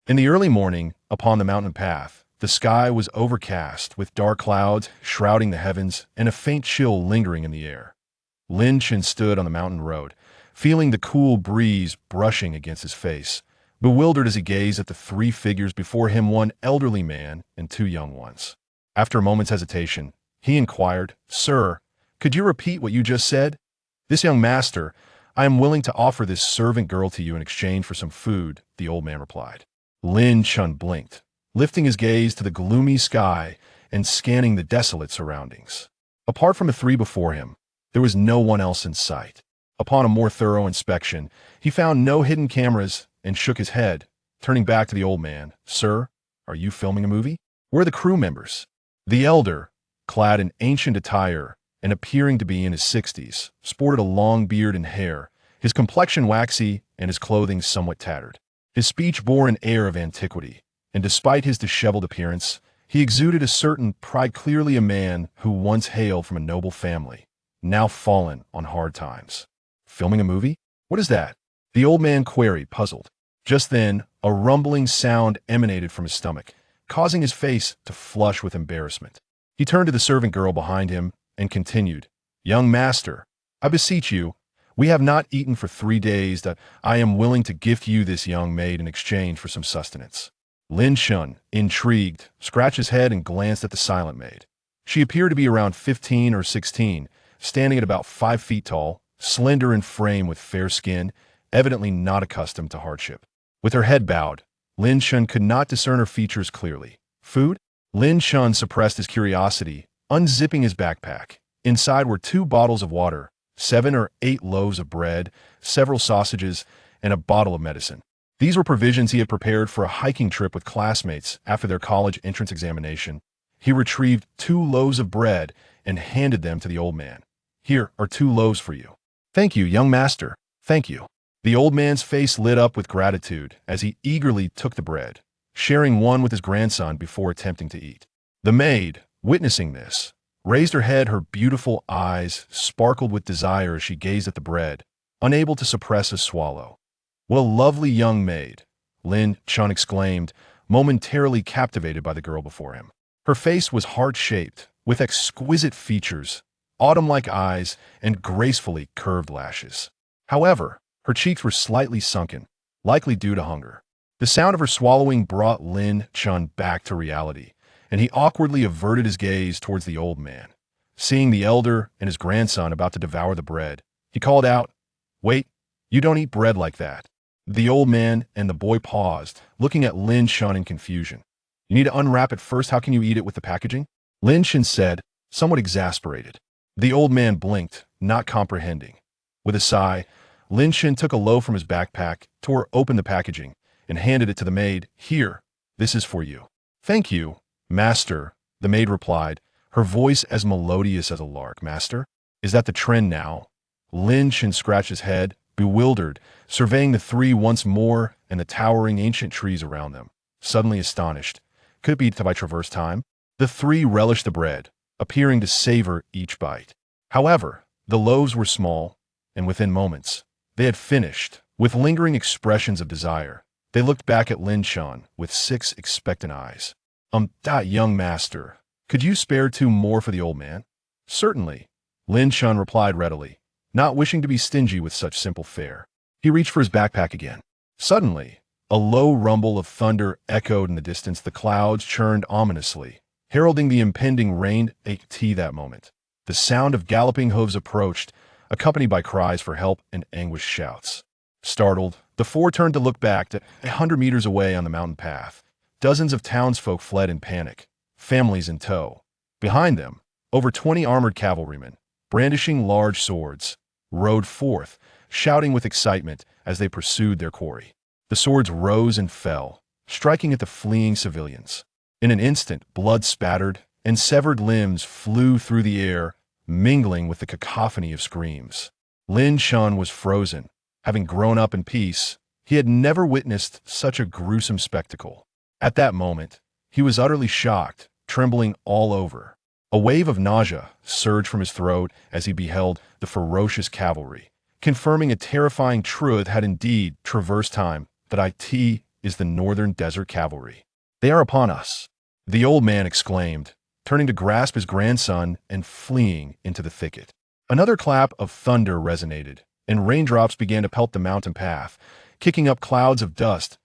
In the early morning, upon the mountain path, the sky was overcast with dark clouds shrouding the heavens and a faint chill lingering in the air. Lin Chen stood on the mountain road, feeling the cool breeze brushing against his face, bewildered as he gazed at the three figures before him, one elderly man and two young ones. After a moment's hesitation, he inquired, "Sir, could you repeat what you just said?" "This young master, I am willing to offer this servant girl to you in exchange for some food," the old man replied. Lin Chen blinked, lifting his gaze to the gloomy sky and scanning the desolate surroundings. Apart from the three before him, there was no one else in sight. Upon a more thorough inspection, he found no hidden cameras and shook his head, turning back to the old man. "Sir, are you filming a movie? Where are the crew members?" The elder, clad in ancient attire and appearing to be in his 60s, sported a long beard and hair, his complexion waxy and his clothing somewhat tattered. His speech bore an air of antiquity, and despite his disheveled appearance, he exuded a certain pride, clearly a man who once hailed from a noble family, now fallen on hard times. "Filming a movie? What is that?" the old man queried, puzzled. Just then, a rumbling sound emanated from his stomach, causing his face to flush with embarrassment. He turned to the servant girl behind him and continued, "Young master, I beseech you, we have not eaten for 3 days, that I am willing to gift you this young maid in exchange for some sustenance." Lin Chen, intrigued, scratched his head and glanced at the silent maid. She appeared to be around 15 or 16, standing at about 5 feet tall, slender in frame with fair skin, evidently not accustomed to hardship. With her head bowed, Lin Chen could not discern her features clearly. "Food?" Lin Chen suppressed his curiosity, unzipping his backpack. Inside were 2 bottles of water, 7 or 8 loaves of bread, several sausages, and a bottle of medicine. These were provisions he had prepared for a hiking trip with classmates after their college entrance examination. He retrieved 2 loaves of bread and handed them to the old man. "Here are 2 loaves for you." "Thank you, young master. Thank you." The old man's face lit up with gratitude as he eagerly took the bread, sharing one with his grandson before attempting to eat. The maid, witnessing this, raised her head. Her beautiful eyes sparkled with desire as she gazed at the bread, unable to suppress a swallow. "What a lovely young maid," Lin Chen exclaimed, momentarily captivated by the girl before him. Her face was heart-shaped, with exquisite features, autumn-like eyes, and gracefully curved lashes. However, her cheeks were slightly sunken, likely due to hunger. The sound of her swallowing brought Lin Chen back to reality, and he awkwardly averted his gaze towards the old man. Seeing the elder and his grandson about to devour the bread, he called out, "Wait, you don't eat bread like that." The old man and the boy paused, looking at Lin Chen in confusion. "You need to unwrap it first. How can you eat it with the packaging?" Lin Chen said, somewhat exasperated. The old man blinked, not comprehending. With a sigh, Lin Chen took a loaf from his backpack, tore open the packaging, and handed it to the maid. "Here, this is for you." "Thank you, master," the maid replied, her voice as melodious as a lark. "Master? Is that the trend now?" Lin Chen scratched his head, bewildered, surveying the 3 once more and the towering ancient trees around them. Suddenly astonished, could it be that I traverse time? The 3 relished the bread, appearing to savor each bite. However, the loaves were small, and within moments, they had finished. With lingering expressions of desire, they looked back at Lin Chen with 6 expectant eyes. That young master, could you spare 2 more for the old man?" "Certainly," Lin Chen replied readily, not wishing to be stingy with such simple fare. He reached for his backpack again. Suddenly, a low rumble of thunder echoed in the distance. The clouds churned ominously, heralding the impending rain. At that moment, the sound of galloping hooves approached, accompanied by cries for help and anguished shouts. Startled, the 4 turned to look back. 100 meters away on the mountain path, dozens of townsfolk fled in panic, families in tow. Behind them, over 20 armored cavalrymen, brandishing large swords, rode forth, shouting with excitement as they pursued their quarry. The swords rose and fell, striking at the fleeing civilians. In an instant, blood spattered, and severed limbs flew through the air, mingling with the cacophony of screams. Lin Chen was frozen. Having grown up in peace, he had never witnessed such a gruesome spectacle. At that moment, he was utterly shocked, trembling all over. A wave of nausea surged from his throat as he beheld the ferocious cavalry, confirming a terrifying truth had indeed traversed time, that is the northern desert cavalry. They are upon us." The old man exclaimed, turning to grasp his grandson and fleeing into the thicket. Another clap of thunder resonated, and raindrops began to pelt the mountain path, kicking up clouds of dust.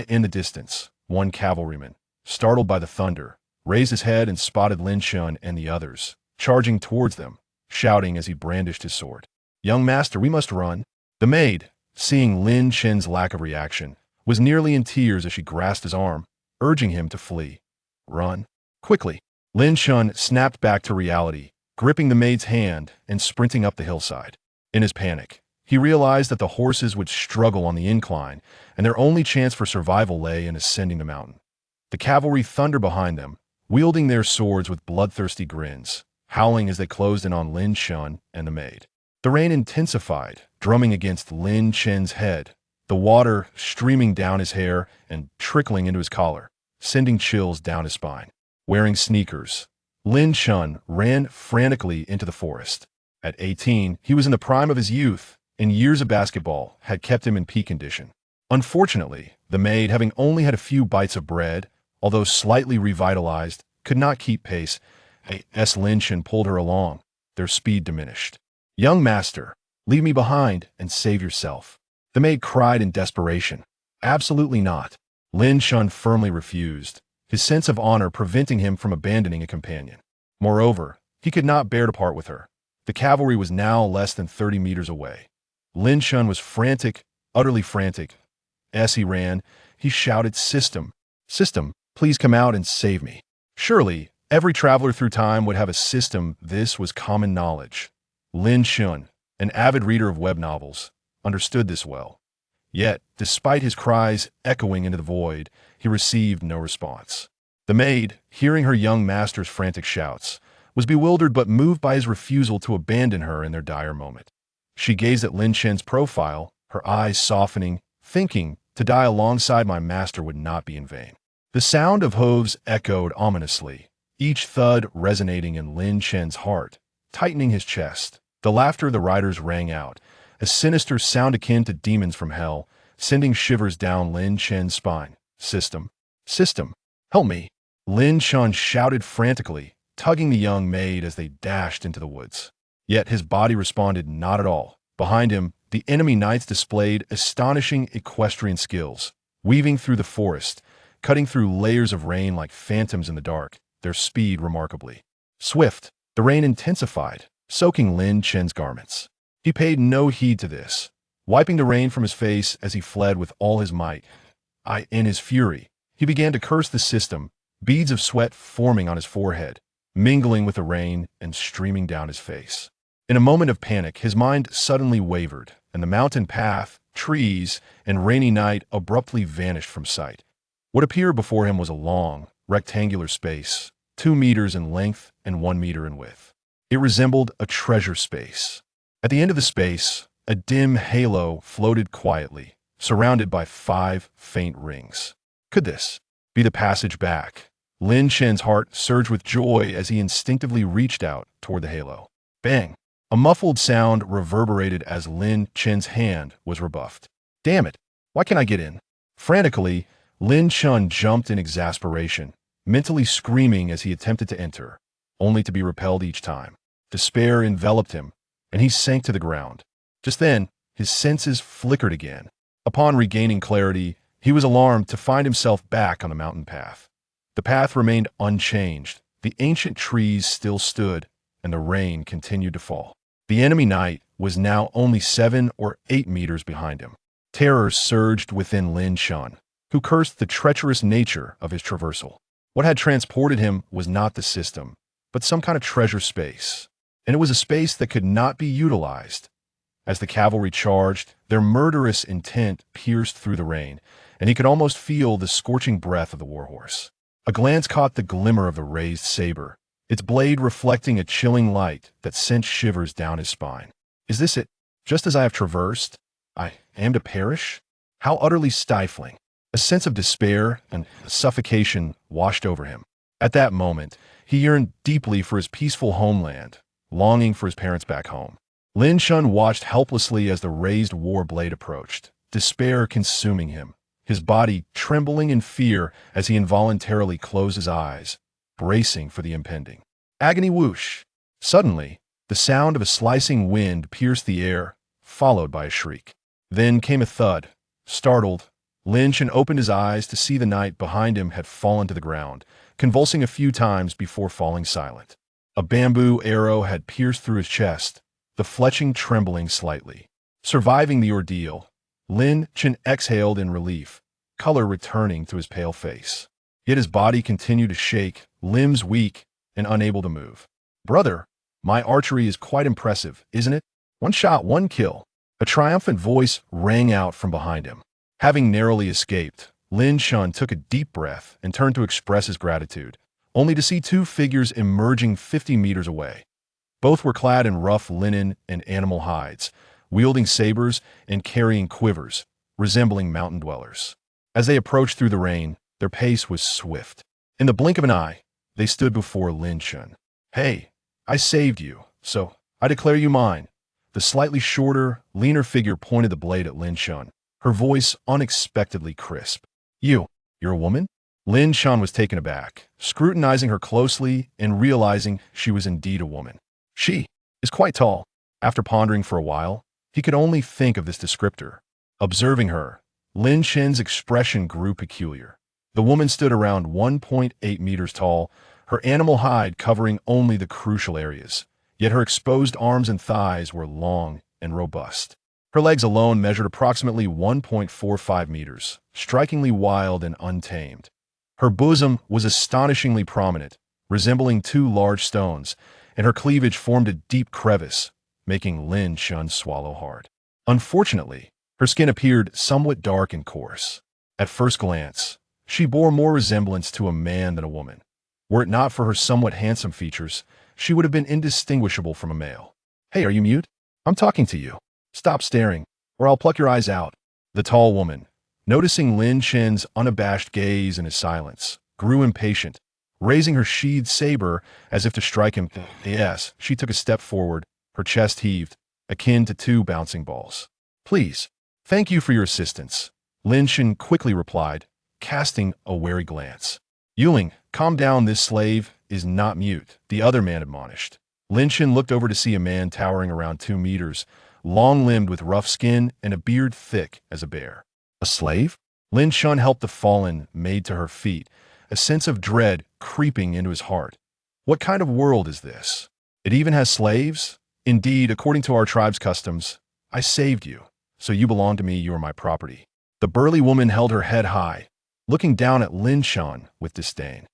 In the distance, one cavalryman, startled by the thunder, raised his head and spotted Lin Chen and the others, charging towards them, shouting as he brandished his sword. "Young master, we must run." The maid, seeing Lin Chen's lack of reaction, was nearly in tears as she grasped his arm, urging him to flee. "Run. Quickly." Lin Chen snapped back to reality, gripping the maid's hand and sprinting up the hillside. In his panic, he realized that the horses would struggle on the incline, and their only chance for survival lay in ascending the mountain. The cavalry thundered behind them, wielding their swords with bloodthirsty grins, howling as they closed in on Lin Chen and the maid. The rain intensified, drumming against Lin Chen's head, the water streaming down his hair and trickling into his collar, sending chills down his spine. Wearing sneakers, Lin Chen ran frantically into the forest. At 18, he was in the prime of his youth, and years of basketball had kept him in peak condition. Unfortunately, the maid, having only had a few bites of bread, although slightly revitalized, could not keep pace. As Lin Chen pulled her along, their speed diminished. "Young master, leave me behind and save yourself," the maid cried in desperation. "Absolutely not." Lin Chen firmly refused, his sense of honor preventing him from abandoning a companion. Moreover, he could not bear to part with her. The cavalry was now less than 30 meters away. Lin Chen was frantic, utterly frantic. As he ran, he shouted, "System! System, please come out and save me." Surely, every traveler through time would have a system. This was common knowledge. Lin Chen, an avid reader of web novels, understood this well. Yet, despite his cries echoing into the void, he received no response. The maid, hearing her young master's frantic shouts, was bewildered but moved by his refusal to abandon her in their dire moment. She gazed at Lin Chen's profile, her eyes softening, thinking, to die alongside my master would not be in vain. The sound of hooves echoed ominously, each thud resonating in Lin Chen's heart, tightening his chest. The laughter of the riders rang out, a sinister sound akin to demons from hell, sending shivers down Lin Chen's spine. "System! System! Help me!" Lin Chen shouted frantically, tugging the young maid as they dashed into the woods. Yet his body responded not at all. Behind him, the enemy knights displayed astonishing equestrian skills, weaving through the forest, cutting through layers of rain like phantoms in the dark, their speed remarkably swift. The rain intensified, soaking Lin Chen's garments. He paid no heed to this, wiping the rain from his face as he fled with all his might. In his fury, he began to curse the system, beads of sweat forming on his forehead, mingling with the rain and streaming down his face. In a moment of panic, his mind suddenly wavered, and the mountain path, trees, and rainy night abruptly vanished from sight. What appeared before him was a long, rectangular space, 2 meters in length and 1 meter in width. It resembled a treasure space. At the end of the space, a dim halo floated quietly, surrounded by 5 faint rings. Could this be the passage back? Lin Chen's heart surged with joy as he instinctively reached out toward the halo. Bang! A muffled sound reverberated as Lin Chen's hand was rebuffed. "Damn it! Why can't I get in?" Frantically, Lin Chen jumped in exasperation, mentally screaming as he attempted to enter, only to be repelled each time. Despair enveloped him, and he sank to the ground. Just then, his senses flickered again. Upon regaining clarity, he was alarmed to find himself back on the mountain path. The path remained unchanged, the ancient trees still stood, and the rain continued to fall. The enemy knight was now only 7 or 8 meters behind him. Terror surged within Lin Chen, who cursed the treacherous nature of his traversal. What had transported him was not the system, but some kind of treasure space, and it was a space that could not be utilized. As the cavalry charged, their murderous intent pierced through the rain, and he could almost feel the scorching breath of the warhorse. A glance caught the glimmer of the raised saber, its blade reflecting a chilling light that sent shivers down his spine. Is this it? Just as I have traversed, I am to perish? How utterly stifling. A sense of despair and suffocation washed over him. At that moment, he yearned deeply for his peaceful homeland, longing for his parents back home. Lin Chen watched helplessly as the raised war blade approached, despair consuming him, his body trembling in fear as he involuntarily closed his eyes, bracing for the impending agony. Whoosh! Suddenly, the sound of a slicing wind pierced the air, followed by a shriek. Then came a thud. Startled, Lin Chen opened his eyes to see the knight behind him had fallen to the ground, convulsing a few times before falling silent. A bamboo arrow had pierced through his chest, the fletching trembling slightly. Surviving the ordeal, Lin Chen exhaled in relief, color returning to his pale face. Yet his body continued to shake, limbs weak and unable to move. "Brother, my archery is quite impressive, isn't it? One shot, one kill." A triumphant voice rang out from behind him. Having narrowly escaped, Lin Chen took a deep breath and turned to express his gratitude, only to see two figures emerging 50 meters away. Both were clad in rough linen and animal hides, wielding sabers and carrying quivers, resembling mountain dwellers. As they approached through the rain, their pace was swift. In the blink of an eye, they stood before Lin Chen. "Hey, I saved you, so I declare you mine." The slightly shorter, leaner figure pointed the blade at Lin Chen, her voice unexpectedly crisp. You're a woman?" Lin Chen was taken aback, scrutinizing her closely and realizing she was indeed a woman. She is quite tall. After pondering for a while, he could only think of this descriptor. Observing her, Lin Chen's expression grew peculiar. The woman stood around 1.8 meters tall, her animal hide covering only the crucial areas, yet her exposed arms and thighs were long and robust. Her legs alone measured approximately 1.45 meters, strikingly wild and untamed. Her bosom was astonishingly prominent, resembling two large stones, and her cleavage formed a deep crevice, making Lin Chen swallow hard. Unfortunately, her skin appeared somewhat dark and coarse. At first glance, she bore more resemblance to a man than a woman. Were it not for her somewhat handsome features, she would have been indistinguishable from a male. "Hey, are you mute? I'm talking to you. Stop staring, or I'll pluck your eyes out." The tall woman, noticing Lin Chen's unabashed gaze and his silence, grew impatient. Raising her sheathed saber as if to strike him, yes, she took a step forward, her chest heaved, akin to two bouncing balls. "Please, thank you for your assistance," Lin Chen quickly replied, casting a wary glance. "Yuling, calm down, this slave is not mute," the other man admonished. Lin Chen looked over to see a man towering around 2 meters, long-limbed with rough skin and a beard thick as a bear. "A slave?" Lin Chen helped the fallen maid to her feet, a sense of dread creeping into his heart. What kind of world is this? It even has slaves? Indeed, according to our tribe's customs, I saved you, so you belong to me, you are my property. The burly woman held her head high, looking down at Lin Chen with disdain.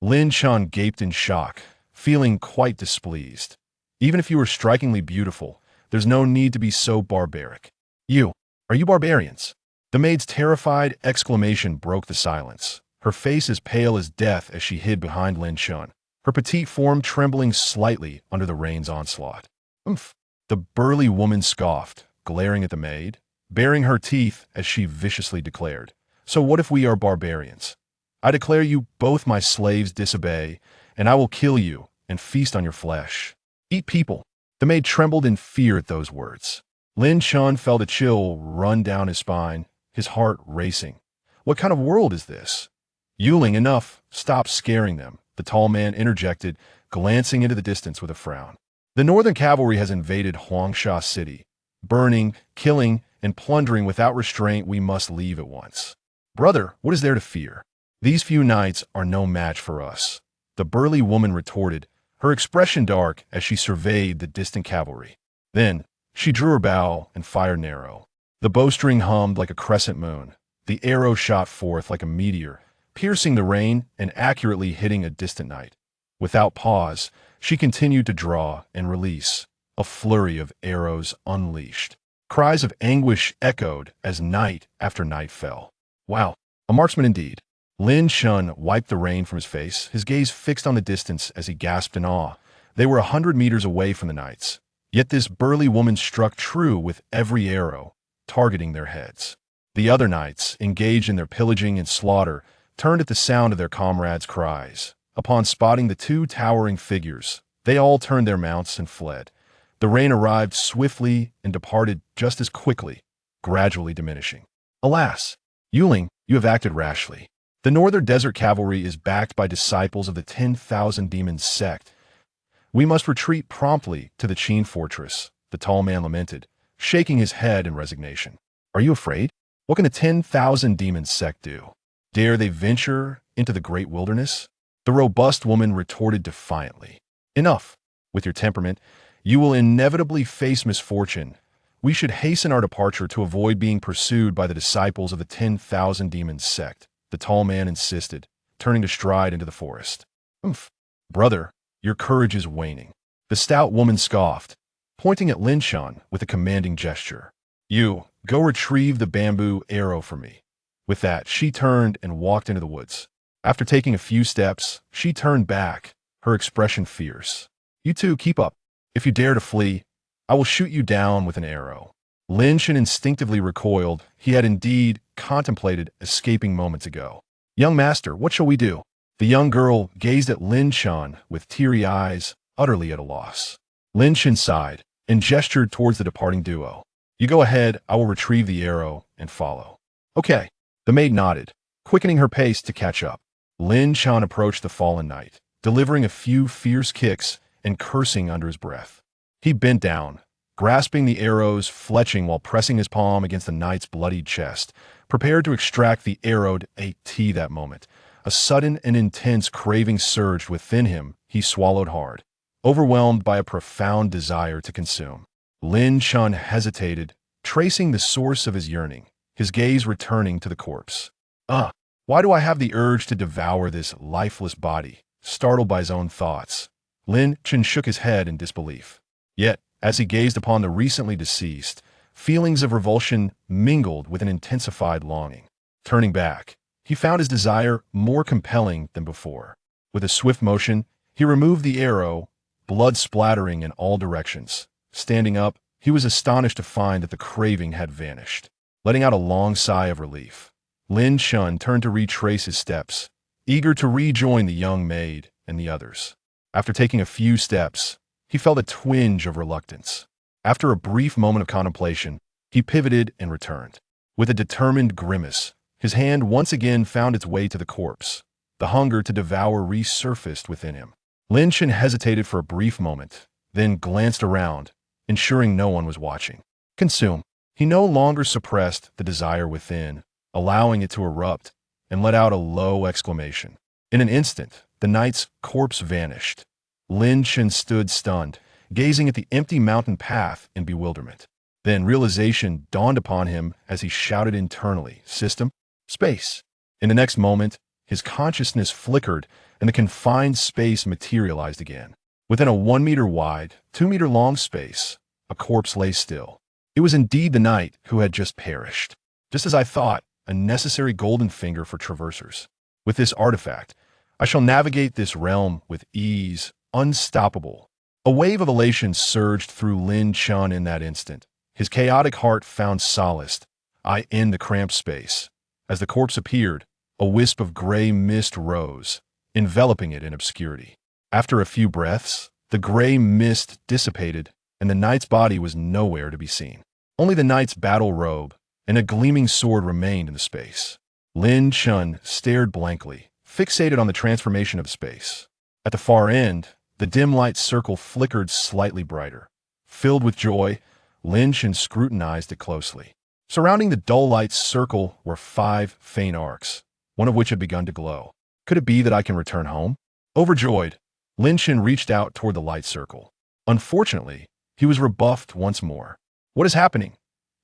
Lin Chen gaped in shock, feeling quite displeased. Even if you were strikingly beautiful, there's no need to be so barbaric. Are you barbarians?" The maid's terrified exclamation broke the silence, her face as pale as death as she hid behind Lin Chen, her petite form trembling slightly under the rain's onslaught. "Umph!" The burly woman scoffed, glaring at the maid, baring her teeth as she viciously declared. "So what if we are barbarians? I declare you both my slaves disobey, and I will kill you and feast on your flesh. Eat people." The maid trembled in fear at those words. Lin Chen felt a chill run down his spine, his heart racing. What kind of world is this? "Yuling, enough. Stop scaring them," the tall man interjected, glancing into the distance with a frown. "The northern cavalry has invaded Huangsha City. Burning, killing, and plundering without restraint. We must leave at once." "Brother, what is there to fear? These few knights are no match for us," the burly woman retorted, her expression dark as she surveyed the distant cavalry. Then, she drew her bow and fired an arrow. The bowstring hummed like a crescent moon. The arrow shot forth like a meteor, piercing the rain and accurately hitting a distant knight. Without pause, she continued to draw and release, a flurry of arrows unleashed. Cries of anguish echoed as knight after knight fell. "Wow, a marksman indeed." Lin Chen wiped the rain from his face, his gaze fixed on the distance as he gasped in awe. They were 100 meters away from the knights. Yet this burly woman struck true with every arrow, targeting their heads. The other knights, engaged in their pillaging and slaughter, turned at the sound of their comrades' cries. Upon spotting the two towering figures, they all turned their mounts and fled. The rain arrived swiftly and departed just as quickly, gradually diminishing. Alas! Yuling, you have acted rashly. The Northern Desert Cavalry is backed by disciples of the 10,000 Demons sect. We must retreat promptly to the Qin fortress, the tall man lamented, shaking his head in resignation. Are you afraid? What can the 10,000 Demons sect do? Dare they venture into the great wilderness? The robust woman retorted defiantly. Enough. With your temperament, you will inevitably face misfortune. We should hasten our departure to avoid being pursued by the disciples of the 10,000 Demons sect, the tall man insisted, turning to stride into the forest. Umph. Brother, your courage is waning. The stout woman scoffed, pointing at Lin Chen with a commanding gesture. You, go retrieve the bamboo arrow for me. With that, she turned and walked into the woods. After taking a few steps, she turned back, her expression fierce. You two, keep up. If you dare to flee, I will shoot you down with an arrow. Lin Chen instinctively recoiled. He had indeed contemplated escaping moments ago. Young master, what shall we do? The young girl gazed at Lin Chen with teary eyes, utterly at a loss. Lin Chen sighed and gestured towards the departing duo. You go ahead, I will retrieve the arrow and follow. Okay. The maid nodded, quickening her pace to catch up. Lin Chen approached the fallen knight, delivering a few fierce kicks and cursing under his breath. He bent down, grasping the arrows, fletching while pressing his palm against the knight's bloodied chest, prepared to extract the arrowed AT that moment. A sudden and intense craving surged within him. He swallowed hard, overwhelmed by a profound desire to consume. Lin Chen hesitated, tracing the source of his yearning, his gaze returning to the corpse. Why do I have the urge to devour this lifeless body? Startled by his own thoughts, Lin Chen shook his head in disbelief. Yet, as he gazed upon the recently deceased, feelings of revulsion mingled with an intensified longing. Turning back, he found his desire more compelling than before. With a swift motion, he removed the arrow, blood splattering in all directions. Standing up, he was astonished to find that the craving had vanished. Letting out a long sigh of relief, Lin Chen turned to retrace his steps, eager to rejoin the young maid and the others. After taking a few steps, he felt a twinge of reluctance. After a brief moment of contemplation, he pivoted and returned. With a determined grimace, his hand once again found its way to the corpse. The hunger to devour resurfaced within him. Lin Chen hesitated for a brief moment, then glanced around, ensuring no one was watching. Consume. He no longer suppressed the desire within, allowing it to erupt, and let out a low exclamation. In an instant, the knight's corpse vanished. Lin Chen stood stunned, gazing at the empty mountain path in bewilderment. Then realization dawned upon him as he shouted internally, "System? Space!" In the next moment, his consciousness flickered and the confined space materialized again. Within a 1 meter wide, 2 meter long space, a corpse lay still. It was indeed the knight who had just perished. Just as I thought, a necessary golden finger for traversers. With this artifact, I shall navigate this realm with ease, unstoppable. A wave of elation surged through Lin Chen in that instant. His chaotic heart found solace in the cramped space. As the corpse appeared, a wisp of gray mist rose, enveloping it in obscurity. After a few breaths, the gray mist dissipated, and the knight's body was nowhere to be seen. Only the knight's battle robe and a gleaming sword remained in the space. Lin Chen stared blankly, fixated on the transformation of space. At the far end, the dim light circle flickered slightly brighter. Filled with joy, Lin Chen scrutinized it closely. Surrounding the dull light circle were 5 faint arcs, one of which had begun to glow. Could it be that I can return home? Overjoyed, Lin Chen reached out toward the light circle. Unfortunately, he was rebuffed once more. What is happening?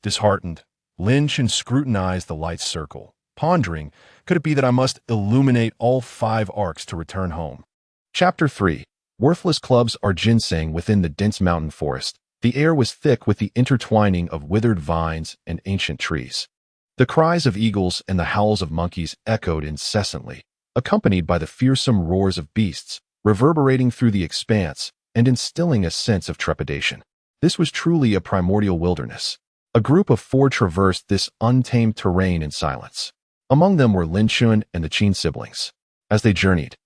Disheartened, Lin Chen scrutinized the light circle, pondering, could it be that I must illuminate all 5 arcs to return home? Chapter 3. Worthless clubs are ginseng within the dense mountain forest. The air was thick with the intertwining of withered vines and ancient trees. The cries of eagles and the howls of monkeys echoed incessantly, accompanied by the fearsome roars of beasts, reverberating through the expanse and instilling a sense of trepidation. This was truly a primordial wilderness. A group of 4 traversed this untamed terrain in silence. Among them were Lin Chen and the Qin siblings. As they journeyed,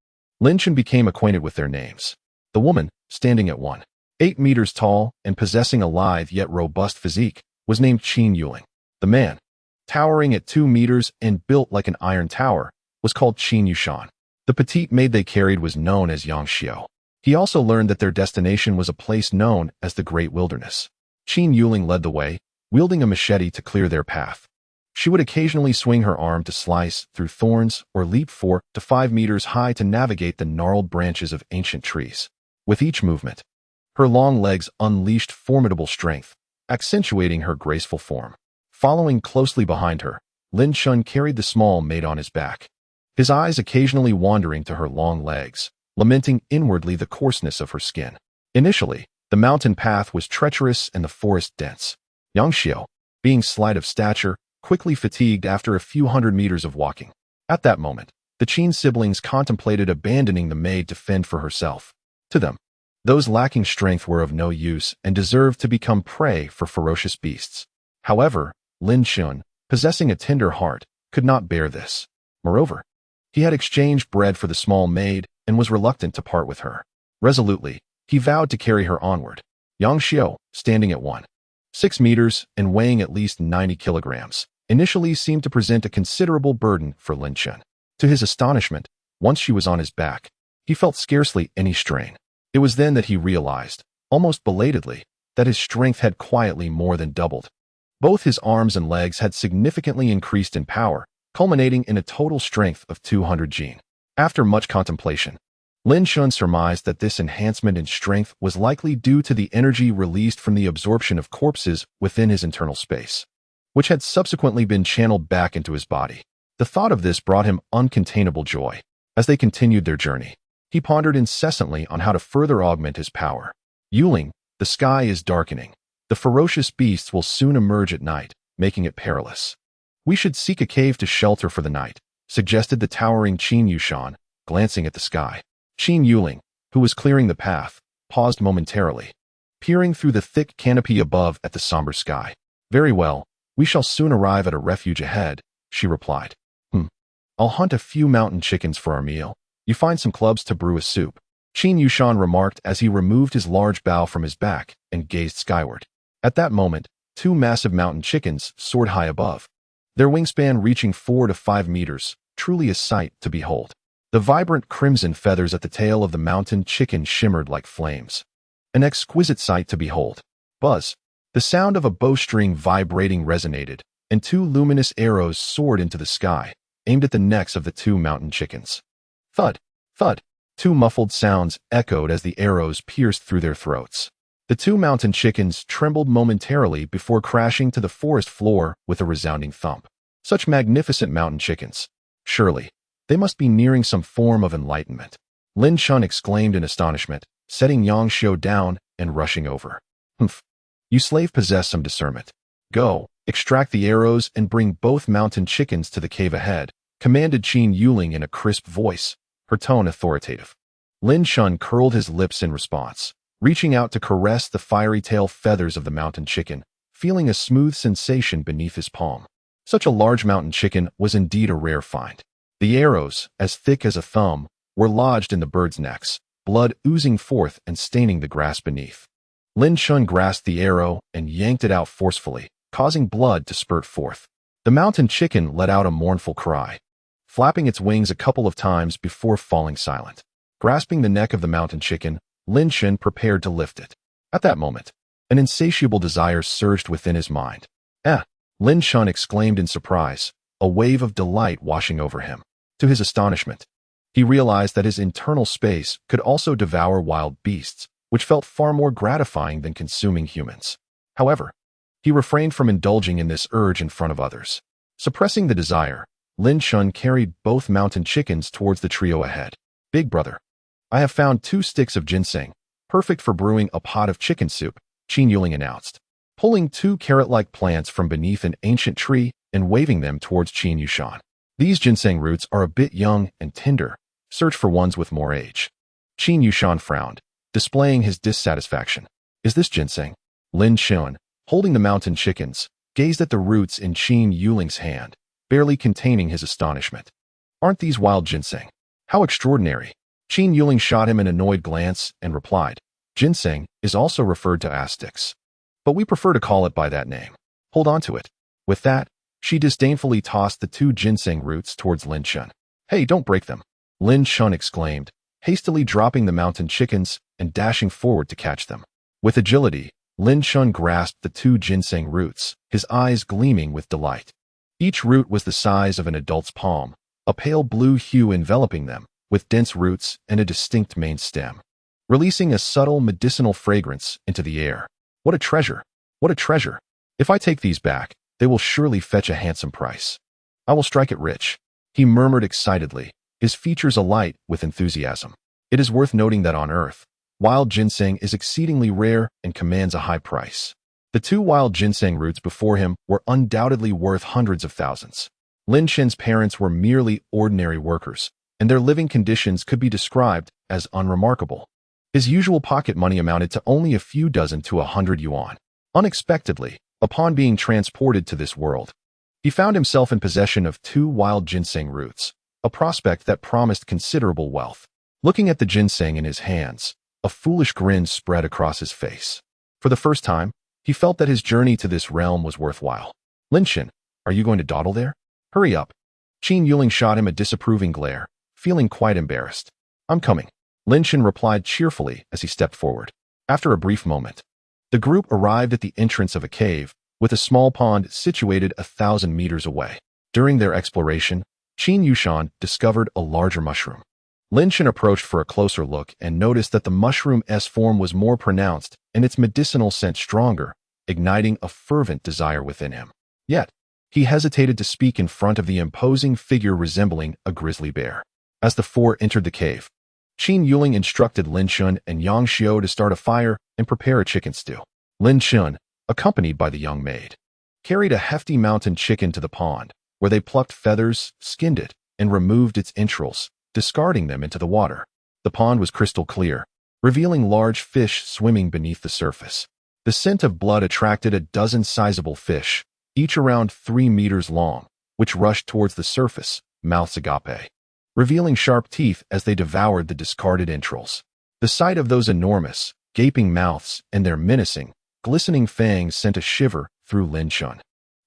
Lin Chen became acquainted with their names. The woman, standing at 1.8 meters tall and possessing a lithe yet robust physique, was named Qin Yuling. The man, towering at 2 meters and built like an iron tower, was called xuanhuan. The petite maid they carried was known as Yangxiu. He also learned that their destination was a place known as the Great Wilderness. Qin Yuling led the way, wielding a machete to clear their path. She would occasionally swing her arm to slice through thorns or leap 4 to 5 meters high to navigate the gnarled branches of ancient trees. With each movement, her long legs unleashed formidable strength, accentuating her graceful form. Following closely behind her, Lin Chen carried the small maid on his back, his eyes occasionally wandering to her long legs, lamenting inwardly the coarseness of her skin. Initially, the mountain path was treacherous and the forest dense. Yangxiu, being slight of stature, quickly fatigued after a few hundred meters of walking. At that moment, the Qin siblings contemplated abandoning the maid to fend for herself. To them, those lacking strength were of no use and deserved to become prey for ferocious beasts. However, Lin Chen, possessing a tender heart, could not bear this. Moreover, he had exchanged bread for the small maid and was reluctant to part with her. Resolutely, he vowed to carry her onward. Yangxiu, standing at 1.6 meters and weighing at least 90 kilograms, initially seemed to present a considerable burden for Lin Chen. To his astonishment, once she was on his back, he felt scarcely any strain. It was then that he realized, almost belatedly, that his strength had quietly more than doubled. Both his arms and legs had significantly increased in power, culminating in a total strength of 200 jin. After much contemplation, Lin Chen surmised that this enhancement in strength was likely due to the energy released from the absorption of corpses within his internal space, which had subsequently been channeled back into his body. The thought of this brought him uncontainable joy. As they continued their journey, he pondered incessantly on how to further augment his power. Yuling, the sky is darkening. The ferocious beasts will soon emerge at night, making it perilous. We should seek a cave to shelter for the night, suggested the towering Qin Yushan, glancing at the sky. Qin Yuling, who was clearing the path, paused momentarily, peering through the thick canopy above at the somber sky. Very well, we shall soon arrive at a refuge ahead, she replied. I'll hunt a few mountain chickens for our meal. You find some clubs to brew a soup. Qin Yushan remarked as he removed his large bough from his back and gazed skyward. At that moment, 2 massive mountain chickens soared high above, their wingspan reaching 4 to 5 meters, truly a sight to behold. The vibrant crimson feathers at the tail of the mountain chicken shimmered like flames. An exquisite sight to behold. Buzz. The sound of a bowstring vibrating resonated, and 2 luminous arrows soared into the sky, aimed at the necks of the 2 mountain chickens. Thud, thud. 2 muffled sounds echoed as the arrows pierced through their throats. The 2 mountain chickens trembled momentarily before crashing to the forest floor with a resounding thump. Such magnificent mountain chickens. Surely, they must be nearing some form of enlightenment. Lin Chen exclaimed in astonishment, setting Yangxiu down and rushing over. You slave possess some discernment. Go, extract the arrows and bring both mountain chickens to the cave ahead, commanded Qin Yuling in a crisp voice, her tone authoritative. Lin Chen curled his lips in response, reaching out to caress the fiery tail feathers of the mountain chicken, feeling a smooth sensation beneath his palm. Such a large mountain chicken was indeed a rare find. The arrows, as thick as a thumb, were lodged in the birds' necks, blood oozing forth and staining the grass beneath. Lin Chen grasped the arrow and yanked it out forcefully, causing blood to spurt forth. The mountain chicken let out a mournful cry, flapping its wings a couple of times before falling silent. Grasping the neck of the mountain chicken, Lin Chen prepared to lift it. At that moment, an insatiable desire surged within his mind. Lin Chen exclaimed in surprise, a wave of delight washing over him. To his astonishment, he realized that his internal space could also devour wild beasts, which felt far more gratifying than consuming humans. However, he refrained from indulging in this urge in front of others. Suppressing the desire, Lin Chen carried both mountain chickens towards the trio ahead. Big brother, I have found 2 sticks of ginseng, perfect for brewing a pot of chicken soup, Qin Yuling announced, pulling 2 carrot-like plants from beneath an ancient tree and waving them towards Qin Yushan. These ginseng roots are a bit young and tender. Search for ones with more age. Qin Yushan frowned, displaying his dissatisfaction. Is this ginseng? Lin Chen, holding the mountain chickens, gazed at the roots in Qin Yuling's hand, barely containing his astonishment. Aren't these wild ginseng? How extraordinary. Qin Yuling shot him an annoyed glance and replied, ginseng is also referred to as sticks, but we prefer to call it by that name. Hold on to it. With that, She disdainfully tossed the 2 ginseng roots towards Lin Chen. "Hey, don't break them," Lin Chen exclaimed, hastily dropping the mountain chickens and dashing forward to catch them. With agility, Lin Chen grasped the 2 ginseng roots, his eyes gleaming with delight. Each root was the size of an adult's palm, a pale blue hue enveloping them, with dense roots and a distinct main stem, releasing a subtle medicinal fragrance into the air. "What a treasure! What a treasure! If I take these back, they will surely fetch a handsome price. I will strike it rich," he murmured excitedly, his features alight with enthusiasm. It is worth noting that on Earth, wild ginseng is exceedingly rare and commands a high price. The 2 wild ginseng roots before him were undoubtedly worth hundreds of thousands. Lin Chen's parents were merely ordinary workers, and their living conditions could be described as unremarkable. His usual pocket money amounted to only a few dozen to 100 yuan. Unexpectedly, upon being transported to this world, he found himself in possession of 2 wild ginseng roots, a prospect that promised considerable wealth. Looking at the ginseng in his hands, a foolish grin spread across his face. For the first time, he felt that his journey to this realm was worthwhile. "Lin Chen, are you going to dawdle there? Hurry up." Qin Yuling shot him a disapproving glare, feeling quite embarrassed. "I'm coming," Lin Chen replied cheerfully as he stepped forward. After a brief moment, the group arrived at the entrance of a cave, with a small pond situated 1,000 meters away. During their exploration, Qin Yushan discovered a larger mushroom. Lin Chen approached for a closer look and noticed that the mushroom's form was more pronounced and its medicinal scent stronger, igniting a fervent desire within him. Yet, he hesitated to speak in front of the imposing figure resembling a grizzly bear. As the 4 entered the cave, Qin Yuling instructed Lin Chen and Yang Xiao to start a fire and prepare a chicken stew. Lin Chen, accompanied by the young maid, carried a hefty mountain chicken to the pond, where they plucked feathers, skinned it, and removed its entrails, discarding them into the water. The pond was crystal clear, revealing large fish swimming beneath the surface. The scent of blood attracted a dozen sizable fish, each around 3 meters long, which rushed towards the surface, mouths agape, revealing sharp teeth as they devoured the discarded entrails. The sight of those enormous, gaping mouths and their menacing, glistening fangs sent a shiver through Lin Chen.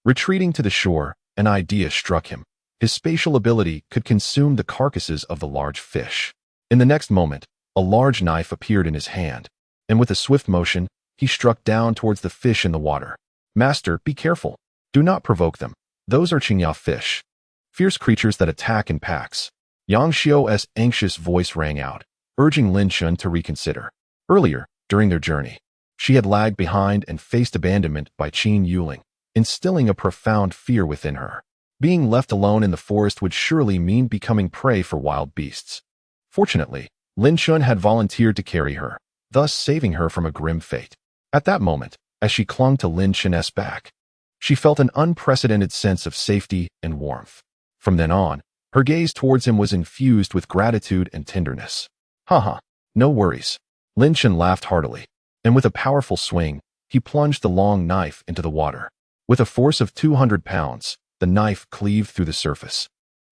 Retreating to the shore, an idea struck him. His spatial ability could consume the carcasses of the large fish. In the next moment, a large knife appeared in his hand, and with a swift motion, he struck down towards the fish in the water. "Master, be careful. Do not provoke them. Those are Qingya fish, fierce creatures that attack in packs." Yang Xiao's anxious voice rang out, urging Lin Chen to reconsider. Earlier, during their journey, she had lagged behind and faced abandonment by Qin Yuling, instilling a profound fear within her. Being left alone in the forest would surely mean becoming prey for wild beasts. Fortunately, Lin Chen had volunteered to carry her, thus saving her from a grim fate. At that moment, as she clung to Lin Chen's back, she felt an unprecedented sense of safety and warmth. From then on, her gaze towards him was infused with gratitude and tenderness. "Haha, no worries." Lin Chen laughed heartily, and with a powerful swing, he plunged the long knife into the water. With a force of 200 pounds, the knife cleaved through the surface,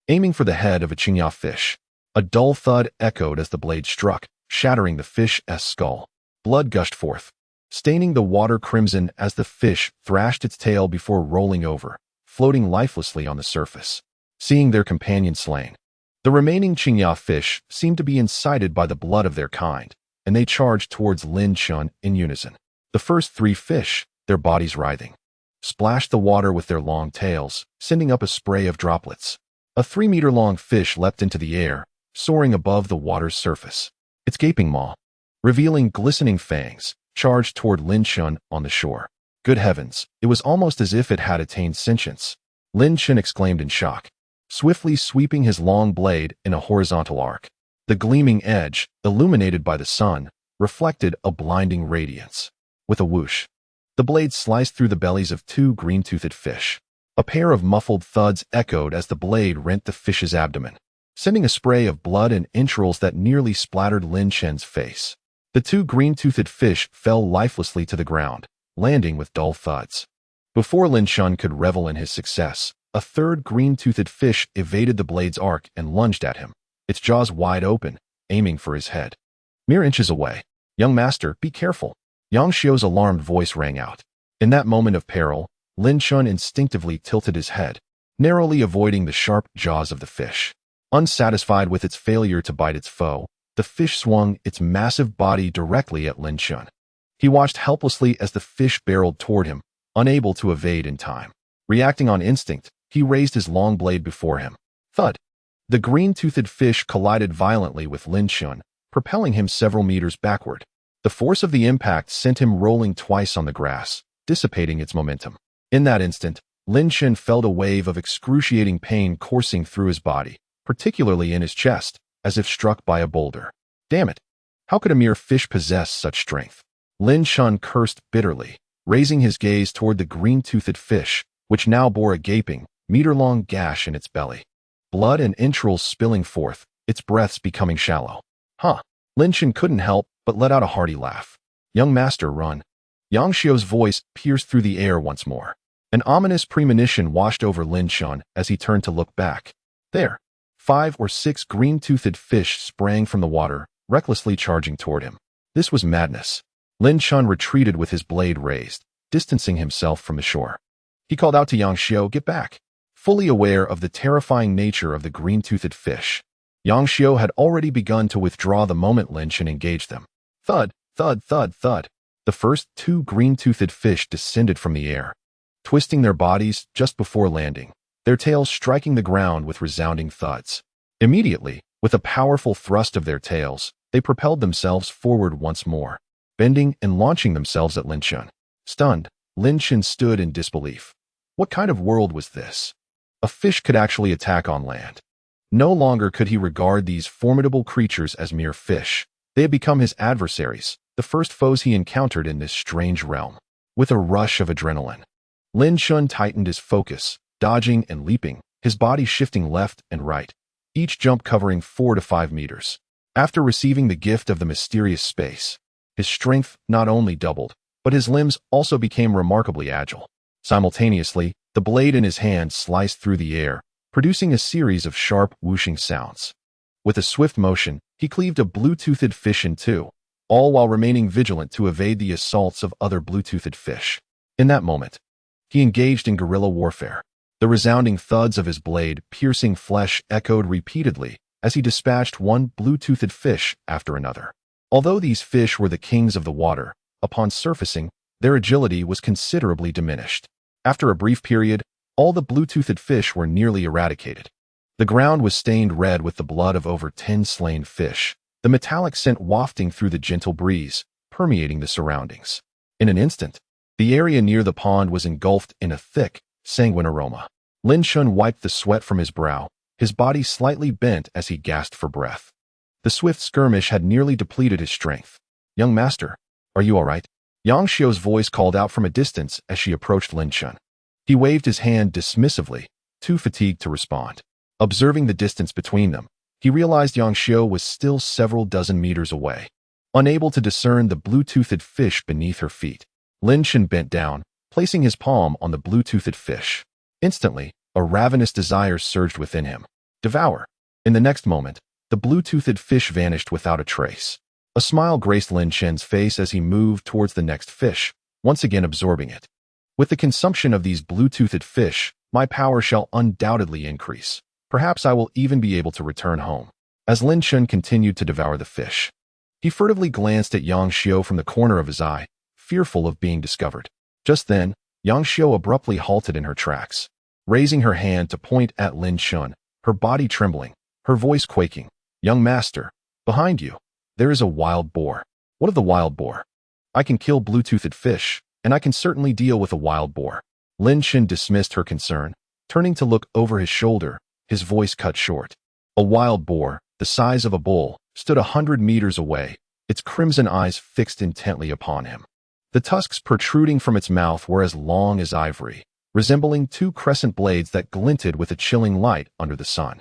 aiming for the head of a Qingya fish. A dull thud echoed as the blade struck, shattering the fish's skull. Blood gushed forth, staining the water crimson as the fish thrashed its tail before rolling over, floating lifelessly on the surface. Seeing their companion slain, the remaining Qingya fish seemed to be incited by the blood of their kind, and they charged towards Lin Chen in unison. The first 3 fish, their bodies writhing, splashed the water with their long tails, sending up a spray of droplets. A 3-meter-long fish leapt into the air, soaring above the water's surface. Its gaping maw, revealing glistening fangs, charged toward Lin Chen on the shore. Good heavens, it was almost as if it had attained sentience. Lin Chen exclaimed in shock, swiftly sweeping his long blade in a horizontal arc. The gleaming edge, illuminated by the sun, reflected a blinding radiance. With a whoosh, the blade sliced through the bellies of 2 green-toothed fish. A pair of muffled thuds echoed as the blade rent the fish's abdomen, sending a spray of blood and entrails that nearly splattered Lin Chen's face. The 2 green-toothed fish fell lifelessly to the ground, landing with dull thuds. Before Lin Chen could revel in his success, a 3rd green-toothed fish evaded the blade's arc and lunged at him, its jaws wide open, aiming for his head. Mere inches away. "Young master, be careful." Yang Xiao's alarmed voice rang out. In that moment of peril, Lin Chen instinctively tilted his head, narrowly avoiding the sharp jaws of the fish. Unsatisfied with its failure to bite its foe, the fish swung its massive body directly at Lin Chen. He watched helplessly as the fish barreled toward him, unable to evade in time. Reacting on instinct, he raised his long blade before him. Thud! The green-toothed fish collided violently with Lin Chen, propelling him several meters backward. The force of the impact sent him rolling twice on the grass, dissipating its momentum. In that instant, Lin Chen felt a wave of excruciating pain coursing through his body, particularly in his chest, as if struck by a boulder. Damn it! How could a mere fish possess such strength? Lin Chen cursed bitterly, raising his gaze toward the green-toothed fish, which now bore a gaping, meter-long gash in its belly. Blood and entrails spilling forth, its breaths becoming shallow. Huh! Lin Chen couldn't help but let out a hearty laugh. Young master, run. Yang Xiu's voice pierced through the air once more. An ominous premonition washed over Lin Chen as he turned to look back. There! 5 or 6 green-toothed fish sprang from the water, recklessly charging toward him. This was madness. Lin Chen retreated with his blade raised, distancing himself from the shore. He called out to Yang Xiu, "Get back!" Fully aware of the terrifying nature of the green-toothed fish. Yang Xiu had already begun to withdraw the moment Lin Chen engaged them. Thud, thud, thud, thud. The first 2 green-toothed fish descended from the air, twisting their bodies just before landing, their tails striking the ground with resounding thuds. Immediately, with a powerful thrust of their tails, they propelled themselves forward once more, bending and launching themselves at Lin Chen. Stunned, Lin Chen stood in disbelief. What kind of world was this? A fish could actually attack on land. No longer could he regard these formidable creatures as mere fish. They had become his adversaries, the first foes he encountered in this strange realm. With a rush of adrenaline, Lin Chen tightened his focus, dodging and leaping, his body shifting left and right, each jump covering 4 to 5 meters. After receiving the gift of the mysterious space, his strength not only doubled, but his limbs also became remarkably agile. Simultaneously, the blade in his hand sliced through the air, producing a series of sharp, whooshing sounds. With a swift motion, he cleaved a blue-toothed fish in two, all while remaining vigilant to evade the assaults of other blue-toothed fish. In that moment, he engaged in guerrilla warfare. The resounding thuds of his blade piercing flesh echoed repeatedly as he dispatched one blue-toothed fish after another. Although these fish were the kings of the water, upon surfacing, their agility was considerably diminished. After a brief period, all the blue-toothed fish were nearly eradicated. The ground was stained red with the blood of over 10 slain fish, the metallic scent wafting through the gentle breeze, permeating the surroundings. In an instant, the area near the pond was engulfed in a thick, sanguine aroma. Lin Chen wiped the sweat from his brow, his body slightly bent as he gasped for breath. The swift skirmish had nearly depleted his strength. "Young master, are you all right?" Yang Xiu's voice called out from a distance as she approached Lin Chen. He waved his hand dismissively, too fatigued to respond. Observing the distance between them, he realized Yang Xiu was still several dozen meters away. Unable to discern the blue-toothed fish beneath her feet, Lin Chen bent down, placing his palm on the blue-toothed fish. Instantly, a ravenous desire surged within him. Devour! In the next moment, the blue-toothed fish vanished without a trace. A smile graced Lin Chen's face as he moved towards the next fish, once again absorbing it. With the consumption of these blue-toothed fish, my power shall undoubtedly increase. Perhaps I will even be able to return home. As Lin Chen continued to devour the fish, he furtively glanced at Yang Xiu from the corner of his eye, fearful of being discovered. Just then, Yang Xiu abruptly halted in her tracks, raising her hand to point at Lin Chen, her body trembling, her voice quaking. "Young master, behind you, there is a wild boar." "What of the wild boar?" "I can kill blue-toothed fish, and I can certainly deal with a wild boar." Lin Chen dismissed her concern, turning to look over his shoulder, his voice cut short. A wild boar, the size of a bull, stood 100 meters away, its crimson eyes fixed intently upon him. The tusks protruding from its mouth were as long as ivory, resembling 2 crescent blades that glinted with a chilling light under the sun.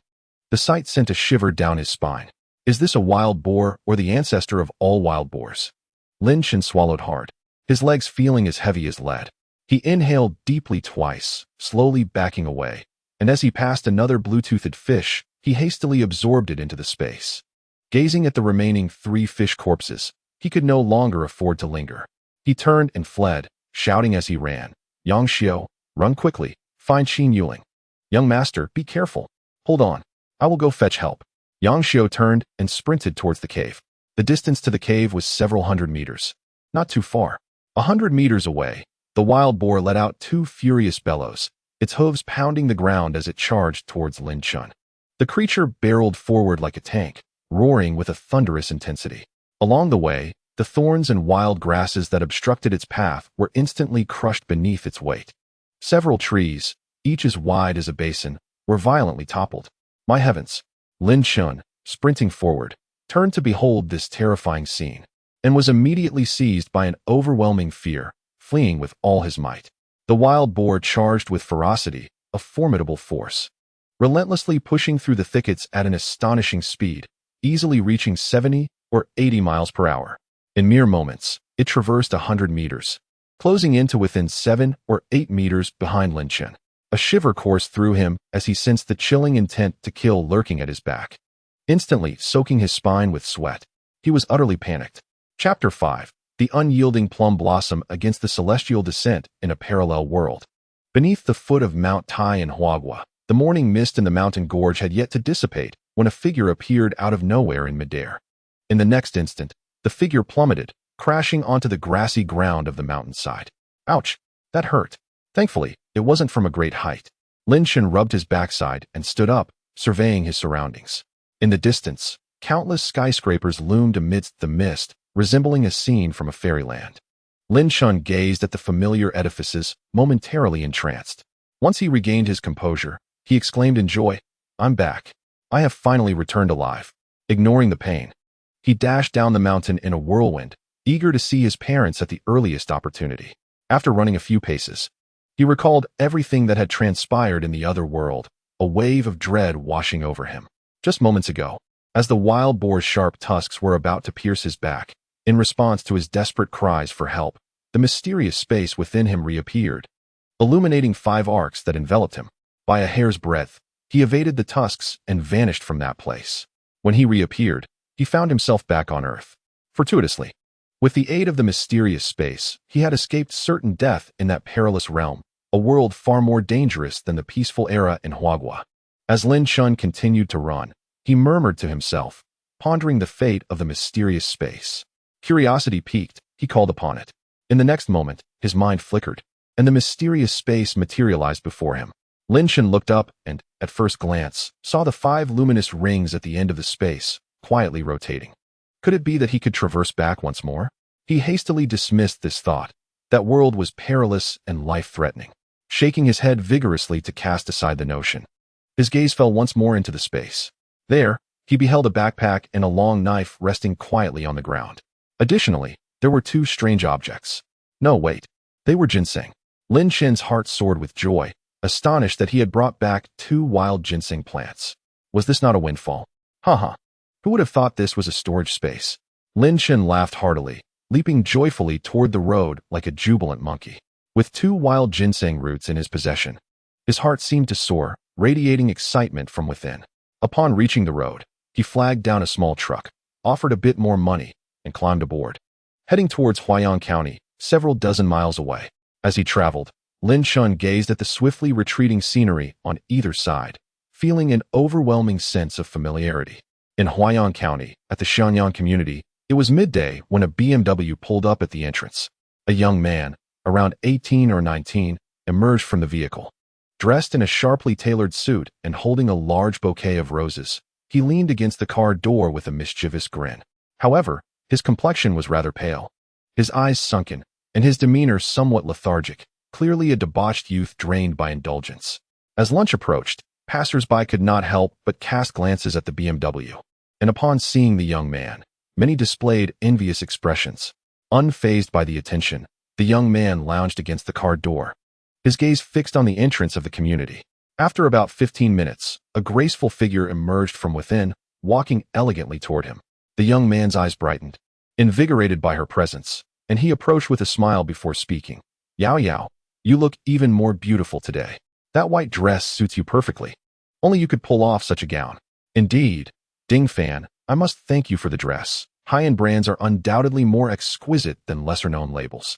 The sight sent a shiver down his spine. Is this a wild boar or the ancestor of all wild boars? Lin Chen swallowed hard, his legs feeling as heavy as lead. He inhaled deeply twice, slowly backing away, and as he passed another blue-toothed fish, he hastily absorbed it into the space. Gazing at the remaining 3 fish corpses, he could no longer afford to linger. He turned and fled, shouting as he ran, "Yang Xiu, Run quickly. Find Qin Yuling. Young master, be careful. Hold on. I will go fetch help. Yang Xiu turned and sprinted towards the cave. The distance to the cave was several hundred meters. Not too far. 100 meters away, the wild boar let out 2 furious bellows, its hooves pounding the ground as it charged towards Lin Chen. The creature barreled forward like a tank, roaring with a thunderous intensity. Along the way, the thorns and wild grasses that obstructed its path were instantly crushed beneath its weight. Several trees, each as wide as a basin, were violently toppled. My heavens! Lin Chen, sprinting forward, turned to behold this terrifying scene, and was immediately seized by an overwhelming fear, fleeing with all his might. The wild boar charged with ferocity, a formidable force, relentlessly pushing through the thickets at an astonishing speed, easily reaching 70 or 80 miles per hour. In mere moments, it traversed 100 meters, closing in to within 7 or 8 meters behind Lin Chen. A shiver coursed through him as he sensed the chilling intent to kill lurking at his back, instantly soaking his spine with sweat. He was utterly panicked. Chapter 5. The unyielding plum blossom against the celestial descent in a parallel world. Beneath the foot of Mount Tai in Huagua, the morning mist in the mountain gorge had yet to dissipate when a figure appeared out of nowhere in midair. In the next instant, the figure plummeted, crashing onto the grassy ground of the mountainside. Ouch! That hurt. Thankfully, it wasn't from a great height. Lin Chen rubbed his backside and stood up, surveying his surroundings. In the distance, countless skyscrapers loomed amidst the mist, resembling a scene from a fairyland. Lin Chen gazed at the familiar edifices, momentarily entranced. Once he regained his composure, he exclaimed in joy, "I'm back. I have finally returned alive." Ignoring the pain, he dashed down the mountain in a whirlwind, eager to see his parents at the earliest opportunity. After running a few paces, he recalled everything that had transpired in the other world, a wave of dread washing over him. Just moments ago, as the wild boar's sharp tusks were about to pierce his back, in response to his desperate cries for help, the mysterious space within him reappeared, illuminating 5 arcs that enveloped him. By a hair's breadth, he evaded the tusks and vanished from that place. When he reappeared, he found himself back on Earth. Fortuitously, with the aid of the mysterious space, he had escaped certain death in that perilous realm, a world far more dangerous than the peaceful era in Huagua. As Lin Chen continued to run, he murmured to himself, pondering the fate of the mysterious space. Curiosity piqued, he called upon it. In the next moment, his mind flickered, and the mysterious space materialized before him. Lin Chen looked up and, at first glance, saw the 5 luminous rings at the end of the space, quietly rotating. Could it be that he could traverse back once more? He hastily dismissed this thought. That world was perilous and life-threatening. Shaking his head vigorously to cast aside the notion, his gaze fell once more into the space. There, he beheld a backpack and a long knife resting quietly on the ground. Additionally, there were 2 strange objects. No, wait. They were ginseng. Lin Chen's heart soared with joy, astonished that he had brought back 2 wild ginseng plants. Was this not a windfall? Haha. Who would have thought this was a storage space? Lin Chen laughed heartily, leaping joyfully toward the road like a jubilant monkey. With 2 wild ginseng roots in his possession, his heart seemed to soar, radiating excitement from within. Upon reaching the road, he flagged down a small truck, offered a bit more money, and climbed aboard. Heading towards Huayan County, several dozen miles away. As he traveled, Lin Chen gazed at the swiftly retreating scenery on either side, feeling an overwhelming sense of familiarity. In Huayan County, at the Xuanhuan community, it was midday when a BMW pulled up at the entrance. A young man, around 18 or 19, emerged from the vehicle. Dressed in a sharply tailored suit and holding a large bouquet of roses, he leaned against the car door with a mischievous grin. However, his complexion was rather pale, his eyes sunken, and his demeanor somewhat lethargic, clearly a debauched youth drained by indulgence. As lunch approached, passers-by could not help but cast glances at the BMW, and upon seeing the young man, many displayed envious expressions. Unfazed by the attention, the young man lounged against the car door, his gaze fixed on the entrance of the community. After about 15 minutes, a graceful figure emerged from within, walking elegantly toward him. The young man's eyes brightened, invigorated by her presence, and he approached with a smile before speaking. "Yao Yao, you look even more beautiful today. That white dress suits you perfectly. Only you could pull off such a gown." "Indeed. Ding Fan, I must thank you for the dress. High-end brands are undoubtedly more exquisite than lesser-known labels."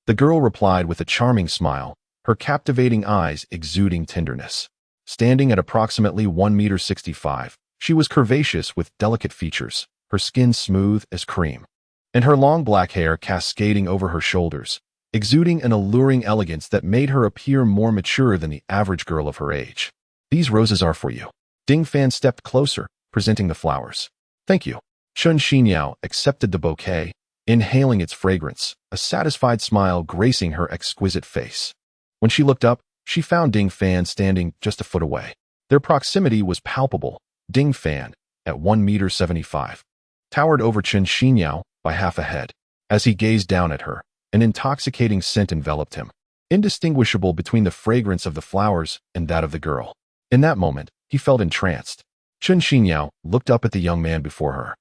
The girl replied with a charming smile, her captivating eyes exuding tenderness. Standing at approximately 1.65 meters, she was curvaceous with delicate features, her skin smooth as cream, and her long black hair cascading over her shoulders, exuding an alluring elegance that made her appear more mature than the average girl of her age. "These roses are for you." Ding Fan stepped closer, presenting the flowers. "Thank you." Chun Xinyao accepted the bouquet, inhaling its fragrance, a satisfied smile gracing her exquisite face. When she looked up, she found Ding Fan standing just a foot away. Their proximity was palpable. Ding Fan, at 1.75 meters, towered over Chun Xinyao by half a head. As he gazed down at her, an intoxicating scent enveloped him, indistinguishable between the fragrance of the flowers and that of the girl. In that moment, he felt entranced. Chun Xinyao looked up at the young man before her.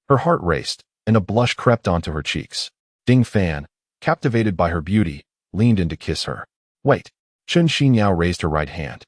Her heart raced, and a blush crept onto her cheeks. Ding Fan, captivated by her beauty, leaned in to kiss her. "Wait." Chun Xinyao raised her right hand,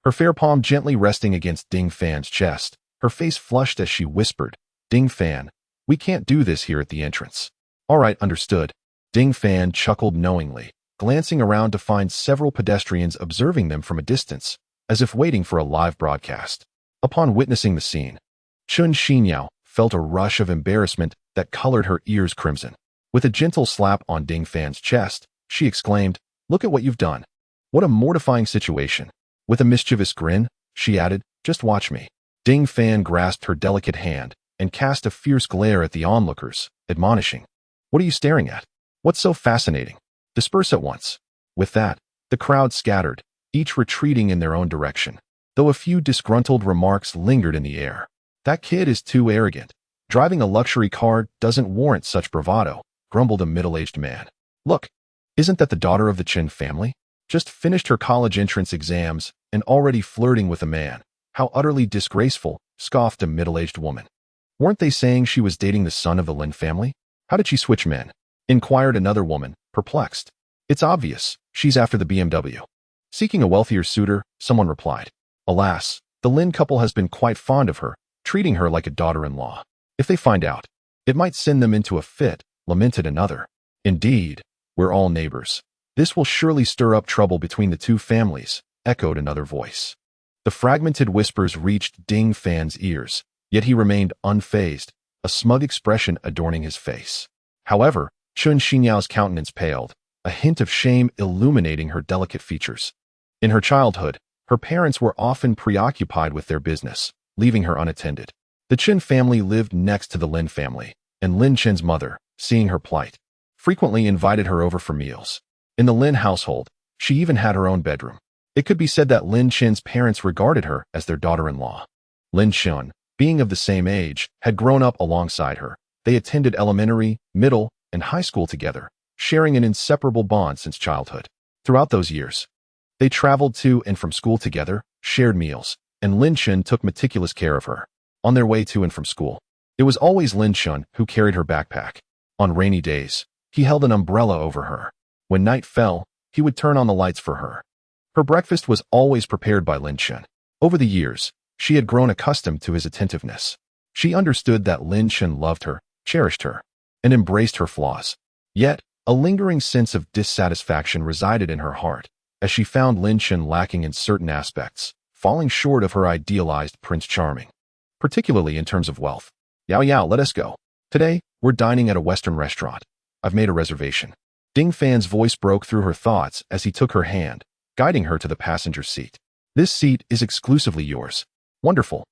her fair palm gently resting against Ding Fan's chest. Her face flushed as she whispered, "Ding Fan, we can't do this here at the entrance." "All right, understood." Ding Fan chuckled knowingly, glancing around to find several pedestrians observing them from a distance, as if waiting for a live broadcast. Upon witnessing the scene, Chun Xinyao felt a rush of embarrassment that colored her ears crimson. With a gentle slap on Ding Fan's chest, she exclaimed, "Look at what you've done. What a mortifying situation." With a mischievous grin, she added, "Just watch me." Ding Fan grasped her delicate hand and cast a fierce glare at the onlookers, admonishing, "What are you staring at? What's so fascinating? Disperse at once." With that, the crowd scattered, each retreating in their own direction, though a few disgruntled remarks lingered in the air. "That kid is too arrogant. Driving a luxury car doesn't warrant such bravado," grumbled a middle-aged man. "Look, isn't that the daughter of the Chen family? Just finished her college entrance exams and already flirting with a man. How utterly disgraceful," scoffed a middle-aged woman. "Weren't they saying she was dating the son of the Lin family? How did she switch men?" inquired another woman, perplexed. "It's obvious, she's after the BMW. Seeking a wealthier suitor," someone replied. "Alas, the Lin couple has been quite fond of her, treating her like a daughter-in-law. If they find out, it might send them into a fit," lamented another. "Indeed, we're all neighbors. This will surely stir up trouble between the two families," echoed another voice. The fragmented whispers reached Ding Fan's ears, yet he remained unfazed, a smug expression adorning his face. However, Chun Xinyao's countenance paled, a hint of shame illuminating her delicate features. In her childhood, her parents were often preoccupied with their business, leaving her unattended. The Chen family lived next to the Lin family, and Lin Chen's mother, seeing her plight, frequently invited her over for meals. In the Lin household, she even had her own bedroom. It could be said that Lin Chen's parents regarded her as their daughter-in-law. Lin Chen, being of the same age, had grown up alongside her. They attended elementary, middle, and high school together, sharing an inseparable bond since childhood. Throughout those years, they traveled to and from school together, shared meals, and Lin Chen took meticulous care of her. On their way to and from school, it was always Lin Chen who carried her backpack. On rainy days, he held an umbrella over her. When night fell, he would turn on the lights for her. Her breakfast was always prepared by Lin Chen. Over the years, she had grown accustomed to his attentiveness. She understood that Lin Chen loved her, cherished her, and embraced her flaws. Yet, a lingering sense of dissatisfaction resided in her heart, as she found Lin Chen lacking in certain aspects, falling short of her idealized Prince Charming, particularly in terms of wealth. "Yao Yao, let us go. Today, we're dining at a Western restaurant. I've made a reservation." Ding Fan's voice broke through her thoughts as he took her hand, guiding her to the passenger seat. "This seat is exclusively yours." "Wonderful."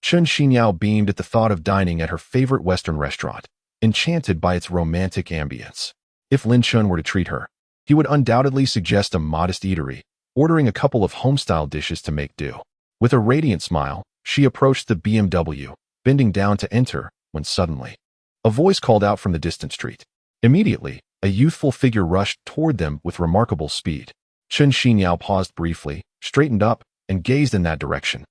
Chun Xinyao beamed at the thought of dining at her favorite Western restaurant, enchanted by its romantic ambience. If Lin Chen were to treat her, he would undoubtedly suggest a modest eatery, ordering a couple of home-style dishes to make do. With a radiant smile, she approached the BMW, bending down to enter, when suddenly, a voice called out from the distant street. Immediately, a youthful figure rushed toward them with remarkable speed. Chun Xinyao paused briefly, straightened up, and gazed in that direction.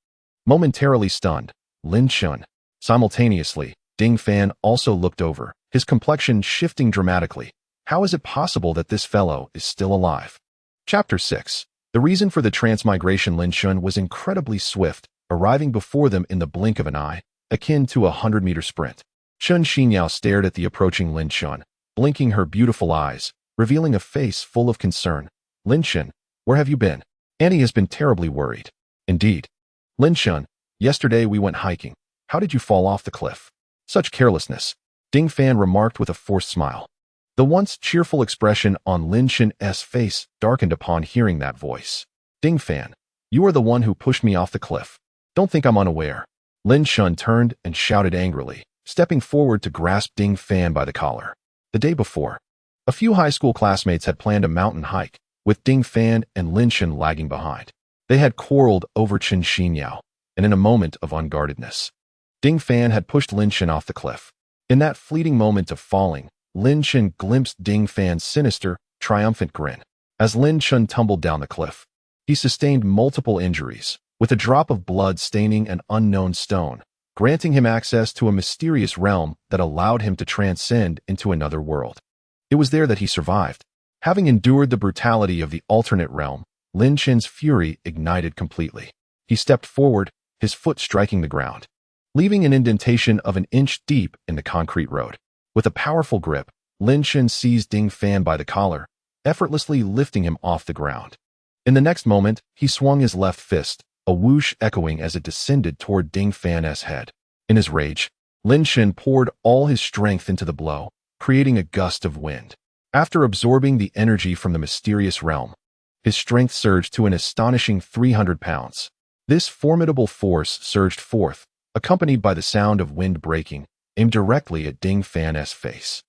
Momentarily stunned, Lin Chen. Simultaneously, Ding Fan also looked over, his complexion shifting dramatically. How is it possible that this fellow is still alive? Chapter 6. The reason for the transmigration. Lin Chen was incredibly swift, arriving before them in the blink of an eye, akin to a 100-meter sprint. Chun Xinyao stared at the approaching Lin Chen, blinking her beautiful eyes, revealing a face full of concern. "Lin Chen, Where have you been? Annie has been terribly worried. Indeed. Lin Chen, yesterday we went hiking. How did you fall off the cliff? Such carelessness, Ding Fan remarked with a forced smile. The once cheerful expression on Lin Chen's face darkened upon hearing that voice. Ding Fan, you are the one who pushed me off the cliff. Don't think I'm unaware. Lin Chen turned and shouted angrily, stepping forward to grasp Ding Fan by the collar. The day before, a few high school classmates had planned a mountain hike, with Ding Fan and Lin Chen lagging behind. They had quarreled over Chen Xinyao, and in a moment of unguardedness, Ding Fan had pushed Lin Chen off the cliff. In that fleeting moment of falling, Lin Chen glimpsed Ding Fan's sinister, triumphant grin. As Lin Chen tumbled down the cliff, he sustained multiple injuries, with a drop of blood staining an unknown stone, granting him access to a mysterious realm that allowed him to transcend into another world. It was there that he survived. Having endured the brutality of the alternate realm, Lin Chen's fury ignited completely. He stepped forward, his foot striking the ground, leaving an indentation of an inch deep in the concrete road. With a powerful grip, Lin Chen seized Ding Fan by the collar, effortlessly lifting him off the ground. In the next moment, he swung his left fist, a whoosh echoing as it descended toward Ding Fan's head. In his rage, Lin Chen poured all his strength into the blow, creating a gust of wind. After absorbing the energy from the mysterious realm, his strength surged to an astonishing 300 pounds. This formidable force surged forth, accompanied by the sound of wind breaking, aimed directly at Ding Fan's face.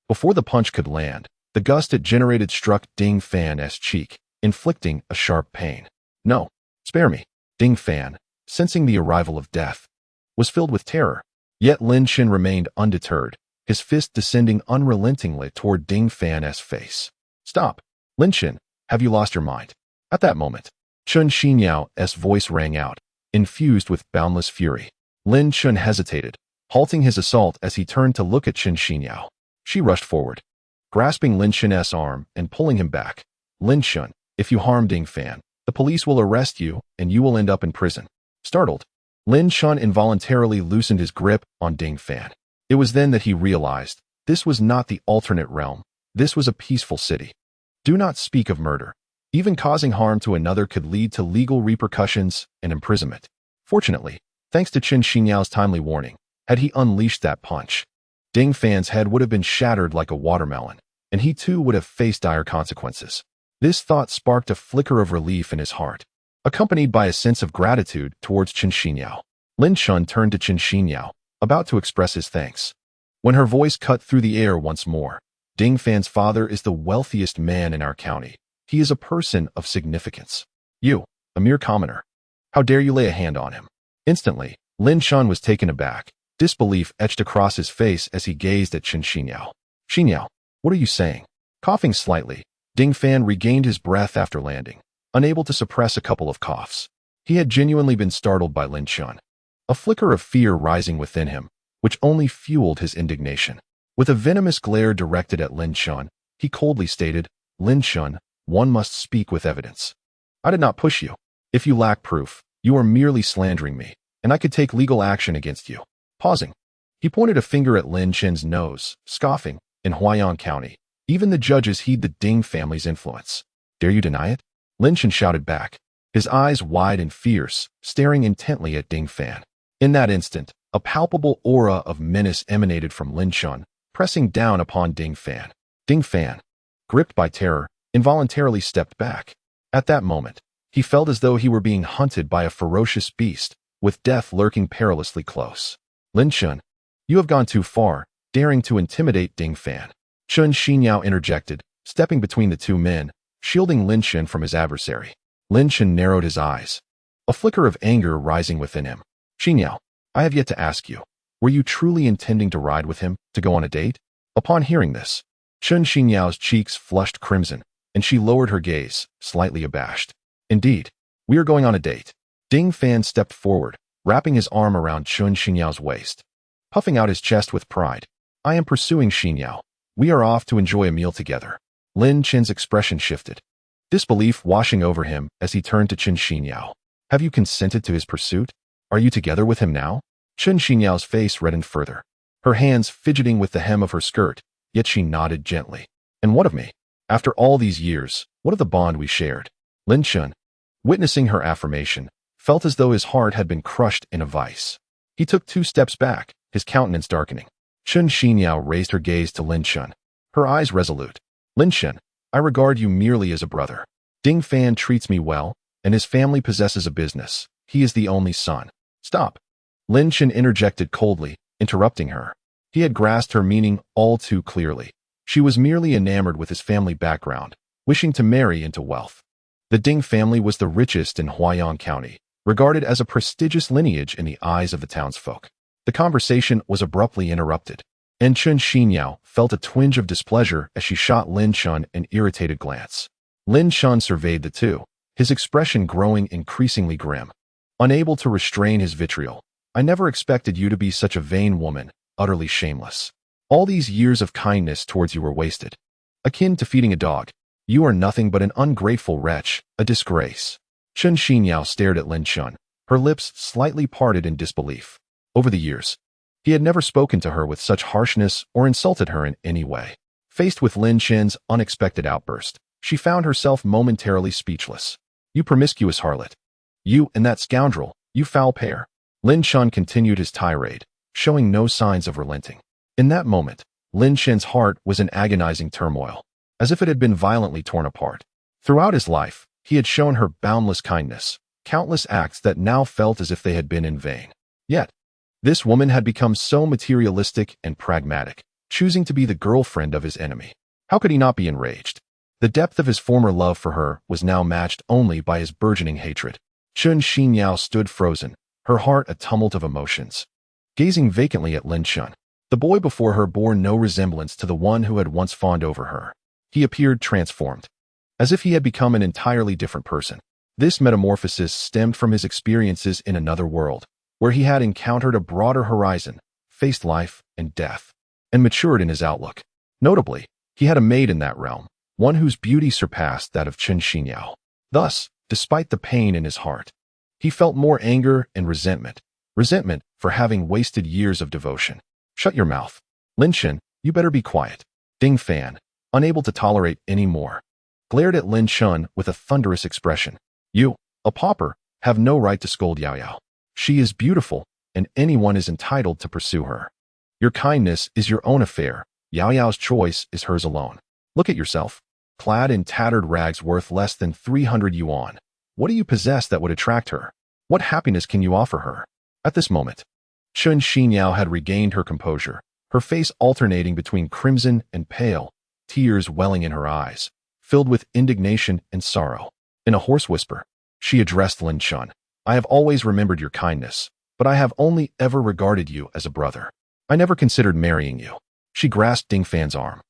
Before the punch could land, the gust it generated struck Ding Fan's cheek, inflicting a sharp pain. No, spare me. Ding Fan, sensing the arrival of death, was filled with terror. Yet Lin Chen remained undeterred, his fist descending unrelentingly toward Ding Fan's face. Stop! Lin Chen, have you lost your mind? At that moment, Chen Xinyao's voice rang out, infused with boundless fury. Lin Chen hesitated, halting his assault as he turned to look at Chen Xinyao. She rushed forward, grasping Lin Chen's arm and pulling him back. Lin Chen, if you harm Ding Fan, the police will arrest you and you will end up in prison. Startled, Lin Chen involuntarily loosened his grip on Ding Fan. It was then that he realized this was not the alternate realm. This was a peaceful city. Do not speak of murder. Even causing harm to another could lead to legal repercussions and imprisonment. Fortunately, thanks to Chen Xinyao's timely warning, had he unleashed that punch, Ding Fan's head would have been shattered like a watermelon, and he too would have faced dire consequences. This thought sparked a flicker of relief in his heart, accompanied by a sense of gratitude towards Chen Xinyao. Lin Chen turned to Chen Xinyao, about to express his thanks, when her voice cut through the air once more. Ding Fan's father is the wealthiest man in our county. He is a person of significance. You, a mere commoner. How dare you lay a hand on him? Instantly, Lin Chen was taken aback. Disbelief etched across his face as he gazed at Chen Xinyao. Xinyao, what are you saying? Coughing slightly, Ding Fan regained his breath after landing, unable to suppress a couple of coughs. He had genuinely been startled by Lin Chen, a flicker of fear rising within him, which only fueled his indignation. With a venomous glare directed at Lin Chen, he coldly stated, Lin Chen, one must speak with evidence. I did not push you. If you lack proof, you are merely slandering me, and I could take legal action against you. Pausing, he pointed a finger at Lin Chen's nose, scoffing, in Huayan County, even the judges heed the Ding family's influence. Dare you deny it? Lin Chen shouted back, his eyes wide and fierce, staring intently at Ding Fan. In that instant, a palpable aura of menace emanated from Lin Chen, pressing down upon Ding Fan. Ding Fan, gripped by terror, involuntarily stepped back. At that moment, he felt as though he were being hunted by a ferocious beast, with death lurking perilously close. Lin Chen, you have gone too far, daring to intimidate Ding Fan. Chen Xinyao interjected, stepping between the two men, shielding Lin Chen from his adversary. Lin Chen narrowed his eyes, a flicker of anger rising within him. Xinyao, I have yet to ask you, were you truly intending to ride with him, to go on a date? Upon hearing this, Chen Xinyao's cheeks flushed crimson, and she lowered her gaze, slightly abashed. Indeed, we are going on a date. Ding Fan stepped forward, wrapping his arm around Chen Xinyao's waist, puffing out his chest with pride. I am pursuing Xinyao. We are off to enjoy a meal together. Lin Chen's expression shifted, disbelief washing over him as he turned to Chen Xinyao. Have you consented to his pursuit? Are you together with him now? Chen Xinyao's face reddened further, her hands fidgeting with the hem of her skirt, yet she nodded gently. And what of me? After all these years, what of the bond we shared? Lin Chen, witnessing her affirmation, felt as though his heart had been crushed in a vice. He took 2 steps back, his countenance darkening. Chen Xinyao raised her gaze to Lin Chen, her eyes resolute. Lin Chen, I regard you merely as a brother. Ding Fan treats me well, and his family possesses a business. He is the only son. Stop. Lin Chen interjected coldly, interrupting her. He had grasped her meaning all too clearly. She was merely enamored with his family background, wishing to marry into wealth. The Ding family was the richest in Huayan County, regarded as a prestigious lineage in the eyes of the townsfolk. The conversation was abruptly interrupted, and Chen Xinyao felt a twinge of displeasure as she shot Lin Chen an irritated glance. Lin Chen surveyed the two, his expression growing increasingly grim. Unable to restrain his vitriol, I never expected you to be such a vain woman, utterly shameless. All these years of kindness towards you were wasted. Akin to feeding a dog, you are nothing but an ungrateful wretch, a disgrace. Chen Xinyao stared at Lin Chen, her lips slightly parted in disbelief. Over the years, he had never spoken to her with such harshness or insulted her in any way. Faced with Lin Chen's unexpected outburst, she found herself momentarily speechless. You promiscuous harlot. You and that scoundrel, you foul pair. Lin Chen continued his tirade, showing no signs of relenting. In that moment, Lin Chen's heart was in agonizing turmoil, as if it had been violently torn apart. Throughout his life, he had shown her boundless kindness, countless acts that now felt as if they had been in vain. Yet, this woman had become so materialistic and pragmatic, choosing to be the girlfriend of his enemy. How could he not be enraged? The depth of his former love for her was now matched only by his burgeoning hatred. Chen Xinyao stood frozen, her heart a tumult of emotions. Gazing vacantly at Lin Chen, the boy before her bore no resemblance to the one who had once fawned over her. He appeared transformed, as if he had become an entirely different person. This metamorphosis stemmed from his experiences in another world, where he had encountered a broader horizon, faced life and death, and matured in his outlook. Notably, he had a maid in that realm, one whose beauty surpassed that of Chen Xinyao. Thus, despite the pain in his heart, he felt more anger and resentment for having wasted years of devotion. Shut your mouth. Lin Chen, you better be quiet. Ding Fan, unable to tolerate any more, glared at Lin Chen with a thunderous expression. You, a pauper, have no right to scold Yao Yao. She is beautiful, and anyone is entitled to pursue her. Your kindness is your own affair. Yao Yao's choice is hers alone. Look at yourself, clad in tattered rags worth less than 300 yuan. What do you possess that would attract her? What happiness can you offer her? At this moment, Chen Xinyao had regained her composure, her face alternating between crimson and pale, tears welling in her eyes, filled with indignation and sorrow. In a hoarse whisper, she addressed Lin Chen. I have always remembered your kindness, but I have only ever regarded you as a brother. I never considered marrying you. She grasped Ding Fan's arm.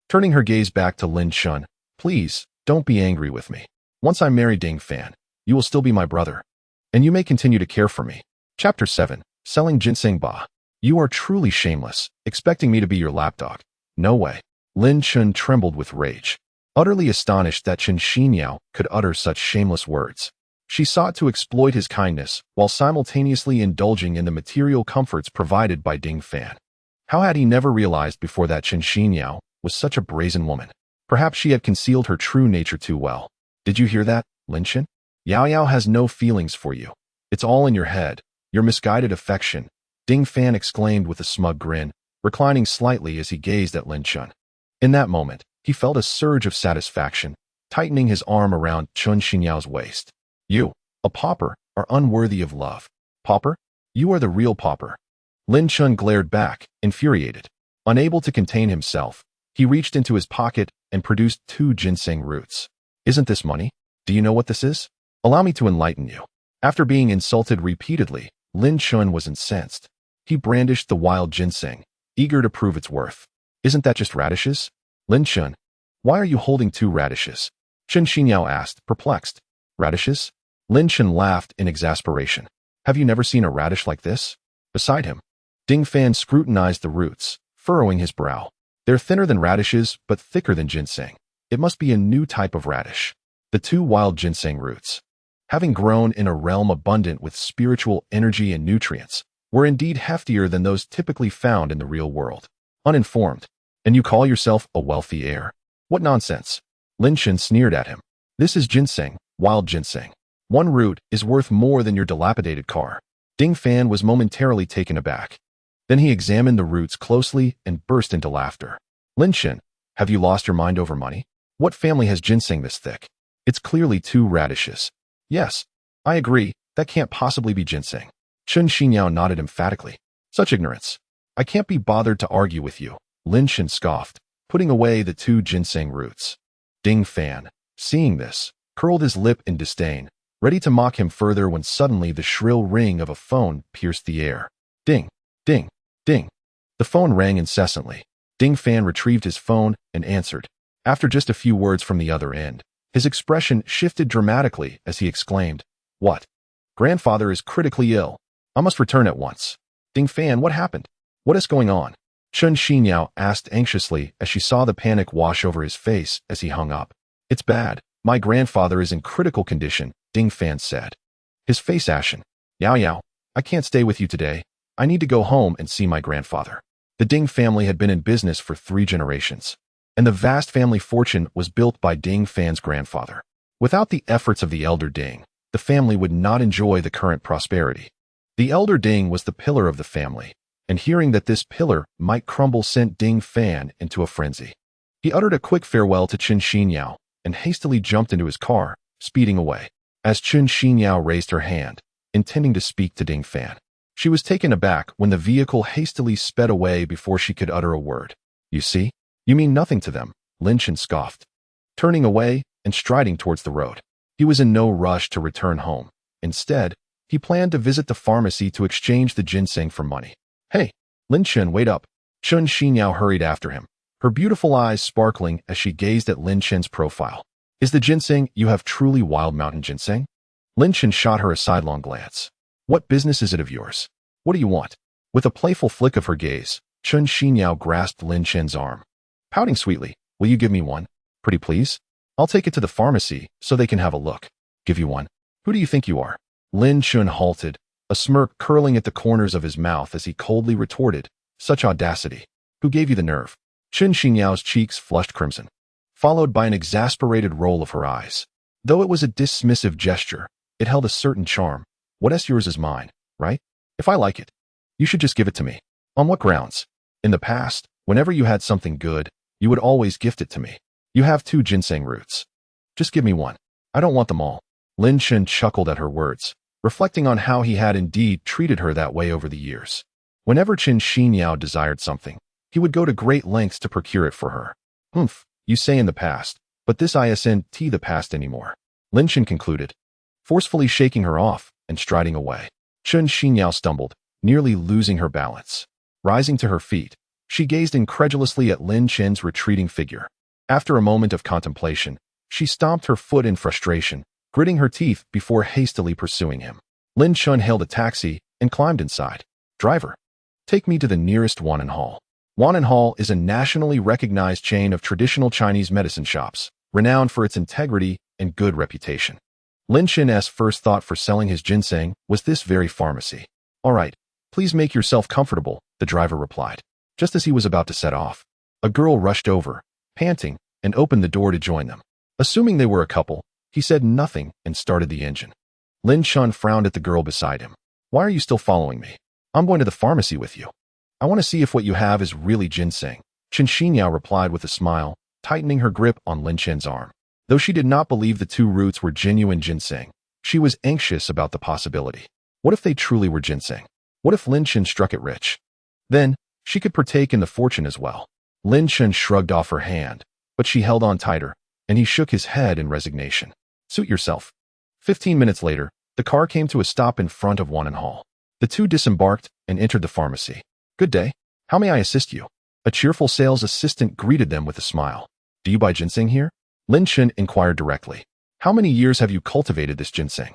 Turning her gaze back to Lin Chen, please, don't be angry with me. Once I marry Ding Fan, you will still be my brother, and you may continue to care for me. Chapter 7. Selling Ginseng Ba. You are truly shameless, expecting me to be your lapdog. No way. Lin Chen trembled with rage, utterly astonished that Chen Xinyao could utter such shameless words. She sought to exploit his kindness while simultaneously indulging in the material comforts provided by Ding Fan. How had he never realized before that Chen Xinyao was such a brazen woman? Perhaps she had concealed her true nature too well. Did you hear that, Lin Chen? Yao Yao has no feelings for you. It's all in your head, your misguided affection, Ding Fan exclaimed with a smug grin, reclining slightly as he gazed at Lin Chen. In that moment, he felt a surge of satisfaction, tightening his arm around Chen Xinyao's waist. You, a pauper, are unworthy of love. Pauper? You are the real pauper. Lin Chen glared back, infuriated. Unable to contain himself, he reached into his pocket and produced 2 ginseng roots. Isn't this money? Do you know what this is? Allow me to enlighten you. After being insulted repeatedly, Lin Chen was incensed. He brandished the wild ginseng, eager to prove its worth. Isn't that just radishes? Lin Chen, why are you holding 2 radishes? Chen Xinyao asked, perplexed. Radishes? Lin Chen laughed in exasperation. Have you never seen a radish like this? Beside him, Ding Fan scrutinized the roots, furrowing his brow. They're thinner than radishes, but thicker than ginseng. It must be a new type of radish. The 2 wild ginseng roots, having grown in a realm abundant with spiritual energy and nutrients, were indeed heftier than those typically found in the real world. Uninformed, and you call yourself a wealthy heir? What nonsense! Lin Chen sneered at him. This is ginseng, Wild ginseng. One root is worth more than your dilapidated car. Ding Fan was momentarily taken aback. Then he examined the roots closely and burst into laughter. Lin Chen, have you lost your mind over money? What family has ginseng this thick? It's clearly 2 radishes. Yes, I agree, that can't possibly be ginseng. Chen Xinyao nodded emphatically. Such ignorance. I can't be bothered to argue with you, Lin Chen scoffed, putting away the 2 ginseng roots. Ding Fan, seeing this, curled his lip in disdain, ready to mock him further when suddenly the shrill ring of a phone pierced the air. Ding, ding, ding. The phone rang incessantly. Ding Fan retrieved his phone and answered. After just a few words from the other end, his expression shifted dramatically as he exclaimed, "What? Grandfather is critically ill. I must return at once." Ding Fan, what happened? What is going on? Chen Xinyao asked anxiously as she saw the panic wash over his face as he hung up. It's bad. My grandfather is in critical condition, Ding Fan said. His face ashen. Yao Yao, I can't stay with you today. I need to go home and see my grandfather. The Ding family had been in business for 3 generations, and the vast family fortune was built by Ding Fan's grandfather. Without the efforts of the elder Ding, the family would not enjoy the current prosperity. The elder Ding was the pillar of the family, and hearing that this pillar might crumble sent Ding Fan into a frenzy. He uttered a quick farewell to Chen Xinyao and hastily jumped into his car, speeding away. As Chen Xinyao raised her hand, intending to speak to Ding Fan, she was taken aback when the vehicle hastily sped away before she could utter a word. You see? You mean nothing to them, Lin Chen scoffed, turning away and striding towards the road. He was in no rush to return home. Instead, he planned to visit the pharmacy to exchange the ginseng for money. Hey, Lin Chen, wait up. Chen Xinyao hurried after him, her beautiful eyes sparkling as she gazed at Lin Chen's profile. Is the ginseng you have truly wild mountain ginseng? Lin Chen shot her a sidelong glance. What business is it of yours? What do you want? With a playful flick of her gaze, Chen Xinyao grasped Lin Chen's arm. Pouting sweetly, will you give me one? Pretty please? I'll take it to the pharmacy so they can have a look. Give you one? Who do you think you are? Lin Chen halted, a smirk curling at the corners of his mouth as he coldly retorted, such audacity. Who gave you the nerve? Chen Xinyao's cheeks flushed crimson, followed by an exasperated roll of her eyes. Though it was a dismissive gesture, it held a certain charm. What's yours is mine, right? If I like it, you should just give it to me. On what grounds? In the past, whenever you had something good, you would always gift it to me. You have 2 ginseng roots. Just give me one. I don't want them all. Lin Chen chuckled at her words, reflecting on how he had indeed treated her that way over the years. Whenever Chen Xinyao desired something, he would go to great lengths to procure it for her. Humph, you say in the past, but this isn't the past anymore, Lin Chen concluded, forcefully shaking her off and striding away. Chen Xinyao stumbled, nearly losing her balance. Rising to her feet, she gazed incredulously at Lin Chen's retreating figure. After a moment of contemplation, she stomped her foot in frustration, gritting her teeth before hastily pursuing him. Lin Chen hailed a taxi and climbed inside. Driver, take me to the nearest Xuanhuan Hall. Xuanhuan Hall is a nationally recognized chain of traditional Chinese medicine shops, renowned for its integrity and good reputation. Lin Chen's first thought for selling his ginseng was this very pharmacy. All right, please make yourself comfortable, the driver replied. Just as he was about to set off, a girl rushed over, panting, and opened the door to join them. Assuming they were a couple, he said nothing and started the engine. Lin Chen frowned at the girl beside him. Why are you still following me? I'm going to the pharmacy with you. I want to see if what you have is really ginseng, Chen Xinyao replied with a smile, tightening her grip on Lin Chen's arm. Though she did not believe the 2 roots were genuine ginseng, she was anxious about the possibility. What if they truly were ginseng? What if Lin Chen struck it rich? Then, she could partake in the fortune as well. Lin Chen shrugged off her hand, but she held on tighter, and he shook his head in resignation. Suit yourself. 15 minutes later, the car came to a stop in front of Xuanhuan Hall. The 2 disembarked and entered the pharmacy. Good day. How may I assist you? A cheerful sales assistant greeted them with a smile. Do you buy ginseng here? Lin Chen inquired directly. How many years have you cultivated this ginseng?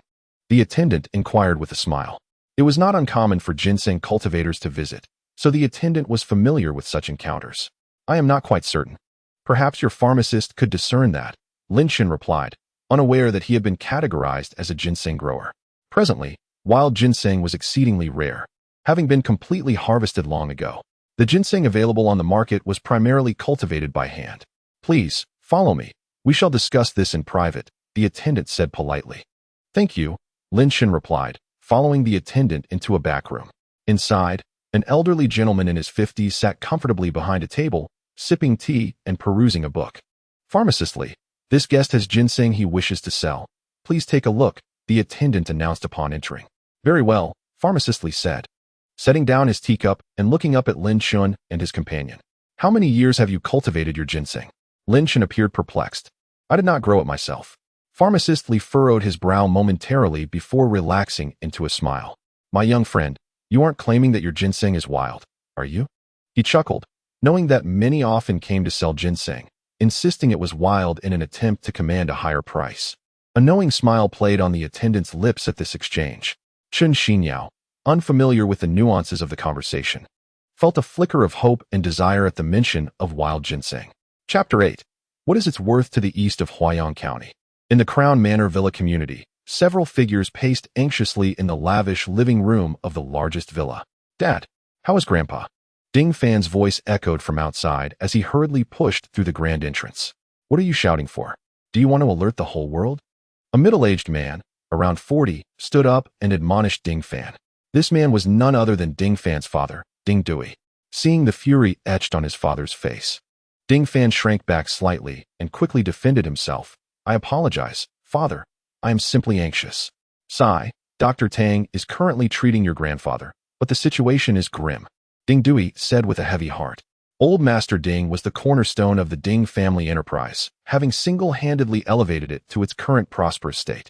The attendant inquired with a smile. It was not uncommon for ginseng cultivators to visit, so the attendant was familiar with such encounters. I am not quite certain. Perhaps your pharmacist could discern that, Lin Chen replied, unaware that he had been categorized as a ginseng grower. Presently, wild ginseng was exceedingly rare, having been completely harvested long ago. The ginseng available on the market was primarily cultivated by hand. Please, follow me. We shall discuss this in private, the attendant said politely. Thank you, Lin Chen replied, following the attendant into a back room. Inside, an elderly gentleman in his 50s sat comfortably behind a table, sipping tea and perusing a book. Pharmacist Li, this guest has ginseng he wishes to sell. Please take a look, the attendant announced upon entering. Very well, Pharmacist Li said, setting down his teacup and looking up at Lin Chen and his companion. How many years have you cultivated your ginseng? Lin Chen appeared perplexed. I did not grow it myself. Pharmacist Li furrowed his brow momentarily before relaxing into a smile. My young friend, you aren't claiming that your ginseng is wild, are you? He chuckled, knowing that many often came to sell ginseng, insisting it was wild in an attempt to command a higher price. A knowing smile played on the attendant's lips at this exchange. Chen Xinyao, unfamiliar with the nuances of the conversation, felt a flicker of hope and desire at the mention of wild ginseng. Chapter 8. What is its worth to the east of Huaiyang County? In the Crown Manor Villa community, several figures paced anxiously in the lavish living room of the largest villa. Dad, how is Grandpa? Ding Fan's voice echoed from outside as he hurriedly pushed through the grand entrance. What are you shouting for? Do you want to alert the whole world? A middle-aged man, around 40, stood up and admonished Ding Fan. This man was none other than Ding Fan's father, Ding Dui. Seeing the fury etched on his father's face, Ding Fan shrank back slightly and quickly defended himself. I apologize, father. I am simply anxious. Sigh, Dr. Tang is currently treating your grandfather, but the situation is grim, Ding Dui said with a heavy heart. Old Master Ding was the cornerstone of the Ding family enterprise, having single-handedly elevated it to its current prosperous state,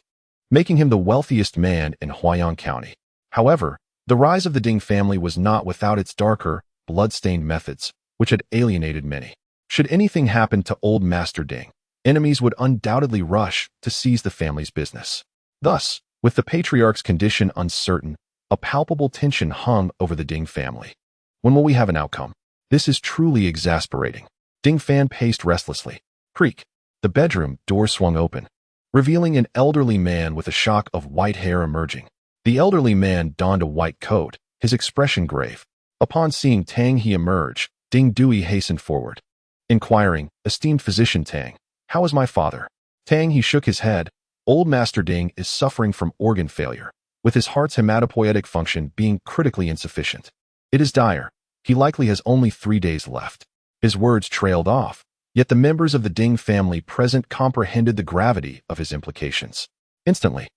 making him the wealthiest man in Huaiyang County. However, the rise of the Ding family was not without its darker, blood-stained methods, which had alienated many. Should anything happen to old Master Ding, enemies would undoubtedly rush to seize the family's business. Thus, with the patriarch's condition uncertain, a palpable tension hung over the Ding family. When will we have an outcome? This is truly exasperating. Ding Fan paced restlessly. Creak. The bedroom door swung open, revealing an elderly man with a shock of white hair emerging. The elderly man donned a white coat, his expression grave. Upon seeing Tang he emerged, Ding Dui hastened forward, inquiring, Esteemed physician Tang, how is my father? Tang he shook his head. Old Master Ding is suffering from organ failure, with his heart's hematopoietic function being critically insufficient. It is dire. He likely has only 3 days left. His words trailed off, yet the members of the Ding family present comprehended the gravity of his implications. Instantly,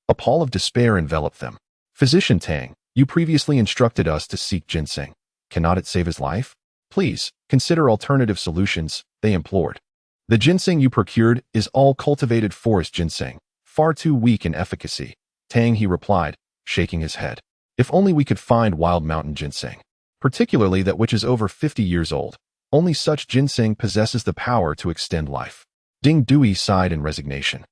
a pall of despair enveloped them. Physician Tang, you previously instructed us to seek ginseng. Cannot it save his life? Please, consider alternative solutions, they implored. The ginseng you procured is all cultivated forest ginseng, far too weak in efficacy, Tang he replied, shaking his head. If only we could find wild mountain ginseng, particularly that which is over 50 years old. Only such ginseng possesses the power to extend life. Ding Dui sighed in resignation.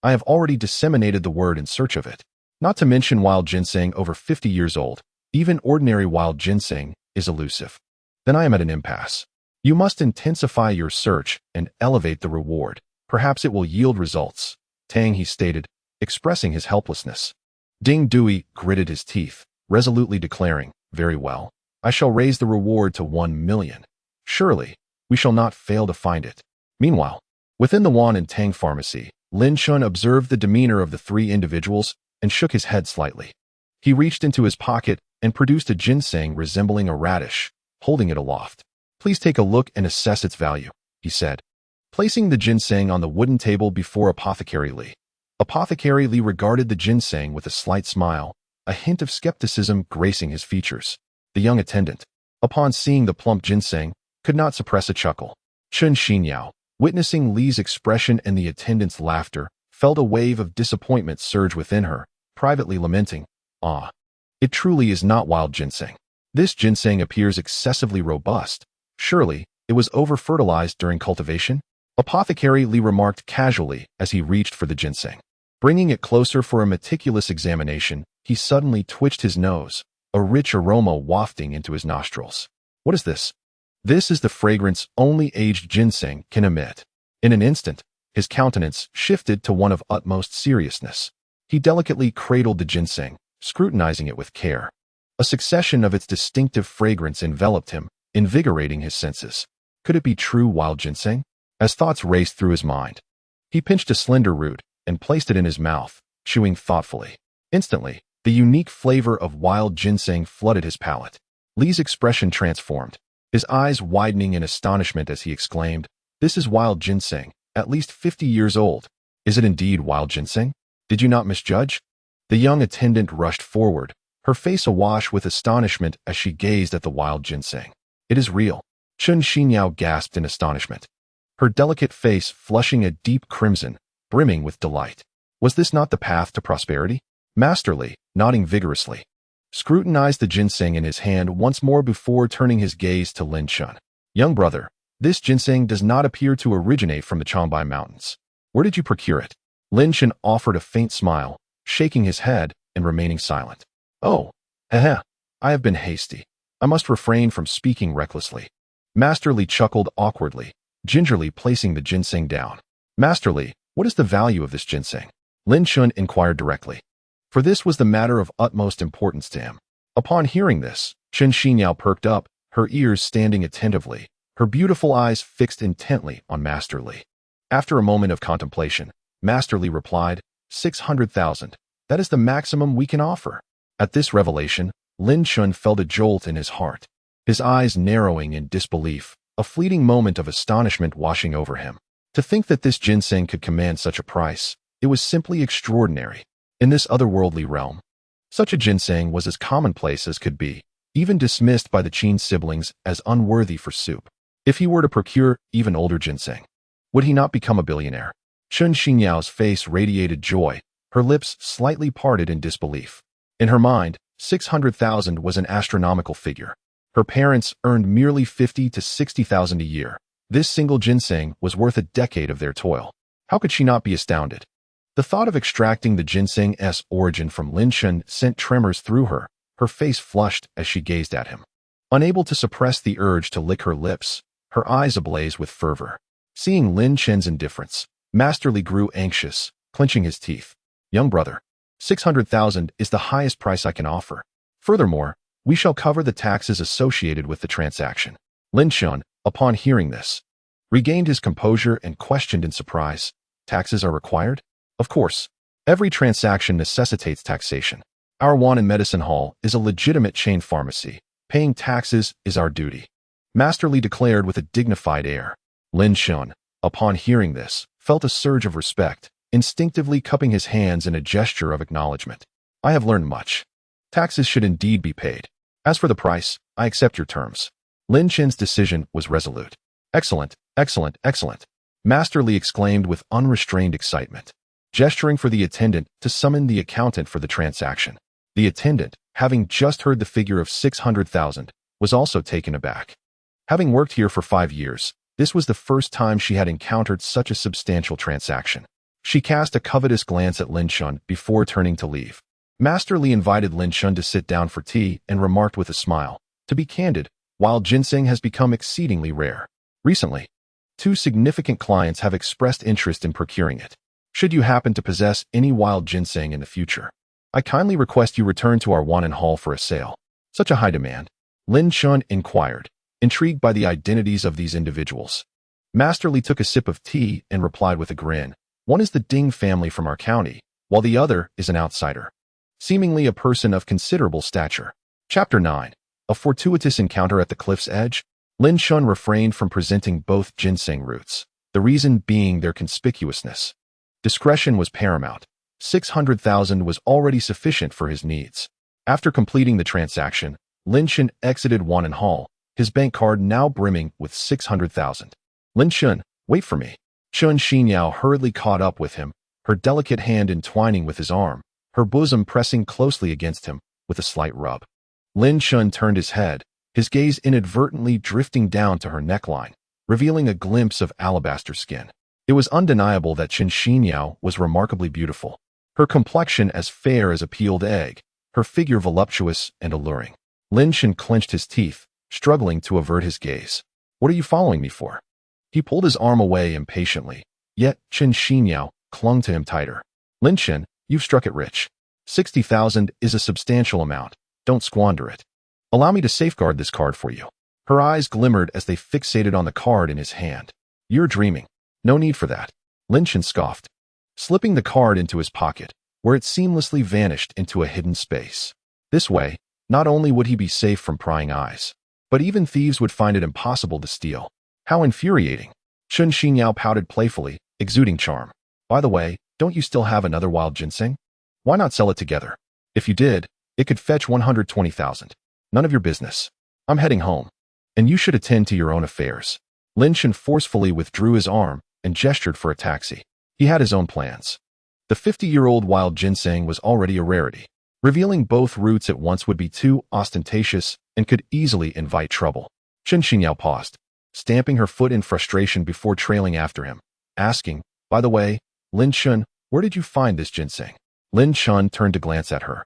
I have already disseminated the word in search of it. Not to mention wild ginseng over 50 years old, even ordinary wild ginseng is elusive. Then I am at an impasse. You must intensify your search and elevate the reward. Perhaps it will yield results, Tang he stated, expressing his helplessness. Ding Dui gritted his teeth, resolutely declaring, very well. I shall raise the reward to 1 million. Surely, we shall not fail to find it. Meanwhile, within the Wan and Tang pharmacy, Lin Chen observed the demeanor of the 3 individuals and shook his head slightly. He reached into his pocket and produced a ginseng resembling a radish, holding it aloft. Please take a look and assess its value, he said, placing the ginseng on the wooden table before Apothecary Li. Apothecary Li regarded the ginseng with a slight smile, a hint of skepticism gracing his features. The young attendant, upon seeing the plump ginseng, could not suppress a chuckle. Chen Xinyao, witnessing Li's expression and the attendant's laughter, felt a wave of disappointment surge within her, privately lamenting, Ah, it truly is not wild ginseng. This ginseng appears excessively robust. Surely, it was over-fertilized during cultivation? Apothecary Li remarked casually as he reached for the ginseng. Bringing it closer for a meticulous examination, he suddenly twitched his nose, a rich aroma wafting into his nostrils. What is this? This is the fragrance only aged ginseng can emit. In an instant, his countenance shifted to one of utmost seriousness. He delicately cradled the ginseng, scrutinizing it with care. A succession of its distinctive fragrance enveloped him, invigorating his senses. Could it be true wild ginseng? As thoughts raced through his mind, he pinched a slender root, and placed it in his mouth, chewing thoughtfully. Instantly, the unique flavor of wild ginseng flooded his palate. Li's expression transformed, his eyes widening in astonishment as he exclaimed, "This is wild ginseng, at least 50 years old. Is it indeed wild ginseng? Did you not misjudge?" The young attendant rushed forward, her face awash with astonishment as she gazed at the wild ginseng. "It is real." Chun Xinyao gasped in astonishment, her delicate face flushing a deep crimson, brimming with delight. Was this not the path to prosperity? Master Li, nodding vigorously, scrutinized the ginseng in his hand once more before turning his gaze to Lin Chen. "Young brother, this ginseng does not appear to originate from the Changbai Mountains. Where did you procure it?" Lin Chen offered a faint smile, shaking his head and remaining silent. "Oh, I have been hasty. I must refrain from speaking recklessly." Master Li chuckled awkwardly, gingerly placing the ginseng down. "Master Li, what is the value of this ginseng?" Lin Chen inquired directly, for this was the matter of utmost importance to him. Upon hearing this, Chun Xinyao perked up, her ears standing attentively, her beautiful eyes fixed intently on Master Li. After a moment of contemplation, Master Li replied, 600,000. That is the maximum we can offer." At this revelation, Lin Chen felt a jolt in his heart, his eyes narrowing in disbelief, a fleeting moment of astonishment washing over him. To think that this ginseng could command such a price, it was simply extraordinary. In this otherworldly realm, such a ginseng was as commonplace as could be, even dismissed by the Qin siblings as unworthy for soup. If he were to procure even older ginseng, would he not become a billionaire? Chun Xinyao's face radiated joy, her lips slightly parted in disbelief. In her mind, 600,000 was an astronomical figure. Her parents earned merely 50 to 60,000 a year. This single ginseng was worth a decade of their toil. How could she not be astounded? The thought of extracting the ginseng's origin from Lin Chen sent tremors through her, her face flushed as she gazed at him. Unable to suppress the urge to lick her lips, her eyes ablaze with fervor. Seeing Lin Chen's indifference, Master Li grew anxious, clenching his teeth. "Young brother, 600,000 is the highest price I can offer. Furthermore, we shall cover the taxes associated with the transaction." Lin Chen, upon hearing this, regained his composure and questioned in surprise, "Taxes are required?" "Of course. Every transaction necessitates taxation. Our Wanjie Medicine Hall is a legitimate chain pharmacy. Paying taxes is our duty," Master Li declared with a dignified air. Lin Chen, upon hearing this, felt a surge of respect, instinctively cupping his hands in a gesture of acknowledgement. "I have learned much. Taxes should indeed be paid. As for the price, I accept your terms." Lin Chen's decision was resolute. "Excellent, excellent, excellent," Master Li exclaimed with unrestrained excitement, gesturing for the attendant to summon the accountant for the transaction. The attendant, having just heard the figure of 600,000, was also taken aback. Having worked here for 5 years, this was the first time she had encountered such a substantial transaction. She cast a covetous glance at Lin Chen before turning to leave. Master Li invited Lin Chen to sit down for tea and remarked with a smile, "To be candid, wild ginseng has become exceedingly rare. Recently, 2 significant clients have expressed interest in procuring it. Should you happen to possess any wild ginseng in the future, I kindly request you return to our Wanjie Hall for a sale." "Such a high demand?" Lin Chen inquired, intrigued by the identities of these individuals. Master Li took a sip of tea and replied with a grin, "One is the Ding family from our county, while the other is an outsider, seemingly a person of considerable stature." Chapter 9. A fortuitous encounter at the cliff's edge. Lin Chen refrained from presenting both ginseng roots, the reason being their conspicuousness. Discretion was paramount. 600,000 was already sufficient for his needs. After completing the transaction, Lin Chen exited Wanjie Hall, his bank card now brimming with 600,000. "Lin Chen, wait for me." Chun Xinyao hurriedly caught up with him, her delicate hand entwining with his arm, her bosom pressing closely against him with a slight rub. Lin Chen turned his head, his gaze inadvertently drifting down to her neckline, revealing a glimpse of alabaster skin. It was undeniable that Chun Xinyao was remarkably beautiful, her complexion as fair as a peeled egg, her figure voluptuous and alluring. Lin Chen clenched his teeth, struggling to avert his gaze. "What are you following me for?" He pulled his arm away impatiently, yet Chun Xinyao clung to him tighter. "Lin Chen, you've struck it rich. 60,000 is a substantial amount. Don't squander it. Allow me to safeguard this card for you." Her eyes glimmered as they fixated on the card in his hand. "You're dreaming. No need for that." Lin Chen scoffed. slipping the card into his pocket, where it seamlessly vanished into a hidden space. This way, not only would he be safe from prying eyes, but even thieves would find it impossible to steal. How infuriating! Chun Xinyao pouted playfully, exuding charm. By the way, don't you still have another wild ginseng? Why not sell it together? If you did, it could fetch 120,000. None of your business. I'm heading home, and you should attend to your own affairs. Lin Chen forcefully withdrew his arm and gestured for a taxi. He had his own plans. The 50-year-old wild ginseng was already a rarity. Revealing both roots at once would be too ostentatious and could easily invite trouble. Chun Xinyao paused, stamping her foot in frustration before trailing after him, asking, "By the way, Lin Chen, where did you find this ginseng?" Lin Chen turned to glance at her,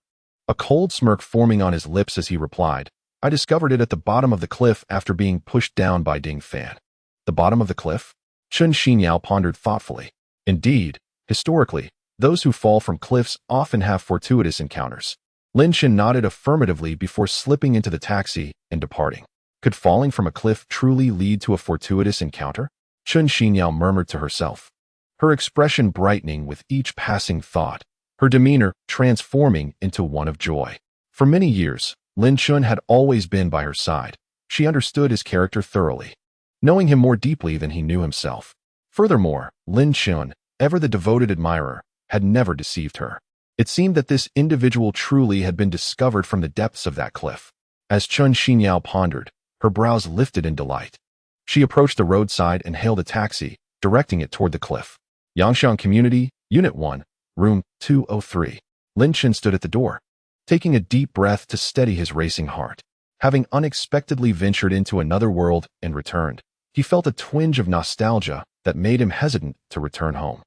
a cold smirk forming on his lips as he replied, "I discovered it at the bottom of the cliff after being pushed down by Ding Fan." The bottom of the cliff? Chun Xinyao pondered thoughtfully. Indeed, historically, those who fall from cliffs often have fortuitous encounters. Lin Chen nodded affirmatively before slipping into the taxi and departing. Could falling from a cliff truly lead to a fortuitous encounter? Chun Xinyao murmured to herself, her expression brightening with each passing thought, her demeanor transforming into one of joy. For many years, Lin Chen had always been by her side. She understood his character thoroughly, knowing him more deeply than he knew himself. Furthermore, Lin Chen, ever the devoted admirer, had never deceived her. It seemed that this individual truly had been discovered from the depths of that cliff. As Chun Xinyao pondered, her brows lifted in delight. She approached the roadside and hailed a taxi, directing it toward the cliff. Yangshan Community, Unit 1, Room 203. Lin Chen stood at the door, taking a deep breath to steady his racing heart. Having unexpectedly ventured into another world and returned, he felt a twinge of nostalgia that made him hesitant to return home.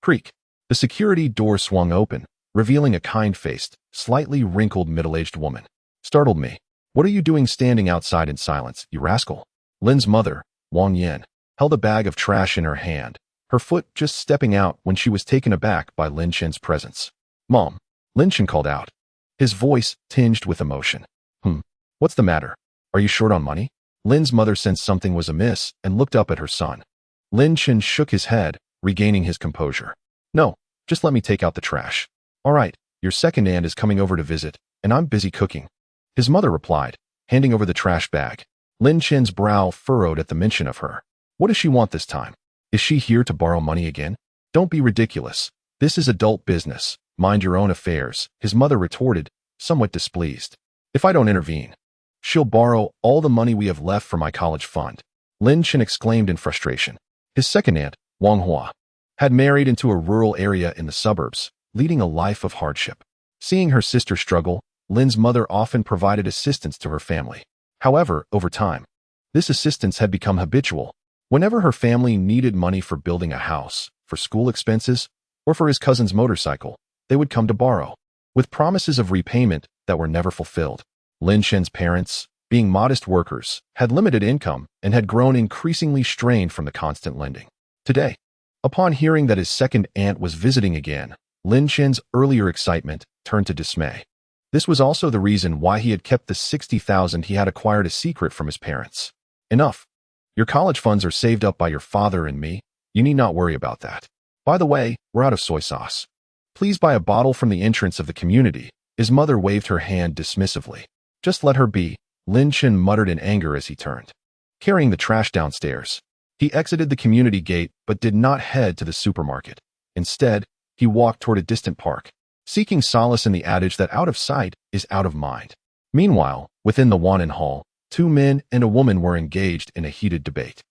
Creak. The security door swung open, revealing a kind-faced, slightly wrinkled middle-aged woman. Startled me. What are you doing standing outside in silence, you rascal? Lin's mother, Wang Yan, held a bag of trash in her hand, her foot just stepping out when she was taken aback by Lin Chen's presence. Mom, Lin Chen called out, his voice tinged with emotion. What's the matter? Are you short on money? Lin's mother sensed something was amiss and looked up at her son. Lin Chen shook his head, regaining his composure. No, just let me take out the trash. All right, your second aunt is coming over to visit, and I'm busy cooking. His mother replied, handing over the trash bag. Lin Chen's brow furrowed at the mention of her. What does she want this time? Is she here to borrow money again? Don't be ridiculous. This is adult business. Mind your own affairs, his mother retorted, somewhat displeased. If I don't intervene, she'll borrow all the money we have left for my college fund. Lin Chen exclaimed in frustration. His second aunt, Wang Hua, had married into a rural area in the suburbs, leading a life of hardship. Seeing her sister struggle, Lin's mother often provided assistance to her family. However, over time, this assistance had become habitual. Whenever her family needed money for building a house, for school expenses, or for his cousin's motorcycle, they would come to borrow, with promises of repayment that were never fulfilled. Lin Chen's parents, being modest workers, had limited income and had grown increasingly strained from the constant lending. Today, upon hearing that his second aunt was visiting again, Lin Chen's earlier excitement turned to dismay. This was also the reason why he had kept the 60,000 he had acquired a secret from his parents. Enough. Your college funds are saved up by your father and me. You need not worry about that. By the way, we're out of soy sauce. Please buy a bottle from the entrance of the community. His mother waved her hand dismissively. Just let her be, Lin Chen muttered in anger as he turned, carrying the trash downstairs. He exited the community gate but did not head to the supermarket. Instead, he walked toward a distant park, seeking solace in the adage that out of sight is out of mind. Meanwhile, within the Wan'an Hall, two men and a woman were engaged in a heated debate.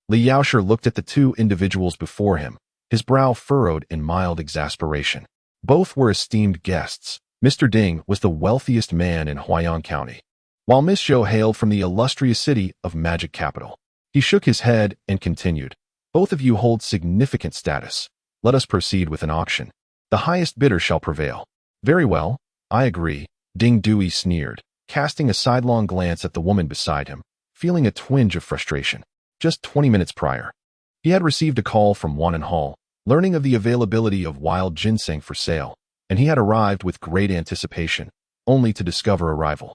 Li Yaosher looked at the two individuals before him, his brow furrowed in mild exasperation. Both were esteemed guests. Mr. Ding was the wealthiest man in Huayan County, while Miss Zhou hailed from the illustrious city of Magic Capital. He shook his head and continued, both of you hold significant status. Let us proceed with an auction. The highest bidder shall prevail. Very well, I agree, Ding Dui sneered, casting a sidelong glance at the woman beside him, feeling a twinge of frustration. Just 20 minutes prior, he had received a call from Wan'an Hall, learning of the availability of wild ginseng for sale, and he had arrived with great anticipation, only to discover a rival.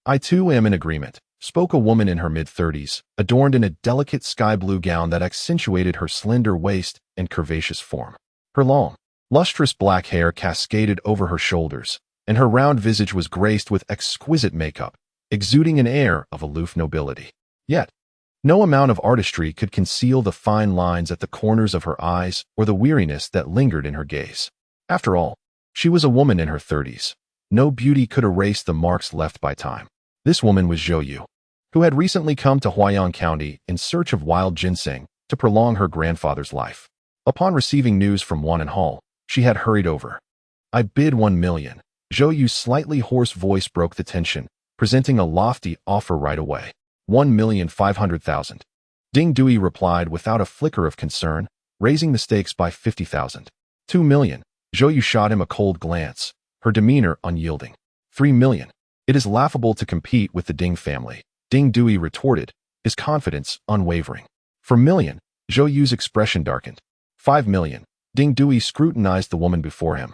I too am in agreement, spoke a woman in her mid-30s, adorned in a delicate sky blue gown that accentuated her slender waist and curvaceous form. Her long, Lustrous black hair cascaded over her shoulders, and her round visage was graced with exquisite makeup, exuding an air of aloof nobility. Yet, no amount of artistry could conceal the fine lines at the corners of her eyes or the weariness that lingered in her gaze. After all, she was a woman in her 30s. No beauty could erase the marks left by time. This woman was Zhou Yu, who had recently come to Huayan County in search of wild ginseng to prolong her grandfather's life. Upon receiving news from Wan and Hall, she had hurried over. "I bid 1 million. Zhou Yu's slightly hoarse voice broke the tension, presenting a lofty offer right away. 1,500,000. Ding Dui replied without a flicker of concern, raising the stakes by 50,000. 2 million. Zhou Yu shot him a cold glance, her demeanor unyielding. 3 million. It is laughable to compete with the Ding family, Ding Dui retorted, his confidence unwavering. For million, Zhou Yu's expression darkened. 5 million. Ding Dui scrutinized the woman before him,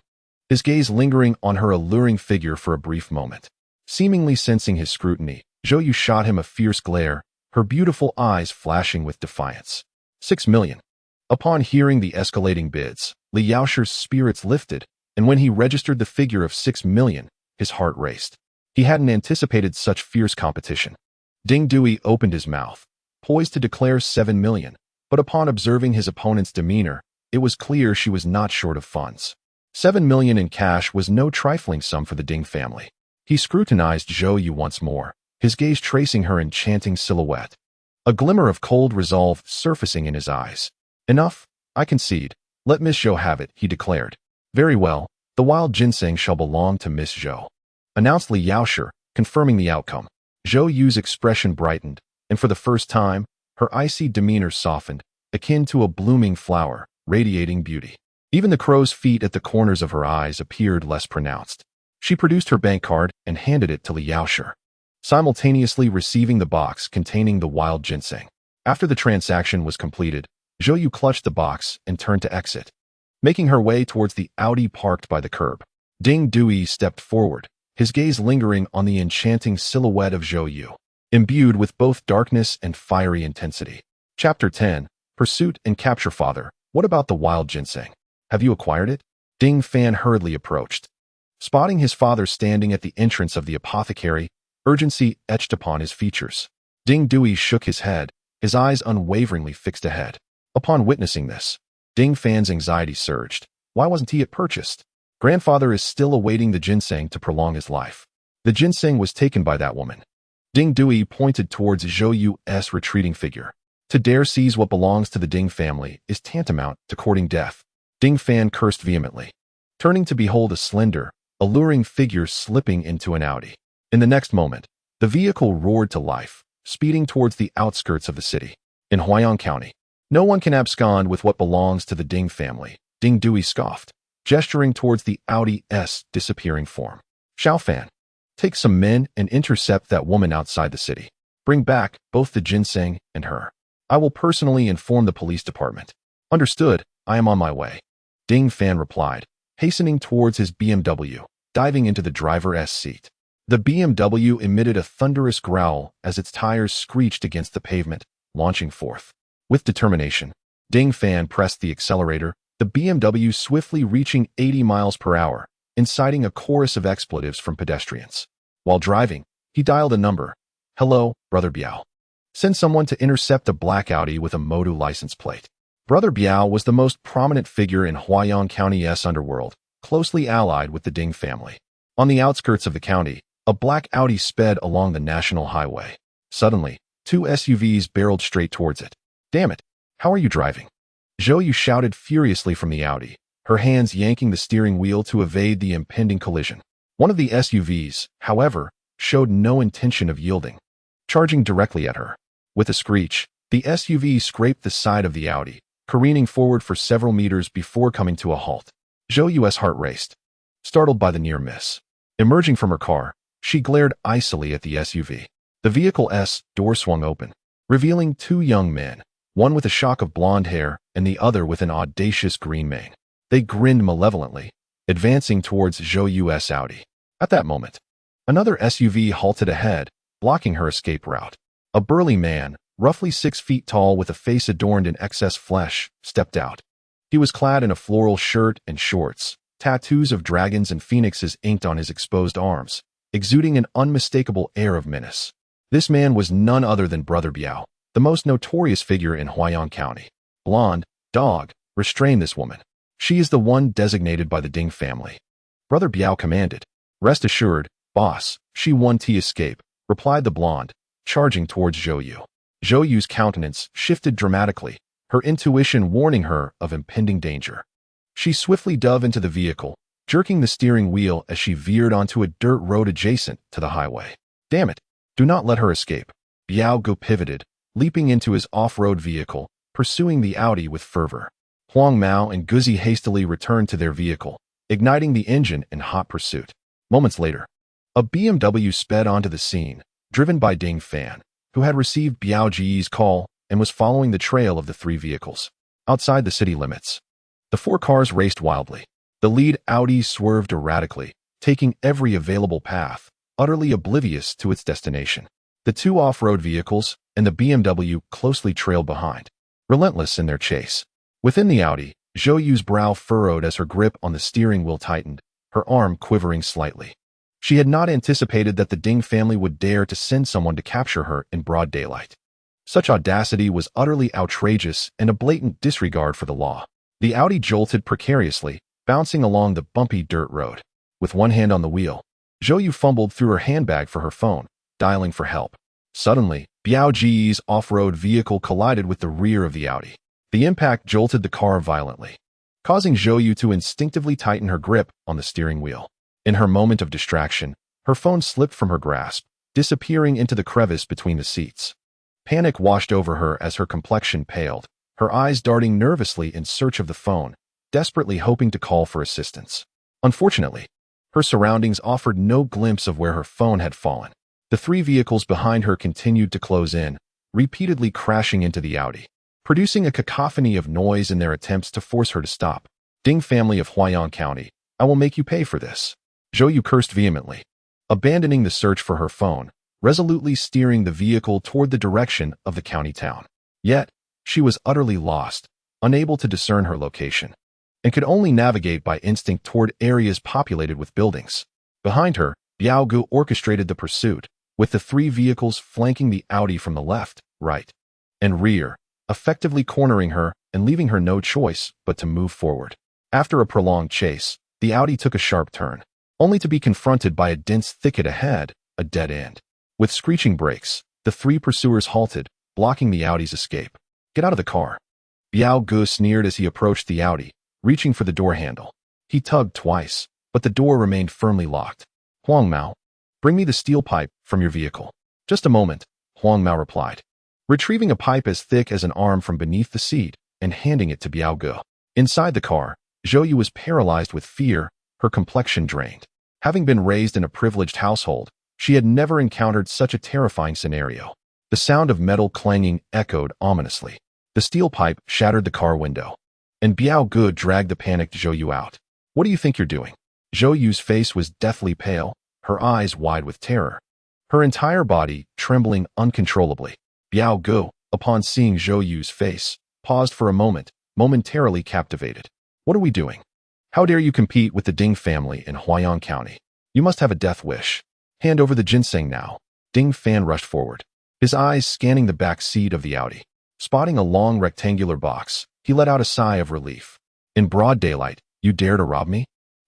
his gaze lingering on her alluring figure for a brief moment. Seemingly sensing his scrutiny, Zhou Yu shot him a fierce glare, her beautiful eyes flashing with defiance. 6 million. Upon hearing the escalating bids, Li Yaoshi's spirits lifted, and when he registered the figure of 6 million, his heart raced. He hadn't anticipated such fierce competition. Ding Dui opened his mouth, poised to declare 7 million, but upon observing his opponent's demeanor, it was clear she was not short of funds. 7 million in cash was no trifling sum for the Ding family. He scrutinized Zhou Yu once more, his gaze tracing her enchanting silhouette. A glimmer of cold resolve surfacing in his eyes. "Enough, I concede. Let Miss Zhou have it," he declared. "Very well, the wild ginseng shall belong to Miss Zhou," announced Li Yaoshi, confirming the outcome. Zhou Yu's expression brightened, and for the first time, her icy demeanor softened, akin to a blooming flower, radiating beauty. Even the crow's feet at the corners of her eyes appeared less pronounced. She produced her bank card and handed it to Li Yaoshi, simultaneously receiving the box containing the wild ginseng. After the transaction was completed, Zhou Yu clutched the box and turned to exit. Making her way towards the Audi parked by the curb, Ding Dui stepped forward, his gaze lingering on the enchanting silhouette of Zhou Yu, imbued with both darkness and fiery intensity. Chapter 10. Pursuit and Capture. "Father, what about the wild ginseng? Have you acquired it?" Ding Fan hurriedly approached. Spotting his father standing at the entrance of the apothecary, urgency etched upon his features. Ding Dui shook his head, his eyes unwaveringly fixed ahead. Upon witnessing this, Ding Fan's anxiety surged. Why wasn't he purchased? Grandfather is still awaiting the ginseng to prolong his life. The ginseng was taken by that woman. Ding Dui pointed towards Zhou Yu's retreating figure. To dare seize what belongs to the Ding family is tantamount to courting death. Ding Fan cursed vehemently, turning to behold a slender, alluring figure slipping into an Audi. In the next moment, the vehicle roared to life, speeding towards the outskirts of the city. In Huayan County, no one can abscond with what belongs to the Ding family, Ding Dui scoffed, gesturing towards the Audi's disappearing form. "Xiaofan, take some men and intercept that woman outside the city. Bring back both the ginseng and her. I will personally inform the police department." "Understood, I am on my way," Ding Fan replied, hastening towards his BMW, diving into the driver's seat. The BMW emitted a thunderous growl as its tires screeched against the pavement, launching forth. With determination, Ding Fan pressed the accelerator, the BMW swiftly reaching 80 miles per hour, inciting a chorus of expletives from pedestrians. While driving, he dialed a number. "Hello, Brother Biao. Send someone to intercept a black Audi with a Modu license plate." Brother Biao was the most prominent figure in Huayan County's underworld, closely allied with the Ding family. On the outskirts of the county, a black Audi sped along the national highway. Suddenly, two SUVs barreled straight towards it. "Damn it, how are you driving?" Zhou Yu shouted furiously from the Audi, her hands yanking the steering wheel to evade the impending collision. One of the SUVs, however, showed no intention of yielding, charging directly at her. With a screech, the SUV scraped the side of the Audi, careening forward for several meters before coming to a halt. Zhou Yu's heart raced, startled by the near miss. Emerging from her car, she glared icily at the SUV. The vehicle's door swung open, revealing two young men, one with a shock of blonde hair and the other with an audacious green mane. They grinned malevolently, advancing towards Zhou Yu's Audi. At that moment, another SUV halted ahead, blocking her escape route. A burly man, roughly 6 feet tall with a face adorned in excess flesh, stepped out. He was clad in a floral shirt and shorts, tattoos of dragons and phoenixes inked on his exposed arms, exuding an unmistakable air of menace. This man was none other than Brother Biao, the most notorious figure in Huayan County. Blonde, dog, restrain this woman. She is the one designated by the Ding family. Brother Biao commanded. Rest assured, boss, she won't escape, replied the blonde, charging towards Zhou Yu. Zhou Yu's countenance shifted dramatically, her intuition warning her of impending danger. She swiftly dove into the vehicle, jerking the steering wheel as she veered onto a dirt road adjacent to the highway. Damn it! Do not let her escape. Biao Gu pivoted, leaping into his off-road vehicle, pursuing the Audi with fervor. Huang Mao and Guzi hastily returned to their vehicle, igniting the engine in hot pursuit. Moments later, a BMW sped onto the scene, driven by Ding Fan, who had received Biao Ji's call and was following the trail of the three vehicles. Outside the city limits, the four cars raced wildly. The lead Audi swerved erratically, taking every available path, utterly oblivious to its destination. The two off-road vehicles and the BMW closely trailed behind, relentless in their chase. Within the Audi, Zhou Yu's brow furrowed as her grip on the steering wheel tightened, her arm quivering slightly. She had not anticipated that the Ding family would dare to send someone to capture her in broad daylight. Such audacity was utterly outrageous and a blatant disregard for the law. The Audi jolted precariously, bouncing along the bumpy dirt road. With one hand on the wheel, Zhou Yu fumbled through her handbag for her phone, dialing for help. Suddenly, Biao Ji's off-road vehicle collided with the rear of the Audi. The impact jolted the car violently, causing Zhou Yu to instinctively tighten her grip on the steering wheel. In her moment of distraction, her phone slipped from her grasp, disappearing into the crevice between the seats. Panic washed over her as her complexion paled, her eyes darting nervously in search of the phone, desperately hoping to call for assistance. Unfortunately, her surroundings offered no glimpse of where her phone had fallen. The three vehicles behind her continued to close in, repeatedly crashing into the Audi, producing a cacophony of noise in their attempts to force her to stop. Ding family of Huayan County, I will make you pay for this. Zhou Yu cursed vehemently, abandoning the search for her phone, resolutely steering the vehicle toward the direction of the county town. Yet, she was utterly lost, unable to discern her location, and could only navigate by instinct toward areas populated with buildings. Behind her, Biao Gu orchestrated the pursuit, with the three vehicles flanking the Audi from the left, right, and rear, effectively cornering her and leaving her no choice but to move forward. After a prolonged chase, the Audi took a sharp turn, only to be confronted by a dense thicket ahead, a dead end. With screeching brakes, the three pursuers halted, blocking the Audi's escape. Get out of the car. Biao Gu sneered as he approached the Audi, reaching for the door handle. He tugged twice, but the door remained firmly locked. Huang Mao, bring me the steel pipe from your vehicle. Just a moment, Huang Mao replied, retrieving a pipe as thick as an arm from beneath the seat and handing it to Biao Gu. Inside the car, Zhou Yu was paralyzed with fear, her complexion drained. Having been raised in a privileged household, she had never encountered such a terrifying scenario. The sound of metal clanging echoed ominously. The steel pipe shattered the car window, and Biao Gu dragged the panicked Zhou Yu out. What do you think you're doing? Zhou Yu's face was deathly pale, her eyes wide with terror, her entire body trembling uncontrollably. Biao Gu, upon seeing Zhou Yu's face, paused for a moment, momentarily captivated. What are we doing? How dare you compete with the Ding family in Huayan County? You must have a death wish. Hand over the ginseng now. Ding Fan rushed forward, his eyes scanning the back seat of the Audi. Spotting a long rectangular box, he let out a sigh of relief. In broad daylight, you dare to rob me?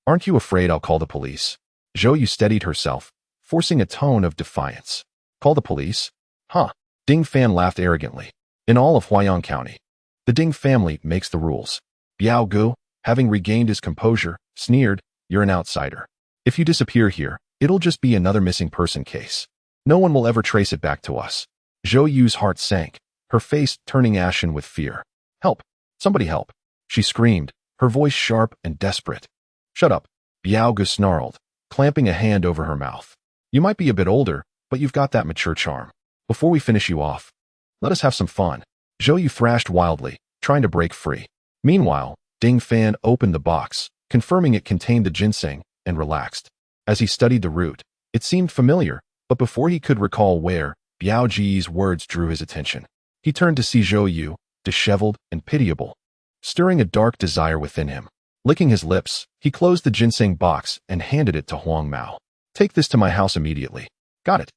Aren't you afraid I'll call the police? Zhou Yu steadied herself, forcing a tone of defiance. Call the police? Huh. Ding Fan laughed arrogantly. In all of Huayan County, the Ding family makes the rules. Biao Gu, having regained his composure, sneered, you're an outsider. If you disappear here, it'll just be another missing person case. No one will ever trace it back to us. Zhou Yu's heart sank, her face turning ashen with fear. Help! Somebody help! She screamed, her voice sharp and desperate. Shut up! Biao Gu snarled, clamping a hand over her mouth. You might be a bit older, but you've got that mature charm. Before we finish you off, let us have some fun. Zhou Yu thrashed wildly, trying to break free. Meanwhile, Ding Fan opened the box, confirming it contained the ginseng, and relaxed. As he studied the root, it seemed familiar, but before he could recall where, Biao Ji's words drew his attention. He turned to see Zhou Yu, disheveled and pitiable. stirring a dark desire within him. Licking his lips, he closed the ginseng box and handed it to Huang Mao. Take this to my house immediately. Got it.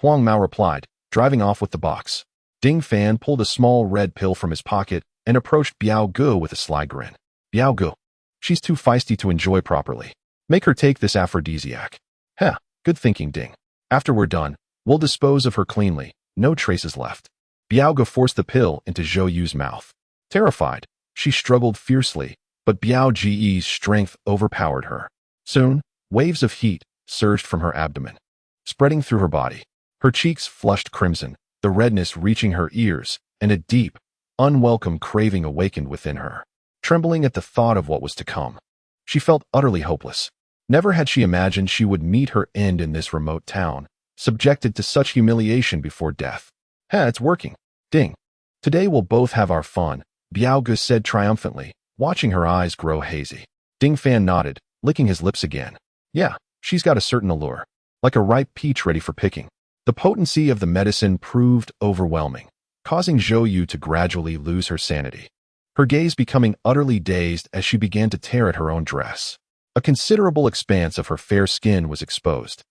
Huang Mao replied, driving off with the box. Ding Fan pulled a small red pill from his pocket and approached Biao Gu with a sly grin. Biao Gu. She's too feisty to enjoy properly. Make her take this aphrodisiac. Heh, good thinking, Ding. After we're done, we'll dispose of her cleanly, no traces left. Biao Gu forced the pill into Zhou Yu's mouth. Terrified, she struggled fiercely, but Biao Ji's strength overpowered her. Soon, waves of heat surged from her abdomen, spreading through her body. Her cheeks flushed crimson, the redness reaching her ears, and a deep, unwelcome craving awakened within her. Trembling at the thought of what was to come, she felt utterly hopeless. Never had she imagined she would meet her end in this remote town, subjected to such humiliation before death. It's working. Ding. Today we'll both have our fun, Biao Gu said triumphantly, watching her eyes grow hazy. Ding Fan nodded, licking his lips again. Yeah, she's got a certain allure, like a ripe peach ready for picking. The potency of the medicine proved overwhelming, causing Zhou Yu to gradually lose her sanity, her gaze becoming utterly dazed as she began to tear at her own dress. A considerable expanse of her fair skin was exposed,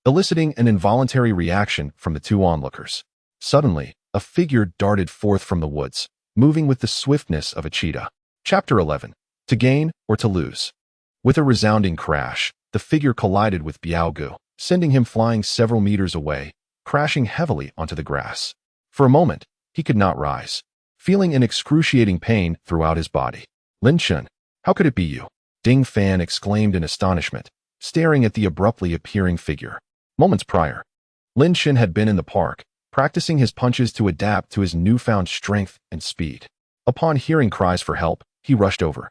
eliciting an involuntary reaction from the two onlookers. Suddenly, a figure darted forth from the woods, moving with the swiftness of a cheetah. Chapter 11. To gain or to lose. With a resounding crash, the figure collided with Biao Gu, sending him flying several meters away, crashing heavily onto the grass. For a moment, he could not rise, feeling an excruciating pain throughout his body. Lin Chen, how could it be you? Ding Fan exclaimed in astonishment, staring at the abruptly appearing figure. Moments prior, Lin Chen had been in the park, practicing his punches to adapt to his newfound strength and speed. Upon hearing cries for help, he rushed over,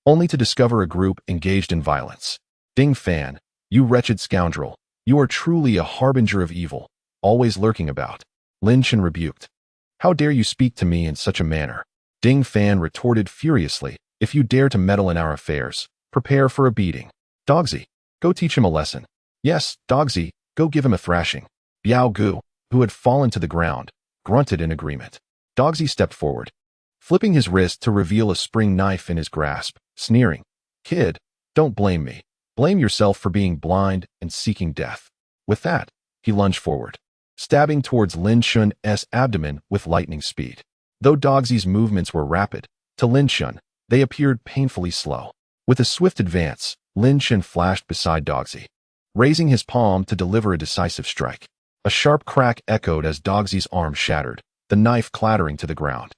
only to discover a group engaged in violence. Ding Fan, you wretched scoundrel, you are truly a harbinger of evil, always lurking about. Lin Chen rebuked. How dare you speak to me in such a manner? Ding Fan retorted furiously, if you dare to meddle in our affairs, prepare for a beating. Dogsy, go teach him a lesson. Yes, Dogsy, go give him a thrashing. Biao Gu, who had fallen to the ground, grunted in agreement. Dogsy stepped forward, flipping his wrist to reveal a spring knife in his grasp, sneering. Kid, don't blame me. Blame yourself for being blind and seeking death. With that, he lunged forward, stabbing towards Lin Chen's abdomen with lightning speed. Though Dogsy's movements were rapid, to Lin Chen, they appeared painfully slow. With a swift advance, Lin Chen flashed beside Dogsy, raising his palm to deliver a decisive strike. A sharp crack echoed as Dogsy's arm shattered, the knife clattering to the ground.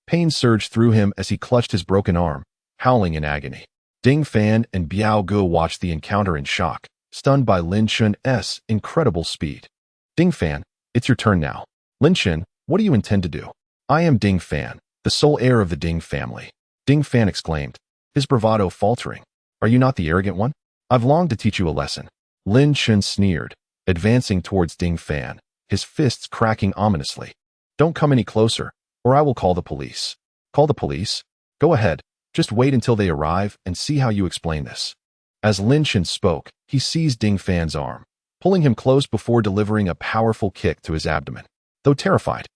Pain surged through him as he clutched his broken arm, howling in agony. Ding Fan and Biao Gu watched the encounter in shock, stunned by Lin Chen's incredible speed. Ding Fan, it's your turn now. Lin Chen, what do you intend to do? I am Ding Fan, the sole heir of the Ding family. Ding Fan exclaimed, his bravado faltering. Are you not the arrogant one? I've longed to teach you a lesson. Lin Chen sneered, advancing towards Ding Fan, his fists cracking ominously. Don't come any closer, or I will call the police. Call the police? Go ahead, just wait until they arrive and see how you explain this. As Lin Chen spoke, he seized Ding Fan's arm, pulling him close before delivering a powerful kick to his abdomen. Though terrified,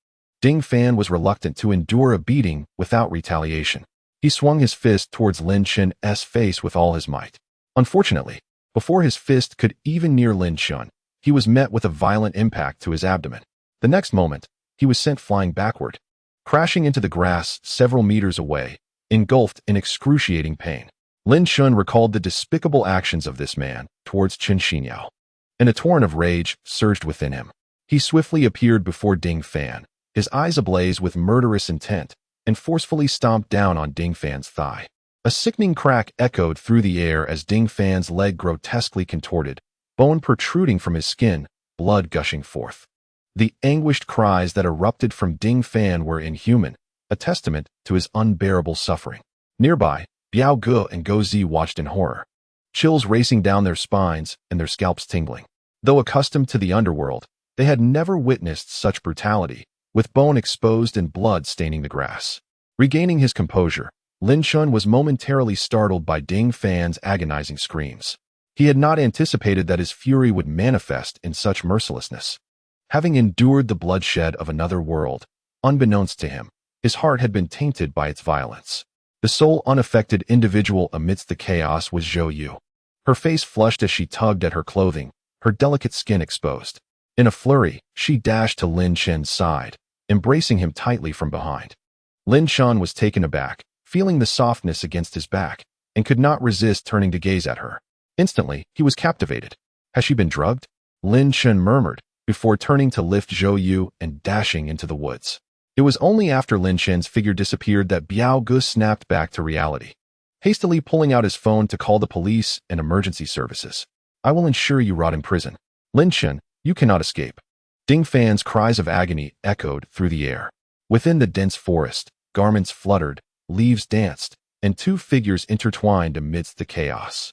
Ding Fan was reluctant to endure a beating without retaliation. He swung his fist towards Lin Chen's face with all his might. Unfortunately, before his fist could even near Lin Chen, he was met with a violent impact to his abdomen. The next moment, he was sent flying backward, crashing into the grass several meters away, engulfed in excruciating pain. Lin Chen recalled the despicable actions of this man towards Chen Xinyao, and a torrent of rage surged within him. He swiftly appeared before Ding Fan, his eyes ablaze with murderous intent, and forcefully stomped down on Ding Fan's thigh. A sickening crack echoed through the air as Ding Fan's leg grotesquely contorted, bone protruding from his skin, blood gushing forth. The anguished cries that erupted from Ding Fan were inhuman, a testament to his unbearable suffering. Nearby, Biao Gu and Gozi watched in horror, chills racing down their spines and their scalps tingling. Though accustomed to the underworld, they had never witnessed such brutality, with bone exposed and blood staining the grass. Regaining his composure, Lin Chen was momentarily startled by Ding Fan's agonizing screams. He had not anticipated that his fury would manifest in such mercilessness. Having endured the bloodshed of another world, unbeknownst to him, his heart had been tainted by its violence. The sole unaffected individual amidst the chaos was Zhou Yu. Her face flushed as she tugged at her clothing, her delicate skin exposed. In a flurry, she dashed to Lin Chen's side, embracing him tightly from behind. Lin Chen was taken aback, feeling the softness against his back, and could not resist turning to gaze at her. Instantly, he was captivated. Has she been drugged? Lin Chen murmured, before turning to lift Zhou Yu and dashing into the woods. It was only after Lin Chen's figure disappeared that Biao Gu snapped back to reality, hastily pulling out his phone to call the police and emergency services. I will ensure you rot in prison. Lin Chen, you cannot escape. Ding Fan's cries of agony echoed through the air. Within the dense forest, garments fluttered, leaves danced, and two figures intertwined amidst the chaos.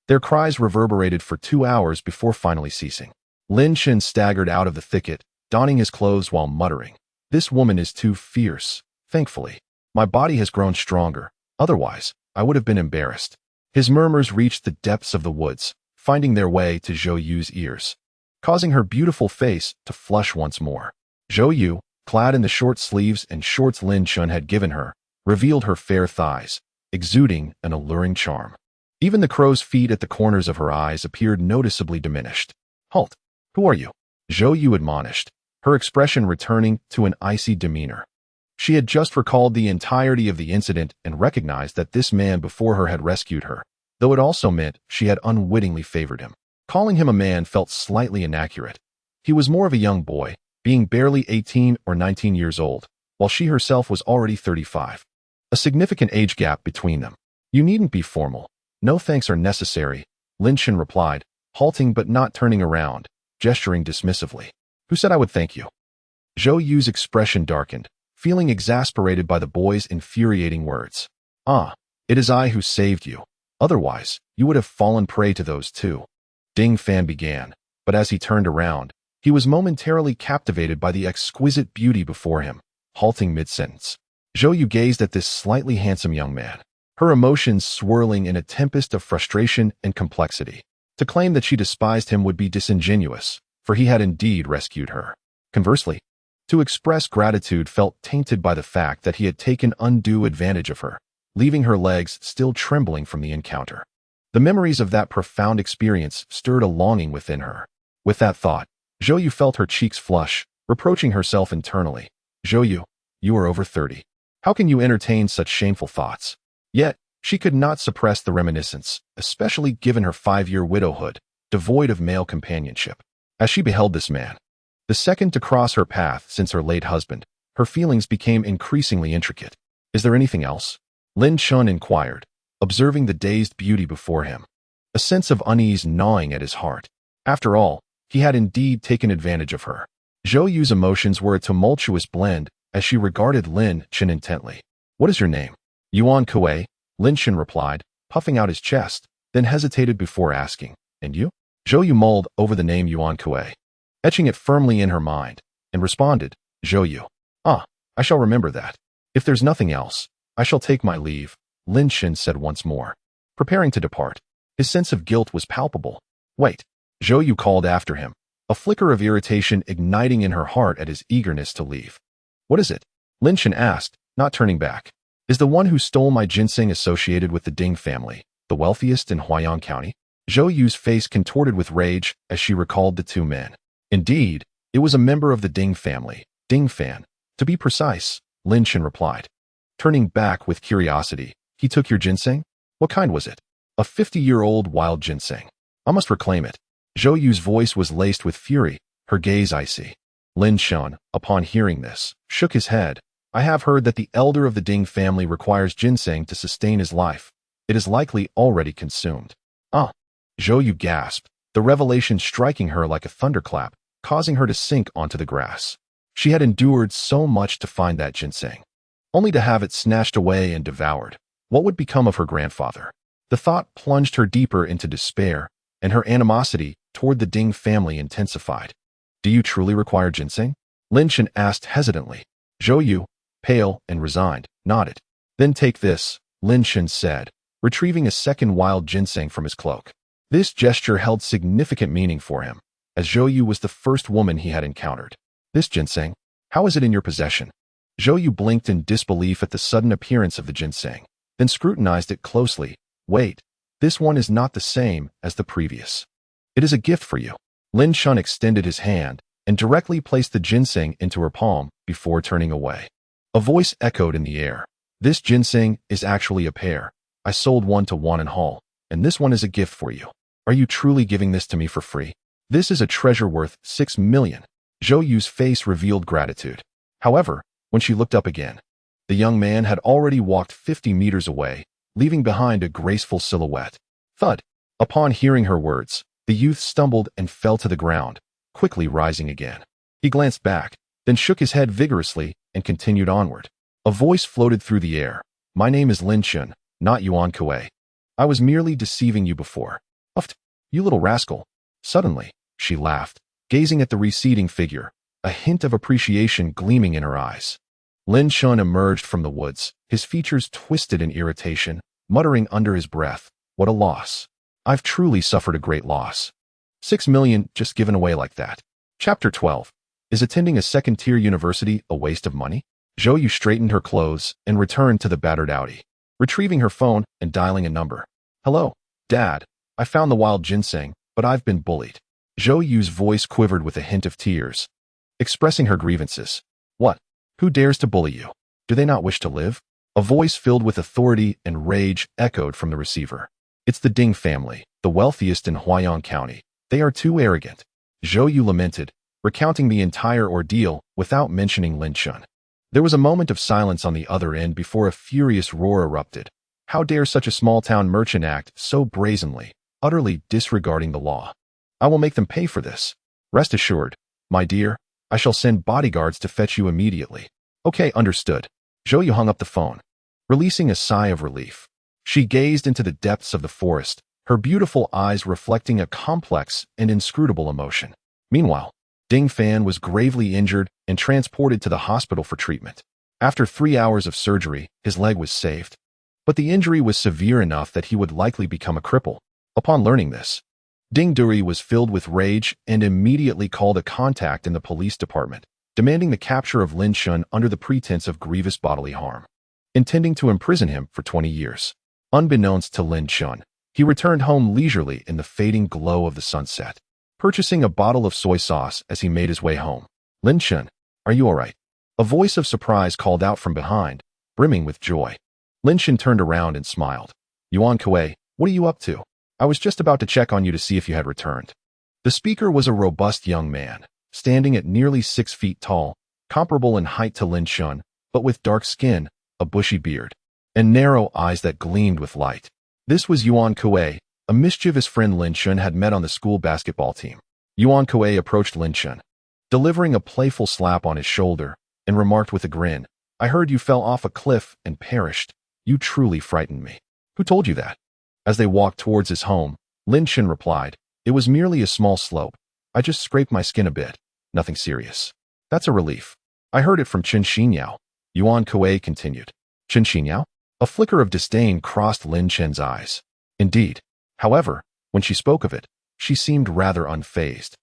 Their cries reverberated for 2 hours before finally ceasing. Lin Chen staggered out of the thicket, donning his clothes while muttering, "This woman is too fierce. Thankfully, my body has grown stronger. Otherwise, I would have been embarrassed." His murmurs reached the depths of the woods, finding their way to Zhou Yu's ears, causing her beautiful face to flush once more. Zhou Yu, clad in the short sleeves and shorts Lin Chen had given her, revealed her fair thighs, exuding an alluring charm. Even the crow's feet at the corners of her eyes appeared noticeably diminished. "Halt! Who are you?" Zhou Yu admonished, her expression returning to an icy demeanor. She had just recalled the entirety of the incident and recognized that this man before her had rescued her, though it also meant she had unwittingly favored him. Calling him a man felt slightly inaccurate. He was more of a young boy, being barely 18 or 19 years old, while she herself was already 35. A significant age gap between them. "You needn't be formal. No thanks are necessary," Lin Chen replied, halting but not turning around, gesturing dismissively. "Who said I would thank you?" Zhou Yu's expression darkened, feeling exasperated by the boy's infuriating words. "Ah, it is I who saved you. Otherwise, you would have fallen prey to those too." Ding Fan began, but as he turned around, he was momentarily captivated by the exquisite beauty before him, halting mid-sentence. Zhou Yu gazed at this slightly handsome young man, her emotions swirling in a tempest of frustration and complexity. To claim that she despised him would be disingenuous, for he had indeed rescued her. Conversely, to express gratitude felt tainted by the fact that he had taken undue advantage of her, leaving her legs still trembling from the encounter. The memories of that profound experience stirred a longing within her. With that thought, Zhou Yu felt her cheeks flush, reproaching herself internally. "Zhou Yu, you are over 30. How can you entertain such shameful thoughts?" Yet, she could not suppress the reminiscence, especially given her 5-year widowhood, devoid of male companionship. As she beheld this man, the second to cross her path since her late husband, her feelings became increasingly intricate. "Is there anything else?" Lin Chen inquired, observing the dazed beauty before him, a sense of unease gnawing at his heart. After all, he had indeed taken advantage of her. Zhou Yu's emotions were a tumultuous blend as she regarded Lin Chen intently. "What is your name?" "Yuan Kuei," Lin Chen replied, puffing out his chest, then hesitated before asking, "And you?" Zhou Yu mulled over the name Yuan Kuei, etching it firmly in her mind, and responded, "Zhou Yu. Ah, I shall remember that. If there's nothing else, I shall take my leave," Lin Chen said once more, preparing to depart. His sense of guilt was palpable. "Wait," Zhou Yu called after him, a flicker of irritation igniting in her heart at his eagerness to leave. "What is it?" Lin Chen asked, not turning back. "Is the one who stole my ginseng associated with the Ding family, the wealthiest in Huayan County?" Zhou Yu's face contorted with rage as she recalled the two men. "Indeed, it was a member of the Ding family, Ding Fan. To be precise," Lin Chen replied. Turning back with curiosity, "He took your ginseng? What kind was it?" "A 50-year-old wild ginseng. I must reclaim it." Zhou Yu's voice was laced with fury, her gaze icy. Lin Chen, upon hearing this, shook his head. "I have heard that the elder of the Ding family requires ginseng to sustain his life. It is likely already consumed." "Ah!" Zhou Yu gasped, the revelation striking her like a thunderclap, causing her to sink onto the grass. She had endured so much to find that ginseng, only to have it snatched away and devoured. What would become of her grandfather? The thought plunged her deeper into despair, and her animosity toward the Ding family intensified. "Do you truly require ginseng?" Lin Chen asked hesitantly. Zhou Yu, pale and resigned, nodded. "Then take this," Lin Chen said, retrieving a second wild ginseng from his cloak. This gesture held significant meaning for him, as Zhou Yu was the first woman he had encountered. "This ginseng? How is it in your possession?" Zhou Yu blinked in disbelief at the sudden appearance of the ginseng, then scrutinized it closely. Wait, this one is not the same as the previous. It is a gift for you. Lin Chen extended his hand and directly placed the ginseng into her palm before turning away. A voice echoed in the air. This ginseng is actually a pair. I sold one to Xuanhuan Hall, and this one is a gift for you. Are you truly giving this to me for free? This is a treasure worth 6 million. Zhou Yu's face revealed gratitude. However, when she looked up again, the young man had already walked 50 meters away, leaving behind a graceful silhouette. Thud! Upon hearing her words, the youth stumbled and fell to the ground, quickly rising again. He glanced back, then shook his head vigorously and continued onward. A voice floated through the air. My name is Lin Chen, not Yuan Kuei. I was merely deceiving you before. Uft, you little rascal. Suddenly, she laughed, gazing at the receding figure, a hint of appreciation gleaming in her eyes. Lin Chen emerged from the woods, his features twisted in irritation, muttering under his breath, what a loss. I've truly suffered a great loss. 6 million just given away like that. Chapter 12. Is attending a second-tier university a waste of money? Zhou Yu straightened her clothes and returned to the battered Audi, retrieving her phone and dialing a number. Hello, Dad. I found the wild ginseng, but I've been bullied. Zhou Yu's voice quivered with a hint of tears, expressing her grievances. What? Who dares to bully you? Do they not wish to live? A voice filled with authority and rage echoed from the receiver. It's the Ding family, the wealthiest in Huayan County. They are too arrogant. Zhou Yu lamented, recounting the entire ordeal without mentioning Lin Chen. There was a moment of silence on the other end before a furious roar erupted. How dare such a small-town merchant act so brazenly, utterly disregarding the law? I will make them pay for this. Rest assured, my dear, I shall send bodyguards to fetch you immediately. Okay, understood. Zhou Yu hung up the phone, releasing a sigh of relief. She gazed into the depths of the forest, her beautiful eyes reflecting a complex and inscrutable emotion. Meanwhile, Ding Fan was gravely injured and transported to the hospital for treatment. After 3 hours of surgery, his leg was saved. But the injury was severe enough that he would likely become a cripple. Upon learning this, Ding Duri was filled with rage and immediately called a contact in the police department, demanding the capture of Lin Chen under the pretense of grievous bodily harm, intending to imprison him for 20 years. Unbeknownst to Lin Chen, he returned home leisurely in the fading glow of the sunset, purchasing a bottle of soy sauce as he made his way home. Lin Chen, are you all right? A voice of surprise called out from behind, brimming with joy. Lin Chen turned around and smiled. Yuan Kuei, what are you up to? I was just about to check on you to see if you had returned. The speaker was a robust young man, standing at nearly 6 feet tall, comparable in height to Lin Chen, but with dark skin, a bushy beard, and narrow eyes that gleamed with light. This was Yuan Kuei, a mischievous friend Lin Chen had met on the school basketball team. Yuan Kuei approached Lin Chen, delivering a playful slap on his shoulder, and remarked with a grin, I heard you fell off a cliff and perished. You truly frightened me. Who told you that? As they walked towards his home, Lin Chen replied, it was merely a small slope. I just scraped my skin a bit. Nothing serious. That's a relief. I heard it from Chen Xinyao. Yuan Kuei continued. Chen Xinyao? A flicker of disdain crossed Lin Chen's eyes. Indeed. However, when she spoke of it, she seemed rather unfazed,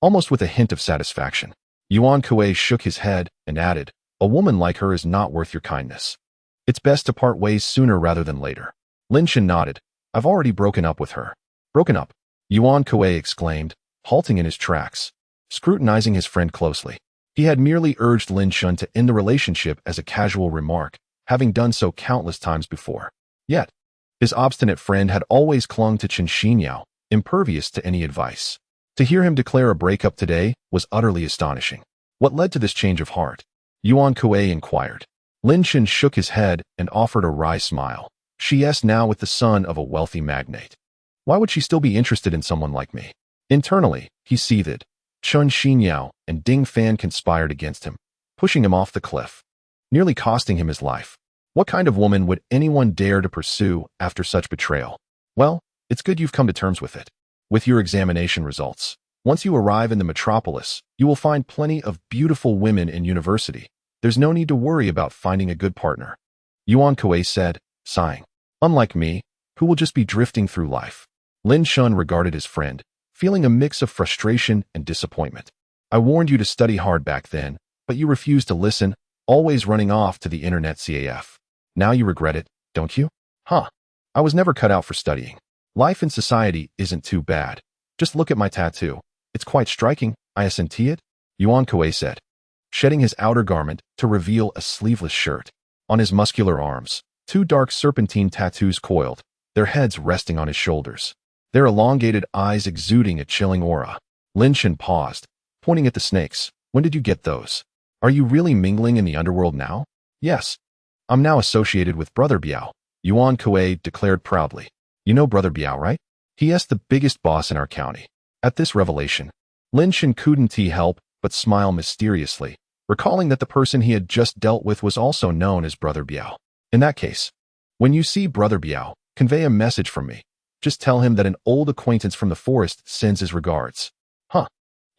almost with a hint of satisfaction. Yuan Kuei shook his head and added, a woman like her is not worth your kindness. It's best to part ways sooner rather than later. Lin Chen nodded. I've already broken up with her. Broken up? Yuan Kuei exclaimed, halting in his tracks, scrutinizing his friend closely. He had merely urged Lin Chen to end the relationship as a casual remark, having done so countless times before. Yet, his obstinate friend had always clung to Chen Xinyao, impervious to any advice. To hear him declare a breakup today was utterly astonishing. What led to this change of heart? Yuan Kuei inquired. Lin Chen shook his head and offered a wry smile. She is now with the son of a wealthy magnate. Why would she still be interested in someone like me? Internally, he seethed. Chen Xinyao and Ding Fan conspired against him, pushing him off the cliff, nearly costing him his life. What kind of woman would anyone dare to pursue after such betrayal? Well, it's good you've come to terms with it. With your examination results, once you arrive in the metropolis, you will find plenty of beautiful women in university. There's no need to worry about finding a good partner. Yuan Kuei said, sighing. Unlike me, who will just be drifting through life. Lin Chen regarded his friend, feeling a mix of frustration and disappointment. I warned you to study hard back then, but you refused to listen, always running off to the internet CAF. Now you regret it, don't you? Huh. I was never cut out for studying. Life in society isn't too bad. Just look at my tattoo. It's quite striking, isn't it? Yuan Kuei said, shedding his outer garment to reveal a sleeveless shirt. On his muscular arms, two dark serpentine tattoos coiled, their heads resting on his shoulders, their elongated eyes exuding a chilling aura. Lin Chen paused, pointing at the snakes. When did you get those? Are you really mingling in the underworld now? Yes. I'm now associated with Brother Biao, Yuan Kuei declared proudly. You know Brother Biao, right? He is the biggest boss in our county. At this revelation, Lin Chen couldn't help but smile mysteriously, recalling that the person he had just dealt with was also known as Brother Biao. In that case, when you see Brother Biao, convey a message from me. Just tell him that an old acquaintance from the forest sends his regards. Huh.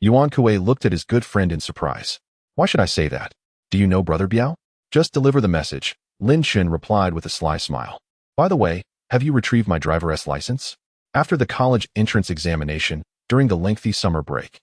Yuan Kuei looked at his good friend in surprise. Why should I say that? Do you know Brother Biao? Just deliver the message, Lin Chen replied with a sly smile. By the way, have you retrieved my driver's license? After the college entrance examination, during the lengthy summer break,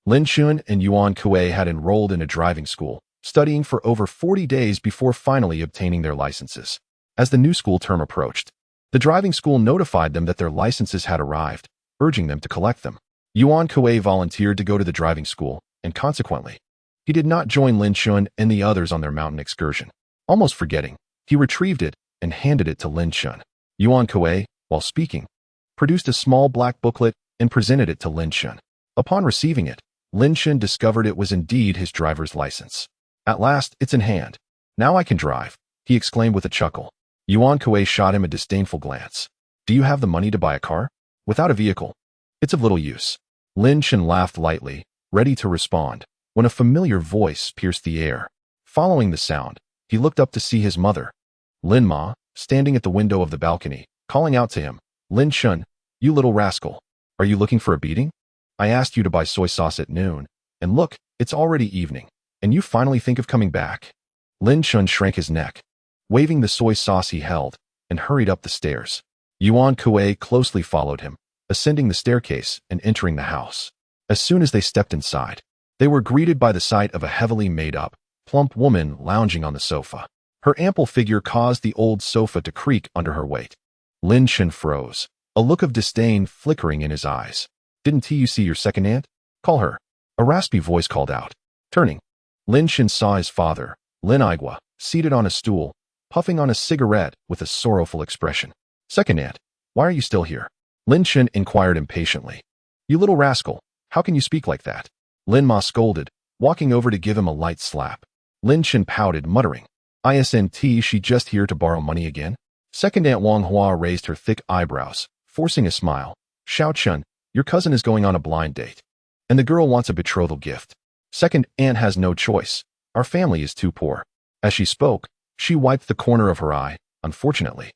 Lin Chen and Yuan Kuei had enrolled in a driving school, studying for over 40 days before finally obtaining their licenses. As the new school term approached, the driving school notified them that their licenses had arrived, urging them to collect them. Yuan Kuei volunteered to go to the driving school, and consequently, he did not join Lin Chen and the others on their mountain excursion. Almost forgetting, he retrieved it and handed it to Lin Chen. Yuan Kuei, while speaking, produced a small black booklet and presented it to Lin Chen. Upon receiving it, Lin Chen discovered it was indeed his driver's license. At last, it's in hand. Now I can drive, he exclaimed with a chuckle. Yuan Kuei shot him a disdainful glance. Do you have the money to buy a car? Without a vehicle, it's of little use. Lin Chen laughed lightly, ready to respond, when a familiar voice pierced the air. Following the sound, he looked up to see his mother, Lin Ma, standing at the window of the balcony, calling out to him, Lin Chen, you little rascal. Are you looking for a beating? I asked you to buy soy sauce at noon, and look, it's already evening, and you finally think of coming back. Lin Chen shrank his neck, waving the soy sauce he held, and hurried up the stairs. Yuan Kuei closely followed him, ascending the staircase and entering the house. As soon as they stepped inside, they were greeted by the sight of a heavily made-up, plump woman lounging on the sofa. Her ample figure caused the old sofa to creak under her weight. Lin Chen froze, a look of disdain flickering in his eyes. Didn't you see your second aunt? Call her. A raspy voice called out. Turning, Lin Chen saw his father, Lin Igua, seated on a stool, puffing on a cigarette with a sorrowful expression. Second aunt, why are you still here? Lin Chen inquired impatiently. You little rascal, how can you speak like that? Lin Ma scolded, walking over to give him a light slap. Lin Chen pouted, muttering, Isn't she just here to borrow money again? Second Aunt Wang Hua raised her thick eyebrows, forcing a smile. Xiao Chen, your cousin is going on a blind date, and the girl wants a betrothal gift. Second Aunt has no choice. Our family is too poor. As she spoke, she wiped the corner of her eye, unfortunately,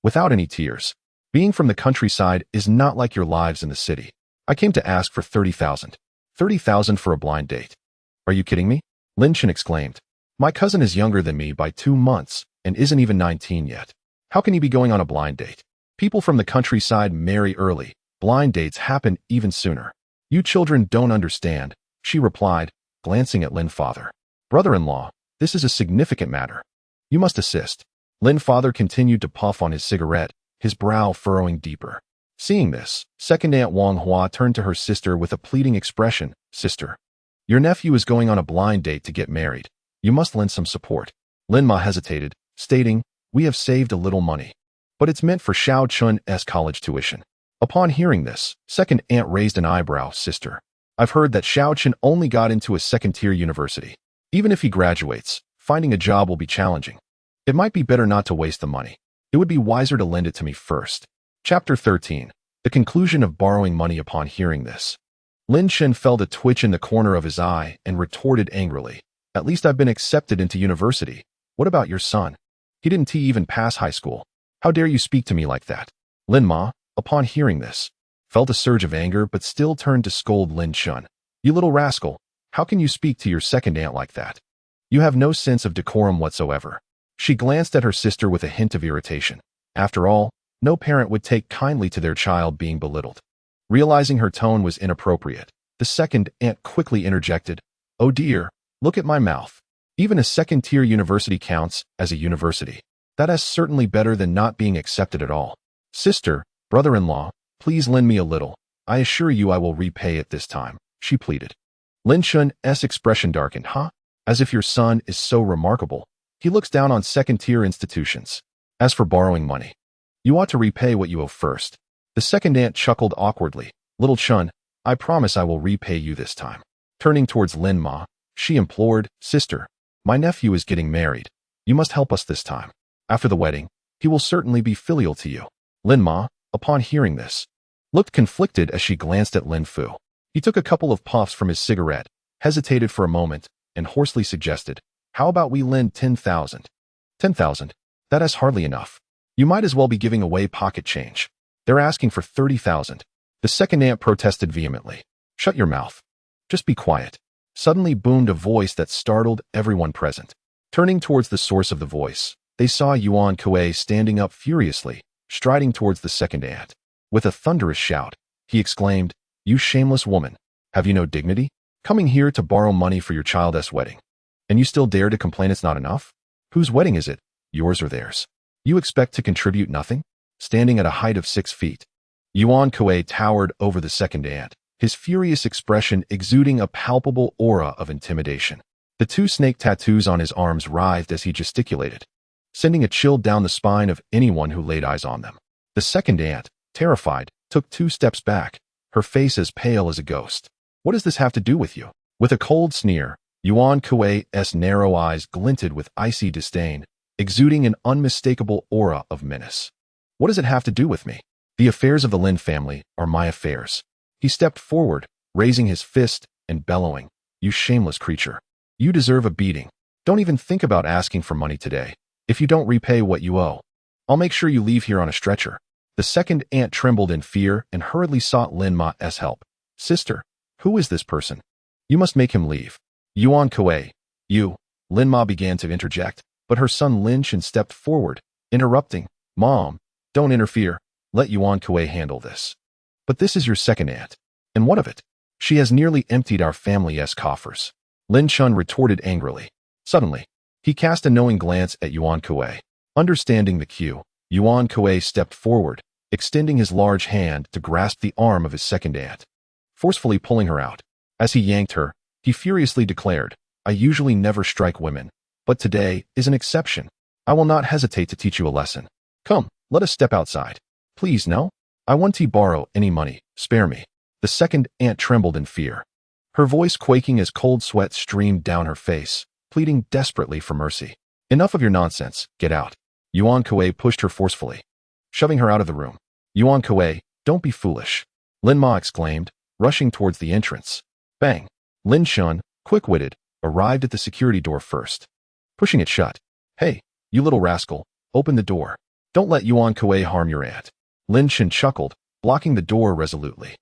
without any tears. Being from the countryside is not like your lives in the city. I came to ask for 30,000. 30,000 for a blind date. Are you kidding me? Lin Chen exclaimed. My cousin is younger than me by 2 months and isn't even 19 yet. How can he be going on a blind date? People from the countryside marry early. Blind dates happen even sooner. You children don't understand, she replied, glancing at Lin Father. Brother-in-law, this is a significant matter. You must assist. Lin Father continued to puff on his cigarette, his brow furrowing deeper. Seeing this, Second Aunt Wang Hua turned to her sister with a pleading expression. Sister, your nephew is going on a blind date to get married. You must lend some support. Lin Ma hesitated, stating, We have saved a little money, but it's meant for Xiao Chun's college tuition. Upon hearing this, Second Aunt raised an eyebrow. Sister, I've heard that Xiao Chen only got into a second-tier university. Even if he graduates, finding a job will be challenging. It might be better not to waste the money. It would be wiser to lend it to me first. Chapter 13. The conclusion of borrowing money. Upon hearing this, Lin Chen felt a twitch in the corner of his eye and retorted angrily. At least I've been accepted into university. What about your son? He didn't even pass high school. How dare you speak to me like that? Lin Ma, upon hearing this, felt a surge of anger but still turned to scold Lin Chen. You little rascal, how can you speak to your second aunt like that? You have no sense of decorum whatsoever. She glanced at her sister with a hint of irritation. After all, no parent would take kindly to their child being belittled. Realizing her tone was inappropriate, the second aunt quickly interjected, Oh dear, look at my mouth. Even a second-tier university counts as a university. That is certainly better than not being accepted at all. Sister, brother-in-law, please lend me a little. I assure you I will repay it this time, she pleaded. Lin Chen's expression darkened. Huh? As if your son is so remarkable. He looks down on second-tier institutions. As for borrowing money, you ought to repay what you owe first. The second aunt chuckled awkwardly. Little Chen, I promise I will repay you this time. Turning towards Lin Ma, she implored, Sister, my nephew is getting married. You must help us this time. After the wedding, he will certainly be filial to you. Lin Ma, upon hearing this, looked conflicted as she glanced at Lin Fu. He took a couple of puffs from his cigarette, hesitated for a moment, and hoarsely suggested, How about we lend 10,000? 10,000? That is hardly enough. You might as well be giving away pocket change. They're asking for 30,000. The second aunt protested vehemently. Shut your mouth. Just be quiet. Suddenly boomed a voice that startled everyone present. Turning towards the source of the voice, they saw Yuan Kuei standing up furiously, striding towards the second aunt. With a thunderous shout, he exclaimed, You shameless woman, have you no dignity? Coming here to borrow money for your child's wedding. And you still dare to complain it's not enough? Whose wedding is it, yours or theirs? You expect to contribute nothing? Standing at a height of 6 feet, Yuan Kuei towered over the second aunt, his furious expression exuding a palpable aura of intimidation. The 2 snake tattoos on his arms writhed as he gesticulated, sending a chill down the spine of anyone who laid eyes on them. The second aunt, terrified, took 2 steps back, her face as pale as a ghost. What does this have to do with you? With a cold sneer, Yuan Kuei's narrow eyes glinted with icy disdain, exuding an unmistakable aura of menace. What does it have to do with me? The affairs of the Lin family are my affairs. He stepped forward, raising his fist and bellowing, You shameless creature. You deserve a beating. Don't even think about asking for money today. If you don't repay what you owe, I'll make sure you leave here on a stretcher. The second aunt trembled in fear and hurriedly sought Lin Ma's help. Sister, who is this person? You must make him leave. Yuan Kuei, you. Lin Ma began to interject, but her son Lin Chen stepped forward, interrupting. Mom, don't interfere. Let Yuan Kuei handle this. But this is your second aunt. And what of it? She has nearly emptied our family's coffers. Lin Chen retorted angrily. Suddenly, he cast a knowing glance at Yuan Kuei. Understanding the cue, Yuan Kuei stepped forward, extending his large hand to grasp the arm of his second aunt, forcefully pulling her out. As he yanked her, he furiously declared, I usually never strike women, but today is an exception. I will not hesitate to teach you a lesson. Come, let us step outside. Please, no? I won't borrow any money. Spare me. The second aunt trembled in fear, her voice quaking as cold sweat streamed down her face, pleading desperately for mercy. Enough of your nonsense. Get out. Yuan Kuei pushed her forcefully, shoving her out of the room. Yuan Kuei, don't be foolish. Lin Ma exclaimed, rushing towards the entrance. Bang. Lin Chen, quick-witted, arrived at the security door first, pushing it shut. Hey, you little rascal, open the door. Don't let Yuan Kuei harm your aunt. Lin Chen chuckled, blocking the door resolutely.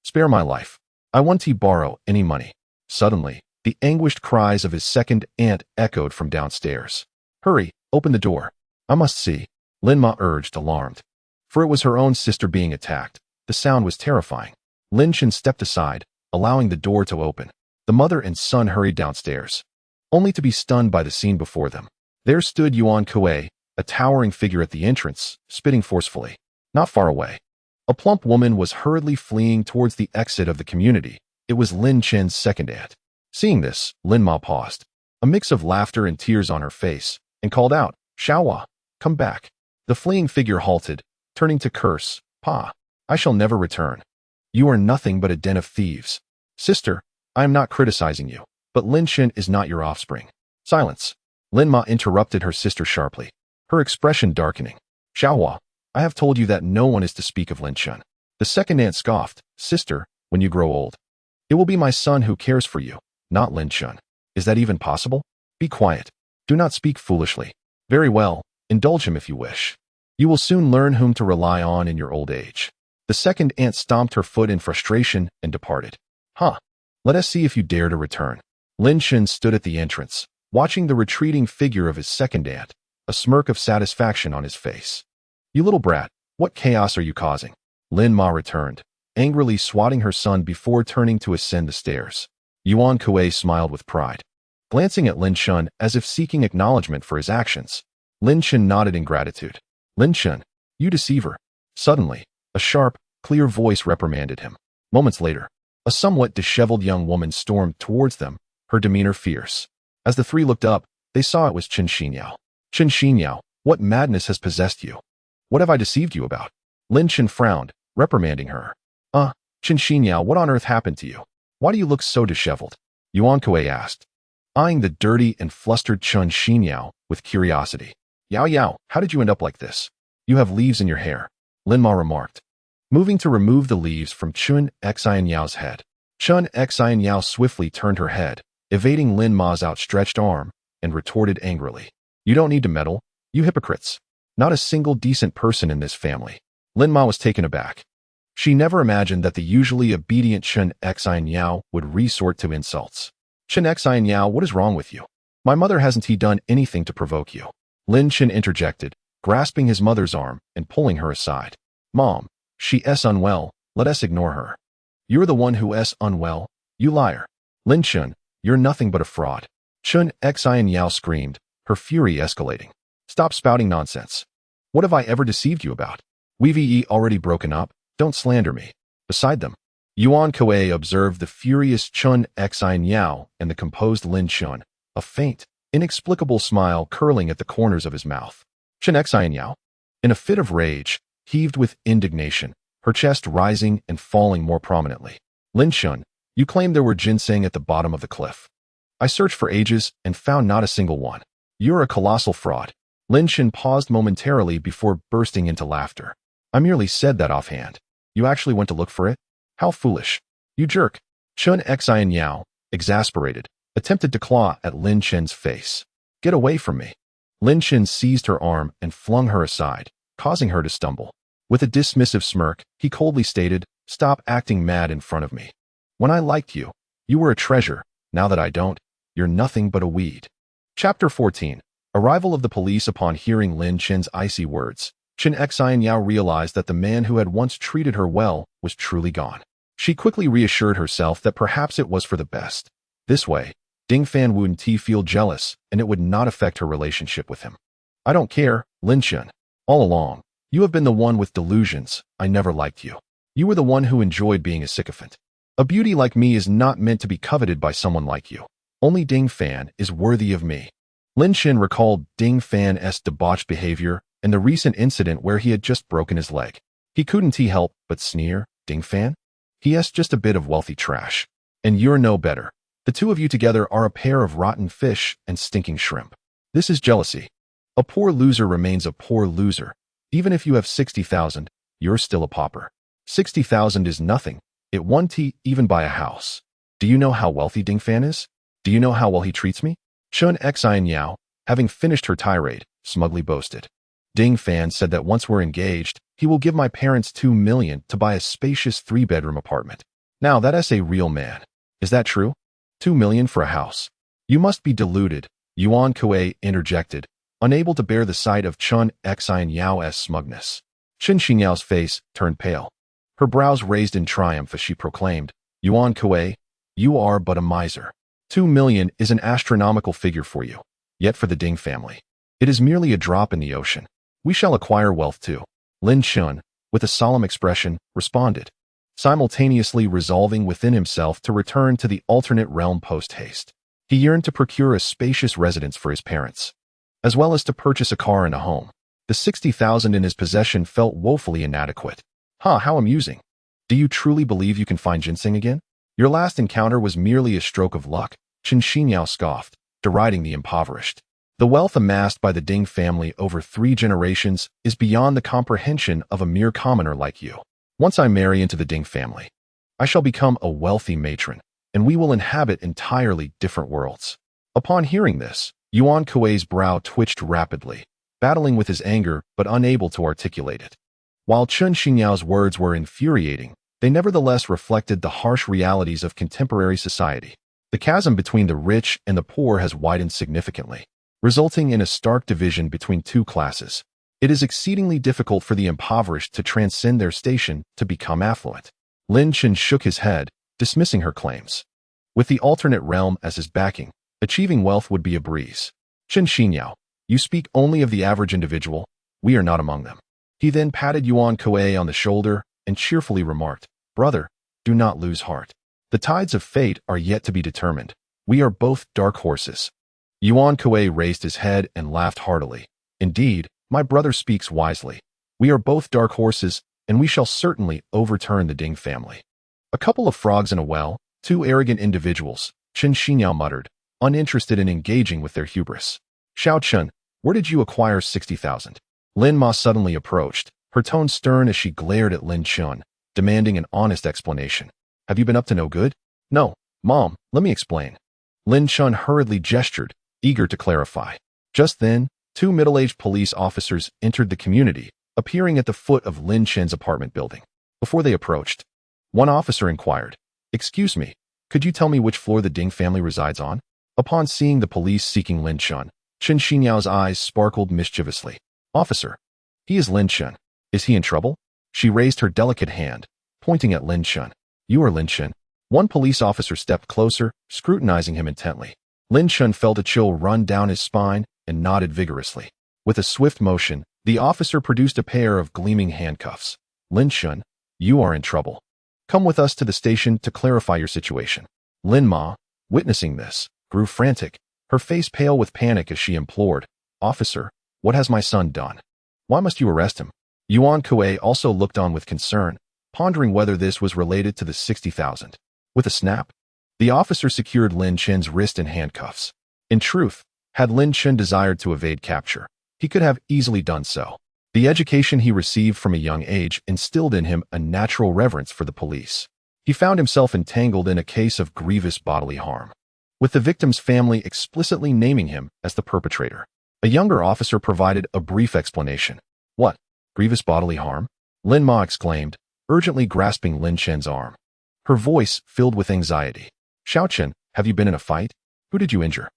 Spare my life. I won't borrow any money. Suddenly, the anguished cries of his second aunt echoed from downstairs. Hurry, open the door. I must see. Lin Ma urged, alarmed. For it was her own sister being attacked. The sound was terrifying. Lin Chen stepped aside, allowing the door to open. The mother and son hurried downstairs, only to be stunned by the scene before them. There stood Yuan Kuei, a towering figure at the entrance, spitting forcefully. Not far away, a plump woman was hurriedly fleeing towards the exit of the community. It was Lin Chen's second aunt. Seeing this, Lin Ma paused, a mix of laughter and tears on her face, and called out, Xiaohua, come back. The fleeing figure halted, turning to curse, Pa, I shall never return. You are nothing but a den of thieves. Sister, I am not criticizing you, but Lin Chen is not your offspring. Silence. Lin Ma interrupted her sister sharply, her expression darkening. Xiaohua, I have told you that no one is to speak of Lin Chen. The second aunt scoffed. Sister, when you grow old, it will be my son who cares for you, not Lin Chen. Is that even possible? Be quiet. Do not speak foolishly. Very well, indulge him if you wish. You will soon learn whom to rely on in your old age. The second aunt stomped her foot in frustration and departed. Let us see if you dare to return. Lin Chen stood at the entrance, watching the retreating figure of his second aunt, a smirk of satisfaction on his face. You little brat, what chaos are you causing? Lin Ma returned, angrily swatting her son before turning to ascend the stairs. Yuan Kuei smiled with pride, glancing at Lin Chen as if seeking acknowledgement for his actions. Lin Chen nodded in gratitude. Lin Chen, you deceiver. Suddenly, a sharp, clear voice reprimanded him. Moments later, a somewhat disheveled young woman stormed towards them, her demeanor fierce. As the three looked up, they saw it was Chen Xinyao. Chen Xinyao, what madness has possessed you? What have I deceived you about? Lin Chen frowned, reprimanding her. Chen Xinyao, what on earth happened to you? Why do you look so disheveled? Yuan Kuei asked, eyeing the dirty and flustered Chen Xinyao with curiosity. Yao Yao, how did you end up like this? You have leaves in your hair, Lin Ma remarked, moving to remove the leaves from Chen Xianyao's head. Chen Xianyao swiftly turned her head, evading Lin Ma's outstretched arm, and retorted angrily. You don't need to meddle, you hypocrites. Not a single decent person in this family. Lin Ma was taken aback. She never imagined that the usually obedient Chen Xianyao would resort to insults. Chen Xianyao, what is wrong with you? My mother hasn't he done anything to provoke you? Lin Chen interjected, grasping his mother's arm and pulling her aside. Mom, she is unwell, let us ignore her. You're the one who is unwell, you liar. Lin Chen, you're nothing but a fraud. Chen Xianyao screamed, her fury escalating. Stop spouting nonsense. What have I ever deceived you about? We've already broken up, don't slander me. Beside them, Yuan Kuei observed the furious Chen Xianyao and the composed Lin Chen, a faint, inexplicable smile curling at the corners of his mouth. Chen Xianyao, in a fit of rage, heaved with indignation, her chest rising and falling more prominently. Lin Chen, you claimed there were ginseng at the bottom of the cliff. I searched for ages and found not a single one. You're a colossal fraud. Lin Chen paused momentarily before bursting into laughter. I merely said that offhand. You actually went to look for it? How foolish. You jerk. Chen Xianyao, exasperated, attempted to claw at Lin Chen's face. Get away from me. Lin Chen seized her arm and flung her aside, causing her to stumble. With a dismissive smirk, he coldly stated, stop acting mad in front of me. When I liked you, you were a treasure. Now that I don't, you're nothing but a weed. Chapter 14. Arrival of the police. Upon hearing Lin Chen's icy words, Chen Xianyao realized that the man who had once treated her well was truly gone. She quickly reassured herself that perhaps it was for the best. This way, Ding Fan wouldn't feel jealous, and it would not affect her relationship with him. I don't care, Lin Chen. All along, you have been the one with delusions. I never liked you. You were the one who enjoyed being a sycophant. A beauty like me is not meant to be coveted by someone like you. Only Ding Fan is worthy of me. Lin Chen recalled Ding Fan's debauched behavior and the recent incident where he had just broken his leg. He couldn't help but sneer, Ding Fan? He is just a bit of wealthy trash. And you're no better. The two of you together are a pair of rotten fish and stinking shrimp. This is jealousy. A poor loser remains a poor loser. Even if you have 60,000, you're still a pauper. 60,000 is nothing. It won't even buy a house. Do you know how wealthy Ding Fan is? Do you know how well he treats me? Chen Xianyao, having finished her tirade, smugly boasted. Ding Fan said that once we're engaged, he will give my parents 2 million to buy a spacious 3-bedroom apartment. Now that is a real man. Is that true? 2 million for a house. You must be deluded, Yuan Kuei interjected, unable to bear the sight of Chen Xianyao's smugness. Chen Xinyao's face turned pale. Her brows raised in triumph as she proclaimed, Yuan Kuei, you are but a miser. 2 million is an astronomical figure for you. Yet for the Ding family, it is merely a drop in the ocean. We shall acquire wealth too. Lin Chen, with a solemn expression, responded, simultaneously resolving within himself to return to the alternate realm post-haste. He yearned to procure a spacious residence for his parents, as well as to purchase a car and a home. The 60,000 in his possession felt woefully inadequate. How amusing. Do you truly believe you can find ginseng again? Your last encounter was merely a stroke of luck, Chen Xinyao scoffed, deriding the impoverished. The wealth amassed by the Ding family over 3 generations is beyond the comprehension of a mere commoner like you. Once I marry into the Ding family, I shall become a wealthy matron, and we will inhabit entirely different worlds. Upon hearing this, Yuan Kuei's brow twitched rapidly, battling with his anger but unable to articulate it. While Chen Xinyao's words were infuriating, they nevertheless reflected the harsh realities of contemporary society. The chasm between the rich and the poor has widened significantly, resulting in a stark division between two classes. It is exceedingly difficult for the impoverished to transcend their station to become affluent. Lin Chen shook his head, dismissing her claims. With the alternate realm as his backing, achieving wealth would be a breeze. Chen Xinyao, You speak only of the average individual. We are not among them. He then patted Yuan Kuei on the shoulder and cheerfully remarked, Brother, do not lose heart. The tides of fate are yet to be determined. We are both dark horses. Yuan Kuei raised his head and laughed heartily. Indeed, my brother speaks wisely. We are both dark horses, and we shall certainly overturn the Ding family. A couple of frogs in a well, two arrogant individuals, Chen Xinyao muttered, uninterested in engaging with their hubris. Xiao Chen, where did you acquire 60,000? Lin Ma suddenly approached, her tone stern as she glared at Lin Chen, demanding an honest explanation. Have you been up to no good? No, Mom, let me explain. Lin Chen hurriedly gestured, eager to clarify. Just then, two middle-aged police officers entered the community, appearing at the foot of Lin Chen's apartment building. Before they approached, one officer inquired, Excuse me, could you tell me which floor the Ding family resides on? Upon seeing the police seeking Lin Chen, Chen Xinyao's eyes sparkled mischievously. Officer, he is Lin Chen. Is he in trouble? She raised her delicate hand, pointing at Lin Chen. You are Lin Chen. One police officer stepped closer, scrutinizing him intently. Lin Chen felt a chill run down his spine and nodded vigorously. With a swift motion, the officer produced a pair of gleaming handcuffs. Lin Chen, you are in trouble. Come with us to the station to clarify your situation. Lin Ma, witnessing this, grew frantic, her face pale with panic as she implored, Officer, what has my son done? Why must you arrest him? Yuan Kuei also looked on with concern, pondering whether this was related to the 60,000. With a snap, the officer secured Lin Chen's wrist in handcuffs. In truth, had Lin Chen desired to evade capture, he could have easily done so. The education he received from a young age instilled in him a natural reverence for the police. He found himself entangled in a case of grievous bodily harm, with the victim's family explicitly naming him as the perpetrator. A younger officer provided a brief explanation. What? Grievous bodily harm? Lin Ma exclaimed, urgently grasping Lin Chen's arm. Her voice filled with anxiety. Xiao Chen, have you been in a fight? Who did you injure?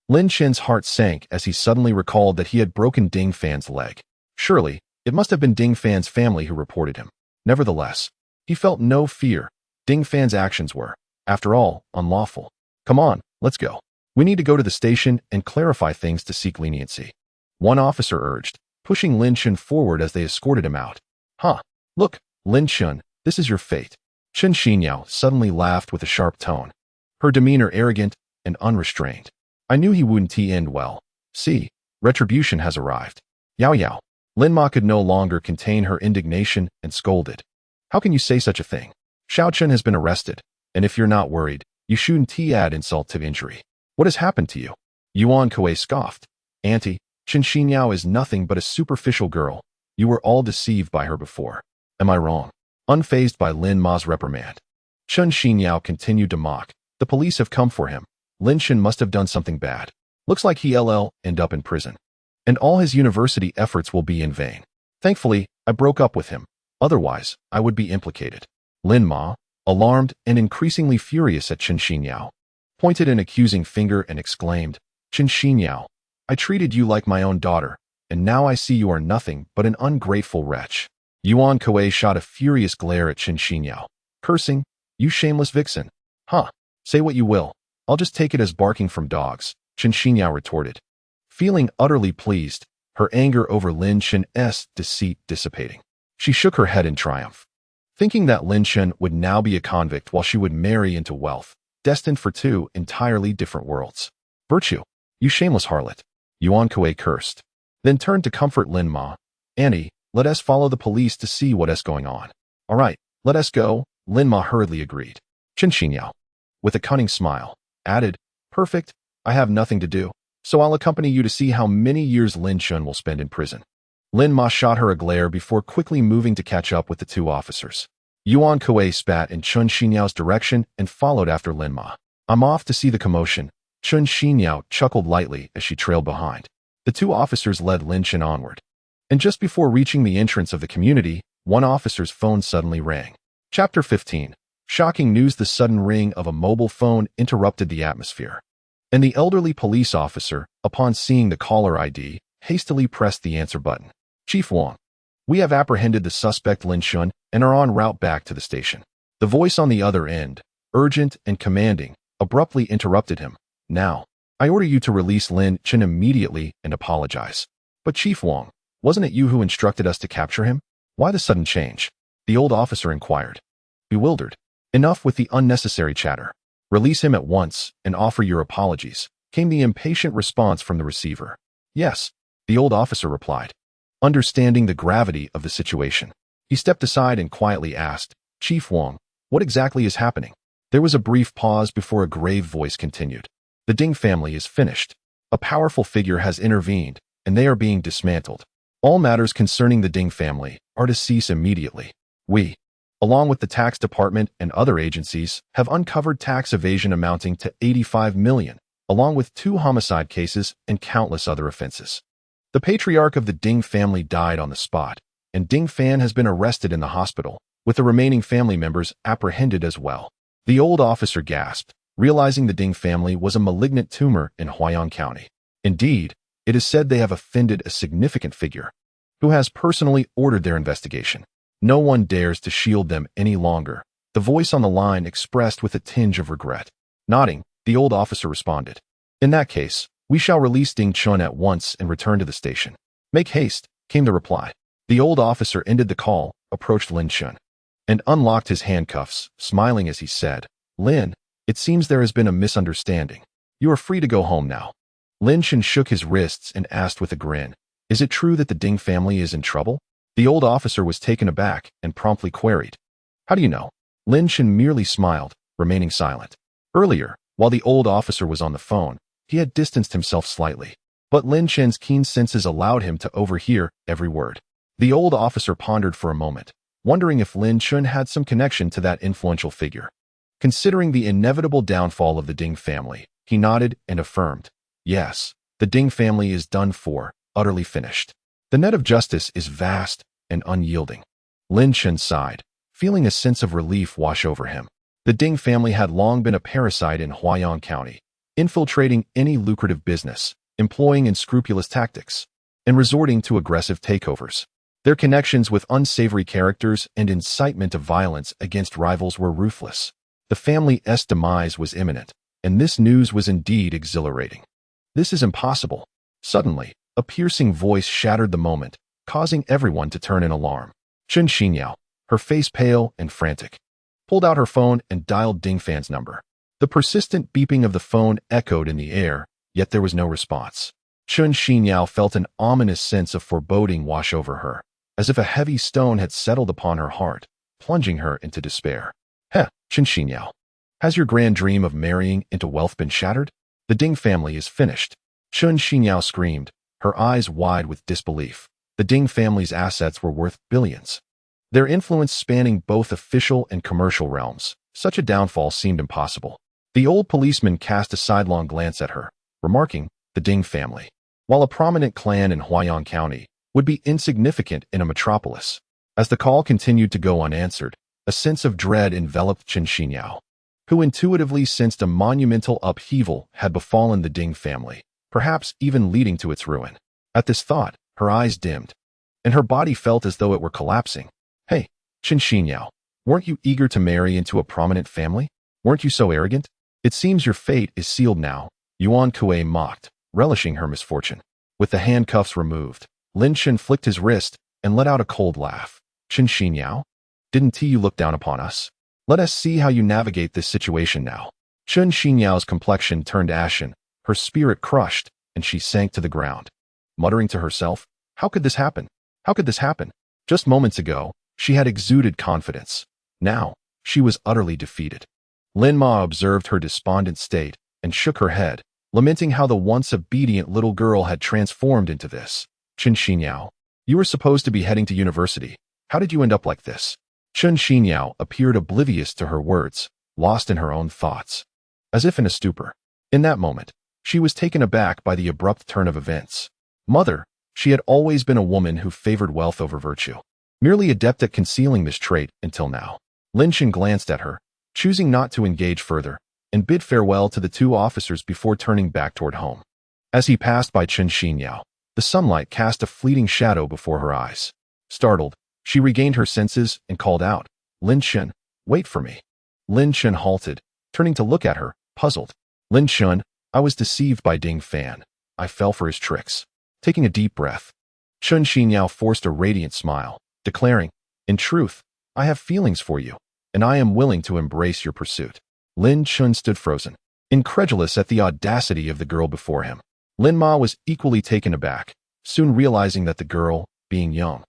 Lin Chen's heart sank as he suddenly recalled that he had broken Ding Fan's leg. Surely, it must have been Ding Fan's family who reported him. Nevertheless, he felt no fear. Ding Fan's actions were, after all, unlawful. Come on, let's go. We need to go to the station and clarify things to seek leniency. One officer urged, pushing Lin Chen forward as they escorted him out. Look, Lin Chen, this is your fate. Chen Xinyao suddenly laughed with a sharp tone, her demeanor arrogant and unrestrained. I knew he wouldn't end well. See, retribution has arrived. Yao Yao. Lin Ma could no longer contain her indignation and scolded. How can you say such a thing? Xiao Chen has been arrested, and if you're not worried, you shouldn't add insult to injury. What has happened to you? Yuan Kuei scoffed. Auntie, Chen Xinyao is nothing but a superficial girl. You were all deceived by her before. Am I wrong? Unfazed by Lin Ma's reprimand, Chen Xinyao continued to mock. The police have come for him. Lin Chen must have done something bad. Looks like he'll end up in prison. And all his university efforts will be in vain. Thankfully, I broke up with him. Otherwise, I would be implicated. Lin Ma, alarmed and increasingly furious at Chen Xinyao, pointed an accusing finger and exclaimed, Chen Xinyao, I treated you like my own daughter, and now I see you are nothing but an ungrateful wretch. Yuan Kuei shot a furious glare at Chen Xinyao, cursing, You shameless vixen. Say what you will. I'll just take it as barking from dogs, Chen Xinyao retorted. Feeling utterly pleased, her anger over Lin Chen's deceit dissipating, she shook her head in triumph, thinking that Lin Chen would now be a convict while she would marry into wealth, destined for two entirely different worlds. Virtue, you shameless harlot, Yuan Kuei cursed, then turned to comfort Lin Ma. Annie, let us follow the police to see what is going on. All right, let us go, Lin Ma hurriedly agreed. Chen Xinyao, with a cunning smile, added, Perfect, I have nothing to do, so I'll accompany you to see how many years Lin Chen will spend in prison. Lin Ma shot her a glare before quickly moving to catch up with the two officers. Yuan Kuei spat in Chen Xinyao's direction and followed after Lin Ma. I'm off to see the commotion. Chen Xinyao chuckled lightly as she trailed behind. The two officers led Lin Chen onward. And just before reaching the entrance of the community, one officer's phone suddenly rang. Chapter 15. Shocking news. The sudden ring of a mobile phone interrupted the atmosphere, and the elderly police officer, upon seeing the caller ID, hastily pressed the answer button. Chief Wang, we have apprehended the suspect Lin Chen and are en route back to the station. The voice on the other end, urgent and commanding, abruptly interrupted him. Now, I order you to release Lin Chen immediately and apologize. But Chief Wang, wasn't it you who instructed us to capture him? Why the sudden change? The old officer inquired. Bewildered. Enough with the unnecessary chatter. Release him at once and offer your apologies, came the impatient response from the receiver. Yes, the old officer replied, understanding the gravity of the situation. He stepped aside and quietly asked, Chief Wang, what exactly is happening? There was a brief pause before a grave voice continued. The Ding family is finished. A powerful figure has intervened, and they are being dismantled. All matters concerning the Ding family are to cease immediately. We, along with the tax department and other agencies, have uncovered tax evasion amounting to 85 million, along with 2 homicide cases and countless other offenses. The patriarch of the Ding family died on the spot, and Ding Fan has been arrested in the hospital, with the remaining family members apprehended as well. The old officer gasped, realizing the Ding family was a malignant tumor in Huayan County. Indeed, it is said they have offended a significant figure, who has personally ordered their investigation. No one dares to shield them any longer, the voice on the line expressed with a tinge of regret. Nodding, the old officer responded. In that case, we shall release Ding Chun at once and return to the station. Make haste, came the reply. The old officer ended the call, approached Lin Chen, and unlocked his handcuffs, smiling as he said, Lin, it seems there has been a misunderstanding. You are free to go home now. Lin Chen shook his wrists and asked with a grin, is it true that the Ding family is in trouble? The old officer was taken aback and promptly queried, how do you know? Lin Chen merely smiled, remaining silent. Earlier, while the old officer was on the phone, he had distanced himself slightly, but Lin Chen's keen senses allowed him to overhear every word. The old officer pondered for a moment, wondering if Lin Chen had some connection to that influential figure. Considering the inevitable downfall of the Ding family, he nodded and affirmed, yes, the Ding family is done for, utterly finished. The net of justice is vast and unyielding. Lin Chen sighed, feeling a sense of relief wash over him. The Ding family had long been a parasite in Huayan County, infiltrating any lucrative business, employing unscrupulous tactics, and resorting to aggressive takeovers. Their connections with unsavory characters and incitement of violence against rivals were ruthless. The family's demise was imminent, and this news was indeed exhilarating. This is impossible. Suddenly, a piercing voice shattered the moment, causing everyone to turn in alarm. Chen Xinyao, her face pale and frantic, pulled out her phone and dialed Ding Fan's number. The persistent beeping of the phone echoed in the air, yet there was no response. Chen Xinyao felt an ominous sense of foreboding wash over her, as if a heavy stone had settled upon her heart, plunging her into despair. Heh, Chen Xinyao. Has your grand dream of marrying into wealth been shattered? The Ding family is finished. Chen Xinyao screamed, her eyes wide with disbelief. The Ding family's assets were worth billions, their influence spanning both official and commercial realms. Such a downfall seemed impossible. The old policeman cast a sidelong glance at her, remarking, the Ding family, while a prominent clan in Huayan County, would be insignificant in a metropolis. As the call continued to go unanswered, a sense of dread enveloped Chen Xinyao, who intuitively sensed a monumental upheaval had befallen the Ding family, perhaps even leading to its ruin. At this thought, her eyes dimmed, and her body felt as though it were collapsing. Hey, Chen Xinyao, weren't you eager to marry into a prominent family? Weren't you so arrogant? It seems your fate is sealed now, Yuan Kuei mocked, relishing her misfortune. With the handcuffs removed, Lin Chen flicked his wrist and let out a cold laugh. Chen Xinyao, didn't you look down upon us? Let us see how you navigate this situation now. Chen Xinyao's complexion turned ashen, her spirit crushed, and she sank to the ground, muttering to herself, how could this happen? How could this happen? Just moments ago, she had exuded confidence. Now, she was utterly defeated. Lin Ma observed her despondent state and shook her head, lamenting how the once obedient little girl had transformed into this. Chen Xinyao, you were supposed to be heading to university. How did you end up like this? Chen Xinyao appeared oblivious to her words, lost in her own thoughts, as if in a stupor. In that moment, she was taken aback by the abrupt turn of events. Mother, she had always been a woman who favored wealth over virtue, merely adept at concealing this trait until now. Lin Chen glanced at her, choosing not to engage further, and bid farewell to the 2 officers before turning back toward home. As he passed by Chen Xinyao, the sunlight cast a fleeting shadow before her eyes. Startled, she regained her senses and called out, Lin Chen, wait for me. Lin Chen halted, turning to look at her, puzzled. Lin Chen, I was deceived by Ding Fan. I fell for his tricks. Taking a deep breath, Chun Xinyao forced a radiant smile, declaring, "In truth, I have feelings for you, and I am willing to embrace your pursuit." Lin Chen stood frozen, incredulous at the audacity of the girl before him. Lin Ma was equally taken aback, soon realizing that the girl, being young,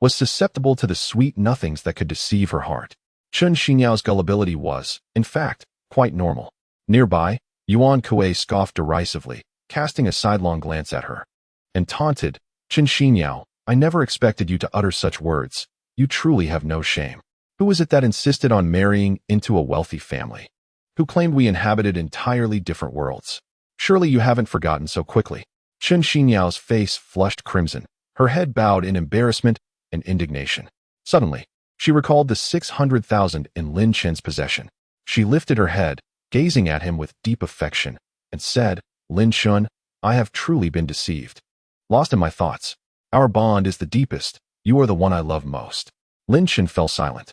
was susceptible to the sweet nothings that could deceive her heart. Chun Xinyao's gullibility was, in fact, quite normal. Nearby, Yuan Kuei scoffed derisively, casting a sidelong glance at her, and taunted, "Chun Xinyao, I never expected you to utter such words. You truly have no shame. Who was it that insisted on marrying into a wealthy family? Who claimed we inhabited entirely different worlds? Surely you haven't forgotten so quickly." Chun Xinyao's face flushed crimson, her head bowed in embarrassment and indignation. Suddenly, she recalled the 600,000 in Lin Chen's possession. She lifted her head, gazing at him with deep affection, and said, "Lin Chen, I have truly been deceived. Lost in my thoughts. Our bond is the deepest. You are the one I love most." Lin Chen fell silent,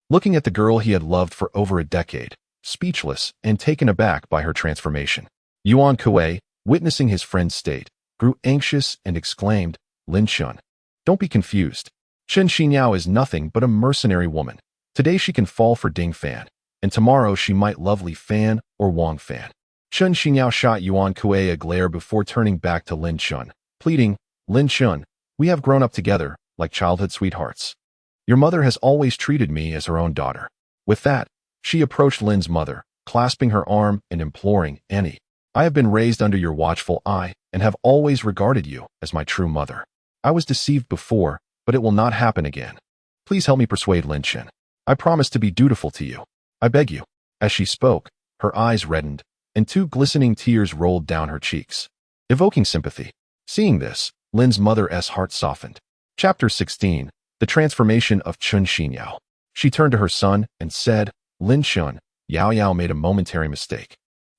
looking at the girl he had loved for over a decade, speechless and taken aback by her transformation. Yuan Kuei, witnessing his friend's state, grew anxious and exclaimed, "Lin Chen, don't be confused. Chen Xinyao is nothing but a mercenary woman. Today she can fall for Ding Fan, and tomorrow she might love Li Fan or Wang Fan." Chen Xinyao shot Yuan Kuei a glare before turning back to Lin Chen, pleading, "Lin Chen, we have grown up together, like childhood sweethearts. Your mother has always treated me as her own daughter." With that, she approached Lin's mother, clasping her arm and imploring, "Annie, I have been raised under your watchful eye and have always regarded you as my true mother. I was deceived before, but it will not happen again. Please help me persuade Lin Chen. I promise to be dutiful to you. I beg you." As she spoke, her eyes reddened, and two glistening tears rolled down her cheeks, evoking sympathy. Seeing this, Lin's mother's heart softened. Chapter 16. The Transformation of Chun Xinyao. She turned to her son and said, "Lin Chen, Yao Yao made a momentary mistake.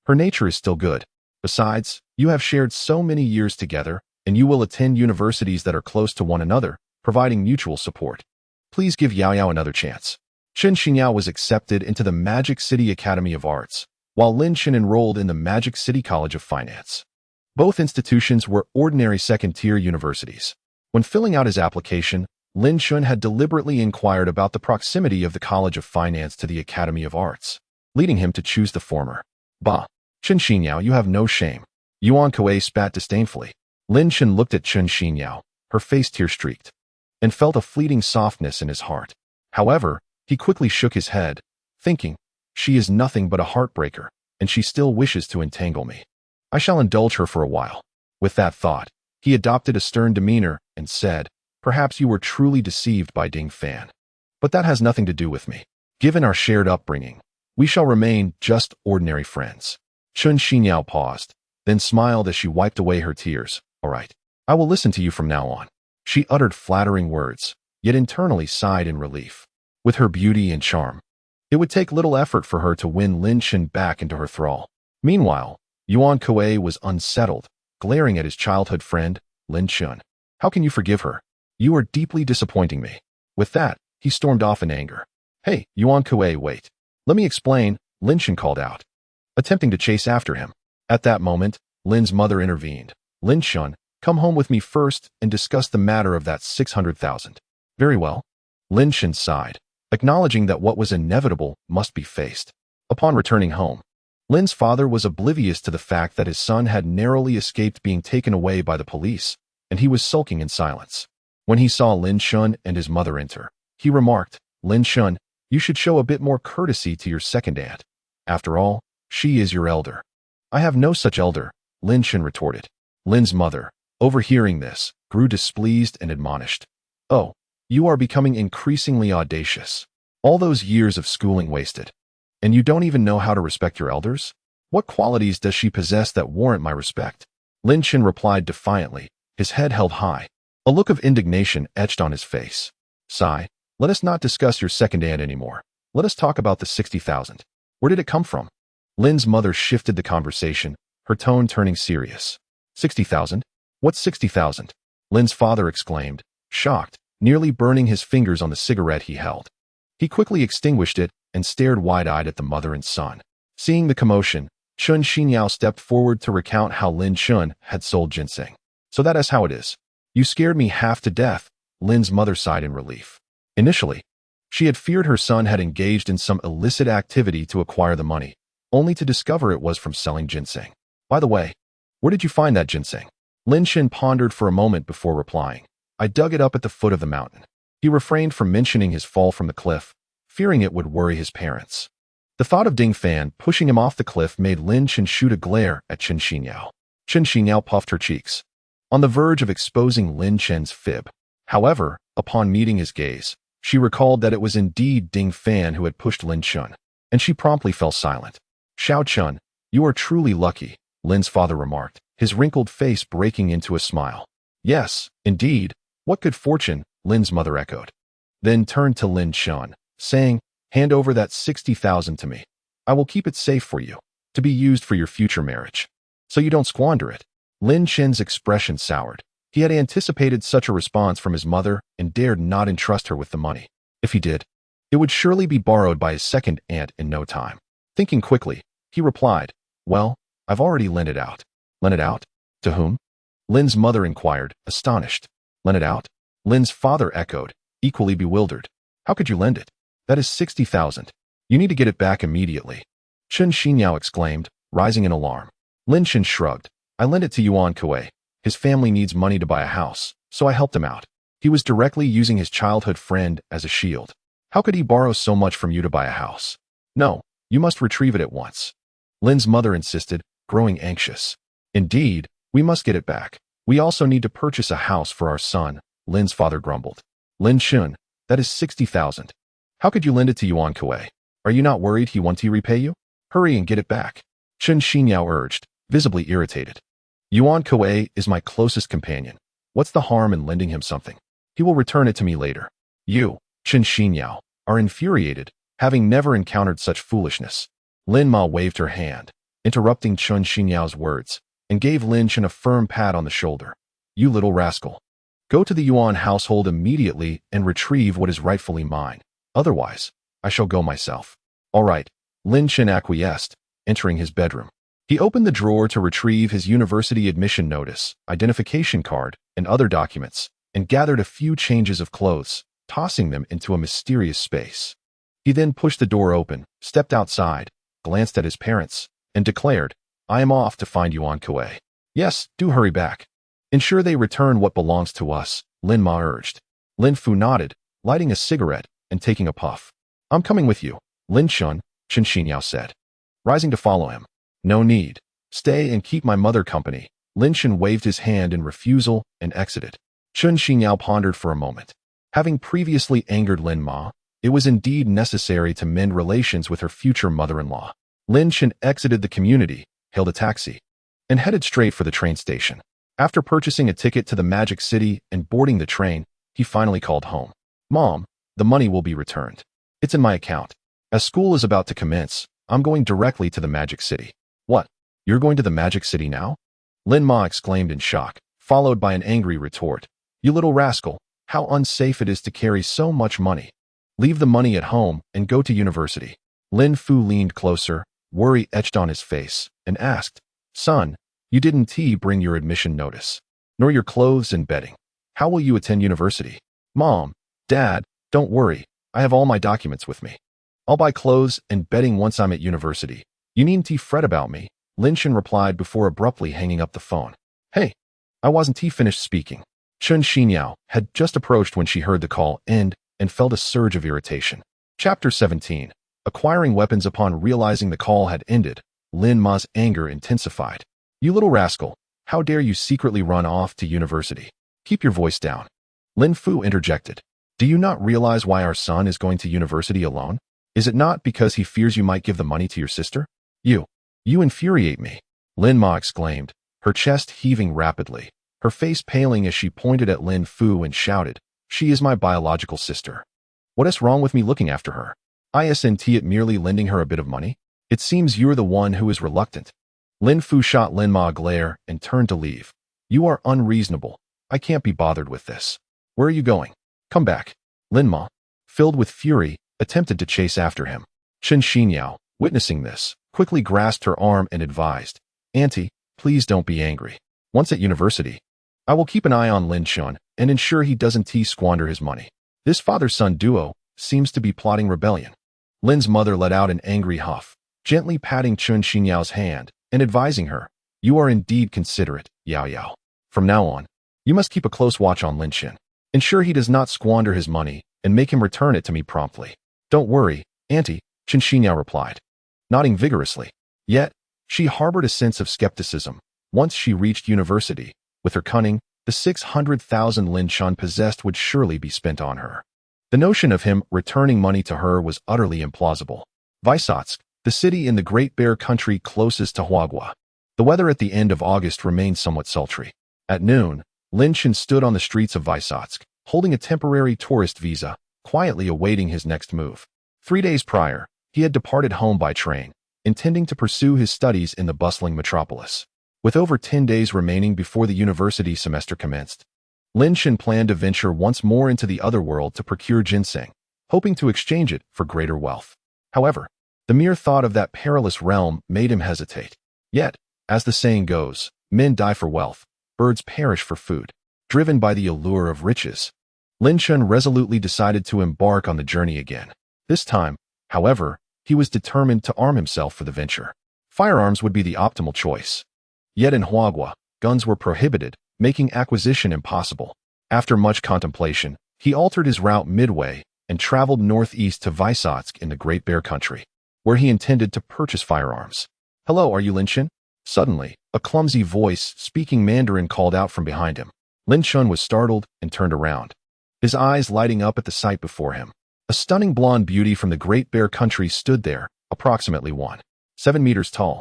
Her nature is still good. Besides, you have shared so many years together, and you will attend universities that are close to one another, providing mutual support. Please give Yao Yao another chance." Chun Xinyao was accepted into the Magic City Academy of Arts, while Lin Chen enrolled in the Magic City College of Finance. Both institutions were ordinary second-tier universities. When filling out his application, Lin Chen had deliberately inquired about the proximity of the College of Finance to the Academy of Arts, leading him to choose the former. "Bah, Chun Xinyao, you have no shame." Yuan Kuei spat disdainfully. Lin Chen looked at Chun Xinyao, her face tear-streaked, and felt a fleeting softness in his heart. However, he quickly shook his head, thinking, "She is nothing but a heartbreaker, and she still wishes to entangle me. I shall indulge her for a while." With that thought, he adopted a stern demeanor and said, "Perhaps you were truly deceived by Ding Fan. But that has nothing to do with me. Given our shared upbringing, we shall remain just ordinary friends." Chun Xinyao paused, then smiled as she wiped away her tears. "All right, I will listen to you from now on." She uttered flattering words, yet internally sighed in relief. With her beauty and charm, it would take little effort for her to win Lin Chen back into her thrall. Meanwhile, Yuan Kuei was unsettled, glaring at his childhood friend, Lin Chen. "How can you forgive her? You are deeply disappointing me." With that, he stormed off in anger. "Hey, Yuan Kuei, wait. Let me explain," Lin Chen called out, attempting to chase after him. At that moment, Lin's mother intervened. "Lin Chen, come home with me first and discuss the matter of that 600,000. "Very well." Lin Chen sighed, acknowledging that what was inevitable must be faced. Upon returning home, Lin's father was oblivious to the fact that his son had narrowly escaped being taken away by the police, and he was sulking in silence. When he saw Lin Chen and his mother enter, he remarked, "Lin Chen, you should show a bit more courtesy to your second aunt. After all, she is your elder." "I have no such elder," Lin Chen retorted. Lin's mother, overhearing this, grew displeased and admonished, "Oh, you are becoming increasingly audacious. All those years of schooling wasted. And you don't even know how to respect your elders? What qualities does she possess that warrant my respect?" Lin Chen replied defiantly, his head held high. A look of indignation etched on his face. "Sai, let us not discuss your second aunt anymore. Let us talk about the 60,000. Where did it come from?" Lin's mother shifted the conversation, her tone turning serious. 60,000? What's 60,000? Lin's father exclaimed, shocked, nearly burning his fingers on the cigarette he held. He quickly extinguished it and stared wide-eyed at the mother and son. Seeing the commotion, Chen Xinyao stepped forward to recount how Lin Chen had sold ginseng. So that is how it is. You scared me half to death, Lin's mother sighed in relief. Initially, she had feared her son had engaged in some illicit activity to acquire the money, only to discover it was from selling ginseng. By the way, where did you find that ginseng? Lin Chen pondered for a moment before replying. I dug it up at the foot of the mountain. He refrained from mentioning his fall from the cliff, fearing it would worry his parents. The thought of Ding Fan pushing him off the cliff made Lin Chen shoot a glare at Chen Xinyao. Chen Xinyao puffed her cheeks, on the verge of exposing Lin Chen's fib. However, upon meeting his gaze, she recalled that it was indeed Ding Fan who had pushed Lin Chen, and she promptly fell silent. Xiao Chun, you are truly lucky, Lin's father remarked, his wrinkled face breaking into a smile. Yes, indeed, what good fortune, Lin's mother echoed. Then turned to Lin Chen, saying, hand over that 60,000 to me. I will keep it safe for you, to be used for your future marriage. So you don't squander it. Lin Chen's expression soured. He had anticipated such a response from his mother and dared not entrust her with the money. If he did, it would surely be borrowed by his second aunt in no time. Thinking quickly, he replied, well, I've already lent it out. Lent it out? To whom? Lin's mother inquired, astonished. Lent it out? Lin's father echoed, equally bewildered. How could you lend it? That is 60,000. You need to get it back immediately. Chen Xinyao exclaimed, rising in alarm. Lin Chen shrugged. I lent it to Yuan Kuei. His family needs money to buy a house, so I helped him out. He was directly using his childhood friend as a shield. How could he borrow so much from you to buy a house? No, you must retrieve it at once. Lin's mother insisted, growing anxious. Indeed, we must get it back. We also need to purchase a house for our son, Lin's father grumbled. Lin Chen, that is 60,000. How could you lend it to Yuan Kuei? Are you not worried he won't repay you? Hurry and get it back. Chen Xinyao urged, visibly irritated. Yuan Kuei is my closest companion. What's the harm in lending him something? He will return it to me later. You, Chen Xinyao, are infuriated, having never encountered such foolishness. Lin Ma waved her hand, interrupting Chen Xinyao's words, and gave Lin Chen a firm pat on the shoulder. You little rascal. Go to the Yuan household immediately and retrieve what is rightfully mine. Otherwise, I shall go myself. All right, Lin Chen acquiesced, entering his bedroom. He opened the drawer to retrieve his university admission notice, identification card, and other documents, and gathered a few changes of clothes, tossing them into a mysterious space. He then pushed the door open, stepped outside, glanced at his parents, and declared, I am off to find Yuan Kuei. Yes, do hurry back. Ensure they return what belongs to us, Lin Ma urged. Lin Fu nodded, lighting a cigarette and taking a puff. I'm coming with you, Lin Chen Xinyao said, rising to follow him. No need. Stay and keep my mother company. Lin Chen waved his hand in refusal and exited. Chen Xinyao pondered for a moment. Having previously angered Lin Ma, it was indeed necessary to mend relations with her future mother-in-law. Lin Chen exited the community, hailed a taxi, and headed straight for the train station. After purchasing a ticket to the Magic City and boarding the train, he finally called home. Mom, the money will be returned. It's in my account. As school is about to commence, I'm going directly to the Magic City. What? You're going to the Magic City now? Lin Ma exclaimed in shock, followed by an angry retort. You little rascal, how unsafe it is to carry so much money. Leave the money at home and go to university. Lin Fu leaned closer, worry etched on his face, and asked, Son, you didn't bring your admission notice, nor your clothes and bedding. How will you attend university? Mom, Dad, don't worry, I have all my documents with me. I'll buy clothes and bedding once I'm at university. You needn't fret about me, Lin Chen replied before abruptly hanging up the phone. Hey, I wasn't finished speaking. Chen Xinyao had just approached when she heard the call end and felt a surge of irritation. Chapter 17. Acquiring weapons upon realizing the call had ended, Lin Ma's anger intensified. You little rascal, how dare you secretly run off to university? Keep your voice down. Lin Fu interjected. Do you not realize why our son is going to university alone? Is it not because he fears you might give the money to your sister? You infuriate me, Lin Ma exclaimed, her chest heaving rapidly, her face paling as she pointed at Lin Fu and shouted, She is my biological sister. What is wrong with me looking after her? Isn't it merely lending her a bit of money? It seems you're the one who is reluctant. Lin Fu shot Lin Ma a glare and turned to leave. You are unreasonable. I can't be bothered with this. Where are you going? Come back. Lin Ma, filled with fury, attempted to chase after him. Chen Xinyao, witnessing this, quickly grasped her arm and advised, "Auntie, please don't be angry. Once at university, I will keep an eye on Lin Chen and ensure he doesn't squander his money. This father-son duo seems to be plotting rebellion." Lin's mother let out an angry huff, gently patting Chun Xinyao's hand and advising her, "You are indeed considerate, Yao Yao. From now on, you must keep a close watch on Lin Chen. Ensure he does not squander his money and make him return it to me promptly." "Don't worry, Auntie," Chun Xingyao replied, nodding vigorously. Yet, she harbored a sense of skepticism. Once she reached university, with her cunning, the 600,000 Lin Chen possessed would surely be spent on her. The notion of him returning money to her was utterly implausible. Vysotsk, the city in the Great Bear Country closest to Huagua. The weather at the end of August remained somewhat sultry. At noon, Lin Chen stood on the streets of Vysotsk, holding a temporary tourist visa, quietly awaiting his next move. 3 days prior, he had departed home by train, intending to pursue his studies in the bustling metropolis. With over 10 days remaining before the university semester commenced, Lin Chen planned to venture once more into the other world to procure ginseng, hoping to exchange it for greater wealth. However, the mere thought of that perilous realm made him hesitate. Yet, as the saying goes, men die for wealth, birds perish for food. Driven by the allure of riches, Lin Chen resolutely decided to embark on the journey again. This time, however, he was determined to arm himself for the venture. Firearms would be the optimal choice. Yet in Huagua, guns were prohibited, making acquisition impossible. After much contemplation, he altered his route midway and traveled northeast to Vysotsk in the Great Bear Country, where he intended to purchase firearms. "Hello, are you Lin Chen?" Suddenly, a clumsy voice speaking Mandarin called out from behind him. Lin Chen was startled and turned around, his eyes lighting up at the sight before him. A stunning blonde beauty from the Great Bear Country stood there, approximately 1.7 meters tall,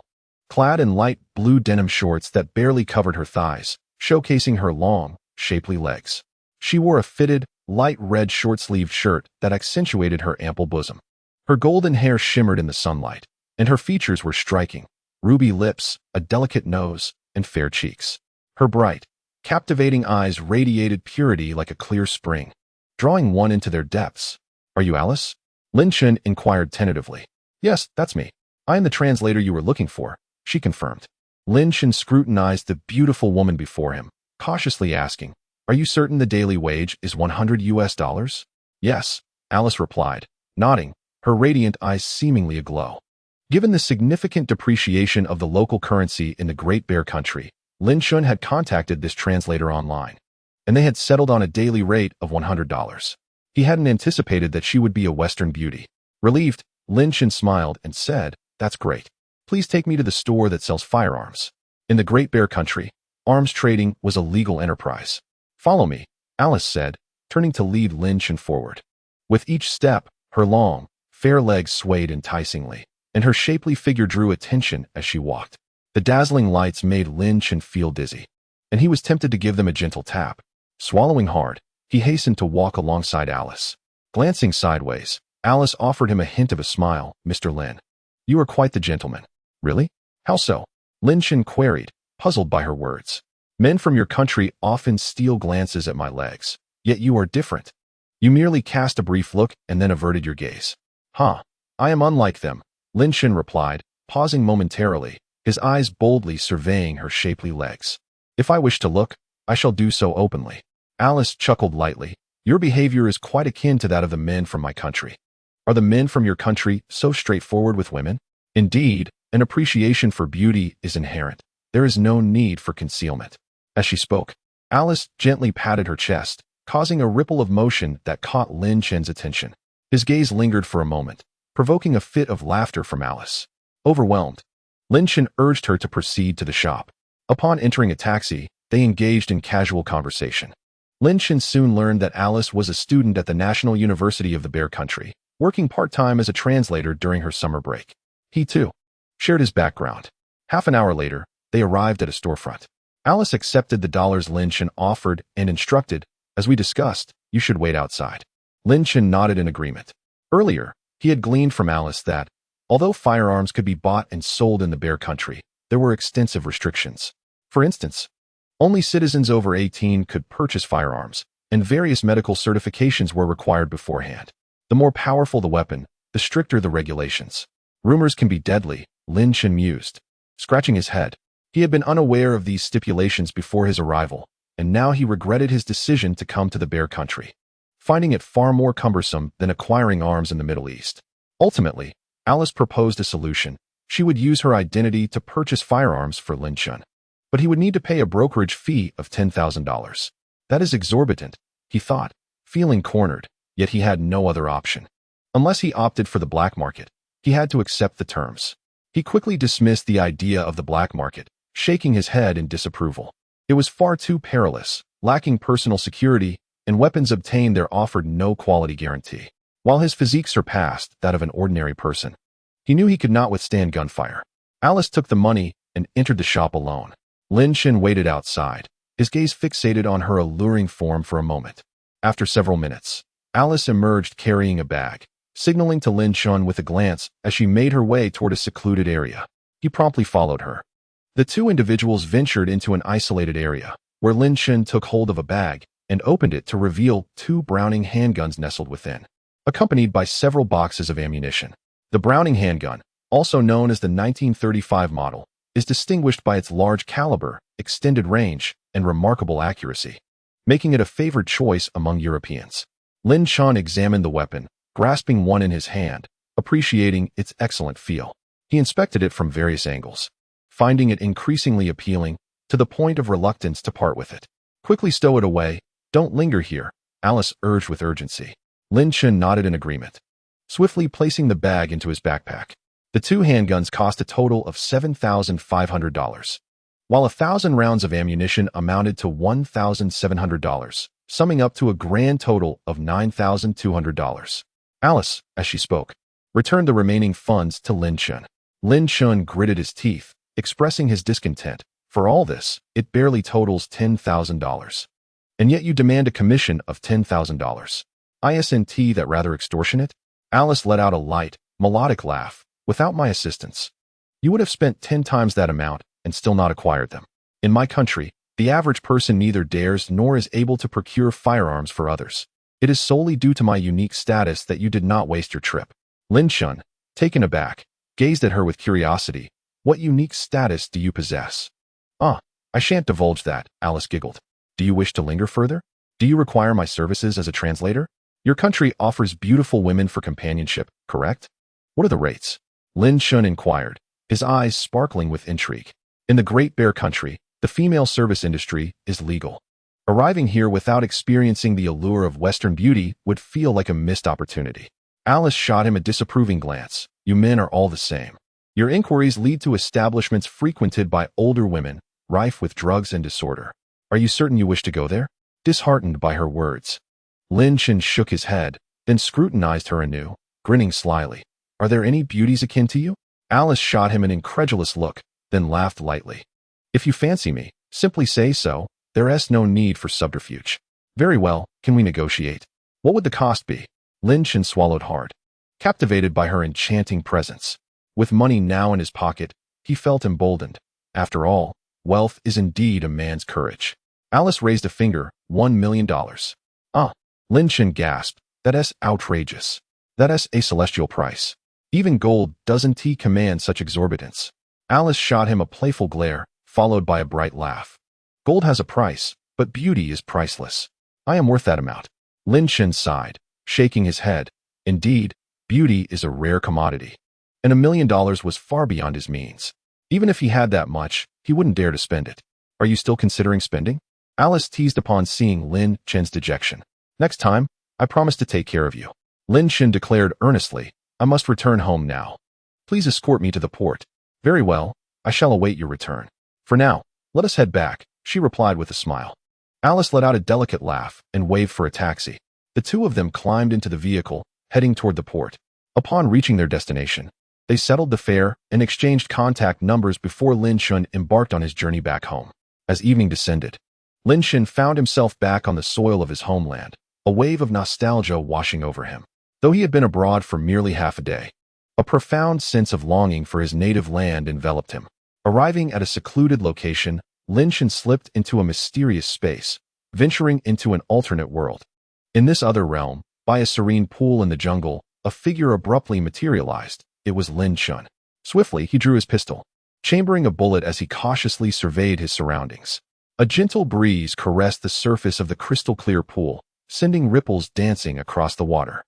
clad in light blue denim shorts that barely covered her thighs, showcasing her long, shapely legs. She wore a fitted, light red short-sleeved shirt that accentuated her ample bosom. Her golden hair shimmered in the sunlight, and her features were striking: ruby lips, a delicate nose, and fair cheeks. Her bright, captivating eyes radiated purity like a clear spring, drawing one into their depths. "Are you Alice?" Lin Chen inquired tentatively. "Yes, that's me. I am the translator you were looking for," she confirmed. Lin Chen scrutinized the beautiful woman before him, cautiously asking, "Are you certain the daily wage is $100? "Yes," Alice replied, nodding, her radiant eyes seemingly aglow. Given the significant depreciation of the local currency in the Great Bear Country, Lin Chen had contacted this translator online, and they had settled on a daily rate of $100. He hadn't anticipated that she would be a Western beauty. Relieved, Lin Chen smiled and said, "That's great. Please take me to the store that sells firearms." In the Great Bear Country, arms trading was a legal enterprise. "Follow me," Alice said, turning to lead Lin Chen forward. With each step, her long, fair legs swayed enticingly, and her shapely figure drew attention as she walked. The dazzling lights made Lin Chen feel dizzy, and he was tempted to give them a gentle tap. Swallowing hard, he hastened to walk alongside Alice. Glancing sideways, Alice offered him a hint of a smile. "Mr. Lin, you are quite the gentleman." "Really? How so?" Lin Chen queried, puzzled by her words. "Men from your country often steal glances at my legs, yet you are different. You merely cast a brief look and then averted your gaze." "Huh, I am unlike them," Lin Chen replied, pausing momentarily, his eyes boldly surveying her shapely legs. "If I wish to look, I shall do so openly." Alice chuckled lightly. "Your behavior is quite akin to that of the men from my country. Are the men from your country so straightforward with women?" "Indeed, an appreciation for beauty is inherent. There is no need for concealment." As she spoke, Alice gently patted her chest, causing a ripple of motion that caught Lin Chen's attention. His gaze lingered for a moment, provoking a fit of laughter from Alice. Overwhelmed, Lin Chen urged her to proceed to the shop. Upon entering a taxi, they engaged in casual conversation. Lin Chen soon learned that Alice was a student at the National University of the Bear Country, working part-time as a translator during her summer break. He, too, shared his background. Half an hour later, they arrived at a storefront. Alice accepted the dollars Lin Chen offered and instructed, "As we discussed, you should wait outside." Lin Chen nodded in agreement. Earlier, he had gleaned from Alice that, although firearms could be bought and sold in the Bear Country, there were extensive restrictions. For instance, only citizens over 18 could purchase firearms, and various medical certifications were required beforehand. The more powerful the weapon, the stricter the regulations. Rumors can be deadly, Lin Chen mused, scratching his head. He had been unaware of these stipulations before his arrival, and now he regretted his decision to come to the Bear Country, finding it far more cumbersome than acquiring arms in the Middle East. Ultimately, Alice proposed a solution. She would use her identity to purchase firearms for Lin Chen, but he would need to pay a brokerage fee of $10,000. That is exorbitant, he thought, feeling cornered, yet he had no other option. Unless he opted for the black market, he had to accept the terms. He quickly dismissed the idea of the black market, shaking his head in disapproval. It was far too perilous, lacking personal security, and weapons obtained there offered no quality guarantee. While his physique surpassed that of an ordinary person, he knew he could not withstand gunfire. Alice took the money and entered the shop alone. Lin Chen waited outside, his gaze fixated on her alluring form for a moment. After several minutes, Alice emerged carrying a bag, signaling to Lin Chen with a glance as she made her way toward a secluded area. He promptly followed her. The two individuals ventured into an isolated area, where Lin Chen took hold of a bag and opened it to reveal 2 Browning handguns nestled within, accompanied by several boxes of ammunition. The Browning handgun, also known as the 1935 model, is distinguished by its large caliber, extended range, and remarkable accuracy, making it a favored choice among Europeans. Lin Chen examined the weapon, grasping one in his hand, appreciating its excellent feel. He inspected it from various angles, finding it increasingly appealing, to the point of reluctance to part with it. Quickly stow it away. Don't linger here, Alice urged with urgency. Lin Chen nodded in agreement, swiftly placing the bag into his backpack. The 2 handguns cost a total of $7,500, while 1,000 rounds of ammunition amounted to $1,700, summing up to a grand total of $9,200. Alice, as she spoke, returned the remaining funds to Lin Chen. Lin Chen gritted his teeth, expressing his discontent. For all this, it barely totals $10,000. And yet you demand a commission of $10,000. Isn't that rather extortionate? Alice let out a light, melodic laugh. Without my assistance, you would have spent 10 times that amount and still not acquired them. In my country, the average person neither dares nor is able to procure firearms for others. It is solely due to my unique status that you did not waste your trip. Lin Chen, taken aback, gazed at her with curiosity. What unique status do you possess? I shan't divulge that, Alice giggled. Do you wish to linger further? Do you require my services as a translator? Your country offers beautiful women for companionship, correct? What are the rates? Lin Chen inquired, his eyes sparkling with intrigue. In the Great Bear Country, the female service industry is legal. Arriving here without experiencing the allure of Western beauty would feel like a missed opportunity. Alice shot him a disapproving glance. You men are all the same. Your inquiries lead to establishments frequented by older women, rife with drugs and disorder. Are you certain you wish to go there? Disheartened by her words, Lin Chen shook his head, then scrutinized her anew, grinning slyly. Are there any beauties akin to you? Alice shot him an incredulous look, then laughed lightly. If you fancy me, simply say so. There's no need for subterfuge. Very well, can we negotiate? What would the cost be? Lin Chen swallowed hard, captivated by her enchanting presence. With money now in his pocket, he felt emboldened. After all, wealth is indeed a man's courage. Alice raised a finger. $1 million. Lin Chen gasped. That's outrageous. That's a celestial price. Even gold doesn't command such exorbitance. Alice shot him a playful glare, followed by a bright laugh. Gold has a price, but beauty is priceless. I am worth that amount. Lin Chen sighed, shaking his head. Indeed, beauty is a rare commodity. And $1 million was far beyond his means. Even if he had that much, he wouldn't dare to spend it. Are you still considering spending? Alice teased upon seeing Lin Chen's dejection. Next time, I promise to take care of you. Lin Chen declared earnestly. I must return home now. Please escort me to the port. Very well, I shall await your return. For now, let us head back, she replied with a smile. Alice let out a delicate laugh and waved for a taxi. The two of them climbed into the vehicle, heading toward the port. Upon reaching their destination, they settled the fare and exchanged contact numbers before Lin Chen embarked on his journey back home. As evening descended, Lin Chen found himself back on the soil of his homeland, a wave of nostalgia washing over him. Though he had been abroad for merely half a day, a profound sense of longing for his native land enveloped him. Arriving at a secluded location, Lin Chen slipped into a mysterious space, venturing into an alternate world. In this other realm, by a serene pool in the jungle, a figure abruptly materialized. It was Lin Chen. Swiftly, he drew his pistol, chambering a bullet as he cautiously surveyed his surroundings. A gentle breeze caressed the surface of the crystal-clear pool, sending ripples dancing across the water.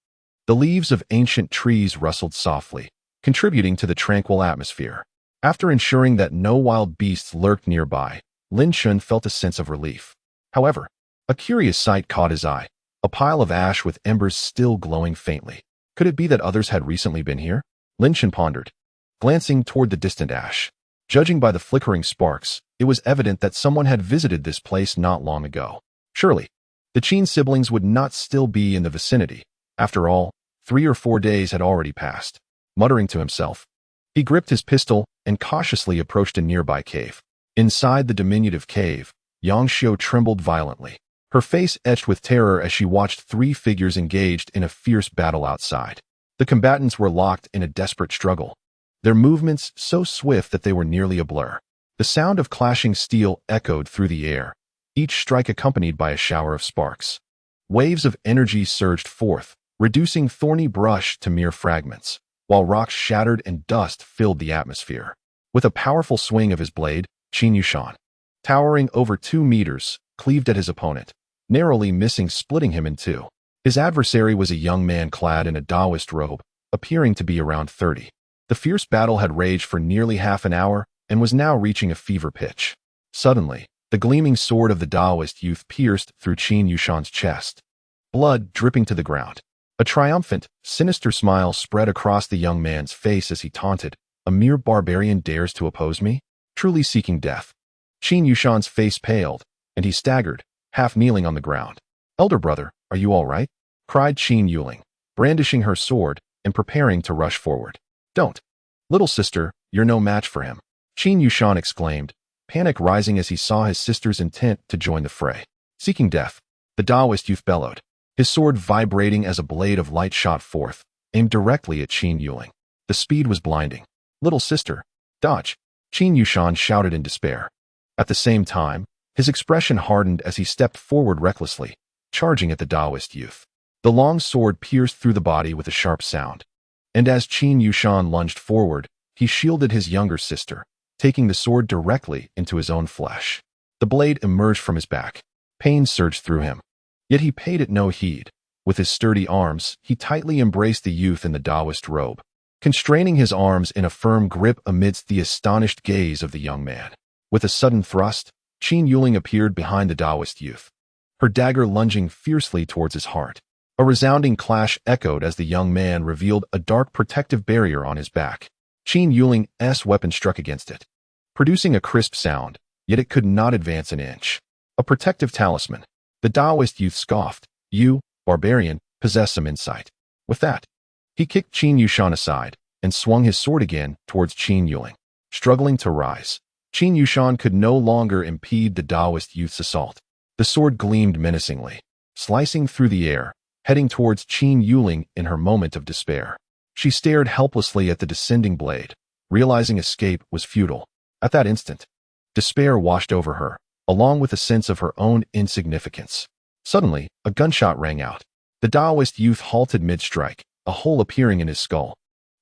The leaves of ancient trees rustled softly, contributing to the tranquil atmosphere. After ensuring that no wild beasts lurked nearby, Lin Chen felt a sense of relief. However, a curious sight caught his eye, a pile of ash with embers still glowing faintly. Could it be that others had recently been here? Lin Chen pondered, glancing toward the distant ash. Judging by the flickering sparks, it was evident that someone had visited this place not long ago. Surely, the Qin siblings would not still be in the vicinity. After all, 3 or 4 days had already passed. Muttering to himself, he gripped his pistol and cautiously approached a nearby cave. Inside the diminutive cave, Yang Xiu trembled violently, her face etched with terror as she watched 3 figures engaged in a fierce battle outside. The combatants were locked in a desperate struggle, their movements so swift that they were nearly a blur. The sound of clashing steel echoed through the air, each strike accompanied by a shower of sparks. Waves of energy surged forth, reducing thorny brush to mere fragments, while rocks shattered and dust filled the atmosphere. With a powerful swing of his blade, Qin Yushan, towering over 2 meters, cleaved at his opponent, narrowly missing splitting him in two. His adversary was a young man clad in a Taoist robe, appearing to be around 30. The fierce battle had raged for nearly half an hour and was now reaching a fever pitch. Suddenly, the gleaming sword of the Taoist youth pierced through Qin Yushan's chest, blood dripping to the ground. A triumphant, sinister smile spread across the young man's face as he taunted, "A mere barbarian dares to oppose me? Truly seeking death." Qin Yushan's face paled, and he staggered, half kneeling on the ground. "Elder brother, are you all right?" cried Qin Yuling, brandishing her sword and preparing to rush forward. "Don't. Little sister, you're no match for him," Qin Yushan exclaimed, panic rising as he saw his sister's intent to join the fray. Seeking death, the Taoist youth bellowed, his sword vibrating as a blade of light shot forth, aimed directly at Qin Yuling. The speed was blinding. "Little sister, dodge!" Qin Yushan shouted in despair. At the same time, his expression hardened as he stepped forward recklessly, charging at the Taoist youth. The long sword pierced through the body with a sharp sound, and as Qin Yushan lunged forward, he shielded his younger sister, taking the sword directly into his own flesh. The blade emerged from his back. Pain surged through him, yet he paid it no heed. With his sturdy arms, he tightly embraced the youth in the Taoist robe, constraining his arms in a firm grip amidst the astonished gaze of the young man. With a sudden thrust, Qin Yuling appeared behind the Taoist youth, her dagger lunging fiercely towards his heart. A resounding clash echoed as the young man revealed a dark protective barrier on his back. Qin Yuling's weapon struck against it, producing a crisp sound, yet it could not advance an inch. A protective talisman. The Taoist youth scoffed. "You, barbarian, possess some insight." With that, he kicked Qin Yushan aside and swung his sword again towards Qin Yuling. Struggling to rise, Qin Yushan could no longer impede the Taoist youth's assault. The sword gleamed menacingly, slicing through the air, heading towards Qin Yuling in her moment of despair. She stared helplessly at the descending blade, realizing escape was futile. At that instant, despair washed over her, along with a sense of her own insignificance. Suddenly, a gunshot rang out. The Taoist youth halted mid-strike, a hole appearing in his skull.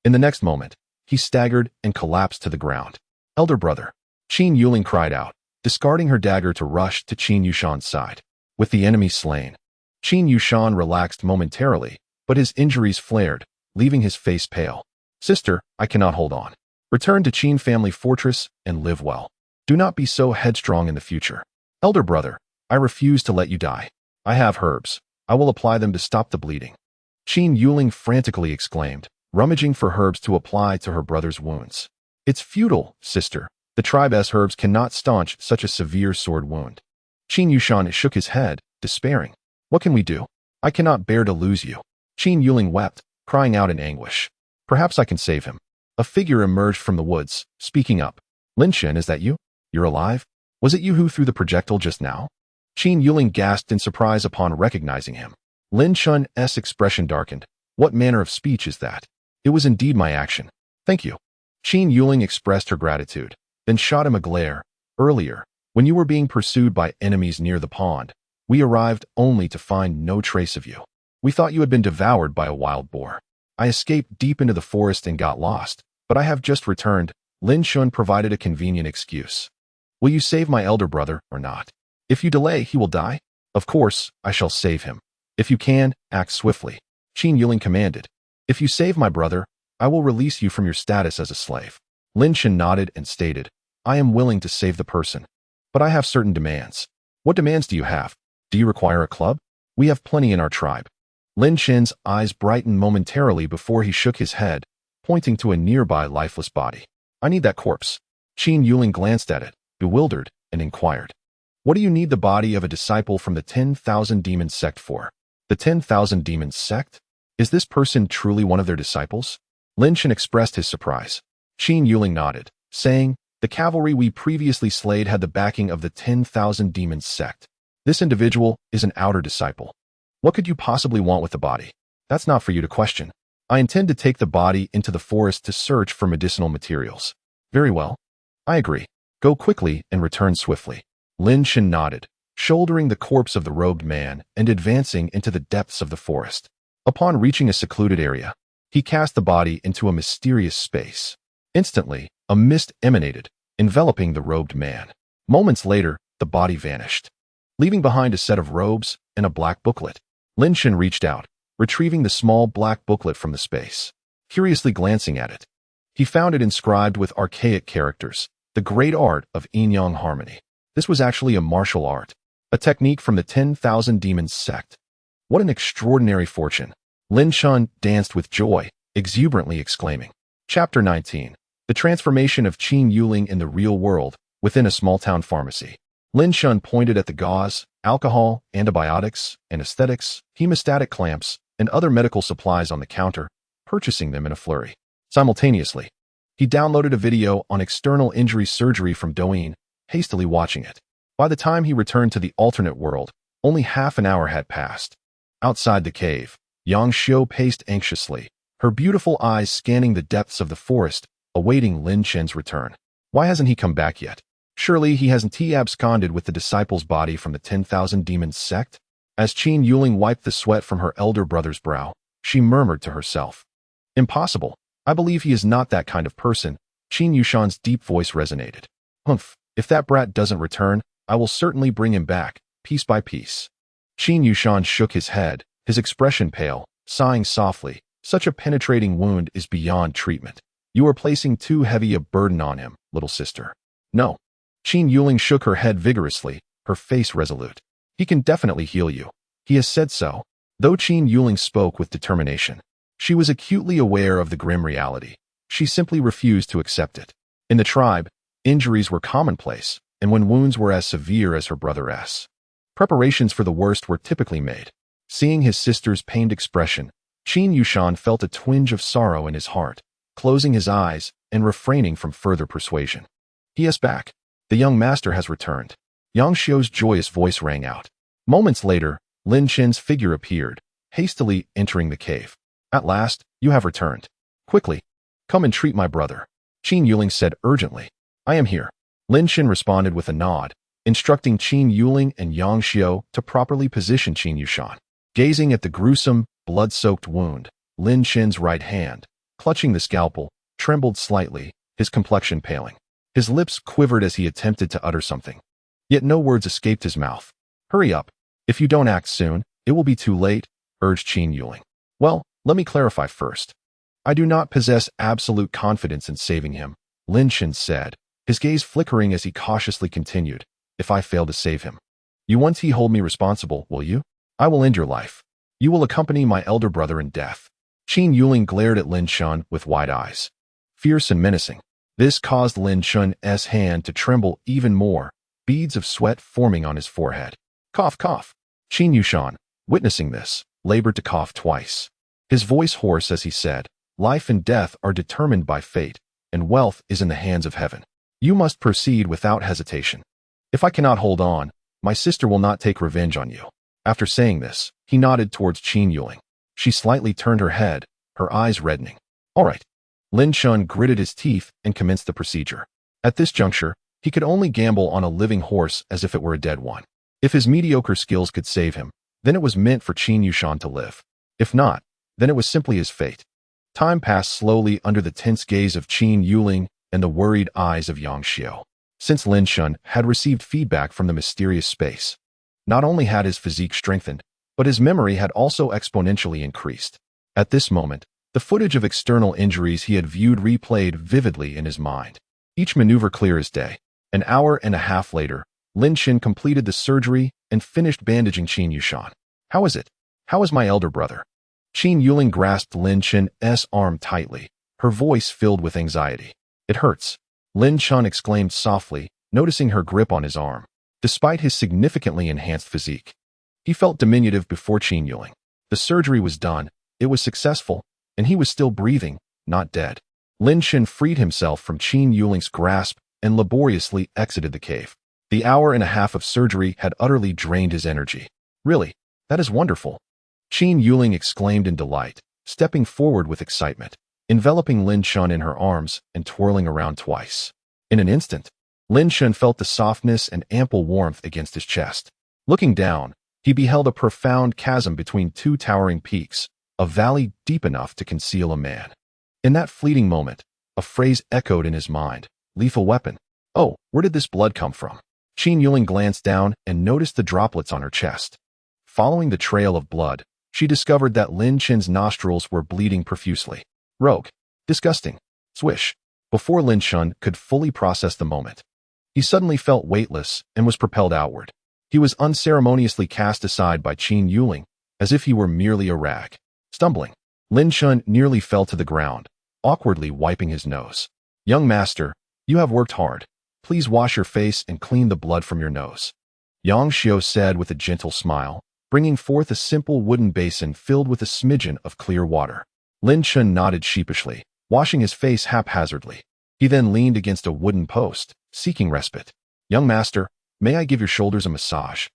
In the next moment, he staggered and collapsed to the ground. "Elder brother," Qin Yuling cried out, discarding her dagger to rush to Qin Yushan's side. With the enemy slain, Qin Yushan relaxed momentarily, but his injuries flared, leaving his face pale. "Sister, I cannot hold on. Return to Qin family fortress and live well. Do not be so headstrong in the future." "Elder brother, I refuse to let you die. I have herbs. I will apply them to stop the bleeding," Qin Yuling frantically exclaimed, rummaging for herbs to apply to her brother's wounds. "It's futile, sister. The tribe's herbs cannot staunch such a severe sword wound." Qin Yushan shook his head, despairing. "What can we do? I cannot bear to lose you." Qin Yuling wept, crying out in anguish. "Perhaps I can save him." A figure emerged from the woods, speaking up. "Lin Chen, is that you? You're alive? Was it you who threw the projectile just now?" Qin Yuling gasped in surprise upon recognizing him. Lin Chen's expression darkened. "What manner of speech is that?" "It was indeed my action. Thank you." Qin Yuling expressed her gratitude, then shot him a glare. "Earlier, when you were being pursued by enemies near the pond, we arrived only to find no trace of you. We thought you had been devoured by a wild boar. I escaped deep into the forest and got lost. But I have just returned. Lin Chen provided a convenient excuse. Will you save my elder brother or not? If you delay, he will die. Of course, I shall save him. If you can, act swiftly. Qin Yuling commanded. If you save my brother, I will release you from your status as a slave. Lin Chen nodded and stated, I am willing to save the person. But I have certain demands. What demands do you have? Do you require a club? We have plenty in our tribe. Lin Chen's eyes brightened momentarily before he shook his head, pointing to a nearby lifeless body. I need that corpse. Qin Yuling glanced at it, bewildered, and inquired. What do you need the body of a disciple from the 10,000 Demons sect for? The 10,000 Demons sect? Is this person truly one of their disciples? Lin Chen expressed his surprise. Qin Yuling nodded, saying, the cavalry we previously slayed had the backing of the 10,000 Demons sect. This individual is an outer disciple. What could you possibly want with the body? That's not for you to question. I intend to take the body into the forest to search for medicinal materials. Very well. I agree. Go quickly and return swiftly. Lin Chen nodded, shouldering the corpse of the robed man and advancing into the depths of the forest. Upon reaching a secluded area, he cast the body into a mysterious space. Instantly, a mist emanated, enveloping the robed man. Moments later, the body vanished, leaving behind a set of robes and a black booklet. Lin Chen reached out, retrieving the small black booklet from the space. Curiously glancing at it, he found it inscribed with archaic characters, the great art of yin-yang harmony. This was actually a martial art, a technique from the 10,000 Demons sect. What an extraordinary fortune! Lin Chen danced with joy, exuberantly exclaiming. Chapter 19. The transformation of Qin Yuling in the real world, within a small-town pharmacy. Lin Chen pointed at the gauze, alcohol, antibiotics, anesthetics, hemostatic clamps, and other medical supplies on the counter, purchasing them in a flurry. Simultaneously, he downloaded a video on external injury surgery from Douyin, hastily watching it. By the time he returned to the alternate world, only half an hour had passed. Outside the cave, Yang Xiu paced anxiously, her beautiful eyes scanning the depths of the forest, awaiting Lin Chen's return. Why hasn't he come back yet? Surely he hasn't absconded with the disciple's body from the 10,000 Demons sect? As Qin Yuling wiped the sweat from her elder brother's brow, she murmured to herself. Impossible. I believe he is not that kind of person. Qin Yushan's deep voice resonated. Humph, if that brat doesn't return, I will certainly bring him back, piece by piece. Qin Yushan shook his head, his expression pale, sighing softly. Such a penetrating wound is beyond treatment. You are placing too heavy a burden on him, little sister. No. Qin Yuling shook her head vigorously, her face resolute. He can definitely heal you. He has said so. Though Qin Yuling spoke with determination, she was acutely aware of the grim reality. She simply refused to accept it. In the tribe, injuries were commonplace, and when wounds were as severe as her brother's, preparations for the worst were typically made. Seeing his sister's pained expression, Qin Yushan felt a twinge of sorrow in his heart, closing his eyes and refraining from further persuasion. He is back. The young master has returned. Yang Xiu's joyous voice rang out. Moments later, Lin Chen's figure appeared, hastily entering the cave. At last, you have returned. Quickly, come and treat my brother. Qin Yuling said urgently. I am here. Lin Chen responded with a nod, instructing Qin Yuling and Yang Xiu to properly position Qin Yushan. Gazing at the gruesome, blood-soaked wound, Lin Chen's right hand, clutching the scalpel, trembled slightly, his complexion paling. His lips quivered as he attempted to utter something. Yet no words escaped his mouth. Hurry up. If you don't act soon, it will be too late, urged Qin Yuling. Well, let me clarify first. I do not possess absolute confidence in saving him, Lin Chen said, his gaze flickering as he cautiously continued. If I fail to save him, you won't hold me responsible, will you? I will end your life. You will accompany my elder brother in death. Qin Yuling glared at Lin Chen with wide eyes, fierce and menacing. This caused Lin Chen's hand to tremble even more, beads of sweat forming on his forehead. Cough, cough. Qin Yushan, witnessing this, labored to cough twice. His voice hoarse as he said, life and death are determined by fate, and wealth is in the hands of heaven. You must proceed without hesitation. If I cannot hold on, my sister will not take revenge on you. After saying this, he nodded towards Qin Yuling. She slightly turned her head, her eyes reddening. All right. Lin Chen gritted his teeth and commenced the procedure. At this juncture, he could only gamble on a living horse as if it were a dead one. If his mediocre skills could save him, then it was meant for Qin Yushan to live. If not, then it was simply his fate. Time passed slowly under the tense gaze of Qin Yuling and the worried eyes of Yang Xiu. Since Lin Chen had received feedback from the mysterious space, not only had his physique strengthened, but his memory had also exponentially increased. At this moment, the footage of external injuries he had viewed replayed vividly in his mind. Each maneuver clear as day. An hour and a half later, Lin Chen completed the surgery and finished bandaging Qin Yushan. How is it? How is my elder brother? Qin Yuling grasped Lin Chen's arm tightly, her voice filled with anxiety. It hurts, Lin Chen exclaimed softly, noticing her grip on his arm. Despite his significantly enhanced physique, he felt diminutive before Qin Yuling. The surgery was done, it was successful, and he was still breathing, not dead. Lin Chen freed himself from Qin Yuling's grasp and laboriously exited the cave. The hour and a half of surgery had utterly drained his energy. Really, that is wonderful, Qin Yuling exclaimed in delight, stepping forward with excitement, enveloping Lin Chen in her arms and twirling around twice. In an instant, Lin Chen felt the softness and ample warmth against his chest. Looking down, he beheld a profound chasm between two towering peaks, a valley deep enough to conceal a man. In that fleeting moment, a phrase echoed in his mind, lethal weapon. Oh, where did this blood come from? Qin Yuling glanced down and noticed the droplets on her chest. Following the trail of blood, she discovered that Lin Chen's nostrils were bleeding profusely. Rogue. Disgusting. Swish. Before Lin Chen could fully process the moment, he suddenly felt weightless and was propelled outward. He was unceremoniously cast aside by Qin Yuling, as if he were merely a rag. Stumbling, Lin Chen nearly fell to the ground, awkwardly wiping his nose. Young master, you have worked hard. Please wash your face and clean the blood from your nose, Yang Xiu said with a gentle smile, bringing forth a simple wooden basin filled with a smidgen of clear water. Lin Chen nodded sheepishly, washing his face haphazardly. He then leaned against a wooden post, seeking respite. Young master, may I give your shoulders a massage?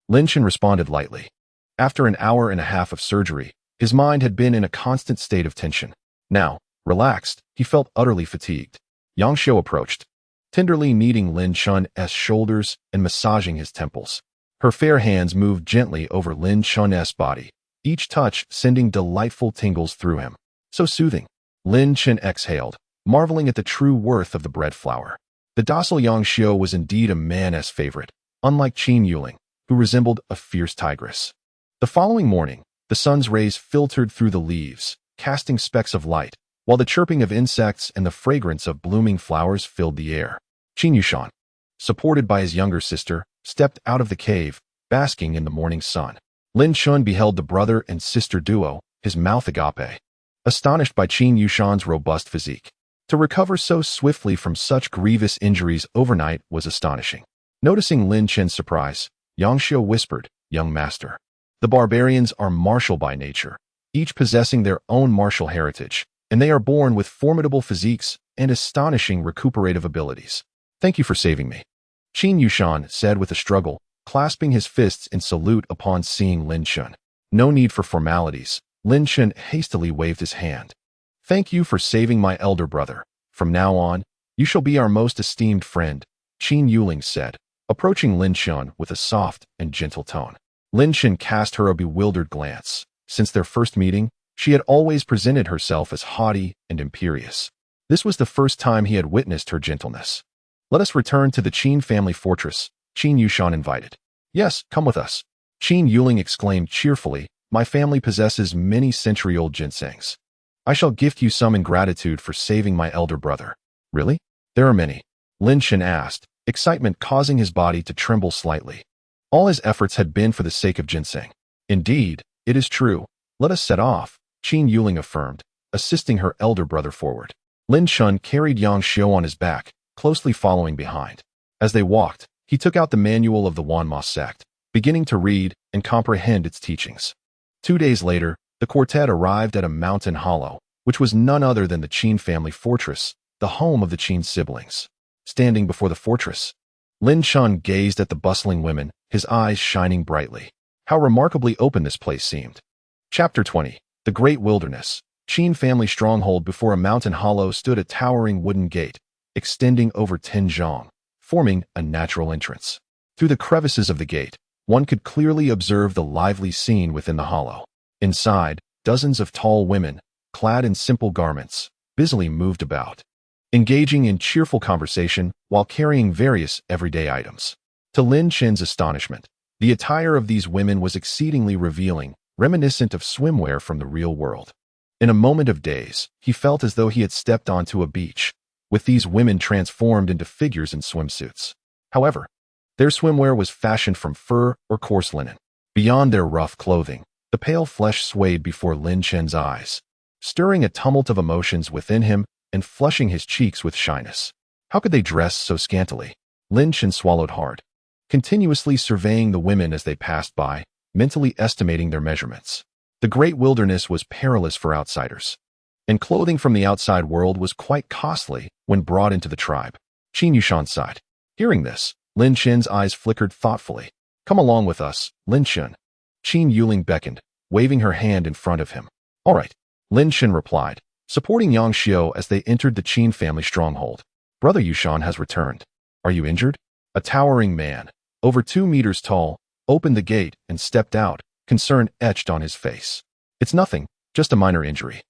Lin Chen responded lightly. After an hour and a half of surgery, his mind had been in a constant state of tension. Now, relaxed, he felt utterly fatigued. Yang Xiu approached, tenderly kneading Lin Chen's shoulders and massaging his temples. Her fair hands moved gently over Lin Chen's body, each touch sending delightful tingles through him. So soothing. Lin Chen exhaled, marveling at the true worth of the bread flour. The docile Yang Xiu was indeed a man's favorite, unlike Qin Yuling, who resembled a fierce tigress. The following morning, the sun's rays filtered through the leaves, casting specks of light, while the chirping of insects and the fragrance of blooming flowers filled the air. Qin Yushan, supported by his younger sister, stepped out of the cave, basking in the morning sun. Lin Chen beheld the brother and sister duo, his mouth agape, astonished by Qin Yushan's robust physique. To recover so swiftly from such grievous injuries overnight was astonishing. Noticing Lin Chen's surprise, Yang Xiu whispered, "Young master, the barbarians are martial by nature, each possessing their own martial heritage, and they are born with formidable physiques and astonishing recuperative abilities. Thank you for saving me," Qin Yushan said with a struggle, clasping his fists in salute upon seeing Lin Chen. No need for formalities, Lin Chen hastily waved his hand. "Thank you for saving my elder brother. From now on, you shall be our most esteemed friend," Qin Yuling said, approaching Lin Chen with a soft and gentle tone. Lin Chen cast her a bewildered glance. Since their first meeting, she had always presented herself as haughty and imperious. This was the first time he had witnessed her gentleness. "Let us return to the Qin family fortress," Qin Yushan invited. "Yes, come with us," Qin Yuling exclaimed cheerfully. "My family possesses many century-old ginsengs. I shall gift you some in gratitude for saving my elder brother." "Really? There are many?" Lin Chen asked, excitement causing his body to tremble slightly. All his efforts had been for the sake of ginseng. "Indeed, it is true. Let us set off," Qin Yuling affirmed, assisting her elder brother forward. Lin Chen carried Yang Xiu on his back, closely following behind. As they walked, he took out the manual of the Wanma sect, beginning to read and comprehend its teachings. 2 days later, the quartet arrived at a mountain hollow, which was none other than the Qin family fortress, the home of the Qin siblings. Standing before the fortress, Lin Chen gazed at the bustling women, his eyes shining brightly. How remarkably open this place seemed. Chapter 20. The Great Wilderness. Qin family stronghold. Before a mountain hollow stood a towering wooden gate, extending over 10 zhang, forming a natural entrance. Through the crevices of the gate, one could clearly observe the lively scene within the hollow. Inside, dozens of tall women, clad in simple garments, busily moved about, engaging in cheerful conversation while carrying various everyday items. To Lin Chen's astonishment, the attire of these women was exceedingly revealing, reminiscent of swimwear from the real world. In a moment of daze, he felt as though he had stepped onto a beach, with these women transformed into figures in swimsuits. However, their swimwear was fashioned from fur or coarse linen. Beyond their rough clothing, the pale flesh swayed before Lin Chen's eyes, stirring a tumult of emotions within him and flushing his cheeks with shyness. How could they dress so scantily? Lin Chen swallowed hard, continuously surveying the women as they passed by, mentally estimating their measurements. The great wilderness was perilous for outsiders, and clothing from the outside world was quite costly when brought into the tribe. Qin Yushan sighed. Hearing this, Lin Chen's eyes flickered thoughtfully. Come along with us, Lin Chen. Qin Yuling beckoned, waving her hand in front of him. All right, Lin Chen replied, supporting Yang Xiu as they entered the Qin family stronghold. Brother Yushan has returned. Are you injured? A towering man, over 2 meters tall, opened the gate and stepped out, concern etched on his face. It's nothing, just a minor injury.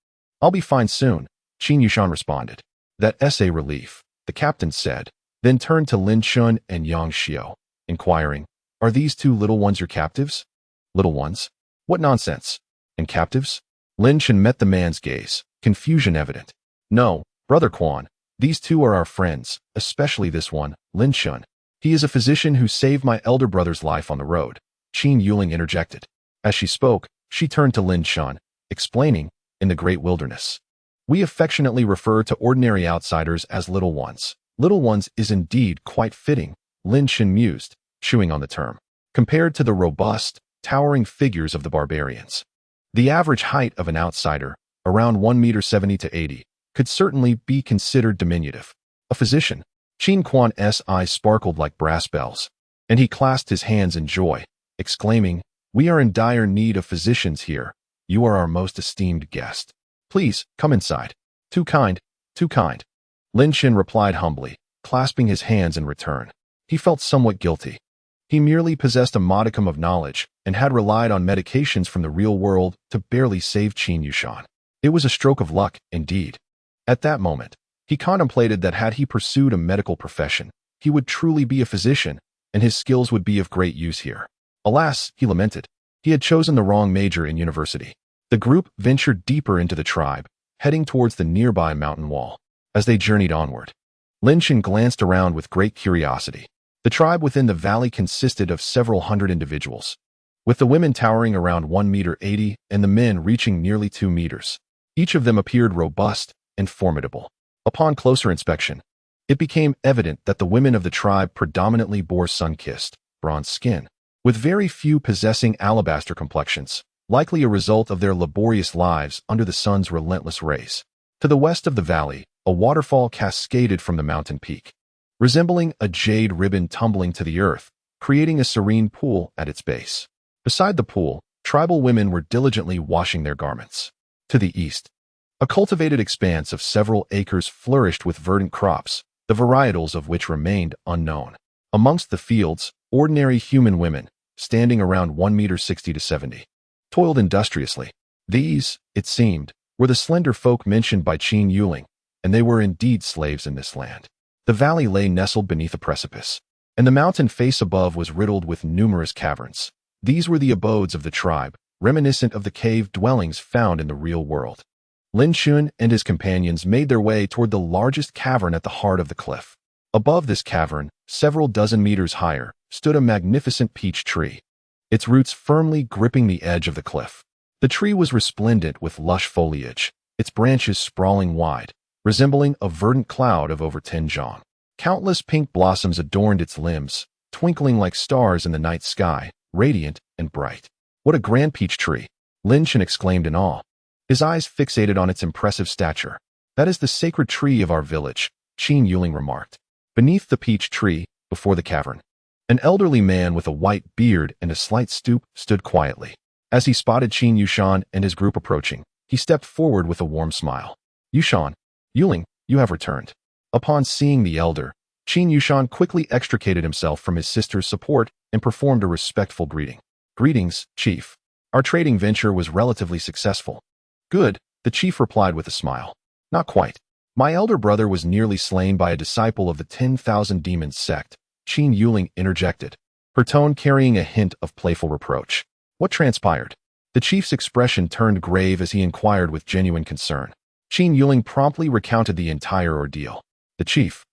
I'll be fine soon, Qin Yushan responded. That's a relief, the captain said, then turned to Lin Chen and Yang Xiu, inquiring, Are these 2 little ones your captives? Little ones? What nonsense. And captives? Lin Chen met the man's gaze, confusion evident. No, Brother Quan, these 2 are our friends, especially this one, Lin Chen. He is a physician who saved my elder brother's life on the road, Qin Yuling interjected. As she spoke, she turned to Lin Chen, explaining, in the great wilderness, we affectionately refer to ordinary outsiders as little ones. Little ones is indeed quite fitting, Lin Chen mused, chewing on the term, compared to the robust, towering figures of the barbarians. The average height of an outsider, around 1.70 meters to 80, could certainly be considered diminutive. A physician, Qin Quan's eyes sparkled like brass bells, and he clasped his hands in joy, exclaiming, We are in dire need of physicians here. You are our most esteemed guest. Please, come inside. Too kind, too kind. Lin Chen replied humbly, clasping his hands in return. He felt somewhat guilty. He merely possessed a modicum of knowledge and had relied on medications from the real world to barely save Qin Yushan. It was a stroke of luck, indeed. At that moment, he contemplated that had he pursued a medical profession, he would truly be a physician, and his skills would be of great use here. Alas, he lamented, he had chosen the wrong major in university. The group ventured deeper into the tribe, heading towards the nearby mountain wall. As they journeyed onward, Lin Chen glanced around with great curiosity. The tribe within the valley consisted of several hundred individuals, with the women towering around 1.80 meters and the men reaching nearly 2 meters. Each of them appeared robust and formidable. Upon closer inspection, it became evident that the women of the tribe predominantly bore sun-kissed, bronze skin, with very few possessing alabaster complexions, likely a result of their laborious lives under the sun's relentless rays. To the west of the valley, a waterfall cascaded from the mountain peak, resembling a jade ribbon tumbling to the earth, creating a serene pool at its base. Beside the pool, tribal women were diligently washing their garments. To the east, a cultivated expanse of several acres flourished with verdant crops, the varietals of which remained unknown. Amongst the fields, ordinary human women, standing around 1.60 meters to 70, toiled industriously. These, it seemed, were the slender folk mentioned by Qin Yuling, and they were indeed slaves in this land. The valley lay nestled beneath a precipice, and the mountain face above was riddled with numerous caverns. These were the abodes of the tribe, reminiscent of the cave dwellings found in the real world. Lin Chen and his companions made their way toward the largest cavern at the heart of the cliff. Above this cavern, several dozen meters higher, stood a magnificent peach tree, its roots firmly gripping the edge of the cliff. The tree was resplendent with lush foliage, its branches sprawling wide, resembling a verdant cloud of over 10 zhang. Countless pink blossoms adorned its limbs, twinkling like stars in the night sky, radiant and bright. What a grand peach tree! Lin Chen exclaimed in awe, his eyes fixated on its impressive stature. That is the sacred tree of our village, Qin Yuling remarked. Beneath the peach tree, before the cavern, an elderly man with a white beard and a slight stoop stood quietly. As he spotted Qin Yushan and his group approaching, he stepped forward with a warm smile. Yushan, Yuling, you have returned. Upon seeing the elder, Qin Yushan quickly extricated himself from his sister's support and performed a respectful greeting. Greetings, Chief. Our trading venture was relatively successful. Good, The chief replied with a smile. Not quite. My elder brother was nearly slain by a disciple of the 10,000 Demons sect, Qin Yuling interjected, her tone carrying a hint of playful reproach. What transpired? The chief's expression turned grave as he inquired with genuine concern. Qin Yuling promptly recounted the entire ordeal. The chief,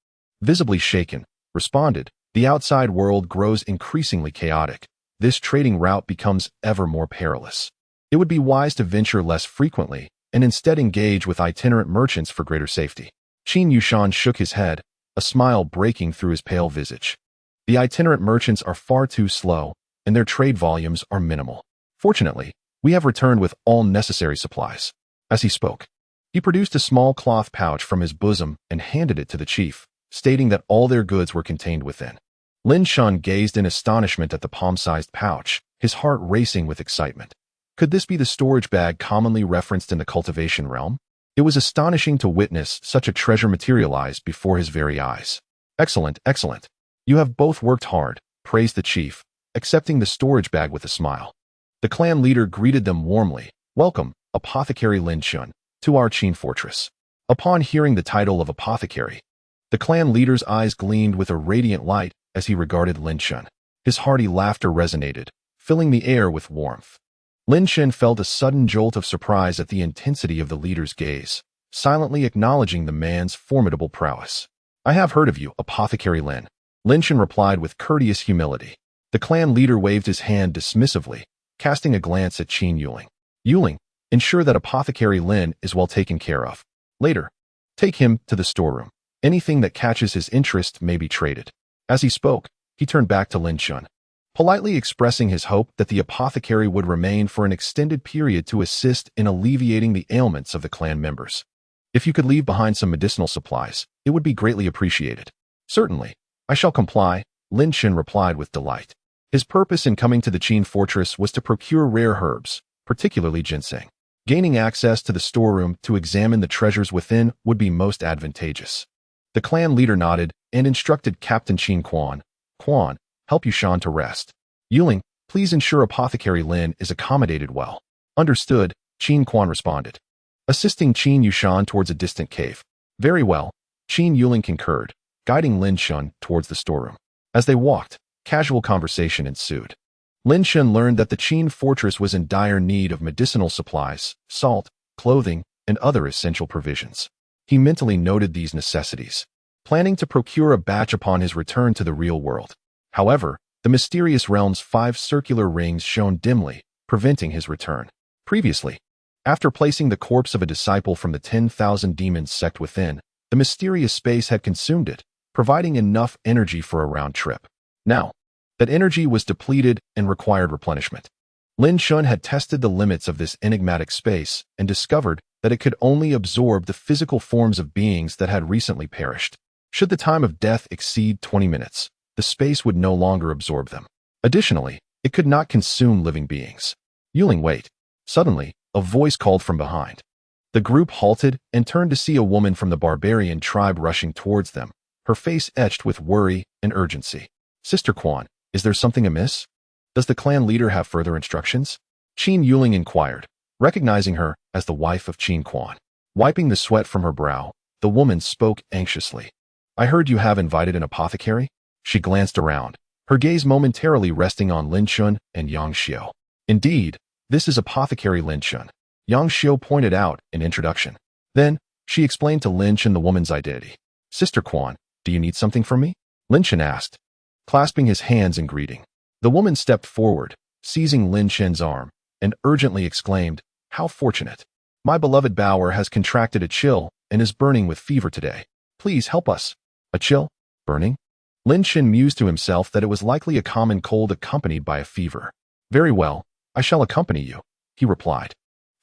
visibly shaken, responded, the outside world grows increasingly chaotic. This trading route becomes ever more perilous. It would be wise to venture less frequently and instead engage with itinerant merchants for greater safety. Qin Yushan shook his head, a smile breaking through his pale visage. The itinerant merchants are far too slow, and their trade volumes are minimal. Fortunately, we have returned with all necessary supplies. As he spoke, he produced a small cloth pouch from his bosom and handed it to the chief, stating that all their goods were contained within. Lin Chen gazed in astonishment at the palm-sized pouch, his heart racing with excitement. Could this be the storage bag commonly referenced in the cultivation realm? It was astonishing to witness such a treasure materialize before his very eyes. Excellent, excellent. You have both worked hard, praised the chief, accepting the storage bag with a smile. The clan leader greeted them warmly. Welcome, Apothecary Lin Chen, to our Qin fortress. Upon hearing the title of apothecary, the clan leader's eyes gleamed with a radiant light as he regarded Lin Chen. His hearty laughter resonated, filling the air with warmth. Lin Chen felt a sudden jolt of surprise at the intensity of the leader's gaze, silently acknowledging the man's formidable prowess. I have heard of you, Apothecary Lin. Lin Chen replied with courteous humility. The clan leader waved his hand dismissively, casting a glance at Qin Yuling. Yuling, ensure that Apothecary Lin is well taken care of. Later, take him to the storeroom. Anything that catches his interest may be traded. As he spoke, he turned back to Lin Chen, politely expressing his hope that the apothecary would remain for an extended period to assist in alleviating the ailments of the clan members. If you could leave behind some medicinal supplies, it would be greatly appreciated. Certainly, I shall comply, Lin Chen replied with delight. His purpose in coming to the Qin fortress was to procure rare herbs, particularly ginseng. Gaining access to the storeroom to examine the treasures within would be most advantageous. The clan leader nodded and instructed Captain Qin Quan, help Yushan to rest. Yuling, please ensure Apothecary Lin is accommodated well. Understood, Qin Quan responded, assisting Qin Yushan towards a distant cave. Very well, Qin Yuling concurred, guiding Lin Chen towards the storeroom. As they walked, casual conversation ensued. Lin Chen learned that the Qin fortress was in dire need of medicinal supplies, salt, clothing, and other essential provisions. He mentally noted these necessities, planning to procure a batch upon his return to the real world. However, the mysterious realm's 5 circular rings shone dimly, preventing his return. Previously, after placing the corpse of a disciple from the 10,000 Demons sect within, the mysterious space had consumed it, providing enough energy for a round trip. Now, that energy was depleted and required replenishment. Lin Chen had tested the limits of this enigmatic space and discovered that it could only absorb the physical forms of beings that had recently perished. Should the time of death exceed 20 minutes, the space would no longer absorb them. Additionally, it could not consume living beings. Yuling, wait. Suddenly, a voice called from behind. The group halted and turned to see a woman from the barbarian tribe rushing towards them, her face etched with worry and urgency. Sister Quan, is there something amiss? Does the clan leader have further instructions? Qin Yuling inquired, recognizing her as the wife of Qin Quan. Wiping the sweat from her brow, the woman spoke anxiously. I heard you have invited an apothecary? She glanced around, her gaze momentarily resting on Lin Chen and Yang Xiu. Indeed, this is Apothecary Lin Chen, Yang Xiu pointed out in introduction. Then, she explained to Lin Chen the woman's identity. Sister Quan, do you need something from me? Lin Chen asked, clasping his hands in greeting. The woman stepped forward, seizing Lin Chen's arm, and urgently exclaimed, How fortunate! My beloved Bower has contracted a chill and is burning with fever today. Please help us. A chill? Burning? Lin Chen mused to himself that it was likely a common cold accompanied by a fever. Very well, I shall accompany you, he replied,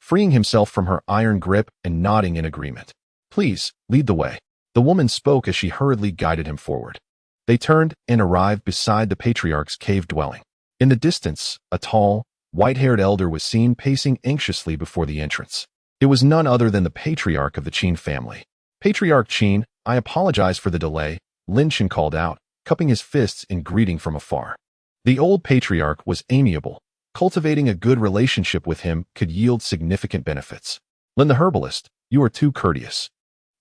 freeing himself from her iron grip and nodding in agreement. Please, lead the way. The woman spoke as she hurriedly guided him forward. They turned and arrived beside the patriarch's cave dwelling. In the distance, a tall, white-haired elder was seen pacing anxiously before the entrance. It was none other than the patriarch of the Qin family. Patriarch Qin, I apologize for the delay, Lin Chen called out, cupping his fists in greeting from afar. The old patriarch was amiable. Cultivating a good relationship with him could yield significant benefits. Lin the herbalist, you are too courteous.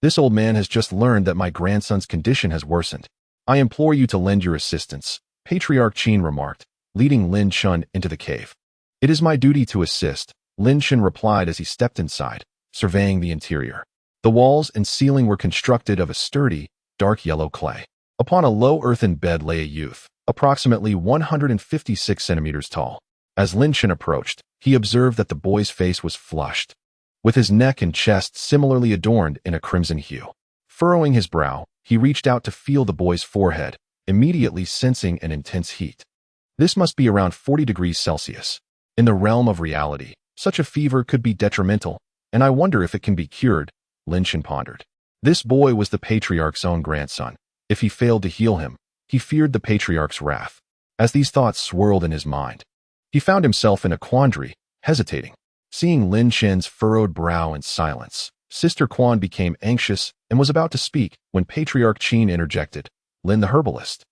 This old man has just learned that my grandson's condition has worsened. I implore you to lend your assistance, Patriarch Qin remarked, leading Lin Chen into the cave. It is my duty to assist, Lin Chen replied as he stepped inside, surveying the interior. The walls and ceiling were constructed of a sturdy, dark yellow clay. Upon a low earthen bed lay a youth, approximately 156 centimeters tall. As Lin Chen approached, he observed that the boy's face was flushed, with his neck and chest similarly adorned in a crimson hue. Furrowing his brow, he reached out to feel the boy's forehead, immediately sensing an intense heat. This must be around 40 degrees Celsius. In the realm of reality, such a fever could be detrimental, and I wonder if it can be cured, Lin Chen pondered. This boy was the Patriarch's own grandson. If he failed to heal him, he feared the Patriarch's wrath. As these thoughts swirled in his mind, he found himself in a quandary, hesitating. Seeing Lin Chen's furrowed brow and silence, Sister Quan became anxious and was about to speak when Patriarch Qin interjected. Lin the herbalist.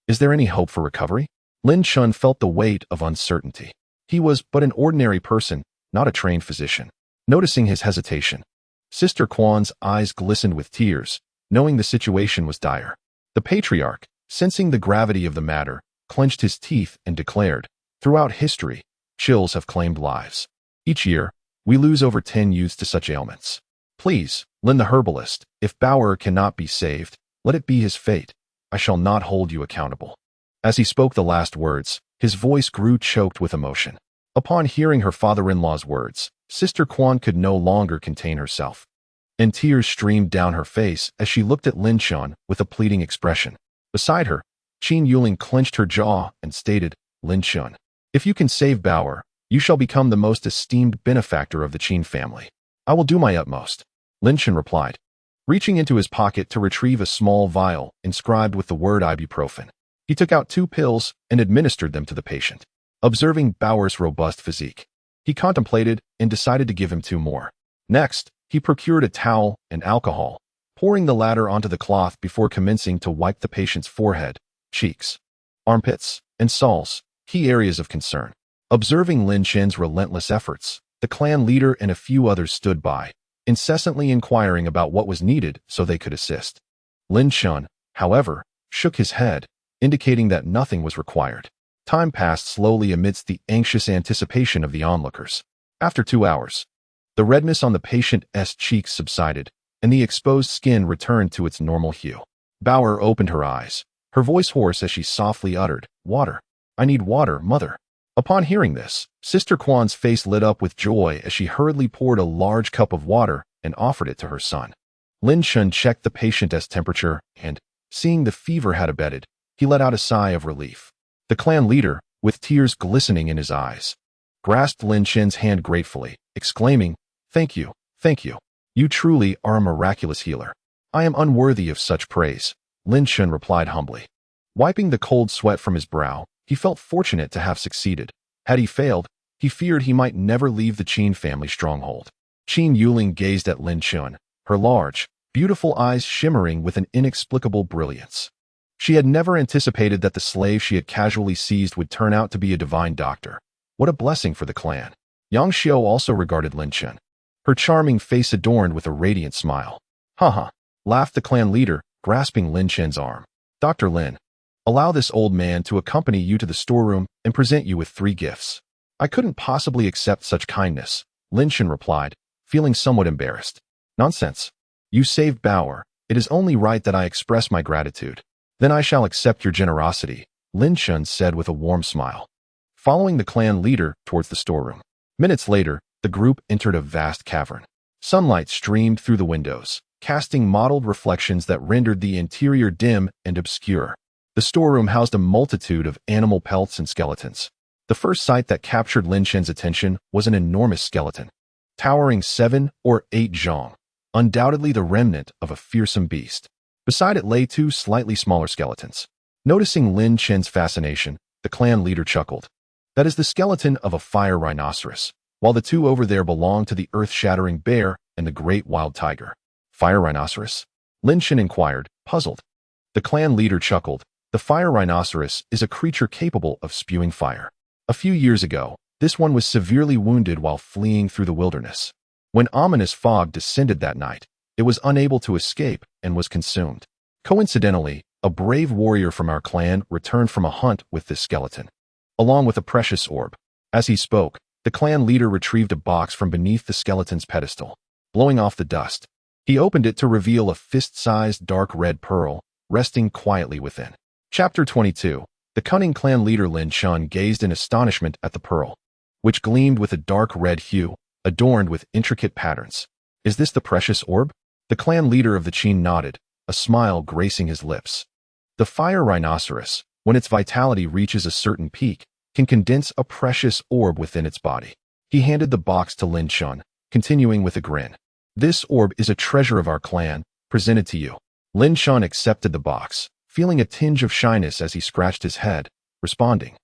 Is there any hope for recovery? Lin Chen felt the weight of uncertainty. He was but an ordinary person, not a trained physician. Noticing his hesitation, Sister Quan's eyes glistened with tears, knowing the situation was dire. The Patriarch, sensing the gravity of the matter, clenched his teeth and declared, throughout history, chills have claimed lives. Each year, we lose over 10 youths to such ailments. Please, Lin the herbalist, if Bauer cannot be saved, let it be his fate. I shall not hold you accountable. As he spoke the last words, his voice grew choked with emotion. Upon hearing her father-in-law's words, Sister Quan could no longer contain herself, and tears streamed down her face as she looked at Lin Chen with a pleading expression. Beside her, Qin Yuling clenched her jaw and stated, Lin Chen, if you can save Bauer, you shall become the most esteemed benefactor of the Qin family. I will do my utmost, Lin Chen replied, reaching into his pocket to retrieve a small vial inscribed with the word ibuprofen. He took out 2 pills and administered them to the patient. Observing Bauer's robust physique, he contemplated and decided to give him 2 more. Next, he procured a towel and alcohol, pouring the latter onto the cloth before commencing to wipe the patient's forehead, cheeks, armpits, and soles, key areas of concern. Observing Lin Chen's relentless efforts, the clan leader and a few others stood by, incessantly inquiring about what was needed so they could assist. Lin Chen, however, shook his head, indicating that nothing was required. Time passed slowly amidst the anxious anticipation of the onlookers. After 2 hours, the redness on the patient's cheeks subsided, and the exposed skin returned to its normal hue. Bauer opened her eyes, her voice hoarse as she softly uttered, Water. I need water, mother. Upon hearing this, Sister Quan's face lit up with joy as she hurriedly poured a large cup of water and offered it to her son. Lin Chen checked the patient's temperature and, seeing the fever had abated, he let out a sigh of relief. The clan leader, with tears glistening in his eyes, grasped Lin Chen's hand gratefully, exclaiming, Thank you, thank you. You truly are a miraculous healer. I am unworthy of such praise, Lin Chen replied humbly. Wiping the cold sweat from his brow, he felt fortunate to have succeeded. Had he failed, he feared he might never leave the Qin family stronghold. Qin Yuling gazed at Lin Chen, her large, beautiful eyes shimmering with an inexplicable brilliance. She had never anticipated that the slave she had casually seized would turn out to be a divine doctor. What a blessing for the clan. Yang Xiao also regarded Lin Chen, her charming face adorned with a radiant smile. Haha, laughed the clan leader, grasping Lin Chen's arm. Dr. Lin, allow this old man to accompany you to the storeroom and present you with 3 gifts. I couldn't possibly accept such kindness, Lin Chen replied, feeling somewhat embarrassed. Nonsense. You saved Bauer. It is only right that I express my gratitude. Then I shall accept your generosity, Lin Chen said with a warm smile, following the clan leader towards the storeroom. Minutes later, the group entered a vast cavern. Sunlight streamed through the windows, casting mottled reflections that rendered the interior dim and obscure. The storeroom housed a multitude of animal pelts and skeletons. The first sight that captured Lin Chen's attention was an enormous skeleton, towering 7 or 8 zhong, undoubtedly the remnant of a fearsome beast. Beside it lay 2 slightly smaller skeletons. Noticing Lin Chen's fascination, the clan leader chuckled. That is the skeleton of a fire rhinoceros, while the 2 over there belong to the earth-shattering bear and the great wild tiger. Fire rhinoceros? Lin Chen inquired, puzzled. The clan leader chuckled. The fire rhinoceros is a creature capable of spewing fire. A few years ago, this one was severely wounded while fleeing through the wilderness. When ominous fog descended that night, it was unable to escape and was consumed. Coincidentally, a brave warrior from our clan returned from a hunt with this skeleton, along with a precious orb. As he spoke, the clan leader retrieved a box from beneath the skeleton's pedestal. Blowing off the dust, he opened it to reveal a fist-sized dark red pearl, resting quietly within. Chapter 22. The cunning clan leader Lin Chen gazed in astonishment at the pearl, which gleamed with a dark red hue, adorned with intricate patterns. Is this the precious orb? The clan leader of the Qin nodded, a smile gracing his lips. The fire rhinoceros, when its vitality reaches a certain peak, can condense a precious orb within its body. He handed the box to Lin Chen, continuing with a grin. This orb is a treasure of our clan, presented to you. Lin Chen accepted the box, feeling a tinge of shyness as he scratched his head, responding,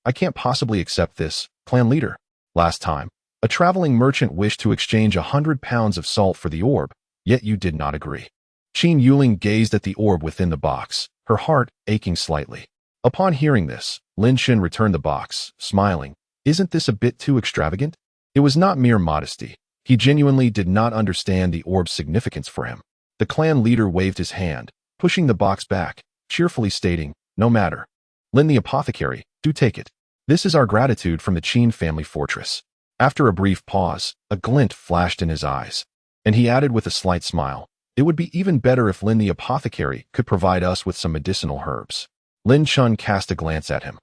I can't possibly accept this, clan leader. Last time, a traveling merchant wished to exchange 100 pounds of salt for the orb, yet you did not agree. Qin Yuling gazed at the orb within the box, her heart aching slightly. Upon hearing this, Lin Chen returned the box, smiling. Isn't this a bit too extravagant? It was not mere modesty. He genuinely did not understand the orb's significance for him. The clan leader waved his hand, pushing the box back, cheerfully stating, no matter. Lin the apothecary, do take it. This is our gratitude from the Qin family fortress. After a brief pause, a glint flashed in his eyes, and he added with a slight smile, it would be even better if Lin the apothecary could provide us with some medicinal herbs. Lin Chen cast a glance at him,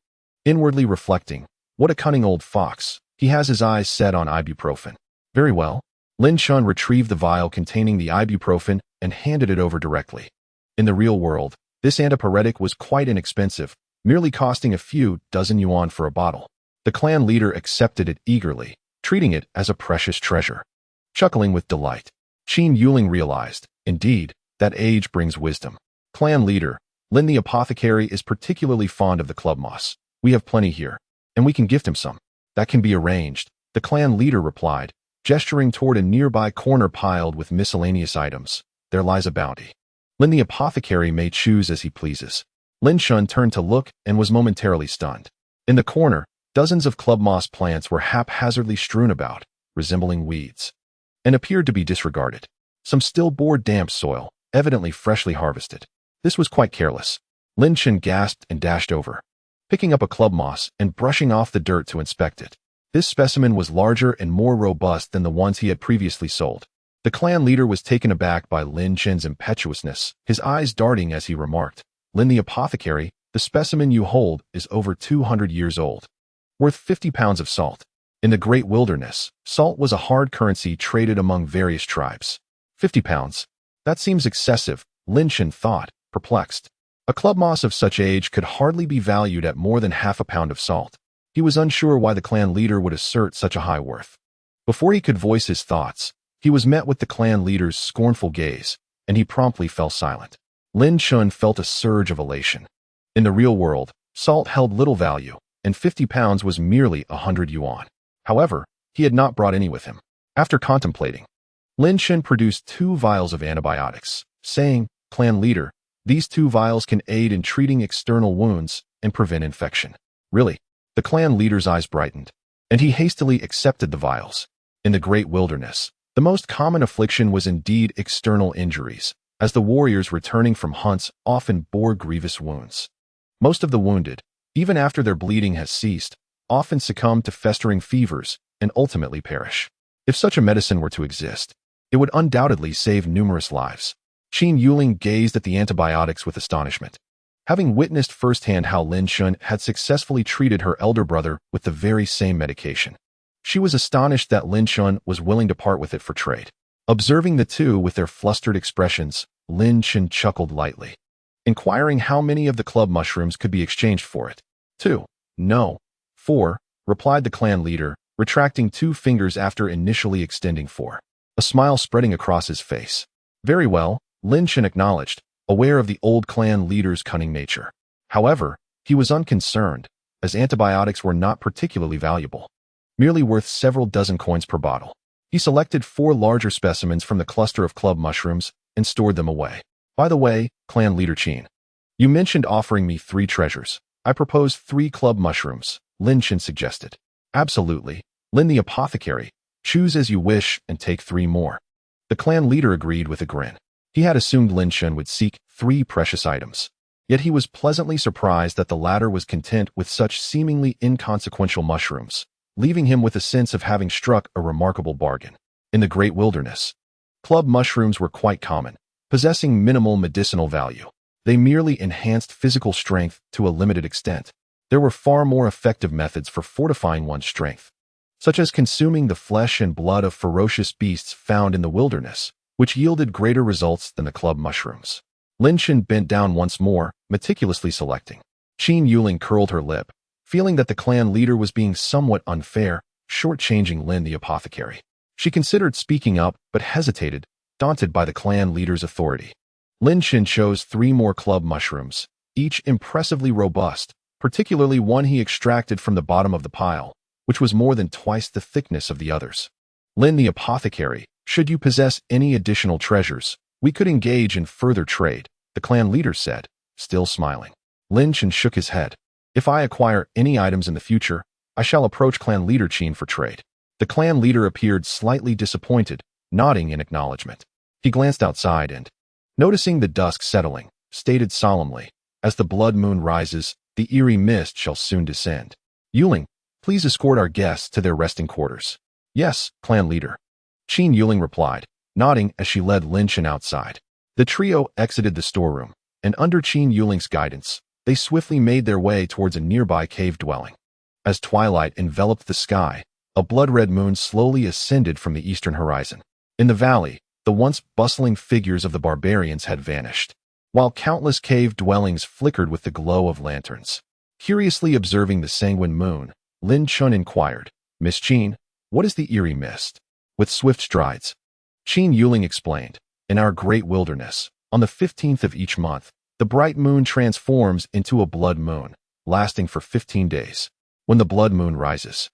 inwardly reflecting, what a cunning old fox. He has his eyes set on ibuprofen. Very well. Lin Chen retrieved the vial containing the ibuprofen and handed it over directly. In the real world, this antipyretic was quite inexpensive, merely costing a few dozen yuan for a bottle. The clan leader accepted it eagerly, treating it as a precious treasure. Chuckling with delight, Qin Yuling realized, indeed, that age brings wisdom. Clan leader, Lin the apothecary is particularly fond of the club moss. We have plenty here, and we can gift him some. That can be arranged, the clan leader replied, gesturing toward a nearby corner piled with miscellaneous items. There lies a bounty. Lin the apothecary may choose as he pleases. Lin Chen turned to look and was momentarily stunned. In the corner, dozens of club moss plants were haphazardly strewn about, resembling weeds, and appeared to be disregarded. Some still bore damp soil, evidently freshly harvested. This was quite careless. Lin Chen gasped and dashed over, picking up a club moss and brushing off the dirt to inspect it. This specimen was larger and more robust than the ones he had previously sold. The clan leader was taken aback by Lin Chen's impetuousness, his eyes darting as he remarked, Lin the apothecary, the specimen you hold is over 200 years old, worth 50 pounds of salt. In the great wilderness, salt was a hard currency traded among various tribes. 50 pounds. That seems excessive, Lin Chen thought, perplexed. A club moss of such age could hardly be valued at more than half a pound of salt. He was unsure why the clan leader would assert such a high worth. Before he could voice his thoughts, he was met with the clan leader's scornful gaze, and he promptly fell silent. Lin Chen felt a surge of elation. In the real world, salt held little value, and 50 pounds was merely 100 yuan. However, he had not brought any with him. After contemplating, Lin Chen produced 2 vials of antibiotics, saying, Clan leader, these 2 vials can aid in treating external wounds and prevent infection. Really? The clan leader's eyes brightened, and he hastily accepted the vials. In the great wilderness, the most common affliction was indeed external injuries, as the warriors returning from hunts often bore grievous wounds. Most of the wounded, even after their bleeding has ceased, often succumb to festering fevers and ultimately perish. If such a medicine were to exist, it would undoubtedly save numerous lives. Qin Yuling gazed at the antibiotics with astonishment, having witnessed firsthand how Lin Chen had successfully treated her elder brother with the very same medication. She was astonished that Lin Chen was willing to part with it for trade. Observing the two with their flustered expressions, Lin Chen chuckled lightly, inquiring how many of the club mushrooms could be exchanged for it. 2. No. 4, replied the clan leader, retracting 2 fingers after initially extending 4. A smile spreading across his face. Very well, Lin Chen acknowledged, aware of the old clan leader's cunning nature. However, he was unconcerned, as antibiotics were not particularly valuable, merely worth several dozen coins per bottle. He selected 4 larger specimens from the cluster of club mushrooms and stored them away. By the way, clan leader Qin, you mentioned offering me 3 treasures. I propose 3 club mushrooms, Lin Chen suggested. Absolutely, Lin the apothecary, Choose as you wish and take 3 more. The clan leader agreed with a grin. He had assumed Lin Chen would seek 3 precious items. Yet he was pleasantly surprised that the latter was content with such seemingly inconsequential mushrooms, leaving him with a sense of having struck a remarkable bargain. In the great wilderness, club mushrooms were quite common, possessing minimal medicinal value. They merely enhanced physical strength to a limited extent. There were far more effective methods for fortifying one's strength, such as consuming the flesh and blood of ferocious beasts found in the wilderness, which yielded greater results than the club mushrooms. Lin Chen bent down once more, meticulously selecting. Qin Yuling curled her lip, feeling that the clan leader was being somewhat unfair, shortchanging Lin the apothecary. She considered speaking up, but hesitated, daunted by the clan leader's authority. Lin Chen chose 3 more club mushrooms, each impressively robust, particularly one he extracted from the bottom of the pile, which was more than twice the thickness of the others. Lin the apothecary, should you possess any additional treasures, we could engage in further trade, the clan leader said, still smiling. Lin Chen shook his head. If I acquire any items in the future, I shall approach clan leader Qin for trade. The clan leader appeared slightly disappointed, nodding in acknowledgement. He glanced outside and, noticing the dusk settling, stated solemnly, as the blood moon rises, the eerie mist shall soon descend. Yuling, please escort our guests to their resting quarters. Yes, clan leader. Qin Yuling replied, nodding as she led Lin Chen outside. The trio exited the storeroom, and under Qin Yuling's guidance, they swiftly made their way towards a nearby cave dwelling. As twilight enveloped the sky, a blood-red moon slowly ascended from the eastern horizon. In the valley, the once bustling figures of the barbarians had vanished, while countless cave dwellings flickered with the glow of lanterns. Curiously observing the sanguine moon, Lin Chen inquired, Miss Qin, what is the eerie mist? With swift strides, Qin Yuling explained, in our great wilderness, on the 15th of each month, the bright moon transforms into a blood moon, lasting for 15 days. When the blood moon rises,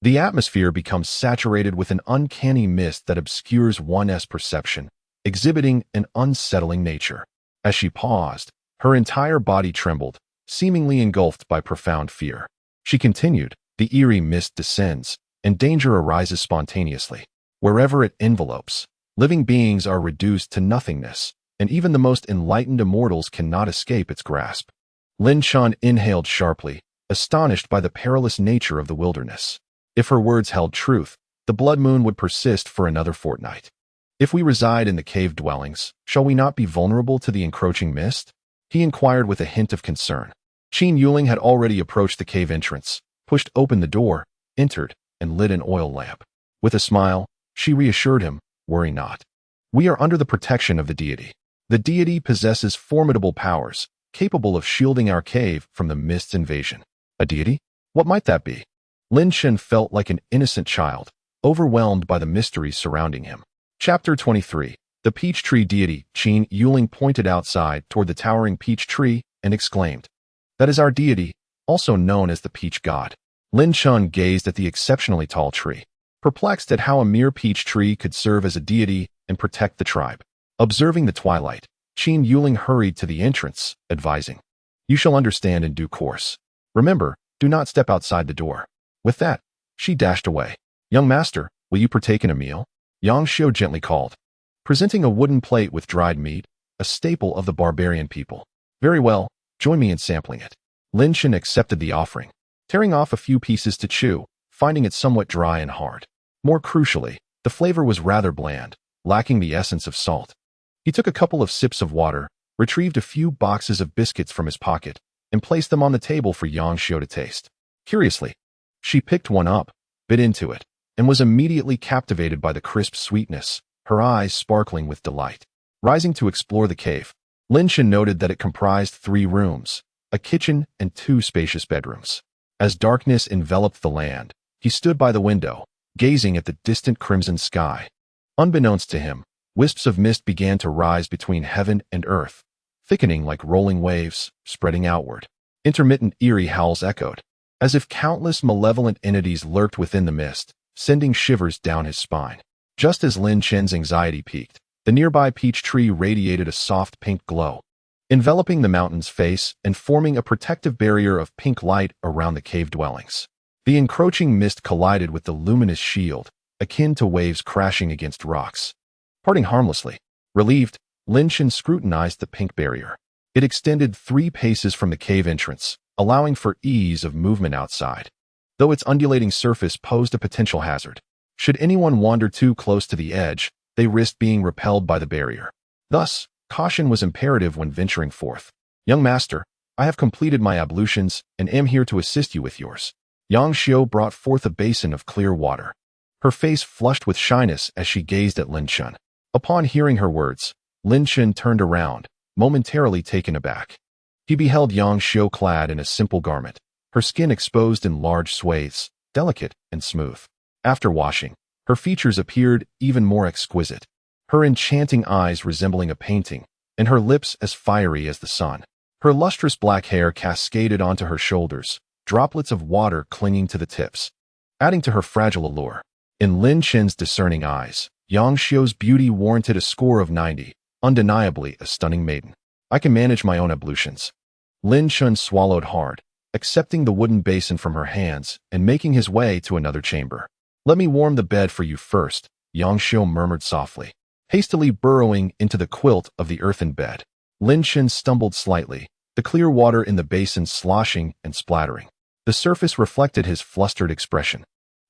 the atmosphere becomes saturated with an uncanny mist that obscures one's perception, exhibiting an unsettling nature. As she paused, her entire body trembled, seemingly engulfed by profound fear. She continued, the eerie mist descends, and danger arises spontaneously. Wherever it envelopes, living beings are reduced to nothingness, and even the most enlightened immortals cannot escape its grasp. Lin Chen inhaled sharply, astonished by the perilous nature of the wilderness. If her words held truth, the blood moon would persist for another fortnight. If we reside in the cave dwellings, shall we not be vulnerable to the encroaching mist? He inquired with a hint of concern. Qin Yuling had already approached the cave entrance, pushed open the door, entered, and lit an oil lamp. With a smile, she reassured him, worry not. We are under the protection of the deity. The deity possesses formidable powers, capable of shielding our cave from the mist's invasion. A deity? What might that be? Lin Chen felt like an innocent child, overwhelmed by the mysteries surrounding him. Chapter 23. The Peach Tree Deity. Qin Yuling pointed outside toward the towering peach tree and exclaimed, that is our deity, also known as the peach god. Lin Chen gazed at the exceptionally tall tree, perplexed at how a mere peach tree could serve as a deity and protect the tribe. Observing the twilight, Qin Yuling hurried to the entrance, advising, you shall understand in due course. Remember, do not step outside the door. With that, she dashed away. Young master, will you partake in a meal? Yang Xiu gently called, presenting a wooden plate with dried meat, a staple of the barbarian people. Very well, join me in sampling it. Lin Chen accepted the offering, tearing off a few pieces to chew, finding it somewhat dry and hard. More crucially, the flavor was rather bland, lacking the essence of salt. He took a couple of sips of water, retrieved a few boxes of biscuits from his pocket, and placed them on the table for Yang Xiu to taste. Curiously, she picked one up, bit into it, and was immediately captivated by the crisp sweetness, her eyes sparkling with delight. Rising to explore the cave, Lin Chen noted that it comprised 3 rooms, a kitchen and 2 spacious bedrooms. As darkness enveloped the land, he stood by the window, gazing at the distant crimson sky. Unbeknownst to him, wisps of mist began to rise between heaven and earth, thickening like rolling waves, spreading outward. Intermittent eerie howls echoed, as if countless malevolent entities lurked within the mist, sending shivers down his spine. Just as Lin Chen's anxiety peaked, the nearby peach tree radiated a soft pink glow, enveloping the mountain's face and forming a protective barrier of pink light around the cave dwellings. The encroaching mist collided with the luminous shield, akin to waves crashing against rocks, parting harmlessly. Relieved, Lin Chen scrutinized the pink barrier. It extended 3 paces from the cave entrance, allowing for ease of movement outside, though its undulating surface posed a potential hazard. Should anyone wander too close to the edge, they risked being repelled by the barrier. Thus, caution was imperative when venturing forth. Young master, I have completed my ablutions and am here to assist you with yours. Yang Xiu brought forth a basin of clear water. Her face flushed with shyness as she gazed at Lin Chen. Upon hearing her words, Lin Chen turned around, momentarily taken aback. He beheld Yang Xiu clad in a simple garment, her skin exposed in large swathes, delicate and smooth. After washing, her features appeared even more exquisite, her enchanting eyes resembling a painting, and her lips as fiery as the sun. Her lustrous black hair cascaded onto her shoulders, droplets of water clinging to the tips, adding to her fragile allure. In Lin Chen's discerning eyes, Yang Xiu's beauty warranted a score of 90, undeniably a stunning maiden. I can manage my own ablutions. Lin Chen swallowed hard, accepting the wooden basin from her hands and making his way to another chamber. Let me warm the bed for you first, Yang Xiu murmured softly, hastily burrowing into the quilt of the earthen bed. Lin Chen stumbled slightly, the clear water in the basin sloshing and splattering. The surface reflected his flustered expression.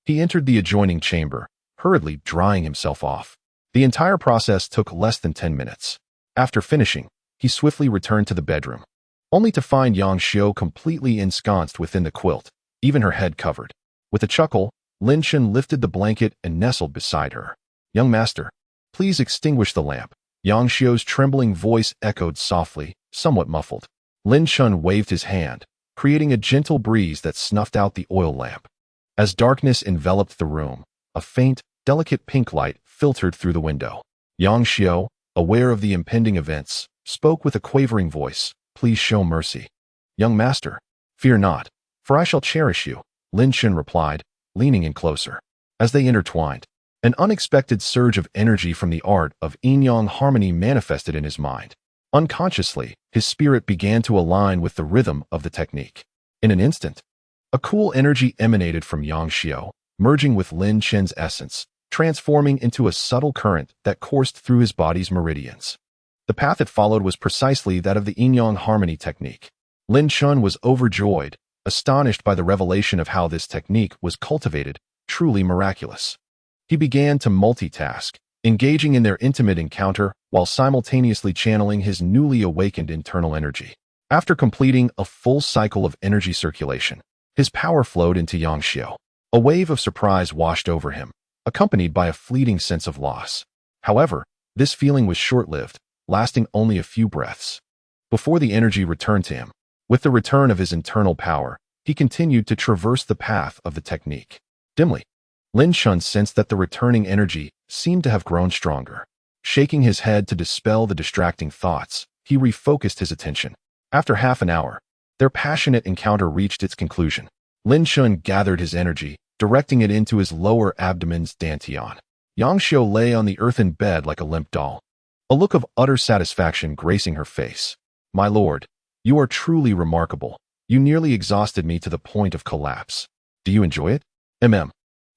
He entered the adjoining chamber, hurriedly drying himself off. The entire process took less than 10 minutes. After finishing, he swiftly returned to the bedroom, only to find Yang Xiu completely ensconced within the quilt, even her head covered. With a chuckle, Lin Chen lifted the blanket and nestled beside her. Young master, please extinguish the lamp. Yang Xiu's trembling voice echoed softly, somewhat muffled. Lin Chen waved his hand, creating a gentle breeze that snuffed out the oil lamp. As darkness enveloped the room, a faint, delicate pink light filtered through the window. Yang Xiu, aware of the impending events, spoke with a quavering voice, "Please show mercy." "Young master, fear not, for I shall cherish you," Lin Chen replied, leaning in closer. As they intertwined, an unexpected surge of energy from the art of yin-yang harmony manifested in his mind. Unconsciously, his spirit began to align with the rhythm of the technique. In an instant, a cool energy emanated from Yang Xiu, merging with Lin Chen's essence, transforming into a subtle current that coursed through his body's meridians. The path it followed was precisely that of the yin-yang harmony technique. Lin Chen was overjoyed, astonished by the revelation of how this technique was cultivated, truly miraculous. He began to multitask, engaging in their intimate encounter while simultaneously channeling his newly awakened internal energy. After completing a full cycle of energy circulation, his power flowed into Yang Xiu. A wave of surprise washed over him, accompanied by a fleeting sense of loss. However, this feeling was short-lived, lasting only a few breaths. Before the energy returned to him, with the return of his internal power, he continued to traverse the path of the technique. Dimly, Lin Chen sensed that the returning energy seemed to have grown stronger. Shaking his head to dispel the distracting thoughts, he refocused his attention. After half an hour, their passionate encounter reached its conclusion. Lin Chen gathered his energy, directing it into his lower abdomen's dantian. Yang Xiu lay on the earthen bed like a limp doll, a look of utter satisfaction gracing her face. "My lord, you are truly remarkable. You nearly exhausted me to the point of collapse. Do you enjoy it?"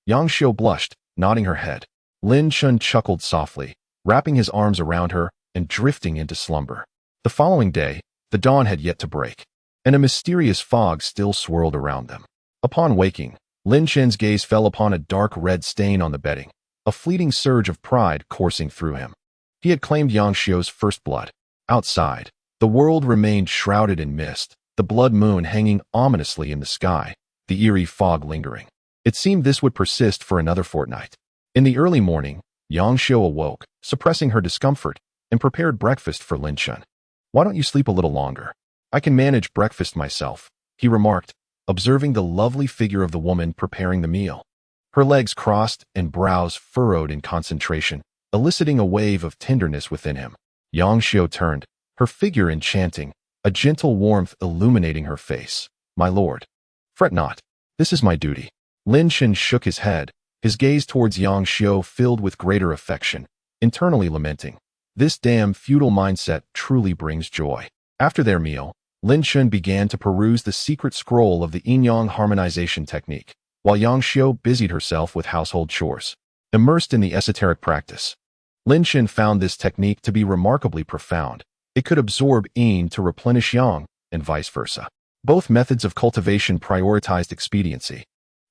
Yang Xiu blushed, nodding her head. Lin Chen chuckled softly, wrapping his arms around her and drifting into slumber. The following day, the dawn had yet to break, and a mysterious fog still swirled around them. Upon waking, Lin Chen's gaze fell upon a dark red stain on the bedding, a fleeting surge of pride coursing through him. He had claimed Yang Xiu's first blood. Outside, the world remained shrouded in mist, the blood moon hanging ominously in the sky, the eerie fog lingering. It seemed this would persist for another fortnight. In the early morning, Yang Xiu awoke, suppressing her discomfort, and prepared breakfast for Lin Chen. "Why don't you sleep a little longer? I can manage breakfast myself," he remarked, observing the lovely figure of the woman preparing the meal. Her legs crossed and brows furrowed in concentration, eliciting a wave of tenderness within him. Yang Xiu turned, her figure enchanting, a gentle warmth illuminating her face. "My lord, fret not. This is my duty." Lin Chen shook his head, his gaze towards Yang Xiu filled with greater affection, internally lamenting, "This damn feudal mindset truly brings joy." After their meal, Lin Chen began to peruse the secret scroll of the yin-yang harmonization technique, while Yang Xiu busied herself with household chores. immersed in the esoteric practice. Lin Chen found this technique to be remarkably profound. It could absorb yin to replenish yang, and vice versa. Both methods of cultivation prioritized expediency,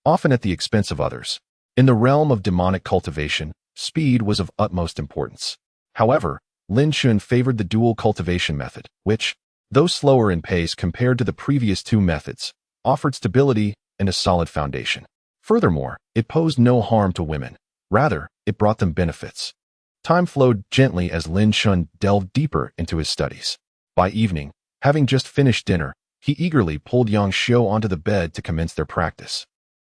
often at the expense of others. In the realm of demonic cultivation, speed was of utmost importance. However, Lin Chen favored the dual cultivation method, which, though slower in pace compared to the previous two methods, offered stability and a solid foundation. Furthermore, it posed no harm to women. Rather, it brought them benefits. Time flowed gently as Lin Chen delved deeper into his studies. By evening, having just finished dinner, he eagerly pulled Yang Xiu onto the bed to commence their practice.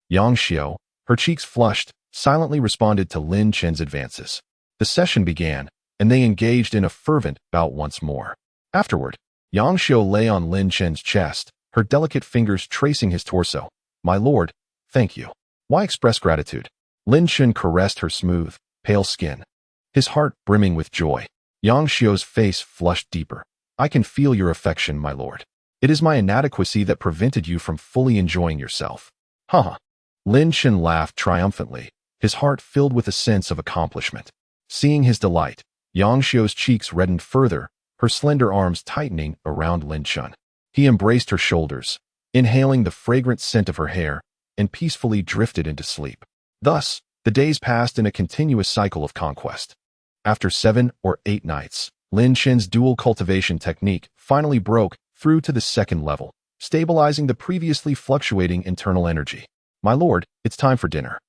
Yang Xiu, her cheeks flushed, silently responded to Lin Chen's advances. The session began, and they engaged in a fervent bout once more. Afterward, Yang Xiu lay on Lin Chen's chest, her delicate fingers tracing his torso. "My lord, thank you. Why express gratitude?" Lin Chen caressed her smooth, pale skin, his heart brimming with joy. Yang Xiu's face flushed deeper. "I can feel your affection, my lord. It is my inadequacy that prevented you from fully enjoying yourself." "Haha." Lin Chen laughed triumphantly, his heart filled with a sense of accomplishment. Seeing his delight, Yang Xiu's cheeks reddened further, her slender arms tightening around Lin Chen. He embraced her shoulders, inhaling the fragrant scent of her hair, and peacefully drifted into sleep. Thus, the days passed in a continuous cycle of conquest. After 7 or 8 nights, Lin Chen's dual cultivation technique finally broke through to the second level, stabilizing the previously fluctuating internal energy. "My lord, it's time for dinner."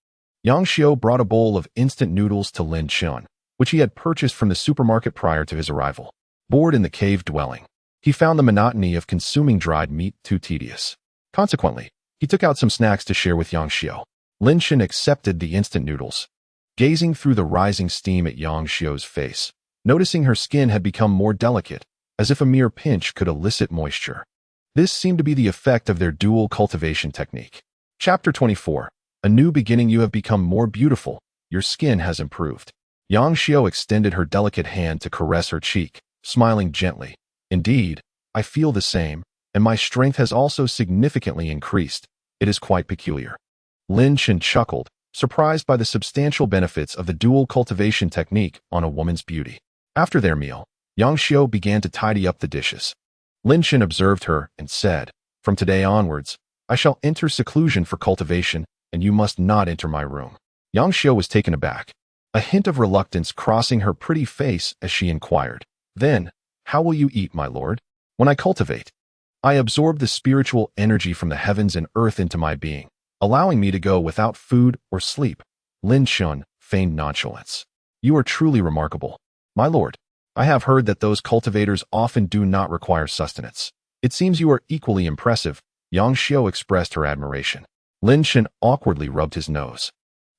Yang Xiu brought a bowl of instant noodles to Lin Chen, which he had purchased from the supermarket prior to his arrival. Bored in the cave dwelling, he found the monotony of consuming dried meat too tedious. Consequently, he took out some snacks to share with Yang Xiu. Lin Chen accepted the instant noodles, gazing through the rising steam at Yang Xiu's face, noticing her skin had become more delicate, as if a mere pinch could elicit moisture. This seemed to be the effect of their dual cultivation technique. Chapter 24. A new beginning. You have become more beautiful. Your skin has improved. Yang Xiu extended her delicate hand to caress her cheek, smiling gently. "Indeed, I feel the same, and my strength has also significantly increased. It is quite peculiar." Lin Chen chuckled, surprised by the substantial benefits of the dual cultivation technique on a woman's beauty. After their meal, Yang Xiu began to tidy up the dishes. Lin Chen observed her and said, "From today onwards, I shall enter seclusion for cultivation, and you must not enter my room." Yang Xiu was taken aback, a hint of reluctance crossing her pretty face as she inquired, "Then, how will you eat, my lord?" "When I cultivate, I absorb the spiritual energy from the heavens and earth into my being, allowing me to go without food or sleep." Lin Chen feigned nonchalance. "You are truly remarkable, my lord. I have heard that those cultivators often do not require sustenance. It seems you are equally impressive." Yang Xiu expressed her admiration. Lin Chen awkwardly rubbed his nose,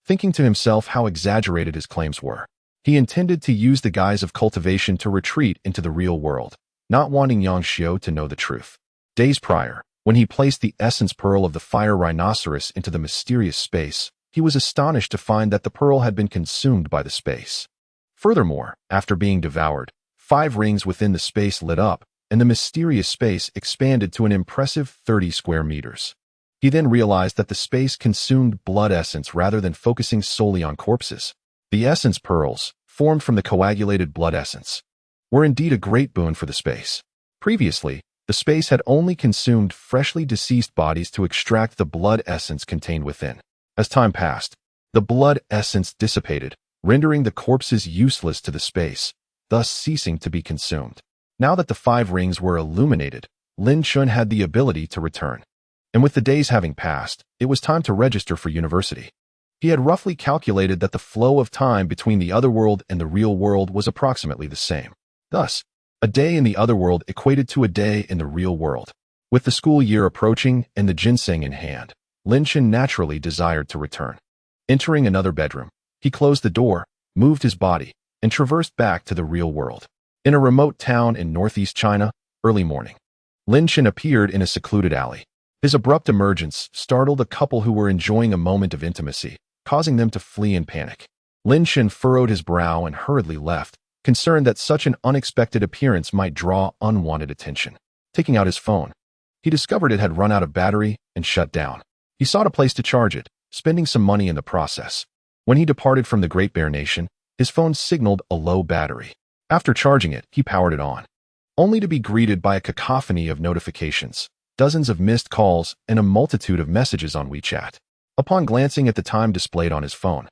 thinking to himself how exaggerated his claims were. He intended to use the guise of cultivation to retreat into the real world, not wanting Yang Xiu to know the truth. Days prior, when he placed the essence pearl of the fire rhinoceros into the mysterious space, he was astonished to find that the pearl had been consumed by the space. Furthermore, after being devoured, 5 rings within the space lit up, and the mysterious space expanded to an impressive 30 square meters. He then realized that the space consumed blood essence rather than focusing solely on corpses. The essence pearls, formed from the coagulated blood essence, were indeed a great boon for the space. Previously, the space had only consumed freshly deceased bodies to extract the blood essence contained within. As time passed, the blood essence dissipated, rendering the corpses useless to the space, thus ceasing to be consumed. Now that the 5 rings were illuminated, Lin Chen had the ability to return. And with the days having passed, it was time to register for university. He had roughly calculated that the flow of time between the other world and the real world was approximately the same. Thus, a day in the other world equated to a day in the real world. With the school year approaching and the ginseng in hand, Lin Chen naturally desired to return. Entering another bedroom, he closed the door, moved his body, and traversed back to the real world. In a remote town in northeast China, early morning, Lin Chen appeared in a secluded alley. His abrupt emergence startled a couple who were enjoying a moment of intimacy, causing them to flee in panic. Lin Chen furrowed his brow and hurriedly left, concerned that such an unexpected appearance might draw unwanted attention. Taking out his phone, he discovered it had run out of battery and shut down. He sought a place to charge it, spending some money in the process. When he departed from the Great Bear Nation, his phone signaled a low battery. After charging it, he powered it on, only to be greeted by a cacophony of notifications, dozens of missed calls, and a multitude of messages on WeChat. Upon glancing at the time displayed on his phone,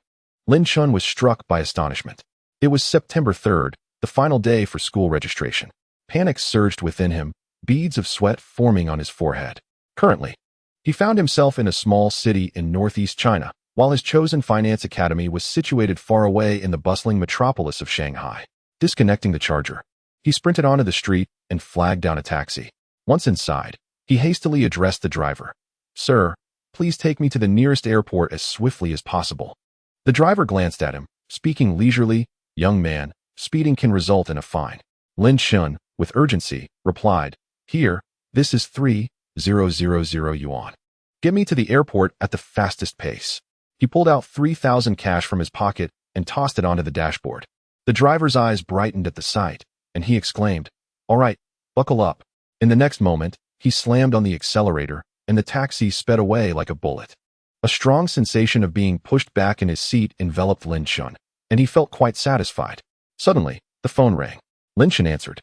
Lin Chen was struck by astonishment. It was September 3rd, the final day for school registration. Panic surged within him, beads of sweat forming on his forehead. Currently, he found himself in a small city in northeast China, while his chosen finance academy was situated far away in the bustling metropolis of Shanghai. Disconnecting the charger, he sprinted onto the street and flagged down a taxi. Once inside, he hastily addressed the driver. "Sir, please take me to the nearest airport as swiftly as possible." The driver glanced at him, speaking leisurely. "Young man, speeding can result in a fine." Lin Chen, with urgency, replied, "Here, this is 3,000 yuan. Get me to the airport at the fastest pace." He pulled out 3,000 cash from his pocket and tossed it onto the dashboard. The driver's eyes brightened at the sight, and he exclaimed, "All right, buckle up." In the next moment, he slammed on the accelerator, and the taxi sped away like a bullet. A strong sensation of being pushed back in his seat enveloped Lin Chen, and he felt quite satisfied. Suddenly, the phone rang. Lin Chen answered,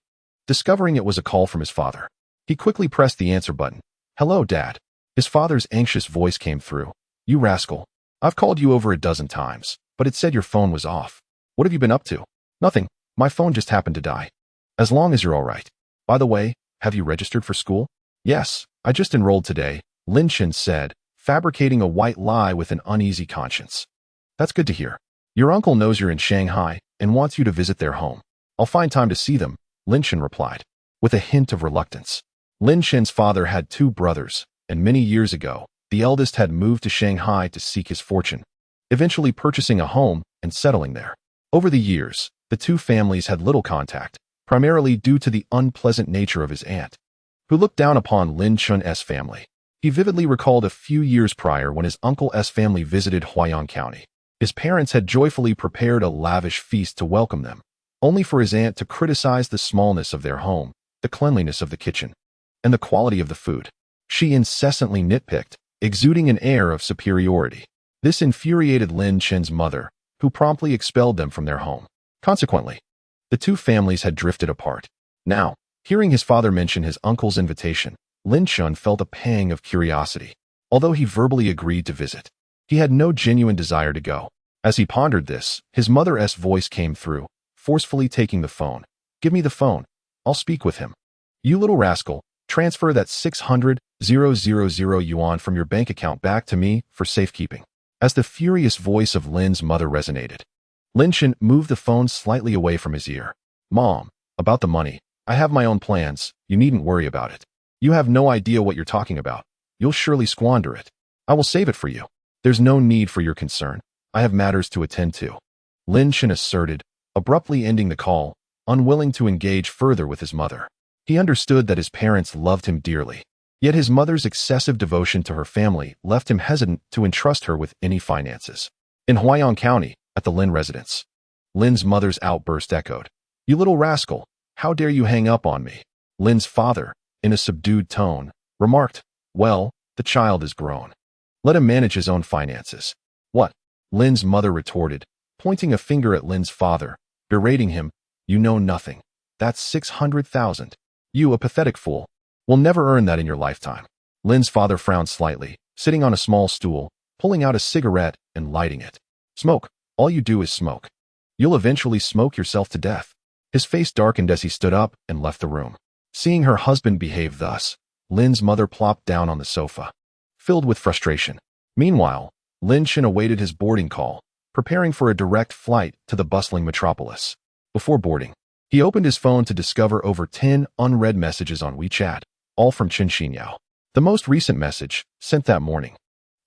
discovering it was a call from his father. He quickly pressed the answer button. "Hello, Dad." His father's anxious voice came through. "You rascal. I've called you over a dozen times, but it said your phone was off. What have you been up to?" "Nothing. My phone just happened to die." "As long as you're all right. By the way, have you registered for school?" "Yes, I just enrolled today," Lin Chen said, fabricating a white lie with an uneasy conscience. "That's good to hear. Your uncle knows you're in Shanghai and wants you to visit their home." "I'll find time to see them," Lin Chen replied, with a hint of reluctance. Lin Chen's father had two brothers, and many years ago, the eldest had moved to Shanghai to seek his fortune, eventually purchasing a home and settling there. Over the years, the two families had little contact, primarily due to the unpleasant nature of his aunt, who looked down upon Lin Chen's family. He vividly recalled a few years prior when his uncle's family visited Huaiyang County. His parents had joyfully prepared a lavish feast to welcome them, only for his aunt to criticize the smallness of their home, the cleanliness of the kitchen, and the quality of the food. She incessantly nitpicked, exuding an air of superiority. This infuriated Lin Chen's mother, who promptly expelled them from their home. Consequently, the two families had drifted apart. Now, hearing his father mention his uncle's invitation, Lin Chen felt a pang of curiosity. Although he verbally agreed to visit, he had no genuine desire to go. As he pondered this, his mother's voice came through, forcefully taking the phone. "Give me the phone. I'll speak with him." "You little rascal, transfer that 600,000 yuan from your bank account back to me for safekeeping." As the furious voice of Lin's mother resonated, Lin Chen moved the phone slightly away from his ear. "Mom, about the money, I have my own plans. You needn't worry about it. You have no idea what you're talking about. You'll surely squander it. I will save it for you. There's no need for your concern. I have matters to attend to," Lin Chen asserted, abruptly ending the call, unwilling to engage further with his mother. He understood that his parents loved him dearly, yet his mother's excessive devotion to her family left him hesitant to entrust her with any finances. In Huaiyang County, at the Lin residence, Lin's mother's outburst echoed. "You little rascal, how dare you hang up on me?" Lin's father, in a subdued tone, remarked, "Well, the child is grown. Let him manage his own finances." "What?" Lin's mother retorted, pointing a finger at Lin's father, berating him. "You know nothing. That's 600,000. You, a pathetic fool, will never earn that in your lifetime." Lin's father frowned slightly, sitting on a small stool, pulling out a cigarette and lighting it. "Smoke. All you do is smoke. You'll eventually smoke yourself to death." His face darkened as he stood up and left the room. Seeing her husband behave thus, Lin's mother plopped down on the sofa, filled with frustration. Meanwhile, Lin Chen awaited his boarding call, preparing for a direct flight to the bustling metropolis. Before boarding, he opened his phone to discover over 10 unread messages on WeChat, all from Chen Xinyao. The most recent message, sent that morning,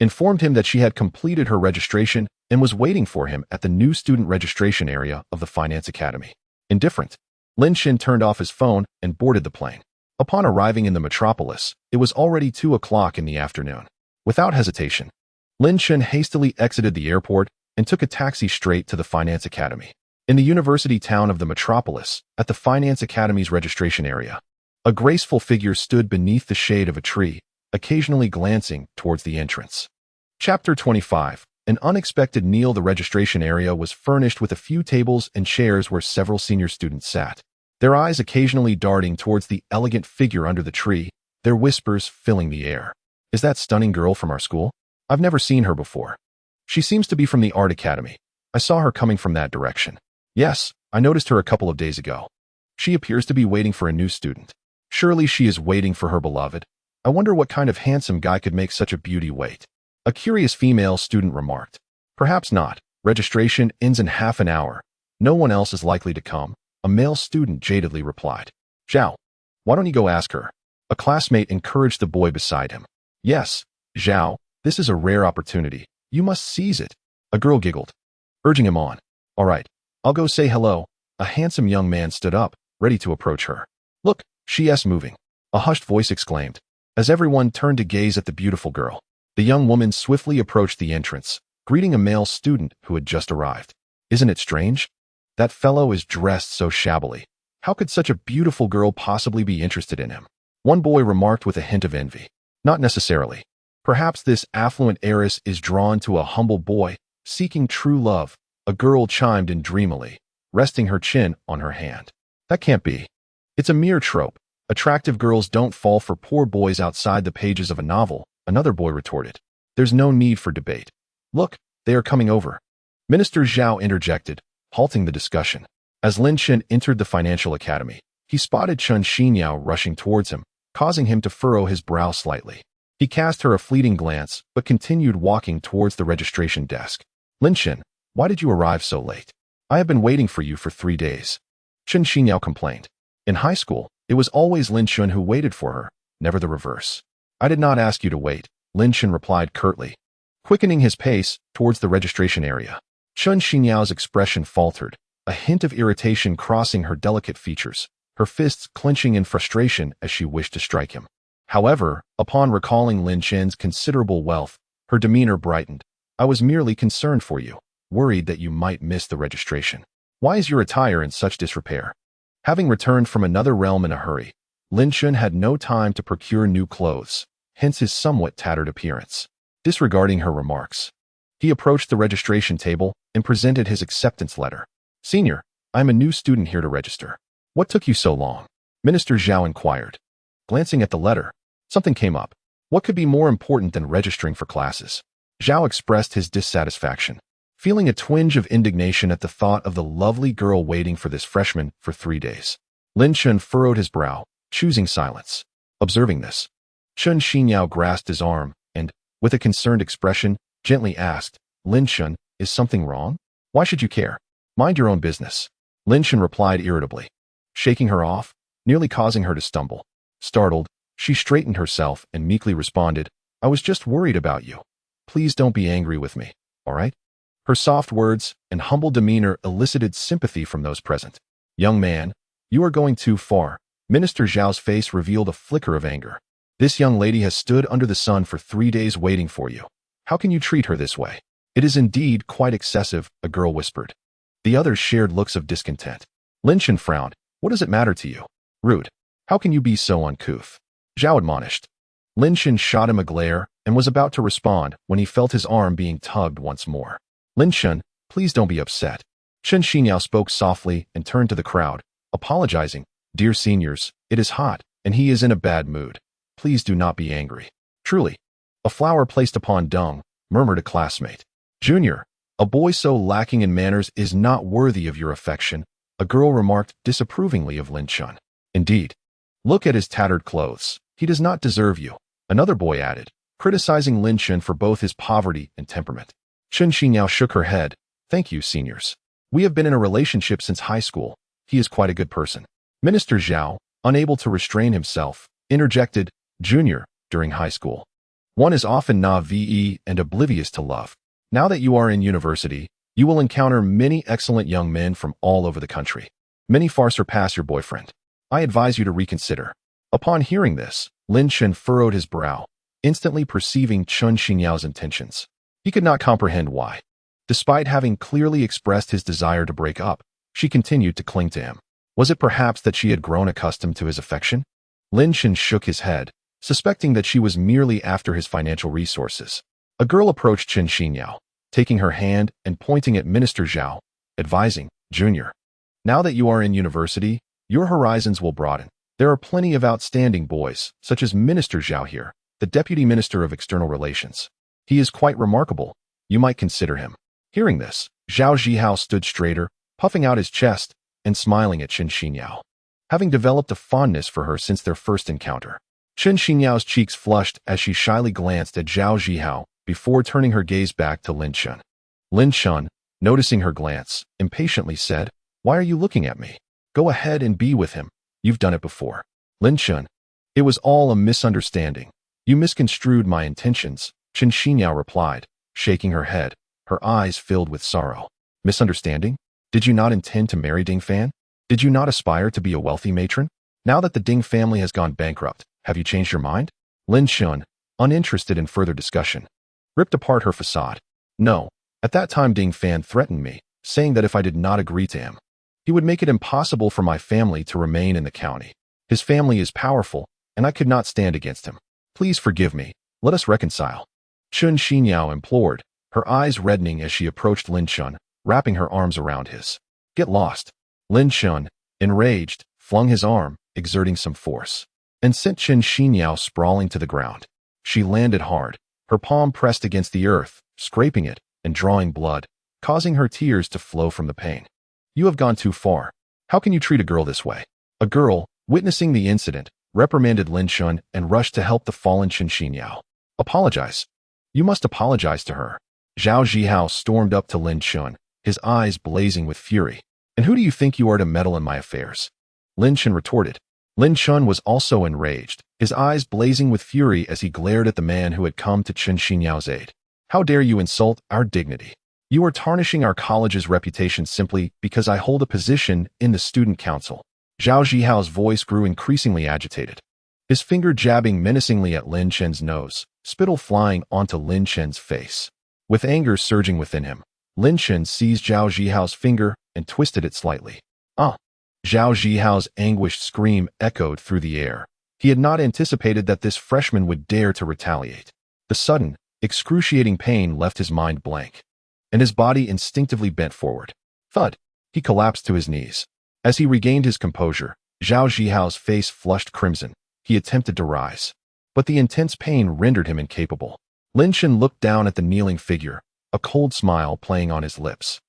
informed him that she had completed her registration and was waiting for him at the new student registration area of the Finance Academy. Indifferent, Lin Chen turned off his phone and boarded the plane. Upon arriving in the metropolis, it was already 2 o'clock in the afternoon. Without hesitation, Lin Chen hastily exited the airport and took a taxi straight to the Finance Academy. In the university town of the metropolis, at the Finance Academy's registration area, a graceful figure stood beneath the shade of a tree, occasionally glancing towards the entrance. Chapter 25. An unexpected meal. The registration area was furnished with a few tables and chairs where several senior students sat, their eyes occasionally darting towards the elegant figure under the tree, their whispers filling the air. Is that stunning girl from our school? I've never seen her before. She seems to be from the art academy. I saw her coming from that direction. Yes, I noticed her a couple of days ago. She appears to be waiting for a new student. Surely she is waiting for her beloved. I wonder what kind of handsome guy could make such a beauty wait. A curious female student remarked. Perhaps not. Registration ends in half an hour. No one else is likely to come. A male student jadedly replied. Zhao, why don't you go ask her? A classmate encouraged the boy beside him. Yes, Zhao, this is a rare opportunity. You must seize it. A girl giggled, urging him on. All right, I'll go say hello. A handsome young man stood up, ready to approach her. Look, she's moving. A hushed voice exclaimed. As everyone turned to gaze at the beautiful girl, the young woman swiftly approached the entrance, greeting a male student who had just arrived. Isn't it strange? That fellow is dressed so shabbily. How could such a beautiful girl possibly be interested in him? One boy remarked with a hint of envy. Not necessarily. Perhaps this affluent heiress is drawn to a humble boy, seeking true love, a girl chimed in dreamily, resting her chin on her hand. That can't be. It's a mere trope. Attractive girls don't fall for poor boys outside the pages of a novel, another boy retorted. There's no need for debate. Look, they are coming over. Minister Zhao interjected, halting the discussion. As Lin Chen entered the financial academy, he spotted Chen Xinyao rushing towards him, causing him to furrow his brow slightly. He cast her a fleeting glance, but continued walking towards the registration desk. Lin Chen, why did you arrive so late? I have been waiting for you for 3 days. Chen Xinyao complained. In high school, it was always Lin Chen who waited for her, never the reverse. I did not ask you to wait, Lin Chen replied curtly, quickening his pace towards the registration area. Chen Xinyao's expression faltered, a hint of irritation crossing her delicate features, her fists clenching in frustration as she wished to strike him. However, upon recalling Lin Chen's considerable wealth, her demeanor brightened. I was merely concerned for you, worried that you might miss the registration. Why is your attire in such disrepair? Having returned from another realm in a hurry, Lin Chen had no time to procure new clothes, hence his somewhat tattered appearance. Disregarding her remarks, he approached the registration table and presented his acceptance letter. Senior, I am a new student here to register. What took you so long? Minister Zhao inquired. Glancing at the letter, something came up. What could be more important than registering for classes? Zhao expressed his dissatisfaction, feeling a twinge of indignation at the thought of the lovely girl waiting for this freshman for 3 days. Lin Chen furrowed his brow, choosing silence. Observing this, Chen Xinyao grasped his arm and, with a concerned expression, gently asked, Lin Chen, is something wrong? Why should you care? Mind your own business. Lin Chen replied irritably, shaking her off, nearly causing her to stumble. Startled, she straightened herself and meekly responded, I was just worried about you. Please don't be angry with me, all right? Her soft words and humble demeanor elicited sympathy from those present. Young man, you are going too far. Minister Zhao's face revealed a flicker of anger. This young lady has stood under the sun for 3 days waiting for you. How can you treat her this way? It is indeed quite excessive, a girl whispered. The others shared looks of discontent. Lin Chen frowned. What does it matter to you? Rude. How can you be so uncouth? Zhao admonished. Lin Chen shot him a glare and was about to respond when he felt his arm being tugged once more. Lin Chen, please don't be upset. Chen Xinyao spoke softly and turned to the crowd, apologizing. Dear seniors, it is hot, and he is in a bad mood. Please do not be angry. Truly. A flower placed upon dung, murmured a classmate. Junior, a boy so lacking in manners is not worthy of your affection, a girl remarked disapprovingly of Lin Chen. Indeed. Look at his tattered clothes. He does not deserve you, another boy added, criticizing Lin Chen for both his poverty and temperament. Chen Xinyao shook her head. Thank you, seniors. We have been in a relationship since high school. He is quite a good person. Minister Zhao, unable to restrain himself, interjected, Junior, during high school. One is often naive and oblivious to love. Now that you are in university, you will encounter many excellent young men from all over the country. Many far surpass your boyfriend. I advise you to reconsider. Upon hearing this, Lin Chen furrowed his brow, instantly perceiving Chen Xingyao's intentions. He could not comprehend why. Despite having clearly expressed his desire to break up, she continued to cling to him. Was it perhaps that she had grown accustomed to his affection? Lin Chen shook his head, suspecting that she was merely after his financial resources. A girl approached Chen Xinyao, taking her hand and pointing at Minister Zhao, advising, Junior. Now that you are in university, your horizons will broaden. There are plenty of outstanding boys, such as Minister Zhao here, the Deputy Minister of External Relations. He is quite remarkable. You might consider him. Hearing this, Zhao Zhihao stood straighter, puffing out his chest and smiling at Chen Xinyao. Having developed a fondness for her since their first encounter, Chen Xinyao's cheeks flushed as she shyly glanced at Zhao Zhihao before turning her gaze back to Lin Chen. Lin Chen, noticing her glance, impatiently said, "Why are you looking at me? Go ahead and be with him. You've done it before." Lin Chen, "It was all a misunderstanding. You misconstrued my intentions," Chen Xinyao replied, shaking her head, her eyes filled with sorrow. "Misunderstanding? Did you not intend to marry Ding Fan? Did you not aspire to be a wealthy matron? Now that the Ding family has gone bankrupt, have you changed your mind?" Lin Chen, uninterested in further discussion, ripped apart her facade. "No, at that time Ding Fan threatened me, saying that if I did not agree to him, he would make it impossible for my family to remain in the county. His family is powerful, and I could not stand against him. Please forgive me. Let us reconcile." Chen Xinyao implored, her eyes reddening as she approached Lin Chen, wrapping her arms around his. "Get lost." Lin Chen, enraged, flung his arm, exerting some force, and sent Chen Xinyao sprawling to the ground. She landed hard, her palm pressed against the earth, scraping it and drawing blood, causing her tears to flow from the pain. "You have gone too far. How can you treat a girl this way?" A girl, witnessing the incident, reprimanded Lin Chen and rushed to help the fallen Chen Xinyao. "Apologize. You must apologize to her." Zhao Zhihao stormed up to Lin Chen, his eyes blazing with fury. "And who do you think you are to meddle in my affairs?" Lin Chen retorted. Lin Chen was also enraged, his eyes blazing with fury as he glared at the man who had come to Chen Xinyao's aid. "How dare you insult our dignity? You are tarnishing our college's reputation simply because I hold a position in the student council." Zhao Zhihao's voice grew increasingly agitated, his finger jabbing menacingly at Lin Chen's nose, spittle flying onto Lin Chen's face. With anger surging within him, Lin Chen seized Zhao Zhihao's finger and twisted it slightly. "Ah!" Zhao Zhihao's anguished scream echoed through the air. He had not anticipated that this freshman would dare to retaliate. The sudden, excruciating pain left his mind blank, and his body instinctively bent forward. Thud! He collapsed to his knees. As he regained his composure, Zhao Zhihao's face flushed crimson. He attempted to rise, but the intense pain rendered him incapable. Lin Chen looked down at the kneeling figure, a cold smile playing on his lips.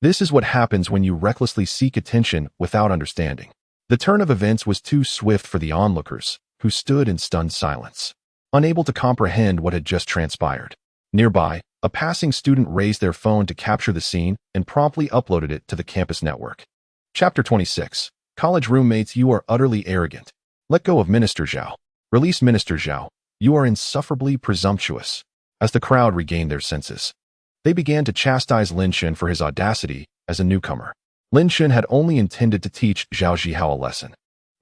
This is what happens when you recklessly seek attention without understanding. The turn of events was too swift for the onlookers, who stood in stunned silence, unable to comprehend what had just transpired. Nearby, a passing student raised their phone to capture the scene and promptly uploaded it to the campus network. Chapter 26. College roommates, you are utterly arrogant. Let go of Minister Zhao. Release Minister Zhao. You are insufferably presumptuous. As the crowd regained their senses, they began to chastise Lin Chen for his audacity as a newcomer. Lin Chen had only intended to teach Zhao Zhihao a lesson,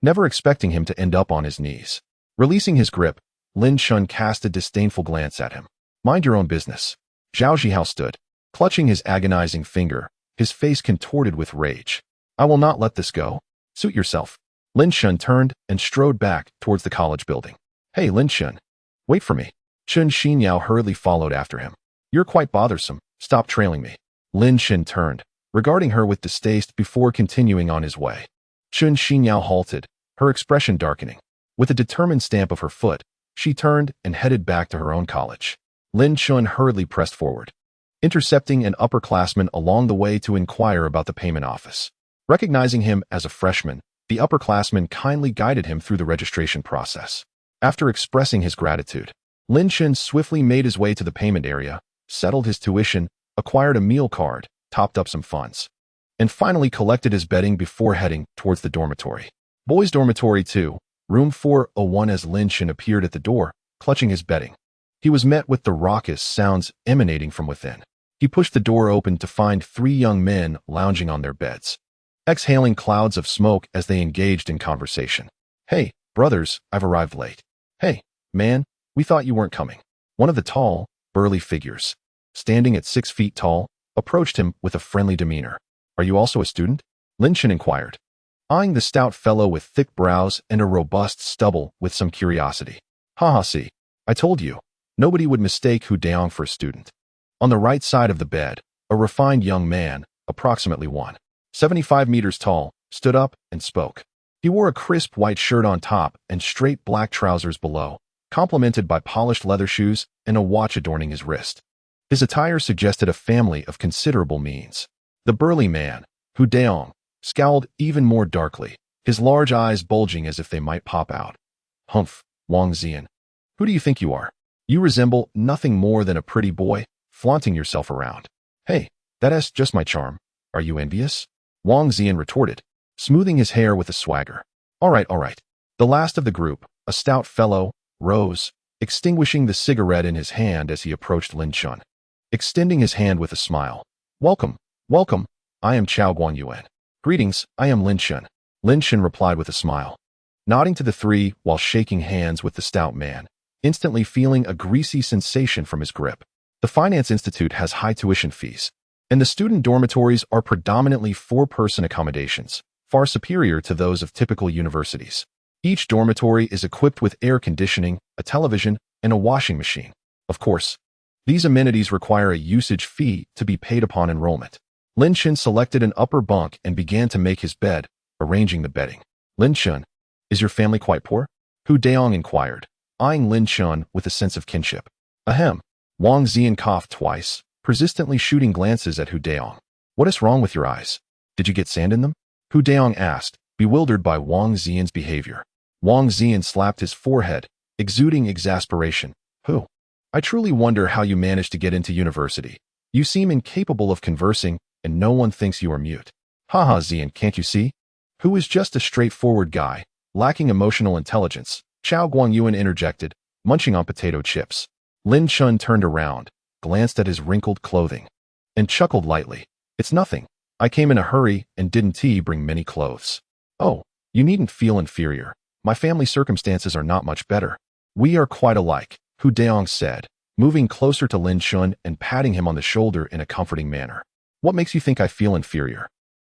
never expecting him to end up on his knees. Releasing his grip, Lin Chen cast a disdainful glance at him. "Mind your own business." Zhao Zhihao stood, clutching his agonizing finger, his face contorted with rage. "I will not let this go. Suit yourself." Lin Chen turned and strode back towards the college building. "Hey, Lin Chen, wait for me." Chen Xinyao hurriedly followed after him. "You're quite bothersome. Stop trailing me." Lin Chen turned, regarding her with distaste before continuing on his way. Chen Xinyao halted, her expression darkening. With a determined stamp of her foot, she turned and headed back to her own college. Lin Chen hurriedly pressed forward, intercepting an upperclassman along the way to inquire about the payment office. Recognizing him as a freshman, the upperclassman kindly guided him through the registration process. After expressing his gratitude, Lin Chen swiftly made his way to the payment area, settled his tuition, acquired a meal card, topped up some funds, and finally collected his bedding before heading towards the dormitory. Boys' dormitory 2, room 401. As Lin Chen appeared at the door, clutching his bedding, he was met with the raucous sounds emanating from within. He pushed the door open to find 3 young men lounging on their beds, exhaling clouds of smoke as they engaged in conversation. "Hey, brothers, I've arrived late." "Hey, man, we thought you weren't coming." One of the tall, burly figures, standing at 6 feet tall, approached him with a friendly demeanor. "Are you also a student?" Lin Chen inquired, eyeing the stout fellow with thick brows and a robust stubble with some curiosity. "Ha ha, see, I told you, nobody would mistake Hu Daong for a student." On the right side of the bed, a refined young man, approximately 175 meters tall, stood up and spoke. He wore a crisp white shirt on top and straight black trousers below, complemented by polished leather shoes and a watch adorning his wrist. His attire suggested a family of considerable means. The burly man, Hu Daong, scowled even more darkly, his large eyes bulging as if they might pop out. Humph, Wang Ziyan. Who do you think you are? You resemble nothing more than a pretty boy, flaunting yourself around. Hey, that's just my charm. Are you envious? Wang Ziyan retorted, smoothing his hair with a swagger. All right. The last of the group, a stout fellow, rose, extinguishing the cigarette in his hand as he approached Lin Chen. Extending his hand with a smile. Welcome. I am Chao Guanyuan. Greetings, I am Lin Chen. Lin Chen replied with a smile, nodding to the three while shaking hands with the stout man, instantly feeling a greasy sensation from his grip. The Finance Institute has high tuition fees, and the student dormitories are predominantly four-person accommodations, far superior to those of typical universities. Each dormitory is equipped with air conditioning, a television, and a washing machine. Of course, these amenities require a usage fee to be paid upon enrollment. Lin Chen selected an upper bunk and began to make his bed, arranging the bedding. Lin Chen, is your family quite poor? Hu Daong inquired, eyeing Lin Chen with a sense of kinship. Ahem. Wang Ziyan coughed twice, persistently shooting glances at Hu Daong. What is wrong with your eyes? Did you get sand in them? Hu Daong asked, bewildered by Wang Ziyan's behavior. Wang Ziyan slapped his forehead, exuding exasperation. Hu, I truly wonder how you managed to get into university. You seem incapable of conversing, and no one thinks you are mute. Haha, Ziyan, can't you see? Hu is just a straightforward guy, lacking emotional intelligence, Chao Guanyuan interjected, munching on potato chips. Lin Chen turned around, glanced at his wrinkled clothing, and chuckled lightly. It's nothing. I came in a hurry and didn't bring many clothes. Oh, you needn't feel inferior. My family circumstances are not much better. We are quite alike, Hu Daong said, moving closer to Lin Chen and patting him on the shoulder in a comforting manner. What makes you think I feel inferior?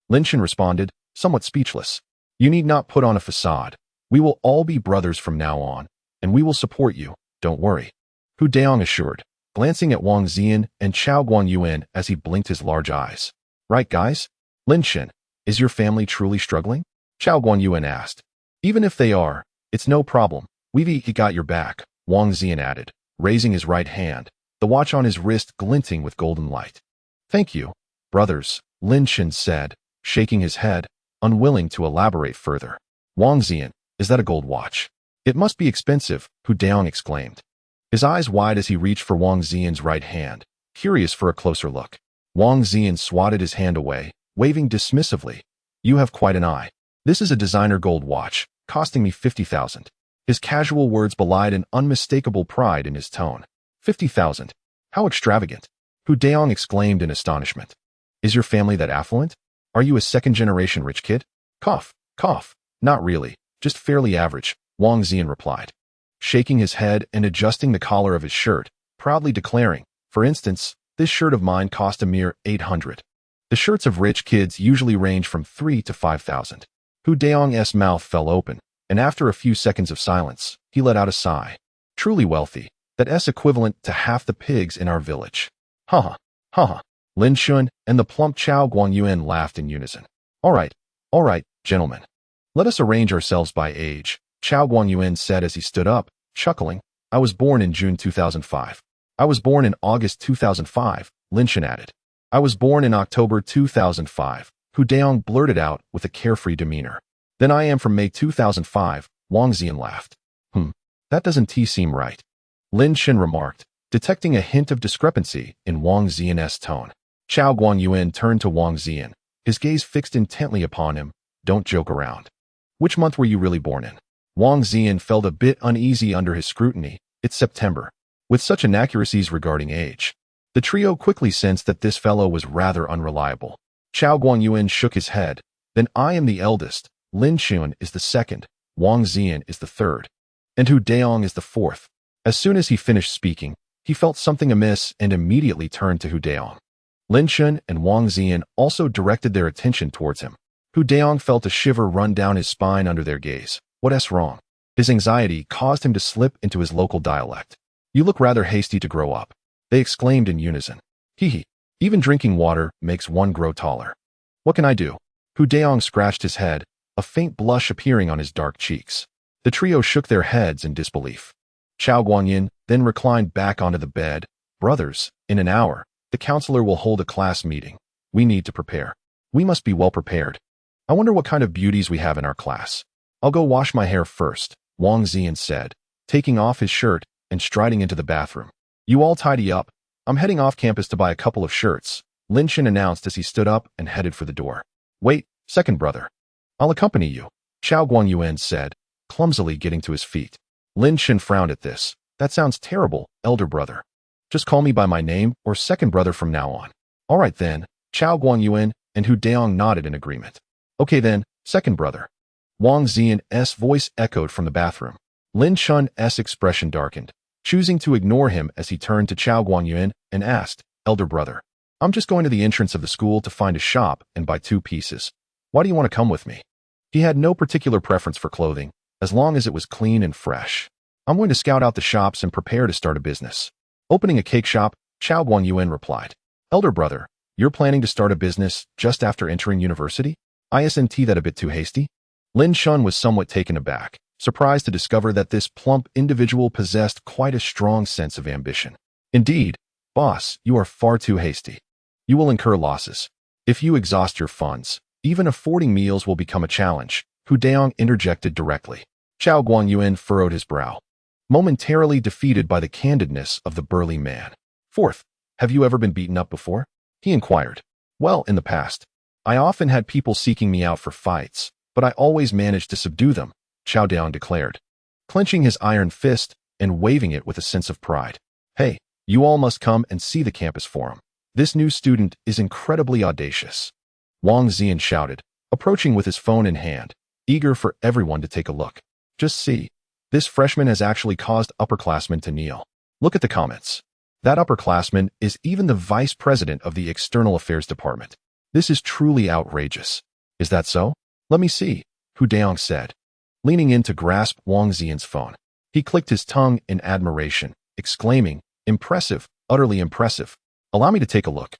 Lin Chen responded, somewhat speechless. You need not put on a facade. We will all be brothers from now on, and we will support you, don't worry. Hu Daong assured, glancing at Wang Ziyan and Chao Guanyuan as he blinked his large eyes. Right, guys? Lin Chen, is your family truly struggling? Chao Guanyuan asked. Even if they are, it's no problem. We've got your back, Wang Ziyan added, raising his right hand, the watch on his wrist glinting with golden light. Thank you, brothers, Lin Chen said, shaking his head, unwilling to elaborate further. Wang Ziyan, is that a gold watch? It must be expensive, Hu Daong exclaimed, his eyes wide as he reached for Wang Ziyan's right hand, curious for a closer look. Wang Ziyan swatted his hand away, waving dismissively. You have quite an eye. This is a designer gold watch, costing me 50,000. His casual words belied an unmistakable pride in his tone. 50,000? How extravagant! Hu Daong exclaimed in astonishment. Is your family that affluent? Are you a second-generation rich kid? Cough. Not really, just fairly average, Wang Ziyan replied, shaking his head and adjusting the collar of his shirt, proudly declaring, for instance, this shirt of mine cost a mere 800. The shirts of rich kids usually range from 3 to 5,000. Hu Daong's mouth fell open, and after a few seconds of silence, he let out a sigh. Truly wealthy, that's equivalent to half the pigs in our village. Ha ha. Lin Chen and the plump Chao Guanyuan laughed in unison. All right, gentlemen. Let us arrange ourselves by age, Chao Guanyuan said as he stood up, chuckling. I was born in June 2005. I was born in August 2005, Lin Chen added. I was born in October 2005, Hu Daong blurted out with a carefree demeanor. Then I am from May 2005, Wang Ziyan laughed. That doesn't seem right, Lin Chen remarked, detecting a hint of discrepancy in Wang Ziyan's tone. Chao Guanyuan turned to Wang Ziyan, his gaze fixed intently upon him. Don't joke around. Which month were you really born in? Wang Ziyan felt a bit uneasy under his scrutiny. It's September. With such inaccuracies regarding age, the trio quickly sensed that this fellow was rather unreliable. Chao Guanyuan shook his head. Then I am the eldest, Lin Chen is the second, Wang Ziyan is the third, and Hu Daong is the fourth. As soon as he finished speaking, he felt something amiss and immediately turned to Hu Daong. Lin Chen and Wang Ziyan also directed their attention towards him. Hu Daong felt a shiver run down his spine under their gaze. What's wrong? His anxiety caused him to slip into his local dialect. You look rather hasty to grow up, they exclaimed in unison. Hee hee. Even drinking water makes one grow taller. What can I do? Hu Daong scratched his head, a faint blush appearing on his dark cheeks. The trio shook their heads in disbelief. Chao Guanyin then reclined back onto the bed. Brothers, in an hour, the counselor will hold a class meeting. We need to prepare. We must be well prepared. I wonder what kind of beauties we have in our class. I'll go wash my hair first, Wang Ziyan said, taking off his shirt and striding into the bathroom. You all tidy up. I'm heading off campus to buy a couple of shirts, Lin Chen announced as he stood up and headed for the door. Wait, second brother. I'll accompany you, Chao Guanyuan said, clumsily getting to his feet. Lin Chen frowned at this. That sounds terrible, elder brother. Just call me by my name or second brother from now on. All right then, Chao Guanyuan and Hu Daong nodded in agreement. Okay then, second brother. Wang Ziyan's voice echoed from the bathroom. Lin Chen's expression darkened, choosing to ignore him as he turned to Chao Guanyuan and asked, elder brother, I'm just going to the entrance of the school to find a shop and buy 2 pieces. Why do you want to come with me? He had no particular preference for clothing, as long as it was clean and fresh. I'm going to scout out the shops and prepare to start a business. Opening a cake shop, Chao Guanyuan replied. Elder brother, you're planning to start a business just after entering university? Isn't that a bit too hasty? Lin Chen was somewhat taken aback, surprised to discover that this plump individual possessed quite a strong sense of ambition. Indeed, boss, you are far too hasty. You will incur losses. If you exhaust your funds, even affording meals will become a challenge, Hu Daong interjected directly. Chao Guanyuan furrowed his brow, momentarily defeated by the candidness of the burly man. Fourth, have you ever been beaten up before? He inquired. Well, in the past. I often had people seeking me out for fights, but I always managed to subdue them, Chao Daong declared, clenching his iron fist and waving it with a sense of pride. Hey, you all must come and see the campus forum. This new student is incredibly audacious. Wang Ziyan shouted, approaching with his phone in hand, eager for everyone to take a look. Just see. This freshman has actually caused upperclassmen to kneel. Look at the comments. That upperclassman is even the vice president of the External Affairs Department. This is truly outrageous. Is that so? Let me see, Hu Daong said, leaning in to grasp Wang Ziyan's phone. He clicked his tongue in admiration, exclaiming, impressive, utterly impressive. Allow me to take a look.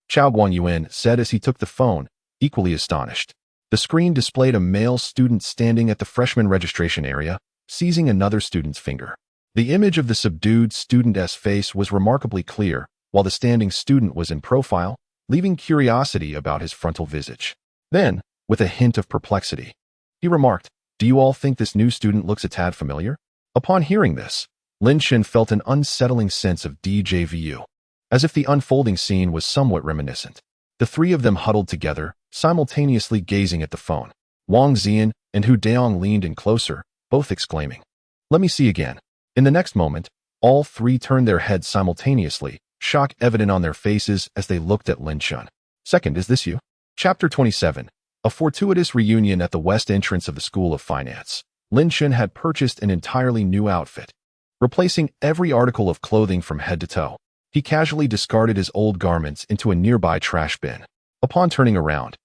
Chao Guanyuan said as he took the phone, equally astonished. The screen displayed a male student standing at the freshman registration area, seizing another student's finger. The image of the subdued student's face was remarkably clear, while the standing student was in profile, leaving curiosity about his frontal visage. Then, with a hint of perplexity, he remarked, do you all think this new student looks a tad familiar? Upon hearing this, Lin Chen felt an unsettling sense of déjà vu, as if the unfolding scene was somewhat reminiscent. The 3 of them huddled together, simultaneously gazing at the phone. Wang Ziyan and Hu Daong leaned in closer, both exclaiming, let me see again. In the next moment, all 3 turned their heads simultaneously, shock evident on their faces as they looked at Lin Chen. Second, is this you? Chapter 27. A fortuitous reunion at the west entrance of the School of Finance. Lin Chen had purchased an entirely new outfit. Replacing every article of clothing from head to toe, he casually discarded his old garments into a nearby trash bin. Upon turning around,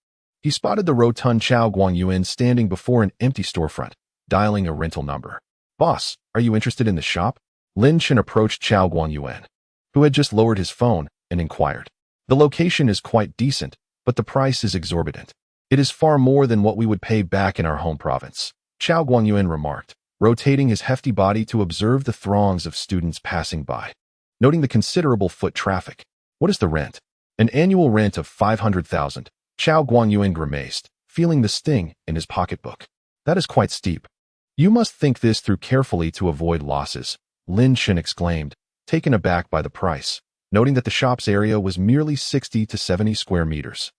he spotted the rotund Chao Guanyuan standing before an empty storefront, dialing a rental number. Boss, are you interested in the shop? Lin Chen approached Chao Guanyuan, who had just lowered his phone, and inquired. The location is quite decent, but the price is exorbitant. It is far more than what we would pay back in our home province, Chao Guanyuan remarked, rotating his hefty body to observe the throngs of students passing by. Noting the considerable foot traffic. What is the rent? An annual rent of 500,000, Chao Guanyuan grimaced, feeling the sting in his pocketbook. That is quite steep. You must think this through carefully to avoid losses, Lin Chen exclaimed, taken aback by the price, noting that the shop's area was merely 60 to 70 square meters.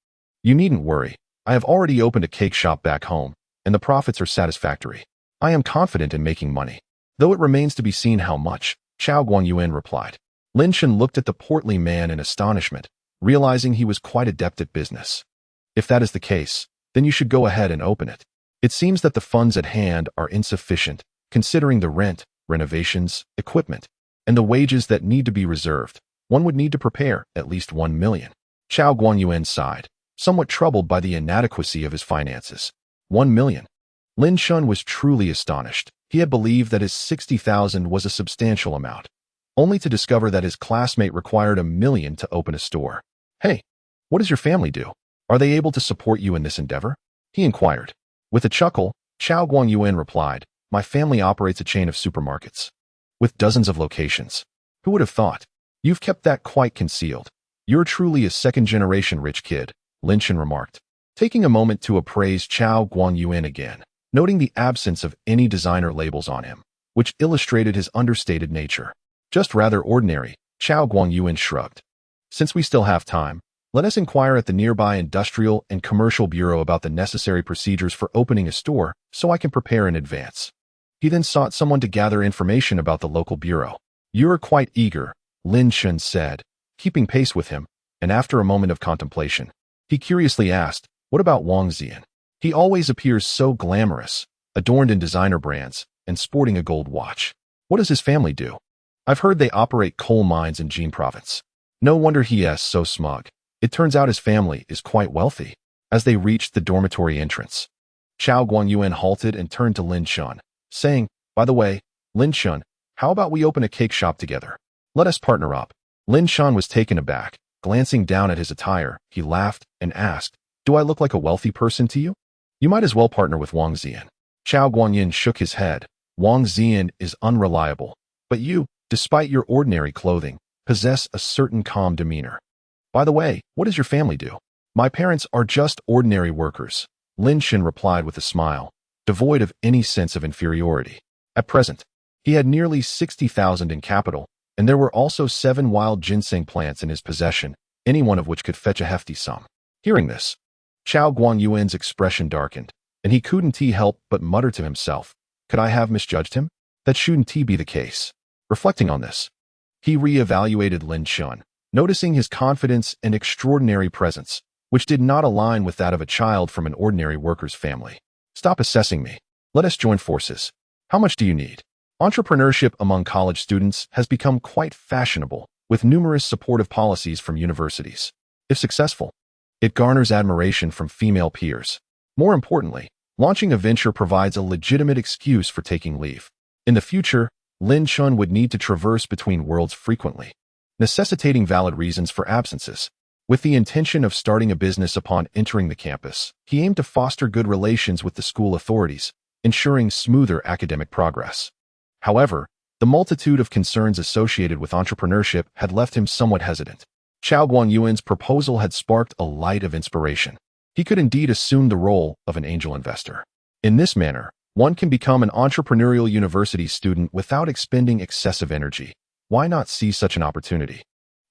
You needn't worry. I have already opened a cake shop back home, and the profits are satisfactory. I am confident in making money, though it remains to be seen how much, Chao Guanyuan replied. Lin Chen looked at the portly man in astonishment, realizing he was quite adept at business. If that is the case, then you should go ahead and open it. It seems that the funds at hand are insufficient, considering the rent, renovations, equipment, and the wages that need to be reserved. One would need to prepare at least 1 million. Chao Guanyuan sighed, somewhat troubled by the inadequacy of his finances. 1 million. Lin Chen was truly astonished. He had believed that his 60,000 was a substantial amount. only to discover that his classmate required $1 million to open a store. "Hey, what does your family do? Are they able to support you in this endeavor?" he inquired. With a chuckle, Chao Guangyuan replied, "My family operates a chain of supermarkets with dozens of locations. Who would have thought? You've kept that quite concealed. You're truly a second-generation rich kid," Lin Chen remarked, taking a moment to appraise Chao Guangyuan again, noting the absence of any designer labels on him, which illustrated his understated nature. "Just rather ordinary," Chao Guangyuan shrugged. "Since we still have time, let us inquire at the nearby Industrial and Commercial Bureau about the necessary procedures for opening a store so I can prepare in advance." He then sought someone to gather information about the local bureau. "You're quite eager," Lin Chen said, keeping pace with him, and after a moment of contemplation, he curiously asked, "What about Wang Ziyan? He always appears so glamorous, adorned in designer brands, and sporting a gold watch. What does his family do? I've heard they operate coal mines in Jin province. No wonder he is so smug. It turns out his family is quite wealthy." As they reached the dormitory entrance, Chao Guangyuan halted and turned to Lin Chen, saying, "By the way, Lin Chen, how about we open a cake shop together? Let us partner up." Lin Chen was taken aback. Glancing down at his attire, he laughed and asked, "Do I look like a wealthy person to you? You might as well partner with Wang Ziyan." Chao Guanyin shook his head. "Wang Ziyan is unreliable, but you, despite your ordinary clothing, possess a certain calm demeanor. By the way, what does your family do?" "My parents are just ordinary workers," Lin Chen replied with a smile, devoid of any sense of inferiority. At present, he had nearly 60,000 in capital, and there were also 7 wild ginseng plants in his possession, any one of which could fetch a hefty sum. Hearing this, Chao Guangyuan's expression darkened, and he couldn't help but mutter to himself, "Could I have misjudged him? That shouldn't be the case." Reflecting on this, he re-evaluated Lin Chen, noticing his confidence and extraordinary presence, which did not align with that of a child from an ordinary worker's family. "Stop assessing me. Let us join forces. How much do you need?" Entrepreneurship among college students has become quite fashionable, with numerous supportive policies from universities. If successful, it garners admiration from female peers. More importantly, launching a venture provides a legitimate excuse for taking leave. In the future, Lin Chen would need to traverse between worlds frequently, necessitating valid reasons for absences. With the intention of starting a business upon entering the campus, he aimed to foster good relations with the school authorities, ensuring smoother academic progress. However, the multitude of concerns associated with entrepreneurship had left him somewhat hesitant. Chao Guangyuan's proposal had sparked a light of inspiration. He could indeed assume the role of an angel investor. In this manner, one can become an entrepreneurial university student without expending excessive energy. Why not seize such an opportunity?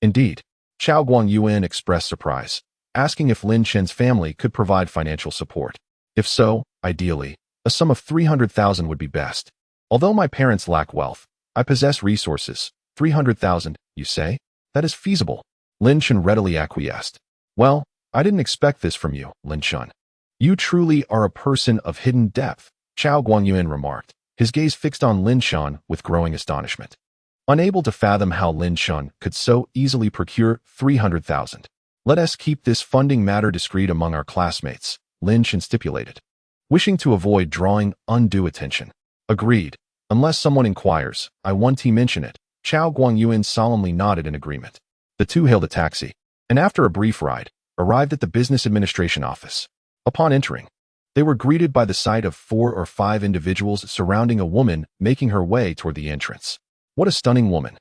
Indeed, Chao Guangyuan expressed surprise, asking if Lin Chen's family could provide financial support. If so, ideally, a sum of 300,000 would be best. "Although my parents lack wealth, I possess resources. 300,000, you say? That is feasible." Lin Chen readily acquiesced. "Well, I didn't expect this from you, Lin Chen. You truly are a person of hidden depth," Chao Guangyuan remarked, his gaze fixed on Lin Chen with growing astonishment. Unable to fathom how Lin Chen could so easily procure 300,000. "Let us keep this funding matter discreet among our classmates," Lin Chen stipulated, wishing to avoid drawing undue attention. "Agreed. Unless someone inquires, I won't mention it." Chao Guangyuan solemnly nodded in agreement. The two hailed a taxi, and after a brief ride, arrived at the business administration office. Upon entering, they were greeted by the sight of 4 or 5 individuals surrounding a woman making her way toward the entrance. What a stunning woman!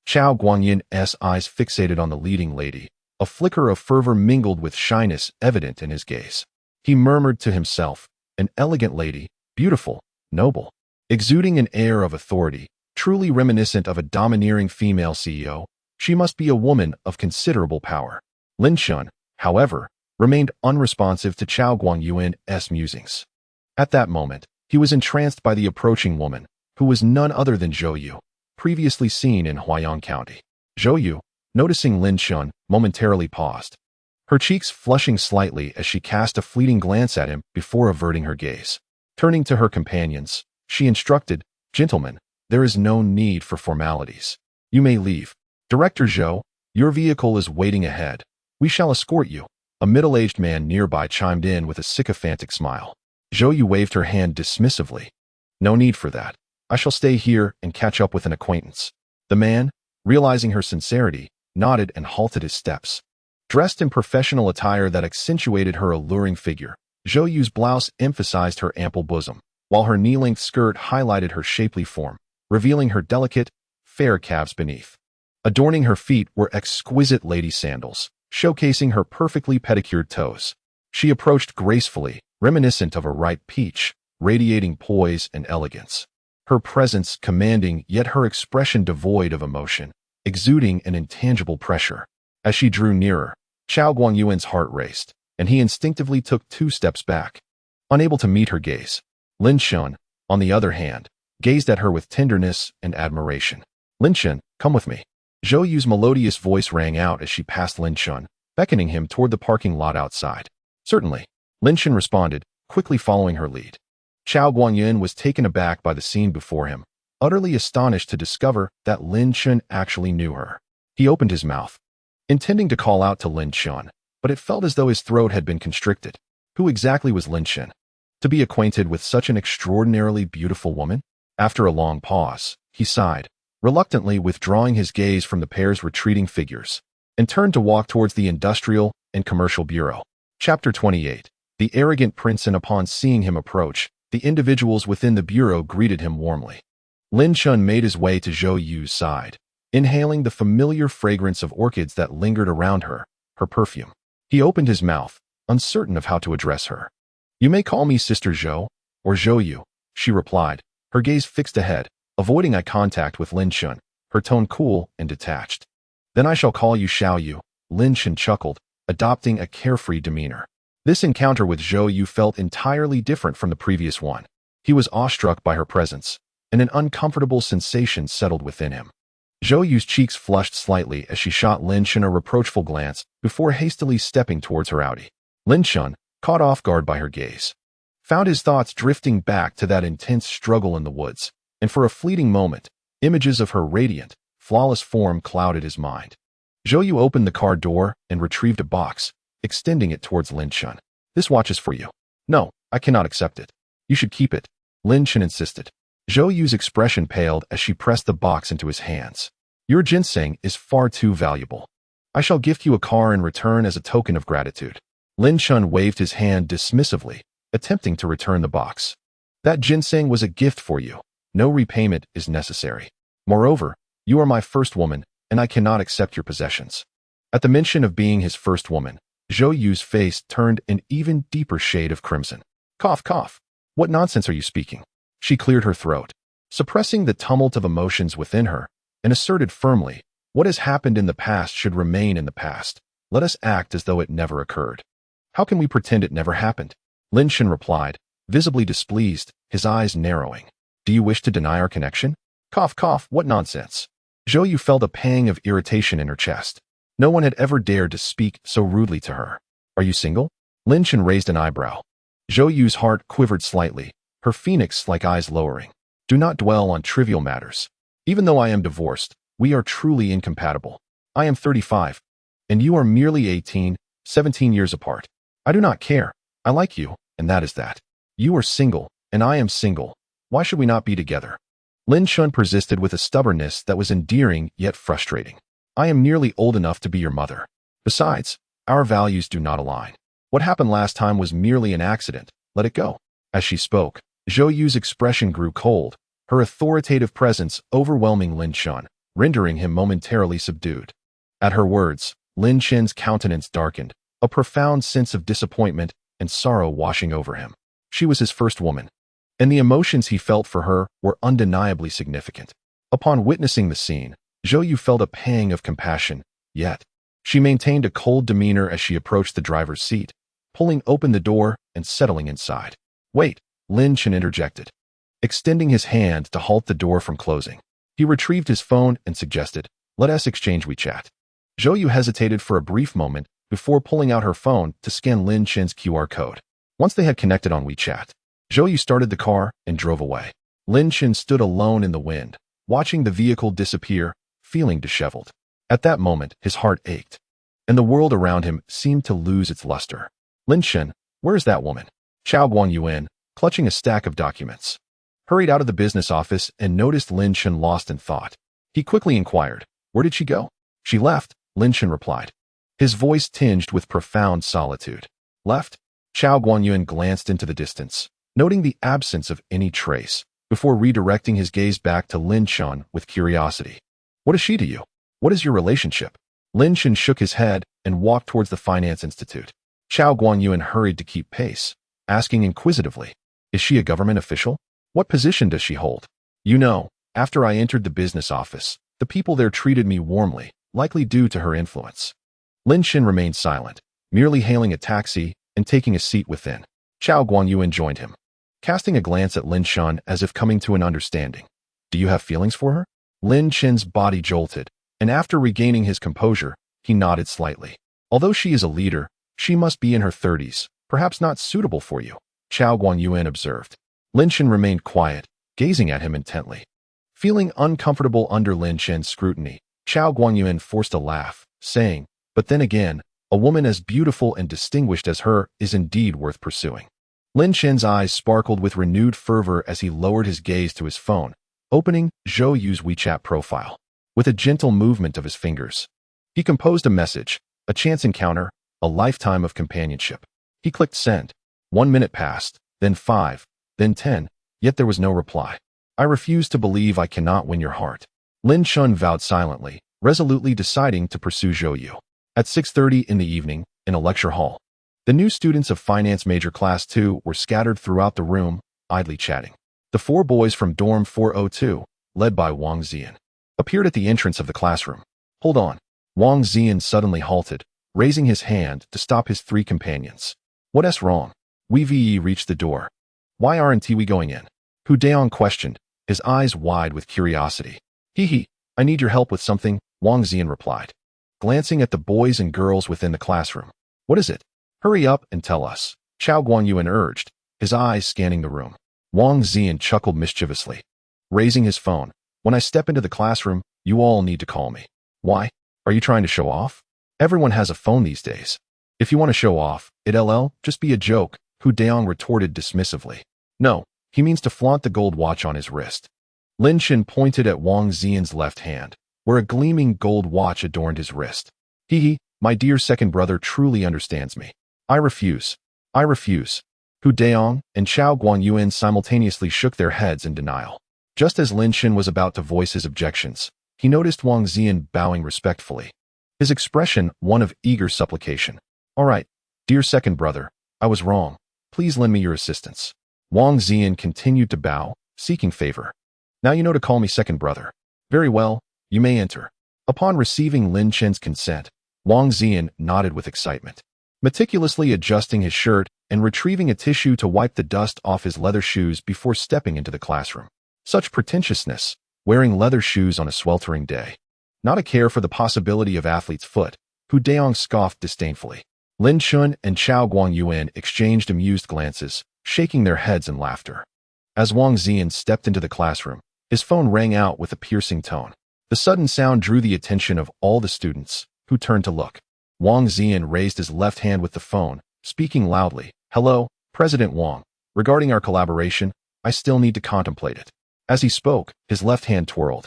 Chao Guangyin's eyes fixated on the leading lady, a flicker of fervor mingled with shyness evident in his gaze. He murmured to himself, "An elegant lady, beautiful, noble, exuding an air of authority, truly reminiscent of a domineering female CEO. She must be a woman of considerable power." Lin Chen, however, remained unresponsive to Chao Guangyuan's musings. At that moment, he was entranced by the approaching woman, who was none other than Zhou Yu, previously seen in Huaiyang County. Zhou Yu, noticing Lin Chen, momentarily paused, her cheeks flushing slightly as she cast a fleeting glance at him before averting her gaze. Turning to her companions, she instructed, "Gentlemen, there is no need for formalities. You may leave. Director Zhou, your vehicle is waiting ahead. We shall escort you." A middle-aged man nearby chimed in with a sycophantic smile. Zhou Yu waved her hand dismissively. "No need for that. I shall stay here and catch up with an acquaintance." The man, realizing her sincerity, nodded and halted his steps. Dressed in professional attire that accentuated her alluring figure, Zhou Yu's blouse emphasized her ample bosom, while her knee-length skirt highlighted her shapely form, revealing her delicate, fair calves beneath. Adorning her feet were exquisite lady sandals, showcasing her perfectly pedicured toes. She approached gracefully, reminiscent of a ripe peach, radiating poise and elegance. Her presence commanding, yet her expression devoid of emotion, exuding an intangible pressure. As she drew nearer, Qiao Guangyuan's heart raced, and he instinctively took 2 steps back. Unable to meet her gaze, Lin Chen, on the other hand, gazed at her with tenderness and admiration. Lin Chen, come with me. Zhou Yu's melodious voice rang out as she passed Lin Chen, beckoning him toward the parking lot outside. Certainly, Lin Chen responded, quickly following her lead. Qiao Guangyuan was taken aback by the scene before him, utterly astonished to discover that Lin Chen actually knew her. He opened his mouth, intending to call out to Lin Chen, but it felt as though his throat had been constricted. Who exactly was Lin Chen? To be acquainted with such an extraordinarily beautiful woman? After a long pause, he sighed, reluctantly withdrawing his gaze from the pair's retreating figures, and turned to walk towards the Industrial and Commercial Bureau. Chapter 28. The arrogant prince, and upon seeing him approach, the individuals within the bureau greeted him warmly. Lin Chen made his way to Zhou Yu's side, inhaling the familiar fragrance of orchids that lingered around her, her perfume. He opened his mouth, uncertain of how to address her. You may call me Sister Zhou, or Zhou Yu, she replied, her gaze fixed ahead, avoiding eye contact with Lin Chen, her tone cool and detached. Then I shall call you Xiao Yu, Lin Chen chuckled, adopting a carefree demeanor. This encounter with Zhou Yu felt entirely different from the previous one. He was awestruck by her presence, and an uncomfortable sensation settled within him. Zhou Yu's cheeks flushed slightly as she shot Lin Chen a reproachful glance before hastily stepping towards her outie. Lin Chen, caught off guard by her gaze, found his thoughts drifting back to that intense struggle in the woods, and for a fleeting moment, images of her radiant, flawless form clouded his mind. Zhou Yu opened the car door and retrieved a box, extending it towards Lin Chen. This watch is for you. No, I cannot accept it. You should keep it, Lin Chen insisted. Zhou Yu's expression paled as she pressed the box into his hands. Your ginseng is far too valuable. I shall gift you a car in return as a token of gratitude. Lin Chen waved his hand dismissively, attempting to return the box. That ginseng was a gift for you. No repayment is necessary. Moreover, you are my first woman, and I cannot accept your possessions. At the mention of being his first woman, Zhou Yu's face turned an even deeper shade of crimson. Cough, cough. What nonsense are you speaking? She cleared her throat, suppressing the tumult of emotions within her, and asserted firmly, what has happened in the past should remain in the past. Let us act as though it never occurred. How can we pretend it never happened? Lin Chen replied, visibly displeased, his eyes narrowing. Do you wish to deny our connection? Cough, cough, what nonsense. Zhou Yu felt a pang of irritation in her chest. No one had ever dared to speak so rudely to her. Are you single? Lin Chen raised an eyebrow. Zhou Yu's heart quivered slightly, her phoenix-like eyes lowering. Do not dwell on trivial matters. Even though I am divorced, we are truly incompatible. I am 35, and you are merely 18, 17 years apart. I do not care. I like you, and that is that. You are single, and I am single. Why should we not be together? Lin Chen persisted with a stubbornness that was endearing yet frustrating. I am nearly old enough to be your mother. Besides, our values do not align. What happened last time was merely an accident. Let it go. As she spoke, Zhou Yu's expression grew cold, her authoritative presence overwhelming Lin Chen, rendering him momentarily subdued. At her words, Lin Chen's countenance darkened, a profound sense of disappointment and sorrow washing over him. She was his first woman, and the emotions he felt for her were undeniably significant. Upon witnessing the scene, Zhou Yu felt a pang of compassion, yet she maintained a cold demeanor as she approached the driver's seat, pulling open the door and settling inside. Wait, Lin Chen interjected, extending his hand to halt the door from closing. He retrieved his phone and suggested, let us exchange WeChat. Zhou Yu hesitated for a brief moment before pulling out her phone to scan Lin Chen's QR code. Once they had connected on WeChat, Zhou Yu started the car and drove away. Lin Chen stood alone in the wind, watching the vehicle disappear, feeling disheveled. At that moment, his heart ached, and the world around him seemed to lose its luster. Lin Chen, where is that woman? Qiao Guangyuan, clutching a stack of documents, hurried out of the business office and noticed Lin Chen lost in thought. He quickly inquired, Where did she go? She left, Lin Chen replied, his voice tinged with profound solitude. Left? Chao Guanyuan glanced into the distance, noting the absence of any trace, before redirecting his gaze back to Lin Chen with curiosity. What is she to you? What is your relationship? Lin Chen shook his head and walked towards the Finance Institute. Chao Guanyuan hurried to keep pace, asking inquisitively, is she a government official? What position does she hold? You know, after I entered the business office, the people there treated me warmly, likely due to her influence. Lin Chen remained silent, merely hailing a taxi and taking a seat within. Chao Guanyuan joined him, casting a glance at Lin Chen as if coming to an understanding. Do you have feelings for her? Lin Chen's body jolted, and after regaining his composure, he nodded slightly. Although she is a leader, she must be in her 30s, perhaps not suitable for you, Chao Guanyuan observed. Lin Chen remained quiet, gazing at him intently. Feeling uncomfortable under Lin Chen's scrutiny, Chao Guanyuan forced a laugh, saying, but then again, a woman as beautiful and distinguished as her is indeed worth pursuing. Lin Chen's eyes sparkled with renewed fervor as he lowered his gaze to his phone, opening Zhou Yu's WeChat profile. With a gentle movement of his fingers, he composed a message, a chance encounter, a lifetime of companionship. He clicked send. 1 minute passed, then 5, then 10, yet there was no reply. I refuse to believe I cannot win your heart. Lin Chen vowed silently, resolutely deciding to pursue Zhou Yu. At 6:30 in the evening, in a lecture hall, the new students of Finance Major Class 2 were scattered throughout the room, idly chatting. The 4 boys from Dorm 402, led by Wang Ziyan, appeared at the entrance of the classroom. Hold on. Wang Ziyan suddenly halted, raising his hand to stop his 3 companions. What's wrong? We've reached the door. Why aren't we going in? Hu Daong questioned, his eyes wide with curiosity. Hee, I need your help with something, Wang Ziyan replied, glancing at the boys and girls within the classroom. What is it? Hurry up and tell us, Chao Guanyuan urged, his eyes scanning the room. Wang Ziyan chuckled mischievously, raising his phone. When I step into the classroom, you all need to call me. Why? Are you trying to show off? Everyone has a phone these days. If you want to show off, it'll just be a joke, Hu Daong retorted dismissively. No, he means to flaunt the gold watch on his wrist. Lin Chen pointed at Wang Ziyan's left hand, where a gleaming gold watch adorned his wrist. My dear second brother truly understands me. I refuse. Hu Daong and Chao Guanyuan simultaneously shook their heads in denial. Just as Lin Chen was about to voice his objections, he noticed Wang Ziyan bowing respectfully, his expression one of eager supplication. All right, dear second brother, I was wrong. Please lend me your assistance. Wang Ziyan continued to bow, seeking favor. Now you know to call me second brother. Very well, you may enter. Upon receiving Lin Chen's consent, Wang Ziyan nodded with excitement, meticulously adjusting his shirt and retrieving a tissue to wipe the dust off his leather shoes before stepping into the classroom. Such pretentiousness, wearing leather shoes on a sweltering day. Not a care for the possibility of athlete's foot, Hu Daong scoffed disdainfully. Lin Chen and Chao Guanyuan exchanged amused glances, shaking their heads in laughter. As Wang Ziyan stepped into the classroom, his phone rang out with a piercing tone. The sudden sound drew the attention of all the students, who turned to look. Wang Ziyan raised his left hand with the phone, speaking loudly. Hello, President Wang. Regarding our collaboration, I still need to contemplate it. As he spoke, his left hand twirled,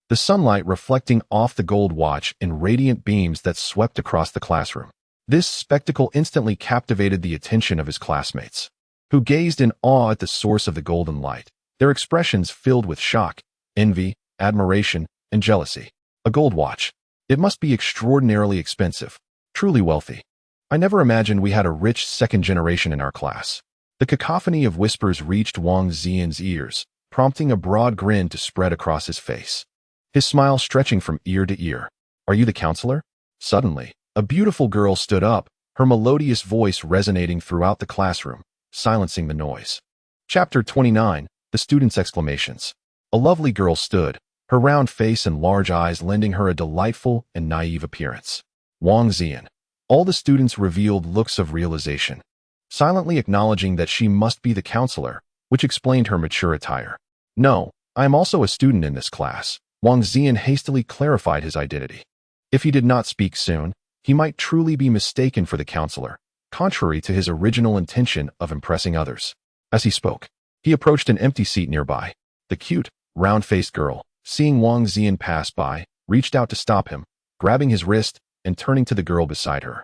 the sunlight reflecting off the gold watch in radiant beams that swept across the classroom. This spectacle instantly captivated the attention of his classmates, who gazed in awe at the source of the golden light, their expressions filled with shock, envy, admiration, and jealousy. A gold watch. It must be extraordinarily expensive, truly wealthy. I never imagined we had a rich second generation in our class. The cacophony of whispers reached Wang Ziyan's ears, prompting a broad grin to spread across his face, his smile stretching from ear to ear. Are you the counselor? Suddenly, a beautiful girl stood up, her melodious voice resonating throughout the classroom, silencing the noise. Chapter 29, The Students' Exclamations. A lovely girl stood, her round face and large eyes lending her a delightful and naive appearance. Wang Ziyan. All the students revealed looks of realization, silently acknowledging that she must be the counselor, which explained her mature attire. No, I am also a student in this class. Wang Ziyan hastily clarified his identity. If he did not speak soon, he might truly be mistaken for the counselor, contrary to his original intention of impressing others. As he spoke, he approached an empty seat nearby. The cute, round-faced girl, seeing Wang Ziyan pass by, reached out to stop him, grabbing his wrist and turning to the girl beside her,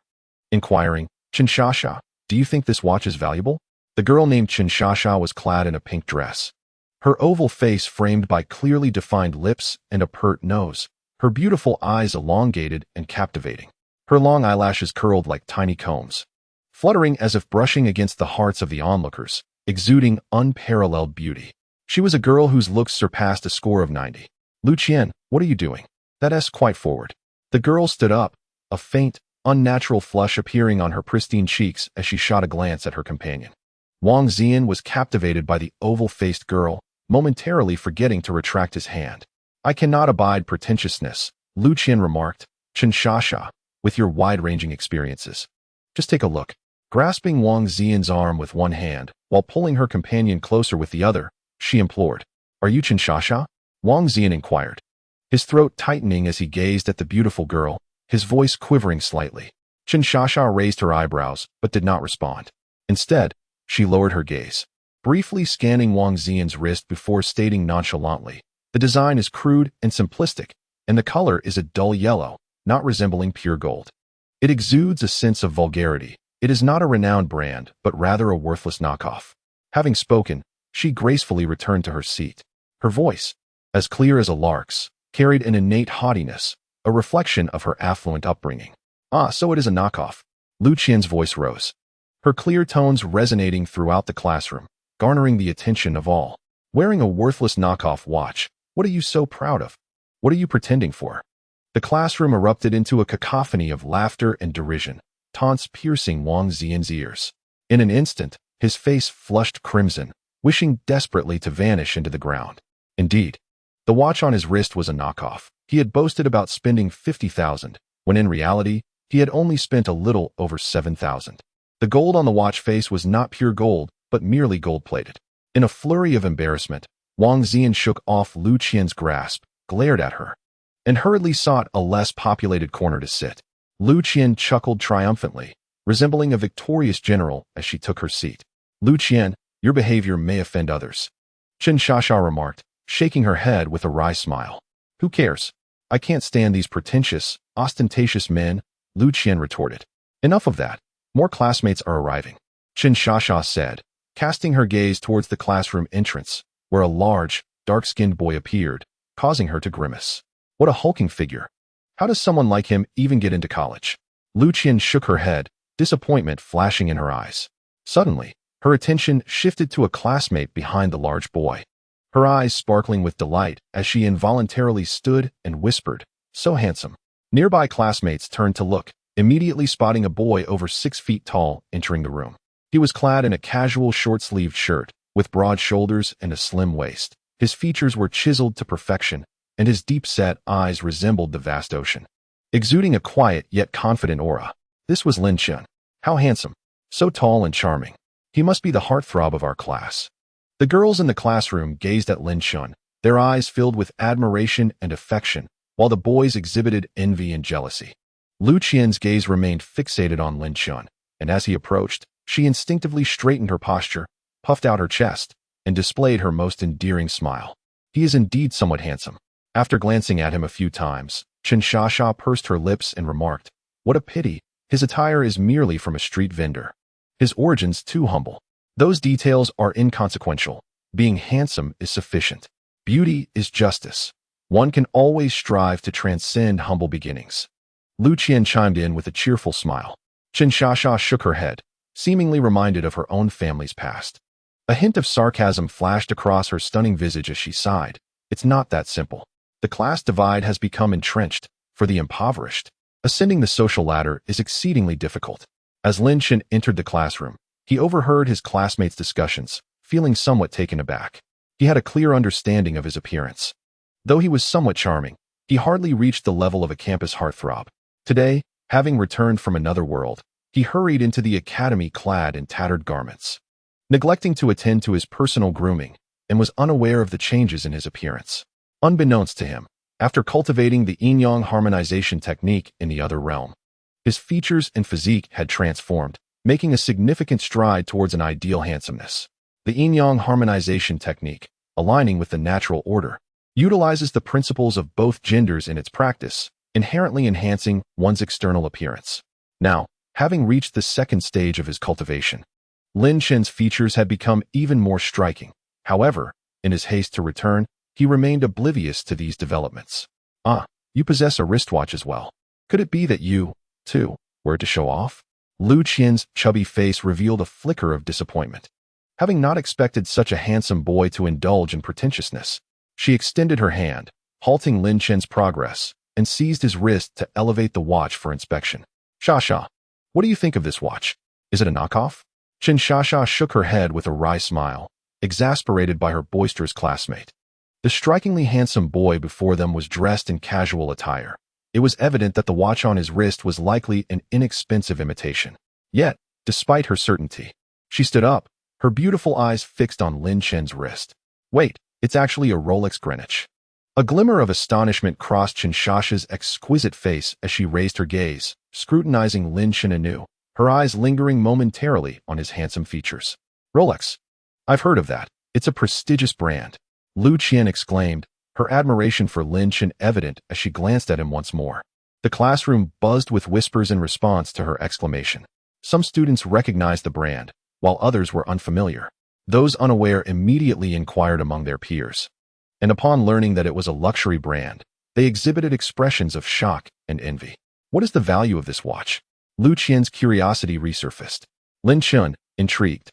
inquiring, "Chinshasha, do you think this watch is valuable?" The girl named Chinshasha was clad in a pink dress. Her oval face framed by clearly defined lips and a pert nose, her beautiful eyes elongated and captivating. Her long eyelashes curled like tiny combs, fluttering as if brushing against the hearts of the onlookers, exuding unparalleled beauty. She was a girl whose looks surpassed a score of 90. "Lin Chen, what are you doing? That's quite forward." The girl stood up, a faint, unnatural flush appearing on her pristine cheeks as she shot a glance at her companion. Wang Ziyan was captivated by the oval-faced girl, momentarily forgetting to retract his hand. "I cannot abide pretentiousness," Lin Chen remarked. "Chinshasha, with your wide-ranging experiences. Just take a look." Grasping Wang Ziyan's arm with one hand, while pulling her companion closer with the other, she implored, "Are you Chinshasha?" Wang Ziyan inquired, his throat tightening as he gazed at the beautiful girl, his voice quivering slightly. Chinshasha raised her eyebrows, but did not respond. Instead, she lowered her gaze, briefly scanning Wang Ziyan's wrist before stating nonchalantly, "The design is crude and simplistic, and the color is a dull yellow, not resembling pure gold. It exudes a sense of vulgarity. It is not a renowned brand, but rather a worthless knockoff." Having spoken, she gracefully returned to her seat. Her voice, as clear as a lark's, carried an innate haughtiness, a reflection of her affluent upbringing. "Ah, so it is a knockoff." Lin Chen's voice rose, her clear tones resonating throughout the classroom, garnering the attention of all. "Wearing a worthless knockoff watch, what are you so proud of? What are you pretending for?" The classroom erupted into a cacophony of laughter and derision, taunts piercing Wang Ziyan's ears. In an instant, his face flushed crimson, wishing desperately to vanish into the ground. Indeed, the watch on his wrist was a knockoff. He had boasted about spending 50,000, when in reality, he had only spent a little over 7,000. The gold on the watch face was not pure gold, but merely gold-plated. In a flurry of embarrassment, Wang Ziyan shook off Lin Chen's grasp, glared at her, and hurriedly sought a less populated corner to sit. Lin Chen chuckled triumphantly, resembling a victorious general as she took her seat. "Lin Chen, your behavior may offend others," Chinshasha remarked, shaking her head with a wry smile. "Who cares? I can't stand these pretentious, ostentatious men," Lin Chen retorted. "Enough of that. More classmates are arriving," Chinshasha said, casting her gaze towards the classroom entrance, where a large, dark-skinned boy appeared, causing her to grimace. "What a hulking figure. How does someone like him even get into college?" Lin Chen shook her head, disappointment flashing in her eyes. Suddenly, her attention shifted to a classmate behind the large boy, her eyes sparkling with delight as she involuntarily stood and whispered, "So handsome." Nearby classmates turned to look, immediately spotting a boy over 6 feet tall entering the room. He was clad in a casual short-sleeved shirt, with broad shoulders and a slim waist. His features were chiseled to perfection, and his deep-set eyes resembled the vast ocean, exuding a quiet yet confident aura. This was Lin Chen. How handsome, so tall and charming. He must be the heartthrob of our class. The girls in the classroom gazed at Lin Chen, their eyes filled with admiration and affection, while the boys exhibited envy and jealousy. Lin Chen's gaze remained fixated on Lin Chen, and as he approached, she instinctively straightened her posture, puffed out her chest, and displayed her most endearing smile. "He is indeed somewhat handsome." After glancing at him a few times, Chinshasha pursed her lips and remarked, "What a pity, his attire is merely from a street vendor. His origins too humble. Those details are inconsequential. Being handsome is sufficient. Beauty is justice. One can always strive to transcend humble beginnings." Lin Chen chimed in with a cheerful smile. Chinshasha shook her head, seemingly reminded of her own family's past. A hint of sarcasm flashed across her stunning visage as she sighed. "It's not that simple. The class divide has become entrenched. For the impoverished, ascending the social ladder is exceedingly difficult." As Lin Chen entered the classroom, he overheard his classmates' discussions, feeling somewhat taken aback. He had a clear understanding of his appearance. Though he was somewhat charming, he hardly reached the level of a campus heartthrob. Today, having returned from another world, he hurried into the academy clad in tattered garments, neglecting to attend to his personal grooming, and was unaware of the changes in his appearance. Unbeknownst to him, after cultivating the yin-yang harmonization technique in the other realm, his features and physique had transformed, making a significant stride towards an ideal handsomeness. The yin-yang harmonization technique, aligning with the natural order, utilizes the principles of both genders in its practice, inherently enhancing one's external appearance. Now, having reached the second stage of his cultivation, Lin Chen's features had become even more striking. However, in his haste to return, he remained oblivious to these developments. "Ah, you possess a wristwatch as well. Could it be that you, too, were to show off?" Lu Qian's chubby face revealed a flicker of disappointment. Having not expected such a handsome boy to indulge in pretentiousness, she extended her hand, halting Lin Chen's progress, and seized his wrist to elevate the watch for inspection. "Sha, what do you think of this watch? Is it a knockoff?" Chen Sha shook her head with a wry smile, exasperated by her boisterous classmate. The strikingly handsome boy before them was dressed in casual attire. It was evident that the watch on his wrist was likely an inexpensive imitation. Yet, despite her certainty, she stood up, her beautiful eyes fixed on Lin Chen's wrist. "Wait, it's actually a Rolex Greenwich." A glimmer of astonishment crossed Chen Sha's exquisite face as she raised her gaze, scrutinizing Lin Chen anew, her eyes lingering momentarily on his handsome features. "Rolex? I've heard of that. It's a prestigious brand," Lu Qian exclaimed, her admiration for Lin Chen evident as she glanced at him once more. The classroom buzzed with whispers in response to her exclamation. Some students recognized the brand, while others were unfamiliar. Those unaware immediately inquired among their peers. And upon learning that it was a luxury brand, they exhibited expressions of shock and envy. "What is the value of this watch?" Lu Qian's curiosity resurfaced. Lin Chen, intrigued,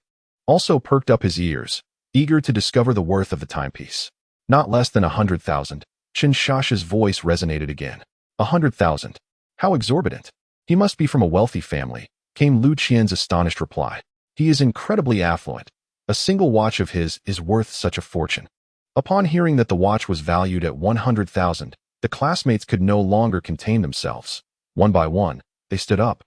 also perked up his ears, eager to discover the worth of the timepiece. "Not less than 100,000. Chen Sha's voice resonated again. 100,000. How exorbitant. "He must be from a wealthy family," came Lu Qian's astonished reply. "He is incredibly affluent. A single watch of his is worth such a fortune." Upon hearing that the watch was valued at 100,000, the classmates could no longer contain themselves. One by one, they stood up,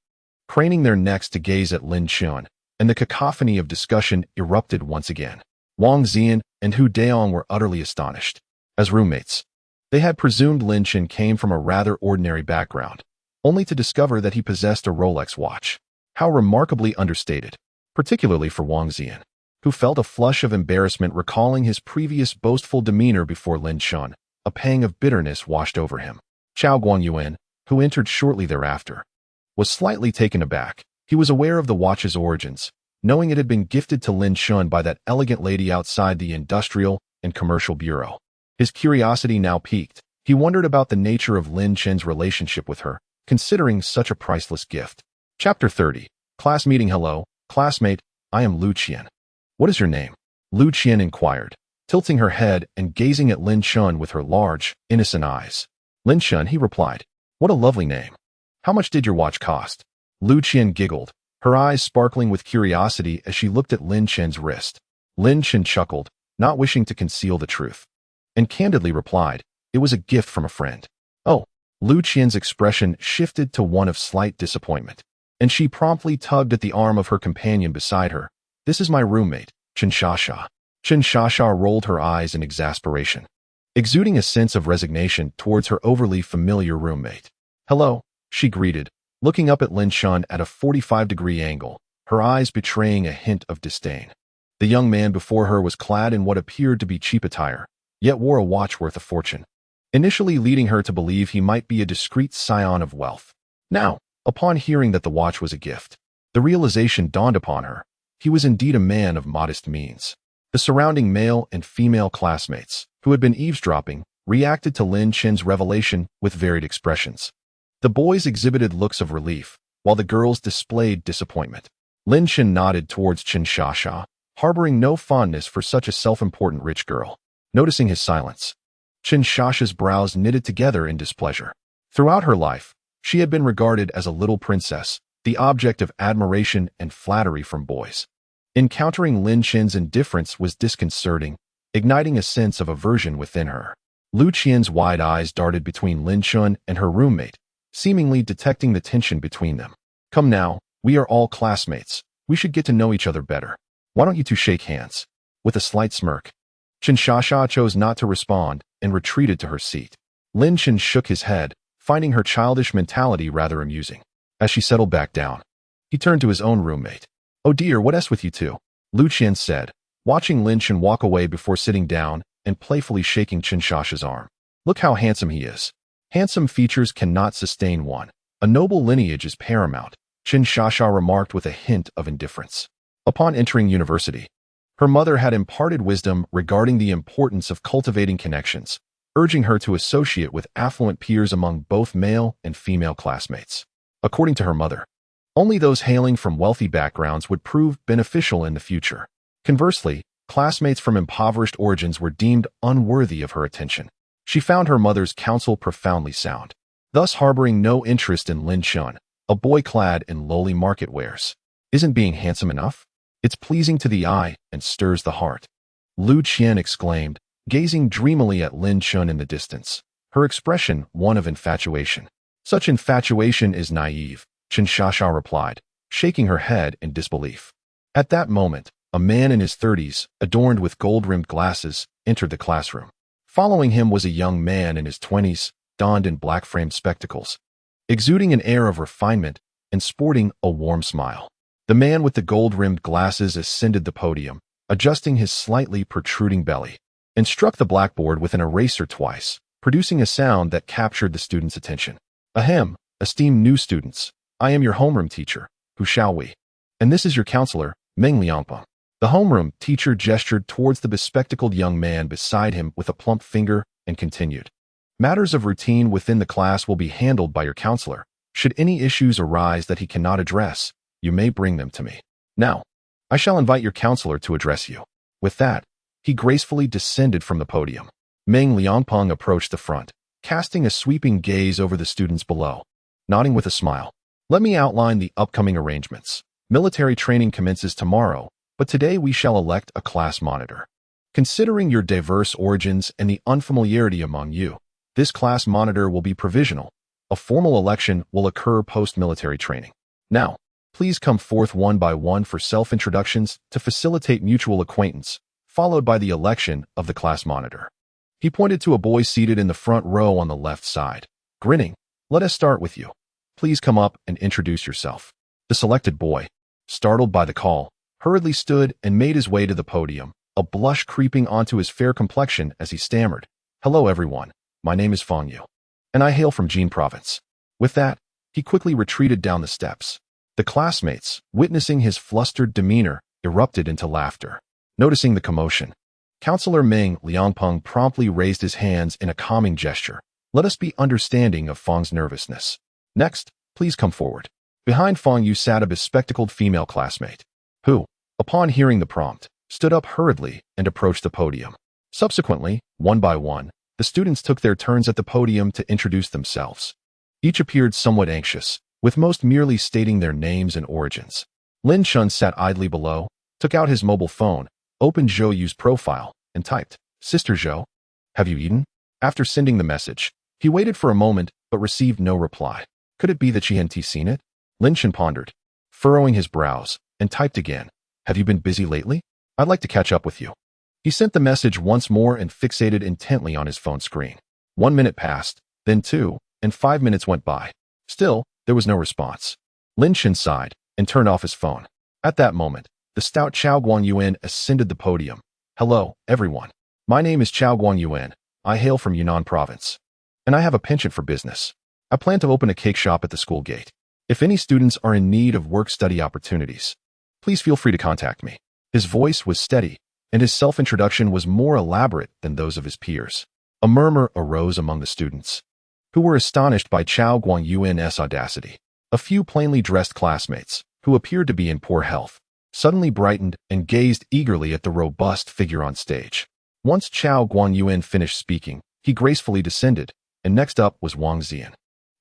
craning their necks to gaze at Lin Chen, and the cacophony of discussion erupted once again. Wang Xian and Hu Daong were utterly astonished. As roommates, they had presumed Lin Chen came from a rather ordinary background, only to discover that he possessed a Rolex watch. How remarkably understated, particularly for Wang Xian, who felt a flush of embarrassment recalling his previous boastful demeanor before Lin Chen. A pang of bitterness washed over him. Chao Guangyuan, who entered shortly thereafter, was slightly taken aback. He was aware of the watch's origins, knowing it had been gifted to Lin Chen by that elegant lady outside the Industrial and Commercial Bureau. His curiosity now piqued. He wondered about the nature of Lin Chen's relationship with her, considering such a priceless gift. Chapter 30. Class meeting. "Hello, classmate, I am Lu Qian. What is your name?" Lu Qian inquired, tilting her head and gazing at Lin Chen with her large, innocent eyes. "Lin Chen," he replied. "What a lovely name. How much did your watch cost?" Lu Qian giggled, her eyes sparkling with curiosity as she looked at Lin Chen's wrist. Lin Chen chuckled, not wishing to conceal the truth, and candidly replied, "It was a gift from a friend." "Oh." Lu Qian's expression shifted to one of slight disappointment, and she promptly tugged at the arm of her companion beside her. "This is my roommate, Chen Sha." Chen Sha rolled her eyes in exasperation, exuding a sense of resignation towards her overly familiar roommate. "Hello," she greeted, looking up at Lin Chen at a 45-degree angle, her eyes betraying a hint of disdain. The young man before her was clad in what appeared to be cheap attire, yet wore a watch worth a fortune, initially leading her to believe he might be a discreet scion of wealth. Now, upon hearing that the watch was a gift, the realization dawned upon her. He was indeed a man of modest means. The surrounding male and female classmates, who had been eavesdropping, reacted to Lin Chen's revelation with varied expressions. The boys exhibited looks of relief, while the girls displayed disappointment. Lin Chen nodded towards Chen Sha, harboring no fondness for such a self-important rich girl. Noticing his silence, Chen Sha's brows knitted together in displeasure. Throughout her life, she had been regarded as a little princess, the object of admiration and flattery from boys. Encountering Lin Chen's indifference was disconcerting, igniting a sense of aversion within her. Lu Qian's wide eyes darted between Lin Chen and her roommate, seemingly detecting the tension between them. "Come now, we are all classmates. We should get to know each other better. Why don't you two shake hands?" With a slight smirk, Chen Sha chose not to respond and retreated to her seat. Lin Chen shook his head, finding her childish mentality rather amusing. As she settled back down, he turned to his own roommate. "Oh dear, what's with you two?" Lu Qian said, watching Lin Chen walk away before sitting down and playfully shaking Chinshasha's arm. Look how handsome he is. Handsome features cannot sustain one. A noble lineage is paramount, Chinshasha remarked with a hint of indifference. Upon entering university, her mother had imparted wisdom regarding the importance of cultivating connections, urging her to associate with affluent peers among both male and female classmates. According to her mother, only those hailing from wealthy backgrounds would prove beneficial in the future. Conversely, classmates from impoverished origins were deemed unworthy of her attention. She found her mother's counsel profoundly sound. Thus harboring no interest in Lin Chen, a boy clad in lowly market wares. Isn't being handsome enough? It's pleasing to the eye and stirs the heart. Lu Qian exclaimed, gazing dreamily at Lin Chen in the distance, her expression one of infatuation. Such infatuation is naive, Chinshasha replied, shaking her head in disbelief. At that moment, a man in his 30s, adorned with gold-rimmed glasses, entered the classroom. Following him was a young man in his 20s, donned in black-framed spectacles, exuding an air of refinement and sporting a warm smile. The man with the gold-rimmed glasses ascended the podium, adjusting his slightly protruding belly, and struck the blackboard with an eraser twice, producing a sound that captured the students' attention. Ahem, esteemed new students, I am your homeroom teacher, Hu Xiaowei, and this is your counselor, Meng Liangpeng. The homeroom teacher gestured towards the bespectacled young man beside him with a plump finger and continued. Matters of routine within the class will be handled by your counselor. Should any issues arise that he cannot address, you may bring them to me. Now, I shall invite your counselor to address you. With that, he gracefully descended from the podium. Meng Liangpeng approached the front, casting a sweeping gaze over the students below, nodding with a smile. Let me outline the upcoming arrangements. Military training commences tomorrow, but today we shall elect a class monitor. Considering your diverse origins and the unfamiliarity among you, this class monitor will be provisional. A formal election will occur post-military training. Now, please come forth one by one for self-introductions to facilitate mutual acquaintance, followed by the election of the class monitor. He pointed to a boy seated in the front row on the left side. Grinning, let us start with you. Please come up and introduce yourself. The selected boy, startled by the call, hurriedly stood and made his way to the podium, a blush creeping onto his fair complexion as he stammered. Hello everyone, my name is Fang Yu, and I hail from Jin province. With that, he quickly retreated down the steps. The classmates, witnessing his flustered demeanor, erupted into laughter. Noticing the commotion, Counselor Meng Liangpeng promptly raised his hands in a calming gesture. Let us be understanding of Fang's nervousness. Next, please come forward. Behind Fang Yu sat a bespectacled female classmate, who, upon hearing the prompt, stood up hurriedly and approached the podium. Subsequently, one by one, the students took their turns at the podium to introduce themselves. Each appeared somewhat anxious, with most merely stating their names and origins. Lin Chen sat idly below, took out his mobile phone, opened Zhou Yu's profile, and typed, Sister Zhou, have you eaten? After sending the message, he waited for a moment but received no reply. Could it be that she hadn't seen it? Lin Chen pondered, furrowing his brows, and typed again, have you been busy lately? I'd like to catch up with you. He sent the message once more and fixated intently on his phone screen. 1 minute passed, then 2, and 5 minutes went by. Still, there was no response. Lin Chen sighed and turned off his phone. At that moment, the stout Chao Guanyuan ascended the podium. Hello, everyone. My name is Chao Guanyuan. I hail from Yunnan province, and I have a penchant for business. I plan to open a cake shop at the school gate. If any students are in need of work-study opportunities, please feel free to contact me. His voice was steady, and his self-introduction was more elaborate than those of his peers. A murmur arose among the students, who were astonished by Chao Guanyuan's audacity. A few plainly dressed classmates, who appeared to be in poor health, suddenly brightened and gazed eagerly at the robust figure on stage. Once Chao Guanyuan finished speaking, he gracefully descended, and next up was Wang Ziyan.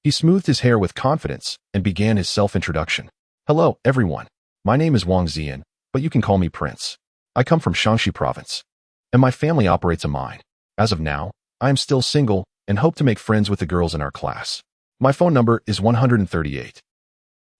He smoothed his hair with confidence and began his self-introduction. Hello, everyone. My name is Wang Ziyan, but you can call me Prince. I come from Shaanxi province, and my family operates a mine. As of now, I am still single and hope to make friends with the girls in our class. My phone number is 138.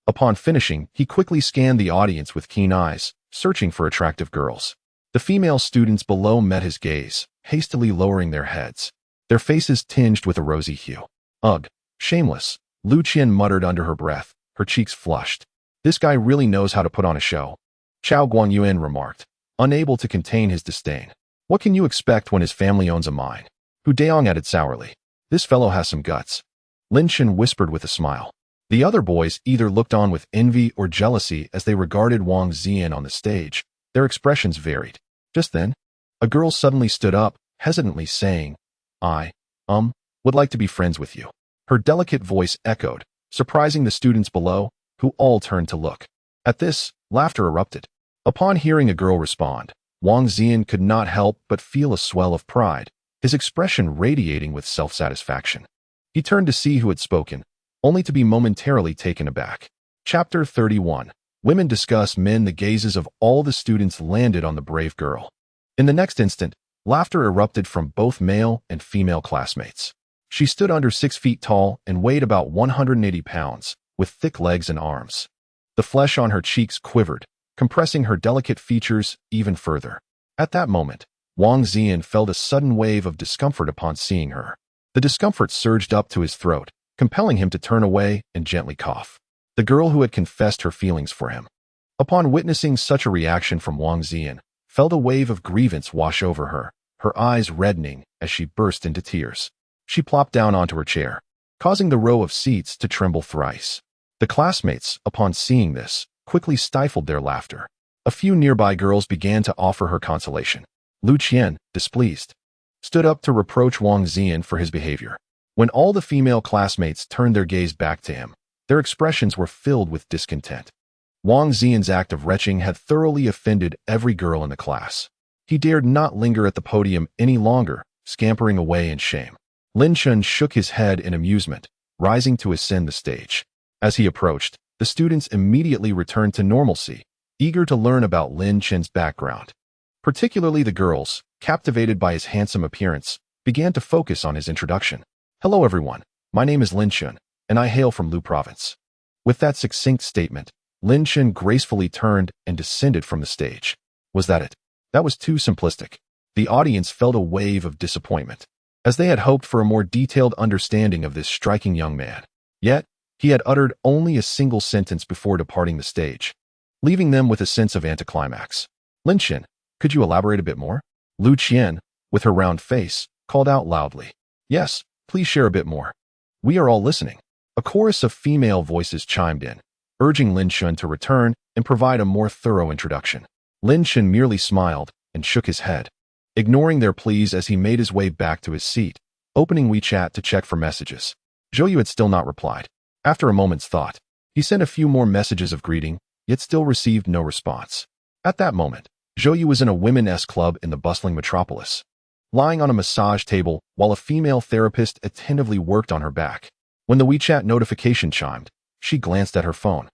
Upon finishing, he quickly scanned the audience with keen eyes, searching for attractive girls. The female students below met his gaze, hastily lowering their heads, their faces tinged with a rosy hue. Ugh, shameless, Lu Qian muttered under her breath, her cheeks flushed. This guy really knows how to put on a show, Chao Guanyuan remarked, unable to contain his disdain. What can you expect when his family owns a mine? Hu Daong added sourly. This fellow has some guts. Lin Chen whispered with a smile. The other boys either looked on with envy or jealousy as they regarded Wang Ziyan on the stage. Their expressions varied. Just then, a girl suddenly stood up, hesitantly saying, I, would like to be friends with you. Her delicate voice echoed, surprising the students below, who all turned to look. At this, laughter erupted. Upon hearing a girl respond, Wang Ziyan could not help but feel a swell of pride, his expression radiating with self-satisfaction. He turned to see who had spoken, only to be momentarily taken aback. Chapter 31. Women discuss men. The gazes of all the students landed on the brave girl. In the next instant, laughter erupted from both male and female classmates. She stood under 6 feet tall and weighed about 180 pounds, with thick legs and arms. The flesh on her cheeks quivered, compressing her delicate features even further. At that moment, Wang Ziyan felt a sudden wave of discomfort upon seeing her. The discomfort surged up to his throat, compelling him to turn away and gently cough. The girl who had confessed her feelings for him, upon witnessing such a reaction from Wang Ziyan, felt a wave of grievance wash over her, her eyes reddening as she burst into tears. She plopped down onto her chair, causing the row of seats to tremble thrice. The classmates, upon seeing this, quickly stifled their laughter. A few nearby girls began to offer her consolation. Lin Chen, displeased, stood up to reproach Wang Ziyan for his behavior. When all the female classmates turned their gaze back to him, their expressions were filled with discontent. Wang Ziyan's act of retching had thoroughly offended every girl in the class. He dared not linger at the podium any longer, scampering away in shame. Lin Chen shook his head in amusement, rising to ascend the stage. As he approached, the students immediately returned to normalcy, eager to learn about Lin Chen's background. Particularly the girls, captivated by his handsome appearance, began to focus on his introduction. Hello everyone, my name is Lin Chen, and I hail from Lu Province. With that succinct statement, Lin Chen gracefully turned and descended from the stage. Was that it? That was too simplistic. The audience felt a wave of disappointment, as they had hoped for a more detailed understanding of this striking young man. Yet, he had uttered only a single sentence before departing the stage, leaving them with a sense of anticlimax. Lin Chen, could you elaborate a bit more? Lin Chen, with her round face, called out loudly. Yes, please share a bit more. We are all listening. A chorus of female voices chimed in, urging Lin Chen to return and provide a more thorough introduction. Lin Chen merely smiled and shook his head, ignoring their pleas as he made his way back to his seat, opening WeChat to check for messages. Zhou Yu had still not replied. After a moment's thought, he sent a few more messages of greeting, yet still received no response. At that moment, Zhou Yu was in a women's club in the bustling metropolis, lying on a massage table while a female therapist attentively worked on her back. When the WeChat notification chimed, she glanced at her phone,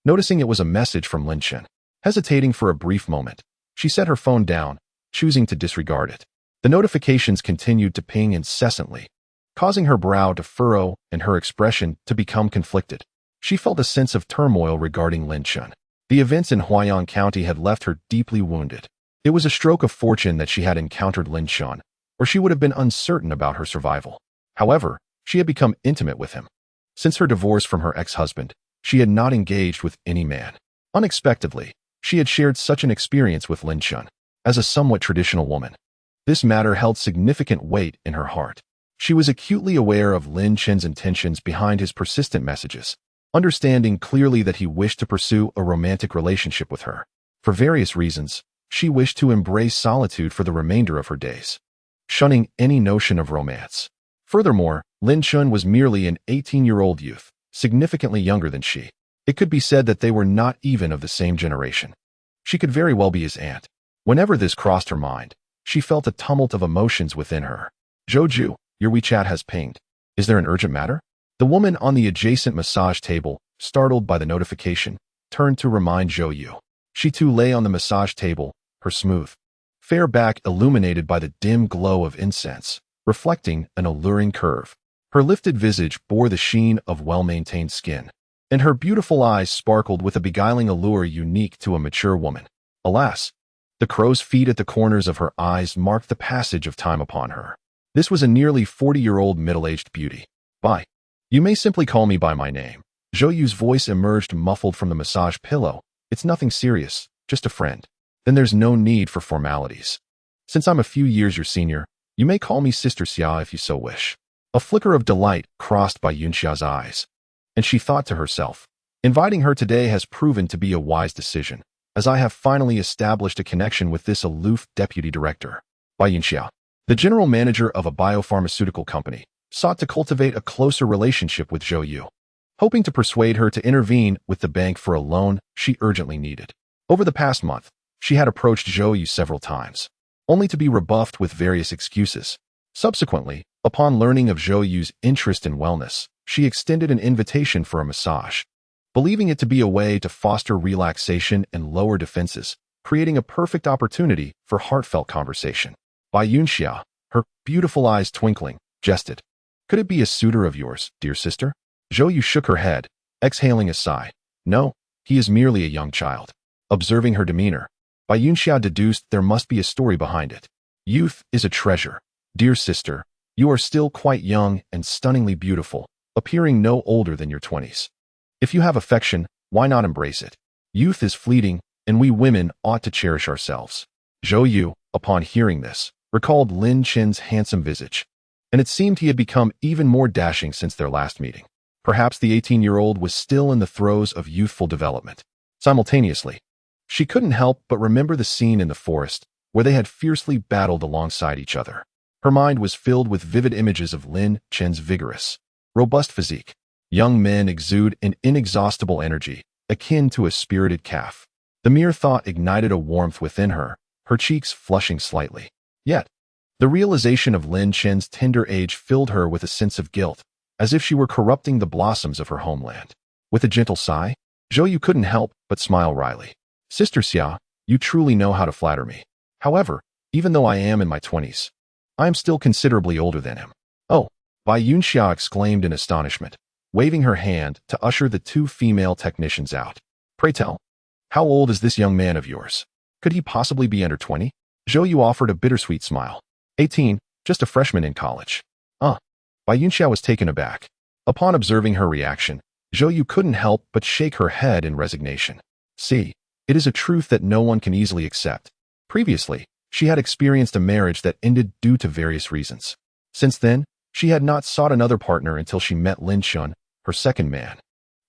noticing it was a message from Lin Chen. Hesitating for a brief moment, she set her phone down, choosing to disregard it. The notifications continued to ping incessantly, causing her brow to furrow and her expression to become conflicted. She felt a sense of turmoil regarding Lin Chen. The events in Huayan County had left her deeply wounded. It was a stroke of fortune that she had encountered Lin Chen, or she would have been uncertain about her survival. However, she had become intimate with him. Since her divorce from her ex-husband, she had not engaged with any man. Unexpectedly, she had shared such an experience with Lin Chen. As a somewhat traditional woman, this matter held significant weight in her heart. She was acutely aware of Lin Chen's intentions behind his persistent messages, understanding clearly that he wished to pursue a romantic relationship with her. For various reasons, she wished to embrace solitude for the remainder of her days, shunning any notion of romance. Furthermore, Lin Chen was merely an 18-year-old youth, significantly younger than she. It could be said that they were not even of the same generation. She could very well be his aunt. Whenever this crossed her mind, she felt a tumult of emotions within her. Zhou, your WeChat has pinged. Is there an urgent matter? The woman on the adjacent massage table, startled by the notification, turned to remind Zhou Yu. She too lay on the massage table, her smooth, fair back illuminated by the dim glow of incense, reflecting an alluring curve. Her lifted visage bore the sheen of well-maintained skin, and her beautiful eyes sparkled with a beguiling allure unique to a mature woman. Alas, the crow's feet at the corners of her eyes marked the passage of time upon her. This was a nearly 40-year-old middle-aged beauty. Bye. You may simply call me by my name. Zhou Yu's voice emerged muffled from the massage pillow. It's nothing serious, just a friend. Then there's no need for formalities. Since I'm a few years your senior, you may call me Sister Xia if you so wish. A flicker of delight crossed Bai Yunxia's eyes, and she thought to herself, inviting her today has proven to be a wise decision, as I have finally established a connection with this aloof deputy director. Bai Yunxia, the general manager of a biopharmaceutical company, sought to cultivate a closer relationship with Zhou Yu, hoping to persuade her to intervene with the bank for a loan she urgently needed. Over the past month, she had approached Zhou Yu several times, only to be rebuffed with various excuses. Subsequently, upon learning of Zhou Yu's interest in wellness, she extended an invitation for a massage, believing it to be a way to foster relaxation and lower defenses, creating a perfect opportunity for heartfelt conversation. Bai Yunxia, her beautiful eyes twinkling, jested, "Could it be a suitor of yours, dear sister?" Zhou Yu shook her head, exhaling a sigh. "No, he is merely a young child." Observing her demeanor, Bai Yunxia deduced there must be a story behind it. "Youth is a treasure. Dear sister, you are still quite young and stunningly beautiful, appearing no older than your 20s. If you have affection, why not embrace it? Youth is fleeting, and we women ought to cherish ourselves." Zhou Yu, upon hearing this, recalled Lin Chen's handsome visage, and it seemed he had become even more dashing since their last meeting. Perhaps the 18-year-old was still in the throes of youthful development. Simultaneously, she couldn't help but remember the scene in the forest where they had fiercely battled alongside each other. Her mind was filled with vivid images of Lin Chen's vigorous, robust physique. Young men exude an inexhaustible energy, akin to a spirited calf. The mere thought ignited a warmth within her, her cheeks flushing slightly. Yet, the realization of Lin Chen's tender age filled her with a sense of guilt, as if she were corrupting the blossoms of her homeland. With a gentle sigh, Zhou Yu couldn't help but smile wryly. "Sister Xia, you truly know how to flatter me. However, even though I am in my 20s, I am still considerably older than him." "Oh," Bai Yunxia exclaimed in astonishment, waving her hand to usher the two female technicians out. "Pray tell, how old is this young man of yours? Could he possibly be under 20? Zhou Yu offered a bittersweet smile. 18, just a freshman in college." Bai Yunxia was taken aback. Upon observing her reaction, Zhou Yu couldn't help but shake her head in resignation. See, it is a truth that no one can easily accept. Previously, she had experienced a marriage that ended due to various reasons. Since then, she had not sought another partner until she met Lin Chen, her second man,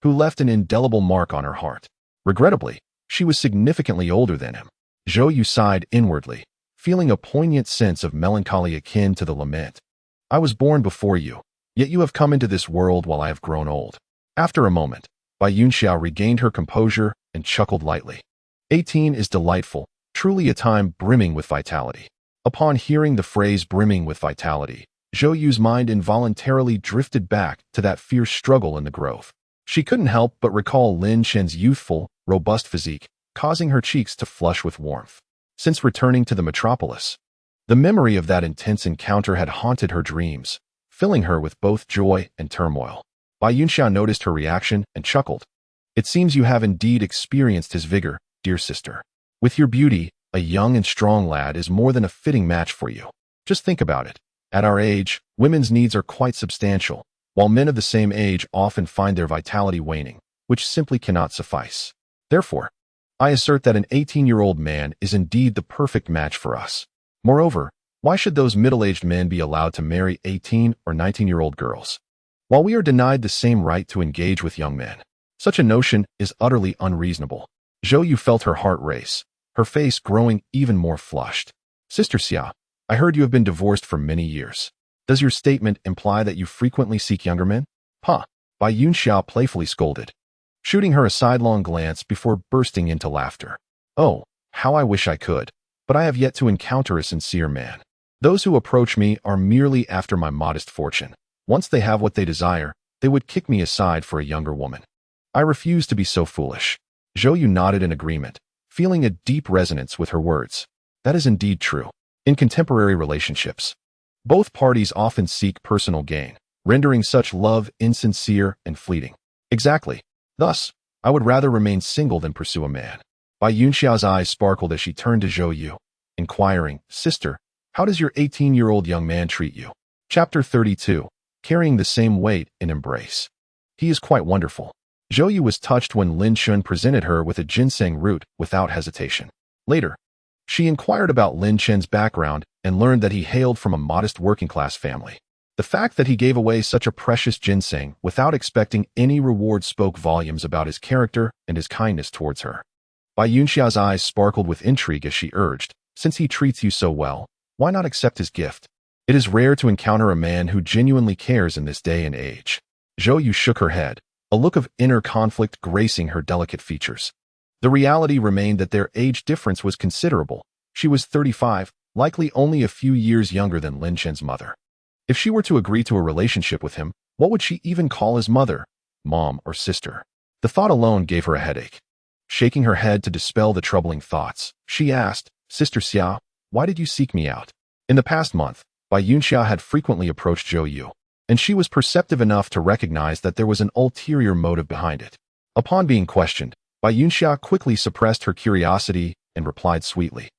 who left an indelible mark on her heart. Regrettably, she was significantly older than him. Zhou Yu sighed inwardly, feeling a poignant sense of melancholy akin to the lament. "I was born before you, yet you have come into this world while I have grown old." After a moment, Bai Yunxia regained her composure and chuckled lightly. 18 is delightful, truly a time brimming with vitality. Upon hearing the phrase brimming with vitality, Zhou Yu's mind involuntarily drifted back to that fierce struggle in the grove. She couldn't help but recall Lin Chen's youthful, robust physique, causing her cheeks to flush with warmth. Since returning to the metropolis, the memory of that intense encounter had haunted her dreams, filling her with both joy and turmoil. Bai Yunxia noticed her reaction and chuckled. "It seems you have indeed experienced his vigor, dear sister. With your beauty, a young and strong lad is more than a fitting match for you. Just think about it. At our age, women's needs are quite substantial, while men of the same age often find their vitality waning, which simply cannot suffice. Therefore, I assert that an 18-year-old man is indeed the perfect match for us. Moreover, why should those middle-aged men be allowed to marry 18 or 19-year-old girls, while we are denied the same right to engage with young men? Such a notion is utterly unreasonable." Zhou Yu felt her heart race, her face growing even more flushed. "Sister Xia, I heard you have been divorced for many years. Does your statement imply that you frequently seek younger men?" "Huh," Bai Yunxia playfully scolded, shooting her a sidelong glance before bursting into laughter. "Oh, how I wish I could, but I have yet to encounter a sincere man. Those who approach me are merely after my modest fortune. Once they have what they desire, they would kick me aside for a younger woman. I refuse to be so foolish." Zhou Yu nodded in agreement, feeling a deep resonance with her words. That is indeed true. In contemporary relationships, both parties often seek personal gain, rendering such love insincere and fleeting. Exactly. Thus, I would rather remain single than pursue a man. Bai Yunxia's eyes sparkled as she turned to Zhou Yu, inquiring, "Sister, how does your 18-year-old young man treat you?" Chapter 32. Carrying the same weight in embrace. "He is quite wonderful." Zhou Yu was touched when Lin Chen presented her with a ginseng root without hesitation. Later, She inquired about Lin Chen's background and learned that he hailed from a modest working-class family. The fact that he gave away such a precious ginseng without expecting any reward spoke volumes about his character and his kindness towards her. Bai Yunxia's eyes sparkled with intrigue as she urged, "Since he treats you so well, why not accept his gift? It is rare to encounter a man who genuinely cares in this day and age." Zhou Yu shook her head, a look of inner conflict gracing her delicate features. The reality remained that their age difference was considerable. She was 35, likely only a few years younger than Lin Chen's mother. If she were to agree to a relationship with him, what would she even call his mother, mom, or sister? The thought alone gave her a headache. Shaking her head to dispel the troubling thoughts, she asked, "Sister Xia, why did you seek me out?" In the past month, Bai Yunxia had frequently approached Zhou Yu, and she was perceptive enough to recognize that there was an ulterior motive behind it. Upon being questioned, Bai Yunxia quickly suppressed her curiosity and replied sweetly,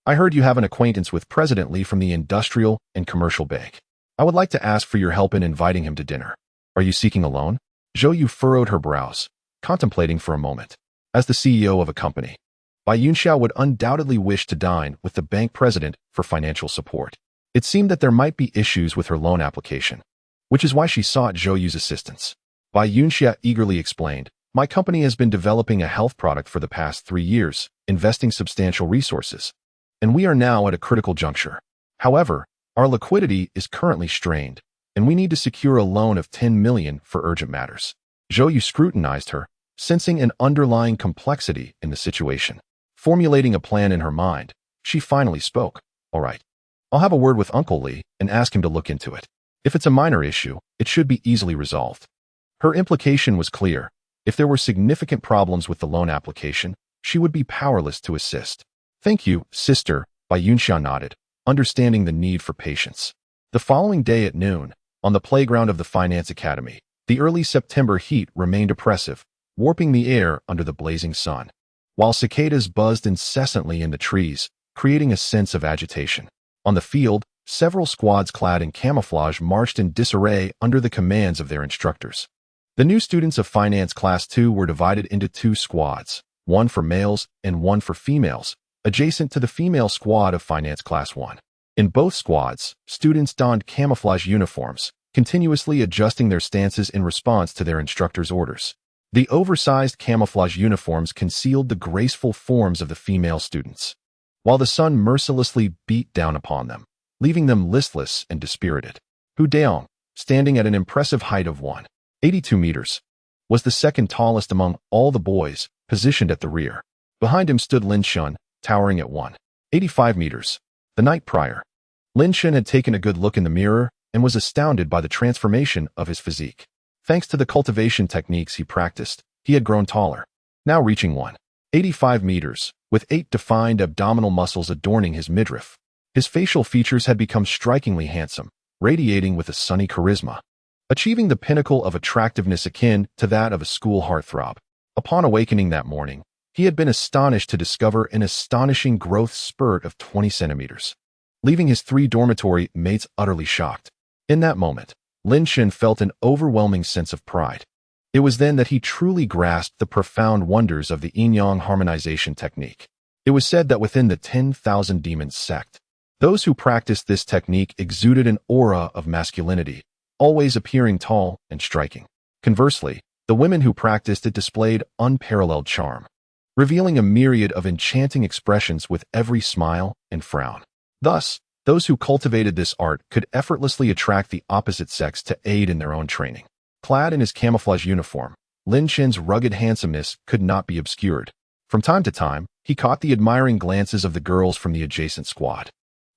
"I heard you have an acquaintance with President Li from the Industrial and Commercial Bank. I would like to ask for your help in inviting him to dinner. Are you seeking a loan?" Zhou Yu furrowed her brows, contemplating for a moment. As the CEO of a company, Bai Yunxia would undoubtedly wish to dine with the bank president for financial support. It seemed that there might be issues with her loan application, which is why she sought Zhou Yu's assistance. Bai Yunxia eagerly explained, "My company has been developing a health product for the past 3 years, investing substantial resources, and we are now at a critical juncture. However, our liquidity is currently strained, and we need to secure a loan of 10 million for urgent matters." Zhou Yu scrutinized her, sensing an underlying complexity in the situation. Formulating a plan in her mind, she finally spoke, "All right. I'll have a word with Uncle Li and ask him to look into it. If it's a minor issue, it should be easily resolved." Her implication was clear. If there were significant problems with the loan application, she would be powerless to assist. "Thank you, sister," Bai Yunxia nodded, understanding the need for patience. The following day at noon, on the playground of the Finance Academy, the early September heat remained oppressive, warping the air under the blazing sun, while cicadas buzzed incessantly in the trees, creating a sense of agitation. On the field, several squads clad in camouflage marched in disarray under the commands of their instructors. The new students of Finance Class 2 were divided into 2 squads, one for males and one for females, adjacent to the female squad of Finance Class 1. In both squads, students donned camouflage uniforms, continuously adjusting their stances in response to their instructors' orders. The oversized camouflage uniforms concealed the graceful forms of the female students, while the sun mercilessly beat down upon them, leaving them listless and dispirited. Hu Daong, standing at an impressive height of 182 meters, was the second tallest among all the boys, positioned at the rear. Behind him stood Lin Chen, towering at 185 meters. The night prior, Lin Chen had taken a good look in the mirror and was astounded by the transformation of his physique. Thanks to the cultivation techniques he practiced, he had grown taller, now reaching 185 meters, with 8 defined abdominal muscles adorning his midriff. His facial features had become strikingly handsome, radiating with a sunny charisma, achieving the pinnacle of attractiveness akin to that of a school heartthrob. Upon awakening that morning, he had been astonished to discover an astonishing growth spurt of 20 centimeters, leaving his 3 dormitory mates utterly shocked. In that moment, Lin Chen felt an overwhelming sense of pride. It was then that he truly grasped the profound wonders of the yin-yang harmonization technique. It was said that within the 10,000 Demons sect, those who practiced this technique exuded an aura of masculinity, always appearing tall and striking. Conversely, the women who practiced it displayed unparalleled charm, revealing a myriad of enchanting expressions with every smile and frown. Thus, those who cultivated this art could effortlessly attract the opposite sex to aid in their own training. Clad in his camouflage uniform, Lin Chen's rugged handsomeness could not be obscured. From time to time, he caught the admiring glances of the girls from the adjacent squad.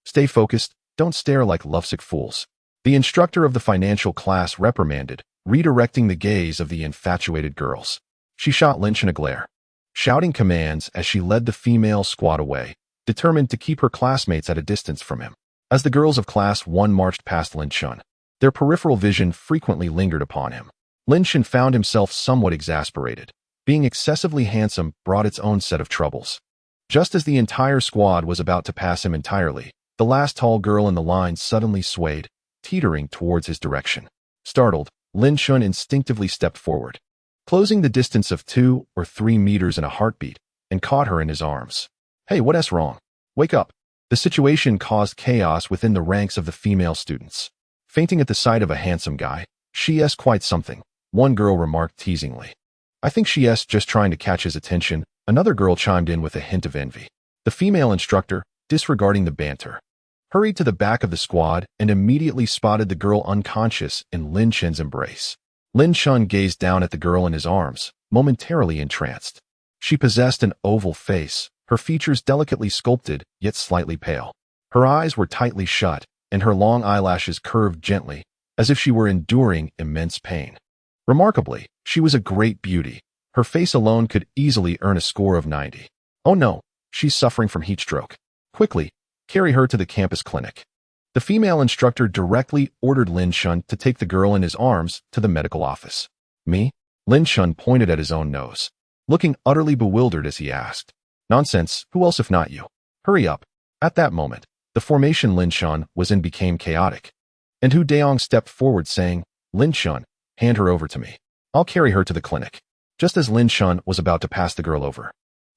"Stay focused, don't stare like lovesick fools," the instructor of the financial class reprimanded, redirecting the gaze of the infatuated girls. She shot Lin Chen a glare, shouting commands as she led the female squad away, determined to keep her classmates at a distance from him. As the girls of Class 1 marched past Lin Chen, their peripheral vision frequently lingered upon him. Lin Chen found himself somewhat exasperated. Being excessively handsome brought its own set of troubles. Just as the entire squad was about to pass him entirely, the last tall girl in the line suddenly swayed, teetering towards his direction. Startled, Lin Chen instinctively stepped forward, closing the distance of 2 or 3 meters in a heartbeat, and caught her in his arms. "Hey, what's wrong?" Wake up. The situation caused chaos within the ranks of the female students. Fainting at the sight of a handsome guy, she's quite something, one girl remarked teasingly. I think she's just trying to catch his attention, another girl chimed in with a hint of envy. The female instructor, disregarding the banter, hurried to the back of the squad and immediately spotted the girl unconscious in Lin Chen's embrace. Lin Chen gazed down at the girl in his arms, momentarily entranced. She possessed an oval face, her features delicately sculpted, yet slightly pale. Her eyes were tightly shut, and her long eyelashes curved gently, as if she were enduring immense pain. Remarkably, she was a great beauty. Her face alone could easily earn a score of 90. Oh no, she's suffering from heat stroke. Quickly, carry her to the campus clinic. The female instructor directly ordered Lin Chen to take the girl in his arms to the medical office. Me? Lin Chen pointed at his own nose, looking utterly bewildered as he asked. Nonsense, who else if not you? Hurry up. At that moment, the formation Lin Chen was in became chaotic. And Hu Daong stepped forward saying, Lin Chen, hand her over to me. I'll carry her to the clinic. Just as Lin Chen was about to pass the girl over,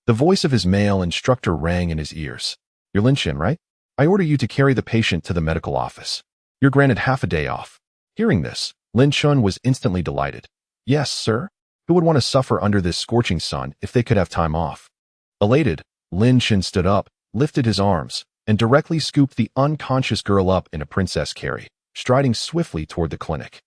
the voice of his male instructor rang in his ears. You're Lin Chen, right? I order you to carry the patient to the medical office. You're granted half a day off. Hearing this, Lin Chen was instantly delighted. Yes, sir. Who would want to suffer under this scorching sun if they could have time off? Elated, Lin Chen stood up, lifted his arms, and directly scooped the unconscious girl up in a princess carry, striding swiftly toward the clinic.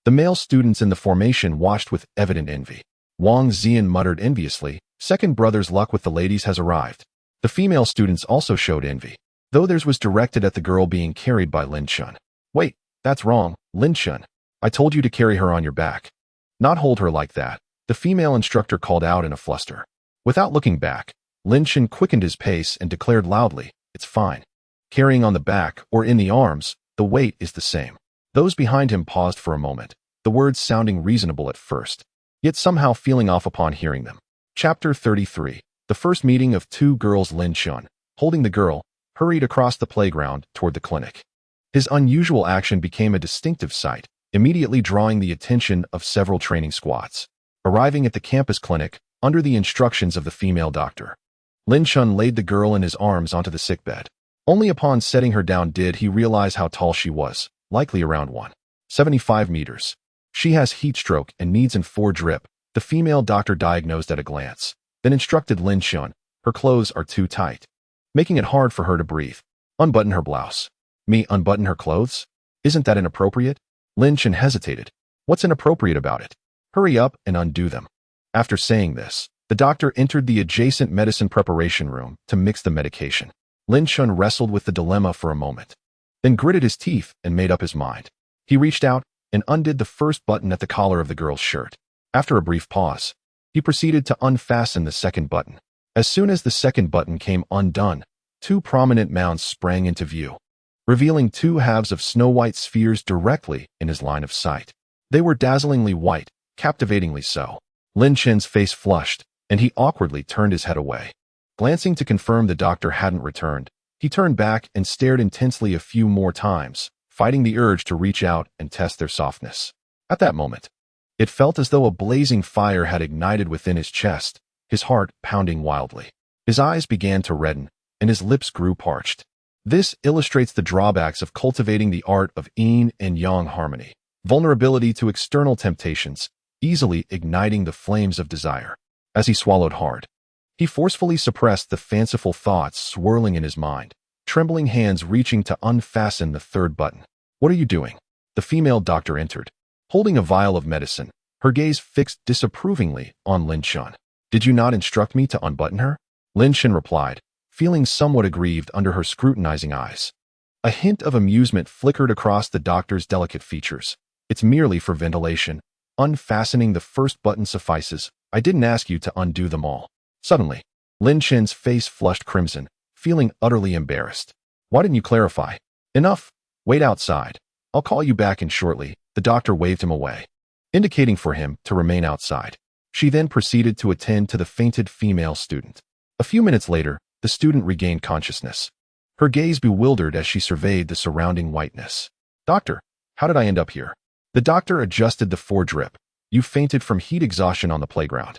The male students in the formation watched with evident envy. Wang Zian muttered enviously, second brother's luck with the ladies has arrived. The female students also showed envy, though theirs was directed at the girl being carried by Lin Chen. Wait, that's wrong, Lin Chen. I told you to carry her on your back. Not hold her like that, the female instructor called out in a fluster. Without looking back, Lin Chen quickened his pace and declared loudly, it's fine. Carrying on the back or in the arms, the weight is the same. Those behind him paused for a moment, the words sounding reasonable at first, yet somehow feeling off upon hearing them. Chapter 33. The first meeting of two girls. Lin Chen, holding the girl, hurried across the playground toward the clinic. His unusual action became a distinctive sight, immediately drawing the attention of several training squads. Arriving at the campus clinic, under the instructions of the female doctor, Lin Chen laid the girl in his arms onto the sickbed. Only upon setting her down did he realize how tall she was, likely around 175 meters. She has heat stroke and needs an 4 drip, the female doctor diagnosed at a glance, then instructed Lin Chen, her clothes are too tight, making it hard for her to breathe. Unbutton her blouse. Me unbutton her clothes? Isn't that inappropriate? Lin Chen hesitated. What's inappropriate about it? Hurry up and undo them. After saying this, the doctor entered the adjacent medicine preparation room to mix the medication. Lin Chen wrestled with the dilemma for a moment, then gritted his teeth and made up his mind. He reached out and undid the first button at the collar of the girl's shirt. After a brief pause, he proceeded to unfasten the second button. As soon as the second button came undone, 2 prominent mounds sprang into view, revealing 2 halves of snow-white spheres directly in his line of sight. They were dazzlingly white, captivatingly so. Lin Chen's face flushed, and he awkwardly turned his head away. Glancing to confirm the doctor hadn't returned, he turned back and stared intensely a few more times, fighting the urge to reach out and test their softness. At that moment, it felt as though a blazing fire had ignited within his chest, his heart pounding wildly. His eyes began to redden, and his lips grew parched. This illustrates the drawbacks of cultivating the art of yin and yang harmony. Vulnerability to external temptations, easily igniting the flames of desire. As he swallowed hard, he forcefully suppressed the fanciful thoughts swirling in his mind, trembling hands reaching to unfasten the third button. What are you doing? The female doctor entered, holding a vial of medicine, her gaze fixed disapprovingly on Lin Chen. Did you not instruct me to unbutton her? Lin Chen replied, feeling somewhat aggrieved under her scrutinizing eyes. A hint of amusement flickered across the doctor's delicate features. It's merely for ventilation. Unfastening the first button suffices. I didn't ask you to undo them all. Suddenly, Lin Chen's face flushed crimson, feeling utterly embarrassed. Why didn't you clarify? Enough. Wait outside. I'll call you back in shortly. The doctor waved him away, indicating for him to remain outside. She then proceeded to attend to the fainted female student. A few minutes later, the student regained consciousness, her gaze bewildered as she surveyed the surrounding whiteness. Doctor, how did I end up here? The doctor adjusted the 4 drip. You fainted from heat exhaustion on the playground.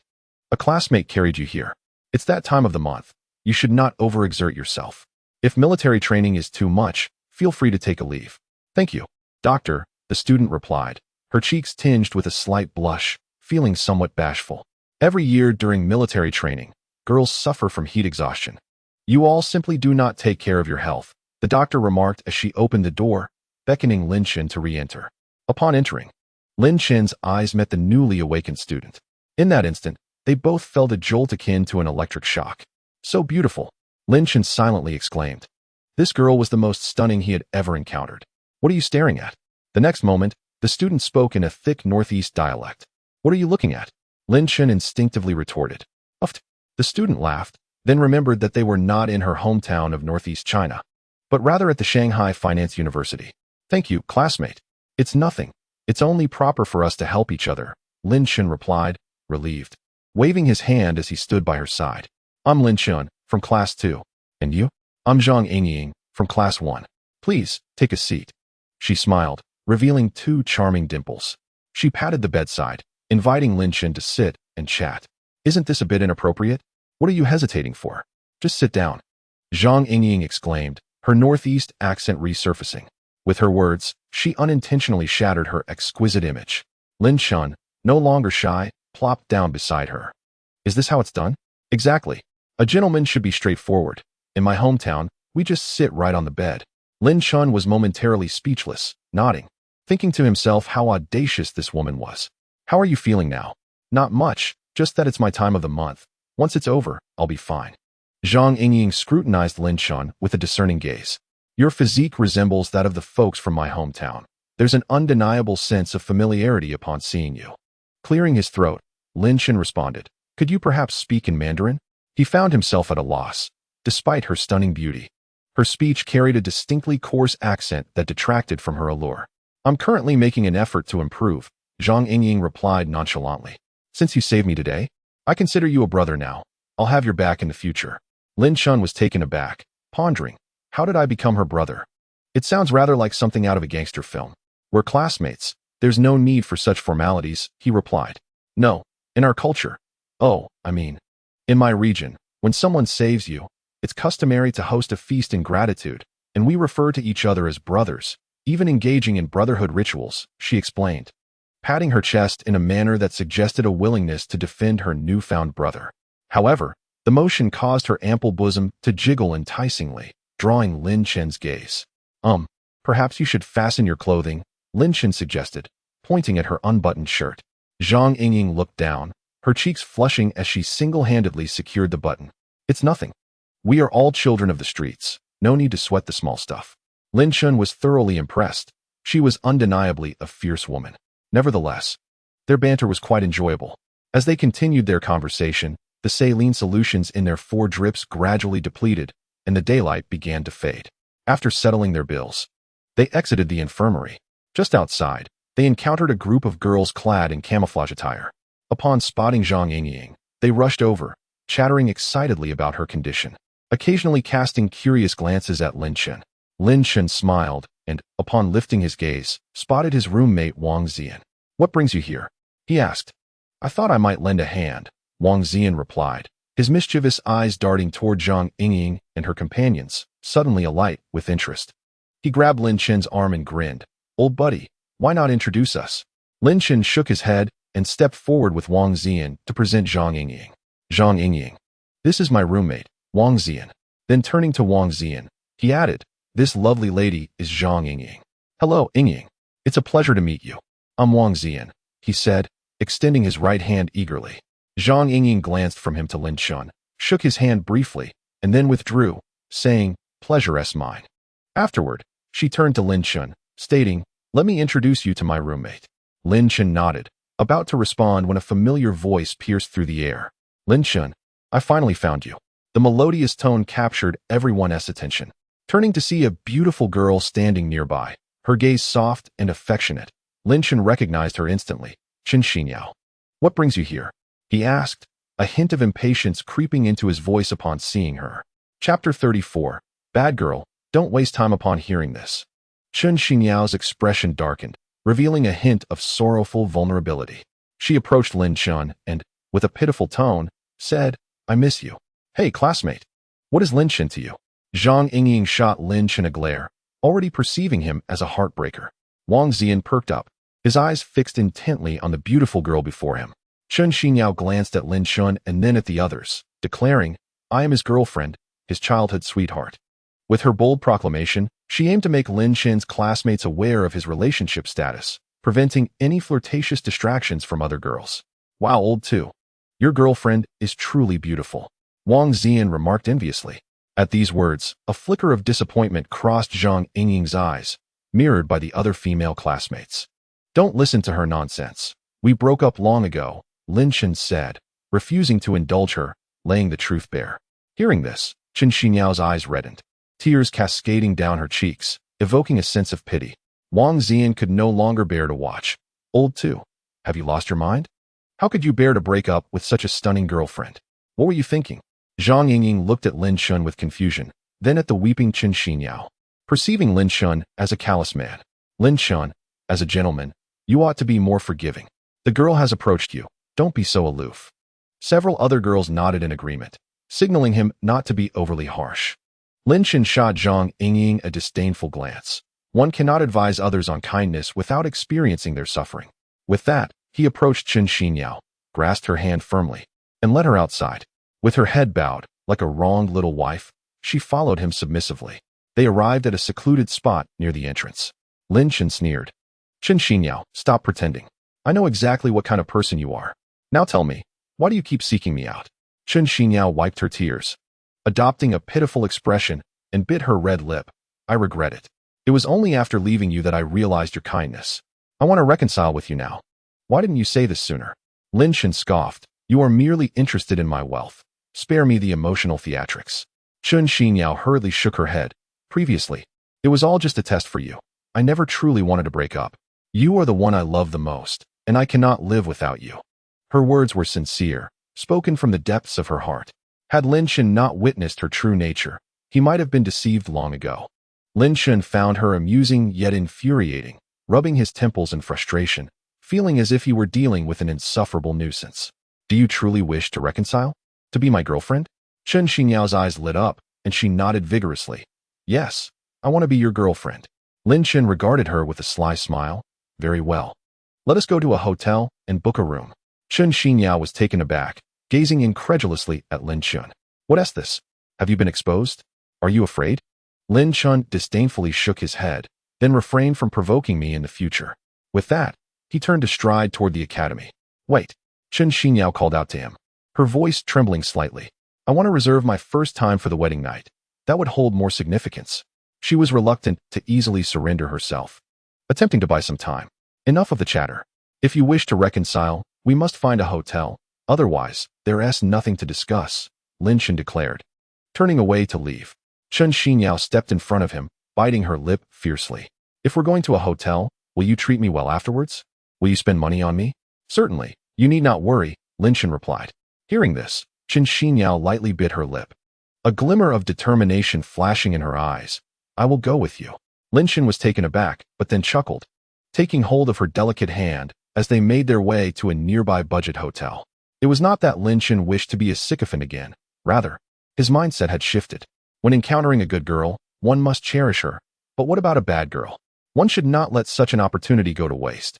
A classmate carried you here. It's that time of the month. You should not overexert yourself. If military training is too much, feel free to take a leave. Thank you, doctor, the student replied, her cheeks tinged with a slight blush, feeling somewhat bashful. Every year during military training, girls suffer from heat exhaustion. You all simply do not take care of your health, the doctor remarked as she opened the door, beckoning Lin Chen to re-enter. Upon entering, Lin Chen's eyes met the newly awakened student. In that instant, they both felt a jolt akin to an electric shock. So beautiful, Lin Chen silently exclaimed. This girl was the most stunning he had ever encountered. What are you staring at? The next moment, the student spoke in a thick Northeast dialect. What are you looking at? Lin Chen instinctively retorted. Uft. The student laughed, then remembered that they were not in her hometown of Northeast China, but rather at the Shanghai Finance University. Thank you, classmate. It's nothing. It's only proper for us to help each other, Lin Chen replied, relieved, waving his hand as he stood by her side. I'm Lin Chen, from Class 2. And you? I'm Zhang Yingying, from Class 1. Please, take a seat. She smiled, revealing 2 charming dimples. She patted the bedside, inviting Lin Chen to sit and chat. Isn't this a bit inappropriate? What are you hesitating for? Just sit down. Zhang Yingying exclaimed, her Northeast accent resurfacing. With her words, she unintentionally shattered her exquisite image. Lin Chen, no longer shy, plopped down beside her. Is this how it's done? Exactly. A gentleman should be straightforward. In my hometown, we just sit right on the bed. Lin Chen was momentarily speechless, nodding, thinking to himself how audacious this woman was. How are you feeling now? Not much, just that it's my time of the month. Once it's over, I'll be fine. Zhang Yingying scrutinized Lin Chen with a discerning gaze. Your physique resembles that of the folks from my hometown. There's an undeniable sense of familiarity upon seeing you. Clearing his throat, Lin Chen responded, could you perhaps speak in Mandarin? He found himself at a loss, despite her stunning beauty. Her speech carried a distinctly coarse accent that detracted from her allure. I'm currently making an effort to improve, Zhang Yingying replied nonchalantly. Since you saved me today, I consider you a brother now. I'll have your back in the future. Lin Chen was taken aback, pondering, how did I become her brother? It sounds rather like something out of a gangster film. We're classmates. There's no need for such formalities, he replied. No, in our culture. Oh, I mean, in my region, when someone saves you, it's customary to host a feast in gratitude, and we refer to each other as brothers, even engaging in brotherhood rituals, she explained, patting her chest in a manner that suggested a willingness to defend her newfound brother. However, the motion caused her ample bosom to jiggle enticingly, drawing Lin Chen's gaze. Perhaps you should fasten your clothing, Lin Chen suggested, pointing at her unbuttoned shirt. Zhang Yingying looked down, her cheeks flushing as she single-handedly secured the button. It's nothing. We are all children of the streets. No need to sweat the small stuff. Lin Chen was thoroughly impressed. She was undeniably a fierce woman. Nevertheless, their banter was quite enjoyable. As they continued their conversation, the saline solutions in their 4 drips gradually depleted, and the daylight began to fade. After settling their bills, they exited the infirmary. Just outside, they encountered a group of girls clad in camouflage attire. Upon spotting Zhang Yingying, they rushed over, chattering excitedly about her condition, occasionally casting curious glances at Lin Chen. Lin Chen smiled and, upon lifting his gaze, spotted his roommate Wang Ziyan. What brings you here? He asked. I thought I might lend a hand, Wang Ziyan replied, his mischievous eyes darting toward Zhang Yingying and her companions, suddenly alight with interest. He grabbed Lin Chen's arm and grinned. Old buddy, why not introduce us? Lin Chen shook his head and stepped forward with Wang Ziyan to present Zhang Yingying. Zhang Yingying. This is my roommate, Wang Ziyan. Then turning to Wang Ziyan, he added, this lovely lady is Zhang Yingying. Hello, Yingying. It's a pleasure to meet you. I'm Wang Ziyan, he said, extending his right hand eagerly. Zhang Yingying glanced from him to Lin Chen, shook his hand briefly, and then withdrew, saying, pleasure's mine. Afterward, she turned to Lin Chen, stating, let me introduce you to my roommate. Lin Chen nodded, about to respond when a familiar voice pierced through the air. Lin Chen, I finally found you. The melodious tone captured everyone's attention. Turning to see a beautiful girl standing nearby, her gaze soft and affectionate, Lin Chen recognized her instantly. Chen Xinyao. What brings you here? He asked, a hint of impatience creeping into his voice upon seeing her. Chapter 34. Bad girl, don't waste time upon hearing this. Chen Xinyao's expression darkened, revealing a hint of sorrowful vulnerability. She approached Lin Chen and, with a pitiful tone, said, I miss you. Hey, classmate. What is Lin Chen to you? Zhang Yingying shot Lin Chen a glare, already perceiving him as a heartbreaker. Wang Ziyan perked up, his eyes fixed intently on the beautiful girl before him. Chen Xinyao glanced at Lin Chen and then at the others, declaring, "I am his girlfriend, his childhood sweetheart." With her bold proclamation, she aimed to make Lin Chen's classmates aware of his relationship status, preventing any flirtatious distractions from other girls. "Wow, old too. Your girlfriend is truly beautiful," Wang Ziyan remarked enviously. At these words, a flicker of disappointment crossed Zhang Yingying's eyes, mirrored by the other female classmates. "Don't listen to her nonsense. We broke up long ago," Lin Chen said, refusing to indulge her, laying the truth bare. Hearing this, Chen Xinyao's eyes reddened, tears cascading down her cheeks, evoking a sense of pity. Wang Ziyan could no longer bear to watch. "Old too. Have you lost your mind? How could you bear to break up with such a stunning girlfriend? What were you thinking?" Zhang Yingying looked at Lin Chen with confusion, then at the weeping Chen Xinyao. Perceiving Lin Chen as a callous man, "Lin Chen, as a gentleman, you ought to be more forgiving. The girl has approached you. Don't be so aloof." Several other girls nodded in agreement, signaling him not to be overly harsh. Lin Chen shot Zhang Yingying a disdainful glance. One cannot advise others on kindness without experiencing their suffering. With that, he approached Chen Xinyao, grasped her hand firmly, and led her outside. With her head bowed, like a wronged little wife, she followed him submissively. They arrived at a secluded spot near the entrance. Lin Chen sneered. "Chen Xinyao, stop pretending. I know exactly what kind of person you are. Now tell me, why do you keep seeking me out?" Chen Xinyao wiped her tears, adopting a pitiful expression, and bit her red lip. "I regret it. It was only after leaving you that I realized your kindness. I want to reconcile with you now. Why didn't you say this sooner?" Lin Chen scoffed. "You are merely interested in my wealth. Spare me the emotional theatrics." Chen Xinyao hurriedly shook her head. "Previously, it was all just a test for you. I never truly wanted to break up. You are the one I love the most, and I cannot live without you." Her words were sincere, spoken from the depths of her heart. Had Lin Chen not witnessed her true nature, he might have been deceived long ago. Lin Chen found her amusing yet infuriating, rubbing his temples in frustration, feeling as if he were dealing with an insufferable nuisance. "Do you truly wish to reconcile? To be my girlfriend?" Chen Xinyao's eyes lit up, and she nodded vigorously. "Yes, I want to be your girlfriend." Lin Chen regarded her with a sly smile. "Very well. Let us go to a hotel and book a room." Chen Xinyao was taken aback, gazing incredulously at Lin Chen. "What is this? Have you been exposed? Are you afraid?" Lin Chen disdainfully shook his head, then refrained from provoking me in the future. With that, he turned to stride toward the academy. "Wait," Chen Xinyao called out to him, her voice trembling slightly. "I want to reserve my first time for the wedding night. That would hold more significance." She was reluctant to easily surrender herself, attempting to buy some time. "Enough of the chatter. If you wish to reconcile, we must find a hotel. Otherwise, there is nothing to discuss," Lin Chen declared. Turning away to leave, Chen Xinyao stepped in front of him, biting her lip fiercely. "If we're going to a hotel, will you treat me well afterwards? Will you spend money on me?" "Certainly. You need not worry," Lin Chen replied. Hearing this, Chen Xinyao lightly bit her lip, a glimmer of determination flashing in her eyes. "I will go with you." Lin Chen was taken aback, but then chuckled, taking hold of her delicate hand as they made their way to a nearby budget hotel. It was not that Lin Chen wished to be a sycophant again. Rather, his mindset had shifted. When encountering a good girl, one must cherish her. But what about a bad girl? One should not let such an opportunity go to waste.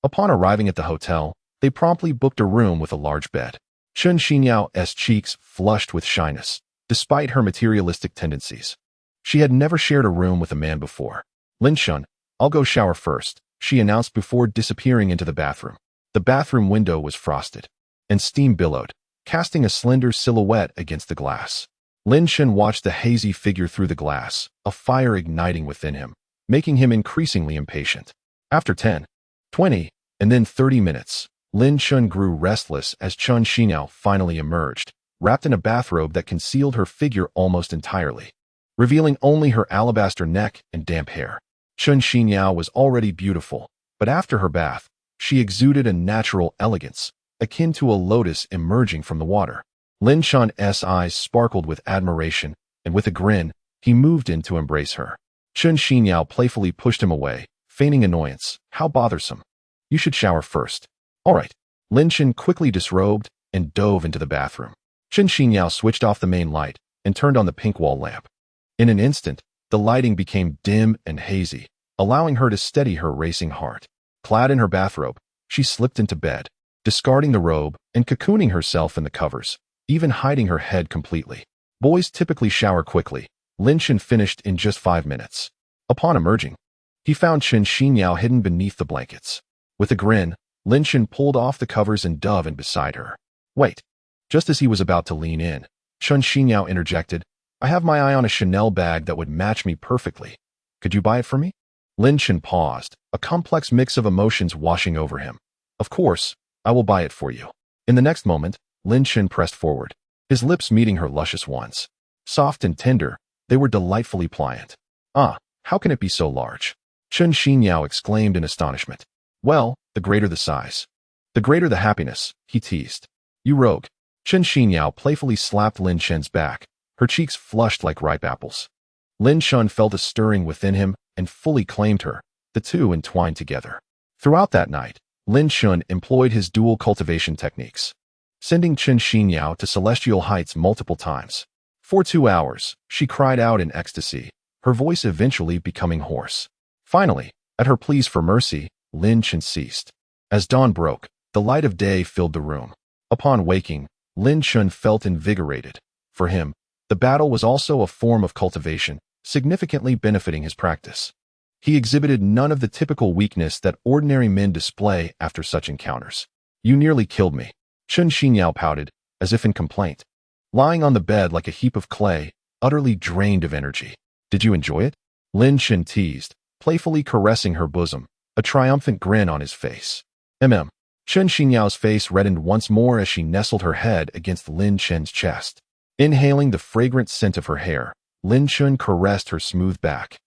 Upon arriving at the hotel, they promptly booked a room with a large bed. Chen Xinyao's cheeks flushed with shyness, despite her materialistic tendencies. She had never shared a room with a man before. "Lin Chen, I'll go shower first," she announced before disappearing into the bathroom. The bathroom window was frosted, and steam billowed, casting a slender silhouette against the glass. Lin Chen watched the hazy figure through the glass, a fire igniting within him, making him increasingly impatient. After 10, 20, and then 30 minutes, Lin Chen grew restless as Chen Xinyao finally emerged, wrapped in a bathrobe that concealed her figure almost entirely, revealing only her alabaster neck and damp hair. Chen Xinyao was already beautiful, but after her bath, she exuded a natural elegance, akin to a lotus emerging from the water. Lin Chen's eyes sparkled with admiration, and with a grin, he moved in to embrace her. Chen Xinyao playfully pushed him away, feigning annoyance. "How bothersome. You should shower first." "All right." Lin Chen quickly disrobed and dove into the bathroom. Chen Xinyao switched off the main light and turned on the pink wall lamp. In an instant, the lighting became dim and hazy, allowing her to steady her racing heart. Clad in her bathrobe, she slipped into bed, discarding the robe and cocooning herself in the covers, even hiding her head completely. Boys typically shower quickly. Lin Chen finished in just 5 minutes. Upon emerging, he found Chen Xinyao hidden beneath the blankets. With a grin, Lin Chen pulled off the covers and dove in beside her. Wait. Just as he was about to lean in, Chen Xinyao interjected, I have my eye on a Chanel bag that would match me perfectly. Could you buy it for me? Lin Chen paused, a complex mix of emotions washing over him. Of course, I will buy it for you. In the next moment, Lin Chen pressed forward, his lips meeting her luscious ones. Soft and tender, they were delightfully pliant. Ah, how can it be so large? Chen Xinyao exclaimed in astonishment. Well, the greater the size, the greater the happiness, he teased. You rogue. Chen Xinyao playfully slapped Lin Chen's back, her cheeks flushed like ripe apples. Lin Chen felt a stirring within him and fully claimed her, the two entwined together. Throughout that night, Lin Chen employed his dual cultivation techniques, sending Chen Xinyao to celestial heights multiple times. For 2 hours, she cried out in ecstasy, her voice eventually becoming hoarse. Finally, at her pleas for mercy, Lin Chen ceased. As dawn broke, the light of day filled the room. Upon waking, Lin Chen felt invigorated. For him, the battle was also a form of cultivation, significantly benefiting his practice. He exhibited none of the typical weakness that ordinary men display after such encounters. You nearly killed me. Chen Xinyao pouted, as if in complaint, lying on the bed like a heap of clay, utterly drained of energy. Did you enjoy it? Lin Chen teased, playfully caressing her bosom, a triumphant grin on his face. Chen Xinyao's face reddened once more as she nestled her head against Lin Chen's chest. Inhaling the fragrant scent of her hair, Lin Chen caressed her smooth back,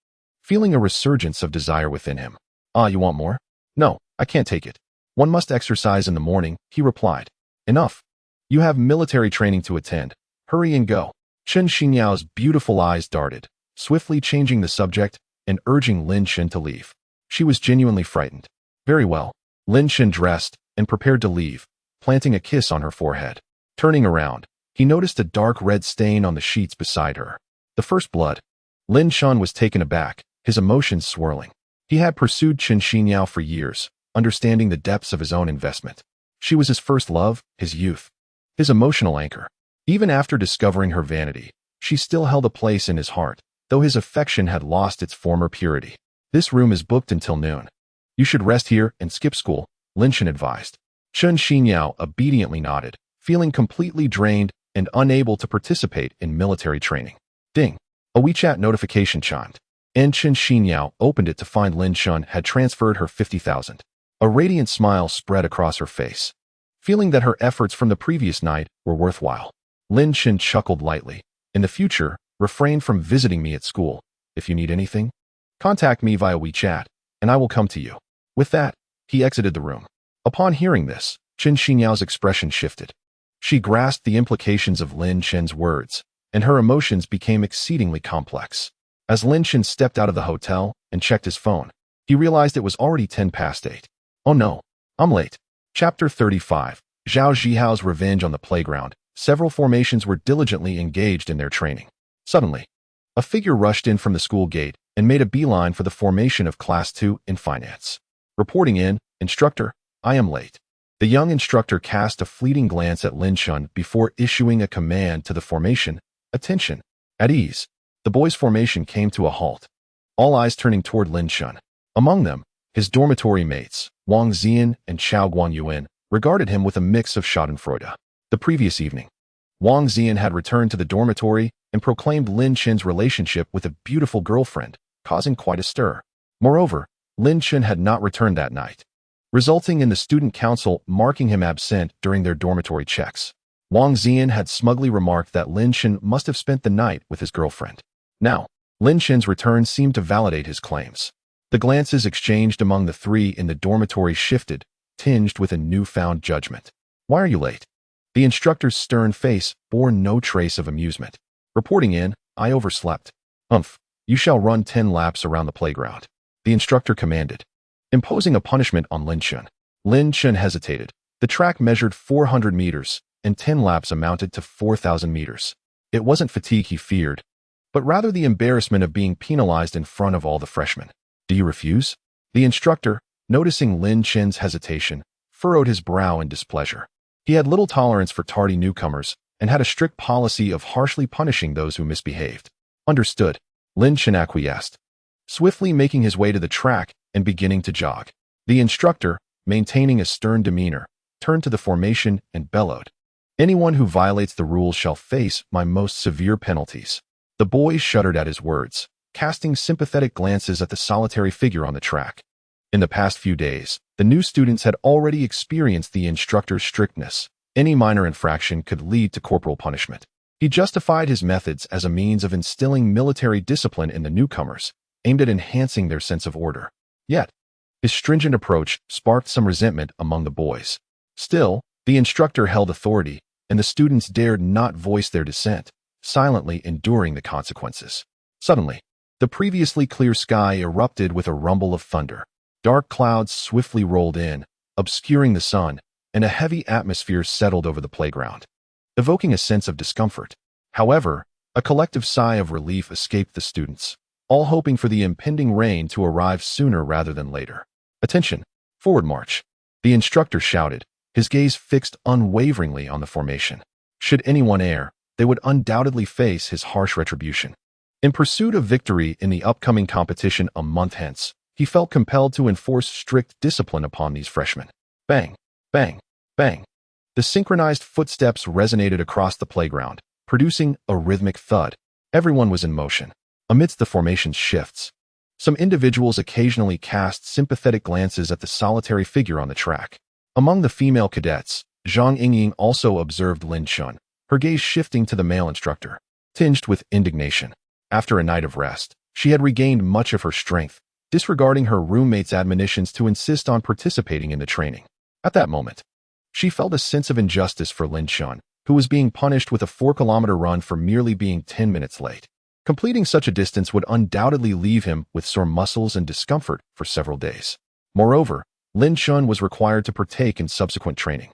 feeling a resurgence of desire within him. Ah, you want more? No, I can't take it. One must exercise in the morning, he replied. Enough. You have military training to attend. Hurry and go. Chen Xinyao's beautiful eyes darted, swiftly changing the subject and urging Lin Chen to leave. She was genuinely frightened. Very well. Lin Chen dressed and prepared to leave, planting a kiss on her forehead. Turning around, he noticed a dark red stain on the sheets beside her. The first blood. Lin Chen was taken aback, his emotions swirling. He had pursued Chen Xinyao for years, understanding the depths of his own investment. She was his first love, his youth, his emotional anchor. Even after discovering her vanity, she still held a place in his heart, though his affection had lost its former purity. This room is booked until noon. You should rest here and skip school, Lin Chen advised. Chen Xinyao obediently nodded, feeling completely drained and unable to participate in military training. Ding! A WeChat notification chimed, and Chen Xinyao opened it to find Lin Chen had transferred her 50,000. A radiant smile spread across her face, feeling that her efforts from the previous night were worthwhile. Lin Chen chuckled lightly. In the future, refrain from visiting me at school. If you need anything, contact me via WeChat, and I will come to you. With that, he exited the room. Upon hearing this, Chen Xinyao's expression shifted. She grasped the implications of Lin Chen's words, and her emotions became exceedingly complex. As Lin Chen stepped out of the hotel and checked his phone, he realized it was already 8:10. Oh no, I'm late. Chapter 35. Zhao Zihao's Revenge on the Playground. Several formations were diligently engaged in their training. Suddenly, a figure rushed in from the school gate and made a beeline for the formation of Class 2 in Finance. Reporting in, Instructor, I am late. The young instructor cast a fleeting glance at Lin Chen before issuing a command to the formation. Attention. At ease. The boys' formation came to a halt, all eyes turning toward Lin Chen. Among them, his dormitory mates, Wang Ziyan and Chao Guanyuan, regarded him with a mix of schadenfreude. The previous evening, Wang Ziyan had returned to the dormitory and proclaimed Lin Chen's relationship with a beautiful girlfriend, causing quite a stir. Moreover, Lin Chen had not returned that night, resulting in the student council marking him absent during their dormitory checks. Wang Ziyan had smugly remarked that Lin Chen must have spent the night with his girlfriend. Now, Lin Chen's return seemed to validate his claims. The glances exchanged among the three in the dormitory shifted, tinged with a newfound judgment. Why are you late? The instructor's stern face bore no trace of amusement. Reporting in, I overslept. You shall run 10 laps around the playground, the instructor commanded, imposing a punishment on Lin Chen. Lin Chen hesitated. The track measured 400 meters, and 10 laps amounted to 4,000 meters. It wasn't fatigue he feared, but rather the embarrassment of being penalized in front of all the freshmen. Do you refuse? The instructor, noticing Lin Chen's hesitation, furrowed his brow in displeasure. He had little tolerance for tardy newcomers and had a strict policy of harshly punishing those who misbehaved. Understood. Lin Chen acquiesced, swiftly making his way to the track and beginning to jog. The instructor, maintaining a stern demeanor, turned to the formation and bellowed, "Anyone who violates the rules shall face my most severe penalties." The boys shuddered at his words, casting sympathetic glances at the solitary figure on the track. In the past few days, the new students had already experienced the instructor's strictness. Any minor infraction could lead to corporal punishment. He justified his methods as a means of instilling military discipline in the newcomers, aimed at enhancing their sense of order. Yet, his stringent approach sparked some resentment among the boys. Still, the instructor held authority, and the students dared not voice their dissent, silently enduring the consequences. Suddenly, the previously clear sky erupted with a rumble of thunder. Dark clouds swiftly rolled in, obscuring the sun, and a heavy atmosphere settled over the playground, evoking a sense of discomfort. However, a collective sigh of relief escaped the students, all hoping for the impending rain to arrive sooner rather than later. "Attention! Forward march!" The instructor shouted, his gaze fixed unwaveringly on the formation. Should anyone err, they would undoubtedly face his harsh retribution. In pursuit of victory in the upcoming competition a month hence, he felt compelled to enforce strict discipline upon these freshmen. Bang! Bang! Bang! The synchronized footsteps resonated across the playground, producing a rhythmic thud. Everyone was in motion. Amidst the formation's shifts, some individuals occasionally cast sympathetic glances at the solitary figure on the track. Among the female cadets, Zhang Yingying also observed Lin Chen, her gaze shifting to the male instructor, tinged with indignation. After a night of rest, she had regained much of her strength, disregarding her roommate's admonitions to insist on participating in the training. At that moment, she felt a sense of injustice for Lin Chen, who was being punished with a 4-kilometer run for merely being 10 minutes late. Completing such a distance would undoubtedly leave him with sore muscles and discomfort for several days. Moreover, Lin Chen was required to partake in subsequent training,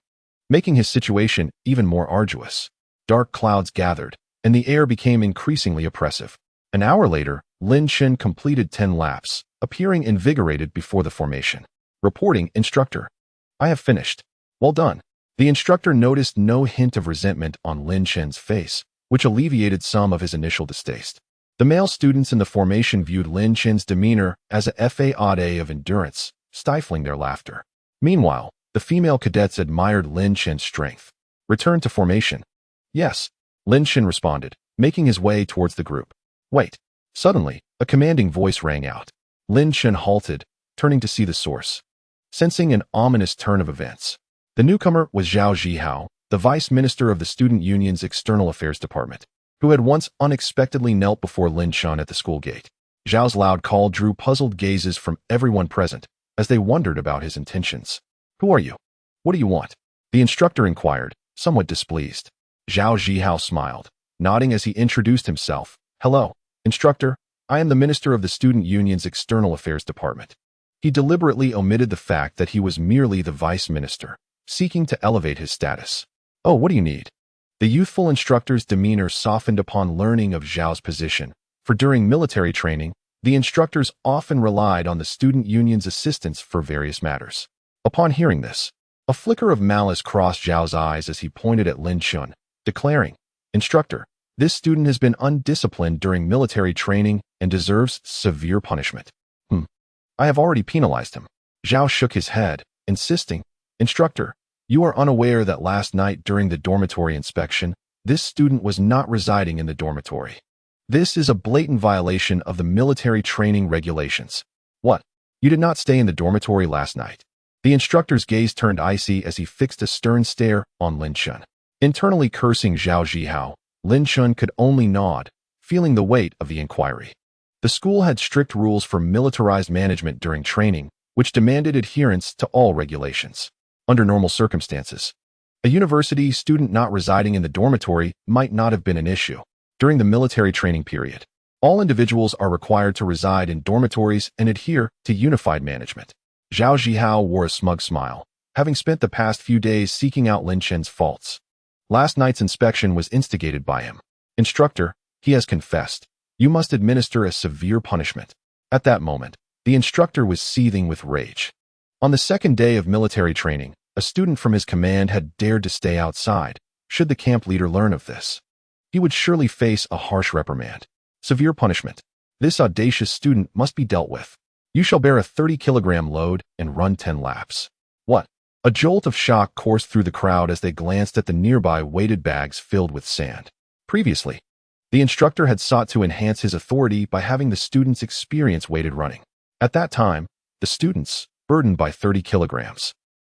making his situation even more arduous. Dark clouds gathered, and the air became increasingly oppressive. An hour later, Lin Chen completed 10 laps, appearing invigorated before the formation. Reporting, "Instructor, I have finished. Well done." The instructor noticed no hint of resentment on Lin Chen's face, which alleviated some of his initial distaste. The male students in the formation viewed Lin Chen's demeanor as a fade of endurance, stifling their laughter. Meanwhile, the female cadets admired Lin Chen's strength. "Return to formation." "Yes," Lin Chen responded, making his way towards the group. "Wait." Suddenly, a commanding voice rang out. Lin Chen halted, turning to see the source, sensing an ominous turn of events. The newcomer was Zhao Zhihao, the vice minister of the Student Union's External Affairs Department, who had once unexpectedly knelt before Lin Chen at the school gate. Zhao's loud call drew puzzled gazes from everyone present as they wondered about his intentions. "Who are you? What do you want?" the instructor inquired, somewhat displeased. Zhao Zhihao smiled, nodding as he introduced himself. "Hello, instructor. I am the minister of the Student Union's External Affairs Department." He deliberately omitted the fact that he was merely the vice minister, seeking to elevate his status. "Oh, what do you need?" The youthful instructor's demeanor softened upon learning of Zhao's position, for during military training, the instructors often relied on the Student Union's assistance for various matters. Upon hearing this, a flicker of malice crossed Zhao's eyes as he pointed at Lin Chen, declaring, "Instructor, this student has been undisciplined during military training and deserves severe punishment." "I have already penalized him." Zhao shook his head, insisting, "Instructor, you are unaware that last night during the dormitory inspection, this student was not residing in the dormitory. This is a blatant violation of the military training regulations." "What? You did not stay in the dormitory last night?" The instructor's gaze turned icy as he fixed a stern stare on Lin Chen. Internally cursing Zhao Zhihao, Lin Chen could only nod, feeling the weight of the inquiry. The school had strict rules for militarized management during training, which demanded adherence to all regulations. Under normal circumstances, a university student not residing in the dormitory might not have been an issue. During the military training period, all individuals are required to reside in dormitories and adhere to unified management. Zhao Zhihao wore a smug smile, having spent the past few days seeking out Lin Chen's faults. Last night's inspection was instigated by him. "Instructor, he has confessed. You must administer a severe punishment. At that moment, the instructor was seething with rage. On the second day of military training, a student from his command had dared to stay outside. Should the camp leader learn of this, he would surely face a harsh reprimand. Severe punishment. This audacious student must be dealt with. You shall bear a 30-kilogram load and run 10 laps. What? A jolt of shock coursed through the crowd as they glanced at the nearby weighted bags filled with sand. Previously, the instructor had sought to enhance his authority by having the students experience weighted running. At that time, the students, burdened by 30 kilograms,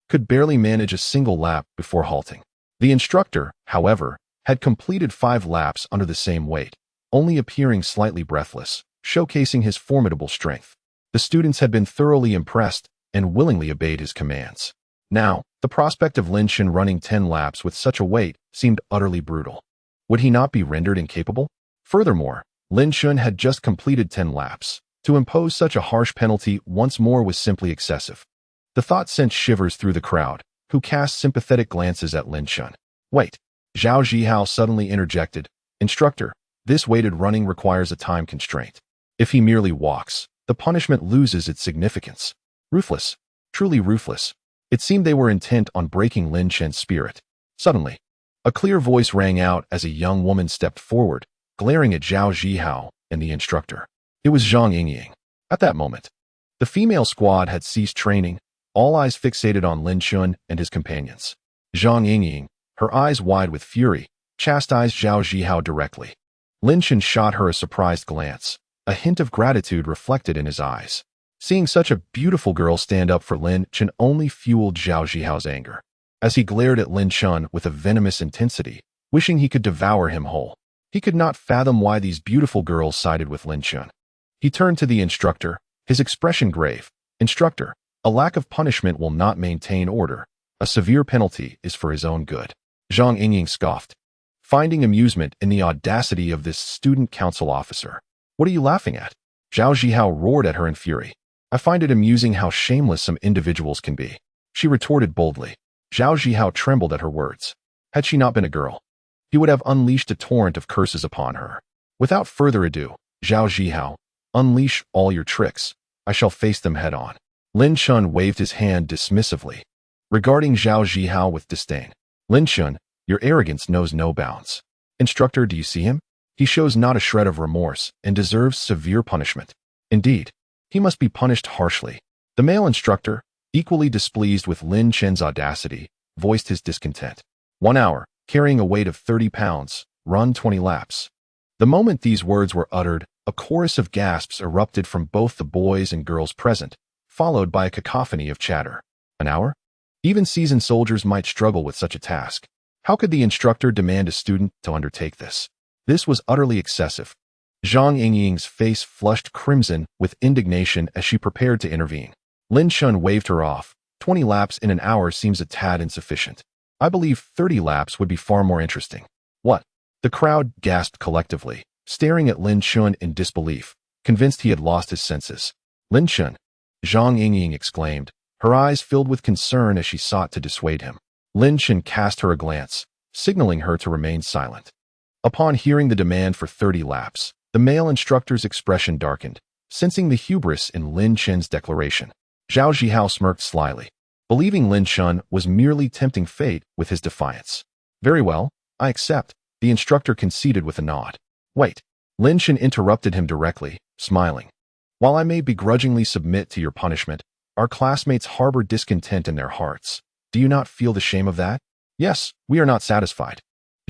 could barely manage a single lap before halting. The instructor, however, had completed 5 laps under the same weight, only appearing slightly breathless, showcasing his formidable strength. The students had been thoroughly impressed and willingly obeyed his commands. Now, the prospect of Lin Chen running 10 laps with such a weight seemed utterly brutal. Would he not be rendered incapable? Furthermore, Lin Chen had just completed 10 laps. To impose such a harsh penalty once more was simply excessive. The thought sent shivers through the crowd, who cast sympathetic glances at Lin Chen. Wait, Zhao Zhihao suddenly interjected. Instructor, this weighted running requires a time constraint. If he merely walks, the punishment loses its significance. Ruthless, truly ruthless. It seemed they were intent on breaking Lin Chen's spirit. Suddenly, a clear voice rang out as a young woman stepped forward, glaring at Zhao Zhihao and the instructor. It was Zhang Yingying. At that moment, the female squad had ceased training, all eyes fixated on Lin Chen and his companions. Zhang Yingying, her eyes wide with fury, chastised Zhao Zhihao directly. Lin Chen shot her a surprised glance, a hint of gratitude reflected in his eyes. Seeing such a beautiful girl stand up for Lin Chen only fueled Zhao Zhihao's anger, as he glared at Lin Chen with a venomous intensity, wishing he could devour him whole. He could not fathom why these beautiful girls sided with Lin Chen. He turned to the instructor, his expression grave. Instructor, a lack of punishment will not maintain order. A severe penalty is for his own good. Zhang Yingying scoffed, finding amusement in the audacity of this student council officer. What are you laughing at? Zhao Zhihao roared at her in fury. I find it amusing how shameless some individuals can be, she retorted boldly. Zhao Zhihao trembled at her words. Had she not been a girl, he would have unleashed a torrent of curses upon her. Without further ado, Zhao Zhihao, unleash all your tricks. I shall face them head on. Lin Chen waved his hand dismissively, regarding Zhao Zhihao with disdain. Lin Chen, your arrogance knows no bounds. Instructor, do you see him? He shows not a shred of remorse and deserves severe punishment. Indeed, he must be punished harshly. The male instructor, equally displeased with Lin Chen's audacity, voiced his discontent. 1 hour, carrying a weight of 30 pounds, run 20 laps. The moment these words were uttered, a chorus of gasps erupted from both the boys and girls present, followed by a cacophony of chatter. An hour? Even seasoned soldiers might struggle with such a task. How could the instructor demand a student to undertake this? This was utterly excessive. Zhang Yingying's face flushed crimson with indignation as she prepared to intervene. Lin Chen waved her off. 20 laps in an hour seems a tad insufficient. I believe 30 laps would be far more interesting. What? The crowd gasped collectively, staring at Lin Chen in disbelief, convinced he had lost his senses. Lin Chen, Zhang Yingying exclaimed, her eyes filled with concern as she sought to dissuade him. Lin Chen cast her a glance, signaling her to remain silent. Upon hearing the demand for 30 laps, the male instructor's expression darkened, sensing the hubris in Lin Chen's declaration. Zhao Zhihao smirked slyly, believing Lin Chen was merely tempting fate with his defiance. Very well, I accept, the instructor conceded with a nod. Wait, Lin Chen interrupted him directly, smiling. While I may begrudgingly submit to your punishment, our classmates harbor discontent in their hearts. Do you not feel the shame of that? Yes, we are not satisfied.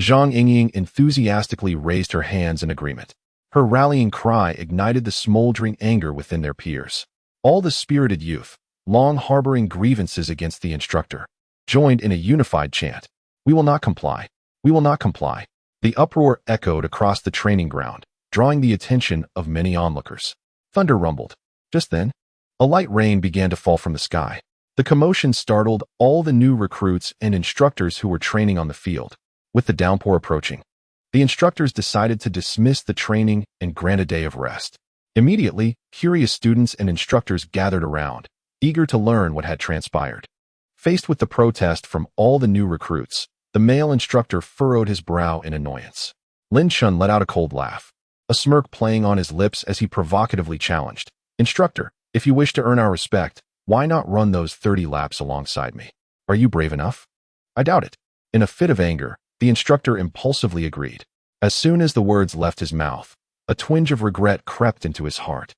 Zhang Yingying enthusiastically raised her hands in agreement. Her rallying cry ignited the smoldering anger within their peers. All the spirited youth, long harboring grievances against the instructor, joined in a unified chant. We will not comply. We will not comply. The uproar echoed across the training ground, drawing the attention of many onlookers. Thunder rumbled. Just then, a light rain began to fall from the sky. The commotion startled all the new recruits and instructors who were training on the field. With the downpour approaching, the instructors decided to dismiss the training and grant a day of rest. Immediately, curious students and instructors gathered around, eager to learn what had transpired. Faced with the protest from all the new recruits, the male instructor furrowed his brow in annoyance. Lin Chen let out a cold laugh. a smirk playing on his lips as he provocatively challenged. "Instructor, if you wish to earn our respect, why not run those 30 laps alongside me? Are you brave enough?" "I doubt it." In a fit of anger, the instructor impulsively agreed. As soon as the words left his mouth, a twinge of regret crept into his heart.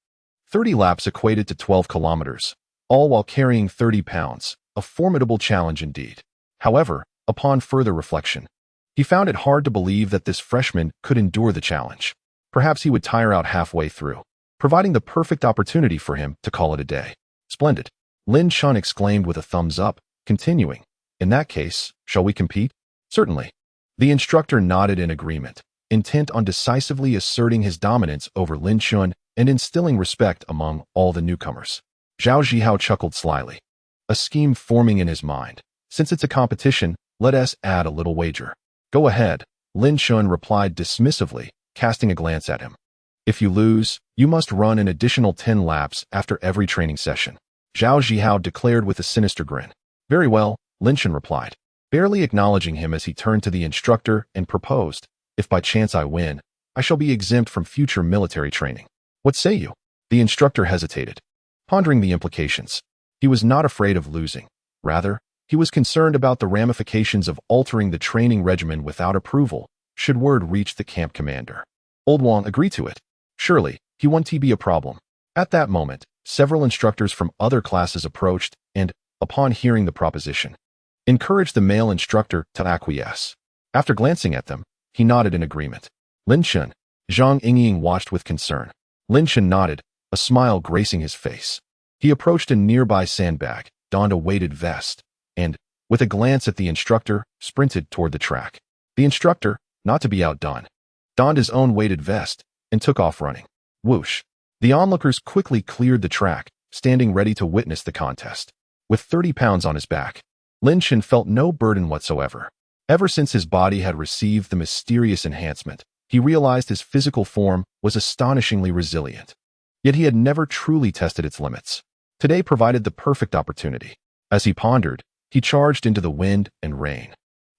30 laps equated to 12 kilometers, all while carrying 30 pounds, a formidable challenge indeed. However, upon further reflection, he found it hard to believe that this freshman could endure the challenge. Perhaps he would tire out halfway through, providing the perfect opportunity for him to call it a day. "Splendid," Lin Chen exclaimed with a thumbs up, continuing, "In that case, shall we compete?" "Certainly." The instructor nodded in agreement, intent on decisively asserting his dominance over Lin Chen and instilling respect among all the newcomers. Zhao Zhihao chuckled slyly, a scheme forming in his mind. "Since it's a competition, let us add a little wager." "Go ahead," Lin Chen replied dismissively, casting a glance at him. "If you lose, you must run an additional 10 laps after every training session," Zhao Zhihao declared with a sinister grin. "Very well," Lin Chen replied, barely acknowledging him as he turned to the instructor and proposed, "If by chance I win, I shall be exempt from future military training. What say you?" The instructor hesitated, pondering the implications. He was not afraid of losing. Rather, he was concerned about the ramifications of altering the training regimen without approval, should word reach the camp commander. Old Wang agreed to it. Surely, he wouldn't be a problem. At that moment, several instructors from other classes approached and, upon hearing the proposition, encouraged the male instructor to acquiesce. After glancing at them, he nodded in agreement. Lin Chen, Zhang Yingying watched with concern. Lin Chen nodded, a smile gracing his face. He approached a nearby sandbag, donned a weighted vest, and, with a glance at the instructor, sprinted toward the track. The instructor, not to be outdone, donned his own weighted vest and took off running. Whoosh! The onlookers quickly cleared the track, standing ready to witness the contest. With 30 pounds on his back, Lin Chen felt no burden whatsoever. Ever since his body had received the mysterious enhancement, he realized his physical form was astonishingly resilient. Yet he had never truly tested its limits. Today provided the perfect opportunity. As he pondered, he charged into the wind and rain,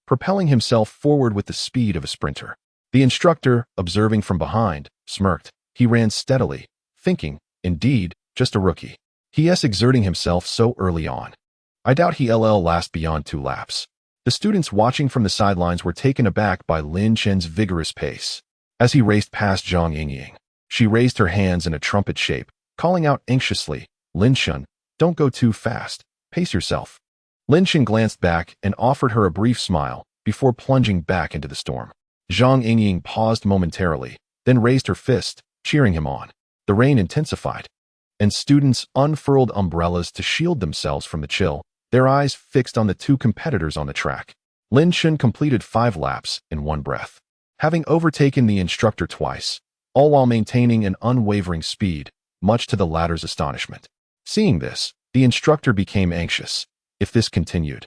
propelling himself forward with the speed of a sprinter. The instructor, observing from behind, smirked. He ran steadily, thinking, indeed, just a rookie. He is exerting himself so early on. I doubt he'll last beyond 2 laps. The students watching from the sidelines were taken aback by Lin Chen's vigorous pace. As he raced past Zhang Yingying, she raised her hands in a trumpet shape, calling out anxiously, "Lin Chen, don't go too fast. Pace yourself." Lin Chen glanced back and offered her a brief smile before plunging back into the storm. Zhang Yingying paused momentarily, then raised her fist, cheering him on. The rain intensified, and students unfurled umbrellas to shield themselves from the chill, their eyes fixed on the 2 competitors on the track. Lin Chen completed 5 laps in one breath, having overtaken the instructor twice, all while maintaining an unwavering speed, much to the latter's astonishment. Seeing this, the instructor became anxious. If this continued,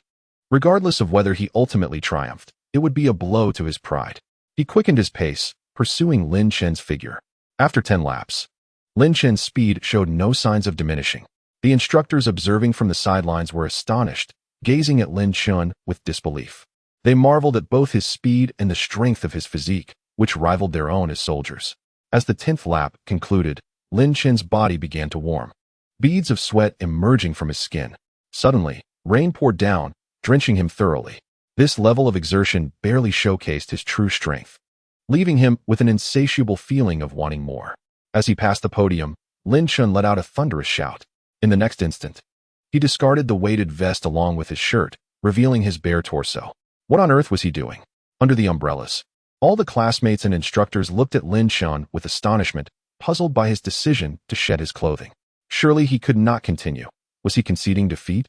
regardless of whether he ultimately triumphed, it would be a blow to his pride. He quickened his pace, pursuing Lin Chen's figure. After 10 laps, Lin Chen's speed showed no signs of diminishing. The instructors observing from the sidelines were astonished, gazing at Lin Chen with disbelief. They marveled at both his speed and the strength of his physique, which rivaled their own as soldiers. As the 10th lap concluded, Lin Chen's body began to warm, beads of sweat emerging from his skin. Suddenly, rain poured down, drenching him thoroughly. This level of exertion barely showcased his true strength, leaving him with an insatiable feeling of wanting more. As he passed the podium, Lin Chen let out a thunderous shout. In the next instant, he discarded the weighted vest along with his shirt, revealing his bare torso. What on earth was he doing under the umbrellas? All the classmates and instructors looked at Lin Chen with astonishment, puzzled by his decision to shed his clothing. Surely he could not continue. Was he conceding defeat?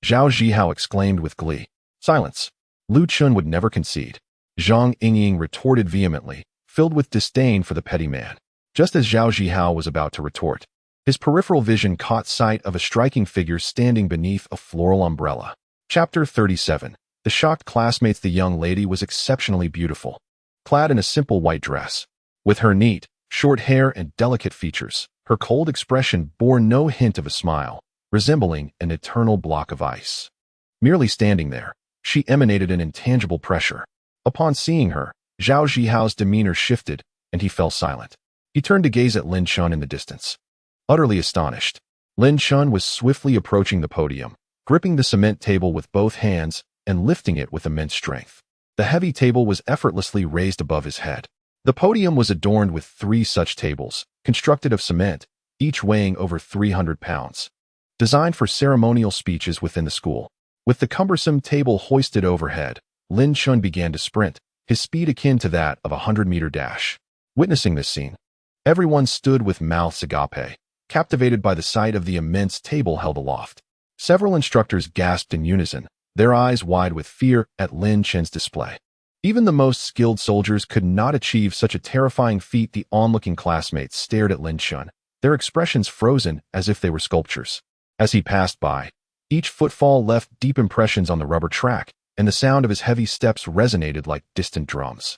Zhao Zhihao exclaimed with glee. Silence. Lu Chun would never concede. Zhang Yingying retorted vehemently, filled with disdain for the petty man. Just as Zhao Zhihao was about to retort, his peripheral vision caught sight of a striking figure standing beneath a floral umbrella. Chapter 37. The shocked classmates. The young lady was exceptionally beautiful, clad in a simple white dress. With her neat, short hair and delicate features, her cold expression bore no hint of a smile, resembling an eternal block of ice. Merely standing there, she emanated an intangible pressure. Upon seeing her, Zhao Zhihao's demeanor shifted, and he fell silent. He turned to gaze at Lin Chen in the distance. Utterly astonished, Lin Chen was swiftly approaching the podium, gripping the cement table with both hands and lifting it with immense strength. The heavy table was effortlessly raised above his head. The podium was adorned with 3 such tables, constructed of cement, each weighing over 300 pounds, designed for ceremonial speeches within the school. With the cumbersome table hoisted overhead, Lin Chen began to sprint, his speed akin to that of a 100-meter dash. Witnessing this scene, everyone stood with mouths agape, captivated by the sight of the immense table held aloft. Several instructors gasped in unison, their eyes wide with fear at Lin Chen's display. Even the most skilled soldiers could not achieve such a terrifying feat. The onlooking classmates stared at Lin Chen, their expressions frozen as if they were sculptures. As he passed by, each footfall left deep impressions on the rubber track, and the sound of his heavy steps resonated like distant drums.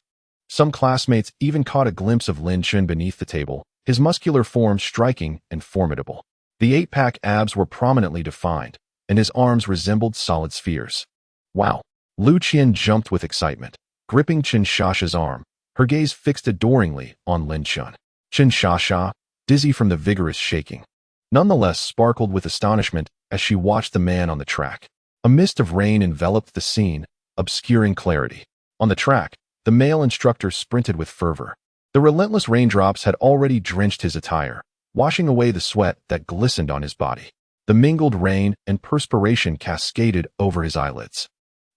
Some classmates even caught a glimpse of Lin Chen beneath the table, his muscular form striking and formidable. The 8-pack abs were prominently defined, and his arms resembled solid spheres. Wow! Lu Qian jumped with excitement, gripping Chen Shasha's arm, her gaze fixed adoringly on Lin Chen. Chen Shasha, dizzy from the vigorous shaking, nonetheless sparkled with astonishment as she watched the man on the track. A mist of rain enveloped the scene, obscuring clarity. On the track, the male instructor sprinted with fervor. The relentless raindrops had already drenched his attire, washing away the sweat that glistened on his body. The mingled rain and perspiration cascaded over his eyelids,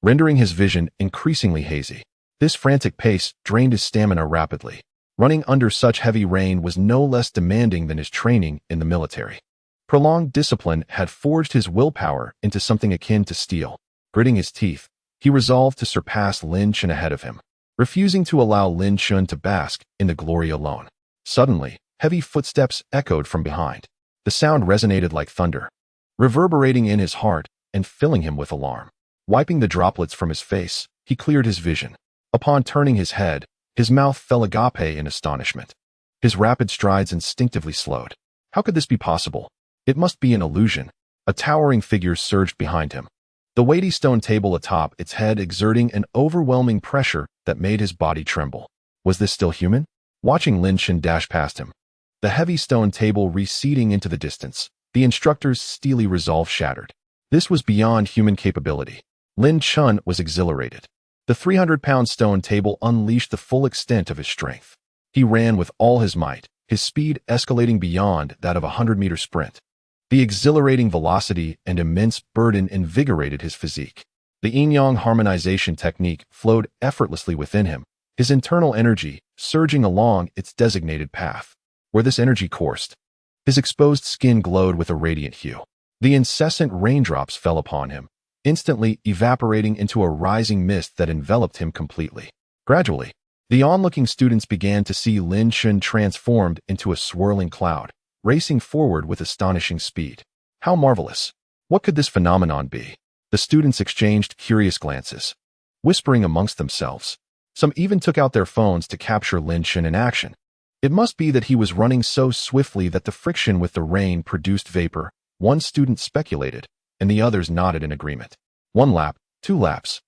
rendering his vision increasingly hazy. This frantic pace drained his stamina rapidly. Running under such heavy rain was no less demanding than his training in the military. Prolonged discipline had forged his willpower into something akin to steel. Gritting his teeth, he resolved to surpass Lin Chen ahead of him, refusing to allow Lin Chen to bask in the glory alone. Suddenly, heavy footsteps echoed from behind. The sound resonated like thunder, reverberating in his heart and filling him with alarm. Wiping the droplets from his face, he cleared his vision. Upon turning his head, his mouth fell agape in astonishment. His rapid strides instinctively slowed. How could this be possible? It must be an illusion. A towering figure surged behind him, the weighty stone table atop its head exerting an overwhelming pressure that made his body tremble. Was this still human? Watching Lin Chen dash past him, the heavy stone table receding into the distance, the instructor's steely resolve shattered. This was beyond human capability. Lin Chen was exhilarated. The 300-pound stone table unleashed the full extent of his strength. He ran with all his might, his speed escalating beyond that of a 100-meter sprint. The exhilarating velocity and immense burden invigorated his physique. The yin-yang harmonization technique flowed effortlessly within him, his internal energy surging along its designated path. Where this energy coursed, his exposed skin glowed with a radiant hue. The incessant raindrops fell upon him, instantly evaporating into a rising mist that enveloped him completely. Gradually, the onlooking students began to see Lin Chen transformed into a swirling cloud, racing forward with astonishing speed. How marvelous! What could this phenomenon be? The students exchanged curious glances, whispering amongst themselves. Some even took out their phones to capture Lin Chen in action. It must be that he was running so swiftly that the friction with the rain produced vapor, one student speculated, and the others nodded in agreement. 1 lap, 2 laps,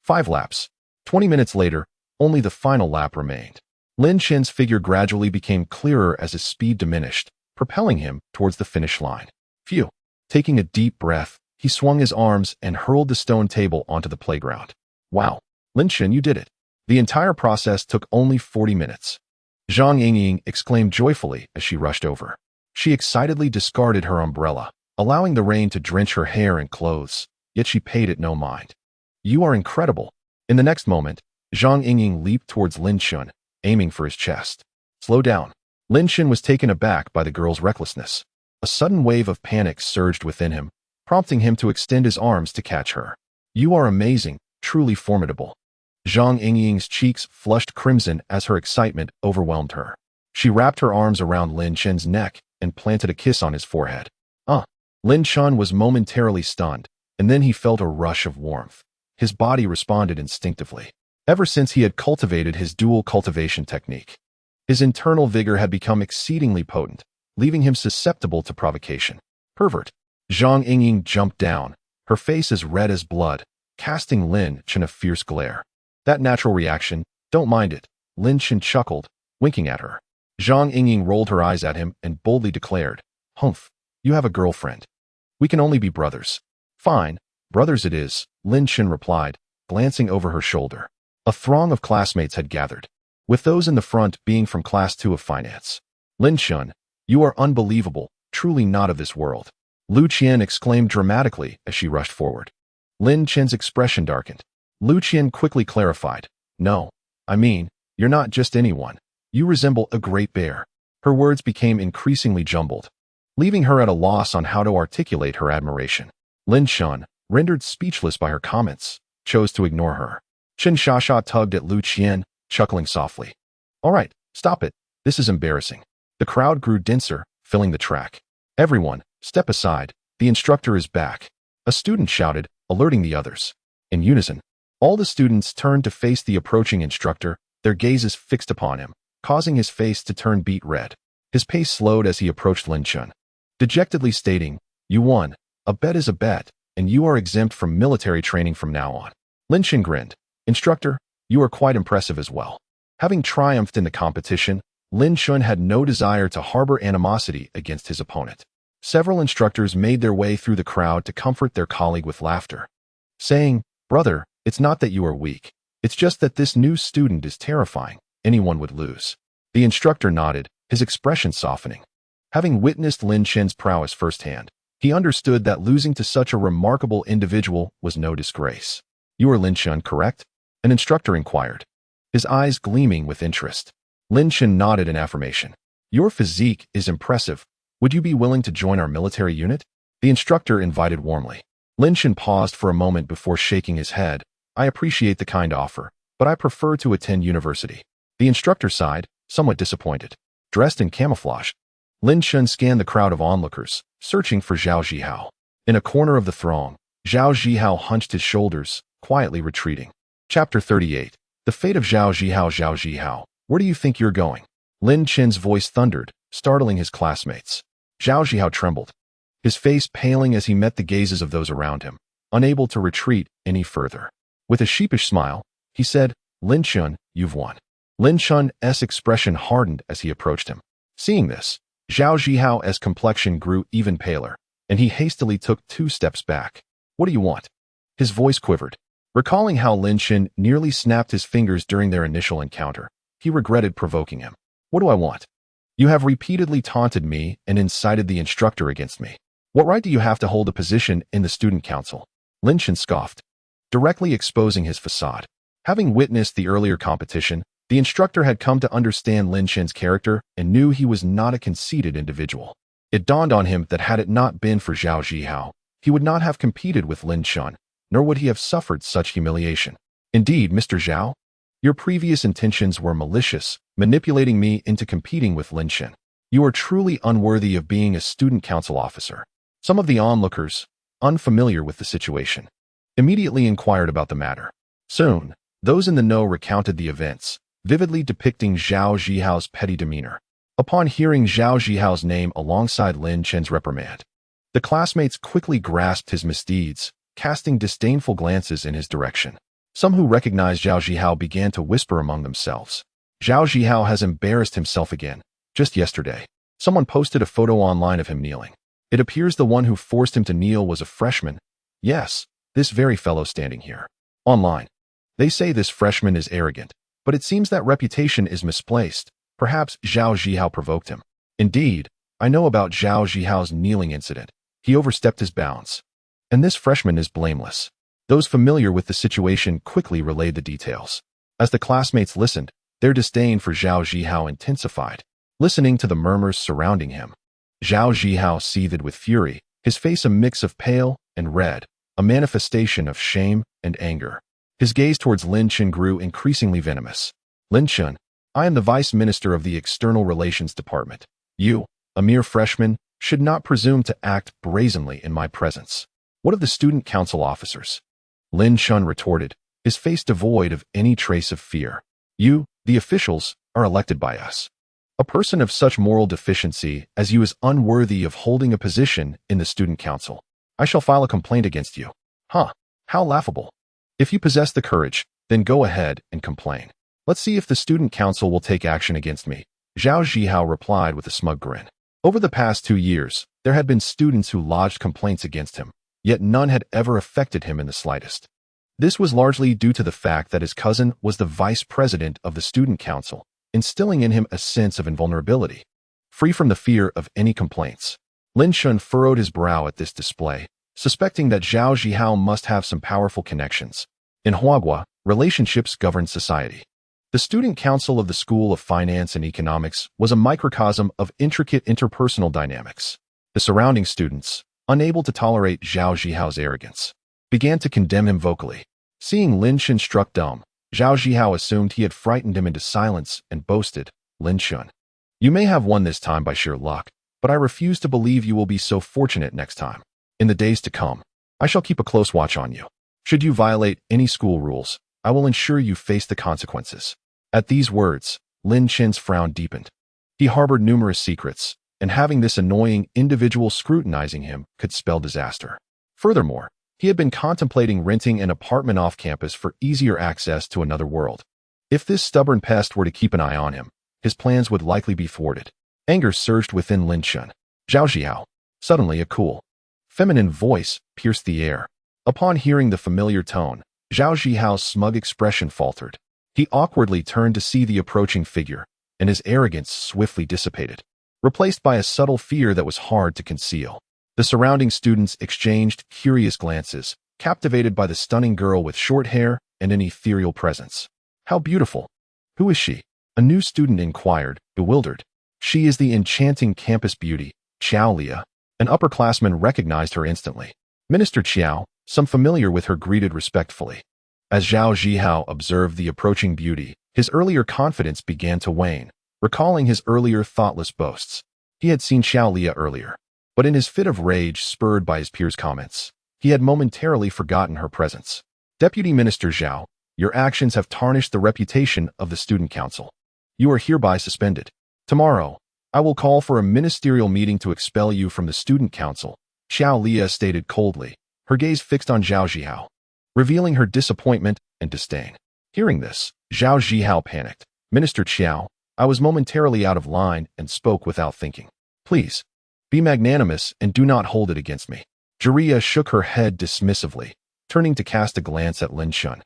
5 laps. 20 minutes later, only the final lap remained. Lin Chen's figure gradually became clearer as his speed diminished, propelling him towards the finish line. Phew! Taking a deep breath, he swung his arms and hurled the stone table onto the playground. Wow! Lin Chen, you did it! The entire process took only 40 minutes. Zhang Yingying exclaimed joyfully as she rushed over. She excitedly discarded her umbrella, allowing the rain to drench her hair and clothes, yet she paid it no mind. You are incredible! In the next moment, Zhang Yingying leaped towards Lin Chen, aiming for his chest. Slow down. Lin Chen was taken aback by the girl's recklessness. A sudden wave of panic surged within him, prompting him to extend his arms to catch her. You are amazing, truly formidable. Zhang Yingying's cheeks flushed crimson as her excitement overwhelmed her. She wrapped her arms around Lin Chen's neck and planted a kiss on his forehead. Lin Chen was momentarily stunned, and then he felt a rush of warmth. His body responded instinctively. Ever since he had cultivated his dual-cultivation technique, his internal vigor had become exceedingly potent, leaving him susceptible to provocation. Pervert! Zhang Yingying jumped down, her face as red as blood, casting Lin Chen a fierce glare. That natural reaction, don't mind it, Lin Chen chuckled, winking at her. Zhang Yingying rolled her eyes at him and boldly declared, "Humph, you have a girlfriend. We can only be brothers." "Fine, brothers it is," Lin Chen replied, glancing over her shoulder. A throng of classmates had gathered, with those in the front being from Class 2 of Finance. "Lin Chen, you are unbelievable, truly not of this world," Lu Qian exclaimed dramatically as she rushed forward. Lin Chen's expression darkened. Lu Qian quickly clarified, "No, I mean, you're not just anyone. You resemble a great bear." Her words became increasingly jumbled, leaving her at a loss on how to articulate her admiration. Lin Chen, rendered speechless by her comments, chose to ignore her. Chen Shasha tugged at Lu Qian, chuckling softly. "All right, stop it. This is embarrassing." The crowd grew denser, filling the track. "Everyone, step aside. The instructor is back," a student shouted, alerting the others. In unison, all the students turned to face the approaching instructor, their gazes fixed upon him, causing his face to turn beet red. His pace slowed as he approached Lin Chen, dejectedly stating, "You won. A bet is a bet, and you are exempt from military training from now on." Lin Chen grinned. "Instructor, you are quite impressive as well." Having triumphed in the competition, Lin Chen had no desire to harbor animosity against his opponent. Several instructors made their way through the crowd to comfort their colleague with laughter, saying, "Brother, it's not that you are weak. It's just that this new student is terrifying. Anyone would lose." The instructor nodded, his expression softening. Having witnessed Lin Chen's prowess firsthand, he understood that losing to such a remarkable individual was no disgrace. "You are Lin Chen, correct?" an instructor inquired, his eyes gleaming with interest. Lin Chen nodded in affirmation. "Your physique is impressive. Would you be willing to join our military unit?" the instructor invited warmly. Lin Chen paused for a moment before shaking his head. "I appreciate the kind offer, but I prefer to attend university." The instructor sighed, somewhat disappointed. Dressed in camouflage, Lin Chen scanned the crowd of onlookers, searching for Zhao Zhihao. In a corner of the throng, Zhao Zhihao hunched his shoulders, quietly retreating. Chapter 38. The fate of Zhao Zhihao. Zhao Zhihao, where do you think you're going? Lin Chen's voice thundered, startling his classmates. Zhao Zhihao trembled, his face paling as he met the gazes of those around him, unable to retreat any further. With a sheepish smile, he said, "Lin Chen, you've won." Lin Chen's expression hardened as he approached him. Seeing this, Zhao Zhihao's complexion grew even paler, and he hastily took 2 steps back. "What do you want?" His voice quivered. Recalling how Lin Chen nearly snapped his fingers during their initial encounter, he regretted provoking him. "What do I want? You have repeatedly taunted me and incited the instructor against me. What right do you have to hold a position in the student council?" Lin Chen scoffed, directly exposing his facade. Having witnessed the earlier competition, the instructor had come to understand Lin Chen's character and knew he was not a conceited individual. It dawned on him that had it not been for Zhao Zhihao, he would not have competed with Lin Chen, nor would he have suffered such humiliation. "Indeed, Mr. Zhao, your previous intentions were malicious, manipulating me into competing with Lin Chen. You are truly unworthy of being a student council officer." Some of the onlookers, unfamiliar with the situation, immediately inquired about the matter. Soon, those in the know recounted the events, vividly depicting Zhao Zhihao's petty demeanor. Upon hearing Zhao Zhihao's name alongside Lin Chen's reprimand, the classmates quickly grasped his misdeeds, casting disdainful glances in his direction. Some who recognized Zhao Zhihao began to whisper among themselves, "Zhao Zhihao has embarrassed himself again. Just yesterday, someone posted a photo online of him kneeling. It appears the one who forced him to kneel was a freshman. Yes, this very fellow standing here. Online. They say this freshman is arrogant, but it seems that reputation is misplaced. Perhaps Zhao Zhihao provoked him. Indeed, I know about Zhao Zhihao's kneeling incident. He overstepped his bounds. And this freshman is blameless." Those familiar with the situation quickly relayed the details. As the classmates listened, their disdain for Zhao Zhihao intensified. Listening to the murmurs surrounding him, Zhao Zhihao seethed with fury, his face a mix of pale and red, a manifestation of shame and anger. His gaze towards Lin Chen grew increasingly venomous. "Lin Chen, I am the Vice Minister of the External Relations Department. You, a mere freshman, should not presume to act brazenly in my presence. What of the student council officers?" Lin Chen retorted, his face devoid of any trace of fear. "You, the officials, are elected by us. A person of such moral deficiency as you is unworthy of holding a position in the student council. I shall file a complaint against you." "Huh, how laughable. If you possess the courage, then go ahead and complain. Let's see if the student council will take action against me." Zhao Zhihao replied with a smug grin. Over the past 2 years, there had been students who lodged complaints against him, yet none had ever affected him in the slightest. This was largely due to the fact that his cousin was the vice president of the student council, instilling in him a sense of invulnerability. Free from the fear of any complaints, Lin Chen furrowed his brow at this display, suspecting that Zhao Zhihao must have some powerful connections. In Huagua, relationships governed society. The student council of the School of Finance and Economics was a microcosm of intricate interpersonal dynamics. The surrounding students, unable to tolerate Zhao Zhihao's arrogance, began to condemn him vocally. Seeing Lin Chen struck dumb, Zhao Zhihao assumed he had frightened him into silence and boasted, "Lin Chen, you may have won this time by sheer luck, but I refuse to believe you will be so fortunate next time. In the days to come, I shall keep a close watch on you. Should you violate any school rules, I will ensure you face the consequences." At these words, Lin Chen's frown deepened. He harbored numerous secrets, and having this annoying individual scrutinizing him could spell disaster. Furthermore, he had been contemplating renting an apartment off campus for easier access to another world. If this stubborn pest were to keep an eye on him, his plans would likely be thwarted. Anger surged within Lin Chen. "Zhao Zhihao." Suddenly a cool, feminine voice pierced the air. Upon hearing the familiar tone, Zhao Zhihao's smug expression faltered. He awkwardly turned to see the approaching figure, and his arrogance swiftly dissipated, replaced by a subtle fear that was hard to conceal. The surrounding students exchanged curious glances, captivated by the stunning girl with short hair and an ethereal presence. "How beautiful! Who is she?" a new student inquired, bewildered. "She is the enchanting campus beauty, Qiao Lia." An upperclassman recognized her instantly. Minister Qiao, some familiar with her, greeted respectfully. As Zhao Zhihao observed the approaching beauty, his earlier confidence began to wane, recalling his earlier thoughtless boasts. He had seen Qiao Lia earlier, but in his fit of rage spurred by his peers' comments, he had momentarily forgotten her presence. "Deputy Minister Zhao, your actions have tarnished the reputation of the student council. You are hereby suspended. Tomorrow, I will call for a ministerial meeting to expel you from the student council," Qiao Lia stated coldly, her gaze fixed on Zhao Zhihao, revealing her disappointment and disdain. Hearing this, Zhao Zhihao panicked. "Minister Qiao, I was momentarily out of line and spoke without thinking. Please, be magnanimous and do not hold it against me." Jiria shook her head dismissively, turning to cast a glance at Lin Chen.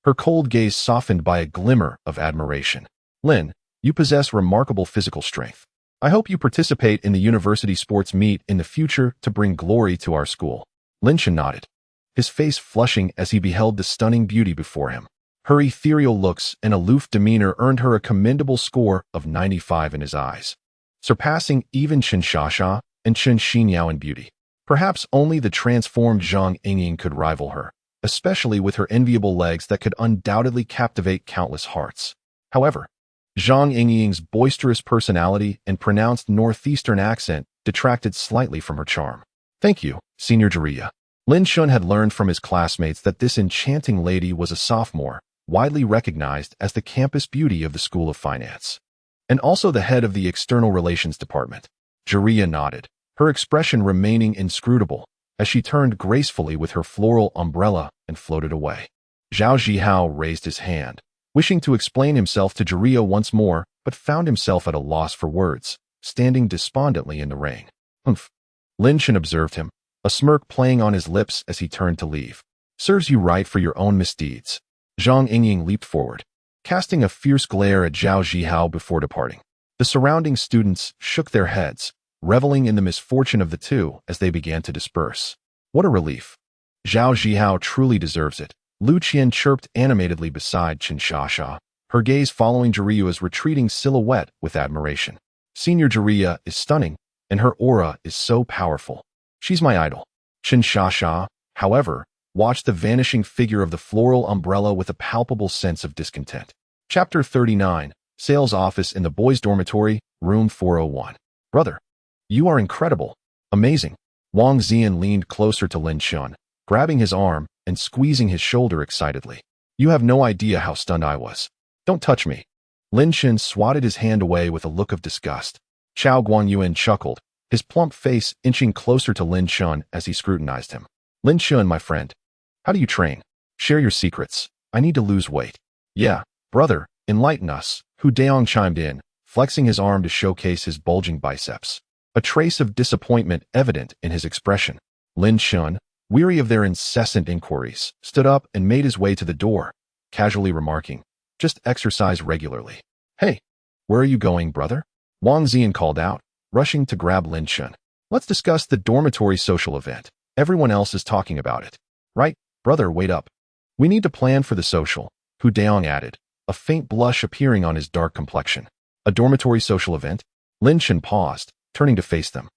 Her cold gaze softened by a glimmer of admiration. "Lin, you possess remarkable physical strength. I hope you participate in the university sports meet in the future to bring glory to our school." Lin Chen nodded, his face flushing as he beheld the stunning beauty before him. Her ethereal looks and aloof demeanor earned her a commendable score of 95 in his eyes, surpassing even Chen Shasha and Chen Xinyao in beauty. Perhaps only the transformed Zhang Yingying could rival her, especially with her enviable legs that could undoubtedly captivate countless hearts. However, Zhang Yingying's boisterous personality and pronounced northeastern accent detracted slightly from her charm. "Thank you, Senior Jiria." Lin Chen had learned from his classmates that this enchanting lady was a sophomore, widely recognized as the campus beauty of the School of Finance, and also the head of the External Relations Department. Jiria nodded, her expression remaining inscrutable, as she turned gracefully with her floral umbrella and floated away. Zhao Zhihao raised his hand, wishing to explain himself to Jiria once more, but found himself at a loss for words, standing despondently in the rain. "Humph." Lin Chen observed him, a smirk playing on his lips as he turned to leave. "Serves you right for your own misdeeds." Zhang Yingying leaped forward, casting a fierce glare at Zhao Zhihao before departing. The surrounding students shook their heads, reveling in the misfortune of the two as they began to disperse. "What a relief. Zhao Zhihao truly deserves it," Lu Qian chirped animatedly beside Chen Shasha, her gaze following Jiria's retreating silhouette with admiration. "Senior Jiria is stunning, and her aura is so powerful. She's my idol." Chen Shasha, however, watched the vanishing figure of the floral umbrella with a palpable sense of discontent. Chapter 39, Sales Office in the Boys' Dormitory, Room 401. "Brother, you are incredible. Amazing." Wang Zian leaned closer to Lin Chen, grabbing his arm and squeezing his shoulder excitedly. "You have no idea how stunned I was." "Don't touch me." Lin Chen swatted his hand away with a look of disgust. Chao Guangyuan chuckled, his plump face inching closer to Lin Chen as he scrutinized him. "Lin Chen, my friend, how do you train? Share your secrets. I need to lose weight." "Yeah, brother, enlighten us," Hu Daong chimed in, flexing his arm to showcase his bulging biceps, a trace of disappointment evident in his expression. Lin Chen, weary of their incessant inquiries, stood up and made his way to the door, casually remarking, "Just exercise regularly." "Hey, where are you going, brother?" Wang Ziyan called out, rushing to grab Lin Chen. "Let's discuss the dormitory social event. Everyone else is talking about it." "Right, brother, wait up. We need to plan for the social," Hu Daong added, a faint blush appearing on his dark complexion. "A dormitory social event?" Lin Chen paused, turning to face them.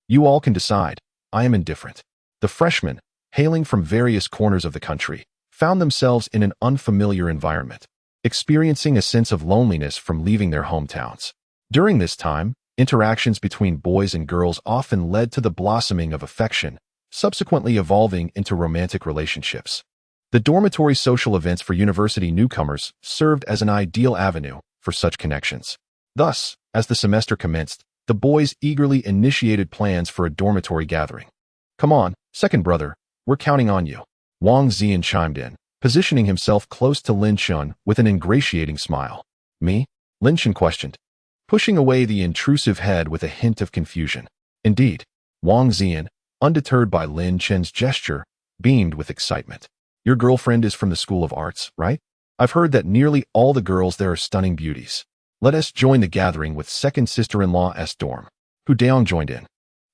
"You all can decide. I am indifferent." The freshmen, hailing from various corners of the country, found themselves in an unfamiliar environment, experiencing a sense of loneliness from leaving their hometowns. During this time, interactions between boys and girls often led to the blossoming of affection, subsequently evolving into romantic relationships. The dormitory social events for university newcomers served as an ideal avenue for such connections. Thus, as the semester commenced, the boys eagerly initiated plans for a dormitory gathering. "Come on, second brother, we're counting on you," Wang Ziyan chimed in, positioning himself close to Lin Chen with an ingratiating smile. "Me?" Lin Chen questioned, pushing away the intrusive head with a hint of confusion. Indeed, Wang Ziyan, undeterred by Lin Chen's gesture, beamed with excitement. "Your girlfriend is from the School of Arts, right? I've heard that nearly all the girls there are stunning beauties. Let us join the gathering with second sister-in-law's dorm." Hu Daong joined in,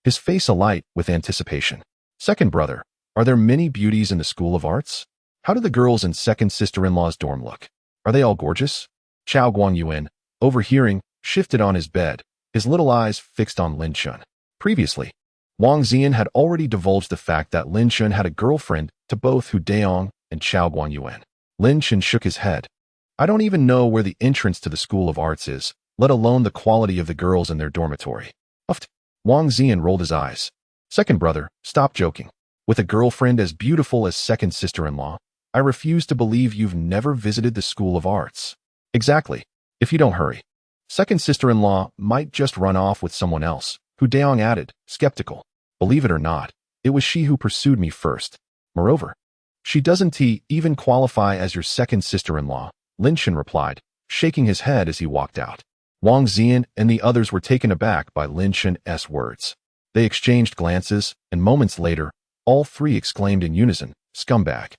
his face alight with anticipation. "Second brother, are there many beauties in the School of Arts? How do the girls in second sister-in-law's dorm look? Are they all gorgeous?" Chao Guangyuan, overhearing, shifted on his bed, his little eyes fixed on Lin Chen. Previously, Wang Ziyan had already divulged the fact that Lin Chen had a girlfriend to both Hu Daong and Chao Guangyuan. Lin Chen shook his head. "I don't even know where the entrance to the School of Arts is, let alone the quality of the girls in their dormitory." Uffed. Wang Ziyan rolled his eyes. "Second brother, stop joking. With a girlfriend as beautiful as second sister-in-law, I refuse to believe you've never visited the School of Arts." "Exactly. If you don't hurry. Second sister-in-law might just run off with someone else," Hu Daong added, skeptical. "Believe it or not, it was she who pursued me first. Moreover, she doesn't even qualify as your second sister-in-law," Lin Chen replied, shaking his head as he walked out. Wang Ziyan and the others were taken aback by Lin Chen's words. They exchanged glances, and moments later, all three exclaimed in unison, "Scumbag."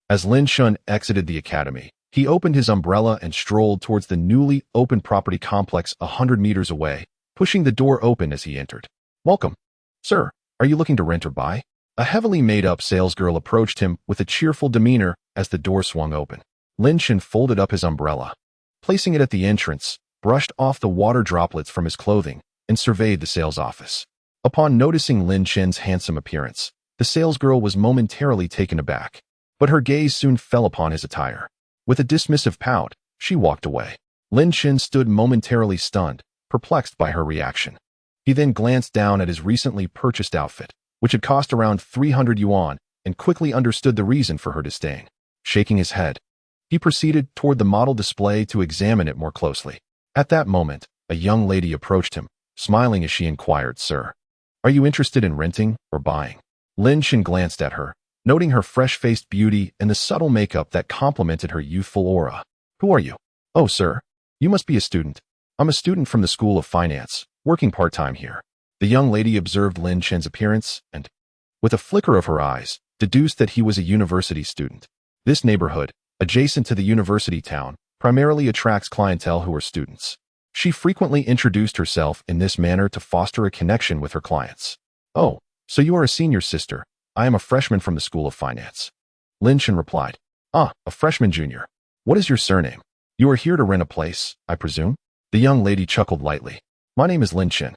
As Lin Chen exited the academy, he opened his umbrella and strolled towards the newly opened property complex 100 meters away, pushing the door open as he entered. "Welcome. Sir, are you looking to rent or buy?" A heavily made-up salesgirl approached him with a cheerful demeanor as the door swung open. Lin Chen folded up his umbrella, placing it at the entrance, brushed off the water droplets from his clothing, and surveyed the sales office. Upon noticing Lin Chen's handsome appearance, the salesgirl was momentarily taken aback, but her gaze soon fell upon his attire. With a dismissive pout, she walked away. Lin Chen stood momentarily stunned, perplexed by her reaction. He then glanced down at his recently purchased outfit, which had cost around 300 yuan, and quickly understood the reason for her disdain. Shaking his head, he proceeded toward the model display to examine it more closely. At that moment, a young lady approached him, smiling as she inquired, "Sir, are you interested in renting or buying?" Lin Chen glanced at her, noting her fresh-faced beauty and the subtle makeup that complemented her youthful aura. "Who are you?" "Oh, sir, you must be a student. I'm a student from the School of Finance, working part-time here." The young lady observed Lin Chen's appearance and, with a flicker of her eyes, deduced that he was a university student. This neighborhood, adjacent to the university town, primarily attracts clientele who are students. She frequently introduced herself in this manner to foster a connection with her clients. "Oh, so you are a senior sister. I am a freshman from the School of Finance." Lin Chen replied. "Ah, a freshman junior. What is your surname? You are here to rent a place, I presume?" The young lady chuckled lightly. "My name is Lin Chen.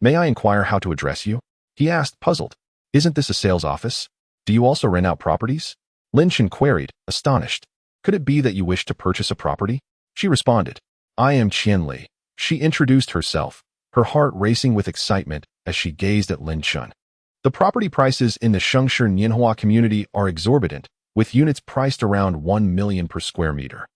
May I inquire how to address you?" he asked, puzzled. "Isn't this a sales office? Do you also rent out properties?" Lin Chen queried, astonished. "Could it be that you wish to purchase a property?" She responded. "I am Qian Li." She introduced herself, her heart racing with excitement as she gazed at Lin Chen. The property prices in the Shengshi Nianhua community are exorbitant, with units priced around 1 million per square meter.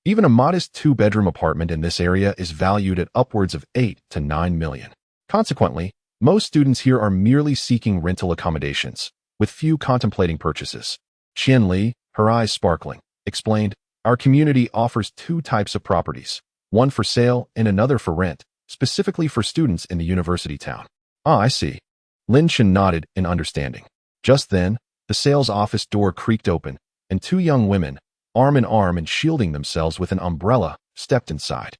Even a modest two-bedroom apartment in this area is valued at upwards of 8 to 9 million. Consequently, most students here are merely seeking rental accommodations, with few contemplating purchases. Qian Li, her eyes sparkling, explained, "Our community offers two types of properties, one for sale and another for rent. specifically for students in the university town. Ah, I see. Lin Chen nodded in understanding. Just then, the sales office door creaked open, and two young women, arm in arm and shielding themselves with an umbrella, stepped inside.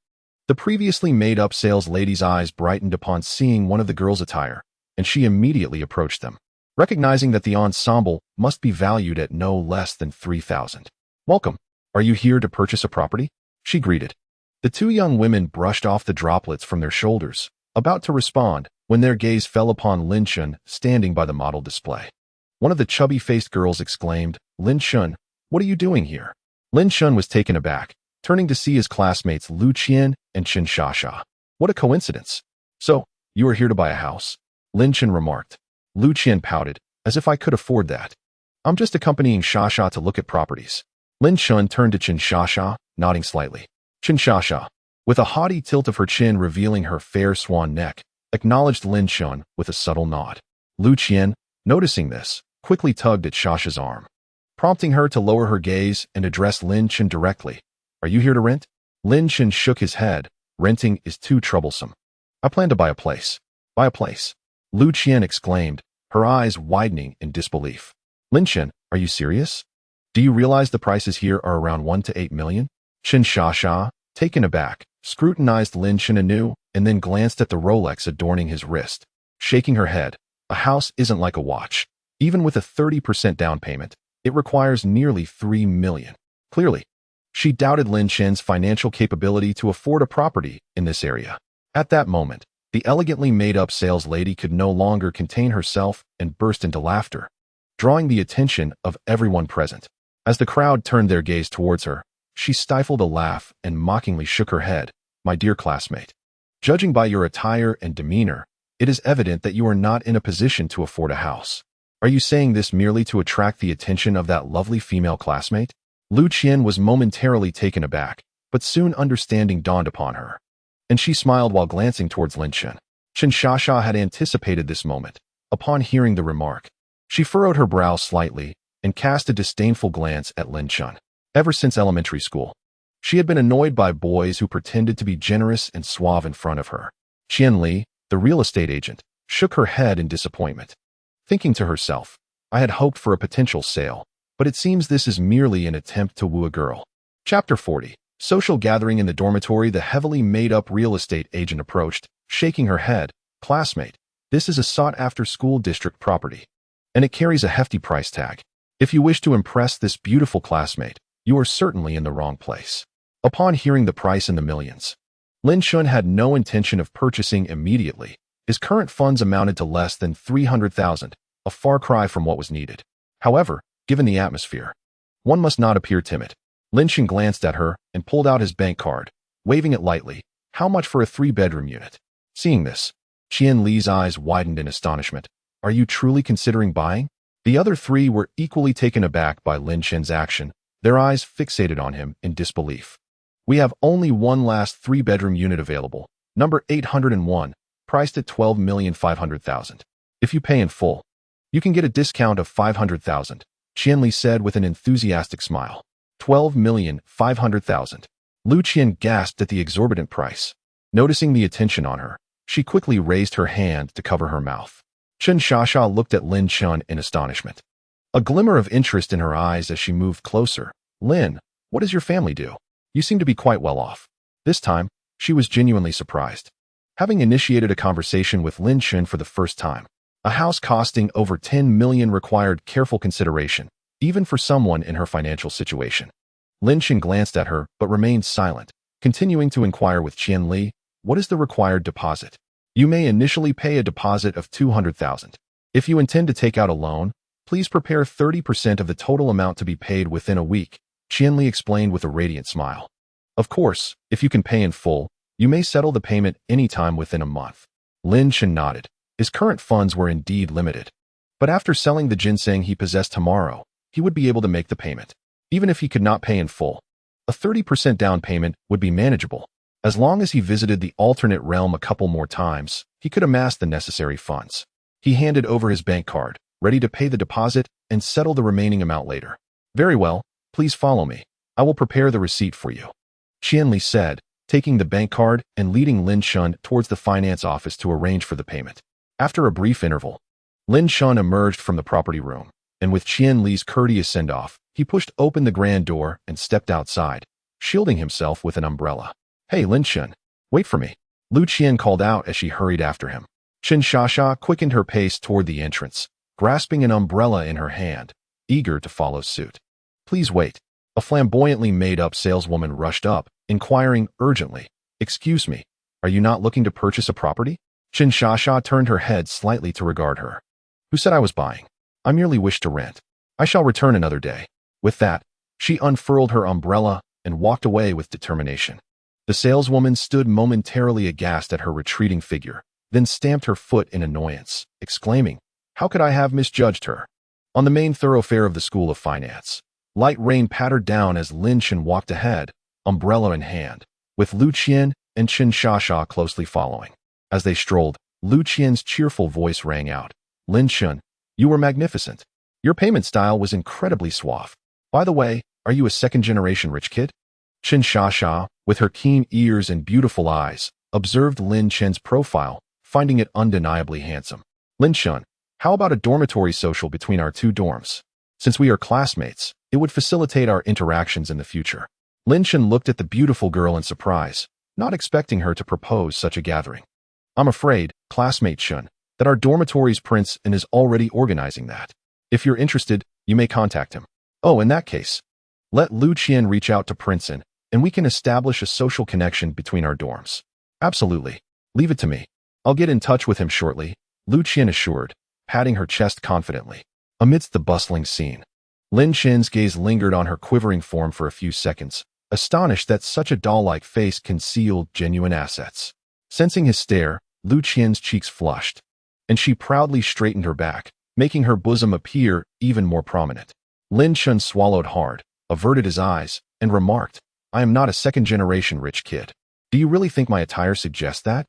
The previously made-up sales lady's eyes brightened upon seeing one of the girls' attire, and she immediately approached them, recognizing that the ensemble must be valued at no less than 3,000. "Welcome. Are you here to purchase a property?" she greeted. The two young women brushed off the droplets from their shoulders, about to respond, when their gaze fell upon Lin Chen standing by the model display. One of the chubby-faced girls exclaimed, "Lin Chen, what are you doing here?" Lin Chen was taken aback, turning to see his classmates Lu Qian and Chen Shasha. "What a coincidence. So, you are here to buy a house?" Lin Chen remarked. Lu Qian pouted, "As if I could afford that. I'm just accompanying Shasha to look at properties." Lin Chen turned to Chen Shasha, nodding slightly. Chen Shasha, with a haughty tilt of her chin revealing her fair swan neck, acknowledged Lin Chen with a subtle nod. Lu Qian, noticing this, quickly tugged at Shasha's arm, prompting her to lower her gaze and address Lin Chen directly. "Are you here to rent?" Lin Chen shook his head. "Renting is too troublesome. I plan to buy a place." "Buy a place?" Lu Qian exclaimed, her eyes widening in disbelief. "Lin Chen, are you serious? Do you realize the prices here are around 1 to 8 million? Chen Shasha, taken aback, scrutinized Lin Chen anew and then glanced at the Rolex adorning his wrist, shaking her head. "A house isn't like a watch. Even with a 30% down payment, it requires nearly 3 million. Clearly, she doubted Lin Chen's financial capability to afford a property in this area. At that moment, the elegantly made-up sales lady could no longer contain herself and burst into laughter, drawing the attention of everyone present. As the crowd turned their gaze towards her, she stifled a laugh and mockingly shook her head. "My dear classmate, judging by your attire and demeanor, it is evident that you are not in a position to afford a house. Are you saying this merely to attract the attention of that lovely female classmate?" Lu Qian was momentarily taken aback, but soon understanding dawned upon her, and she smiled while glancing towards Lin Chen. Chen Shasha had anticipated this moment. Upon hearing the remark, she furrowed her brow slightly and cast a disdainful glance at Lin Chen. Ever since elementary school, she had been annoyed by boys who pretended to be generous and suave in front of her. Qian Li, the real estate agent, shook her head in disappointment, thinking to herself, "I had hoped for a potential sale, but it seems this is merely an attempt to woo a girl." Chapter 40. Social gathering in the dormitory. The heavily made-up real estate agent approached, shaking her head. "Classmate, this is a sought-after school district property, and it carries a hefty price tag. If you wish to impress this beautiful classmate, you are certainly in the wrong place." Upon hearing the price in the millions, Lin Chen had no intention of purchasing immediately. His current funds amounted to less than 300,000, a far cry from what was needed. However, given the atmosphere, one must not appear timid. Lin Chen glanced at her and pulled out his bank card, waving it lightly. "How much for a 3-bedroom unit?" Seeing this, Qian Li's eyes widened in astonishment. "Are you truly considering buying?" The other three were equally taken aback by Lin Chen's action, their eyes fixated on him in disbelief. "We have only one last 3-bedroom unit available, number 801, priced at 12,500,000. If you pay in full, you can get a discount of 500,000, Qian Li said with an enthusiastic smile. 12,500,000. Lu Qian gasped at the exorbitant price. Noticing the attention on her, she quickly raised her hand to cover her mouth. Chen Shasha looked at Lin Chen in astonishment, a glimmer of interest in her eyes as she moved closer. "Lin, what does your family do? You seem to be quite well off." This time, she was genuinely surprised. Having initiated a conversation with Lin Chen for the first time, a house costing over 10 million required careful consideration, even for someone in her financial situation. Lin Chen glanced at her but remained silent, continuing to inquire with Qian Li, "What is the required deposit?" "You may initially pay a deposit of 200,000. If you intend to take out a loan, please prepare 30% of the total amount to be paid within a week," Qian Li explained with a radiant smile. "Of course, if you can pay in full, you may settle the payment anytime within a month." Lin Chen nodded. His current funds were indeed limited, but after selling the ginseng he possessed tomorrow, he would be able to make the payment. Even if he could not pay in full, a 30% down payment would be manageable. As long as he visited the alternate realm a couple more times, he could amass the necessary funds. He handed over his bank card, ready to pay the deposit and settle the remaining amount later. "Very well, please follow me. I will prepare the receipt for you," Qian Li said, taking the bank card and leading Lin Chen towards the finance office to arrange for the payment. After a brief interval, Lin Chen emerged from the property room, and with Qian Li's courteous send-off, he pushed open the grand door and stepped outside, shielding himself with an umbrella. "Hey, Lin Chen, wait for me," Lu Qian called out as she hurried after him. Chen Shasha quickened her pace toward the entrance, grasping an umbrella in her hand, eager to follow suit. "Please wait." A flamboyantly made-up saleswoman rushed up, inquiring urgently, "Excuse me, are you not looking to purchase a property?" Chen Shasha turned her head slightly to regard her. "Who said I was buying? I merely wish to rent. I shall return another day." With that, she unfurled her umbrella and walked away with determination. The saleswoman stood momentarily aghast at her retreating figure, then stamped her foot in annoyance, exclaiming, "How could I have misjudged her?" On the main thoroughfare of the School of Finance, light rain pattered down as Lin Chen walked ahead, umbrella in hand, with Lu Qian and Chen Shasha closely following. As they strolled, Lu Qian's cheerful voice rang out, "Lin Chen, you were magnificent. Your payment style was incredibly suave. By the way, are you a second-generation rich kid?" Chen Shasha, with her keen ears and beautiful eyes, observed Lin Chen's profile, finding it undeniably handsome. "Lin Chen, how about a dormitory social between our two dorms? Since we are classmates, it would facilitate our interactions in the future." Lin Chen looked at the beautiful girl in surprise, not expecting her to propose such a gathering. "I'm afraid, classmate Chen, that our dormitory's prince is already organizing that. If you're interested, you may contact him." "Oh, in that case, let Lu Qian reach out to Prince and we can establish a social connection between our dorms." "Absolutely. Leave it to me. I'll get in touch with him shortly," Lu Qian assured, patting her chest confidently. Amidst the bustling scene, Lin Chen's gaze lingered on her quivering form for a few seconds, astonished that such a doll-like face concealed genuine assets. Sensing his stare, Lu Qian's cheeks flushed, and she proudly straightened her back, making her bosom appear even more prominent. Lin Chen swallowed hard, averted his eyes, and remarked, "I am not a second-generation rich kid. Do you really think my attire suggests that?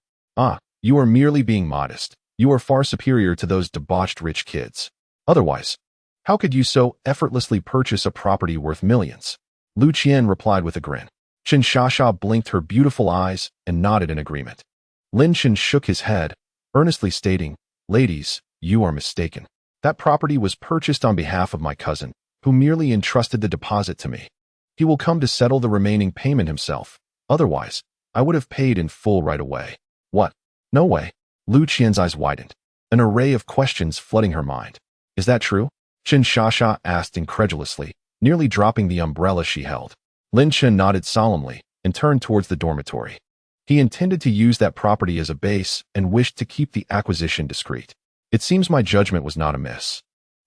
You are merely being modest. You are far superior to those debauched rich kids. Otherwise, how could you so effortlessly purchase a property worth millions?" Lu Qian replied with a grin. Chen Shasha blinked her beautiful eyes and nodded in agreement. Lin Chen shook his head, earnestly stating, "Ladies, you are mistaken. That property was purchased on behalf of my cousin, who merely entrusted the deposit to me. He will come to settle the remaining payment himself. Otherwise, I would have paid in full right away." "What? No way." Lu Qian's eyes widened, an array of questions flooding her mind. "Is that true?" Chen Shasha asked incredulously, nearly dropping the umbrella she held. Lin Chen nodded solemnly and turned towards the dormitory. He intended to use that property as a base and wished to keep the acquisition discreet. It seems my judgment was not amiss.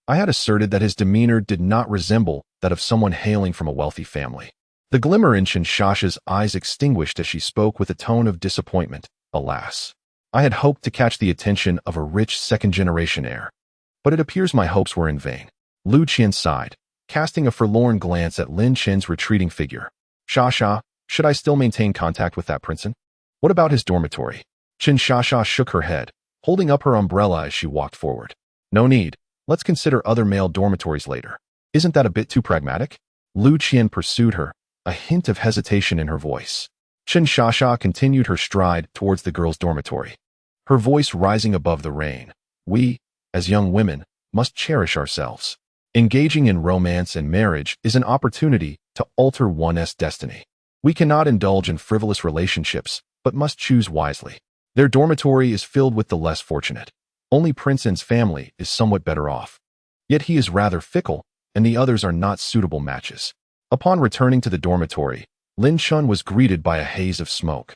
I had asserted that his demeanor did not resemble that of someone hailing from a wealthy family. The glimmer in Chen Shasha's eyes extinguished as she spoke with a tone of disappointment. "Alas, I had hoped to catch the attention of a rich second-generation heir, but it appears my hopes were in vain." Lu Qian sighed, casting a forlorn glance at Lin Chen's retreating figure. "Shasha, should I still maintain contact with that prince? What about his dormitory?" Chen Shasha shook her head, holding up her umbrella as she walked forward. "No need. Let's consider other male dormitories later. Isn't that a bit too pragmatic?" Lu Qian pursued her, a hint of hesitation in her voice. Chen Shasha continued her stride towards the girls' dormitory, her voice rising above the rain. "We, as young women, must cherish ourselves. Engaging in romance and marriage is an opportunity to alter one's destiny. We cannot indulge in frivolous relationships, but must choose wisely. Their dormitory is filled with the less fortunate. Only Prince N's family is somewhat better off. Yet he is rather fickle, and the others are not suitable matches." Upon returning to the dormitory, Lin Chen was greeted by a haze of smoke,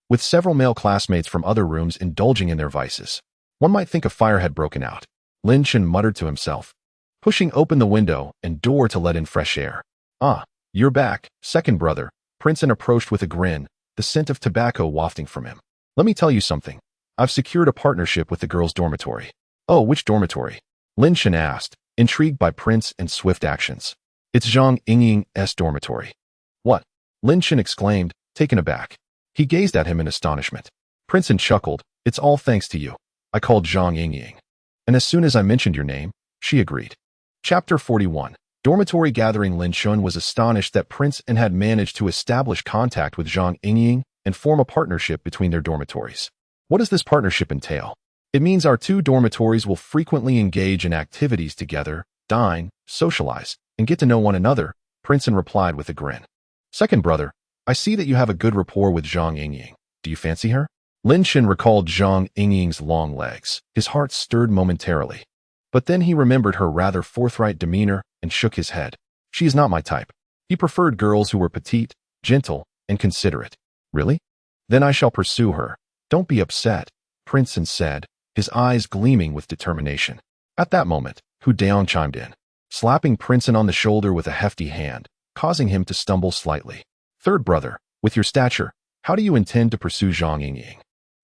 with several male classmates from other rooms indulging in their vices. One might think a fire had broken out. Lin Chen muttered to himself, pushing open the window and door to let in fresh air. "Ah, you're back, second brother," Prince N approached with a grin, the scent of tobacco wafting from him. "Let me tell you something. I've secured a partnership with the girls' dormitory." "Oh, which dormitory?" Lin Chen asked, intrigued by Prince N's swift actions. "It's Zhang Yingying's dormitory." "What?" Lin Chen exclaimed, taken aback. He gazed at him in astonishment. Prince N chuckled, "It's all thanks to you. I called Zhang Yingying. And as soon as I mentioned your name, she agreed." Chapter 41. Dormitory gathering. Lin Chen was astonished that Prince N had managed to establish contact with Zhang Yingying and form a partnership between their dormitories. What does this partnership entail? It means our two dormitories will frequently engage in activities together, dine, socialize, and get to know one another, Princeton replied with a grin. Second brother, I see that you have a good rapport with Zhang Yingying. Do you fancy her? Lin Chen recalled Zhang Yingying's long legs. His heart stirred momentarily. But then he remembered her rather forthright demeanor and shook his head. She is not my type. He preferred girls who were petite, gentle, and considerate. Really? Then I shall pursue her. Don't be upset, Princeton said, his eyes gleaming with determination. At that moment, Hu Daong chimed in, slapping Princeton on the shoulder with a hefty hand, causing him to stumble slightly. Third brother, with your stature, how do you intend to pursue Zhang Yingying?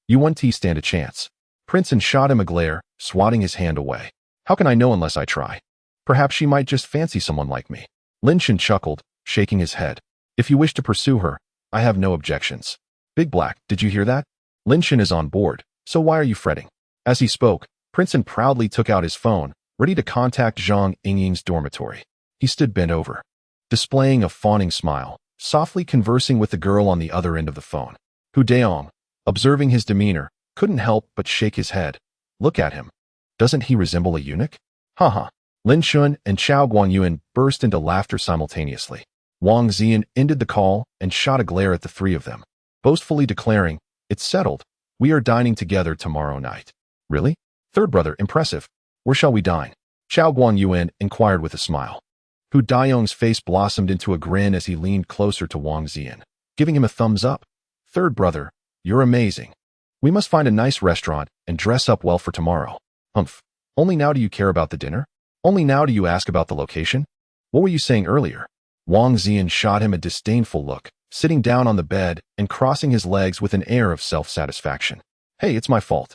You won't stand a chance. Princeton shot him a glare, swatting his hand away. How can I know unless I try? Perhaps she might just fancy someone like me. Lin Chen chuckled, shaking his head. If you wish to pursue her, I have no objections. Big Black, did you hear that? Lin Chen is on board, so why are you fretting? As he spoke, Princeton proudly took out his phone, ready to contact Zhang Yingying's dormitory. He stood bent over, displaying a fawning smile, softly conversing with the girl on the other end of the phone. Hu Daong, observing his demeanor, couldn't help but shake his head. Look at him. Doesn't he resemble a eunuch? Haha. Lin Chen and Chao Guanyuan burst into laughter simultaneously. Wang Ziyan ended the call and shot a glare at the three of them, boastfully declaring, It's settled. We are dining together tomorrow night. Really? Third brother, impressive. Where shall we dine? Chao Guanyuan inquired with a smile. Hu Daong's face blossomed into a grin as he leaned closer to Wang Ziyan, giving him a thumbs up. Third brother, you're amazing. We must find a nice restaurant and dress up well for tomorrow. Humph. Only now do you care about the dinner? Only now do you ask about the location? What were you saying earlier? Wang Ziyan shot him a disdainful look, sitting down on the bed and crossing his legs with an air of self-satisfaction. Hey, it's my fault.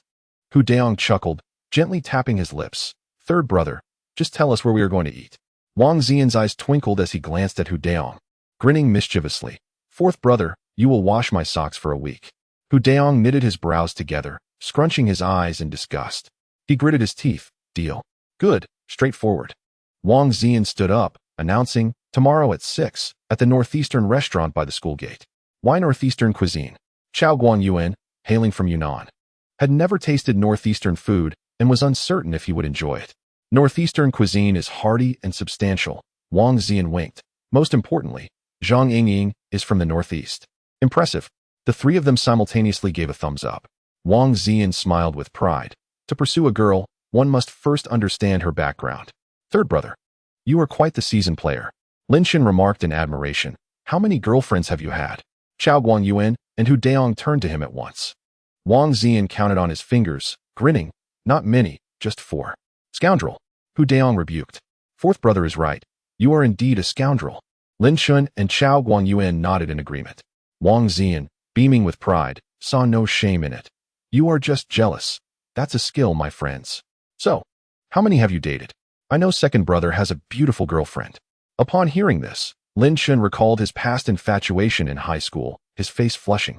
Hu Daong chuckled, gently tapping his lips. Third brother, just tell us where we are going to eat. Wang Ziyan's eyes twinkled as he glanced at Hu Daong, grinning mischievously. Fourth brother, you will wash my socks for a week. Hu Daong knitted his brows together, scrunching his eyes in disgust. He gritted his teeth. Deal. Good. Straightforward. Wang Ziyan stood up, announcing, tomorrow at 6, at the Northeastern restaurant by the school gate. Why Northeastern cuisine? Chao Guanyuan, hailing from Yunnan, had never tasted Northeastern food and was uncertain if he would enjoy it. Northeastern cuisine is hearty and substantial. Wang Ziyan winked. Most importantly, Zhang Yingying is from the Northeast. Impressive. The three of them simultaneously gave a thumbs up. Wang Ziyan smiled with pride. To pursue a girl, one must first understand her background. Third brother, you are quite the seasoned player. Lin Chen remarked in admiration. How many girlfriends have you had? Chao Guanyuan and Hu Daong turned to him at once. Wang Ziyan counted on his fingers, grinning. Not many, just 4. Scoundrel. Hu Daong rebuked. Fourth brother is right. You are indeed a scoundrel. Lin Chen and Chao Guanyuan nodded in agreement. Wang Ziyan, beaming with pride, saw no shame in it. You are just jealous. That's a skill, my friends. So, how many have you dated? I know second brother has a beautiful girlfriend. Upon hearing this, Lin Chen recalled his past infatuation in high school, his face flushing.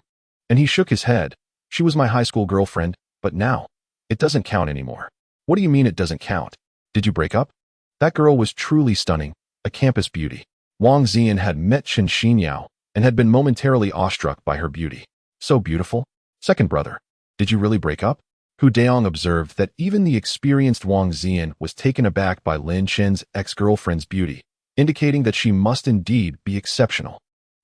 And he shook his head. She was my high school girlfriend, but now, it doesn't count anymore. What do you mean it doesn't count? Did you break up? That girl was truly stunning, a campus beauty. Wang Ziyan had met Chen Xinyao and had been momentarily awestruck by her beauty. So beautiful. Second brother, did you really break up? Hu Daong observed that even the experienced Wang Ziyan was taken aback by Lin Chen's ex-girlfriend's beauty, indicating that she must indeed be exceptional.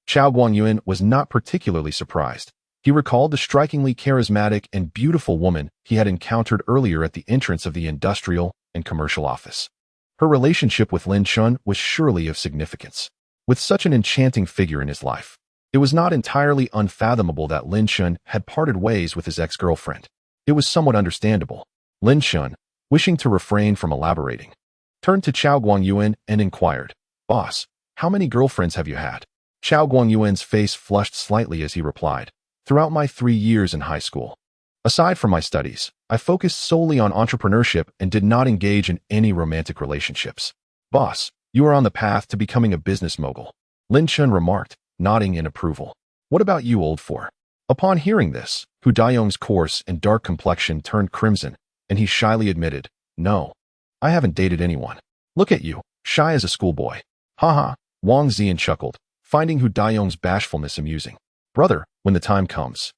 Chao Guanyuan was not particularly surprised. He recalled the strikingly charismatic and beautiful woman he had encountered earlier at the entrance of the industrial and commercial office. Her relationship with Lin Chen was surely of significance. With such an enchanting figure in his life, it was not entirely unfathomable that Lin Chen had parted ways with his ex-girlfriend. It was somewhat understandable. Lin Chen, wishing to refrain from elaborating, turned to Chao Guanyuan and inquired, Boss, how many girlfriends have you had? Chao Guanyuan's face flushed slightly as he replied, Throughout my 3 years in high school, aside from my studies, I focused solely on entrepreneurship and did not engage in any romantic relationships. Boss, you are on the path to becoming a business mogul, Lin Chen remarked, nodding in approval. What about you, old four? Upon hearing this, Hu Daong's coarse and dark complexion turned crimson, and he shyly admitted, No, I haven't dated anyone. Look at you, shy as a schoolboy. Haha, Wang Ziyan chuckled, finding Hu Daong's bashfulness amusing. Brother, when the time comes,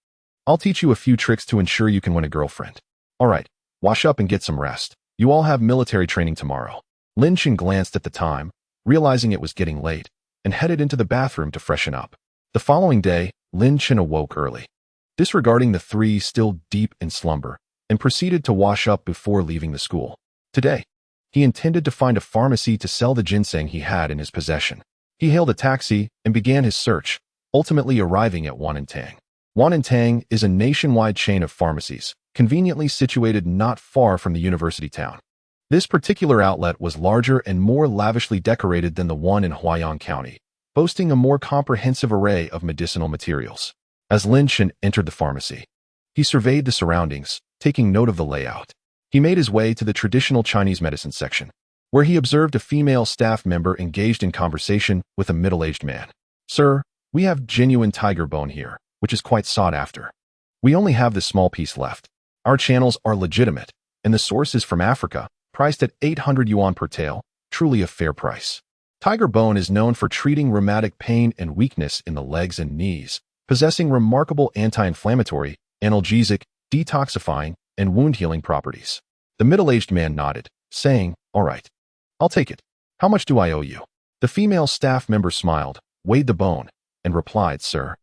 I'll teach you a few tricks to ensure you can win a girlfriend. All right, wash up and get some rest. You all have military training tomorrow. Lin Chen glanced at the time, realizing it was getting late, and headed into the bathroom to freshen up. The following day, Lin Chen awoke early, disregarding the three still deep in slumber, and proceeded to wash up before leaving the school. Today, he intended to find a pharmacy to sell the ginseng he had in his possession. He hailed a taxi and began his search, ultimately arriving at Xuanhuan. Xuanhuan is a nationwide chain of pharmacies, conveniently situated not far from the university town. This particular outlet was larger and more lavishly decorated than the one in Huaiyang County, boasting a more comprehensive array of medicinal materials. As Lin Chen entered the pharmacy, he surveyed the surroundings, taking note of the layout. He made his way to the traditional Chinese medicine section, where he observed a female staff member engaged in conversation with a middle-aged man. Sir, we have genuine tiger bone here, which is quite sought after. We only have this small piece left. Our channels are legitimate, and the source is from Africa, priced at 800 yuan per tael, truly a fair price. Tiger bone is known for treating rheumatic pain and weakness in the legs and knees, possessing remarkable anti-inflammatory, analgesic, detoxifying, and wound-healing properties. The middle-aged man nodded, saying, "All right, I'll take it. How much do I owe you?" The female staff member smiled, weighed the bone, and replied, "Sir,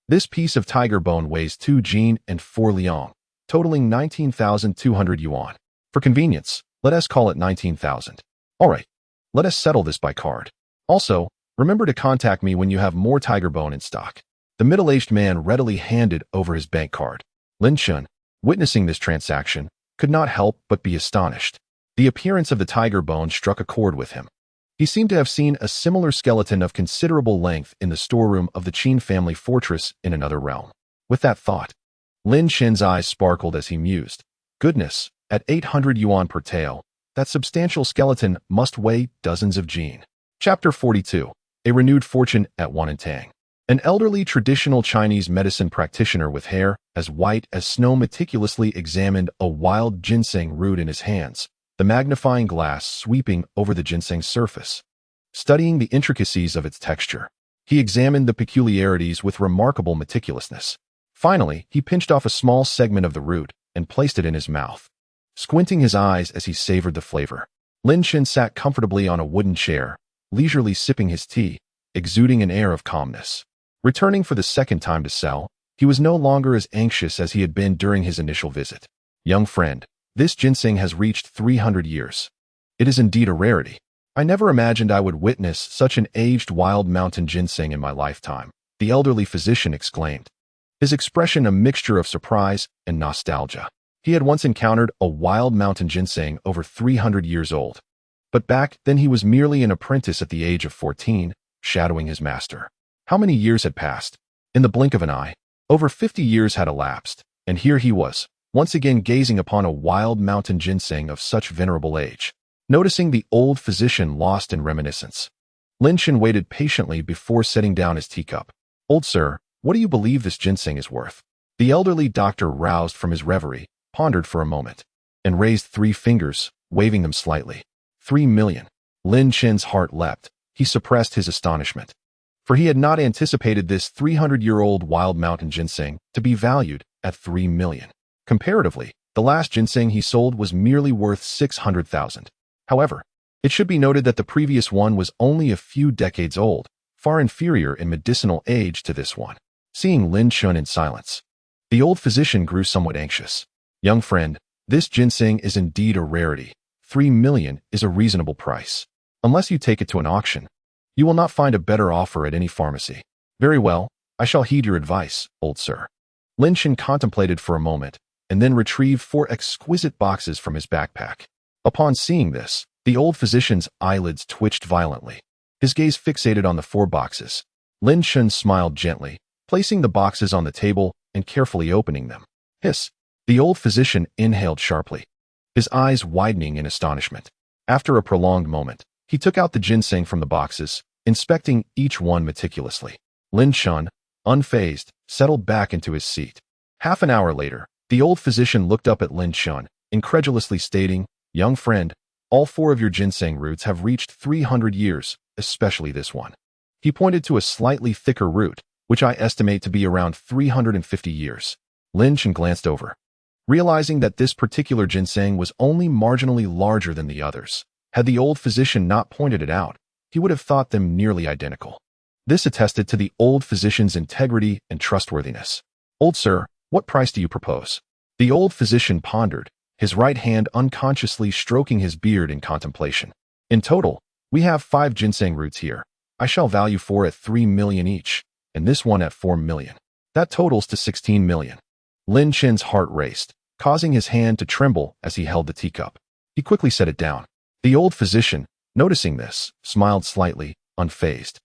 this piece of tiger bone weighs 2 jin and 4 liang, totaling 19,200 yuan. For convenience, let us call it 19,000. All right, let us settle this by card. Also, remember to contact me when you have more tiger bone in stock." The middle-aged man readily handed over his bank card. Lin Chen, witnessing this transaction, could not help but be astonished. The appearance of the tiger bone struck a chord with him. He seemed to have seen a similar skeleton of considerable length in the storeroom of the Qin family fortress in another realm. With that thought, Lin Chen's eyes sparkled as he mused. Goodness, at 800 yuan per tael, that substantial skeleton must weigh dozens of jin. Chapter 42. A renewed fortune at Xuanhuan. An elderly traditional Chinese medicine practitioner with hair as white as snow meticulously examined a wild ginseng root in his hands, the magnifying glass sweeping over the ginseng's surface. Studying the intricacies of its texture, he examined the peculiarities with remarkable meticulousness. Finally, he pinched off a small segment of the root and placed it in his mouth, squinting his eyes as he savored the flavor. Lin Chen sat comfortably on a wooden chair, leisurely sipping his tea, exuding an air of calmness. Returning for the second time to sell, he was no longer as anxious as he had been during his initial visit. Young friend, this ginseng has reached 300 years. It is indeed a rarity. I never imagined I would witness such an aged wild mountain ginseng in my lifetime, the elderly physician exclaimed, his expression a mixture of surprise and nostalgia. He had once encountered a wild mountain ginseng over 300 years old, but back then he was merely an apprentice at the age of 14, shadowing his master. How many years had passed? In the blink of an eye, over 50 years had elapsed, and here he was, once again gazing upon a wild mountain ginseng of such venerable age. Noticing the old physician lost in reminiscence, Lin Chen waited patiently before setting down his teacup. "Old sir, what do you believe this ginseng is worth?" The elderly doctor roused from his reverie, pondered for a moment, and raised 3 fingers, waving them slightly. 3 million. Lin Chen's heart leapt. He suppressed his astonishment, for he had not anticipated this 300-year-old wild mountain ginseng to be valued at 3 million. Comparatively, the last ginseng he sold was merely worth 600,000. However, it should be noted that the previous one was only a few decades old, far inferior in medicinal age to this one. Seeing Lin Chen in silence, the old physician grew somewhat anxious. "Young friend, this ginseng is indeed a rarity. 3 million is a reasonable price. Unless you take it to an auction, you will not find a better offer at any pharmacy." "Very well, I shall heed your advice, old sir." Lin Chen contemplated for a moment, and then retrieved 4 exquisite boxes from his backpack. Upon seeing this, the old physician's eyelids twitched violently. His gaze fixated on the 4 boxes. Lin Chen smiled gently, placing the boxes on the table and carefully opening them. Hiss! The old physician inhaled sharply, his eyes widening in astonishment. After a prolonged moment, he took out the ginseng from the boxes, inspecting each one meticulously. Lin Chen, unfazed, settled back into his seat. Half an hour later, the old physician looked up at Lin Chen, incredulously stating, "Young friend, all 4 of your ginseng roots have reached 300 years, especially this one." He pointed to a slightly thicker root, which I estimate to be around 350 years. Lin Chen glanced over, realizing that this particular ginseng was only marginally larger than the others. Had the old physician not pointed it out, he would have thought them nearly identical. This attested to the old physician's integrity and trustworthiness. "Old sir, what price do you propose?" The old physician pondered, his right hand unconsciously stroking his beard in contemplation. "In total, we have 5 ginseng roots here. I shall value 4 at 3 million each, and this one at 4 million. That totals to 16 million. Lin Chen's heart raced, causing his hand to tremble as he held the teacup. He quickly set it down. The old physician, noticing this, smiled slightly, unfazed.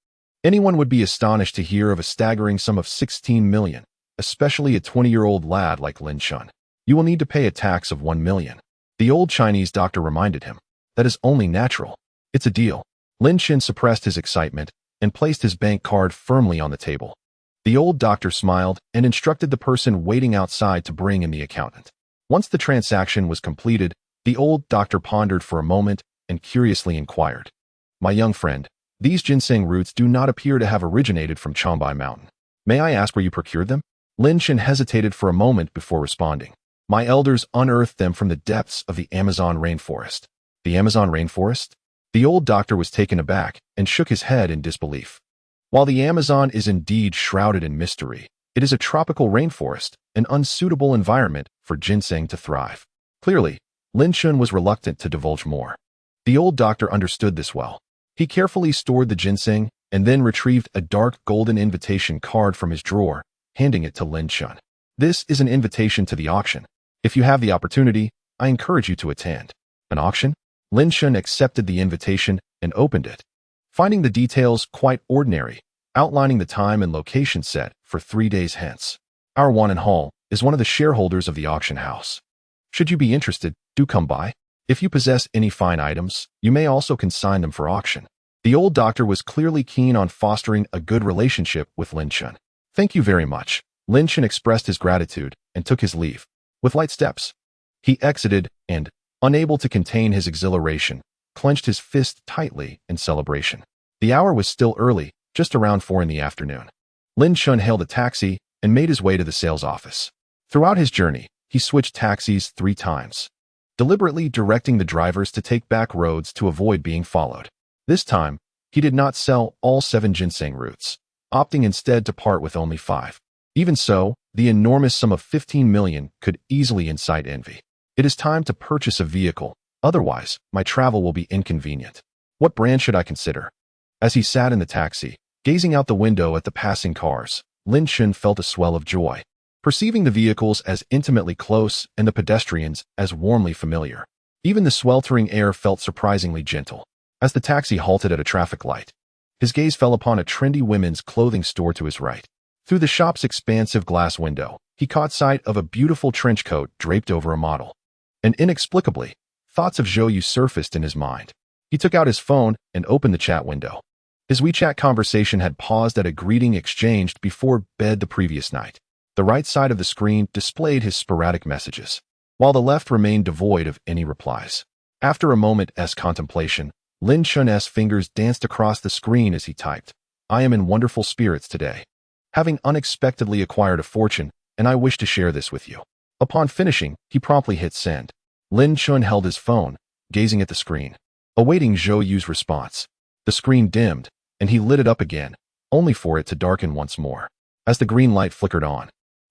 Anyone would be astonished to hear of a staggering sum of 16 million, especially a 20-year-old lad like Lin Chen. "You will need to pay a tax of 1 million. The old Chinese doctor reminded him. "That is only natural. It's a deal." Lin Chen suppressed his excitement and placed his bank card firmly on the table. The old doctor smiled and instructed the person waiting outside to bring in the accountant. Once the transaction was completed, the old doctor pondered for a moment and curiously inquired, "My young friend, these ginseng roots do not appear to have originated from Changbai Mountain. May I ask where you procured them?" Lin Chen hesitated for a moment before responding. "My elders unearthed them from the depths of the Amazon rainforest." "The Amazon rainforest?" The old doctor was taken aback and shook his head in disbelief. While the Amazon is indeed shrouded in mystery, it is a tropical rainforest, an unsuitable environment for ginseng to thrive. Clearly, Lin Chen was reluctant to divulge more. The old doctor understood this well. He carefully stored the ginseng and then retrieved a dark golden invitation card from his drawer, handing it to Lin Chen. "This is an invitation to the auction. If you have the opportunity, I encourage you to attend." "An auction?" Lin Chen accepted the invitation and opened it, finding the details quite ordinary, outlining the time and location set for 3 days hence. "Our Xuanhuan Hall is one of the shareholders of the auction house. Should you be interested, do come by. If you possess any fine items, you may also consign them for auction." The old doctor was clearly keen on fostering a good relationship with Lin Chen. "Thank you very much." Lin Chen expressed his gratitude and took his leave. With light steps, he exited and, unable to contain his exhilaration, clenched his fist tightly in celebration. The hour was still early, just around 4 in the afternoon. Lin Chen hailed a taxi and made his way to the sales office. Throughout his journey, he switched taxis 3 times, deliberately directing the drivers to take back roads to avoid being followed. This time, he did not sell all 7 ginseng roots, opting instead to part with only 5. Even so, the enormous sum of 15 million could easily incite envy. "It is time to purchase a vehicle, otherwise, my travel will be inconvenient. What brand should I consider?" As he sat in the taxi, gazing out the window at the passing cars, Lin Chen felt a swell of joy, perceiving the vehicles as intimately close and the pedestrians as warmly familiar. Even the sweltering air felt surprisingly gentle. As the taxi halted at a traffic light, his gaze fell upon a trendy women's clothing store to his right. Through the shop's expansive glass window, he caught sight of a beautiful trench coat draped over a model. And inexplicably, thoughts of Zhou Yu surfaced in his mind. He took out his phone and opened the chat window. His WeChat conversation had paused at a greeting exchanged before bed the previous night. The right side of the screen displayed his sporadic messages, while the left remained devoid of any replies. After a moment's contemplation, Lin Chen's fingers danced across the screen as he typed, "I am in wonderful spirits today, having unexpectedly acquired a fortune, and I wish to share this with you." Upon finishing, he promptly hit send. Lin Chen held his phone, gazing at the screen, awaiting Zhou Yu's response. The screen dimmed, and he lit it up again, only for it to darken once more. As the green light flickered on,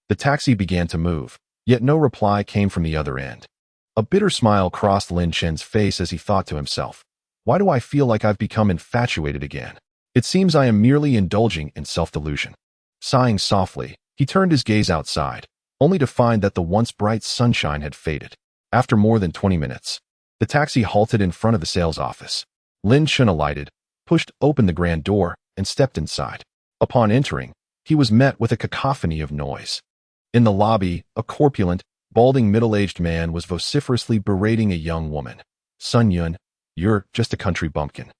the taxi began to move, yet no reply came from the other end. A bitter smile crossed Lin Chen's face as he thought to himself, "Why do I feel like I've become infatuated again? It seems I am merely indulging in self-delusion." Sighing softly, he turned his gaze outside, only to find that the once bright sunshine had faded. After more than 20 minutes, the taxi halted in front of the sales office. Lin Chen alighted, pushed open the grand door, and stepped inside. Upon entering, he was met with a cacophony of noise. In the lobby, a corpulent, balding middle-aged man was vociferously berating a young woman. "Sun Yun, you're just a country bumpkin.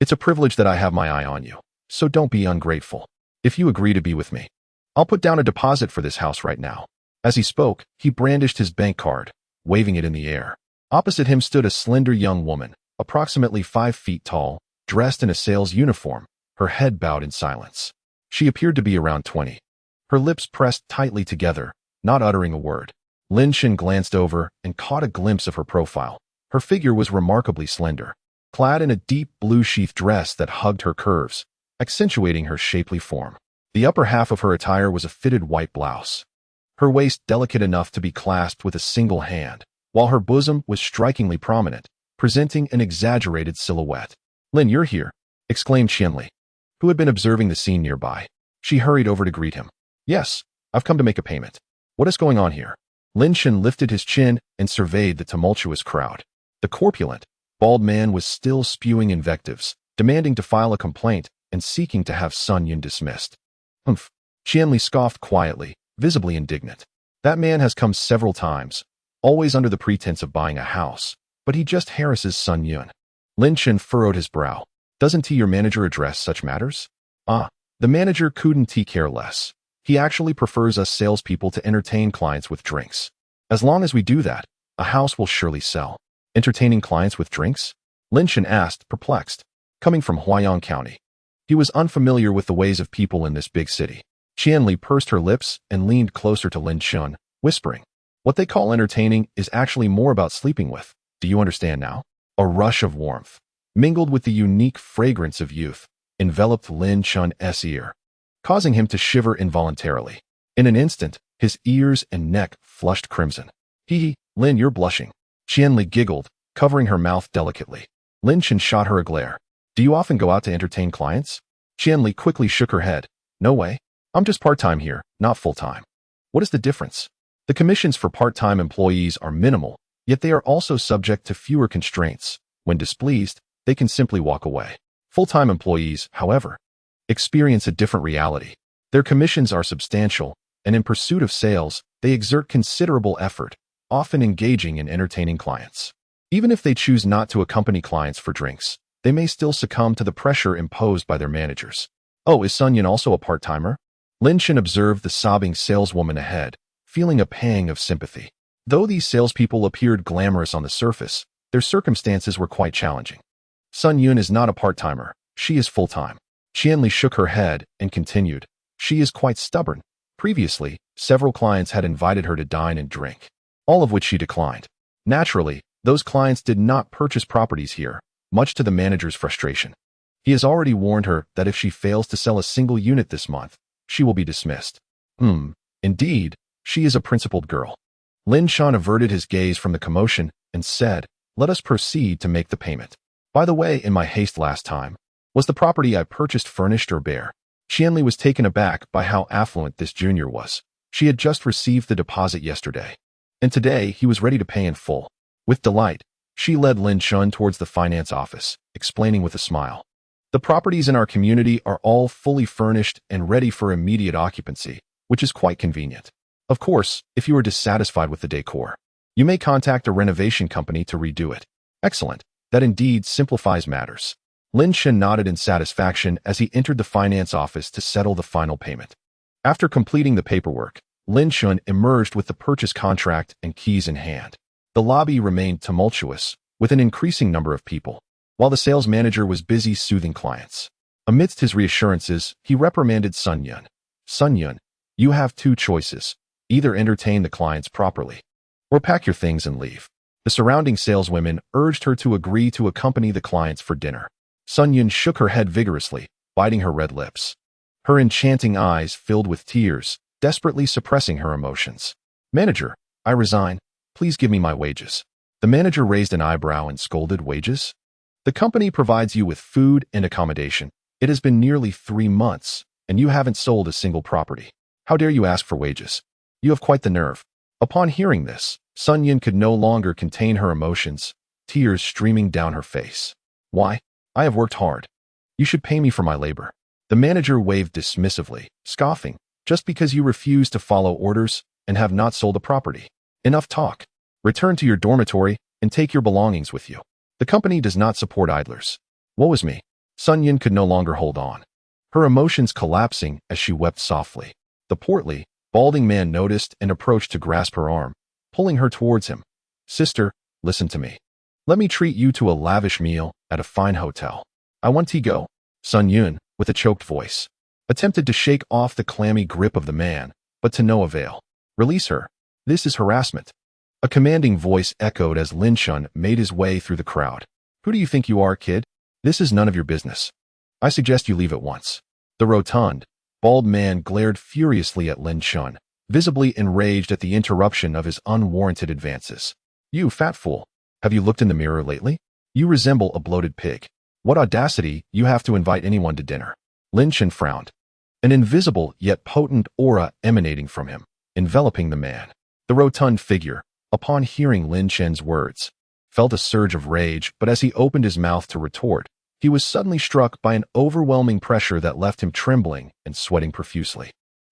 It's a privilege that I have my eye on you, so don't be ungrateful. If you agree to be with me, I'll put down a deposit for this house right now." As he spoke, he brandished his bank card, waving it in the air. Opposite him stood a slender young woman, approximately 5 feet tall, dressed in a sales uniform, her head bowed in silence. She appeared to be around 20. Her lips pressed tightly together, not uttering a word. Lin Chen glanced over and caught a glimpse of her profile. Her figure was remarkably slender, clad in a deep blue sheath dress that hugged her curves, accentuating her shapely form. The upper half of her attire was a fitted white blouse, her waist delicate enough to be clasped with a single hand, while her bosom was strikingly prominent, presenting an exaggerated silhouette. "Lin, you're here," exclaimed Qianli, who had been observing the scene nearby. She hurried over to greet him. "Yes, I've come to make a payment. What is going on here?" Lin Chen lifted his chin and surveyed the tumultuous crowd. The corpulent, bald man was still spewing invectives, demanding to file a complaint and seeking to have Sun Yun dismissed. "Humph," Qianli scoffed quietly, visibly indignant. "That man has come several times, always under the pretense of buying a house, but he just harasses Sun Yun." Lin Chen furrowed his brow. "Doesn't your manager address such matters?" "Ah, the manager couldn't care less. He actually prefers us salespeople to entertain clients with drinks. As long as we do that, a house will surely sell." "Entertaining clients with drinks?" Lin Chen asked, perplexed. Coming from Huayang County, he was unfamiliar with the ways of people in this big city. Qianli pursed her lips and leaned closer to Lin Chen, whispering, "What they call entertaining is actually more about sleeping with. Do you understand now?" A rush of warmth, mingled with the unique fragrance of youth, enveloped Lin Chen's ear, causing him to shiver involuntarily. In an instant, his ears and neck flushed crimson. "Hee, Lin, you're blushing." Qianli giggled, covering her mouth delicately. Lin Chen shot her a glare. "Do you often go out to entertain clients?" Qianli quickly shook her head. "No way. I'm just part-time here, not full-time." "What is the difference?" "The commissions for part-time employees are minimal, yet they are also subject to fewer constraints. When displeased, they can simply walk away. Full-time employees, however, experience a different reality. Their commissions are substantial, and in pursuit of sales, they exert considerable effort, often engaging in entertaining clients. Even if they choose not to accompany clients for drinks, they may still succumb to the pressure imposed by their managers." "Oh, is Sun Yun also a part-timer?" Lin Chen observed the sobbing saleswoman ahead, feeling a pang of sympathy. Though these salespeople appeared glamorous on the surface, their circumstances were quite challenging. "Sun Yun is not a part-timer, she is full-time." Qianli shook her head and continued, "She is quite stubborn. Previously, several clients had invited her to dine and drink, all of which she declined. Naturally, those clients did not purchase properties here, much to the manager's frustration. He has already warned her that if she fails to sell a single unit this month, she will be dismissed." Indeed, she is a principled girl." Lin Chen averted his gaze from the commotion and said, "Let us proceed to make the payment. By the way, in my haste last time, was the property I purchased furnished or bare?" Qianli was taken aback by how affluent this junior was. She had just received the deposit yesterday, and today he was ready to pay in full. With delight, she led Lin Chen towards the finance office, explaining with a smile, "The properties in our community are all fully furnished and ready for immediate occupancy, which is quite convenient. Of course, if you are dissatisfied with the decor, you may contact a renovation company to redo it." "Excellent. That indeed simplifies matters." Lin Chen nodded in satisfaction as he entered the finance office to settle the final payment. After completing the paperwork, Lin Chen emerged with the purchase contract and keys in hand. The lobby remained tumultuous, with an increasing number of people, while the sales manager was busy soothing clients. Amidst his reassurances, he reprimanded Sun Yun. "Sun Yun, you have two choices. Either entertain the clients properly, or pack your things and leave." The surrounding saleswomen urged her to agree to accompany the clients for dinner. Sun Yun shook her head vigorously, biting her red lips. Her enchanting eyes filled with tears, desperately suppressing her emotions. "Manager, I resign. Please give me my wages." The manager raised an eyebrow and scolded, "Wages? The company provides you with food and accommodation. It has been nearly 3 months, and you haven't sold a single property. How dare you ask for wages? You have quite the nerve." Upon hearing this, Sun Yun could no longer contain her emotions, tears streaming down her face. "Why? I have worked hard. You should pay me for my labor." The manager waved dismissively, scoffing, "Just because you refuse to follow orders and have not sold a property. Enough talk. Return to your dormitory and take your belongings with you. The company does not support idlers." Woe is me. Sun Yun could no longer hold on, her emotions collapsing as she wept softly. The portly, balding man noticed and approached to grasp her arm, pulling her towards him. "Sister, listen to me. Let me treat you to a lavish meal at a fine hotel. I want to go." Sun Yun, with a choked voice, attempted to shake off the clammy grip of the man, but to no avail. "Release her. This is harassment." A commanding voice echoed as Lin Chen made his way through the crowd. "Who do you think you are, kid? This is none of your business. I suggest you leave at once." The rotund, bald man glared furiously at Lin Chen, visibly enraged at the interruption of his unwarranted advances. "You fat fool. Have you looked in the mirror lately? You resemble a bloated pig. What audacity you have to invite anyone to dinner." Lin Chen frowned. An invisible yet potent aura emanating from him, enveloping the man. The rotund figure, upon hearing Lin Chen's words, felt a surge of rage, but as he opened his mouth to retort, he was suddenly struck by an overwhelming pressure that left him trembling and sweating profusely.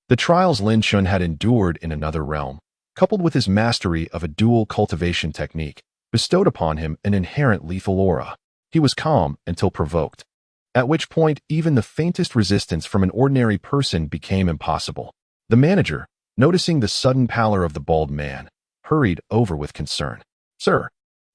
The trials Lin Chen had endured in another realm, coupled with his mastery of a dual-cultivation technique, bestowed upon him an inherent lethal aura. He was calm until provoked, at which point even the faintest resistance from an ordinary person became impossible. The manager, noticing the sudden pallor of the bald man, hurried over with concern. "Sir,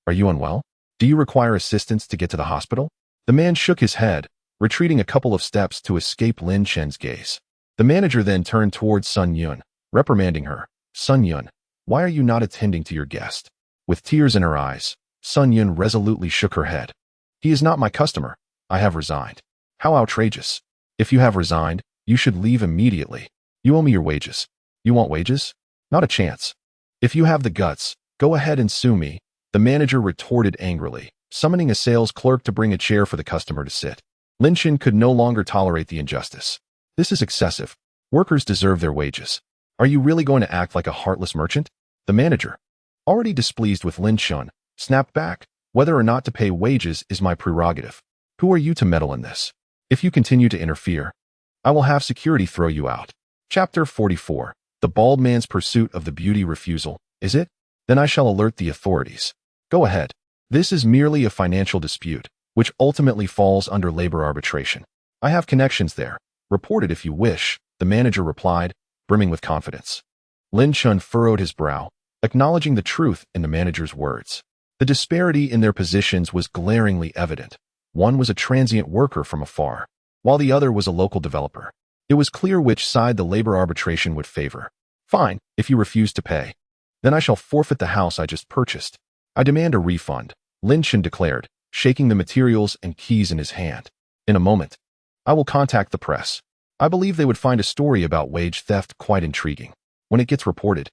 are you unwell? Do you require assistance to get to the hospital?" The man shook his head, retreating a couple of steps to escape Lin Chen's gaze. The manager then turned towards Sun Yun, reprimanding her. "Sun Yun, why are you not attending to your guest?" With tears in her eyes, Sun Yun resolutely shook her head. "He is not my customer. I have resigned." "How outrageous. If you have resigned, you should leave immediately. You owe me your wages." "You want wages? Not a chance. If you have the guts, go ahead and sue me," the manager retorted angrily, summoning a sales clerk to bring a chair for the customer to sit. Lin Chen could no longer tolerate the injustice. "This is excessive. Workers deserve their wages. Are you really going to act like a heartless merchant?" The manager, already displeased with Lin Chen, snapped back. "Whether or not to pay wages is my prerogative. Who are you to meddle in this? If you continue to interfere, I will have security throw you out." Chapter 44. The bald man's pursuit of the beauty refusal. "Is it? Then I shall alert the authorities." "Go ahead. This is merely a financial dispute, which ultimately falls under labor arbitration. I have connections there. Report it if you wish," the manager replied, brimming with confidence. Lin Chen furrowed his brow, acknowledging the truth in the manager's words. The disparity in their positions was glaringly evident. One was a transient worker from afar, while the other was a local developer. It was clear which side the labor arbitration would favor. "Fine, if you refuse to pay. Then I shall forfeit the house I just purchased. I demand a refund," Lin Chen declared, shaking the materials and keys in his hand. "In a moment, I will contact the press. I believe they would find a story about wage theft quite intriguing. When it gets reported,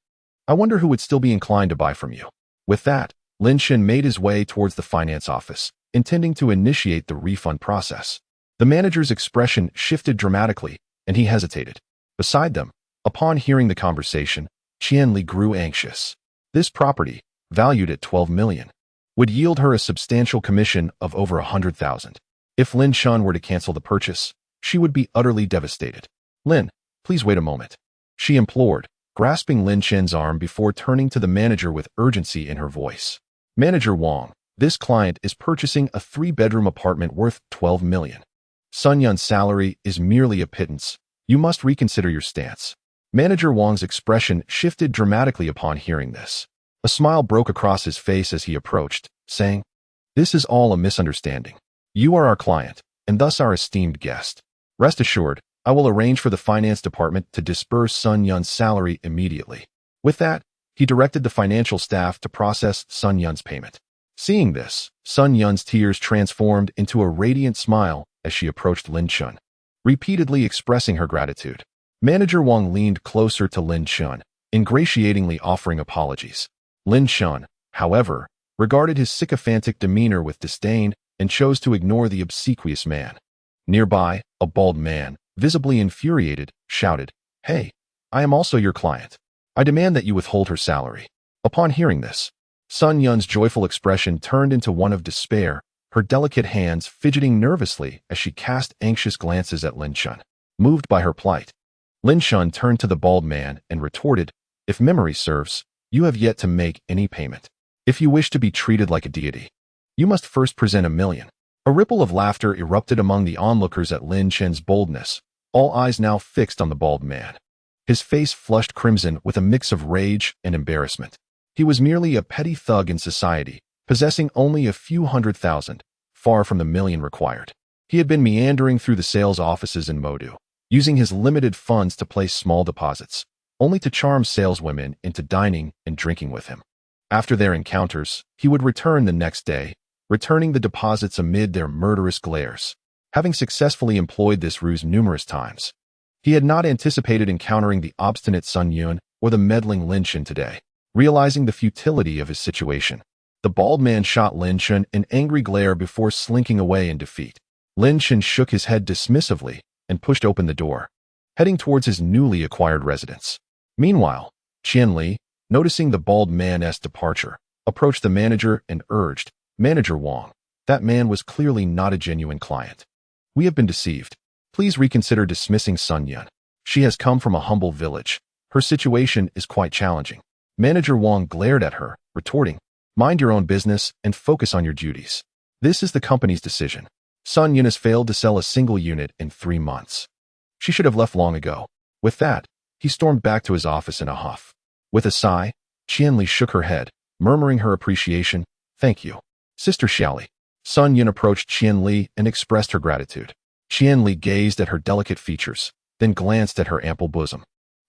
I wonder who would still be inclined to buy from you." With that, Lin Chen made his way towards the finance office, intending to initiate the refund process. The manager's expression shifted dramatically, and he hesitated. Beside them, upon hearing the conversation, Qianli grew anxious. This property, valued at 12 million, would yield her a substantial commission of over 100,000. If Lin Chen were to cancel the purchase, she would be utterly devastated. "Lin, please wait a moment," she implored, grasping Lin Chen's arm before turning to the manager with urgency in her voice. "Manager Wang, this client is purchasing a 3-bedroom apartment worth 12 million. Sun Yun's salary is merely a pittance. You must reconsider your stance." Manager Wang's expression shifted dramatically upon hearing this. A smile broke across his face as he approached, saying, "This is all a misunderstanding. You are our client, and thus our esteemed guest. Rest assured, I will arrange for the finance department to disburse Sun Yun's salary immediately." With that, he directed the financial staff to process Sun Yun's payment. Seeing this, Sun Yun's tears transformed into a radiant smile as she approached Lin Chen, repeatedly expressing her gratitude. Manager Wang leaned closer to Lin Chen, ingratiatingly offering apologies. Lin Chen, however, regarded his sycophantic demeanor with disdain and chose to ignore the obsequious man. Nearby, a bald man, visibly infuriated, shouted, "Hey, I am also your client. I demand that you withhold her salary." Upon hearing this, Sun Yun's joyful expression turned into one of despair, her delicate hands fidgeting nervously as she cast anxious glances at Lin Chen. Moved by her plight, Lin Chen turned to the bald man and retorted, "If memory serves, you have yet to make any payment. If you wish to be treated like a deity, you must first present 1 million. A ripple of laughter erupted among the onlookers at Lin Chen's boldness, all eyes now fixed on the bald man. His face flushed crimson with a mix of rage and embarrassment. He was merely a petty thug in society, possessing only a few 100,000, far from the million required. He had been meandering through the sales offices in Modu, using his limited funds to place small deposits, only to charm saleswomen into dining and drinking with him. After their encounters, he would return the next day, returning the deposits amid their murderous glares. Having successfully employed this ruse numerous times, he had not anticipated encountering the obstinate Xuanhuan or the meddling Lin Chen today. Realizing the futility of his situation, the bald man shot Lin Chen an angry glare before slinking away in defeat. Lin Chen shook his head dismissively and pushed open the door, heading towards his newly acquired residence. Meanwhile, Qianli, noticing the bald man's departure, approached the manager and urged, "Manager Wang, that man was clearly not a genuine client. We have been deceived. Please reconsider dismissing Xuanhuan. She has come from a humble village. Her situation is quite challenging." Manager Wang glared at her, retorting, "Mind your own business and focus on your duties. This is the company's decision. Xuanhuan has failed to sell a single unit in 3 months. She should have left long ago." With that, he stormed back to his office in a huff. With a sigh, Qianli shook her head, murmuring her appreciation. "Thank you, Sister Xiaoli." Xuanhuan approached Qianli and expressed her gratitude. Qianli gazed at her delicate features, then glanced at her ample bosom,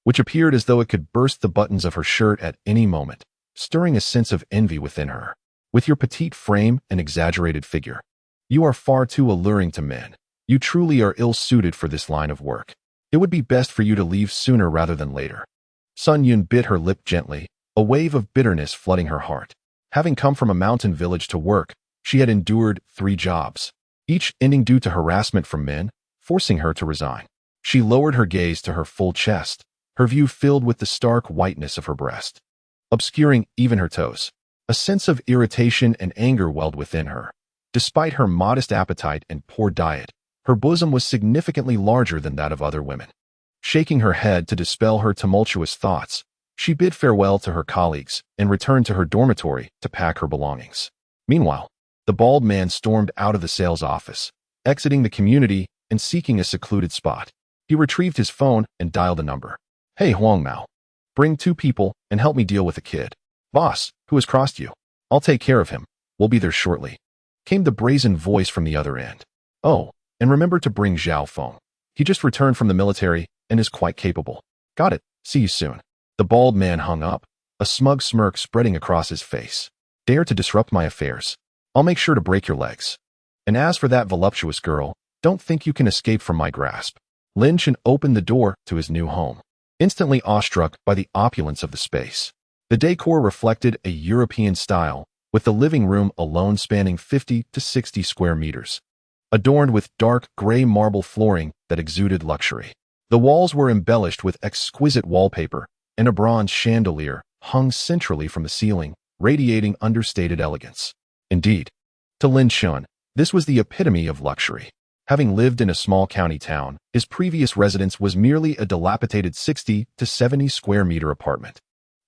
which appeared as though it could burst the buttons of her shirt at any moment, stirring a sense of envy within her. "With your petite frame and exaggerated figure, you are far too alluring to men. You truly are ill-suited for this line of work. It would be best for you to leave sooner rather than later." Xuanhuan bit her lip gently, a wave of bitterness flooding her heart. Having come from a mountain village to work, she had endured 3 jobs, each ending due to harassment from men, forcing her to resign. She lowered her gaze to her full chest, her view filled with the stark whiteness of her breast, obscuring even her toes. A sense of irritation and anger welled within her. Despite her modest appetite and poor diet, her bosom was significantly larger than that of other women. Shaking her head to dispel her tumultuous thoughts, she bid farewell to her colleagues and returned to her dormitory to pack her belongings. Meanwhile, the bald man stormed out of the sales office, exiting the community and seeking a secluded spot. He retrieved his phone and dialed a number. "Hey Huang Mao, bring 2 people and help me deal with a kid. Boss, who has crossed you? I'll take care of him. We'll be there shortly," came the brazen voice from the other end. "Oh, and remember to bring Zhao Feng. He just returned from the military and is quite capable." "Got it. See you soon." The bald man hung up, a smug smirk spreading across his face. "Dare to disrupt my affairs? I'll make sure to break your legs. And as for that voluptuous girl, don't think you can escape from my grasp." Lin Chen opened the door to his new home, instantly awestruck by the opulence of the space. The decor reflected a European style, with the living room alone spanning 50 to 60 square meters, adorned with dark gray marble flooring that exuded luxury. The walls were embellished with exquisite wallpaper, and a bronze chandelier hung centrally from the ceiling, radiating understated elegance. Indeed, to Lin Chen, this was the epitome of luxury. Having lived in a small county town, his previous residence was merely a dilapidated 60 to 70 square meter apartment.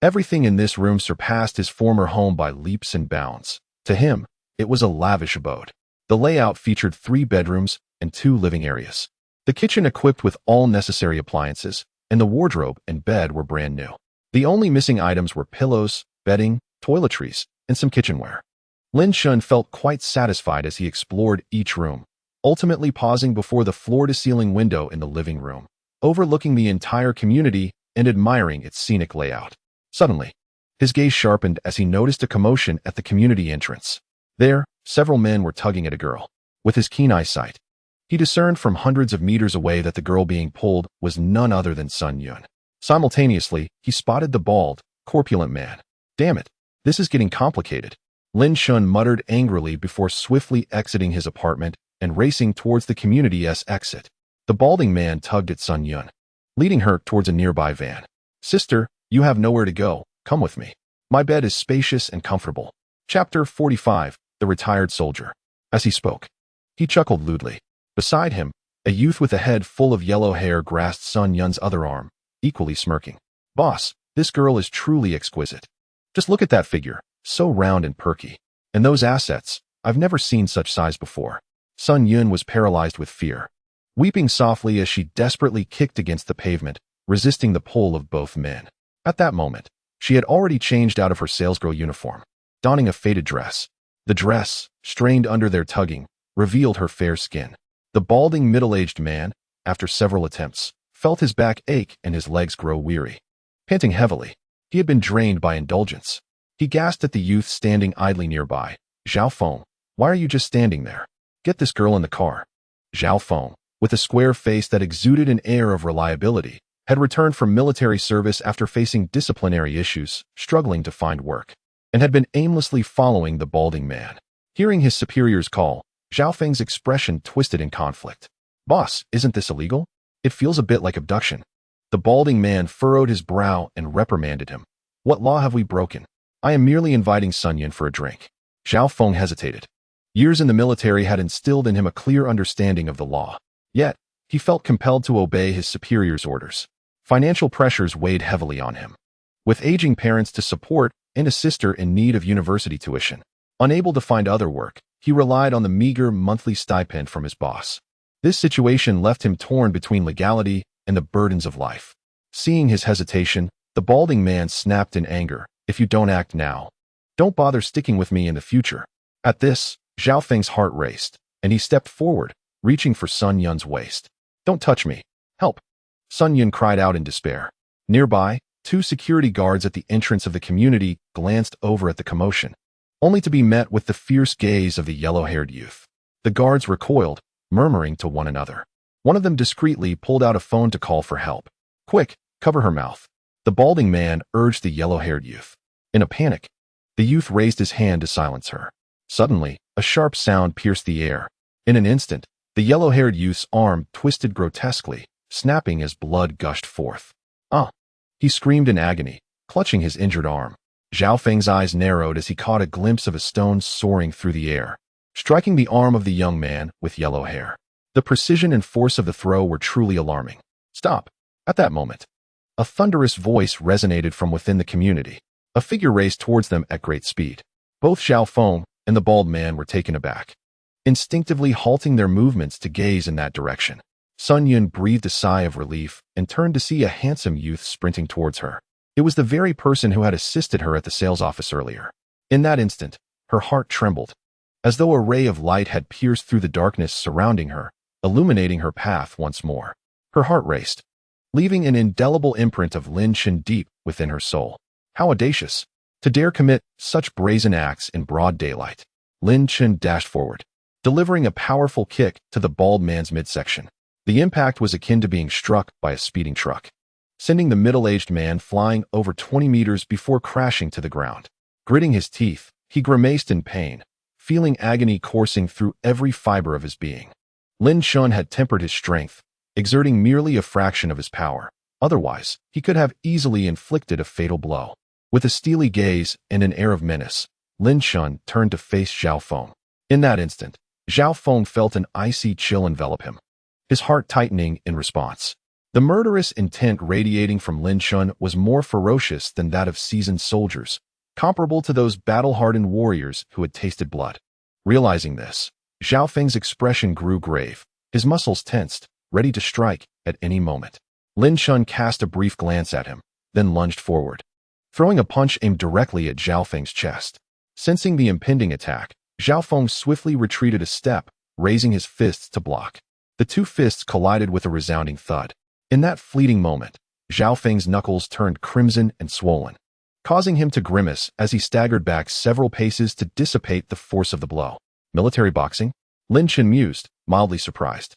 Everything in this room surpassed his former home by leaps and bounds. To him, it was a lavish abode. The layout featured 3 bedrooms and 2 living areas. The kitchen equipped with all necessary appliances, and the wardrobe and bed were brand new. The only missing items were pillows, bedding, toiletries, and some kitchenware. Lin Chen felt quite satisfied as he explored each room, ultimately pausing before the floor-to-ceiling window in the living room, overlooking the entire community and admiring its scenic layout. Suddenly, his gaze sharpened as he noticed a commotion at the community entrance. There, several men were tugging at a girl. With his keen eyesight, he discerned from hundreds of meters away that the girl being pulled was none other than Xuanhuan. Simultaneously, he spotted the bald, corpulent man. "Damn it, this is getting complicated." Lin Chen muttered angrily before swiftly exiting his apartment and racing towards the community's exit. The balding man tugged at Xuanhuan, leading her towards a nearby van. "Sister, you have nowhere to go. Come with me. My bed is spacious and comfortable." Chapter 45, The Retired Soldier. As he spoke, he chuckled lewdly. Beside him, a youth with a head full of yellow hair grasped Xuanhuan's other arm, equally smirking. "Boss, this girl is truly exquisite. Just look at that figure, so round and perky. And those assets, I've never seen such size before." Xuanhuan was paralyzed with fear, weeping softly as she desperately kicked against the pavement, resisting the pull of both men. At that moment, she had already changed out of her salesgirl uniform, donning a faded dress. The dress, strained under their tugging, revealed her fair skin. The balding middle-aged man, after several attempts, felt his back ache and his legs grow weary. Panting heavily, he had been drained by indulgence. He gasped at the youth standing idly nearby. "Zhao Feng, why are you just standing there? Get this girl in the car." Zhao Feng, with a square face that exuded an air of reliability, had returned from military service after facing disciplinary issues, struggling to find work, and had been aimlessly following the balding man. Hearing his superior's call, Zhao Feng's expression twisted in conflict. "Boss, isn't this illegal? It feels a bit like abduction." The balding man furrowed his brow and reprimanded him. "What law have we broken? I am merely inviting Xuanhuan for a drink." Zhao Feng hesitated. Years in the military had instilled in him a clear understanding of the law. Yet, he felt compelled to obey his superior's orders. Financial pressures weighed heavily on him. With aging parents to support and a sister in need of university tuition, unable to find other work, he relied on the meager monthly stipend from his boss. This situation left him torn between legality and the burdens of life. Seeing his hesitation, the balding man snapped in anger, "If you don't act now, don't bother sticking with me in the future." At this, Zhao Feng's heart raced, and he stepped forward, reaching for Sun Yun's waist. "Don't touch me. Help!" Sun Yun cried out in despair. Nearby, two security guards at the entrance of the community glanced over at the commotion, only to be met with the fierce gaze of the yellow-haired youth. The guards recoiled, murmuring to one another. One of them discreetly pulled out a phone to call for help. "Quick, cover her mouth," the balding man urged the yellow-haired youth. In a panic, the youth raised his hand to silence her. Suddenly, a sharp sound pierced the air. In an instant, the yellow-haired youth's arm twisted grotesquely, snapping as blood gushed forth. "Ah!" he screamed in agony, clutching his injured arm. Zhao Feng's eyes narrowed as he caught a glimpse of a stone soaring through the air, striking the arm of the young man with yellow hair. The precision and force of the throw were truly alarming. "Stop!" At that moment, a thunderous voice resonated from within the community. A figure raced towards them at great speed. Both Zhao Feng and the bald man were taken aback, instinctively halting their movements to gaze in that direction. Sun Yun breathed a sigh of relief and turned to see a handsome youth sprinting towards her. It was the very person who had assisted her at the sales office earlier. In that instant, her heart trembled, as though a ray of light had pierced through the darkness surrounding her, illuminating her path once more. Her heart raced, leaving an indelible imprint of Lin Chen deep within her soul. How audacious, to dare commit such brazen acts in broad daylight. Lin Chen dashed forward, delivering a powerful kick to the bald man's midsection. The impact was akin to being struck by a speeding truck, sending the middle-aged man flying over 20 meters before crashing to the ground. Gritting his teeth, he grimaced in pain, feeling agony coursing through every fiber of his being. Lin Chen had tempered his strength, exerting merely a fraction of his power. Otherwise, he could have easily inflicted a fatal blow. With a steely gaze and an air of menace, Lin Chen turned to face Zhao Feng. In that instant, Zhao Feng felt an icy chill envelop him, his heart tightening in response. The murderous intent radiating from Lin Chen was more ferocious than that of seasoned soldiers, comparable to those battle-hardened warriors who had tasted blood. Realizing this, Zhao Feng's expression grew grave, his muscles tensed, ready to strike at any moment. Lin Chen cast a brief glance at him, then lunged forward, throwing a punch aimed directly at Zhao Feng's chest. Sensing the impending attack, Zhao Feng swiftly retreated a step, raising his fists to block. The two fists collided with a resounding thud. In that fleeting moment, Zhao Feng's knuckles turned crimson and swollen, causing him to grimace as he staggered back several paces to dissipate the force of the blow. Military boxing? Lin Chen mused, mildly surprised.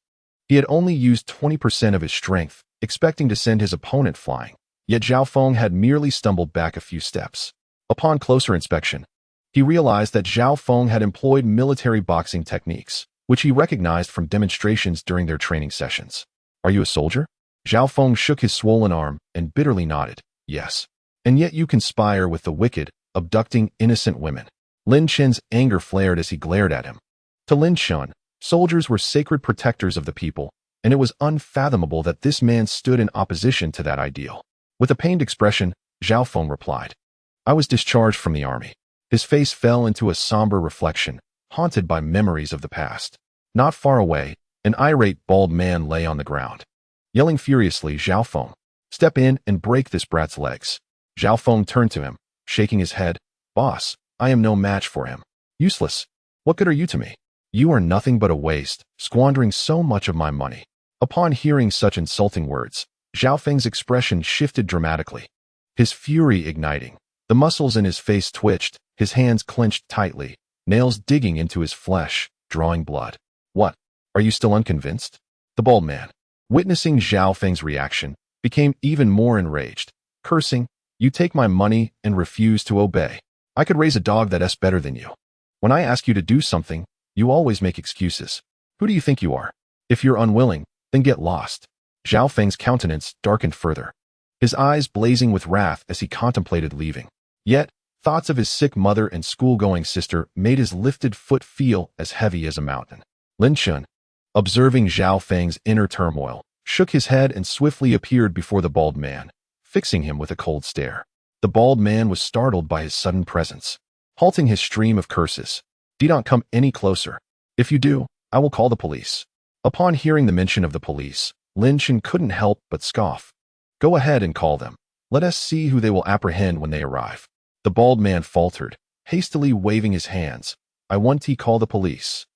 He had only used 20% of his strength, expecting to send his opponent flying, yet Zhao Feng had merely stumbled back a few steps. Upon closer inspection, he realized that Zhao Feng had employed military boxing techniques, which he recognized from demonstrations during their training sessions. "Are you a soldier?" Zhao Feng shook his swollen arm and bitterly nodded. "Yes. And yet you conspire with the wicked, abducting innocent women." Lin Chen's anger flared as he glared at him. To Lin Chen, soldiers were sacred protectors of the people, and it was unfathomable that this man stood in opposition to that ideal. With a pained expression, Zhao Feng replied, "I was discharged from the army." His face fell into a somber reflection, haunted by memories of the past. Not far away, an irate bald man lay on the ground. Yelling furiously, "Zhao Feng, step in and break this brat's legs." Zhao Feng turned to him, shaking his head. "Boss, I am no match for him. Useless. What good are you to me? You are nothing but a waste, squandering so much of my money." Upon hearing such insulting words, Zhao Feng's expression shifted dramatically, his fury igniting. The muscles in his face twitched, his hands clenched tightly, nails digging into his flesh, drawing blood. What? Are you still unconvinced? The bald man, witnessing Zhao Feng's reaction, became even more enraged, cursing, "You take my money and refuse to obey. I could raise a dog that's better than you. When I ask you to do something, you always make excuses. Who do you think you are? If you're unwilling, then get lost." Zhao Feng's countenance darkened further, his eyes blazing with wrath as he contemplated leaving. Yet, thoughts of his sick mother and school-going sister made his lifted foot feel as heavy as a mountain. Lin Chen, observing Zhao Feng's inner turmoil, shook his head and swiftly appeared before the bald man, fixing him with a cold stare. The bald man was startled by his sudden presence, halting his stream of curses. "Do not come any closer. If you do, I will call the police." Upon hearing the mention of the police, Lin Chen couldn't help but scoff. "Go ahead and call them. Let us see who they will apprehend when they arrive." The bald man faltered, hastily waving his hands. "I want to call the police."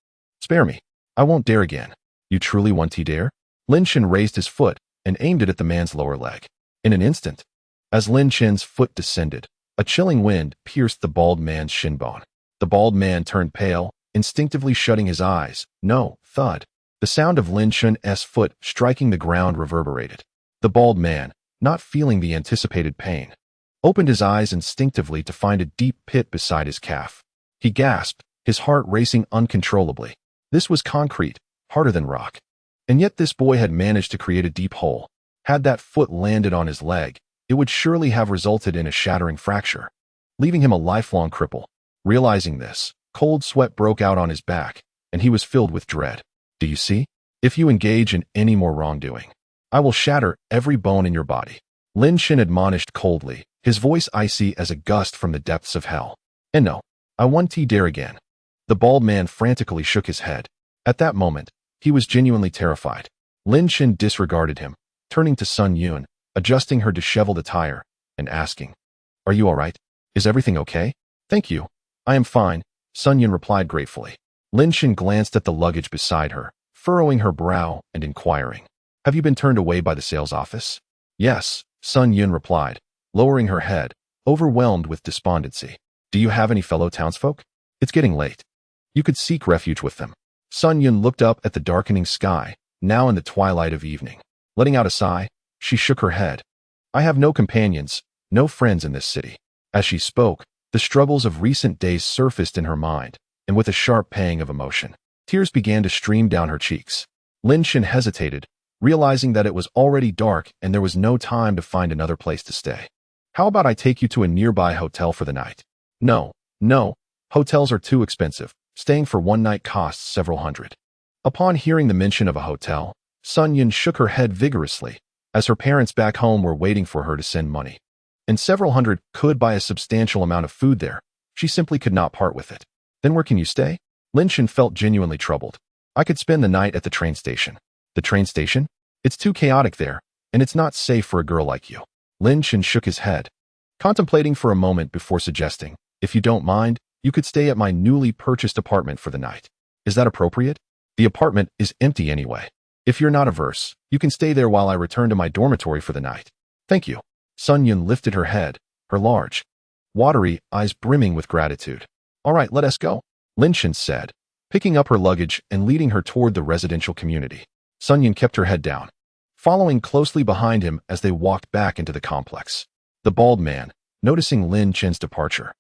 "Spare me. I won't dare again." "You truly want to dare?" Lin Chen raised his foot and aimed it at the man's lower leg. In an instant, as Lin Chen's foot descended, a chilling wind pierced the bald man's shin bone. The bald man turned pale, instinctively shutting his eyes. No, thud. The sound of Lin Chen's foot striking the ground reverberated. The bald man, not feeling the anticipated pain, opened his eyes instinctively to find a deep pit beside his calf. He gasped, his heart racing uncontrollably. This was concrete, harder than rock. And yet this boy had managed to create a deep hole. Had that foot landed on his leg, it would surely have resulted in a shattering fracture, leaving him a lifelong cripple. Realizing this, cold sweat broke out on his back, and he was filled with dread. "Do you see? If you engage in any more wrongdoing, I will shatter every bone in your body." Lin Chen admonished coldly, his voice icy as a gust from the depths of hell. "And no, I won't dare again." The bald man frantically shook his head. At that moment, he was genuinely terrified. Lin Chen disregarded him, turning to Sun Yun, adjusting her disheveled attire, and asking, "Are you all right? Is everything okay?" "Thank you. I am fine," Sun Yun replied gratefully. Lin Chen glanced at the luggage beside her, furrowing her brow and inquiring, "Have you been turned away by the sales office?" "Yes," Sun Yun replied, lowering her head, overwhelmed with despondency. "Do you have any fellow townsfolk? It's getting late. You could seek refuge with them." Sun Yun looked up at the darkening sky, now in the twilight of evening. Letting out a sigh, she shook her head. "I have no companions, no friends in this city." As she spoke, the struggles of recent days surfaced in her mind, and with a sharp pang of emotion, tears began to stream down her cheeks. Lin Chen hesitated, realizing that it was already dark and there was no time to find another place to stay. "How about I take you to a nearby hotel for the night?" No, hotels are too expensive. Staying for one night costs several hundred." Upon hearing the mention of a hotel, Sun Yun shook her head vigorously, as her parents back home were waiting for her to send money. And several hundred could buy a substantial amount of food there. She simply could not part with it. "Then where can you stay?" Lin Chen felt genuinely troubled. "I could spend the night at the train station." "The train station? It's too chaotic there, and it's not safe for a girl like you." Lin Chen shook his head, contemplating for a moment before suggesting, "If you don't mind, you could stay at my newly purchased apartment for the night. Is that appropriate? The apartment is empty anyway. If you're not averse, you can stay there while I return to my dormitory for the night." "Thank you." Sun Yun lifted her head, her large, watery eyes brimming with gratitude. "All right, let us go," Lin Chen said, picking up her luggage and leading her toward the residential community. Sun Yun kept her head down, following closely behind him as they walked back into the complex. The bald man, noticing Lin Chen's departure,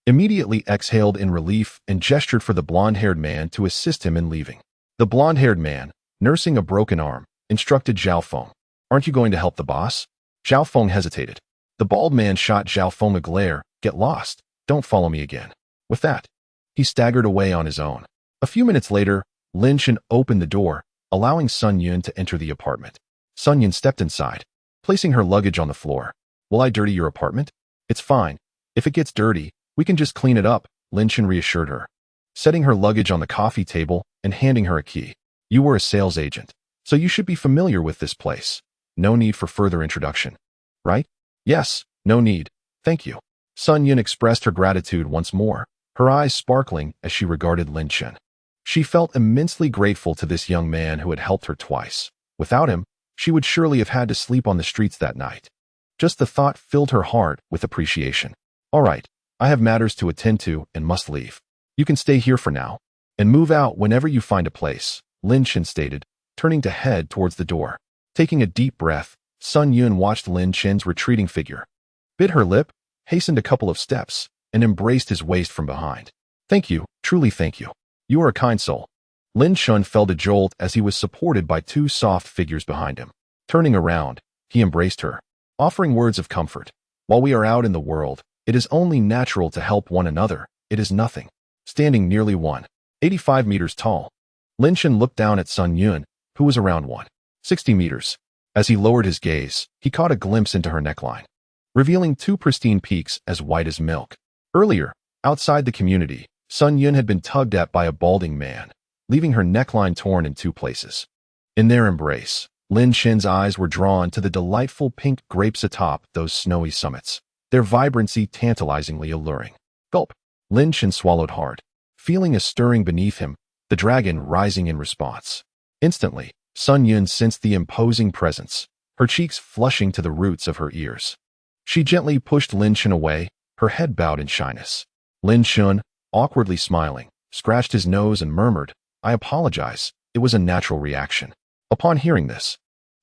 immediately exhaled in relief and gestured for the blonde-haired man to assist him in leaving. The blonde-haired man, nursing a broken arm, instructed Zhao Feng, "Aren't you going to help the boss?" Zhao Feng hesitated. The bald man shot Zhao Feng a glare. "Get lost. Don't follow me again." With that, he staggered away on his own. A few minutes later, Lin Chen opened the door, allowing Sun Yun to enter the apartment. Sun Yun stepped inside, placing her luggage on the floor. "Will I dirty your apartment?" "It's fine. If it gets dirty, we can just clean it up," Lin Chen reassured her, setting her luggage on the coffee table and handing her a key. "You were a sales agent, so you should be familiar with this place. No need for further introduction, right?" "Yes, no need. Thank you." Sun Yun expressed her gratitude once more, her eyes sparkling as she regarded Lin Chen. She felt immensely grateful to this young man who had helped her twice. Without him, she would surely have had to sleep on the streets that night. Just the thought filled her heart with appreciation. All right, I have matters to attend to and must leave. You can stay here for now and move out whenever you find a place, Lin Chen stated, turning to head towards the door. Taking a deep breath, Sun Yun watched Lin Chen's retreating figure, bit her lip, hastened a couple of steps, and embraced his waist from behind. Thank you, truly thank you. You are a kind soul. Lin Chen felt a jolt as he was supported by two soft figures behind him. Turning around, he embraced her, offering words of comfort. While we are out in the world, it is only natural to help one another. It is nothing. Standing nearly 185 meters tall, Lin Chen looked down at Sun Yun, who was around 160 meters. As he lowered his gaze, he caught a glimpse into her neckline, revealing two pristine peaks as white as milk. Earlier, outside the community, Sun Yun had been tugged at by a balding man, leaving her neckline torn in two places. In their embrace, Lin Chen's eyes were drawn to the delightful pink grapes atop those snowy summits, their vibrancy tantalizingly alluring. Gulp! Lin Chen swallowed hard, feeling a stirring beneath him, the dragon rising in response. Instantly, Sun Yun sensed the imposing presence, her cheeks flushing to the roots of her ears. She gently pushed Lin Chen away, her head bowed in shyness. Lin Chen, awkwardly smiling, scratched his nose and murmured, I apologize, it was a natural reaction. Upon hearing this,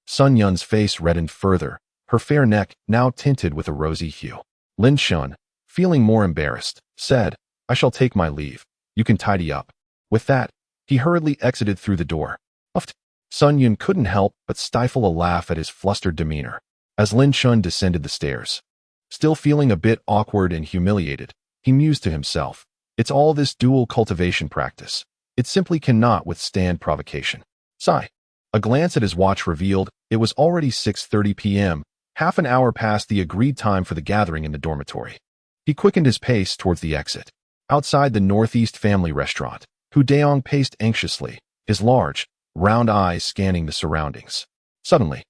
Sun Yun's face reddened further, her fair neck now tinted with a rosy hue. Lin Chen, feeling more embarrassed, said, I shall take my leave. You can tidy up. With that, he hurriedly exited through the door. Uffed. Sun Yun couldn't help but stifle a laugh at his flustered demeanor as Lin Chen descended the stairs. Still feeling a bit awkward and humiliated, he mused to himself, it's all this dual cultivation practice. It simply cannot withstand provocation. Sigh. A glance at his watch revealed it was already 6:30 p.m., half an hour past the agreed time for the gathering in the dormitory. He quickened his pace towards the exit. Outside the Northeast Family Restaurant, Hu Daong paced anxiously, his large, round eyes scanning the surroundings. Suddenly,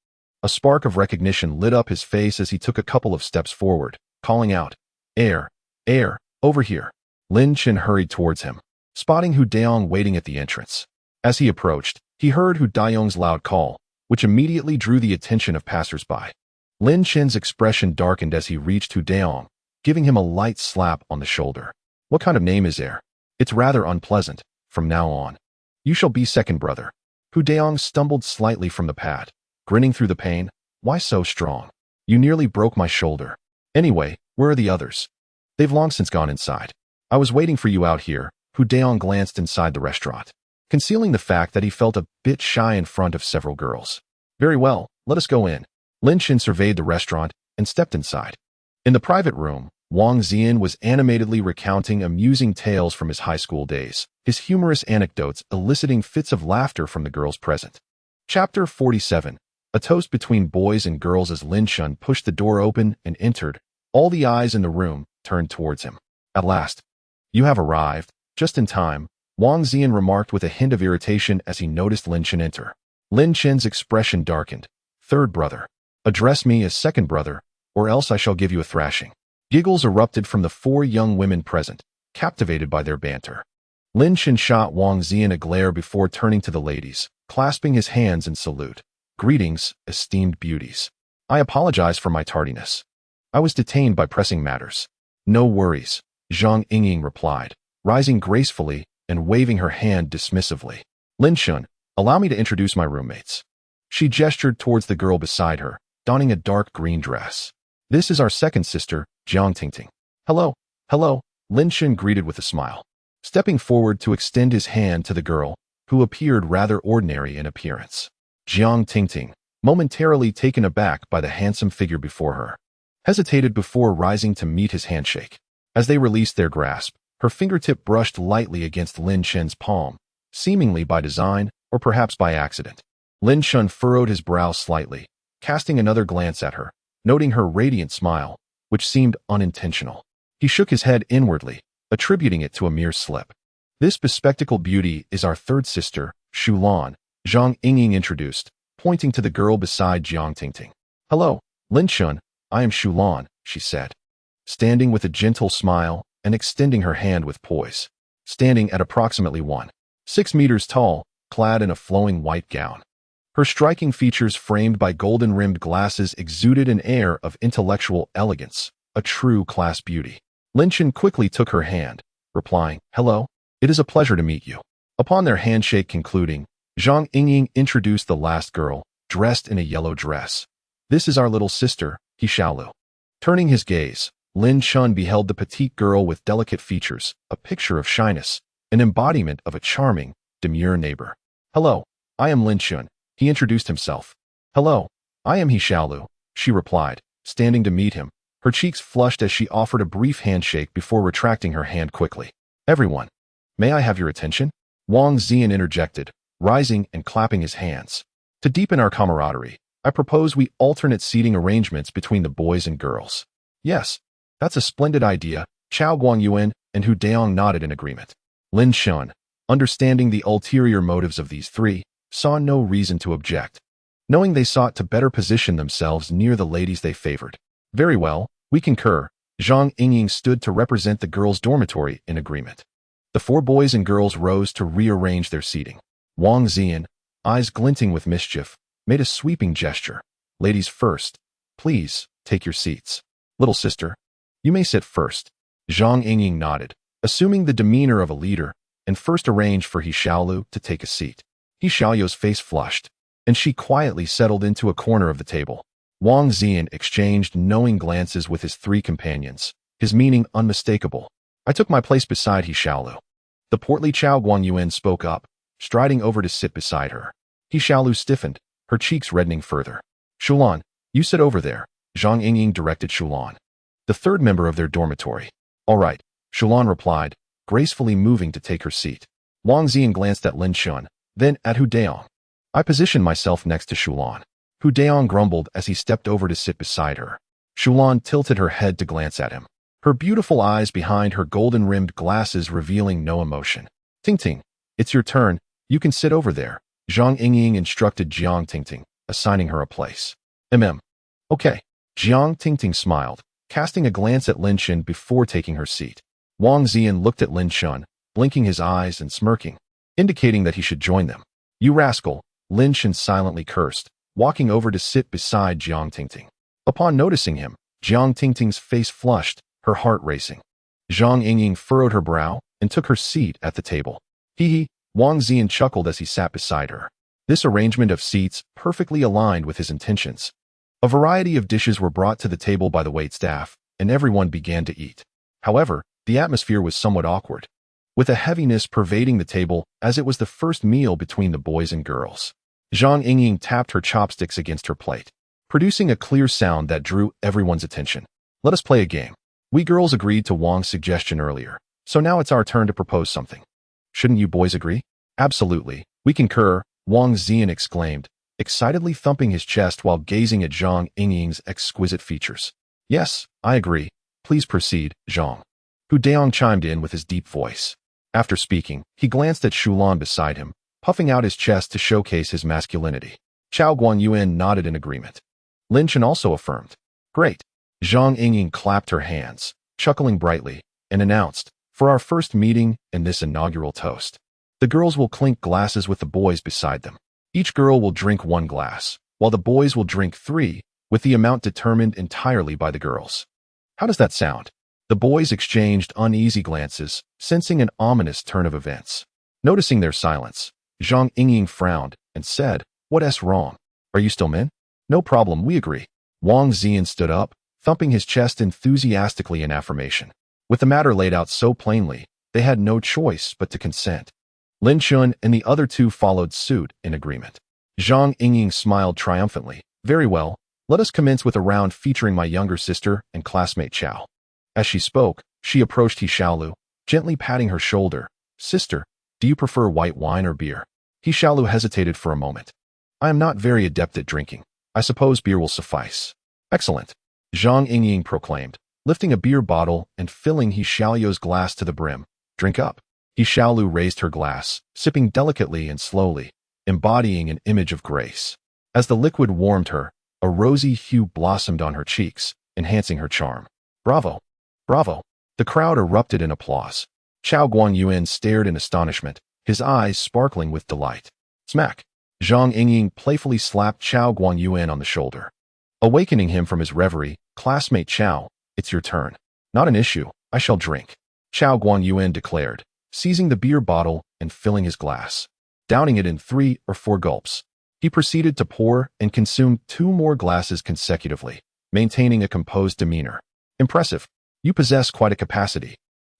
a spark of recognition lit up his face as he took a couple of steps forward, calling out, Air, over here. Lin Chen hurried towards him, spotting Hu Daong waiting at the entrance. As he approached, he heard Hu Daong's loud call, which immediately drew the attention of passers-by. Lin Chen's expression darkened as he reached Hu Daong, giving him a light slap on the shoulder. What kind of name is Air? It's rather unpleasant. From now on, you shall be second brother. Hu Daong stumbled slightly from the pad, grinning through the pain. Why so strong? You nearly broke my shoulder. Anyway, where are the others? They've long since gone inside. I was waiting for you out here. Hu Daong glanced inside the restaurant, concealing the fact that he felt a bit shy in front of several girls. Very well, let us go in. Lin Chen surveyed the restaurant and stepped inside. In the private room, Wang Zian was animatedly recounting amusing tales from his high school days, his humorous anecdotes eliciting fits of laughter from the girls present. Chapter 47. A toast between boys and girls. As Lin Chen pushed the door open and entered, all the eyes in the room turned towards him. At last, you have arrived, just in time, Wang Zian remarked with a hint of irritation as he noticed Lin Chen enter. Lin Chen's expression darkened. Third brother. Address me as second brother, or else I shall give you a thrashing. Giggles erupted from the four young women present, captivated by their banter. Lin Chen shot Wang Zian a glare before turning to the ladies, clasping his hands in salute. Greetings, esteemed beauties. I apologize for my tardiness. I was detained by pressing matters. No worries, Zhang Yingying replied, rising gracefully and waving her hand dismissively. Lin Chen, allow me to introduce my roommates. She gestured towards the girl beside her, donning a dark green dress. This is our second sister, Jiang Tingting. Hello, Lin Chen greeted with a smile, stepping forward to extend his hand to the girl, who appeared rather ordinary in appearance. Jiang Tingting, momentarily taken aback by the handsome figure before her, hesitated before rising to meet his handshake. As they released their grasp, her fingertip brushed lightly against Lin Chen's palm, seemingly by design or perhaps by accident. Lin Chen furrowed his brow slightly, casting another glance at her, noting her radiant smile, which seemed unintentional. He shook his head inwardly, attributing it to a mere slip. This bespectacled beauty is our third sister, Xuanhuan, Zhang Yingying introduced, pointing to the girl beside Jiang Tingting. Hello, Lin Chen, I am Xuanhuan, she said, standing with a gentle smile and extending her hand with poise. Standing at approximately 1.6 meters tall, clad in a flowing white gown, Her striking features framed by golden-rimmed glasses exuded an air of intellectual elegance, a true class beauty. Lin Chen quickly took her hand, replying, "Hello, it is a pleasure to meet you." Upon their handshake concluding, Zhang Yingying introduced the last girl, dressed in a yellow dress. "This is our little sister, He Xiaolu." Turning his gaze, Lin Chen beheld the petite girl with delicate features, a picture of shyness, an embodiment of a charming, demure neighbor. "Hello, I am Lin Chen," he introduced himself. "Hello, I am He Xiaolu," she replied, standing to meet him. Her cheeks flushed as she offered a brief handshake before retracting her hand quickly. "Everyone, may I have your attention?" Wang Ziyan interjected, rising and clapping his hands. "To deepen our camaraderie, I propose we alternate seating arrangements between the boys and girls." "Yes, that's a splendid idea," Chao Guangyuan and Hu Daong nodded in agreement. Lin Chen, understanding the ulterior motives of these three, saw no reason to object, knowing they sought to better position themselves near the ladies they favored. "Very well, we concur." Zhang Yingying stood to represent the girls' dormitory in agreement. The four boys and girls rose to rearrange their seating. Wang Ziyan, eyes glinting with mischief, made a sweeping gesture. "Ladies first, please take your seats." "Little sister, you may sit first." Zhang Yingying nodded, assuming the demeanor of a leader, and first arranged for He Xiaolu to take a seat. He Xiaoyu's face flushed, and she quietly settled into a corner of the table. Wang Ziyan exchanged knowing glances with his three companions, his meaning unmistakable. "I took my place beside He Xiaolu." The portly Chao Guangyuan spoke up, striding over to sit beside her. He Xiaolu stiffened, her cheeks reddening further. "Shulan, you sit over there," Zhang Yingying directed Shulan, the third member of their dormitory. "All right," Shulan replied, gracefully moving to take her seat. Wang Ziyan glanced at Lin Chen, then at Hu Daong. "I positioned myself next to Shulan." Hu Daong grumbled as he stepped over to sit beside her. Shulan tilted her head to glance at him, her beautiful eyes behind her golden-rimmed glasses revealing no emotion. "Tingting, it's your turn, you can sit over there," Zhang Yingying instructed Jiang Tingting, assigning her a place. Okay." Jiang Tingting smiled, casting a glance at Lin Chen before taking her seat. Wang Ziyan looked at Lin Chen, blinking his eyes and smirking, indicating that he should join them. "You rascal," Lin Chen silently cursed, walking over to sit beside Jiang Tingting. Upon noticing him, Jiang Tingting's face flushed, her heart racing. Zhang Yingying furrowed her brow and took her seat at the table. Hee, Wang Ziyan chuckled as he sat beside her. This arrangement of seats perfectly aligned with his intentions. A variety of dishes were brought to the table by the waitstaff, and everyone began to eat. However, the atmosphere was somewhat awkward, with a heaviness pervading the table as it was the first meal between the boys and girls. Zhang Yingying tapped her chopsticks against her plate, producing a clear sound that drew everyone's attention. "Let us play a game. We girls agreed to Wang's suggestion earlier, so now it's our turn to propose something. Shouldn't you boys agree?" "Absolutely, we concur," Wang Ziyan exclaimed, excitedly thumping his chest while gazing at Zhang Yingying's exquisite features. "Yes, I agree. Please proceed, Zhang." Hu Daong chimed in with his deep voice. After speaking, he glanced at Shulan beside him, puffing out his chest to showcase his masculinity. Chao Guangyuan nodded in agreement. Lin Chen also affirmed. "Great." Zhang Yingying clapped her hands, chuckling brightly, and announced, "For our first meeting and this inaugural toast, the girls will clink glasses with the boys beside them. Each girl will drink 1 glass, while the boys will drink 3, with the amount determined entirely by the girls. How does that sound?" The boys exchanged uneasy glances, sensing an ominous turn of events. Noticing their silence, Zhang Yingying frowned and said, "What's wrong? Are you still men?" "No problem, we agree." Wang Ziyan stood up, thumping his chest enthusiastically in affirmation. With the matter laid out so plainly, they had no choice but to consent. Lin Chen and the other two followed suit in agreement. Zhang Yingying smiled triumphantly. "Very well, let us commence with a round featuring my younger sister and classmate Chao." As she spoke, she approached He Xiaolu, gently patting her shoulder. "Sister, do you prefer white wine or beer?" He Xiaolu hesitated for a moment. "I am not very adept at drinking. I suppose beer will suffice." "Excellent," Zhang Yingying proclaimed, lifting a beer bottle and filling He Xiaoyu's glass to the brim. "Drink up." He Xiaolu raised her glass, sipping delicately and slowly, embodying an image of grace. As the liquid warmed her, a rosy hue blossomed on her cheeks, enhancing her charm. "Bravo! Bravo!" The crowd erupted in applause. Chao Guangyuan stared in astonishment, his eyes sparkling with delight. Smack! Zhang Yingying playfully slapped Chao Guanyuan on the shoulder. Awakening him from his reverie, "Classmate Chao, it's your turn." "Not an issue, I shall drink," Chao Guanyuan declared, seizing the beer bottle and filling his glass. Downing it in 3 or 4 gulps, he proceeded to pour and consume 2 more glasses consecutively, maintaining a composed demeanor. "Impressive. You possess quite a capacity."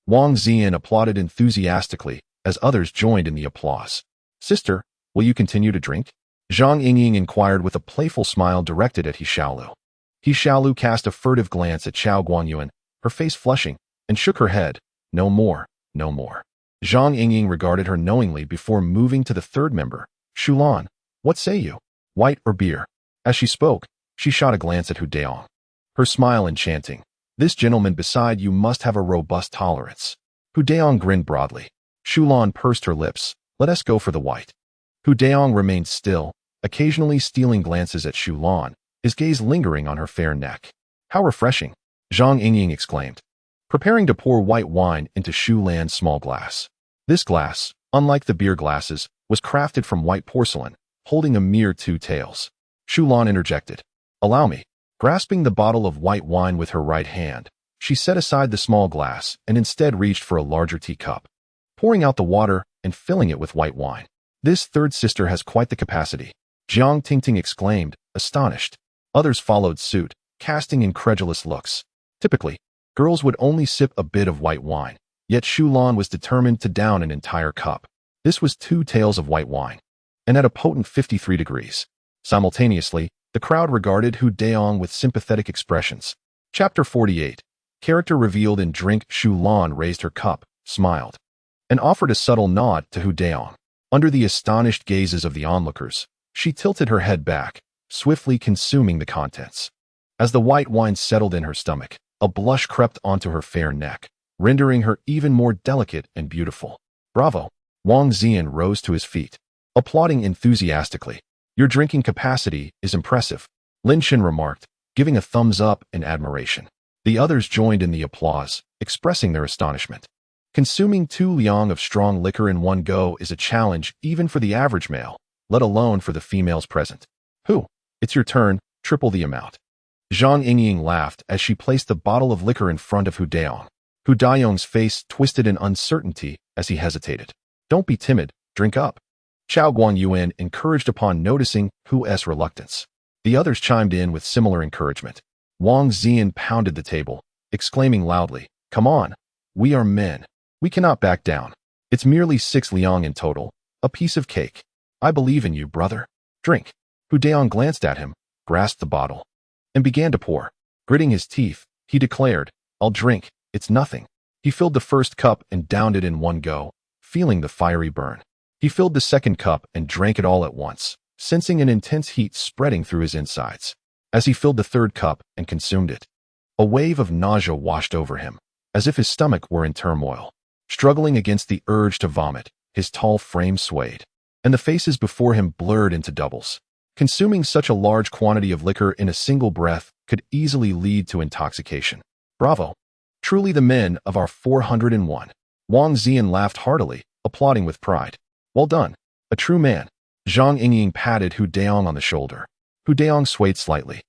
Wang Ziyan applauded enthusiastically as others joined in the applause. "Sister, will you continue to drink?" Zhang Yingying inquired with a playful smile directed at He Xiaolu. He Xiaolu cast a furtive glance at Chao Guanyuan, her face flushing, and shook her head. "No more, no more." Zhang Yingying regarded her knowingly before moving to the third member. "Xuanhuan, what say you? White or beer?" As she spoke, she shot a glance at Hu Daong. Her smile enchanting. "This gentleman beside you must have a robust tolerance." Hu Daong grinned broadly. Xuanhuan pursed her lips. "Let us go for the white." Hu Daong remained still, occasionally stealing glances at Xuanhuan, his gaze lingering on her fair neck. "How refreshing!" Zhang Yingying exclaimed, preparing to pour white wine into Xuanhuan's small glass. This glass, unlike the beer glasses, was crafted from white porcelain, holding a mere 2 taels. Xuanhuan interjected, "Allow me." Grasping the bottle of white wine with her right hand, she set aside the small glass and instead reached for a larger teacup, pouring out the water and filling it with white wine. "This third sister has quite the capacity," Jiang Tingting exclaimed, astonished. Others followed suit, casting incredulous looks. Typically, girls would only sip a bit of white wine, yet Xuanhuan was determined to down an entire cup. This was 2 taels of white wine, and at a potent 53 degrees. Simultaneously, the crowd regarded Hu Daong with sympathetic expressions. Chapter 48. Character revealed in drink. Xuanhuan raised her cup, smiled, and offered a subtle nod to Hu Daong. Under the astonished gazes of the onlookers, she tilted her head back, swiftly consuming the contents. As the white wine settled in her stomach, a blush crept onto her fair neck, rendering her even more delicate and beautiful. "Bravo!" Wang Ziyan rose to his feet, applauding enthusiastically. "Your drinking capacity is impressive," Lin Chen remarked, giving a thumbs up in admiration. The others joined in the applause, expressing their astonishment. Consuming 2 liang of strong liquor in one go is a challenge even for the average male, let alone for the females present. "Hu, it's your turn, triple the amount." Zhang Yingying laughed as she placed the bottle of liquor in front of Hu Daong. Hu Daong's face twisted in uncertainty as he hesitated. "Don't be timid, drink up," Chao Guanyuan encouraged upon noticing Hu's reluctance. The others chimed in with similar encouragement. Wang Ziyan pounded the table, exclaiming loudly, "Come on, we are men. We cannot back down. It's merely 6 liang in total, a piece of cake. I believe in you, brother. Drink." Hu Daong glanced at him, grasped the bottle, and began to pour. Gritting his teeth, he declared, "I'll drink, it's nothing." He filled the first cup and downed it in one go, feeling the fiery burn. He filled the second cup and drank it all at once, sensing an intense heat spreading through his insides. As he filled the third cup and consumed it, a wave of nausea washed over him, as if his stomach were in turmoil. Struggling against the urge to vomit, his tall frame swayed, and the faces before him blurred into doubles. Consuming such a large quantity of liquor in a single breath could easily lead to intoxication. "Bravo! Truly the men of our 401. Wang Ziyan laughed heartily, applauding with pride. "Well done, a true man." Zhang Yingying patted Hu Daong on the shoulder. Hu Daong swayed slightly,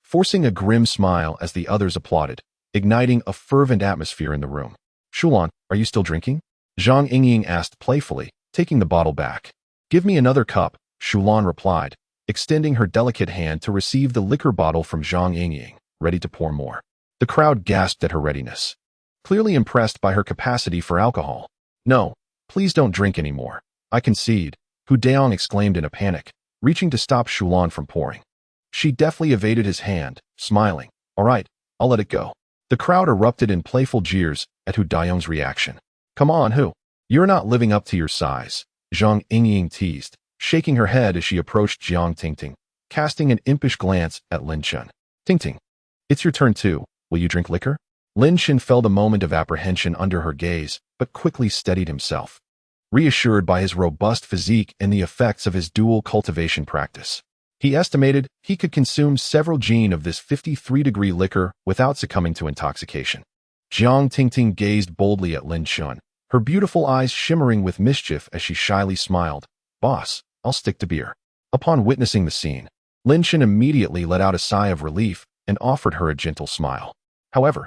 forcing a grim smile as the others applauded, igniting a fervent atmosphere in the room. "Xuanhuan, are you still drinking?" Zhang Yingying asked playfully, taking the bottle back. "Give me another cup," Xuanhuan replied, extending her delicate hand to receive the liquor bottle from Zhang Yingying, ready to pour more. The crowd gasped at her readiness, clearly impressed by her capacity for alcohol. "No, please don't drink anymore. I concede," Hu Daong exclaimed in a panic, reaching to stop Xuanhuan from pouring. She deftly evaded his hand, smiling. "All right, I'll let it go." The crowd erupted in playful jeers at Hu Daong's reaction. "Come on, Hu. You're not living up to your size," Zhang Yingying teased, shaking her head as she approached Jiang Tingting, casting an impish glance at Lin Chen. "Tingting, it's your turn too. Will you drink liquor?" Lin Chen felt a moment of apprehension under her gaze, but quickly steadied himself, reassured by his robust physique and the effects of his dual-cultivation practice. He estimated he could consume several jin of this 53-degree liquor without succumbing to intoxication. Jiang Tingting gazed boldly at Lin Chen, her beautiful eyes shimmering with mischief as she shyly smiled. "Boss, I'll stick to beer." Upon witnessing the scene, Lin Chen immediately let out a sigh of relief and offered her a gentle smile. However,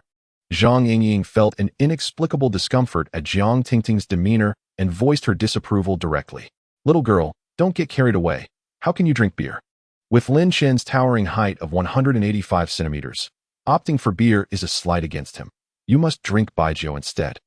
Zhang Yingying felt an inexplicable discomfort at Jiang Tingting's demeanor and voiced her disapproval directly. "Little girl, don't get carried away. How can you drink beer?" With Lin Chen's towering height of 185 centimeters, opting for beer is a slight against him. You must drink baijiu instead.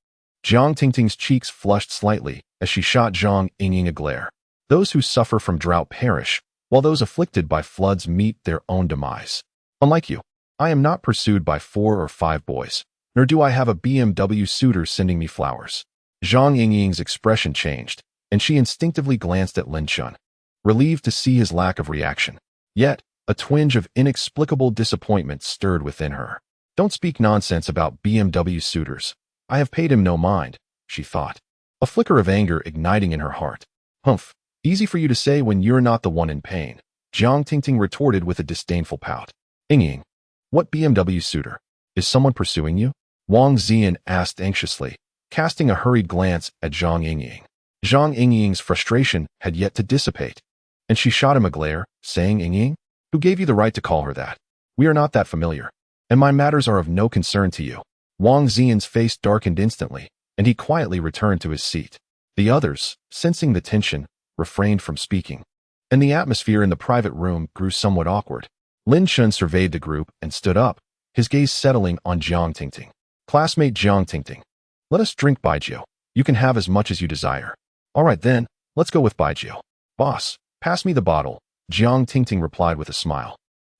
Jiang Tingting's cheeks flushed slightly as she shot Zhang Yingying a glare. Those who suffer from drought perish, while those afflicted by floods meet their own demise. Unlike you, I am not pursued by 4 or 5 boys, nor do I have a BMW suitor sending me flowers. Zhang Yingying's expression changed, and she instinctively glanced at Lin Chen, relieved to see his lack of reaction. Yet, a twinge of inexplicable disappointment stirred within her. Don't speak nonsense about BMW suitors. I have paid him no mind, she thought, a flicker of anger igniting in her heart. Humph, easy for you to say when you're not the one in pain, Jiang Tingting retorted with a disdainful pout. Yingying, what BMW suitor? Is someone pursuing you? Wang Ziyan asked anxiously, casting a hurried glance at Zhang Yingying. Zhang Yingying's frustration had yet to dissipate, and she shot him a glare, saying, Yingying, who gave you the right to call her that? We are not that familiar, and my matters are of no concern to you. Wang Ziyan's face darkened instantly, and he quietly returned to his seat. The others, sensing the tension, refrained from speaking, and the atmosphere in the private room grew somewhat awkward. Lin Chen surveyed the group and stood up, his gaze settling on Jiang Tingting. Classmate Jiang Tingting, let us drink baijiu. You can have as much as you desire. All right then, let's go with baijiu. Boss, pass me the bottle, Jiang Tingting replied with a smile,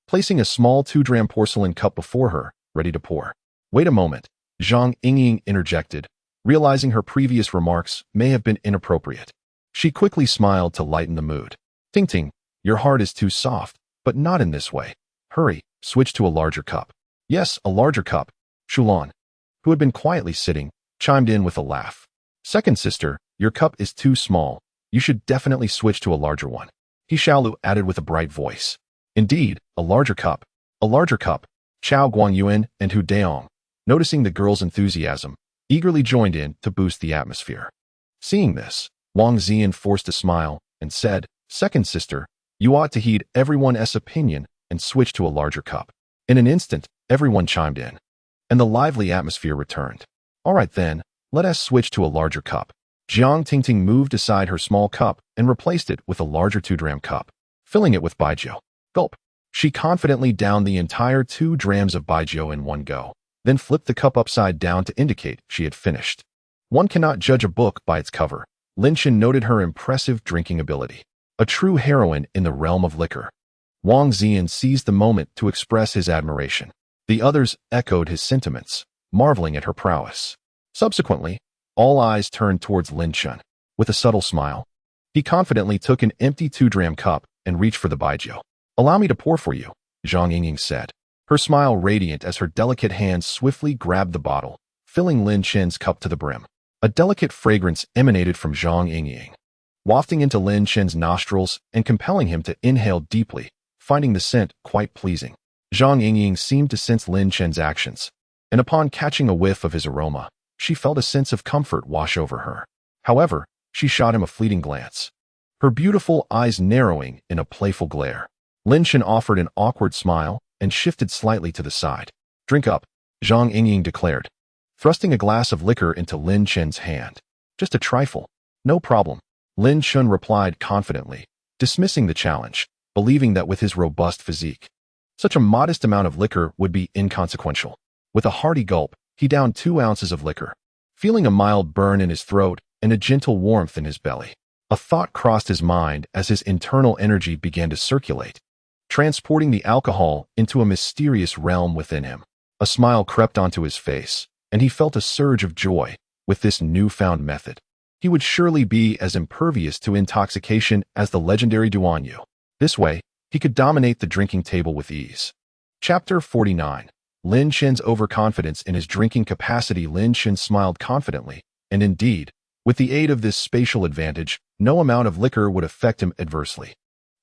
placing a small 2-dram porcelain cup before her, ready to pour. Wait a moment, Zhang Yingying interjected, realizing her previous remarks may have been inappropriate. She quickly smiled to lighten the mood. Tingting, your heart is too soft, but not in this way. Hurry, switch to a larger cup. Yes, a larger cup. Xuanhuan, who had been quietly sitting, chimed in with a laugh. Second sister, your cup is too small. You should definitely switch to a larger one. He Xiaolu added with a bright voice. Indeed, a larger cup. A larger cup. Chao Guangyuan and Hu Daong, noticing the girl's enthusiasm, eagerly joined in to boost the atmosphere. Seeing this, Wang Ziyan forced a smile and said, Second sister, you ought to heed everyone's opinion and switch to a larger cup. In an instant, everyone chimed in, and the lively atmosphere returned. All right then, let us switch to a larger cup. Jiang Tingting moved aside her small cup and replaced it with a larger 2-dram cup, filling it with baijiu. Gulp. She confidently downed the entire 2 drams of baijiu in one go, then flipped the cup upside down to indicate she had finished. One cannot judge a book by its cover. Lin Chen noted her impressive drinking ability. A true heroine in the realm of liquor. Wang Ziyan seized the moment to express his admiration. The others echoed his sentiments, marveling at her prowess. Subsequently, all eyes turned towards Lin Chen. With a subtle smile, he confidently took an empty 2-dram cup and reached for the baijiu. Allow me to pour for you, Zhang Yingying said, her smile radiant as her delicate hands swiftly grabbed the bottle, filling Lin Chen's cup to the brim. A delicate fragrance emanated from Zhang Yingying, wafting into Lin Chen's nostrils and compelling him to inhale deeply, finding the scent quite pleasing. Zhang Yingying seemed to sense Lin Chen's actions, and upon catching a whiff of his aroma, she felt a sense of comfort wash over her. However, she shot him a fleeting glance, her beautiful eyes narrowing in a playful glare. Lin Chen offered an awkward smile and shifted slightly to the side. Drink up, Zhang Yingying declared, thrusting a glass of liquor into Lin Chen's hand. Just a trifle. No problem, Lin Chen replied confidently, dismissing the challenge, believing that with his robust physique, such a modest amount of liquor would be inconsequential. With a hearty gulp, he downed 2 ounces of liquor, feeling a mild burn in his throat and a gentle warmth in his belly. A thought crossed his mind as his internal energy began to circulate, transporting the alcohol into a mysterious realm within him. A smile crept onto his face, and he felt a surge of joy. With this newfound method, he would surely be as impervious to intoxication as the legendary Duan Yu. This way, he could dominate the drinking table with ease. Chapter 49. Lin Chen's overconfidence in his drinking capacity. Lin Chen smiled confidently, and indeed, with the aid of this spatial advantage, no amount of liquor would affect him adversely.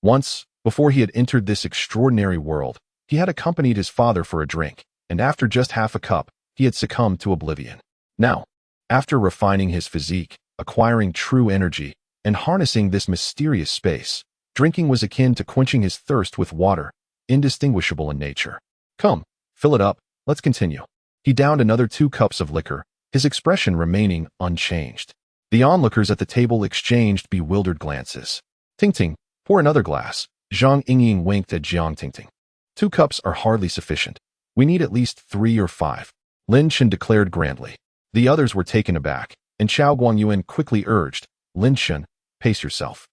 Once, before he had entered this extraordinary world, he had accompanied his father for a drink, and after just half a cup, he had succumbed to oblivion. Now, after refining his physique, acquiring true energy, and harnessing this mysterious space, Drinking was akin to quenching his thirst with water, indistinguishable in nature. Come, fill it up, let's continue. He downed another 2 cups of liquor, his expression remaining unchanged. The onlookers at the table exchanged bewildered glances. Tingting, pour another glass. Zhang Yingying winked at Jiang Tingting. 2 cups are hardly sufficient. We need at least 3 or 5. Lin Chen declared grandly. The others were taken aback, and Chao Guangyuan quickly urged, Lin Chen, pace yourself.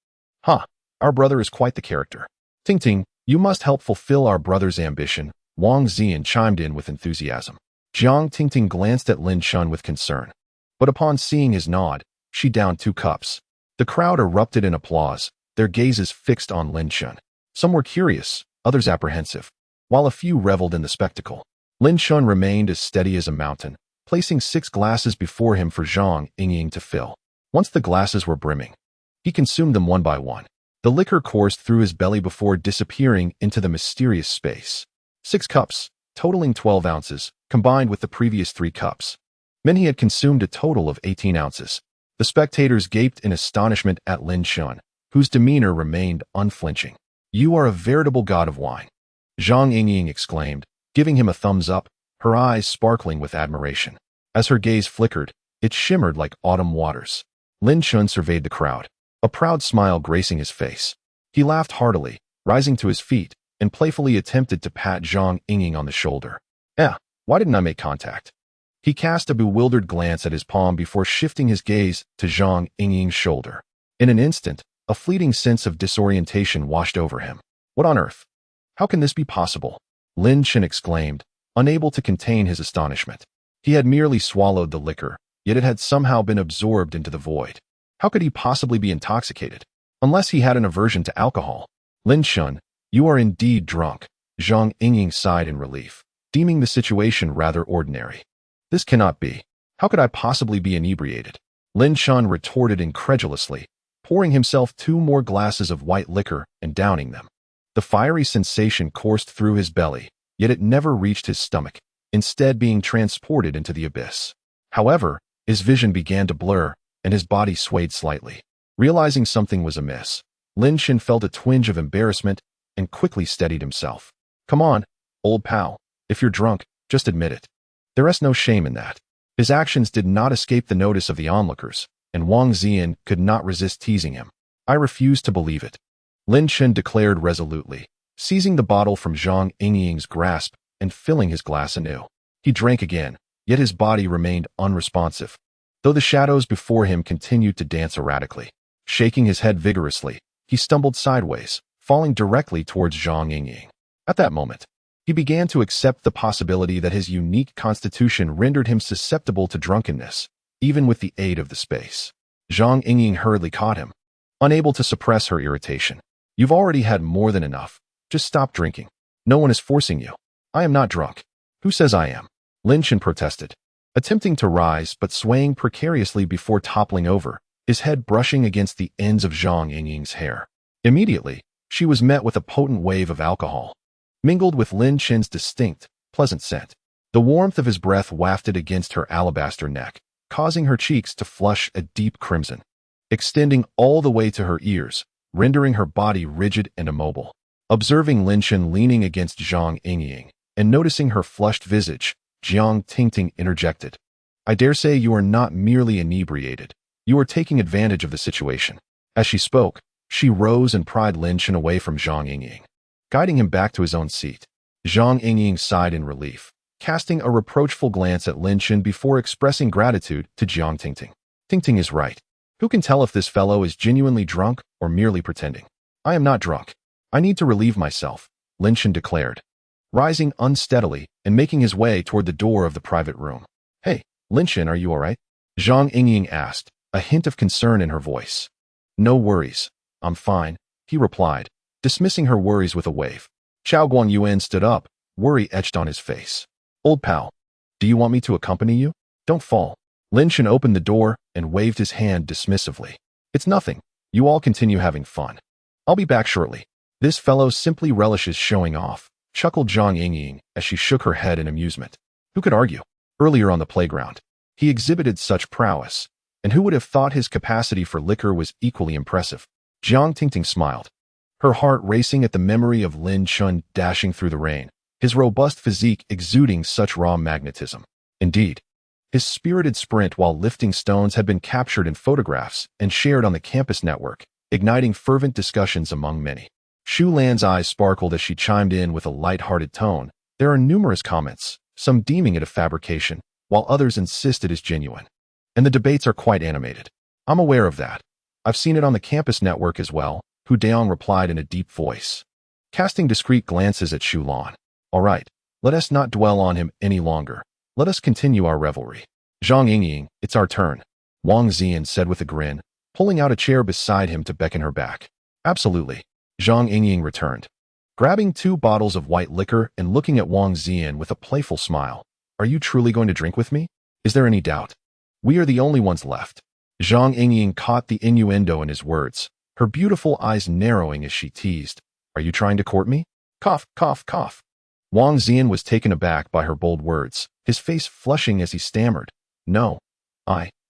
Our brother is quite the character. Tingting, you must help fulfill our brother's ambition. Wang Ziyan chimed in with enthusiasm. Jiang Tingting glanced at Lin Chen with concern. But upon seeing his nod, she downed 2 cups. The crowd erupted in applause, their gazes fixed on Lin Chen. Some were curious, others apprehensive, while a few reveled in the spectacle. Lin Chen remained as steady as a mountain, placing 6 glasses before him for Zhang Yingying to fill. Once the glasses were brimming, he consumed them one by one. The liquor coursed through his belly before disappearing into the mysterious space. 6 cups, totaling 12 ounces, combined with the previous 3 cups. Meant he had consumed a total of 18 ounces. The spectators gaped in astonishment at Lin Chen, whose demeanor remained unflinching. You are a veritable god of wine, Zhang Yingying exclaimed, giving him a thumbs up, her eyes sparkling with admiration. As her gaze flickered, it shimmered like autumn waters. Lin Chen surveyed the crowd, a proud smile gracing his face. He laughed heartily, rising to his feet, and playfully attempted to pat Zhang Yingying on the shoulder. Why didn't I make contact? He cast a bewildered glance at his palm before shifting his gaze to Zhang Yingying's shoulder. In an instant, a fleeting sense of disorientation washed over him. What on earth? How can this be possible? Lin Chen exclaimed, unable to contain his astonishment. He had merely swallowed the liquor, yet it had somehow been absorbed into the void. How could he possibly be intoxicated? Unless he had an aversion to alcohol. Lin Chen, you are indeed drunk, Zhang Yingying sighed in relief, deeming the situation rather ordinary. This cannot be. How could I possibly be inebriated? Lin Chen retorted incredulously, pouring himself 2 more glasses of white liquor and downing them. The fiery sensation coursed through his belly, yet it never reached his stomach, instead being transported into the abyss. However, his vision began to blur, and his body swayed slightly. Realizing something was amiss, Lin Chen felt a twinge of embarrassment and quickly steadied himself. Come on, old pal, if you're drunk, just admit it. There is no shame in that. His actions did not escape the notice of the onlookers, and Wang Ziyan could not resist teasing him. I refuse to believe it, Lin Chen declared resolutely, seizing the bottle from Zhang Yingying's grasp and filling his glass anew. He drank again, yet his body remained unresponsive, though the shadows before him continued to dance erratically. Shaking his head vigorously, he stumbled sideways, falling directly towards Zhang Yingying. At that moment, he began to accept the possibility that his unique constitution rendered him susceptible to drunkenness, even with the aid of the space. Zhang Yingying hurriedly caught him, unable to suppress her irritation. You've already had more than enough. Just stop drinking. No one is forcing you. I am not drunk. Who says I am? Lin Chen protested, attempting to rise but swaying precariously before toppling over, his head brushing against the ends of Zhang Yingying's hair. Immediately, she was met with a potent wave of alcohol, mingled with Lin Chen's distinct, pleasant scent. The warmth of his breath wafted against her alabaster neck, causing her cheeks to flush a deep crimson, extending all the way to her ears, rendering her body rigid and immobile. Observing Lin Chen leaning against Zhang Yingying, and noticing her flushed visage, Jiang Tingting interjected. I dare say you are not merely inebriated. You are taking advantage of the situation. As she spoke, she rose and pried Lin Chen away from Zhang Yingying, guiding him back to his own seat. Zhang Yingying sighed in relief, casting a reproachful glance at Lin Chen before expressing gratitude to Jiang Tingting. Tingting is right. Who can tell if this fellow is genuinely drunk or merely pretending? I am not drunk. I need to relieve myself, Lin Chen declared, rising unsteadily and making his way toward the door of the private room. Hey, Lin Chen, are you all right? Zhang Yingying asked, a hint of concern in her voice. No worries. I'm fine, he replied, dismissing her worries with a wave. Chao Guangyuan stood up, worry etched on his face. Old pal, do you want me to accompany you? Don't fall. Lin Chen opened the door and waved his hand dismissively. It's nothing. You all continue having fun. I'll be back shortly. This fellow simply relishes showing off, chuckled Zhang Yingying as she shook her head in amusement. Who could argue? Earlier on the playground, he exhibited such prowess, and who would have thought his capacity for liquor was equally impressive? Jiang Tingting smiled, her heart racing at the memory of Lin Chen dashing through the rain, his robust physique exuding such raw magnetism. Indeed, his spirited sprint while lifting stones had been captured in photographs and shared on the campus network, igniting fervent discussions among many. Shu Lan's eyes sparkled as she chimed in with a light-hearted tone. There are numerous comments, some deeming it a fabrication, while others insist it is genuine. And the debates are quite animated. I'm aware of that. I've seen it on the campus network as well, Hu Daong replied in a deep voice, casting discreet glances at Shu Lan. All right, let us not dwell on him any longer. Let us continue our revelry. Zhang Yingying, it's our turn, Wang Ziyan said with a grin, pulling out a chair beside him to beckon her back. Absolutely, Zhang Yingying returned, grabbing 2 bottles of white liquor and looking at Wang Ziyan with a playful smile. Are you truly going to drink with me? Is there any doubt? We are the only ones left. Zhang Yingying caught the innuendo in his words, her beautiful eyes narrowing as she teased. Are you trying to court me? Cough, cough, cough. Wang Ziyan was taken aback by her bold words, his face flushing as he stammered. No.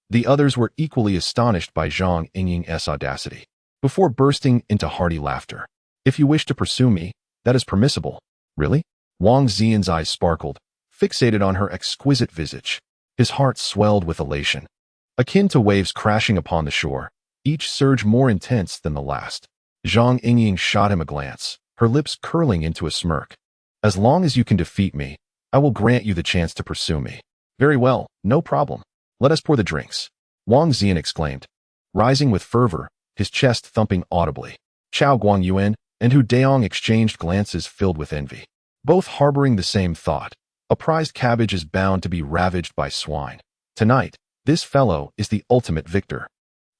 The others were equally astonished by Zhang Yingying's audacity, before bursting into hearty laughter. If you wish to pursue me, that is permissible. Really? Wang Ziyan's eyes sparkled, fixated on her exquisite visage. His heart swelled with elation, akin to waves crashing upon the shore, each surge more intense than the last. Zhang Yingying shot him a glance, her lips curling into a smirk. As long as you can defeat me, I will grant you the chance to pursue me. Very well, no problem. Let us pour the drinks, Wang Ziyan exclaimed, rising with fervor, his chest thumping audibly. Chao Guangyuan and Hu Daong exchanged glances filled with envy, both harboring the same thought. A prized cabbage is bound to be ravaged by swine. Tonight, this fellow is the ultimate victor.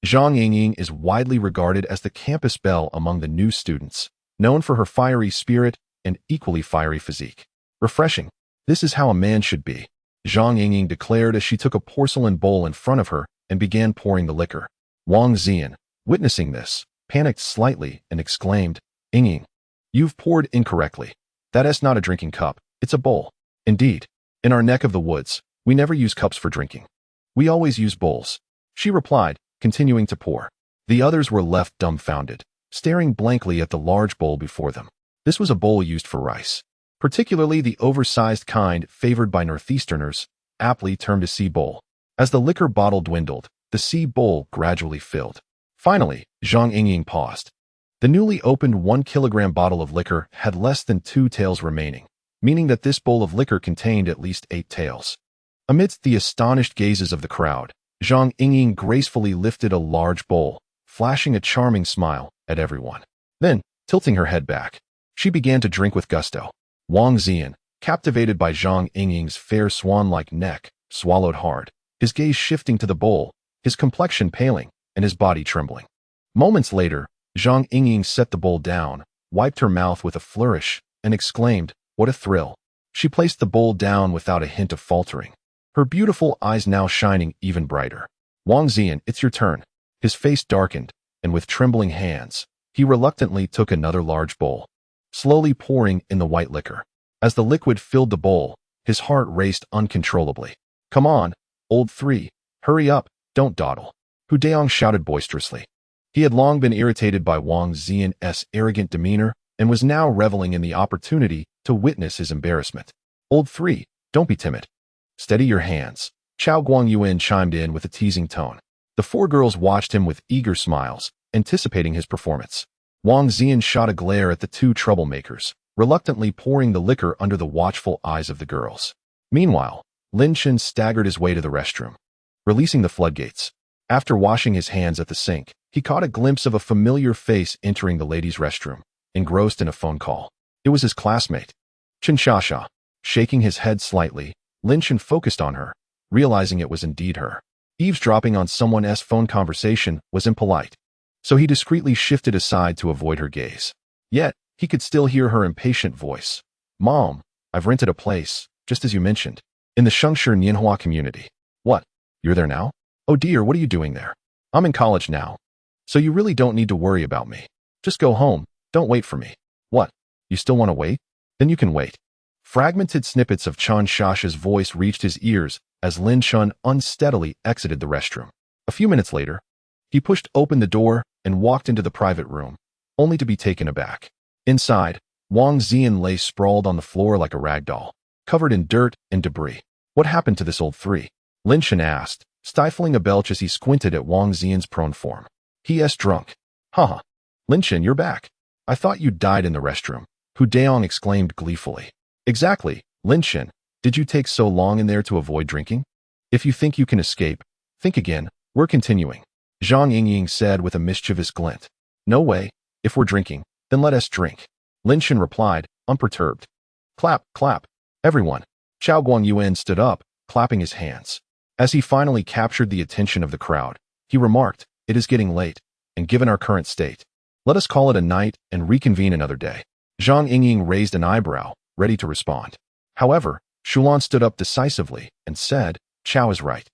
Zhang Yingying is widely regarded as the campus belle among the new students, known for her fiery spirit and equally fiery physique. Refreshing. This is how a man should be, Zhang Yingying declared as she took a porcelain bowl in front of her and began pouring the liquor. Wang Ziyan, witnessing this, panicked slightly and exclaimed, Yingying, you've poured incorrectly. That is not a drinking cup, it's a bowl. Indeed, in our neck of the woods, we never use cups for drinking. We always use bowls, she replied, continuing to pour. The others were left dumbfounded, staring blankly at the large bowl before them. This was a bowl used for rice, particularly the oversized kind favored by Northeasterners, aptly termed a sea bowl. As the liquor bottle dwindled, the sea bowl gradually filled. Finally, Zhang Yingying paused. The newly opened 1 kilogram bottle of liquor had less than 2 taels remaining, meaning that this bowl of liquor contained at least 8 taels. Amidst the astonished gazes of the crowd, Zhang Yingying gracefully lifted a large bowl, flashing a charming smile at everyone. Then, tilting her head back, she began to drink with gusto. Wang Ziyan, captivated by Zhang Yingying's fair swan-like neck, swallowed hard, his gaze shifting to the bowl, his complexion paling, and his body trembling. Moments later, Zhang Yingying set the bowl down, wiped her mouth with a flourish, and exclaimed, what a thrill. She placed the bowl down without a hint of faltering, her beautiful eyes now shining even brighter. Wang Ziyan, it's your turn. His face darkened, and with trembling hands, he reluctantly took another large bowl, slowly pouring in the white liquor. As the liquid filled the bowl, his heart raced uncontrollably. Come on, old 3, hurry up, don't dawdle, Hu Daong shouted boisterously. He had long been irritated by Wang Ziyan's arrogant demeanor and was now reveling in the opportunity to witness his embarrassment. Old 3, don't be timid. Steady your hands, Chao Guangyuan chimed in with a teasing tone. The 4 girls watched him with eager smiles, anticipating his performance. Wang Ziyan shot a glare at the 2 troublemakers, reluctantly pouring the liquor under the watchful eyes of the girls. Meanwhile, Lin Chen staggered his way to the restroom, releasing the floodgates. After washing his hands at the sink, he caught a glimpse of a familiar face entering the ladies' restroom, engrossed in a phone call. It was his classmate, Chen Xiaxia. Shaking his head slightly, Lin Chen focused on her, realizing it was indeed her. Eavesdropping on someone's phone conversation was impolite, so he discreetly shifted aside to avoid her gaze. Yet, he could still hear her impatient voice. Mom, I've rented a place, just as you mentioned, in the Shengshi Nianhua community. What? You're there now? Oh dear, what are you doing there? I'm in college now, so you really don't need to worry about me. Just go home, don't wait for me. What? You still want to wait? Then you can wait. Fragmented snippets of Chen Xiaxia's voice reached his ears as Lin Chen unsteadily exited the restroom. A few minutes later, he pushed open the door and walked into the private room, only to be taken aback. Inside, Wang Ziyan lay sprawled on the floor like a rag doll, covered in dirt and debris. What happened to this old three? Lin Chen asked, stifling a belch as he squinted at Wang Ziyan's prone form. He.S. drunk. Haha. Lin Chen, you're back. I thought you died in the restroom. Hu Daong exclaimed gleefully. Exactly, Lin Chen. Did you take so long in there to avoid drinking? If you think you can escape, think again. We're continuing. Zhang Yingying said with a mischievous glint. No way. If we're drinking, then let us drink. Lin Chen replied, unperturbed. Clap, clap. Everyone. Chao Guangyuan stood up, clapping his hands. As he finally captured the attention of the crowd, he remarked, it is getting late, and given our current state, let us call it a night and reconvene another day. Zhang Yingying raised an eyebrow, ready to respond. However, Shulan stood up decisively and said, Chao is right.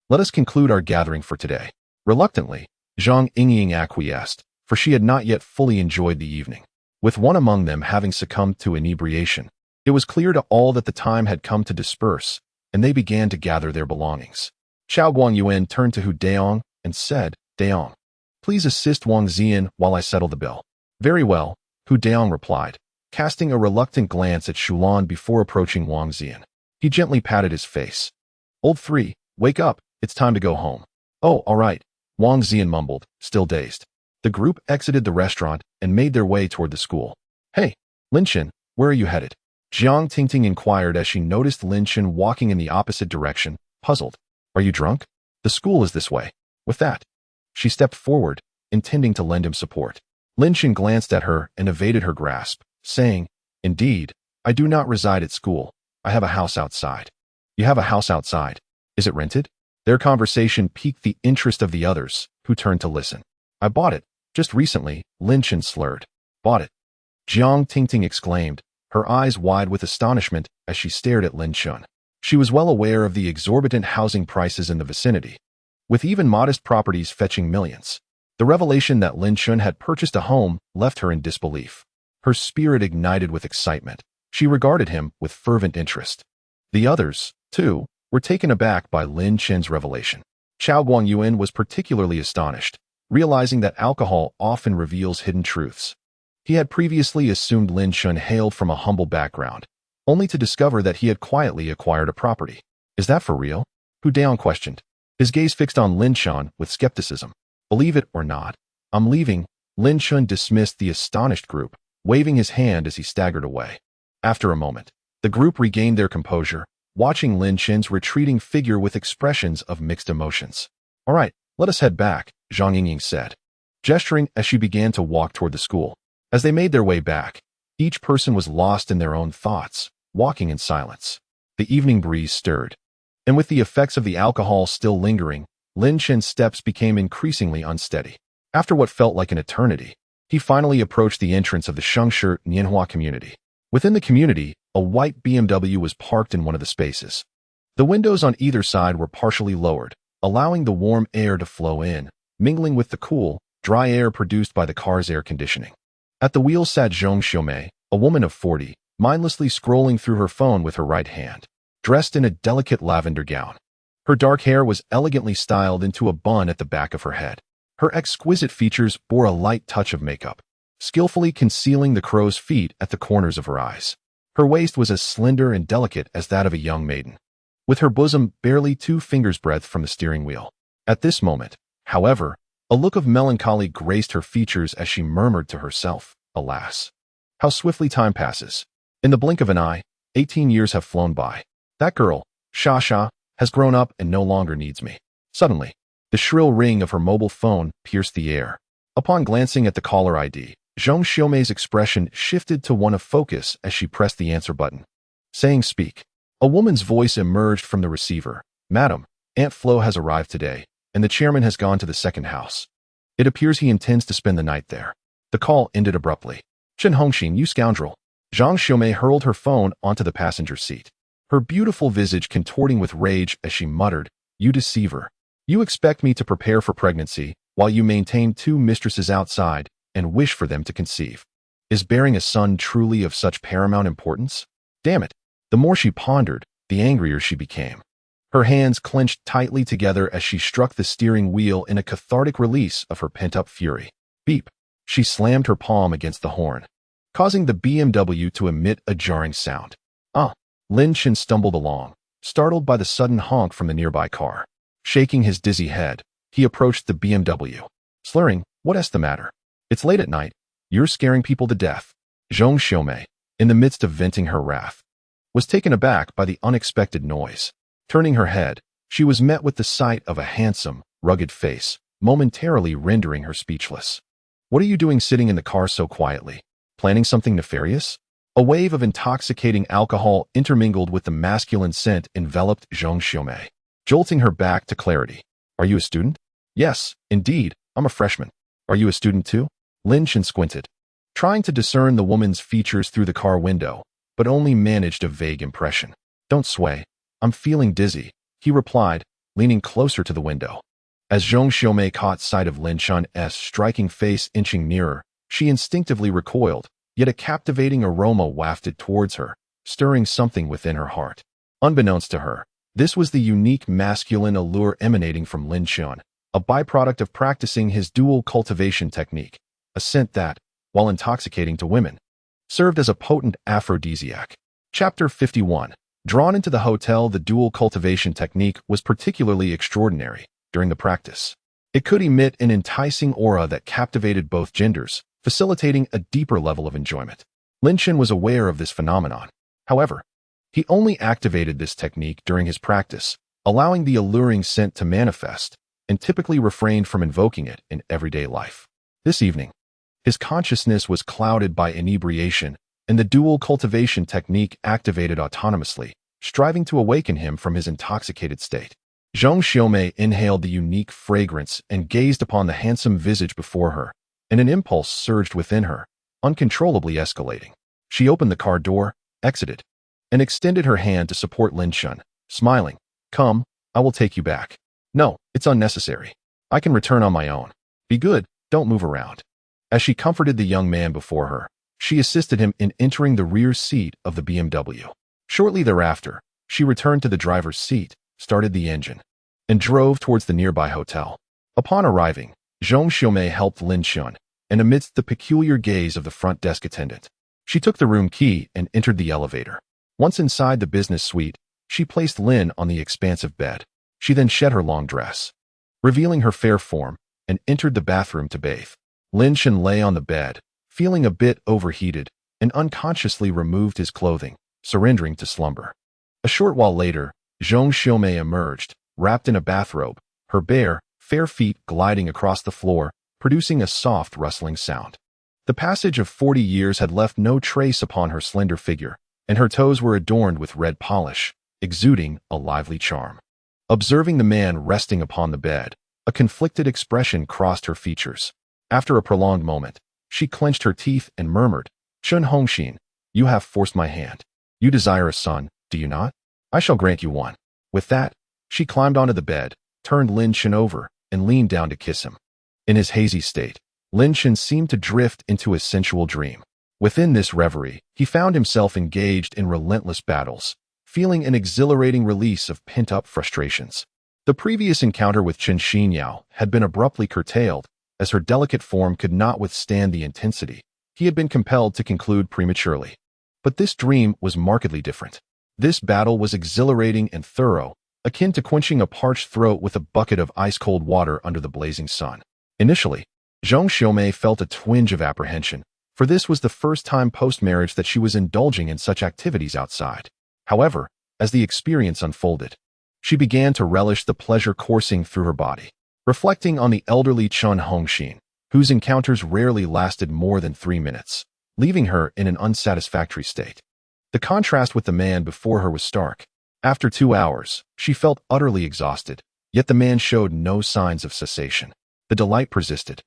Let us conclude our gathering for today. Reluctantly, Zhang Yingying acquiesced, for she had not yet fully enjoyed the evening. With one among them having succumbed to inebriation, it was clear to all that the time had come to disperse, and they began to gather their belongings. Chao Guangyuan turned to Hu Daong and said, Daong, please assist Wang Ziyan while I settle the bill. Very well, Hu Daong replied, casting a reluctant glance at Shulan before approaching Wang Ziyan. He gently patted his face. Old three, wake up, it's time to go home. Oh, all right, Wang Ziyan mumbled, still dazed. The group exited the restaurant and made their way toward the school. Hey, Lin Chen, where are you headed? Jiang Tingting inquired as she noticed Lin Chen walking in the opposite direction, puzzled. Are you drunk? The school is this way. With that, she stepped forward, intending to lend him support. Lin Chen glanced at her and evaded her grasp, saying, Indeed, I do not reside at school. I have a house outside. You have a house outside. Is it rented? Their conversation piqued the interest of the others, who turned to listen. I bought it. Just recently, Lin Chen slurred. Bought it. Jiang Tingting exclaimed, her eyes wide with astonishment as she stared at Lin Chen. She was well aware of the exorbitant housing prices in the vicinity, with even modest properties fetching millions. The revelation that Lin Chen had purchased a home left her in disbelief. Her spirit ignited with excitement. She regarded him with fervent interest. The others, too, were taken aback by Lin Chen's revelation. Chao Guangyuan was particularly astonished, realizing that alcohol often reveals hidden truths. He had previously assumed Lin Chen hailed from a humble background, only to discover that he had quietly acquired a property. Is that for real? Hu Daong questioned, his gaze fixed on Lin Chen with skepticism. Believe it or not, I'm leaving. Lin Chen dismissed the astonished group, waving his hand as he staggered away. After a moment, the group regained their composure, watching Lin Chen's retreating figure with expressions of mixed emotions. All right, let us head back, Zhang Yingying said, gesturing as she began to walk toward the school. As they made their way back, each person was lost in their own thoughts, walking in silence. The evening breeze stirred, and with the effects of the alcohol still lingering, Lin Chen's steps became increasingly unsteady. After what felt like an eternity, he finally approached the entrance of the Shengshi Nianhua community. Within the community, a white BMW was parked in one of the spaces. The windows on either side were partially lowered, allowing the warm air to flow in, mingling with the cool, dry air produced by the car's air conditioning. At the wheel sat Zhong Xiaomei, a woman of 40, mindlessly scrolling through her phone with her right hand, dressed in a delicate lavender gown. Her dark hair was elegantly styled into a bun at the back of her head. Her exquisite features bore a light touch of makeup, skillfully concealing the crow's feet at the corners of her eyes. Her waist was as slender and delicate as that of a young maiden, with her bosom barely 2 fingers' breadth from the steering wheel. At this moment, however, a look of melancholy graced her features as she murmured to herself, alas, how swiftly time passes. In the blink of an eye, 18 years have flown by. That girl, Sha, has grown up and no longer needs me. Suddenly, the shrill ring of her mobile phone pierced the air. Upon glancing at the caller ID, Zhong Xiaomei's expression shifted to one of focus as she pressed the answer button. Saying speak. A woman's voice emerged from the receiver. Madam, Aunt Flo has arrived today, and the chairman has gone to the second house. It appears he intends to spend the night there. The call ended abruptly. Chen Hongxin, you scoundrel. Zhang Xiaomei hurled her phone onto the passenger seat, her beautiful visage contorting with rage as she muttered, You deceiver. You expect me to prepare for pregnancy while you maintain 2 mistresses outside and wish for them to conceive. Is bearing a son truly of such paramount importance? Damn it. The more she pondered, the angrier she became. Her hands clenched tightly together as she struck the steering wheel in a cathartic release of her pent-up fury. Beep. She slammed her palm against the horn, causing the BMW to emit a jarring sound. Lin Chen stumbled along, startled by the sudden honk from the nearby car. Shaking his dizzy head, he approached the BMW, slurring, "What's the matter? It's late at night. You're scaring people to death." Zhong Xiaomei, in the midst of venting her wrath, was taken aback by the unexpected noise. Turning her head, she was met with the sight of a handsome, rugged face, momentarily rendering her speechless. "What are you doing sitting in the car so quietly? Planning something nefarious?" A wave of intoxicating alcohol intermingled with the masculine scent enveloped Zhong Xiaomei, jolting her back to clarity. "Are you a student?" "Yes, indeed, I'm a freshman." "Are you a student too?" Lin Chen squinted, trying to discern the woman's features through the car window, but only managed a vague impression. "Don't sway. I'm feeling dizzy," he replied, leaning closer to the window. As Zhong Xiaomei caught sight of Lin Chen's striking face inching nearer, she instinctively recoiled, yet a captivating aroma wafted towards her, stirring something within her heart. Unbeknownst to her, this was the unique masculine allure emanating from Lin Chen, a byproduct of practicing his dual-cultivation technique, a scent that, while intoxicating to women, served as a potent aphrodisiac. Chapter 51. Drawn into the hotel, the dual-cultivation technique was particularly extraordinary during the practice. It could emit an enticing aura that captivated both genders, facilitating a deeper level of enjoyment. Lin Chen was aware of this phenomenon. However, he only activated this technique during his practice, allowing the alluring scent to manifest, and typically refrained from invoking it in everyday life. This evening, his consciousness was clouded by inebriation, and the dual cultivation technique activated autonomously, striving to awaken him from his intoxicated state. Zhong Xiaomei inhaled the unique fragrance and gazed upon the handsome visage before her, and an impulse surged within her, uncontrollably escalating. She opened the car door, exited, and extended her hand to support Lin Chen, smiling. "Come, I will take you back." "No, it's unnecessary. I can return on my own." "Be good, don't move around." As she comforted the young man before her, she assisted him in entering the rear seat of the BMW. Shortly thereafter, she returned to the driver's seat, started the engine, and drove towards the nearby hotel. Upon arriving, Zhong Xiaomei helped Lin Chen, and amidst the peculiar gaze of the front desk attendant, she took the room key and entered the elevator. Once inside the business suite, she placed Lin on the expansive bed. She then shed her long dress, revealing her fair form, and entered the bathroom to bathe. Lin Chen lay on the bed, feeling a bit overheated, and unconsciously removed his clothing, surrendering to slumber. A short while later, Zhong Xiaomei emerged, wrapped in a bathrobe, her bare, fair feet gliding across the floor, producing a soft rustling sound. The passage of 40 years had left no trace upon her slender figure, and her toes were adorned with red polish, exuding a lively charm. Observing the man resting upon the bed, a conflicted expression crossed her features. After a prolonged moment, she clenched her teeth and murmured, "Chun Hongxin, you have forced my hand. You desire a son, do you not? I shall grant you one." With that, she climbed onto the bed, turned Lin Chen over, and leaned down to kiss him. In his hazy state, Lin Chen seemed to drift into a sensual dream. Within this reverie, he found himself engaged in relentless battles, feeling an exhilarating release of pent-up frustrations. The previous encounter with Chen Xinyao had been abruptly curtailed, as her delicate form could not withstand the intensity. He had been compelled to conclude prematurely. But this dream was markedly different. This battle was exhilarating and thorough, akin to quenching a parched throat with a bucket of ice-cold water under the blazing sun. Initially, Zhong Xiaomei felt a twinge of apprehension, for this was the first time post-marriage that she was indulging in such activities outside. However, as the experience unfolded, she began to relish the pleasure coursing through her body. Reflecting on the elderly Chun Hongxin, whose encounters rarely lasted more than 3 minutes, leaving her in an unsatisfactory state. The contrast with the man before her was stark. After 2 hours, she felt utterly exhausted, yet the man showed no signs of cessation. The delight persisted,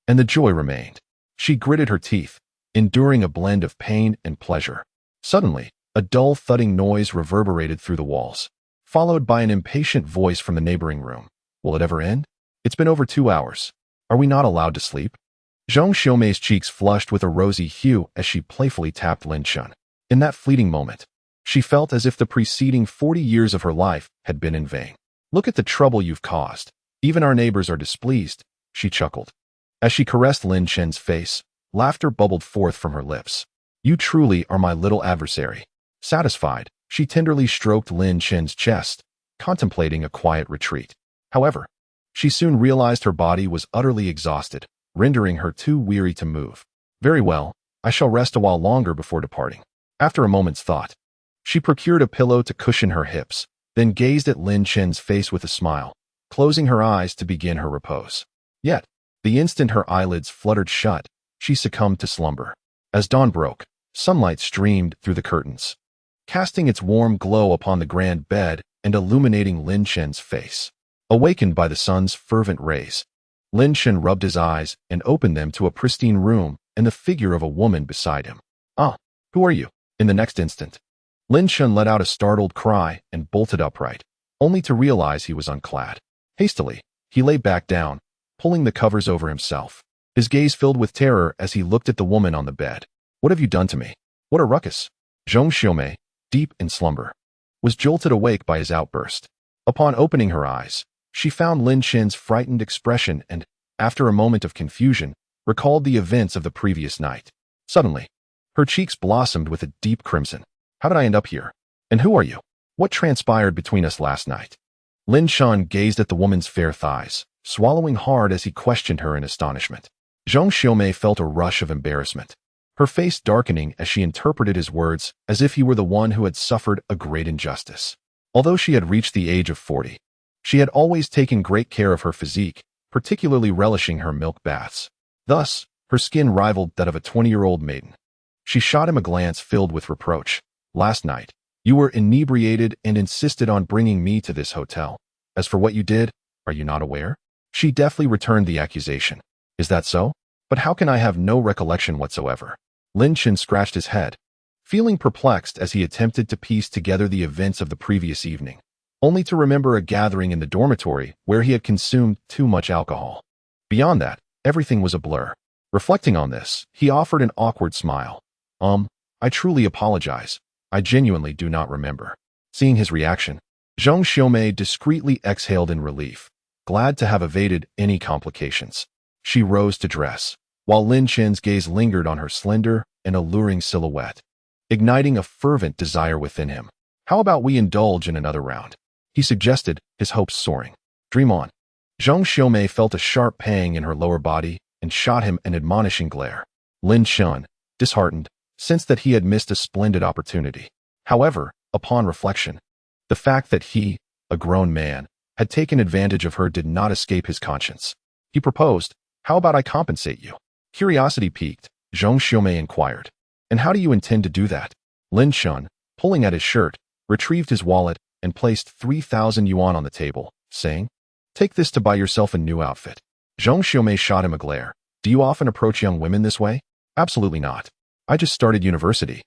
and the joy remained. She gritted her teeth, enduring a blend of pain and pleasure. Suddenly, a dull thudding noise reverberated through the walls, followed by an impatient voice from the neighboring room. "Will it ever end? It's been over 2 hours. Are we not allowed to sleep?" Zhong Xiaomei's cheeks flushed with a rosy hue as she playfully tapped Lin Chen. In that fleeting moment, she felt as if the preceding 40 years of her life had been in vain. "Look at the trouble you've caused. Even our neighbors are displeased," she chuckled. As she caressed Lin Chen's face, laughter bubbled forth from her lips. You truly are my little adversary. Satisfied, she tenderly stroked Lin Chen's chest, contemplating a quiet retreat. However, she soon realized her body was utterly exhausted, rendering her too weary to move. Very well, I shall rest a while longer before departing. After a moment's thought, she procured a pillow to cushion her hips, then gazed at Lin Chen's face with a smile, closing her eyes to begin her repose. Yet, the instant her eyelids fluttered shut, she succumbed to slumber. As dawn broke, sunlight streamed through the curtains, casting its warm glow upon the grand bed and illuminating Lin Chen's face. Awakened by the sun's fervent rays, Lin Chen rubbed his eyes and opened them to a pristine room and the figure of a woman beside him. Ah, who are you? In the next instant, Lin Chen let out a startled cry and bolted upright, only to realize he was unclad. Hastily, he lay back down, pulling the covers over himself, his gaze filled with terror as he looked at the woman on the bed. What have you done to me? What a ruckus! Zhong Xiaomei, deep in slumber, was jolted awake by his outburst. Upon opening her eyes, she found Lin Chen's frightened expression and, after a moment of confusion, recalled the events of the previous night. Suddenly, her cheeks blossomed with a deep crimson. How did I end up here? And who are you? What transpired between us last night? Lin Chen gazed at the woman's fair thighs, swallowing hard as he questioned her in astonishment. Zhong Xiaomei felt a rush of embarrassment, her face darkening as she interpreted his words as if he were the one who had suffered a great injustice. Although she had reached the age of 40, she had always taken great care of her physique, particularly relishing her milk baths. Thus, her skin rivaled that of a 20-year-old maiden. She shot him a glance filled with reproach. Last night, you were inebriated and insisted on bringing me to this hotel. As for what you did, are you not aware? She deftly returned the accusation. Is that so? But how can I have no recollection whatsoever? Lin Chen scratched his head, feeling perplexed as he attempted to piece together the events of the previous evening, only to remember a gathering in the dormitory where he had consumed too much alcohol. Beyond that, everything was a blur. Reflecting on this, he offered an awkward smile. I truly apologize. I genuinely do not remember. Seeing his reaction, Zhong Xiaomei discreetly exhaled in relief, glad to have evaded any complications. She rose to dress, while Lin Chen's gaze lingered on her slender and alluring silhouette, igniting a fervent desire within him. How about we indulge in another round? He suggested, his hopes soaring. Dream on. Zhong Xiaomei felt a sharp pang in her lower body and shot him an admonishing glare. Lin Chen, disheartened, sensed that he had missed a splendid opportunity. However, upon reflection, the fact that he, a grown man, had taken advantage of her did not escape his conscience. He proposed, how about I compensate you? Curiosity piqued, Zhong Xiaomei inquired. And how do you intend to do that? Lin Chen, pulling at his shirt, retrieved his wallet and placed 3,000 yuan on the table, saying, take this to buy yourself a new outfit. Zhong Xiaomei shot him a glare. Do you often approach young women this way? Absolutely not. I just started university.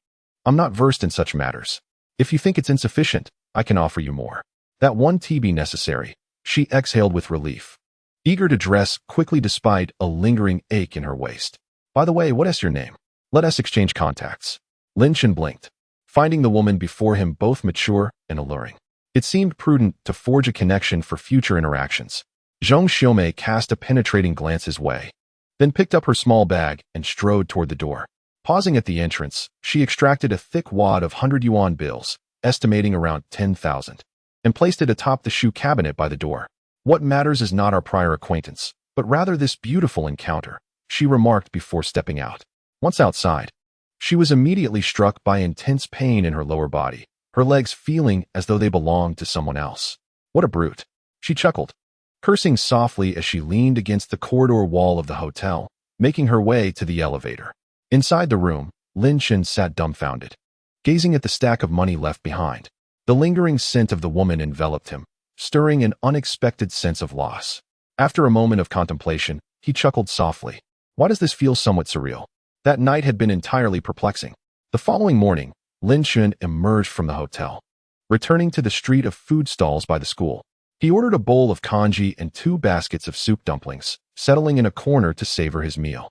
I'm not versed in such matters. If you think it's insufficient, I can offer you more. That won't be necessary. She exhaled with relief, eager to dress quickly despite a lingering ache in her waist. By the way, what is your name? Let us exchange contacts. Lin Chen blinked, finding the woman before him both mature and alluring. It seemed prudent to forge a connection for future interactions. Zhong Xiaomei cast a penetrating glance his way, then picked up her small bag and strode toward the door. Pausing at the entrance, she extracted a thick wad of 100 yuan bills, estimating around 10,000, and placed it atop the shoe cabinet by the door. What matters is not our prior acquaintance, but rather this beautiful encounter, she remarked before stepping out. Once outside, she was immediately struck by intense pain in her lower body, her legs feeling as though they belonged to someone else. What a brute! She chuckled, cursing softly as she leaned against the corridor wall of the hotel, making her way to the elevator. Inside the room, Lin Chen sat dumbfounded, gazing at the stack of money left behind. The lingering scent of the woman enveloped him, stirring an unexpected sense of loss. After a moment of contemplation, he chuckled softly. Why does this feel somewhat surreal? That night had been entirely perplexing. The following morning, Lin Chen emerged from the hotel, returning to the street of food stalls by the school. He ordered a bowl of congee and 2 baskets of soup dumplings, settling in a corner to savor his meal.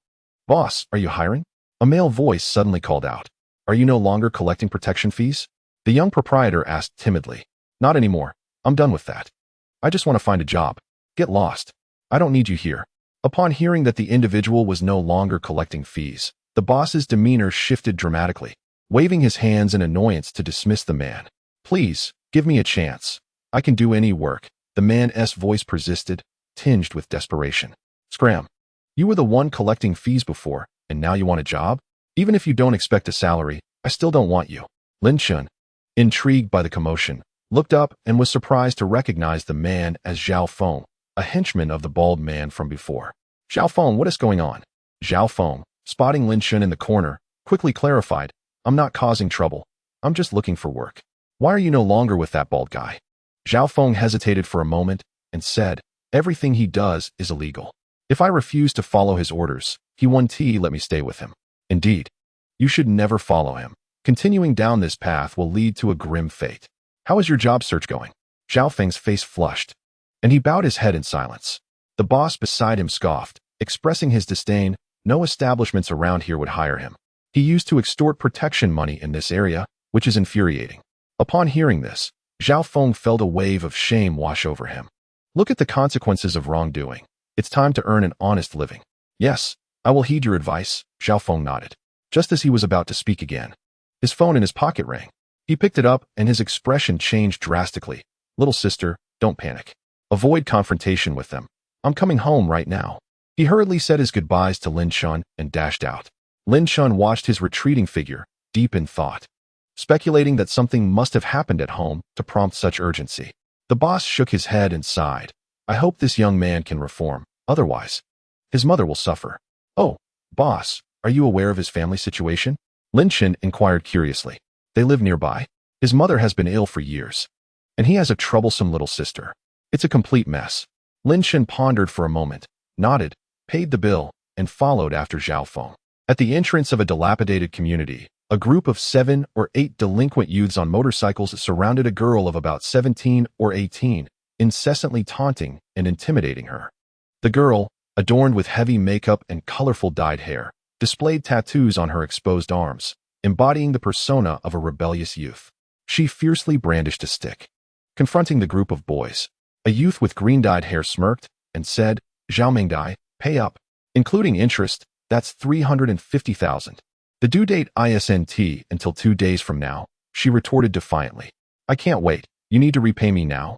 Boss, are you hiring? A male voice suddenly called out. Are you no longer collecting protection fees? The young proprietor asked timidly. Not anymore. I'm done with that. I just want to find a job. Get lost. I don't need you here. Upon hearing that the individual was no longer collecting fees, the boss's demeanor shifted dramatically, waving his hands in annoyance to dismiss the man. Please, give me a chance. I can do any work. The man's voice persisted, tinged with desperation. Scram. You were the one collecting fees before, and now you want a job? Even if you don't expect a salary, I still don't want you. Lin Chen, intrigued by the commotion, looked up and was surprised to recognize the man as Zhao Feng, a henchman of the bald man from before. Zhao Feng, what is going on? Zhao Feng, spotting Lin Chen in the corner, quickly clarified, I'm not causing trouble. I'm just looking for work. Why are you no longer with that bald guy? Zhao Feng hesitated for a moment and said, everything he does is illegal. If I refuse to follow his orders, he won't let me stay with him. Indeed, you should never follow him. Continuing down this path will lead to a grim fate. How is your job search going? Zhao Feng's face flushed, and he bowed his head in silence. The boss beside him scoffed, expressing his disdain. No establishments around here would hire him. He used to extort protection money in this area, which is infuriating. Upon hearing this, Zhao Feng felt a wave of shame wash over him. Look at the consequences of wrongdoing. It's time to earn an honest living. Yes, I will heed your advice, Zhao Feng nodded. Just as he was about to speak again, his phone in his pocket rang. He picked it up and his expression changed drastically. Little sister, don't panic. Avoid confrontation with them. I'm coming home right now. He hurriedly said his goodbyes to Lin Chen and dashed out. Lin Chen watched his retreating figure, deep in thought, speculating that something must have happened at home to prompt such urgency. The boss shook his head and sighed. I hope this young man can reform, otherwise, his mother will suffer. Oh, boss, are you aware of his family situation? Lin Chen inquired curiously. They live nearby. His mother has been ill for years, and he has a troublesome little sister. It's a complete mess. Lin Chen pondered for a moment, nodded, paid the bill, and followed after Zhao Feng. At the entrance of a dilapidated community, a group of 7 or 8 delinquent youths on motorcycles surrounded a girl of about 17 or 18, incessantly taunting and intimidating her. The girl, adorned with heavy makeup and colorful dyed hair, displayed tattoos on her exposed arms, embodying the persona of a rebellious youth. She fiercely brandished a stick. Confronting the group of boys, a youth with green-dyed hair smirked and said, Zhao Mengdai, pay up. Including interest, that's 350,000. The due date isn't until 2 days from now, she retorted defiantly. I can't wait. You need to repay me now,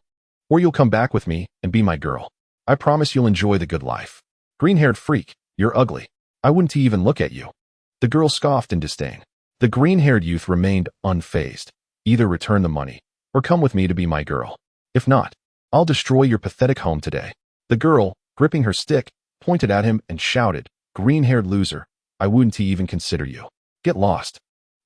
or you'll come back with me and be my girl. I promise you'll enjoy the good life. Green-haired freak, you're ugly. I wouldn't even look at you. The girl scoffed in disdain. The green-haired youth remained unfazed. Either return the money, or come with me to be my girl. If not, I'll destroy your pathetic home today. The girl, gripping her stick, pointed at him and shouted, Green-haired loser, I wouldn't even consider you. Get lost.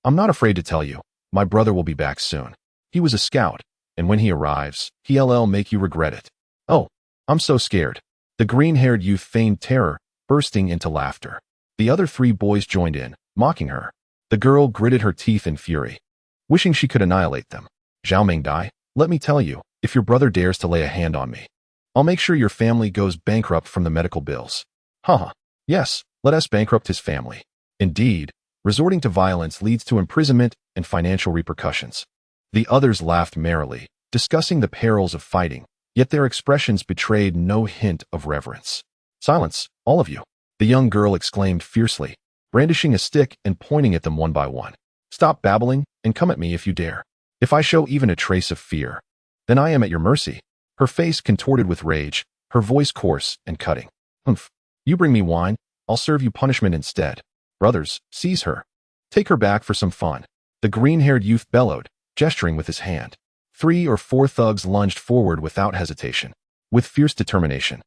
I'm not afraid to tell you, my brother will be back soon. He was a scout, and when he arrives, he'll make you regret it. Oh, I'm so scared. The green-haired youth feigned terror, bursting into laughter. The other 3 boys joined in, mocking her. The girl gritted her teeth in fury, wishing she could annihilate them. Zhao Mengdai, let me tell you, if your brother dares to lay a hand on me, I'll make sure your family goes bankrupt from the medical bills. Haha. Yes, let us bankrupt his family. Indeed, resorting to violence leads to imprisonment and financial repercussions. The others laughed merrily, discussing the perils of fighting, yet their expressions betrayed no hint of reverence. Silence, all of you, the young girl exclaimed fiercely, brandishing a stick and pointing at them one by one. Stop babbling and come at me if you dare. If I show even a trace of fear, then I am at your mercy. Her face contorted with rage, her voice coarse and cutting. Humph. You bring me wine, I'll serve you punishment instead. Brothers, seize her. Take her back for some fun. The green-haired youth bellowed, gesturing with his hand. 3 or 4 thugs lunged forward without hesitation, with fierce determination.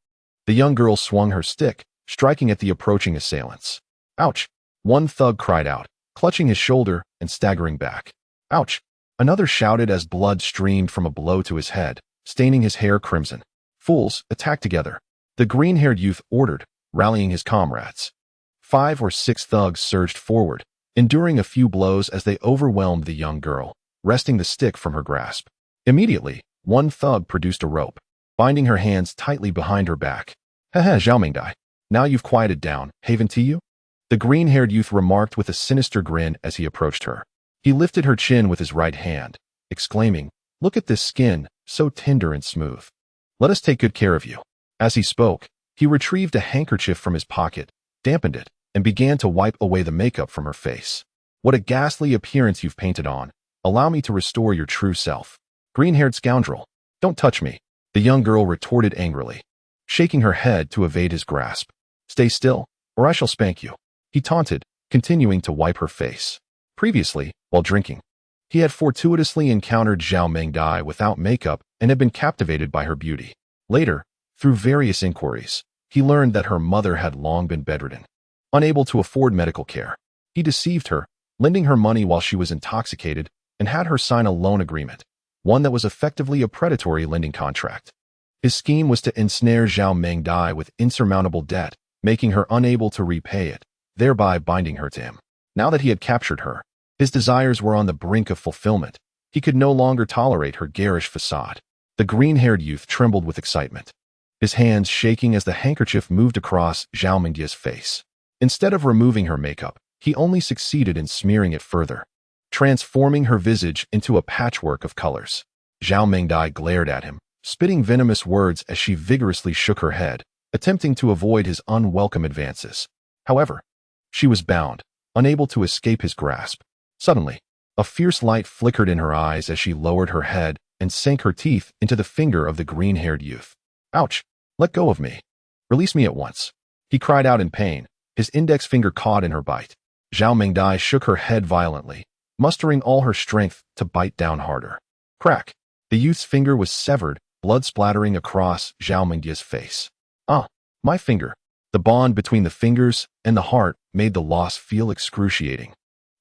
The young girl swung her stick, striking at the approaching assailants. Ouch! One thug cried out, clutching his shoulder and staggering back. Ouch! Another shouted as blood streamed from a blow to his head, staining his hair crimson. Fools, attack together. The green-haired youth ordered, rallying his comrades. 5 or 6 thugs surged forward, enduring a few blows as they overwhelmed the young girl, wresting the stick from her grasp. Immediately, one thug produced a rope, binding her hands tightly behind her back. Haha, Zhao Mengdai, now you've quieted down, haven't you? The green-haired youth remarked with a sinister grin as he approached her. He lifted her chin with his right hand, exclaiming, Look at this skin, so tender and smooth. Let us take good care of you. As he spoke, He retrieved a handkerchief from his pocket, dampened it, and began to wipe away the makeup from her face. What a ghastly appearance you've painted on. Allow me to restore your true self. Green-haired scoundrel. Don't touch me, the young girl retorted angrily, shaking her head to evade his grasp. Stay still, or I shall spank you, he taunted, continuing to wipe her face. Previously, while drinking, he had fortuitously encountered Zhao Mengdai without makeup and had been captivated by her beauty. Later, through various inquiries, he learned that her mother had long been bedridden, unable to afford medical care. He deceived her, lending her money while she was intoxicated, and had her sign a loan agreement, one that was effectively a predatory lending contract. His scheme was to ensnare Zhao Mengdai with insurmountable debt, making her unable to repay it, thereby binding her to him. Now that he had captured her, his desires were on the brink of fulfillment. He could no longer tolerate her garish facade. The green-haired youth trembled with excitement, his hands shaking as the handkerchief moved across Zhao Mengdia's face. Instead of removing her makeup, he only succeeded in smearing it further, transforming her visage into a patchwork of colors. Zhao Mengdai glared at him, spitting venomous words as she vigorously shook her head, attempting to avoid his unwelcome advances. However, she was bound, unable to escape his grasp. Suddenly, a fierce light flickered in her eyes as she lowered her head and sank her teeth into the finger of the green-haired youth. Ouch! Let go of me. Release me at once, he cried out in pain, his index finger caught in her bite. Zhao Mengdai shook her head violently, mustering all her strength to bite down harder. Crack! The youth's finger was severed, blood splattering across Zhao Mengdia's face. Ah, my finger. The bond between the fingers and the heart made the loss feel excruciating.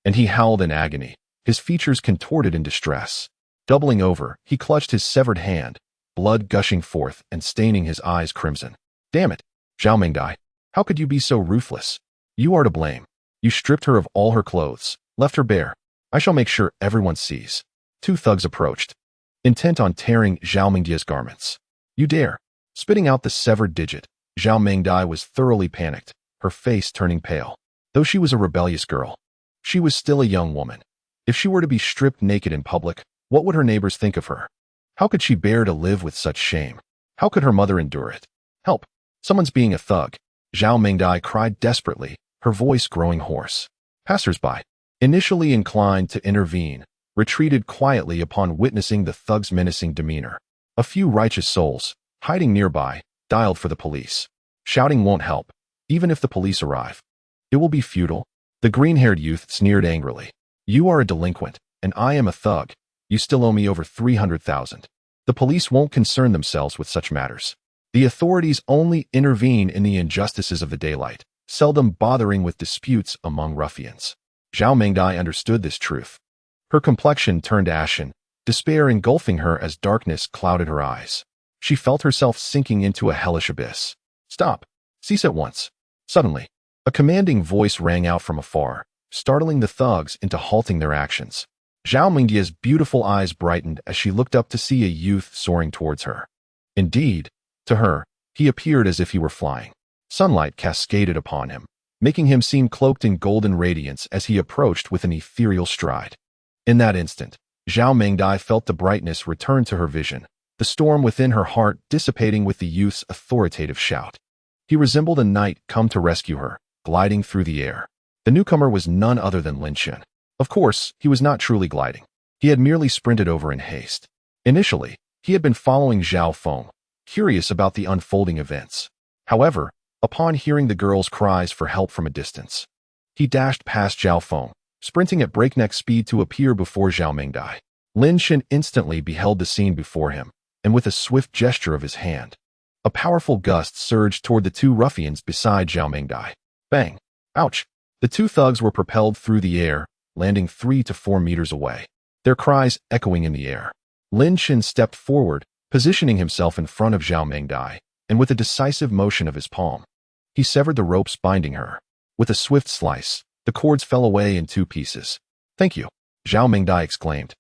And he howled in agony, his features contorted in distress. Doubling over, he clutched his severed hand, blood gushing forth and staining his eyes crimson. Damn it, Zhao Mengdai, how could you be so ruthless? You are to blame. You stripped her of all her clothes, left her bare. I shall make sure everyone sees. Two thugs approached, intent on tearing Zhao Mengdia's garments. You dare. Spitting out the severed digit, Zhao Mengdai was thoroughly panicked, her face turning pale. Though she was a rebellious girl, she was still a young woman. If she were to be stripped naked in public, what would her neighbors think of her? How could she bear to live with such shame? How could her mother endure it? Help! Someone's being a thug, Zhao Mengdai cried desperately, her voice growing hoarse. Passers-by, initially inclined to intervene, retreated quietly upon witnessing the thug's menacing demeanor. A few righteous souls, hiding nearby, dialed for the police. Shouting won't help, even if the police arrive. It will be futile. The green-haired youth sneered angrily. You are a delinquent, and I am a thug. You still owe me over 300,000. The police won't concern themselves with such matters. The authorities only intervene in the injustices of the daylight, seldom bothering with disputes among ruffians. Zhao Mengdai understood this truth. Her complexion turned ashen, despair engulfing her as darkness clouded her eyes. She felt herself sinking into a hellish abyss. Stop! Cease at once! Suddenly, a commanding voice rang out from afar, startling the thugs into halting their actions. Zhao Mengdia's beautiful eyes brightened as she looked up to see a youth soaring towards her. Indeed, to her, he appeared as if he were flying. Sunlight cascaded upon him, making him seem cloaked in golden radiance as he approached with an ethereal stride. In that instant, Zhao Mengdai felt the brightness return to her vision, the storm within her heart dissipating with the youth's authoritative shout. He resembled a knight come to rescue her, gliding through the air. The newcomer was none other than Lin Chen. Of course, he was not truly gliding. He had merely sprinted over in haste. Initially, he had been following Zhao Feng, curious about the unfolding events. However, upon hearing the girl's cries for help from a distance, he dashed past Zhao Feng, sprinting at breakneck speed to appear before Zhao Mengdai. Lin Chen instantly beheld the scene before him, and with a swift gesture of his hand, a powerful gust surged toward the two ruffians beside Zhao Mengdai. Bang! Ouch! The two thugs were propelled through the air, landing 3 to 4 meters away, their cries echoing in the air. Lin Chen stepped forward, positioning himself in front of Zhao Mengdai, and with a decisive motion of his palm, he severed the ropes binding her. With a swift slice, the cords fell away in 2 pieces. Thank you, Zhao Mengdai exclaimed,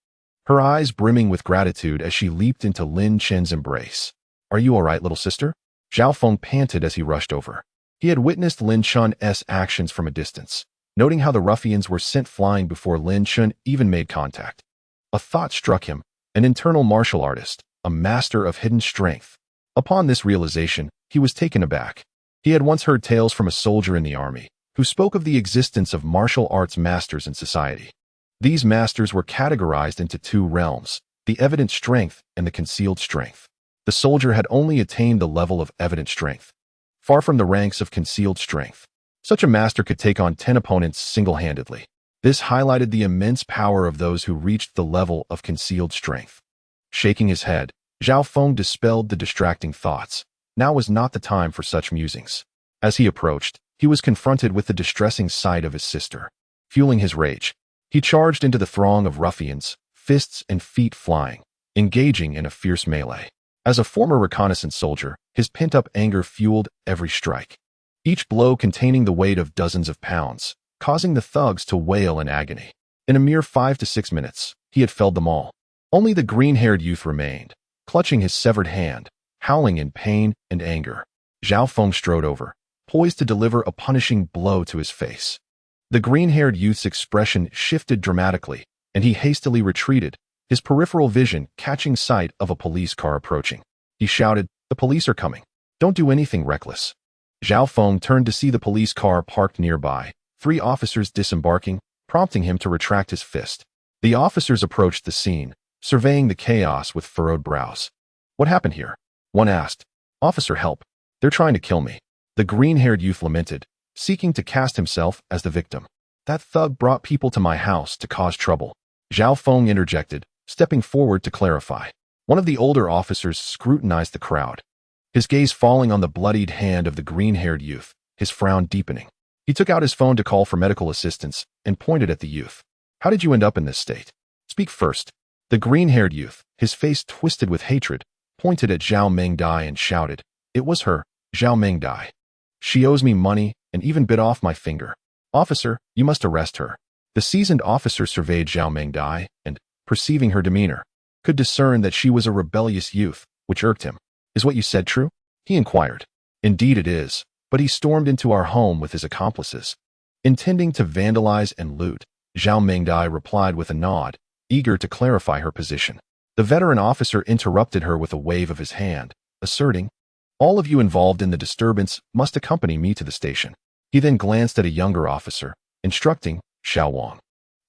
her eyes brimming with gratitude as she leaped into Lin Chen's embrace. Are you all right, little sister? Zhao Feng panted as he rushed over. He had witnessed Lin Chen's actions from a distance, noting how the ruffians were sent flying before Lin Chen even made contact. A thought struck him, an internal martial artist, a master of hidden strength. Upon this realization, he was taken aback. He had once heard tales from a soldier in the army, who spoke of the existence of martial arts masters in society. These masters were categorized into two realms, the evident strength and the concealed strength. The soldier had only attained the level of evident strength, far from the ranks of concealed strength. Such a master could take on 10 opponents single-handedly. This highlighted the immense power of those who reached the level of concealed strength. Shaking his head, Zhao Feng dispelled the distracting thoughts. Now was not the time for such musings. As he approached, he was confronted with the distressing sight of his sister. Fueling his rage, he charged into the throng of ruffians, fists and feet flying, engaging in a fierce melee. As a former reconnaissance soldier, his pent-up anger fueled every strike, each blow containing the weight of dozens of pounds, causing the thugs to wail in agony. In a mere 5 to 6 minutes, he had felled them all. Only the green-haired youth remained, clutching his severed hand, howling in pain and anger. Zhao Feng strode over, poised to deliver a punishing blow to his face. The green-haired youth's expression shifted dramatically, and he hastily retreated, his peripheral vision catching sight of a police car approaching. He shouted, "The police are coming. Don't do anything reckless." Zhao Feng turned to see the police car parked nearby, 3 officers disembarking, prompting him to retract his fist. The officers approached the scene, surveying the chaos with furrowed brows. "What happened here?" one asked. "Officer, help. They're trying to kill me," the green-haired youth lamented, seeking to cast himself as the victim. "That thug brought people to my house to cause trouble." Zhao Feng interjected, stepping forward to clarify. One of the older officers scrutinized the crowd, his gaze falling on the bloodied hand of the green-haired youth, his frown deepening. He took out his phone to call for medical assistance and pointed at the youth. "How did you end up in this state? Speak first." The green-haired youth, his face twisted with hatred, pointed at Zhao Mengdai and shouted, "It was her, Zhao Mengdai. She owes me money and even bit off my finger. Officer, you must arrest her." The seasoned officer surveyed Zhao Mengdai and, perceiving her demeanor, could discern that she was a rebellious youth, which irked him. "Is what you said true?" he inquired. "Indeed it is, but he stormed into our home with his accomplices, intending to vandalize and loot." Zhao Mengdai replied with a nod, eager to clarify her position. The veteran officer interrupted her with a wave of his hand, asserting, "All of you involved in the disturbance must accompany me to the station." He then glanced at a younger officer, instructing, "Xuanhuan,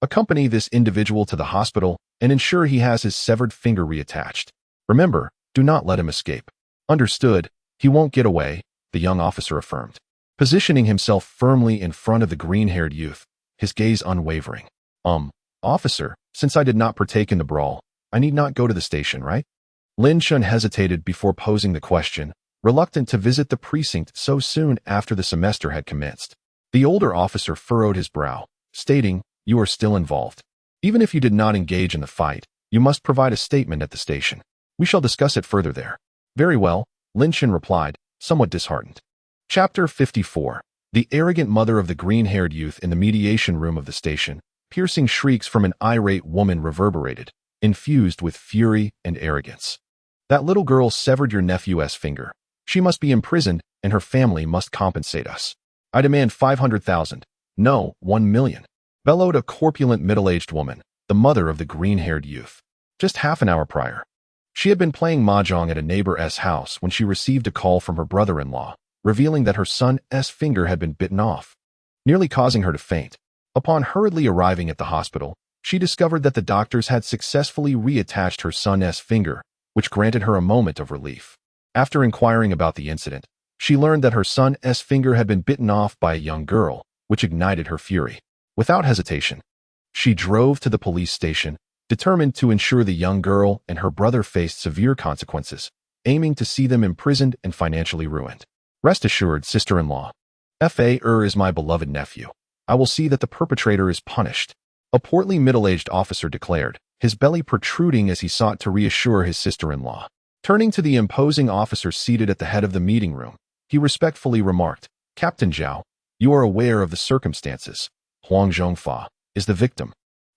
accompany this individual to the hospital and ensure he has his severed finger reattached. Remember, do not let him escape." "Understood. He won't get away," the young officer affirmed, positioning himself firmly in front of the green-haired youth, his gaze unwavering. Officer, since I did not partake in the brawl, I need not go to the station, right?" Lin Chen hesitated before posing the question, reluctant to visit the precinct so soon after the semester had commenced. The older officer furrowed his brow, stating, "You are still involved. Even if you did not engage in the fight, you must provide a statement at the station. We shall discuss it further there." "Very well," Lin Chen replied, somewhat disheartened. Chapter 54. The arrogant mother of the green-haired youth in the mediation room of the station. Piercing shrieks from an irate woman reverberated, infused with fury and arrogance. "That little girl severed your nephew's finger. She must be imprisoned, and her family must compensate us. I demand 500,000. No, 1 million. Bellowed a corpulent middle-aged woman, the mother of the green-haired youth. Just half an hour prior, she had been playing mahjong at a neighbor's house when she received a call from her brother-in-law, revealing that her son's finger had been bitten off, nearly causing her to faint. Upon hurriedly arriving at the hospital, she discovered that the doctors had successfully reattached her son's finger, which granted her a moment of relief. After inquiring about the incident, she learned that her son's finger had been bitten off by a young girl, which ignited her fury. Without hesitation, she drove to the police station, determined to ensure the young girl and her brother faced severe consequences, aiming to see them imprisoned and financially ruined. "Rest assured, sister-in-law, is my beloved nephew. I will see that the perpetrator is punished," a portly middle-aged officer declared, his belly protruding as he sought to reassure his sister-in-law. Turning to the imposing officer seated at the head of the meeting room, he respectfully remarked, "Captain Zhao, you are aware of the circumstances. Huang Zhongfa is the victim,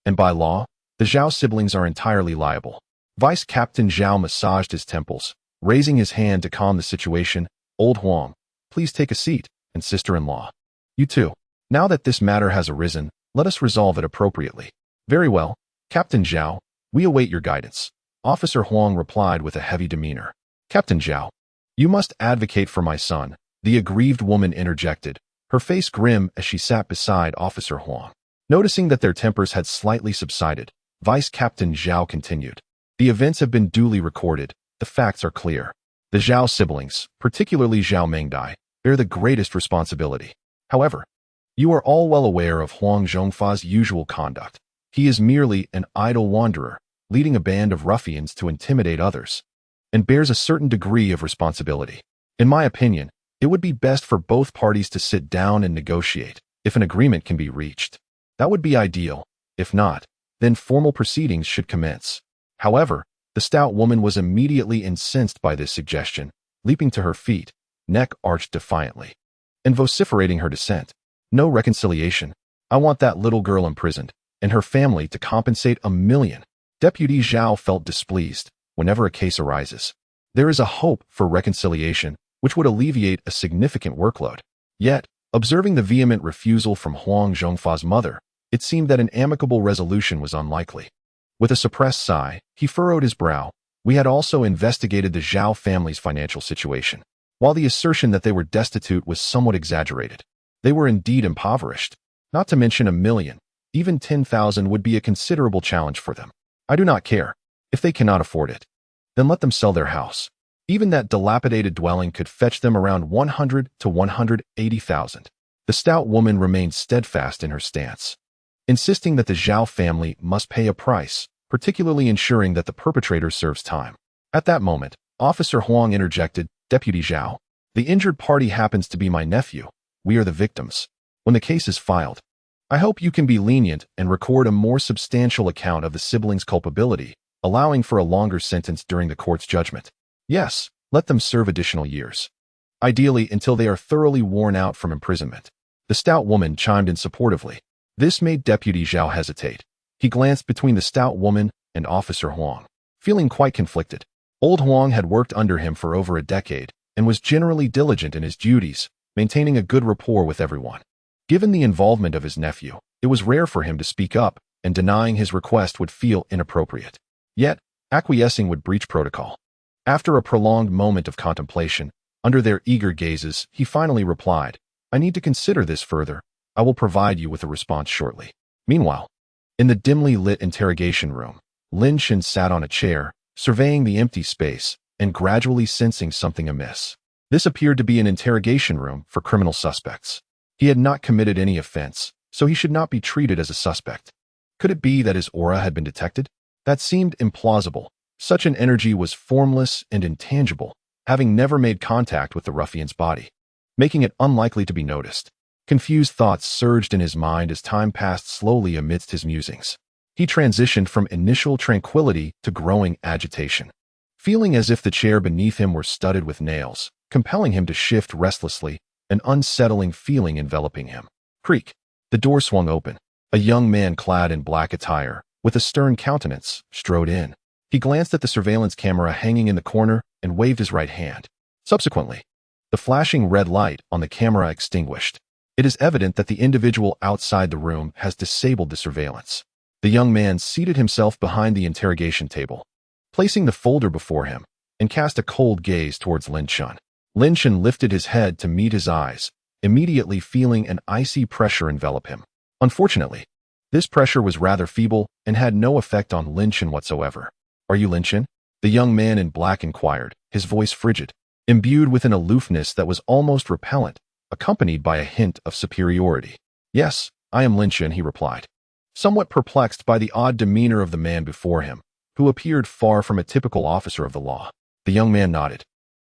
and by law, the Zhao siblings are entirely liable." Vice Captain Zhao massaged his temples, raising his hand to calm the situation. "Old Huang, please take a seat, and sister-in-law, you too. Now that this matter has arisen, let us resolve it appropriately." "Very well, Captain Zhao, we await your guidance," Officer Huang replied with a heavy demeanor. "Captain Zhao, You must advocate for my son, the aggrieved woman interjected, her face grim as she sat beside Officer Huang. Noticing that their tempers had slightly subsided, Vice Captain Zhao continued. The events have been duly recorded. The facts are clear. The Zhao siblings, particularly Zhao Mengdai, bear the greatest responsibility. However, you are all well aware of Huang Zhongfa's usual conduct. He is merely an idle wanderer, leading a band of ruffians to intimidate others, and bears a certain degree of responsibility. In my opinion, it would be best for both parties to sit down and negotiate, if an agreement can be reached. That would be ideal. If not, then formal proceedings should commence. However, the stout woman was immediately incensed by this suggestion, leaping to her feet, neck arched defiantly, and vociferating her dissent. No reconciliation. I want that little girl imprisoned, and her family to compensate $1 million. Deputy Zhao felt displeased. Whenever a case arises, there is a hope for reconciliation, which would alleviate a significant workload. Yet, observing the vehement refusal from Huang Zhongfa's mother, it seemed that an amicable resolution was unlikely. With a suppressed sigh, he furrowed his brow. We had also investigated the Zhao family's financial situation. While the assertion that they were destitute was somewhat exaggerated, they were indeed impoverished. Not to mention $1 million, even 10,000 would be a considerable challenge for them. I do not care. If they cannot afford it, then let them sell their house. Even that dilapidated dwelling could fetch them around 100 to 180,000. The stout woman remained steadfast in her stance, insisting that the Zhao family must pay a price, particularly ensuring that the perpetrator serves time. At that moment, Officer Huang interjected, Deputy Zhao, the injured party happens to be my nephew. We are the victims. When the case is filed, I hope you can be lenient and record a more substantial account of the siblings' culpability, allowing for a longer sentence during the court's judgment. Yes, let them serve additional years. Ideally until they are thoroughly worn out from imprisonment. The stout woman chimed in supportively. This made Deputy Zhao hesitate. He glanced between the stout woman and Officer Huang, feeling quite conflicted. Old Huang had worked under him for over a decade and was generally diligent in his duties, maintaining a good rapport with everyone. Given the involvement of his nephew, it was rare for him to speak up, and denying his request would feel inappropriate. Yet, acquiescing would breach protocol. After a prolonged moment of contemplation, under their eager gazes, he finally replied, I need to consider this further. I will provide you with a response shortly. Meanwhile, in the dimly lit interrogation room, Lin Chen sat on a chair, surveying the empty space, and gradually sensing something amiss. This appeared to be an interrogation room for criminal suspects. He had not committed any offense, so he should not be treated as a suspect. Could it be that his aura had been detected? That seemed implausible. Such an energy was formless and intangible, having never made contact with the ruffian's body, making it unlikely to be noticed. Confused thoughts surged in his mind as time passed slowly amidst his musings. He transitioned from initial tranquility to growing agitation, feeling as if the chair beneath him were studded with nails, compelling him to shift restlessly, an unsettling feeling enveloping him. Creak. The door swung open. A young man clad in black attire, with a stern countenance, strode in. He glanced at the surveillance camera hanging in the corner and waved his right hand. Subsequently, the flashing red light on the camera extinguished. It is evident that the individual outside the room has disabled the surveillance. The young man seated himself behind the interrogation table, placing the folder before him, and cast a cold gaze towards Lin Chen. Lin Chen lifted his head to meet his eyes, immediately feeling an icy pressure envelop him. Unfortunately, this pressure was rather feeble and had no effect on Lin Chen whatsoever. Are you Lin Chen? The young man in black inquired, his voice frigid, imbued with an aloofness that was almost repellent, accompanied by a hint of superiority. Yes, I am Lin Chen, he replied, somewhat perplexed by the odd demeanor of the man before him, who appeared far from a typical officer of the law. The young man nodded,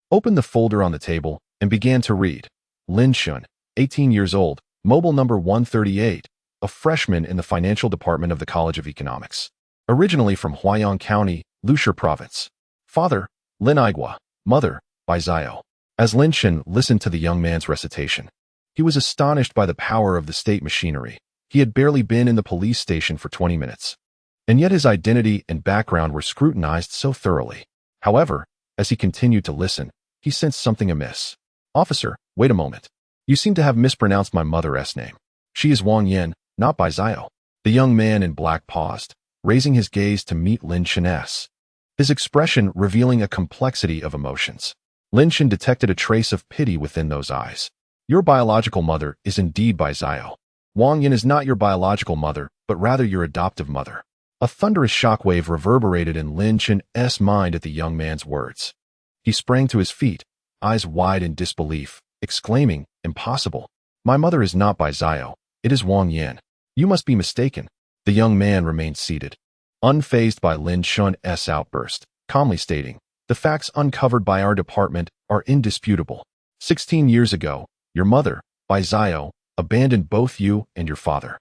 opened the folder on the table, and began to read. Lin Chen, 18 years old, mobile number 138, a freshman in the financial department of the College of Economics. Originally from Huaiyang County, Lusher Province. Father, Lin Igua. Mother, Bai Zhao. As Lin Chen listened to the young man's recitation, he was astonished by the power of the state machinery. He had barely been in the police station for 20 minutes, and yet his identity and background were scrutinized so thoroughly. However, as he continued to listen, he sensed something amiss. Officer, wait a moment. You seem to have mispronounced my mother's name. She is Wang Yin, not Bai Zhao. The young man in black paused, raising his gaze to meet Lin Chen's, his expression revealing a complexity of emotions. Lin Chen detected a trace of pity within those eyes. Your biological mother is indeed by Xiao. Wang Yin is not your biological mother, but rather your adoptive mother. A thunderous shockwave reverberated in Lin Chen's mind at the young man's words. He sprang to his feet, eyes wide in disbelief, exclaiming, "Impossible. My mother is not by Xiao. It is Wang Yin. You must be mistaken." The young man remained seated, unfazed by Lin Chen's outburst, calmly stating, "The facts uncovered by our department are indisputable. 16 years ago, your mother, by Xiao, abandoned both you and your father,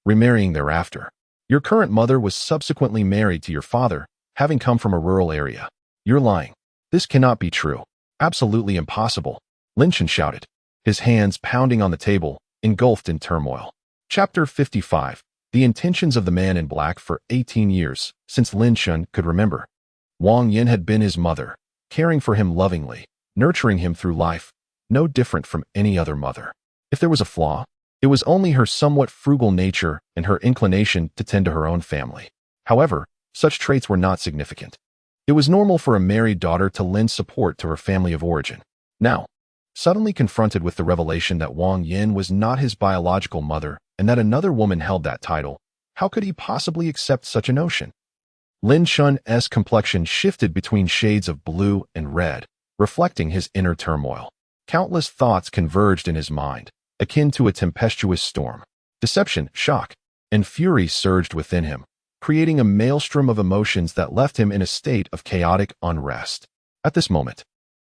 remarrying thereafter. Your current mother was subsequently married to your father, having come from a rural area. You're lying. This cannot be true. Absolutely impossible," Lin Chen shouted, his hands pounding on the table, engulfed in turmoil. Chapter 55. The intentions of the man in black. For 18 years, since Lin Chen could remember, Wang Yin had been his mother, caring for him lovingly, nurturing him through life, no different from any other mother. If there was a flaw, it was only her somewhat frugal nature and her inclination to tend to her own family. However, such traits were not significant. It was normal for a married daughter to lend support to her family of origin. Now, suddenly confronted with the revelation that Wang Yin was not his biological mother and that another woman held that title, how could he possibly accept such a notion? Lin Chen's complexion shifted between shades of blue and red, reflecting his inner turmoil. Countless thoughts converged in his mind, akin to a tempestuous storm. Deception, shock, and fury surged within him, creating a maelstrom of emotions that left him in a state of chaotic unrest. At this moment,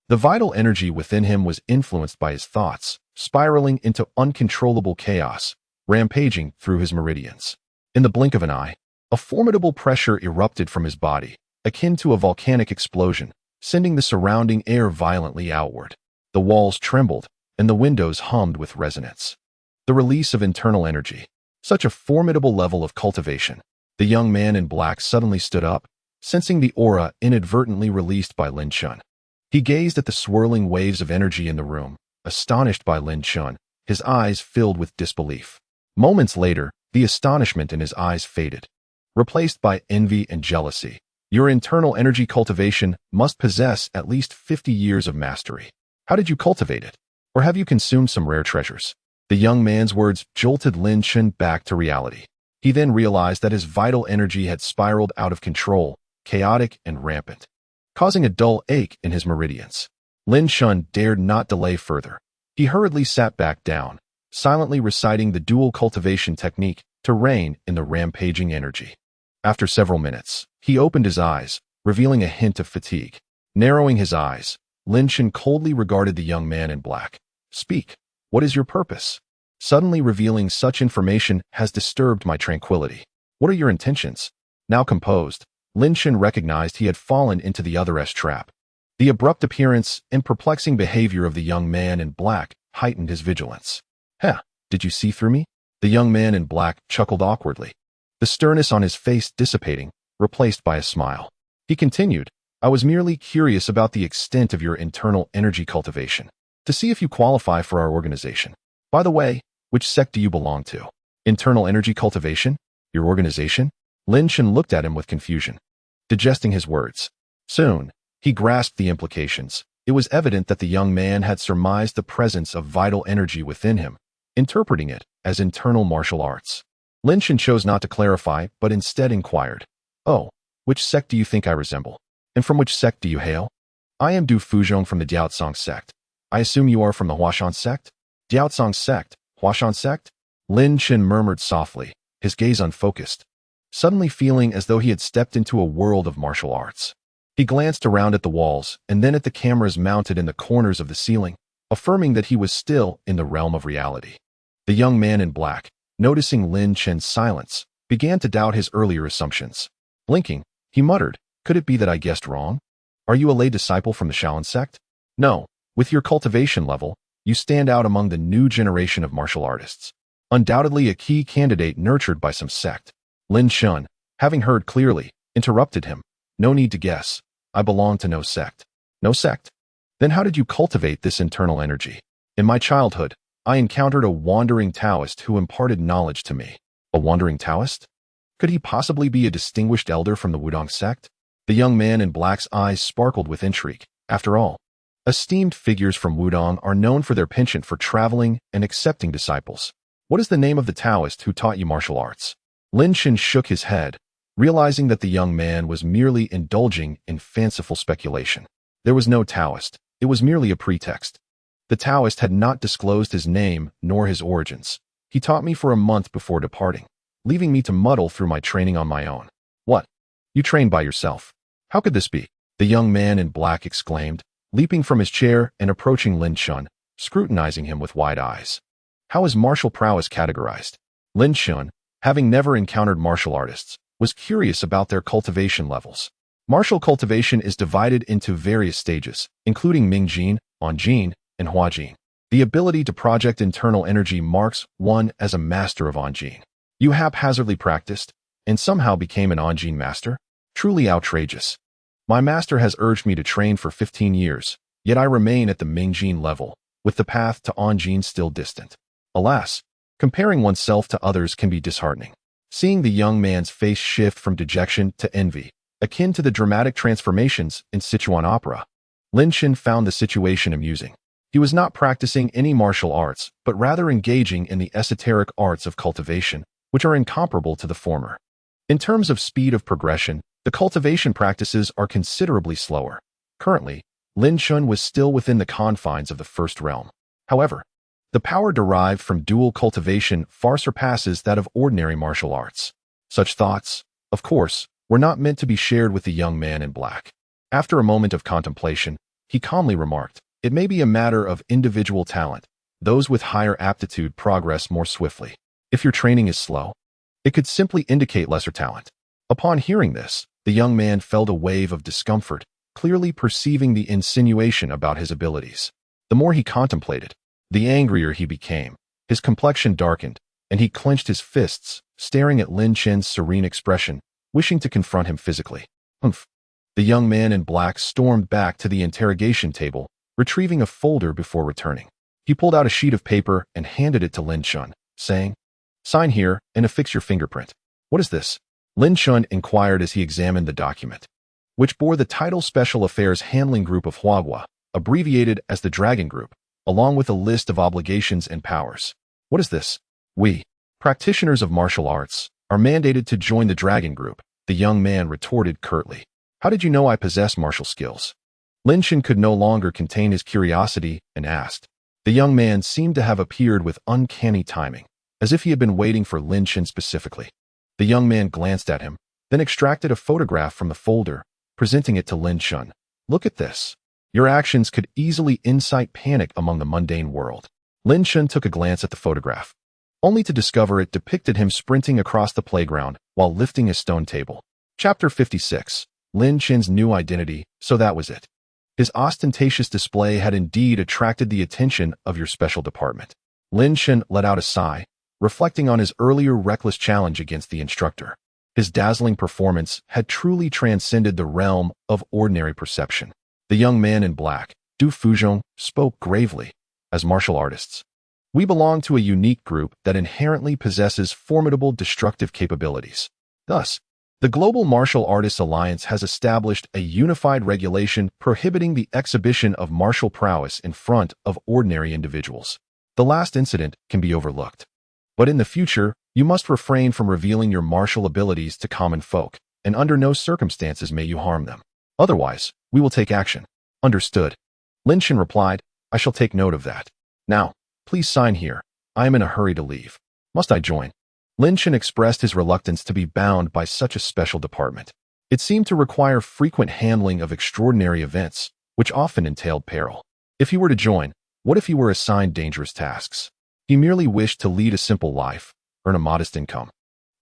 the vital energy within him was influenced by his thoughts, spiraling into uncontrollable chaos, rampaging through his meridians. In the blink of an eye, a formidable pressure erupted from his body, akin to a volcanic explosion, sending the surrounding air violently outward. The walls trembled, and the windows hummed with resonance. The release of internal energy. Such a formidable level of cultivation. The young man in black suddenly stood up, sensing the aura inadvertently released by Lin Chen. He gazed at the swirling waves of energy in the room, astonished by Lin Chen, his eyes filled with disbelief. Moments later, the astonishment in his eyes faded, replaced by envy and jealousy. Your internal energy cultivation must possess at least 50 years of mastery. How did you cultivate it? Or have you consumed some rare treasures? The young man's words jolted Lin Chen back to reality. He then realized that his vital energy had spiraled out of control, chaotic and rampant, causing a dull ache in his meridians. Lin Chen dared not delay further. He hurriedly sat back down, silently reciting the dual-cultivation technique to rein in the rampaging energy. After several minutes, he opened his eyes, revealing a hint of fatigue. Narrowing his eyes, Lin Chen coldly regarded the young man in black. "Speak. What is your purpose? Suddenly revealing such information has disturbed my tranquility. What are your intentions?" Now composed, Lin Chen recognized he had fallen into the other's trap. The abrupt appearance and perplexing behavior of the young man in black heightened his vigilance. "Heh, did you see through me?" The young man in black chuckled awkwardly, the sternness on his face dissipating, replaced by a smile. He continued, "I was merely curious about the extent of your internal energy cultivation, to see if you qualify for our organization. By the way, which sect do you belong to?" "Internal energy cultivation? Your organization?" Lin Chen looked at him with confusion, digesting his words. Soon, he grasped the implications. It was evident that the young man had surmised the presence of vital energy within him, interpreting it as internal martial arts. Lin Chen chose not to clarify, but instead inquired, "Oh, which sect do you think I resemble? And from which sect do you hail?" "I am Du Fuzhong from the Diaocang sect. I assume you are from the Huashan sect?" "Diaocang sect, Huashan sect?" Lin Chen murmured softly, his gaze unfocused, suddenly feeling as though he had stepped into a world of martial arts. He glanced around at the walls and then at the cameras mounted in the corners of the ceiling, affirming that he was still in the realm of reality. The young man in black, noticing Lin Chen's silence, began to doubt his earlier assumptions. Blinking, he muttered, "Could it be that I guessed wrong? Are you a lay disciple from the Shaolin sect?" "No. With your cultivation level, you stand out among the new generation of martial artists. Undoubtedly a key candidate nurtured by some sect." Lin Chen, having heard clearly, interrupted him. "No need to guess. I belong to no sect." "No sect? Then how did you cultivate this internal energy?" "In my childhood, I encountered a wandering Taoist who imparted knowledge to me." "A wandering Taoist? Could he possibly be a distinguished elder from the Wudong sect?" The young man in black's eyes sparkled with intrigue. After all, Esteemed figures from Wudong are known for their penchant for traveling and accepting disciples. What is the name of the Taoist who taught you martial arts? Lin Chen shook his head, realizing that the young man was merely indulging in fanciful speculation. There was no Taoist. It was merely a pretext. The Taoist had not disclosed his name nor his origins. He taught me for a month before departing, leaving me to muddle through my training on my own. What? You trained by yourself? How could this be? The young man in black exclaimed, leaping from his chair and approaching Lin Chen, scrutinizing him with wide eyes. How is martial prowess categorized? Lin Chen, having never encountered martial artists, was curious about their cultivation levels. Martial cultivation is divided into various stages, including Mingjin, Onjin, and Huajin. The ability to project internal energy marks one as a master of Onjin. You haphazardly practiced, and somehow became an Onjin master? Truly outrageous. My master has urged me to train for 15 years, yet I remain at the Mingjin level, with the path to Onjin still distant. Alas, comparing oneself to others can be disheartening. Seeing the young man's face shift from dejection to envy, akin to the dramatic transformations in Sichuan opera, Lin Chen found the situation amusing. He was not practicing any martial arts, but rather engaging in the esoteric arts of cultivation, which are incomparable to the former. In terms of speed of progression, the cultivation practices are considerably slower. Currently, Lin Chen was still within the confines of the first realm. However, the power derived from dual cultivation far surpasses that of ordinary martial arts. Such thoughts, of course, were not meant to be shared with the young man in black. After a moment of contemplation, he calmly remarked, "It may be a matter of individual talent. Those with higher aptitude progress more swiftly. If your training is slow, it could simply indicate lesser talent." Upon hearing this, the young man felt a wave of discomfort, clearly perceiving the insinuation about his abilities. The more he contemplated, the angrier he became. His complexion darkened, and he clenched his fists, staring at Lin Chen's serene expression, wishing to confront him physically. Humph. The young man in black stormed back to the interrogation table, retrieving a folder before returning. He pulled out a sheet of paper and handed it to Lin Chen, saying, "Sign here and affix your fingerprint." "What is this?" Lin Chen inquired as he examined the document, which bore the title Special Affairs Handling Group of Huahua, abbreviated as the Dragon Group, along with a list of obligations and powers. "What is this?" "We, practitioners of martial arts, are mandated to join the Dragon Group," the young man retorted curtly. "How did you know I possess martial skills?" Lin Chen could no longer contain his curiosity and asked. The young man seemed to have appeared with uncanny timing, as if he had been waiting for Lin Chen specifically. The young man glanced at him, then extracted a photograph from the folder, presenting it to Lin Chen. "Look at this. Your actions could easily incite panic among the mundane world." Lin Chen took a glance at the photograph, only to discover it depicted him sprinting across the playground while lifting a stone table. Chapter 56. Lin Chen's new identity, so that was it. His ostentatious display had indeed attracted the attention of your special department. Lin Chen let out a sigh, reflecting on his earlier reckless challenge against the instructor. His dazzling performance had truly transcended the realm of ordinary perception. The young man in black, Du Fuzhong, spoke gravely. "As martial artists, we belong to a unique group that inherently possesses formidable destructive capabilities. Thus, the Global Martial Artists Alliance has established a unified regulation prohibiting the exhibition of martial prowess in front of ordinary individuals. The last incident can be overlooked. But in the future, you must refrain from revealing your martial abilities to common folk, and under no circumstances may you harm them. Otherwise, we will take action." "Understood." Lin Chen replied, "I shall take note of that. Now, please sign here. I am in a hurry to leave." "Must I join?" Lin Chen expressed his reluctance to be bound by such a special department. It seemed to require frequent handling of extraordinary events, which often entailed peril. If he were to join, what if he were assigned dangerous tasks? He merely wished to lead a simple life, earn a modest income,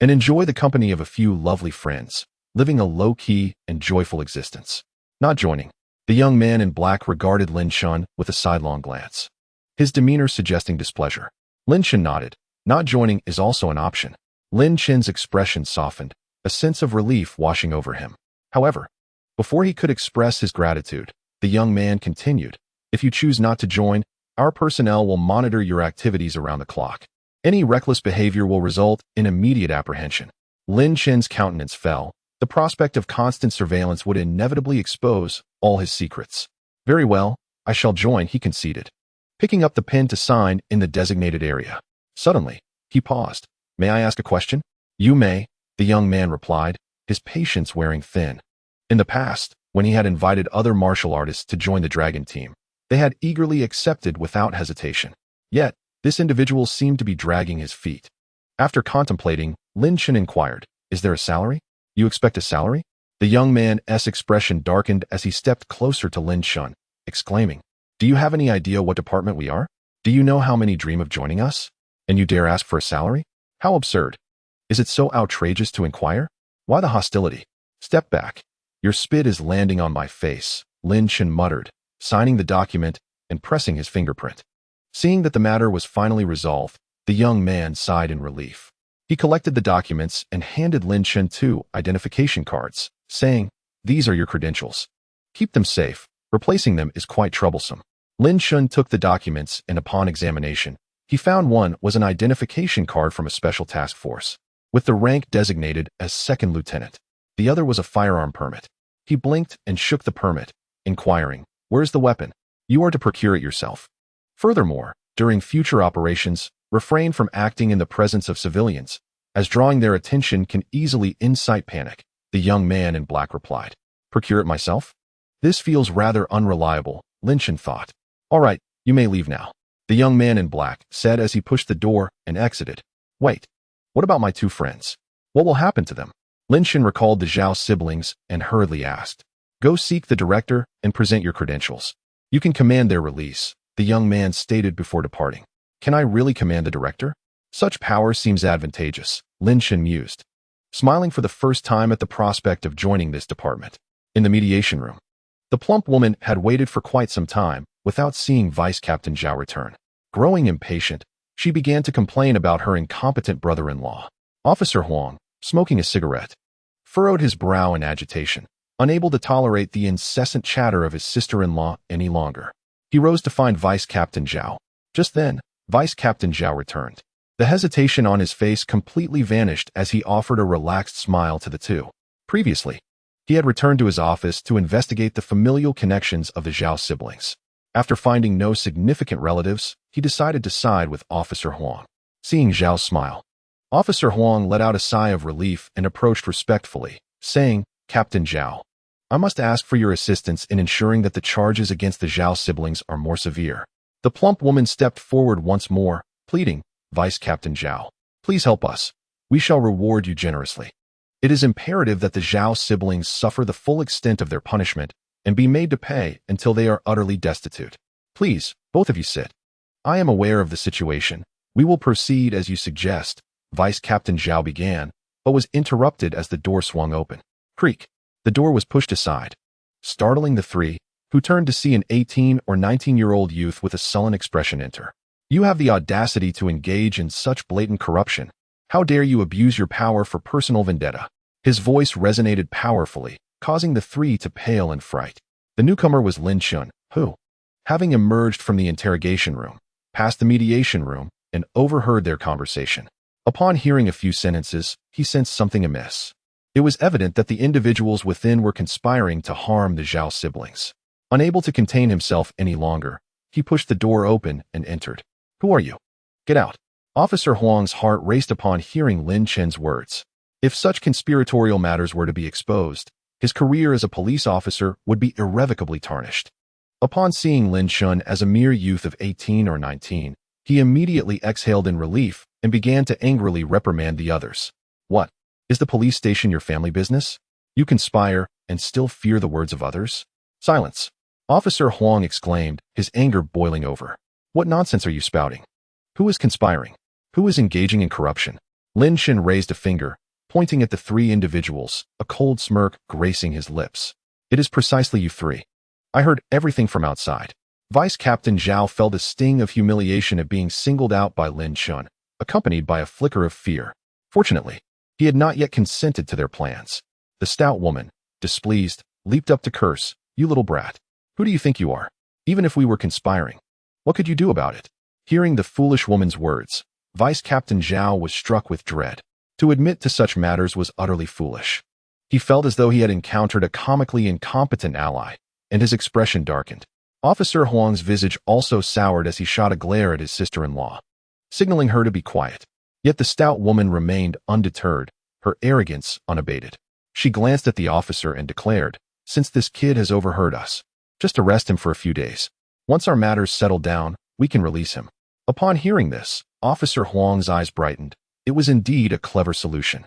and enjoy the company of a few lovely friends, living a low-key and joyful existence. Not joining. The young man in black regarded Lin Chen with a sidelong glance, his demeanor suggesting displeasure. Lin Chen nodded. Not joining is also an option. Lin Chen's expression softened, a sense of relief washing over him. However, before he could express his gratitude, the young man continued, "If you choose not to join, our personnel will monitor your activities around the clock. Any reckless behavior will result in immediate apprehension." Lin Chen's countenance fell. The prospect of constant surveillance would inevitably expose all his secrets. "Very well, I shall join, he conceded, picking up the pen to sign in the designated area. Suddenly, he paused. May I ask a question? You may, the young man replied, his patience wearing thin. In the past, when he had invited other martial artists to join the dragon team, they had eagerly accepted without hesitation. Yet, this individual seemed to be dragging his feet. After contemplating, Lin Chen inquired, Is there a salary? You expect a salary? The young man's expression darkened as he stepped closer to Lin Chen, exclaiming, Do you have any idea what department we are? Do you know how many dream of joining us? And you dare ask for a salary? How absurd. Is it so outrageous to inquire? Why the hostility? Step back. Your spit is landing on my face, Lin Chen muttered, signing the document and pressing his fingerprint. Seeing that the matter was finally resolved, the young man sighed in relief. He collected the documents and handed Lin Chen 2 identification cards, saying, These are your credentials. Keep them safe. Replacing them is quite troublesome. Lin Chen took the documents and upon examination, he found one was an identification card from a special task force, with the rank designated as second lieutenant. The other was a firearm permit. He blinked and shook the permit, inquiring, Where's the weapon? You are to procure it yourself. Furthermore, during future operations, refrain from acting in the presence of civilians, as drawing their attention can easily incite panic, the young man in black replied. Procure it myself? This feels rather unreliable, Lin Chen thought. All right, you may leave now, the young man in black said as he pushed the door and exited. Wait, what about my 2 friends? What will happen to them? Lin Chen recalled the Zhao siblings and hurriedly asked, Go seek the director and present your credentials. You can command their release, the young man stated before departing. Can I really command the director? Such power seems advantageous, Lin Chen mused, smiling for the first time at the prospect of joining this department. In the mediation room, the plump woman had waited for quite some time without seeing Vice Captain Zhao return. Growing impatient, she began to complain about her incompetent brother-in-law. Officer Huang, smoking a cigarette, furrowed his brow in agitation, unable to tolerate the incessant chatter of his sister-in-law any longer. He rose to find Vice Captain Zhao. Just then, Vice Captain Zhao returned. The hesitation on his face completely vanished as he offered a relaxed smile to the 2. Previously, he had returned to his office to investigate the familial connections of the Zhao siblings. After finding no significant relatives, he decided to side with Officer Huang. Seeing Zhao smile, Officer Huang let out a sigh of relief and approached respectfully, saying, Captain Zhao, I must ask for your assistance in ensuring that the charges against the Zhao siblings are more severe. The plump woman stepped forward once more, pleading, Vice Captain Zhao, please help us. We shall reward you generously. It is imperative that the Zhao siblings suffer the full extent of their punishment and be made to pay until they are utterly destitute. Please, both of you sit. I am aware of the situation. We will proceed as you suggest, Vice Captain Zhao began, but was interrupted as the door swung open. Creak. The door was pushed aside, startling the 3, who turned to see an 18 or 19-year-old youth with a sullen expression enter. You have the audacity to engage in such blatant corruption. How dare you abuse your power for personal vendetta? His voice resonated powerfully, causing the 3 to pale in fright. The newcomer was Lin Chen, who, having emerged from the interrogation room, passed the mediation room, and overheard their conversation. Upon hearing a few sentences, he sensed something amiss. It was evident that the individuals within were conspiring to harm the Zhao siblings. Unable to contain himself any longer, he pushed the door open and entered. Who are you? Get out. Officer Huang's heart raced upon hearing Lin Chen's words. If such conspiratorial matters were to be exposed, his career as a police officer would be irrevocably tarnished. Upon seeing Lin Chen as a mere youth of 18 or 19, he immediately exhaled in relief and began to angrily reprimand the others. What? Is the police station your family business? You conspire and still fear the words of others? Silence. Officer Huang exclaimed, his anger boiling over. What nonsense are you spouting? Who is conspiring? Who is engaging in corruption? Lin Chen raised a finger, pointing at the 3 individuals, a cold smirk gracing his lips. It is precisely you 3. I heard everything from outside. Vice Captain Zhao felt a sting of humiliation at being singled out by Lin Chen, accompanied by a flicker of fear. Fortunately, he had not yet consented to their plans. The stout woman, displeased, leaped up to curse, You little brat. Who do you think you are? Even if we were conspiring, what could you do about it? Hearing the foolish woman's words, Vice Captain Zhao was struck with dread. To admit to such matters was utterly foolish. He felt as though he had encountered a comically incompetent ally, and his expression darkened. Officer Huang's visage also soured as he shot a glare at his sister-in-law, signaling her to be quiet. Yet the stout woman remained undeterred, her arrogance unabated. She glanced at the officer and declared, "Since this kid has overheard us, just arrest him for a few days. Once our matters settle down, we can release him." Upon hearing this, Officer Huang's eyes brightened. It was indeed a clever solution.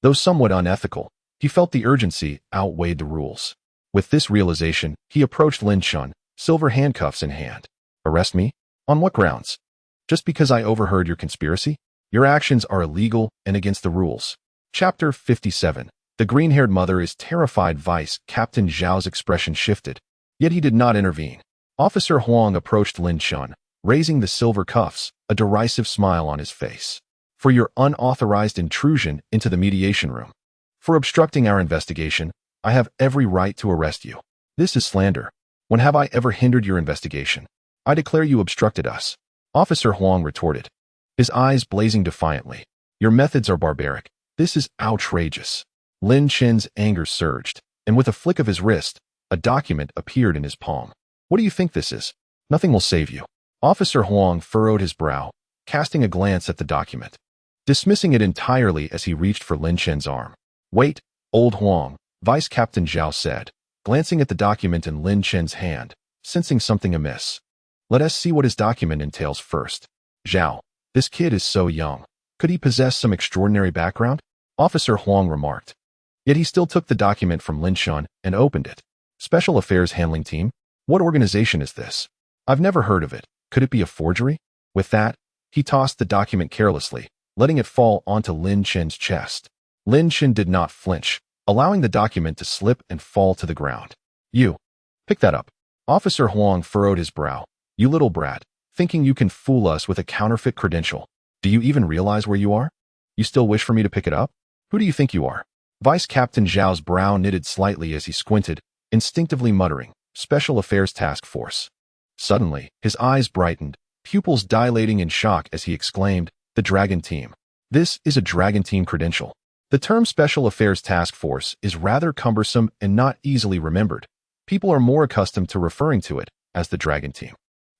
Though somewhat unethical, he felt the urgency outweighed the rules. With this realization, he approached Lin Chen, silver handcuffs in hand. "Arrest me? On what grounds? Just because I overheard your conspiracy? Your actions are illegal and against the rules." Chapter 57. The green-haired mother is terrified. Vice Captain Zhao's expression shifted, yet he did not intervene. Officer Huang approached Lin Chen, raising the silver cuffs, a derisive smile on his face. "For your unauthorized intrusion into the mediation room. For obstructing our investigation, I have every right to arrest you. This is slander. When have I ever hindered your investigation? I declare you obstructed us." Officer Huang retorted, his eyes blazing defiantly. "Your methods are barbaric. This is outrageous." Lin Chen's anger surged, and with a flick of his wrist, a document appeared in his palm. "What do you think this is? Nothing will save you." Officer Huang furrowed his brow, casting a glance at the document, dismissing it entirely as he reached for Lin Chen's arm. "Wait, old Huang," Vice Captain Zhao said, glancing at the document in Lin Chen's hand, sensing something amiss. "Let us see what his document entails first." "Zhao, this kid is so young. Could he possess some extraordinary background?" Officer Huang remarked. Yet he still took the document from Lin Chen and opened it. "Special Affairs Handling Team? What organization is this? I've never heard of it. Could it be a forgery?" With that, he tossed the document carelessly, letting it fall onto Lin Chen's chest. Lin Chen did not flinch, allowing the document to slip and fall to the ground. "You, pick that up." Officer Huang furrowed his brow. "You little brat, thinking you can fool us with a counterfeit credential. Do you even realize where you are? You still wish for me to pick it up? Who do you think you are?" Vice Captain Zhao's brow knitted slightly as he squinted, instinctively muttering, "Special Affairs Task Force." Suddenly, his eyes brightened, pupils dilating in shock as he exclaimed, "The Dragon Team. This is a Dragon Team credential." The term Special Affairs Task Force is rather cumbersome and not easily remembered. People are more accustomed to referring to it as the Dragon Team.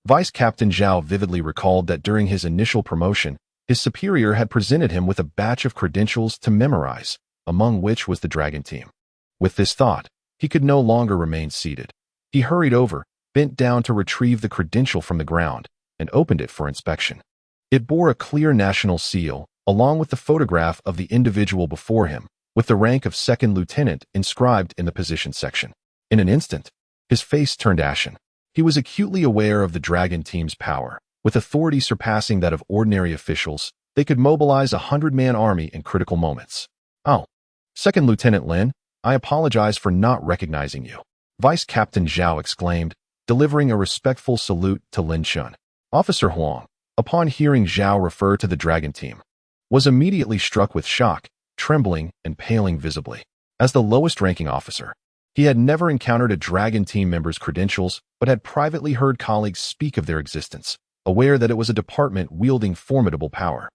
Vice Captain Zhao vividly recalled that during his initial promotion, his superior had presented him with a batch of credentials to memorize, among which was the Dragon Team. With this thought, he could no longer remain seated. He hurried over, bent down to retrieve the credential from the ground, and opened it for inspection. It bore a clear national seal, along with the photograph of the individual before him, with the rank of second lieutenant inscribed in the position section. In an instant, his face turned ashen. He was acutely aware of the Dragon Team's power. With authority surpassing that of ordinary officials, they could mobilize a 100-man army in critical moments. "Oh, Second Lieutenant Lin, I apologize for not recognizing you," Vice Captain Zhao exclaimed, delivering a respectful salute to Lin Chen. Officer Huang, upon hearing Zhao refer to the Dragon Team, was immediately struck with shock, trembling and paling visibly. As the lowest-ranking officer, he had never encountered a Dragon Team member's credentials, but had privately heard colleagues speak of their existence, aware that it was a department wielding formidable power.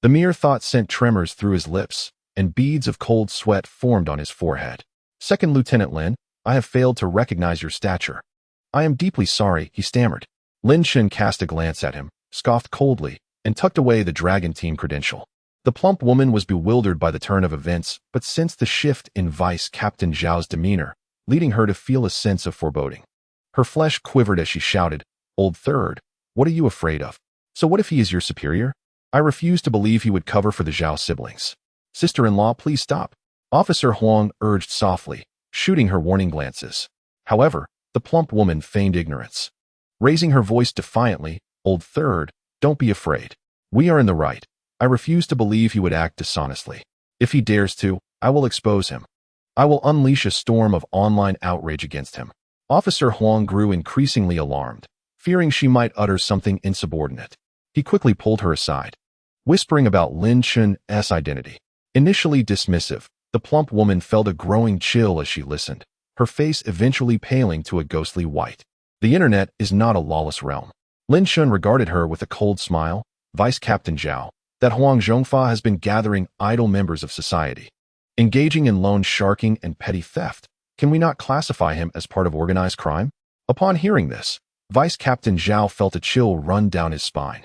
The mere thought sent tremors through his lips, and beads of cold sweat formed on his forehead. "Second Lieutenant Lin, I have failed to recognize your stature." "I am deeply sorry," he stammered. Lin Chen cast a glance at him, scoffed coldly, and tucked away the Dragon Team credential. The plump woman was bewildered by the turn of events, but sensed the shift in Vice Captain Zhao's demeanor, leading her to feel a sense of foreboding. Her flesh quivered as she shouted, "Old Third, what are you afraid of? So what if he is your superior? I refuse to believe he would cover for the Zhao siblings." "Sister-in-law, please stop," Officer Huang urged softly, shooting her warning glances. However, the plump woman feigned ignorance. Raising her voice defiantly, "Old Third, don't be afraid. We are in the right. I refuse to believe he would act dishonestly. If he dares to, I will expose him. I will unleash a storm of online outrage against him." Officer Huang grew increasingly alarmed, fearing she might utter something insubordinate. He quickly pulled her aside, whispering about Lin Chen's identity. Initially dismissive, the plump woman felt a growing chill as she listened, her face eventually paling to a ghostly white. The internet is not a lawless realm. Lin Chen regarded her with a cold smile. "Vice Captain Zhao, that Huang Zhongfa has been gathering idle members of society, engaging in loan sharking and petty theft. Can we not classify him as part of organized crime?" Upon hearing this, Vice Captain Zhao felt a chill run down his spine.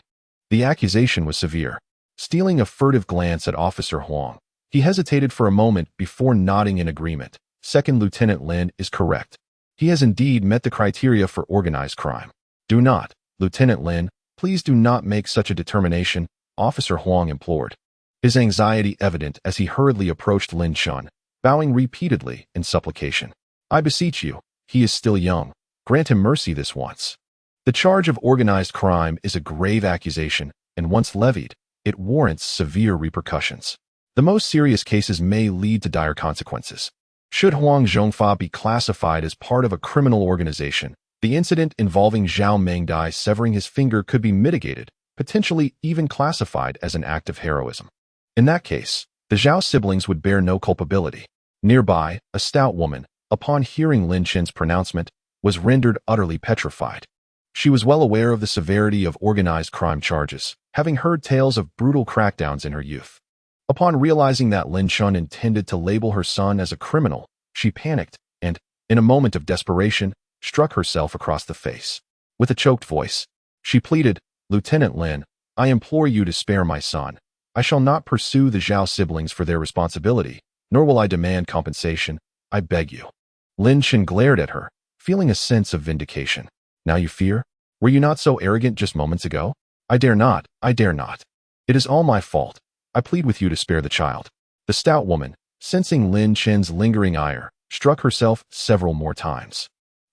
The accusation was severe. Stealing a furtive glance at Officer Huang, he hesitated for a moment before nodding in agreement. Second Lieutenant Lin is correct. He has indeed met the criteria for organized crime. Do not, Lieutenant Lin, please do not make such a determination, Officer Huang implored. His anxiety evident as he hurriedly approached Lin Chen, bowing repeatedly in supplication. I beseech you, he is still young. Grant him mercy this once. The charge of organized crime is a grave accusation, and once levied, it warrants severe repercussions. The most serious cases may lead to dire consequences. Should Huang Zhongfa be classified as part of a criminal organization, the incident involving Zhao Mengdai severing his finger could be mitigated, potentially even classified as an act of heroism. In that case, the Zhao siblings would bear no culpability. Nearby, a stout woman, upon hearing Lin Chen's pronouncement, was rendered utterly petrified. She was well aware of the severity of organized crime charges, having heard tales of brutal crackdowns in her youth. Upon realizing that Lin Chen intended to label her son as a criminal, she panicked and, in a moment of desperation, struck herself across the face. With a choked voice, she pleaded, Lieutenant Lin, I implore you to spare my son. I shall not pursue the Zhao siblings for their responsibility, nor will I demand compensation. I beg you. Lin Chen glared at her, feeling a sense of vindication. Now you fear? Were you not so arrogant just moments ago? I dare not, I dare not. It is all my fault. I plead with you to spare the child. The stout woman, sensing Lin Chen's lingering ire, struck herself several more times.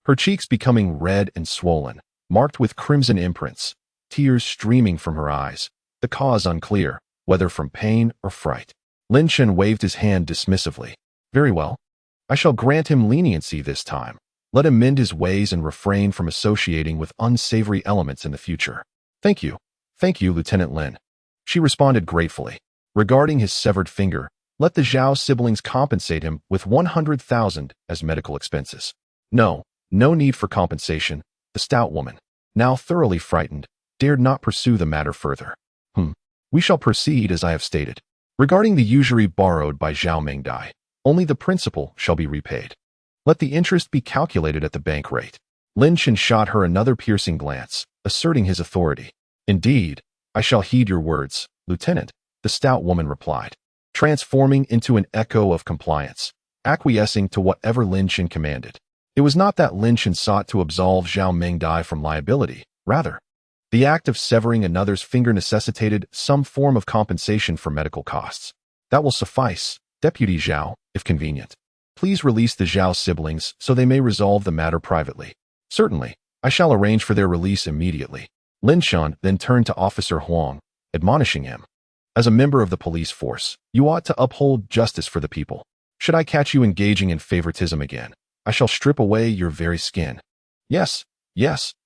Her cheeks becoming red and swollen, marked with crimson imprints, tears streaming from her eyes, the cause unclear, whether from pain or fright. Lin Chen waved his hand dismissively. Very well. I shall grant him leniency this time. Let him mend his ways and refrain from associating with unsavory elements in the future. Thank you, Lieutenant Lin. She responded gratefully. Regarding his severed finger, let the Zhao siblings compensate him with 100,000 as medical expenses. No need for compensation. The stout woman, now thoroughly frightened, dared not pursue the matter further. We shall proceed as I have stated. Regarding the usury borrowed by Zhao Mengdai, only the principal shall be repaid. Let the interest be calculated at the bank rate. Lin Chen shot her another piercing glance, asserting his authority. Indeed, I shall heed your words, Lieutenant, the stout woman replied, transforming into an echo of compliance, acquiescing to whatever Lin Chen commanded. It was not that Lin Chen sought to absolve Zhao Mengdai from liability, rather, the act of severing another's finger necessitated some form of compensation for medical costs. That will suffice, Deputy Zhao, if convenient. Please release the Zhao siblings so they may resolve the matter privately. Certainly, I shall arrange for their release immediately. Lin Chen then turned to Officer Huang, admonishing him. As a member of the police force, you ought to uphold justice for the people. Should I catch you engaging in favoritism again, I shall strip away your very skin. Yes,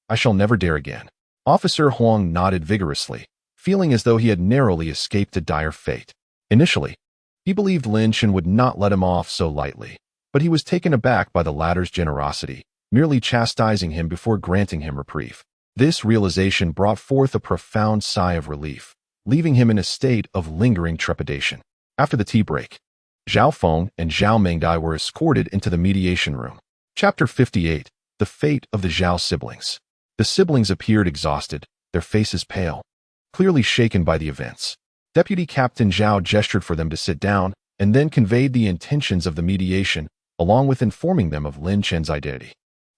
I shall never dare again. Officer Huang nodded vigorously, feeling as though he had narrowly escaped a dire fate. Initially, he believed Lin Chen would not let him off so lightly, but he was taken aback by the latter's generosity, merely chastising him before granting him reprieve. This realization brought forth a profound sigh of relief, leaving him in a state of lingering trepidation. After the tea break, Zhao Feng and Zhao Mengdai were escorted into the mediation room. Chapter 58, The Fate of the Zhao Siblings. The siblings appeared exhausted, their faces pale, clearly shaken by the events. Deputy Captain Zhao gestured for them to sit down and then conveyed the intentions of the mediation, along with informing them of Lin Chen's identity.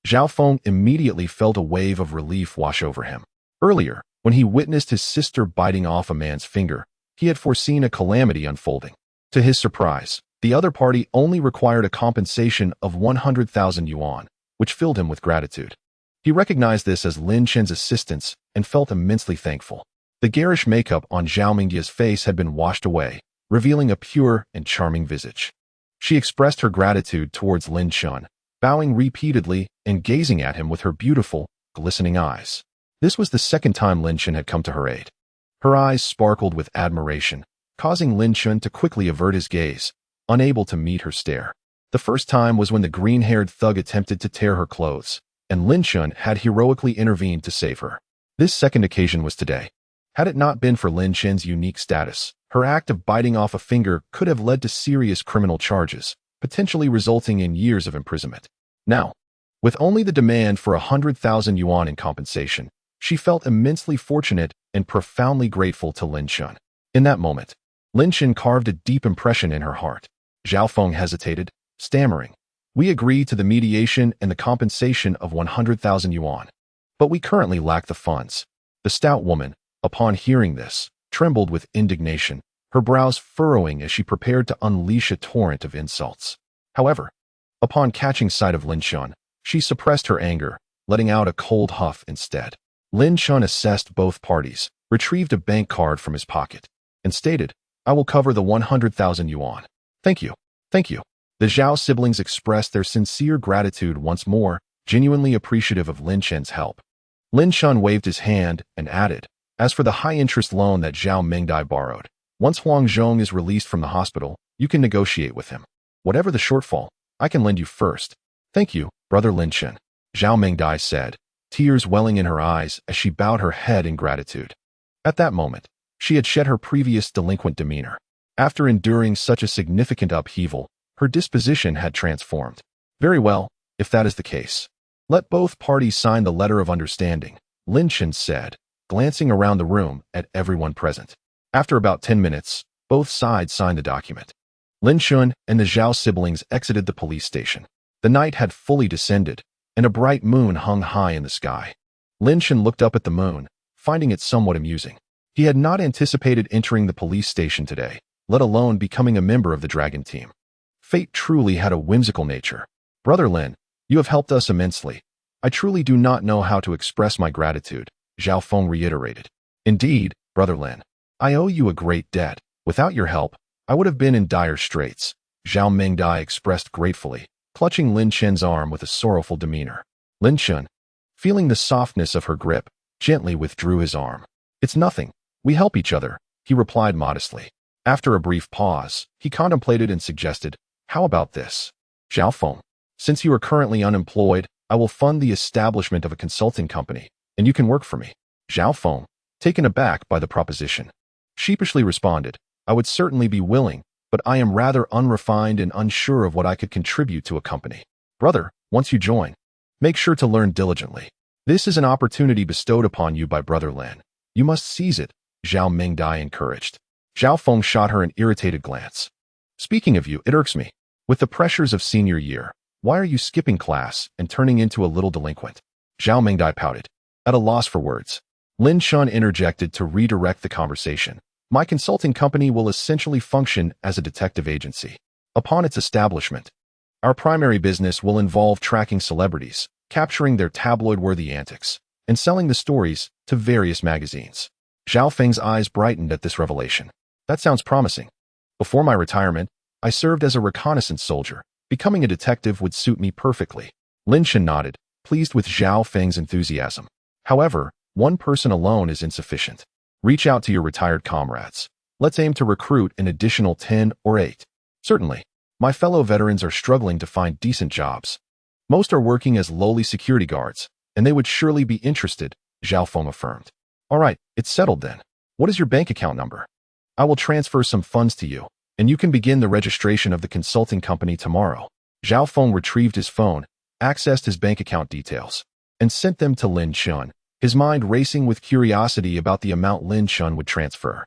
Zhao Feng immediately felt a wave of relief wash over him. Earlier, when he witnessed his sister biting off a man's finger, he had foreseen a calamity unfolding. To his surprise, the other party only required a compensation of 100,000 yuan, which filled him with gratitude. He recognized this as Lin Chen's assistance and felt immensely thankful. The garish makeup on Zhao Mingy's face had been washed away, revealing a pure and charming visage. She expressed her gratitude towards Lin Chen, bowing repeatedly and gazing at him with her beautiful, glistening eyes. This was the second time Lin Chen had come to her aid. Her eyes sparkled with admiration, causing Lin Chen to quickly avert his gaze, unable to meet her stare. The first time was when the green-haired thug attempted to tear her clothes, and Lin Chen had heroically intervened to save her. This second occasion was today. Had it not been for Lin Chen's unique status, her act of biting off a finger could have led to serious criminal charges, potentially resulting in years of imprisonment. Now, With only the demand for 100,000 yuan in compensation, she felt immensely fortunate and profoundly grateful to Lin Chen. In that moment, Lin Chen carved a deep impression in her heart. Zhao Feng hesitated, stammering, "We agree to the mediation and the compensation of 100,000 yuan. But we currently lack the funds." The stout woman, upon hearing this, trembled with indignation, her brows furrowing as she prepared to unleash a torrent of insults. However, upon catching sight of Lin Chen, she suppressed her anger, letting out a cold huff instead. Lin Chen assessed both parties, retrieved a bank card from his pocket, and stated, "I will cover the 100,000 yuan. Thank you. Thank you." The Zhao siblings expressed their sincere gratitude once more, genuinely appreciative of Lin Chen's help. Lin Chen waved his hand and added, "As for the high-interest loan that Zhao Mingdai borrowed, once Huang Zhong is released from the hospital, you can negotiate with him. Whatever the shortfall, I can lend you first." "Thank you, brother Lin Chen," Zhao Mingdai said, tears welling in her eyes as she bowed her head in gratitude. At that moment, she had shed her previous delinquent demeanor. After enduring such a significant upheaval, her disposition had transformed. "Very well, if that is the case. Let both parties sign the letter of understanding," Lin Chen said, glancing around the room at everyone present. After about 10 minutes, both sides signed the document. Lin Chen and the Zhao siblings exited the police station. The night had fully descended, and a bright moon hung high in the sky. Lin Chen looked up at the moon, finding it somewhat amusing. He had not anticipated entering the police station today, let alone becoming a member of the Dragon team. Fate truly had a whimsical nature. "Brother Lin, you have helped us immensely. I truly do not know how to express my gratitude," Zhao Feng reiterated. "Indeed, brother Lin, I owe you a great debt. Without your help, I would have been in dire straits," Zhao Mingdai expressed gratefully, clutching Lin Chen's arm with a sorrowful demeanor. Lin Chen, feeling the softness of her grip, gently withdrew his arm. "It's nothing. We help each other," he replied modestly. After a brief pause, he contemplated and suggested, "How about this? Zhao Feng, since you are currently unemployed, I will fund the establishment of a consulting company, and you can work for me." Zhao Feng, taken aback by the proposition, sheepishly responded, "I would certainly be willing, but I am rather unrefined and unsure of what I could contribute to a company. Brother, once you join, make sure to learn diligently. This is an opportunity bestowed upon you by brother Lin. You must seize it," Zhao Mingdai encouraged. Zhao Feng shot her an irritated glance. "Speaking of you, it irks me. With the pressures of senior year, why are you skipping class and turning into a little delinquent?" Zhao Mingdai pouted, at a loss for words. Lin Chen interjected to redirect the conversation. "My consulting company will essentially function as a detective agency. Upon its establishment, our primary business will involve tracking celebrities, capturing their tabloid-worthy antics, and selling the stories to various magazines." Zhao Feng's eyes brightened at this revelation. "That sounds promising. Before my retirement, I served as a reconnaissance soldier. Becoming a detective would suit me perfectly." Lin Chen nodded, pleased with Zhao Feng's enthusiasm. "However, one person alone is insufficient. Reach out to your retired comrades. Let's aim to recruit an additional 10 or 8. Certainly, my fellow veterans are struggling to find decent jobs. Most are working as lowly security guards, and they would surely be interested," Zhao Feng affirmed. "All right, it's settled then. What is your bank account number? I will transfer some funds to you, and you can begin the registration of the consulting company tomorrow." Zhao Feng retrieved his phone, accessed his bank account details, and sent them to Lin Chen, his mind racing with curiosity about the amount Lin Chen would transfer.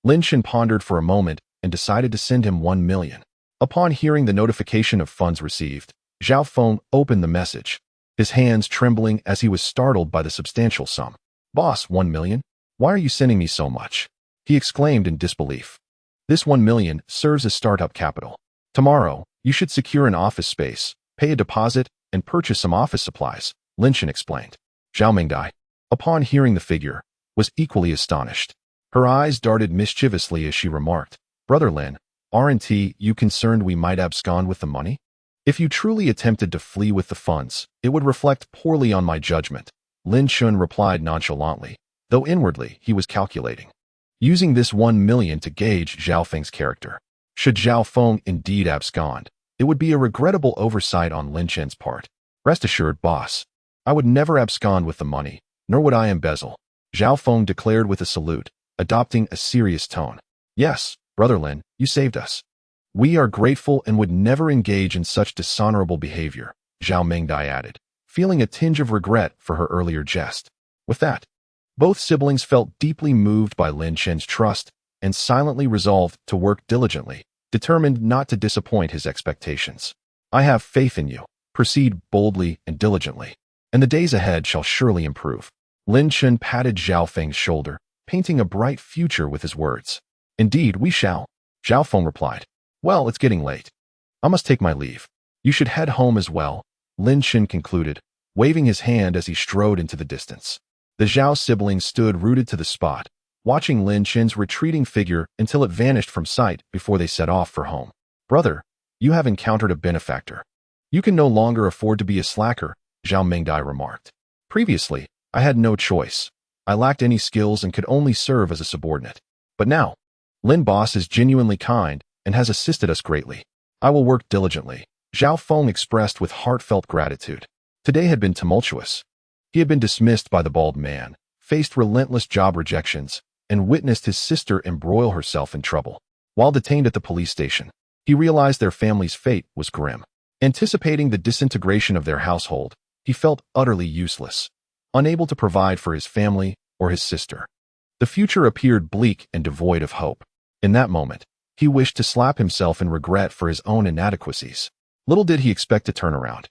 Lin Chen pondered for a moment and decided to send him 1 million. Upon hearing the notification of funds received, Zhao Feng opened the message, his hands trembling as he was startled by the substantial sum. "Boss, 1 million? Why are you sending me so much?" he exclaimed in disbelief. "This 1 million serves as startup capital. Tomorrow, you should secure an office space, pay a deposit, and purchase some office supplies," Lin Chen explained. Zhao Mingdai, upon hearing the figure, was equally astonished. Her eyes darted mischievously as she remarked, "Brother Lin, aren't you concerned we might abscond with the money? If you truly attempted to flee with the funds, it would reflect poorly on my judgment," Lin Chen replied nonchalantly, though inwardly he was calculating, using this 1 million to gauge Zhao Feng's character. Should Zhao Feng indeed abscond, it would be a regrettable oversight on Lin Chen's part. "Rest assured, boss, I would never abscond with the money, nor would I embezzle," Zhao Feng declared with a salute, adopting a serious tone. "Yes, brother Lin, you saved us. We are grateful and would never engage in such dishonorable behavior," Zhao Mingdai added, feeling a tinge of regret for her earlier jest. With that, both siblings felt deeply moved by Lin Chen's trust and silently resolved to work diligently, determined not to disappoint his expectations. I have faith in you. Proceed boldly and diligently, and the days ahead shall surely improve. Lin Chen patted Zhao Feng's shoulder, painting a bright future with his words. Indeed, we shall, Zhao Feng replied. Well, it's getting late. I must take my leave. You should head home as well, Lin Chen concluded, waving his hand as he strode into the distance. The Zhao siblings stood rooted to the spot, watching Lin Chen's retreating figure until it vanished from sight before they set off for home. Brother, you have encountered a benefactor. You can no longer afford to be a slacker, Zhao Mengdai remarked. Previously, I had no choice. I lacked any skills and could only serve as a subordinate. But now, Lin Boss is genuinely kind and has assisted us greatly. I will work diligently, Zhao Feng expressed with heartfelt gratitude. Today had been tumultuous. He had been dismissed by the bald man, faced relentless job rejections, and witnessed his sister embroil herself in trouble. While detained at the police station, he realized their family's fate was grim. Anticipating the disintegration of their household, he felt utterly useless, unable to provide for his family or his sister. The future appeared bleak and devoid of hope. In that moment, he wished to slap himself in regret for his own inadequacies. Little did he expect to turn around.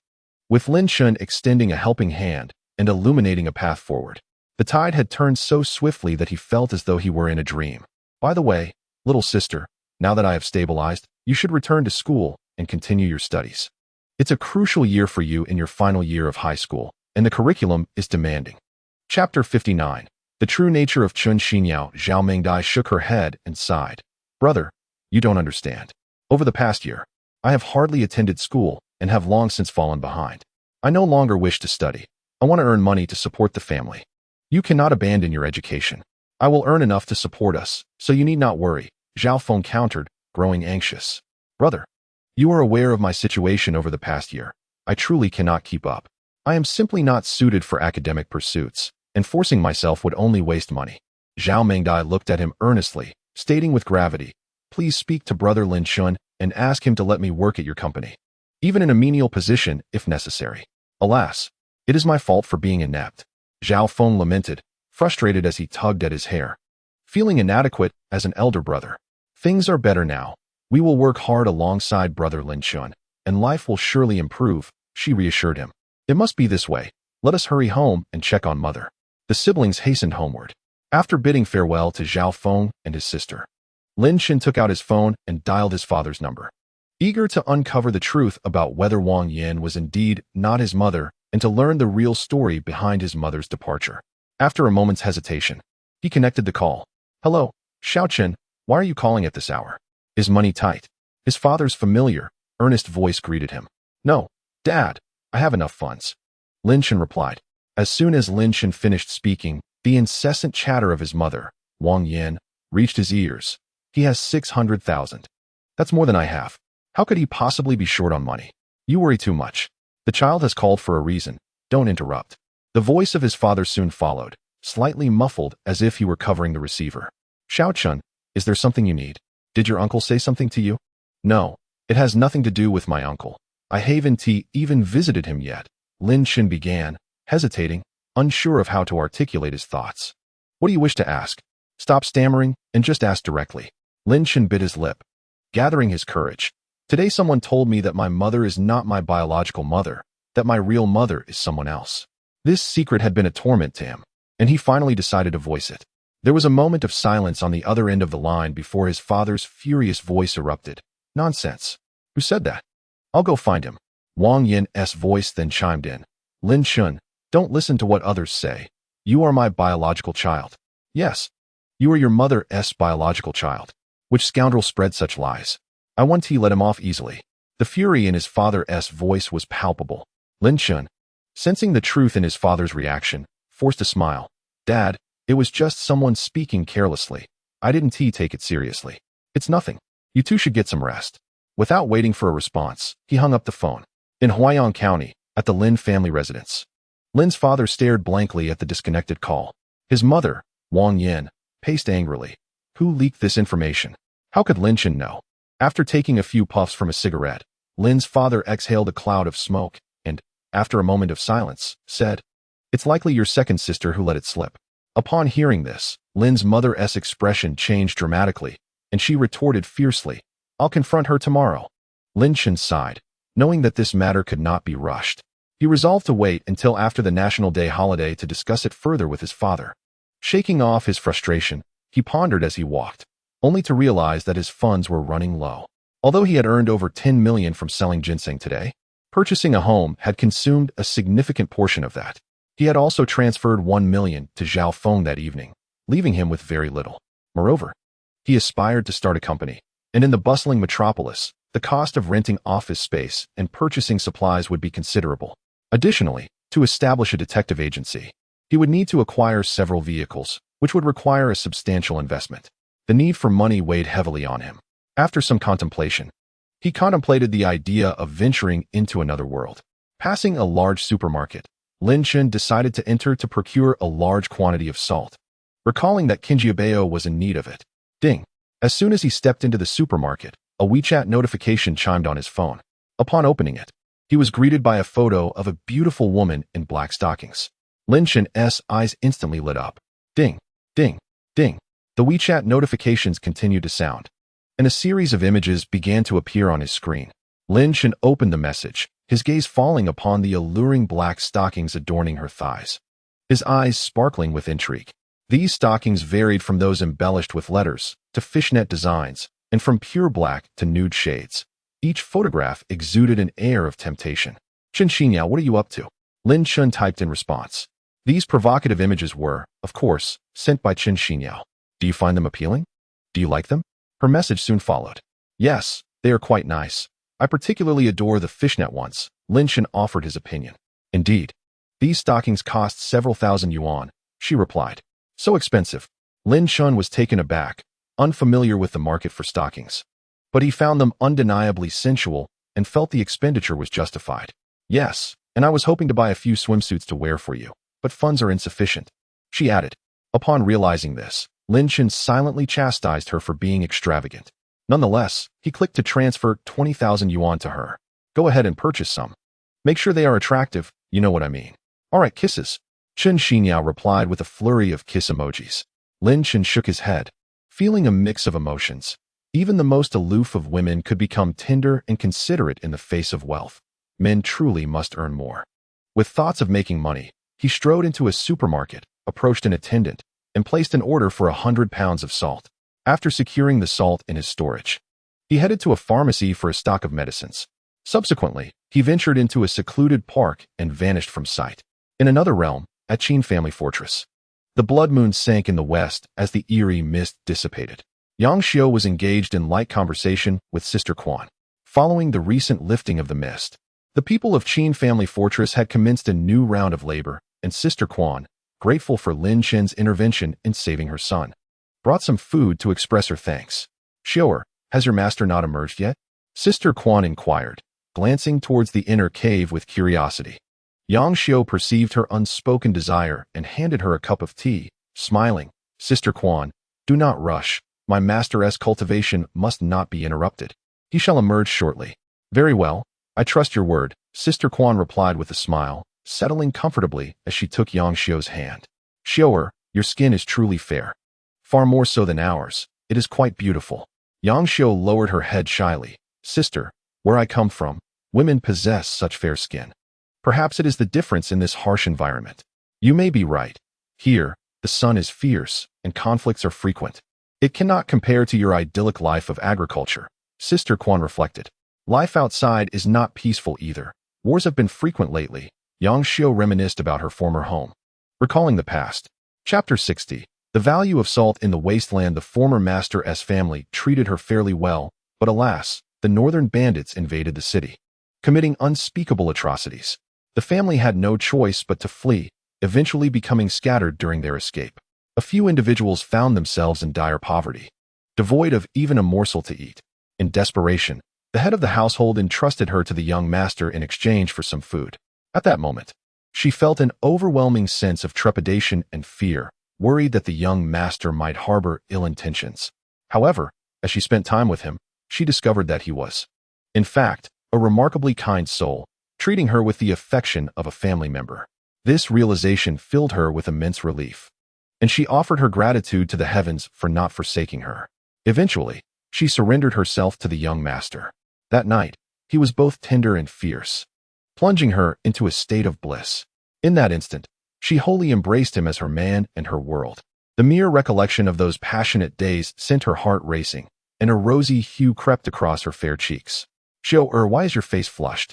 With Lin Chen extending a helping hand and illuminating a path forward, the tide had turned so swiftly that he felt as though he were in a dream. By the way, little sister, now that I have stabilized, you should return to school and continue your studies. It's a crucial year for you in your final year of high school, and the curriculum is demanding. Chapter 59. The True Nature of Chun Xinyao. Zhao Mengdai shook her head and sighed. Brother, you don't understand. Over the past year, I have hardly attended school and have long since fallen behind. I no longer wish to study. I want to earn money to support the family. You cannot abandon your education. I will earn enough to support us, so you need not worry, Zhao Feng countered, growing anxious. Brother, you are aware of my situation over the past year. I truly cannot keep up. I am simply not suited for academic pursuits, and forcing myself would only waste money. Zhao Mengdai looked at him earnestly, stating with gravity, Please speak to Brother Lin Chen and ask him to let me work at your company, even in a menial position if necessary. Alas, it is my fault for being inept. Zhao Feng lamented, frustrated as he tugged at his hair. Feeling inadequate as an elder brother. Things are better now. We will work hard alongside Brother Lin Chen, and life will surely improve, she reassured him. It must be this way. Let us hurry home and check on Mother. The siblings hastened homeward. After bidding farewell to Zhao Feng and his sister, Lin Chen took out his phone and dialed his father's number. Eager to uncover the truth about whether Wang Yan was indeed not his mother and to learn the real story behind his mother's departure. After a moment's hesitation, he connected the call. Hello, Xiao Chen, why are you calling at this hour? Is money tight? His father's familiar, earnest voice greeted him. No, Dad, I have enough funds. Lin Chen replied. As soon as Lin Chen finished speaking, the incessant chatter of his mother, Wang Yan, reached his ears. He has 600,000. That's more than I have. How could he possibly be short on money? You worry too much. The child has called for a reason. Don't interrupt. The voice of his father soon followed, slightly muffled as if he were covering the receiver. Xiao Chen, is there something you need? Did your uncle say something to you? No, it has nothing to do with my uncle. I haven't even visited him yet. Lin Chen began, hesitating, unsure of how to articulate his thoughts. What do you wish to ask? Stop stammering and just ask directly. Lin Chen bit his lip, gathering his courage. Today someone told me that my mother is not my biological mother, that my real mother is someone else. This secret had been a torment to him, and he finally decided to voice it. There was a moment of silence on the other end of the line before his father's furious voice erupted. Nonsense. Who said that? I'll go find him. Wang Yan's voice then chimed in. Lin Chen, don't listen to what others say. You are my biological child. Yes, you are your mother's biological child. Which scoundrel spread such lies? I want to let him off easily. The fury in his father's voice was palpable. Lin Chen, sensing the truth in his father's reaction, forced a smile. Dad, it was just someone speaking carelessly. I didn't take it seriously. It's nothing. You two should get some rest. Without waiting for a response, he hung up the phone. In Huaiyang County, at the Lin family residence, Lin's father stared blankly at the disconnected call. His mother, Wang Yan, paced angrily. Who leaked this information? How could Lin Chen know? After taking a few puffs from a cigarette, Lin's father exhaled a cloud of smoke and, after a moment of silence, said, "It's likely your second sister who let it slip." Upon hearing this, Lin's mother's expression changed dramatically, and she retorted fiercely, "I'll confront her tomorrow." Lin Chen sighed, knowing that this matter could not be rushed. He resolved to wait until after the National Day holiday to discuss it further with his father. Shaking off his frustration, he pondered as he walked, only to realize that his funds were running low. Although he had earned over 10 million from selling ginseng today, purchasing a home had consumed a significant portion of that. He had also transferred 1 million to Zhao Feng that evening, leaving him with very little. Moreover, he aspired to start a company, and in the bustling metropolis, the cost of renting office space and purchasing supplies would be considerable. Additionally, to establish a detective agency, he would need to acquire several vehicles, which would require a substantial investment. The need for money weighed heavily on him. After some contemplation, he contemplated the idea of venturing into another world. Passing a large supermarket, Lin Chen decided to enter to procure a large quantity of salt, recalling that Kinjiabeo was in need of it. Ding! As soon as he stepped into the supermarket, a WeChat notification chimed on his phone. Upon opening it, he was greeted by a photo of a beautiful woman in black stockings. Lin Chen's eyes instantly lit up. Ding! Ding! Ding! The WeChat notifications continued to sound, and a series of images began to appear on his screen. Lin Chen opened the message, his gaze falling upon the alluring black stockings adorning her thighs, his eyes sparkling with intrigue. These stockings varied from those embellished with letters to fishnet designs, and from pure black to nude shades. Each photograph exuded an air of temptation. "Chen Xinyao, what are you up to?" Lin Chen typed in response. These provocative images were, of course, sent by Chen Xinyao. "Do you find them appealing? Do you like them?" Her message soon followed. "Yes, they are quite nice. I particularly adore the fishnet ones." Lin Chen offered his opinion. "Indeed. These stockings cost several thousand yuan," she replied. "So expensive." Lin Chen was taken aback, unfamiliar with the market for stockings. But he found them undeniably sensual and felt the expenditure was justified. "Yes, and I was hoping to buy a few swimsuits to wear for you, but funds are insufficient," she added. Upon realizing this, Lin Chen silently chastised her for being extravagant. Nonetheless, he clicked to transfer 20,000 yuan to her. "Go ahead and purchase some. Make sure they are attractive, you know what I mean." "All right, kisses." Chen Xinyao replied with a flurry of kiss emojis. Lin Chen shook his head, feeling a mix of emotions. Even the most aloof of women could become tender and considerate in the face of wealth. Men truly must earn more. With thoughts of making money, he strode into a supermarket, approached an attendant, and placed an order for 100 pounds of salt. After securing the salt in his storage, he headed to a pharmacy for a stock of medicines. Subsequently, he ventured into a secluded park and vanished from sight. In another realm, at Qin family fortress, the blood moon sank in the west as the eerie mist dissipated. Yang Xiu was engaged in light conversation with Sister Quan. Following the recent lifting of the mist, the people of Qin family fortress had commenced a new round of labor, and Sister Quan, grateful for Lin Chen's intervention in saving her son, brought some food to express her thanks. "Xiu'er, has your master not emerged yet?" Sister Quan inquired, glancing towards the inner cave with curiosity. Yang Xiu perceived her unspoken desire and handed her a cup of tea, smiling. "Sister Quan, do not rush. My master's cultivation must not be interrupted. He shall emerge shortly." "Very well, I trust your word," Sister Quan replied with a smile, settling comfortably as she took Yang Xiu's hand. "Xiu'er, your skin is truly fair. Far more so than ours. It is quite beautiful." Yang Xiu lowered her head shyly. "Sister, where I come from, women possess such fair skin. Perhaps it is the difference in this harsh environment." "You may be right. Here, the sun is fierce, and conflicts are frequent. It cannot compare to your idyllic life of agriculture," Sister Quan reflected. "Life outside is not peaceful either. Wars have been frequent lately." Yang Xiu reminisced about her former home, recalling the past. Chapter 60. The value of salt in the wasteland. The former master's family treated her fairly well, but alas, the northern bandits invaded the city, committing unspeakable atrocities. The family had no choice but to flee, eventually becoming scattered during their escape. A few individuals found themselves in dire poverty, devoid of even a morsel to eat. In desperation, the head of the household entrusted her to the young master in exchange for some food. At that moment, she felt an overwhelming sense of trepidation and fear, worried that the young master might harbor ill intentions. However, as she spent time with him, she discovered that he was, in fact, a remarkably kind soul, treating her with the affection of a family member. This realization filled her with immense relief, and she offered her gratitude to the heavens for not forsaking her. Eventually, she surrendered herself to the young master. That night, he was both tender and fierce, plunging her into a state of bliss. In that instant, she wholly embraced him as her man and her world. The mere recollection of those passionate days sent her heart racing, and a rosy hue crept across her fair cheeks. Xiao, why is your face flushed?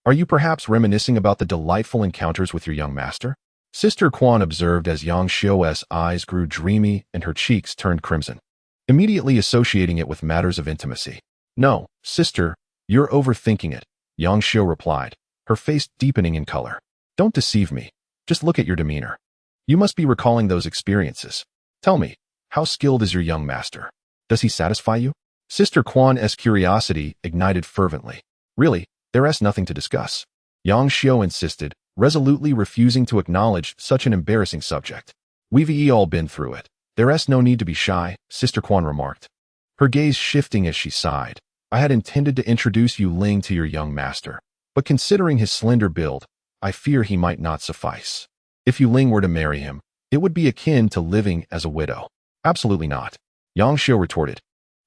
Are you perhaps reminiscing about the delightful encounters with your young master? Sister Quan observed as Yang Xiao's eyes grew dreamy and her cheeks turned crimson, immediately associating it with matters of intimacy. No, sister, you're overthinking it, Yang Xiao replied, her face deepening in color. Don't deceive me. Just look at your demeanor. You must be recalling those experiences. Tell me, how skilled is your young master? Does he satisfy you? Sister Quan's curiosity ignited fervently. Really, there's nothing to discuss, Yang Xiao insisted, resolutely refusing to acknowledge such an embarrassing subject. We've all been through it. There's no need to be shy, Sister Quan remarked, her gaze shifting as she sighed. I had intended to introduce Yu Ling to your young master, but considering his slender build, I fear he might not suffice. If Yu Ling were to marry him, it would be akin to living as a widow. Absolutely not, Yang Xiao retorted,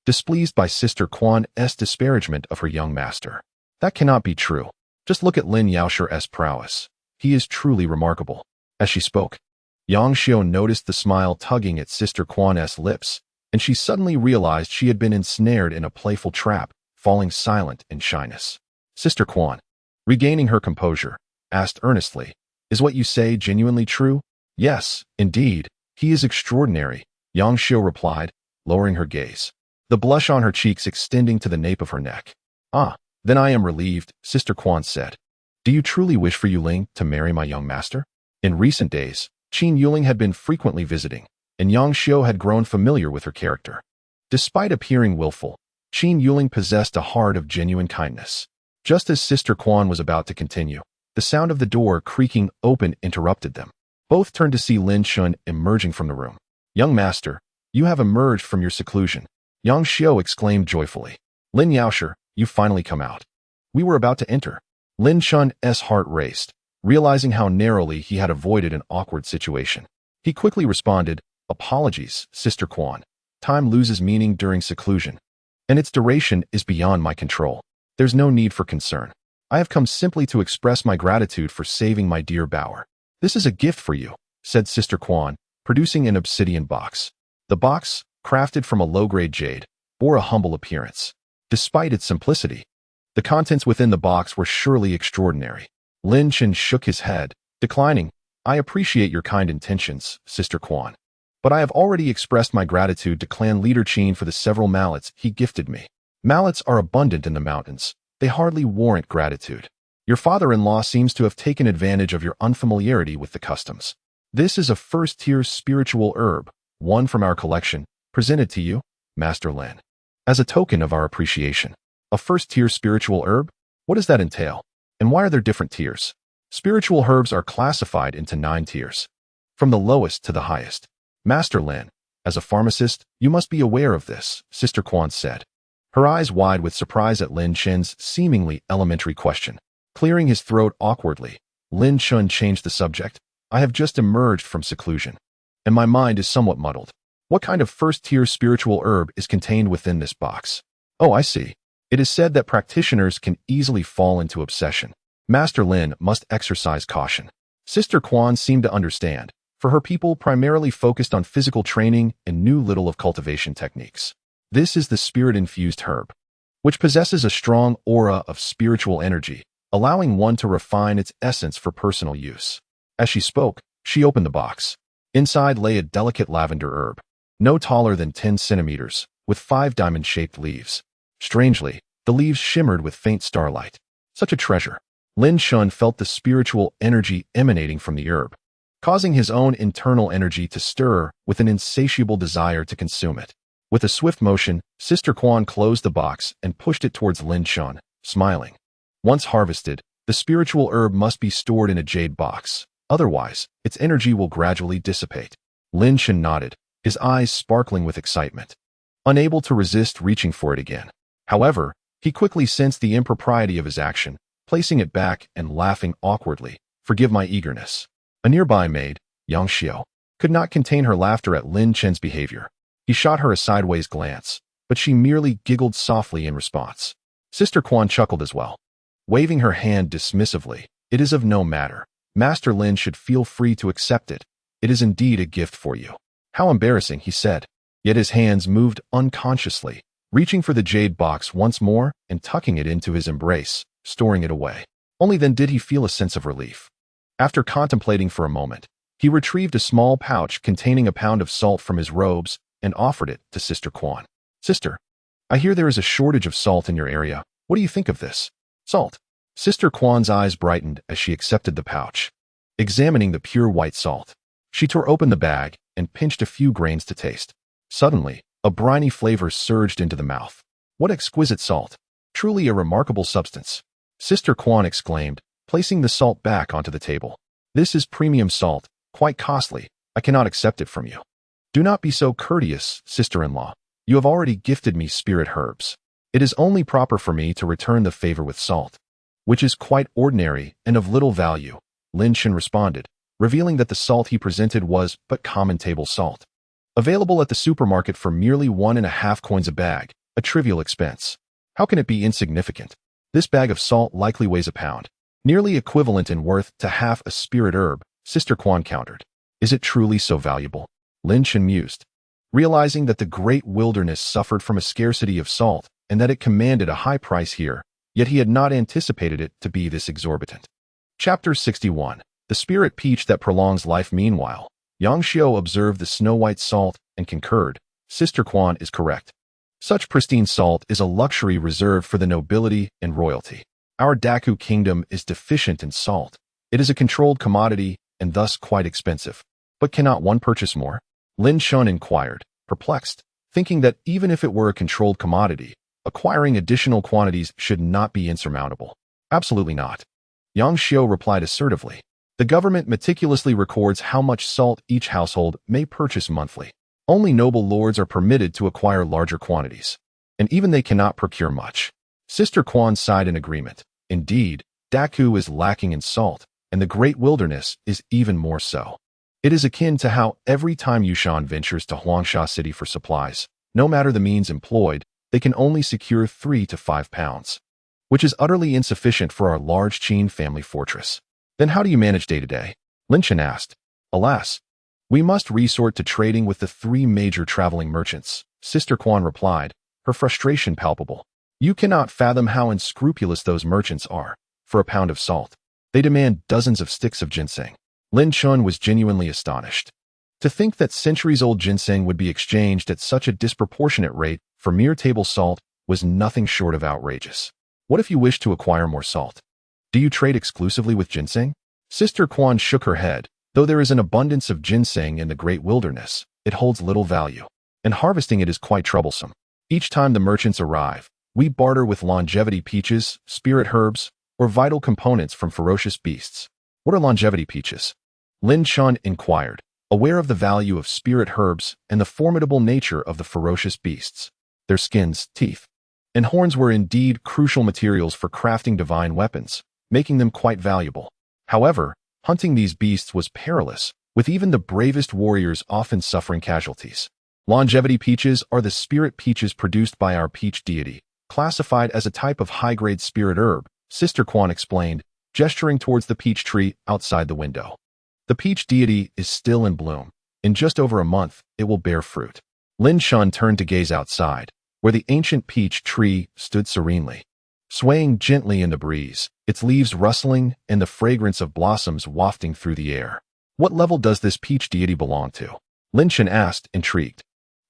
displeased by Sister Quan's disparagement of her young master. That cannot be true. Just look at Lin Yaoshi's prowess. He is truly remarkable. As she spoke, Yang Xiao noticed the smile tugging at Sister Quan's lips, and she suddenly realized she had been ensnared in a playful trap, falling silent in shyness. Sister Quan, regaining her composure, asked earnestly, is what you say genuinely true? Yes, indeed, he is extraordinary, Yang Xiao replied, lowering her gaze, the blush on her cheeks extending to the nape of her neck. Ah, then I am relieved, Sister Quan said. Do you truly wish for Yuling to marry my young master? In recent days, Qin Yuling had been frequently visiting, and Yang Xiao had grown familiar with her character. Despite appearing willful, Qin Yuling possessed a heart of genuine kindness. Just as Sister Quan was about to continue, the sound of the door creaking open interrupted them. Both turned to see Lin Chen emerging from the room. Young master, you have emerged from your seclusion, Yang Xiao exclaimed joyfully. Lin Yaoshi, you've finally come out. We were about to enter. Lin Chen's heart raced, realizing how narrowly he had avoided an awkward situation. He quickly responded, apologies, Sister Quan. Time loses meaning during seclusion, and its duration is beyond my control. There's no need for concern. I have come simply to express my gratitude for saving my dear Bower. This is a gift for you, said Sister Quan, producing an obsidian box. The box, crafted from a low-grade jade, bore a humble appearance. Despite its simplicity, the contents within the box were surely extraordinary. Lin Chen shook his head, declining. I appreciate your kind intentions, Sister Quan, but I have already expressed my gratitude to clan leader Qin for the several mallets he gifted me. Mallets are abundant in the mountains. They hardly warrant gratitude. Your father-in-law seems to have taken advantage of your unfamiliarity with the customs. This is a first-tier spiritual herb, one from our collection, presented to you, Master Lin, as a token of our appreciation. A first-tier spiritual herb? What does that entail? And why are there different tiers? Spiritual herbs are classified into 9 tiers, from the lowest to the highest. Master Lin, as a pharmacist, you must be aware of this, Sister Quan said, her eyes wide with surprise at Lin Chen's seemingly elementary question. Clearing his throat awkwardly, Lin Chen changed the subject. I have just emerged from seclusion, and my mind is somewhat muddled. What kind of first-tier spiritual herb is contained within this box? Oh, I see. It is said that practitioners can easily fall into obsession. Master Lin must exercise caution. Sister Quan seemed to understand, for her people primarily focused on physical training and knew little of cultivation techniques. This is the spirit-infused herb, which possesses a strong aura of spiritual energy, allowing one to refine its essence for personal use. As she spoke, she opened the box. Inside lay a delicate lavender herb, no taller than 10 centimeters, with 5 diamond-shaped leaves. Strangely, the leaves shimmered with faint starlight. Such a treasure. Lin Chen felt the spiritual energy emanating from the herb, causing his own internal energy to stir with an insatiable desire to consume it. With a swift motion, Sister Quan closed the box and pushed it towards Lin Chen, smiling. Once harvested, the spiritual herb must be stored in a jade box. Otherwise, its energy will gradually dissipate. Lin Chen nodded, his eyes sparkling with excitement, unable to resist reaching for it again. However, he quickly sensed the impropriety of his action, placing it back and laughing awkwardly. Forgive my eagerness. A nearby maid, Yang Xiao, could not contain her laughter at Lin Chen's behavior. He shot her a sideways glance, but she merely giggled softly in response. Sister Quan chuckled as well, waving her hand dismissively. It is of no matter. Master Lin should feel free to accept it. It is indeed a gift for you. How embarrassing, he said. Yet his hands moved unconsciously, reaching for the jade box once more and tucking it into his embrace, storing it away. Only then did he feel a sense of relief. After contemplating for a moment, he retrieved a small pouch containing a pound of salt from his robes and offered it to Sister Quan. Sister, I hear there is a shortage of salt in your area. What do you think of this? Salt. Sister Quan's eyes brightened as she accepted the pouch. Examining the pure white salt, she tore open the bag and pinched a few grains to taste. Suddenly, a briny flavor surged into the mouth. What exquisite salt! Truly a remarkable substance. Sister Quan exclaimed, placing the salt back onto the table. This is premium salt, quite costly. I cannot accept it from you. Do not be so courteous, sister-in-law. You have already gifted me spirit herbs. It is only proper for me to return the favor with salt, which is quite ordinary and of little value, Lin Chen responded, revealing that the salt he presented was but common table salt, available at the supermarket for merely 1.5 coins a bag, a trivial expense. How can it be insignificant? This bag of salt likely weighs a pound, nearly equivalent in worth to half a spirit herb, Sister Quan countered. Is it truly so valuable? Lin Chen mused, realizing that the great wilderness suffered from a scarcity of salt and that it commanded a high price here, yet he had not anticipated it to be this exorbitant. Chapter 61. The Spirit Peach That Prolongs Life. Meanwhile, Yang Xiao observed the snow-white salt and concurred. Sister Quan is correct. Such pristine salt is a luxury reserved for the nobility and royalty. Our Daku kingdom is deficient in salt. It is a controlled commodity and thus quite expensive. But cannot one purchase more? Lin Chen inquired, perplexed, thinking that even if it were a controlled commodity, acquiring additional quantities should not be insurmountable. Absolutely not. Yang Xiao replied assertively. The government meticulously records how much salt each household may purchase monthly. Only noble lords are permitted to acquire larger quantities, and even they cannot procure much. Sister Quan sighed in agreement. Indeed, Daku is lacking in salt, and the great wilderness is even more so. It is akin to how every time Yushan ventures to Huangsha City for supplies, no matter the means employed, they can only secure 3 to 5 pounds, which is utterly insufficient for our large Qin family fortress. Then how do you manage day to day? Lin Chen asked. Alas, we must resort to trading with the 3 major traveling merchants, Sister Quan replied, her frustration palpable. You cannot fathom how unscrupulous those merchants are. For a pound of salt, they demand dozens of sticks of ginseng. Lin Chen was genuinely astonished. To think that centuries-old ginseng would be exchanged at such a disproportionate rate for mere table salt was nothing short of outrageous. What if you wish to acquire more salt? Do you trade exclusively with ginseng? Sister Quan shook her head. Though there is an abundance of ginseng in the great wilderness, it holds little value, and harvesting it is quite troublesome. Each time the merchants arrive, we barter with longevity peaches, spirit herbs, or vital components from ferocious beasts. What are longevity peaches? Lin Chen inquired, aware of the value of spirit herbs and the formidable nature of the ferocious beasts. Their skins, teeth, and horns were indeed crucial materials for crafting divine weapons, making them quite valuable. However, hunting these beasts was perilous, with even the bravest warriors often suffering casualties. Longevity peaches are the spirit peaches produced by our peach deity, classified as a type of high-grade spirit herb, Sister Quan explained, gesturing towards the peach tree outside the window. The peach deity is still in bloom. In just over a month, it will bear fruit. Lin Chen turned to gaze outside, where the ancient peach tree stood serenely, swaying gently in the breeze, its leaves rustling and the fragrance of blossoms wafting through the air. What level does this peach deity belong to? Lin Chen asked, intrigued.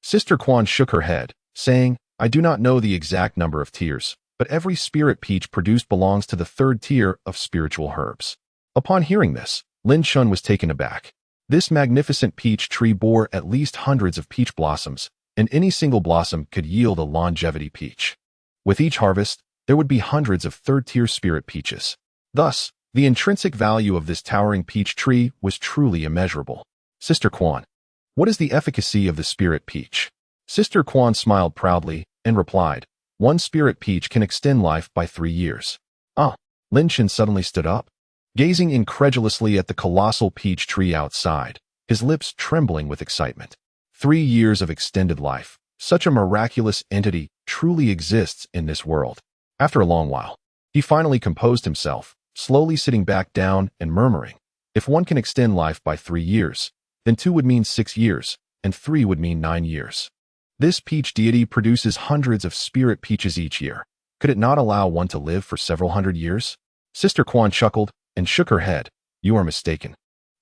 Sister Quan shook her head, saying, I do not know the exact number of tiers, but every spirit peach produced belongs to the 3rd tier of spiritual herbs. Upon hearing this, Lin Chen was taken aback. This magnificent peach tree bore at least hundreds of peach blossoms, and any single blossom could yield a longevity peach. With each harvest, there would be hundreds of 3rd-tier spirit peaches. Thus, the intrinsic value of this towering peach tree was truly immeasurable. Sister Quan, what is the efficacy of the spirit peach? Sister Quan smiled proudly and replied, 1 spirit peach can extend life by 3 years. Ah, Lin Chen suddenly stood up, gazing incredulously at the colossal peach tree outside, his lips trembling with excitement. 3 years of extended life. Such a miraculous entity truly exists in this world. After a long while, he finally composed himself, slowly sitting back down and murmuring, if one can extend life by 3 years, then 2 would mean 6 years, and 3 would mean 9 years. This peach deity produces hundreds of spirit peaches each year. Could it not allow one to live for several hundred years? Sister Quan chuckled and shook her head. You are mistaken.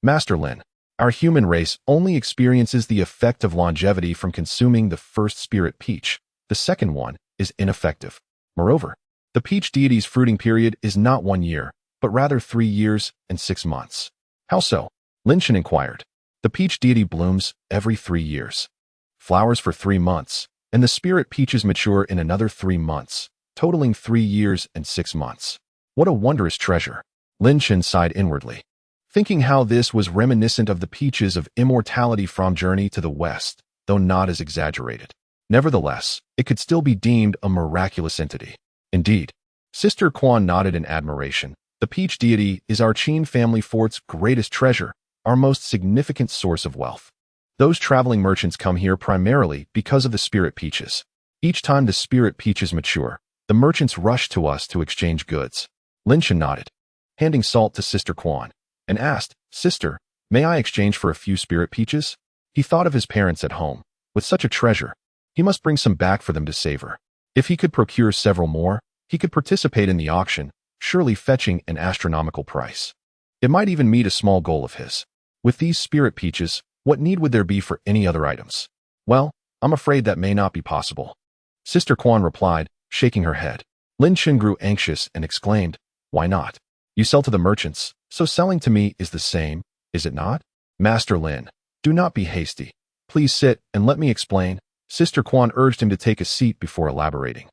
Master Lin, our human race only experiences the effect of longevity from consuming the first spirit peach. The second one is ineffective. Moreover, the peach deity's fruiting period is not 1 year, but rather 3 years and 6 months. How so? Lin Chen inquired. The peach deity blooms every 3 years. Flowers for 3 months, and the spirit peaches mature in another 3 months, totaling 3 years and 6 months. What a wondrous treasure. Lin Chen sighed inwardly, thinking how this was reminiscent of the peaches of immortality from Journey to the West, though not as exaggerated. Nevertheless, it could still be deemed a miraculous entity. Indeed, Sister Quan nodded in admiration. The peach deity is our Qin family fort's greatest treasure, our most significant source of wealth. Those traveling merchants come here primarily because of the spirit peaches. Each time the spirit peaches mature, the merchants rush to us to exchange goods. Lin Chen nodded, handing salt to Sister Quan, and asked, Sister, may I exchange for a few spirit peaches? He thought of his parents at home. With such a treasure, he must bring some back for them to savor. If he could procure several more, he could participate in the auction, surely fetching an astronomical price. It might even meet a small goal of his. With these spirit peaches, what need would there be for any other items? Well, I'm afraid that may not be possible. Sister Quan replied, shaking her head. Lin Chen grew anxious and exclaimed, why not? You sell to the merchants, so selling to me is the same, is it not? Master Lin, do not be hasty. Please sit and let me explain. Sister Quan urged him to take a seat before elaborating.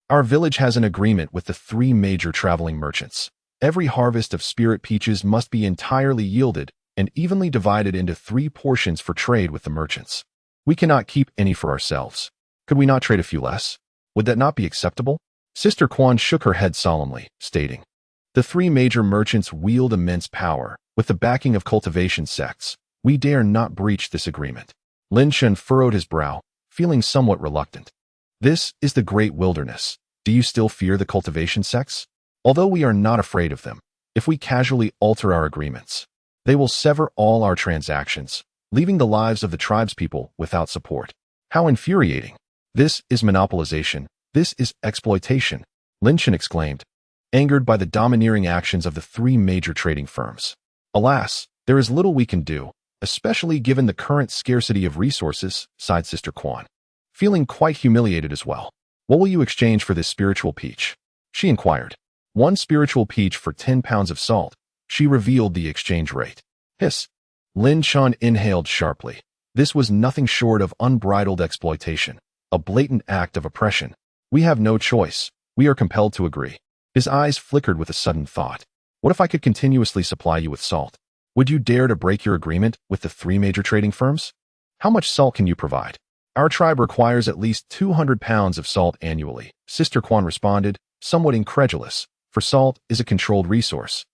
Our village has an agreement with the 3 major traveling merchants. Every harvest of spirit peaches must be entirely yielded and evenly divided into 3 portions for trade with the merchants. We cannot keep any for ourselves. Could we not trade a few less? Would that not be acceptable? Sister Quan shook her head solemnly, stating, the 3 major merchants wield immense power. With the backing of cultivation sects, we dare not breach this agreement. Lin Chen furrowed his brow, feeling somewhat reluctant. This is the great wilderness. Do you still fear the cultivation sects? Although we are not afraid of them, if we casually alter our agreements, they will sever all our transactions, leaving the lives of the tribespeople without support. How infuriating. This is monopolization. This is exploitation, Lin Chen exclaimed, angered by the domineering actions of the 3 major trading firms. Alas, there is little we can do, especially given the current scarcity of resources, sighed Sister Quan, feeling quite humiliated as well. What will you exchange for this spiritual peach? She inquired. 1 spiritual peach for 10 pounds of salt. She revealed the exchange rate. Hiss. Lin Chen inhaled sharply. This was nothing short of unbridled exploitation, a blatant act of oppression. We have no choice. We are compelled to agree. His eyes flickered with a sudden thought. What if I could continuously supply you with salt? Would you dare to break your agreement with the 3 major trading firms? How much salt can you provide? Our tribe requires at least 200 pounds of salt annually, Sister Quan responded, somewhat incredulous, for salt is a controlled resource.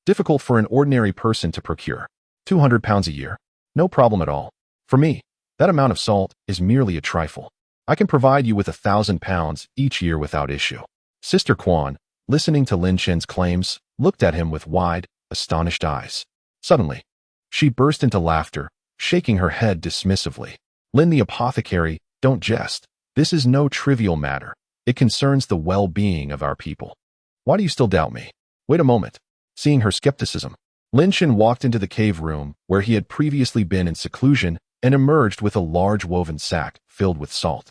Difficult for an ordinary person to procure. 200 pounds a year? No problem at all. For me, that amount of salt is merely a trifle. I can provide you with 1,000 pounds each year without issue. Sister Quan, listening to Lin Chen's claims, looked at him with wide, astonished eyes. Suddenly, she burst into laughter, shaking her head dismissively. Lin the apothecary, don't jest. This is no trivial matter. It concerns the well-being of our people. Why do you still doubt me? Wait a moment. Seeing her skepticism, Lin Chen walked into the cave room where he had previously been in seclusion and emerged with a large woven sack filled with salt.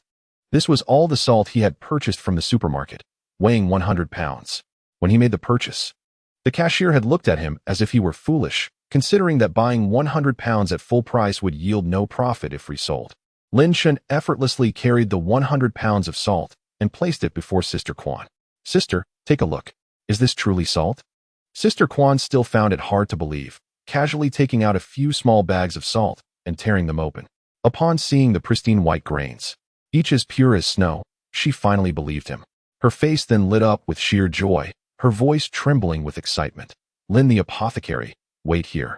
This was all the salt he had purchased from the supermarket, weighing 100 pounds. When he made the purchase, the cashier had looked at him as if he were foolish, considering that buying 100 pounds at full price would yield no profit if resold. Lin Chen effortlessly carried the 100 pounds of salt and placed it before Sister Quan. Sister, take a look. Is this truly salt? Sister Quan still found it hard to believe, casually taking out a few small bags of salt and tearing them open. Upon seeing the pristine white grains, each as pure as snow, she finally believed him. Her face then lit up with sheer joy, her voice trembling with excitement. Lin the apothecary, wait here.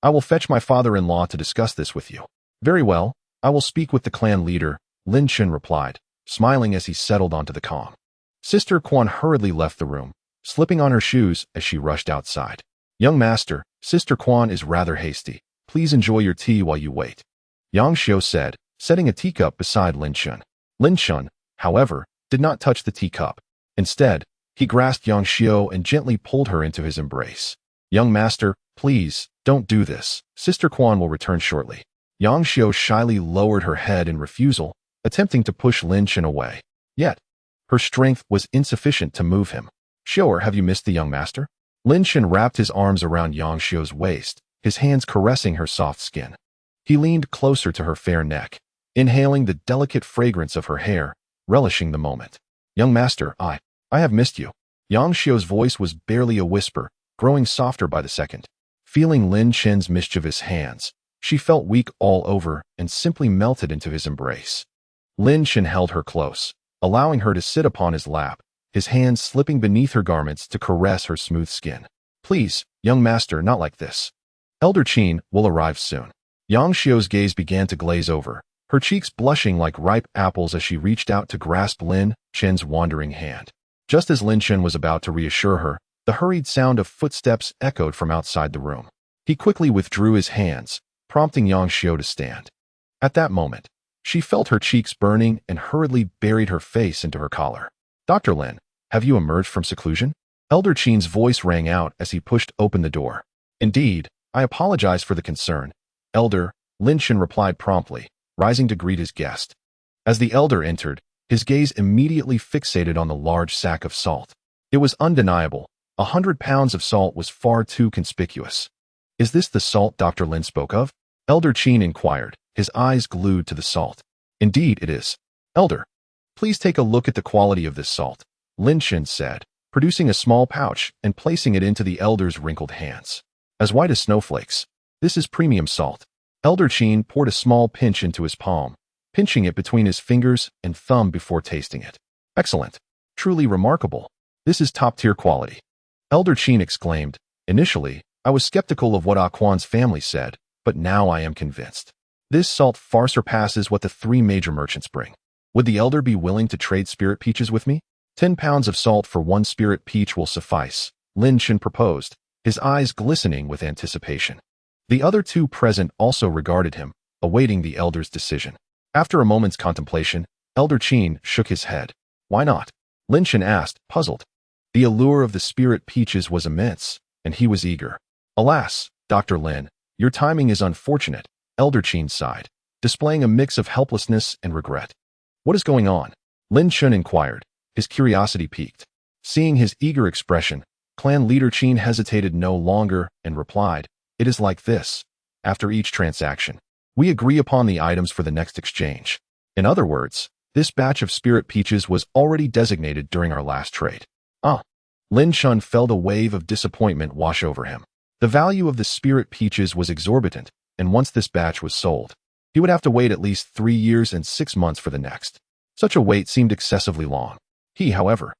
I will fetch my father-in-law to discuss this with you. Very well, I will speak with the clan leader, Lin Chen replied, smiling as he settled onto the calm. Sister Quan hurriedly left the room, slipping on her shoes as she rushed outside. Young master, Sister Quan is rather hasty. Please enjoy your tea while you wait, Yang Xiu said, setting a teacup beside Lin Chen. Lin Chen, however, did not touch the teacup. Instead, he grasped Yang Xiu and gently pulled her into his embrace. Young master, please, don't do this. Sister Quan will return shortly. Yang Xiu shyly lowered her head in refusal, attempting to push Lin Chen away. Yet, her strength was insufficient to move him. Xiu'er, have you missed the young master? Lin Chen wrapped his arms around Yang Xiu's waist, his hands caressing her soft skin. He leaned closer to her fair neck, inhaling the delicate fragrance of her hair, relishing the moment. Young master, I have missed you. Yang Xiu's voice was barely a whisper, growing softer by the second. Feeling Lin Chen's mischievous hands, she felt weak all over and simply melted into his embrace. Lin Chen held her close, allowing her to sit upon his lap, his hands slipping beneath her garments to caress her smooth skin. Please, young master, not like this. Elder Qin will arrive soon. Yang Xiu's gaze began to glaze over, her cheeks blushing like ripe apples as she reached out to grasp Lin Chen's wandering hand. Just as Lin Chen was about to reassure her, the hurried sound of footsteps echoed from outside the room. He quickly withdrew his hands, prompting Yang Xiu to stand. At that moment, she felt her cheeks burning and hurriedly buried her face into her collar. Dr. Lin, have you emerged from seclusion? Elder Qin's voice rang out as he pushed open the door. Indeed, I apologize for the concern. Elder, Lin Chen replied promptly, rising to greet his guest. As the elder entered, his gaze immediately fixated on the large sack of salt. It was undeniable. 100 pounds of salt was far too conspicuous. Is this the salt Dr. Lin spoke of? Elder Qin inquired, his eyes glued to the salt. Indeed it is. Elder, please take a look at the quality of this salt, Lin Chen said, producing a small pouch and placing it into the elder's wrinkled hands. As white as snowflakes. This is premium salt. Elder Qin poured a small pinch into his palm, pinching it between his fingers and thumb before tasting it. Excellent. Truly remarkable. This is top-tier quality. Elder Qin exclaimed. Initially, I was skeptical of what Ah Quan's family said, but now I am convinced. This salt far surpasses what the 3 major merchants bring. Would the elder be willing to trade spirit peaches with me? 10 pounds of salt for 1 spirit peach will suffice, Lin Chen proposed, his eyes glistening with anticipation. The other 2 present also regarded him, awaiting the elder's decision. After a moment's contemplation, Elder Qin shook his head. Why not? Lin Chen asked, puzzled. The allure of the spirit peaches was immense, and he was eager. Alas, Dr. Lin, your timing is unfortunate, Elder Qin sighed, displaying a mix of helplessness and regret. What is going on? Lin Chen inquired, his curiosity piqued. Seeing his eager expression, clan leader Qin hesitated no longer and replied, it is like this. After each transaction, we agree upon the items for the next exchange. In other words, this batch of spirit peaches was already designated during our last trade. Lin Chen felt a wave of disappointment wash over him. The value of the spirit peaches was exorbitant, and once this batch was sold, he would have to wait at least 3 years and 6 months for the next. Such a wait seemed excessively long. He, however,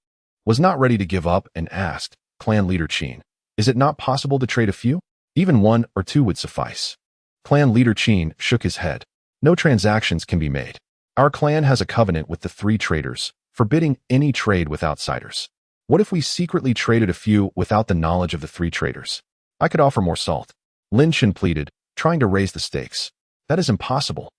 was not ready to give up and asked, Clan leader Qin, is it not possible to trade a few? Even 1 or 2 would suffice. Clan leader Qin shook his head. No transactions can be made. Our clan has a covenant with the 3 traders, forbidding any trade with outsiders. What if we secretly traded a few without the knowledge of the 3 traders? I could offer more salt. Lin Chen pleaded, trying to raise the stakes. That is impossible.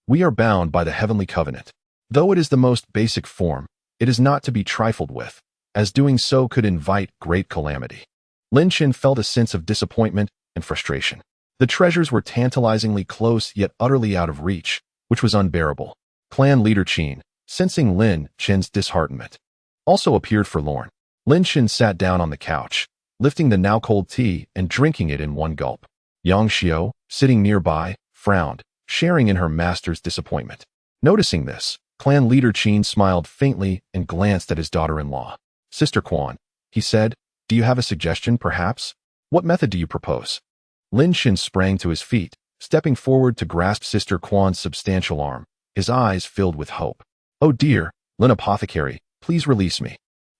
We are bound by the heavenly covenant. Though it is the most basic form, it is not to be trifled with, as doing so could invite great calamity. Lin Chen felt a sense of disappointment and frustration. The treasures were tantalizingly close yet utterly out of reach, which was unbearable. Clan leader Qin, sensing Lin Chen's disheartenment, also appeared forlorn. Lin Chen sat down on the couch, lifting the now cold tea and drinking it in one gulp. Yang Xiu, sitting nearby, frowned, sharing in her master's disappointment. Noticing this, clan leader Qin smiled faintly and glanced at his daughter-in-law. Sister Quan, he said, do you have a suggestion, perhaps? What method do you propose? Lin Chen sprang to his feet, stepping forward to grasp Sister Quan's substantial arm, his eyes filled with hope. Oh dear, Lin Apothecary, please release me.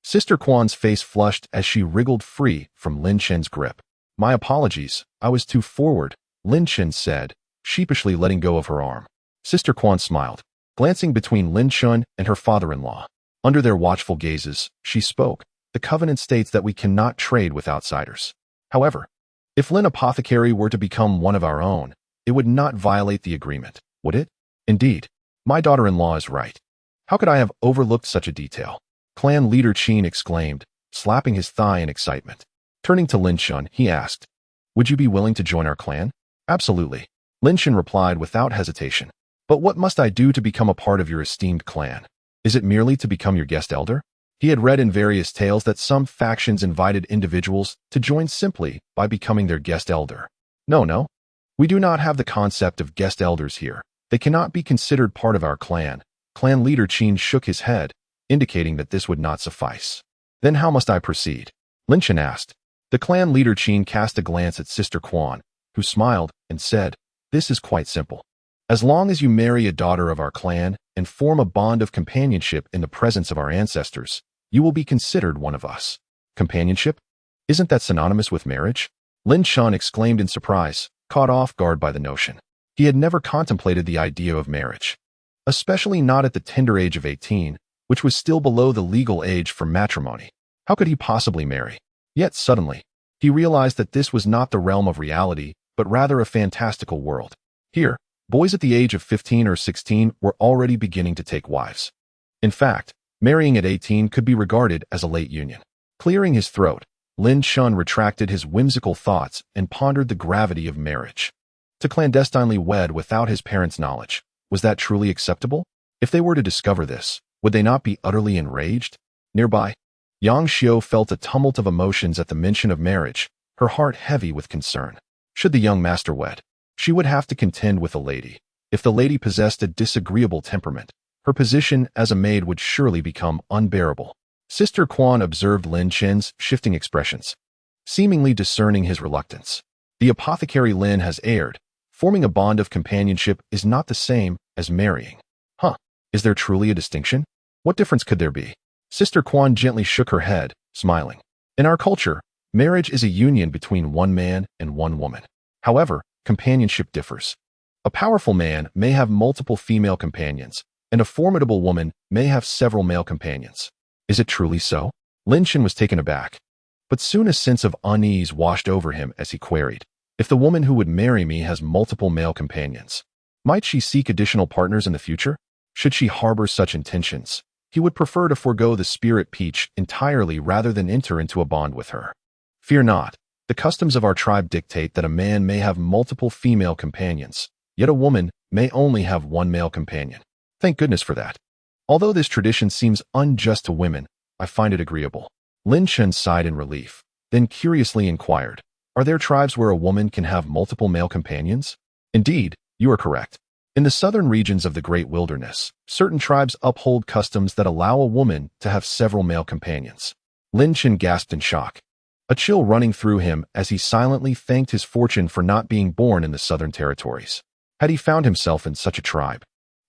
Sister Quan's face flushed as she wriggled free from Lin Chen's grip. My apologies, I was too forward, Lin Chen said, sheepishly letting go of her arm. Sister Quan smiled, glancing between Lin Chen and her father-in-law. Under their watchful gazes, she spoke. The covenant states that we cannot trade with outsiders. However, if Lin Apothecary were to become one of our own, it would not violate the agreement, would it? Indeed, my daughter-in-law is right. How could I have overlooked such a detail? Clan leader Qin exclaimed, slapping his thigh in excitement. Turning to Lin Chen, he asked, would you be willing to join our clan? Absolutely, Lin Chen replied without hesitation. But what must I do to become a part of your esteemed clan? Is it merely to become your guest elder? He had read in various tales that some factions invited individuals to join simply by becoming their guest elder. No. We do not have the concept of guest elders here. They cannot be considered part of our clan. Clan leader Qin shook his head, indicating that this would not suffice. Then how must I proceed? Lin Chen asked. The clan leader Qin cast a glance at Sister Quan, who smiled and said, this is quite simple. As long as you marry a daughter of our clan and form a bond of companionship in the presence of our ancestors, you will be considered one of us. Companionship? Isn't that synonymous with marriage? Lin Chen exclaimed in surprise, caught off guard by the notion. He had never contemplated the idea of marriage, especially not at the tender age of 18, which was still below the legal age for matrimony. How could he possibly marry? Yet suddenly, he realized that this was not the realm of reality, but rather a fantastical world. Here, boys at the age of 15 or 16 were already beginning to take wives. In fact, marrying at 18 could be regarded as a late union. Clearing his throat, Lin Chen retracted his whimsical thoughts and pondered the gravity of marriage. To clandestinely wed without his parents' knowledge, was that truly acceptable? If they were to discover this, would they not be utterly enraged? Nearby, Yang Xiu felt a tumult of emotions at the mention of marriage, her heart heavy with concern. Should the young master wed, she would have to contend with a lady. If the lady possessed a disagreeable temperament, her position as a maid would surely become unbearable. Sister Quan observed Lin Chen's shifting expressions, seemingly discerning his reluctance. The apothecary Lin has erred. Forming a bond of companionship is not the same as marrying. Is there truly a distinction? What difference could there be? Sister Quan gently shook her head, smiling. In our culture, marriage is a union between one man and one woman. However, companionship differs. A powerful man may have multiple female companions, and a formidable woman may have several male companions. Is it truly so? Lin Chen was taken aback. But soon a sense of unease washed over him as he queried, if the woman who would marry me has multiple male companions, might she seek additional partners in the future? Should she harbor such intentions, he would prefer to forego the spirit peach entirely rather than enter into a bond with her. Fear not, the customs of our tribe dictate that a man may have multiple female companions, yet a woman may only have one male companion. Thank goodness for that. Although this tradition seems unjust to women, I find it agreeable. Lin Chen sighed in relief, then curiously inquired, are there tribes where a woman can have multiple male companions? Indeed, you are correct. In the southern regions of the Great Wilderness, certain tribes uphold customs that allow a woman to have several male companions. Lin Chen gasped in shock, a chill running through him as he silently thanked his fortune for not being born in the southern territories. Had he found himself in such a tribe,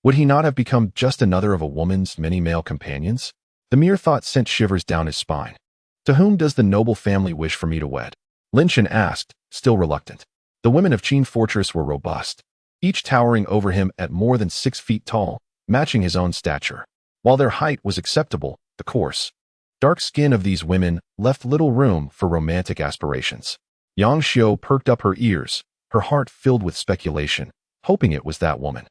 would he not have become just another of a woman's many male companions? The mere thought sent shivers down his spine. To whom does the noble family wish for me to wed? Lin Chen asked, still reluctant. The women of Qin Fortress were robust, each towering over him at more than 6 feet tall, matching his own stature. While their height was acceptable, the coarse, dark skin of these women left little room for romantic aspirations. Yang Xiu perked up her ears, her heart filled with speculation, hoping it was that woman.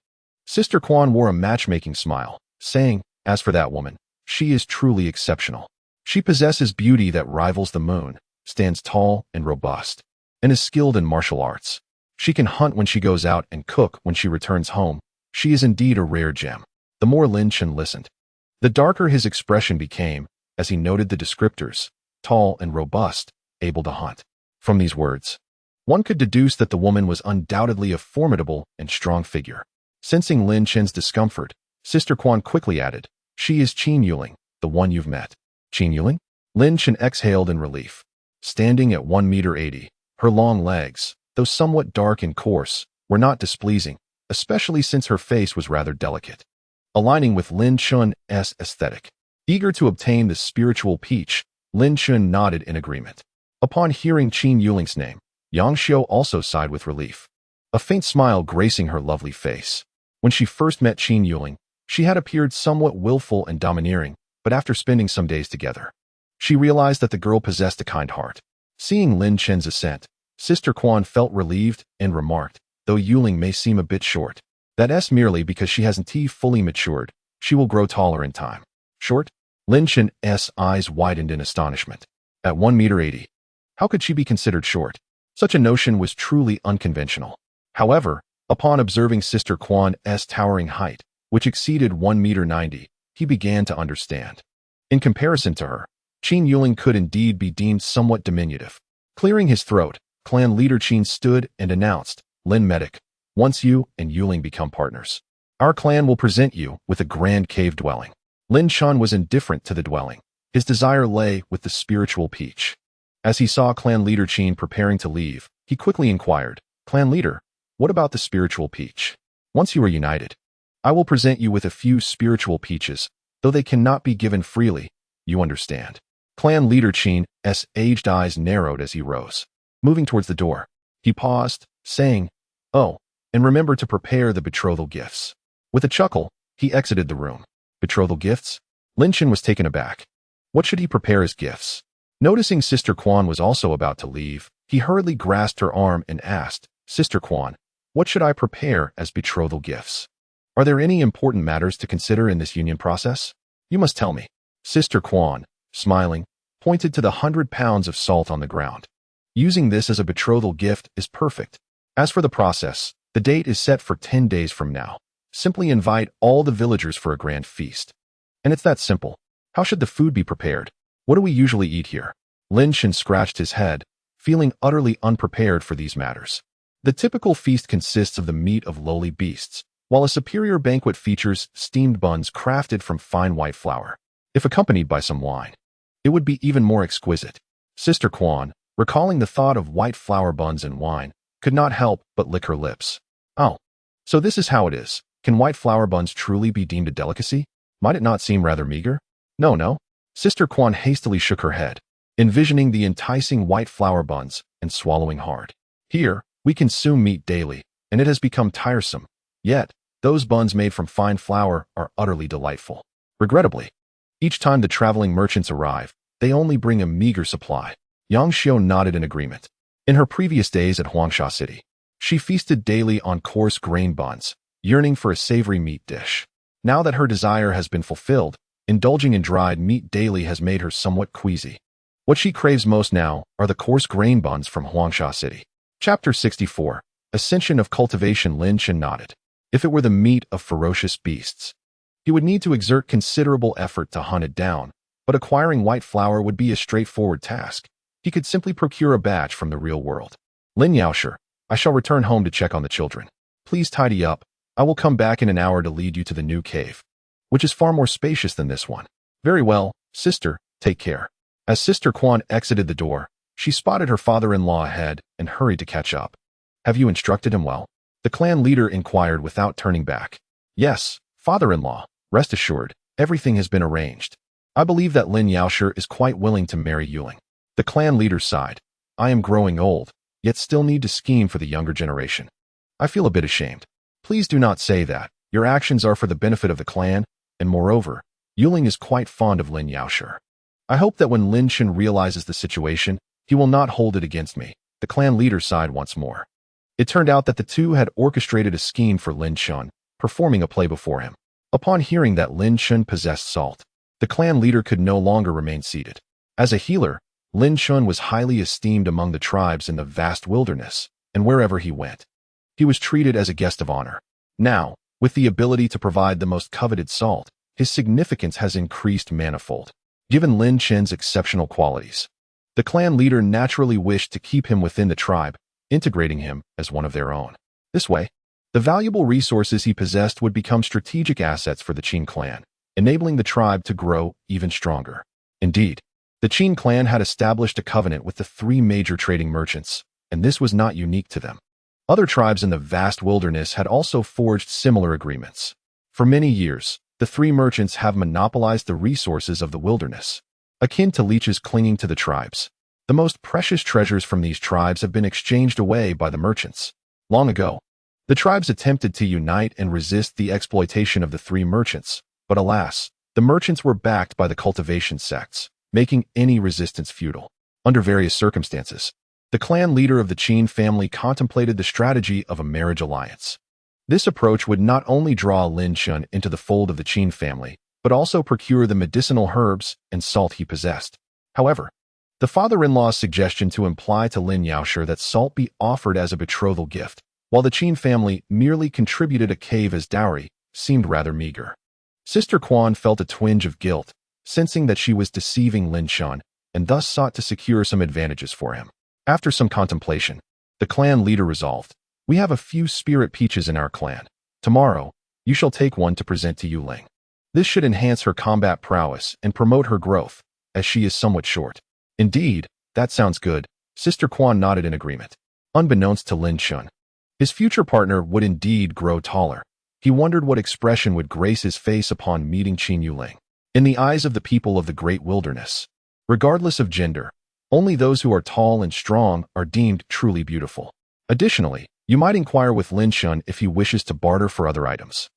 Sister Quan wore a matchmaking smile, saying, as for that woman, she is truly exceptional. She possesses beauty that rivals the moon, stands tall and robust, and is skilled in martial arts. She can hunt when she goes out and cook when she returns home. She is indeed a rare gem. The more Lin Chen listened, the darker his expression became as he noted the descriptors, tall and robust, able to hunt. From these words, one could deduce that the woman was undoubtedly a formidable and strong figure. Sensing Lin Chen's discomfort, Sister Quan quickly added, she is Qin Yuling, the one you've met. Qin Yuling? Lin Chen exhaled in relief. Standing at 1.80 meters, her long legs, though somewhat dark and coarse, were not displeasing, especially since her face was rather delicate, aligning with Lin Chen's aesthetic. Eager to obtain the spiritual peach, Lin Chen nodded in agreement. Upon hearing Qin Yuling's name, Yang Xiu also sighed with relief, a faint smile gracing her lovely face. When she first met Qin Yuling, she had appeared somewhat willful and domineering, but after spending some days together, she realized that the girl possessed a kind heart. Seeing Lin Chen's assent, Sister Quan felt relieved and remarked, though Yuling may seem a bit short, that's merely because she hasn't fully matured. She will grow taller in time. Short? Lin Chen's eyes widened in astonishment. At 1.80 meters, how could she be considered short? Such a notion was truly unconventional. However, upon observing Sister Quan's towering height, which exceeded 1.90 meters, he began to understand. In comparison to her, Qin Yuling could indeed be deemed somewhat diminutive. Clearing his throat, clan leader Qin stood and announced, Lin Medic, once you and Yuling become partners, our clan will present you with a grand cave dwelling. Lin Chen was indifferent to the dwelling. His desire lay with the spiritual peach. As he saw clan leader Qin preparing to leave, he quickly inquired, Clan leader, what about the spiritual peach? Once you are united, I will present you with a few spiritual peaches, though they cannot be given freely, you understand. Clan leader Qin's aged eyes narrowed as he rose. Moving towards the door, he paused, saying, Oh, and remember to prepare the betrothal gifts. With a chuckle, he exited the room. Betrothal gifts? Lin Chen was taken aback. What should he prepare as gifts? Noticing Sister Quan was also about to leave, he hurriedly grasped her arm and asked, Sister Quan, what should I prepare as betrothal gifts? Are there any important matters to consider in this union process? You must tell me. Sister Quan, smiling, pointed to the 100 pounds of salt on the ground. Using this as a betrothal gift is perfect. As for the process, the date is set for 10 days from now. Simply invite all the villagers for a grand feast. And it's that simple. How should the food be prepared? What do we usually eat here? Lin Chen scratched his head, feeling utterly unprepared for these matters. The typical feast consists of the meat of lowly beasts, while a superior banquet features steamed buns crafted from fine white flour. If accompanied by some wine, it would be even more exquisite. Sister Quan, recalling the thought of white flour buns and wine, could not help but lick her lips. Oh, so this is how it is. Can white flour buns truly be deemed a delicacy? Might it not seem rather meager? No. Sister Quan hastily shook her head, envisioning the enticing white flour buns and swallowing hard. Here, we consume meat daily, and it has become tiresome. Yet, those buns made from fine flour are utterly delightful. Regrettably, each time the traveling merchants arrive, they only bring a meager supply. Yang Xiu nodded in agreement. In her previous days at Huangsha City, she feasted daily on coarse grain buns, yearning for a savory meat dish. Now that her desire has been fulfilled, indulging in dried meat daily has made her somewhat queasy. What she craves most now are the coarse grain buns from Huangsha City. Chapter 64. Ascension of Cultivation. Lin Chen nodded. If it were the meat of ferocious beasts, he would need to exert considerable effort to hunt it down, but acquiring white flour would be a straightforward task. He could simply procure a batch from the real world. Lin Yaosher, I shall return home to check on the children. Please tidy up. I will come back in an hour to lead you to the new cave, which is far more spacious than this one. Very well, sister, take care. As Sister Quan exited the door, she spotted her father-in-law ahead and hurried to catch up. Have you instructed him well? The clan leader inquired without turning back. Yes, father-in-law, rest assured, everything has been arranged. I believe that Lin Yaosher is quite willing to marry Yuling. The clan leader sighed. I am growing old, yet still need to scheme for the younger generation. I feel a bit ashamed. Please do not say that. Your actions are for the benefit of the clan, and moreover, Yuling is quite fond of Lin Yaosher. I hope that when Lin Chen realizes the situation, he will not hold it against me. The clan leader sighed once more. It turned out that the two had orchestrated a scheme for Lin Chen, performing a play before him. Upon hearing that Lin Chen possessed salt, the clan leader could no longer remain seated. As a healer, Lin Chen was highly esteemed among the tribes in the vast wilderness, and wherever he went, he was treated as a guest of honor. Now, with the ability to provide the most coveted salt, his significance has increased manifold. Given Lin Chen's exceptional qualities, the clan leader naturally wished to keep him within the tribe, integrating him as one of their own. This way, the valuable resources he possessed would become strategic assets for the Qin clan, enabling the tribe to grow even stronger. Indeed, the Qin clan had established a covenant with the three major trading merchants, and this was not unique to them. Other tribes in the vast wilderness had also forged similar agreements. For many years, the three merchants have monopolized the resources of the wilderness, akin to leeches clinging to the tribes. The most precious treasures from these tribes have been exchanged away by the merchants. Long ago, the tribes attempted to unite and resist the exploitation of the three merchants, but alas, the merchants were backed by the cultivation sects, making any resistance futile. Under various circumstances, the clan leader of the Qin family contemplated the strategy of a marriage alliance. This approach would not only draw Lin Chen into the fold of the Qin family, but also procure the medicinal herbs and salt he possessed. However, the father-in-law's suggestion to imply to Lin Yaoshe that salt be offered as a betrothal gift, while the Qin family merely contributed a cave as dowry, seemed rather meager. Sister Quan felt a twinge of guilt, sensing that she was deceiving Lin Chen, and thus sought to secure some advantages for him. After some contemplation, the clan leader resolved, "We have a few spirit peaches in our clan. Tomorrow, you shall take one to present to Yu Ling. This should enhance her combat prowess and promote her growth, as she is somewhat short." "Indeed, that sounds good," Sister Quan nodded in agreement. Unbeknownst to Lin Chen, his future partner would indeed grow taller. He wondered what expression would grace his face upon meeting Qin Yuling. In the eyes of the people of the great wilderness, regardless of gender, only those who are tall and strong are deemed truly beautiful. Additionally, you might inquire with Lin Chen if he wishes to barter for other items.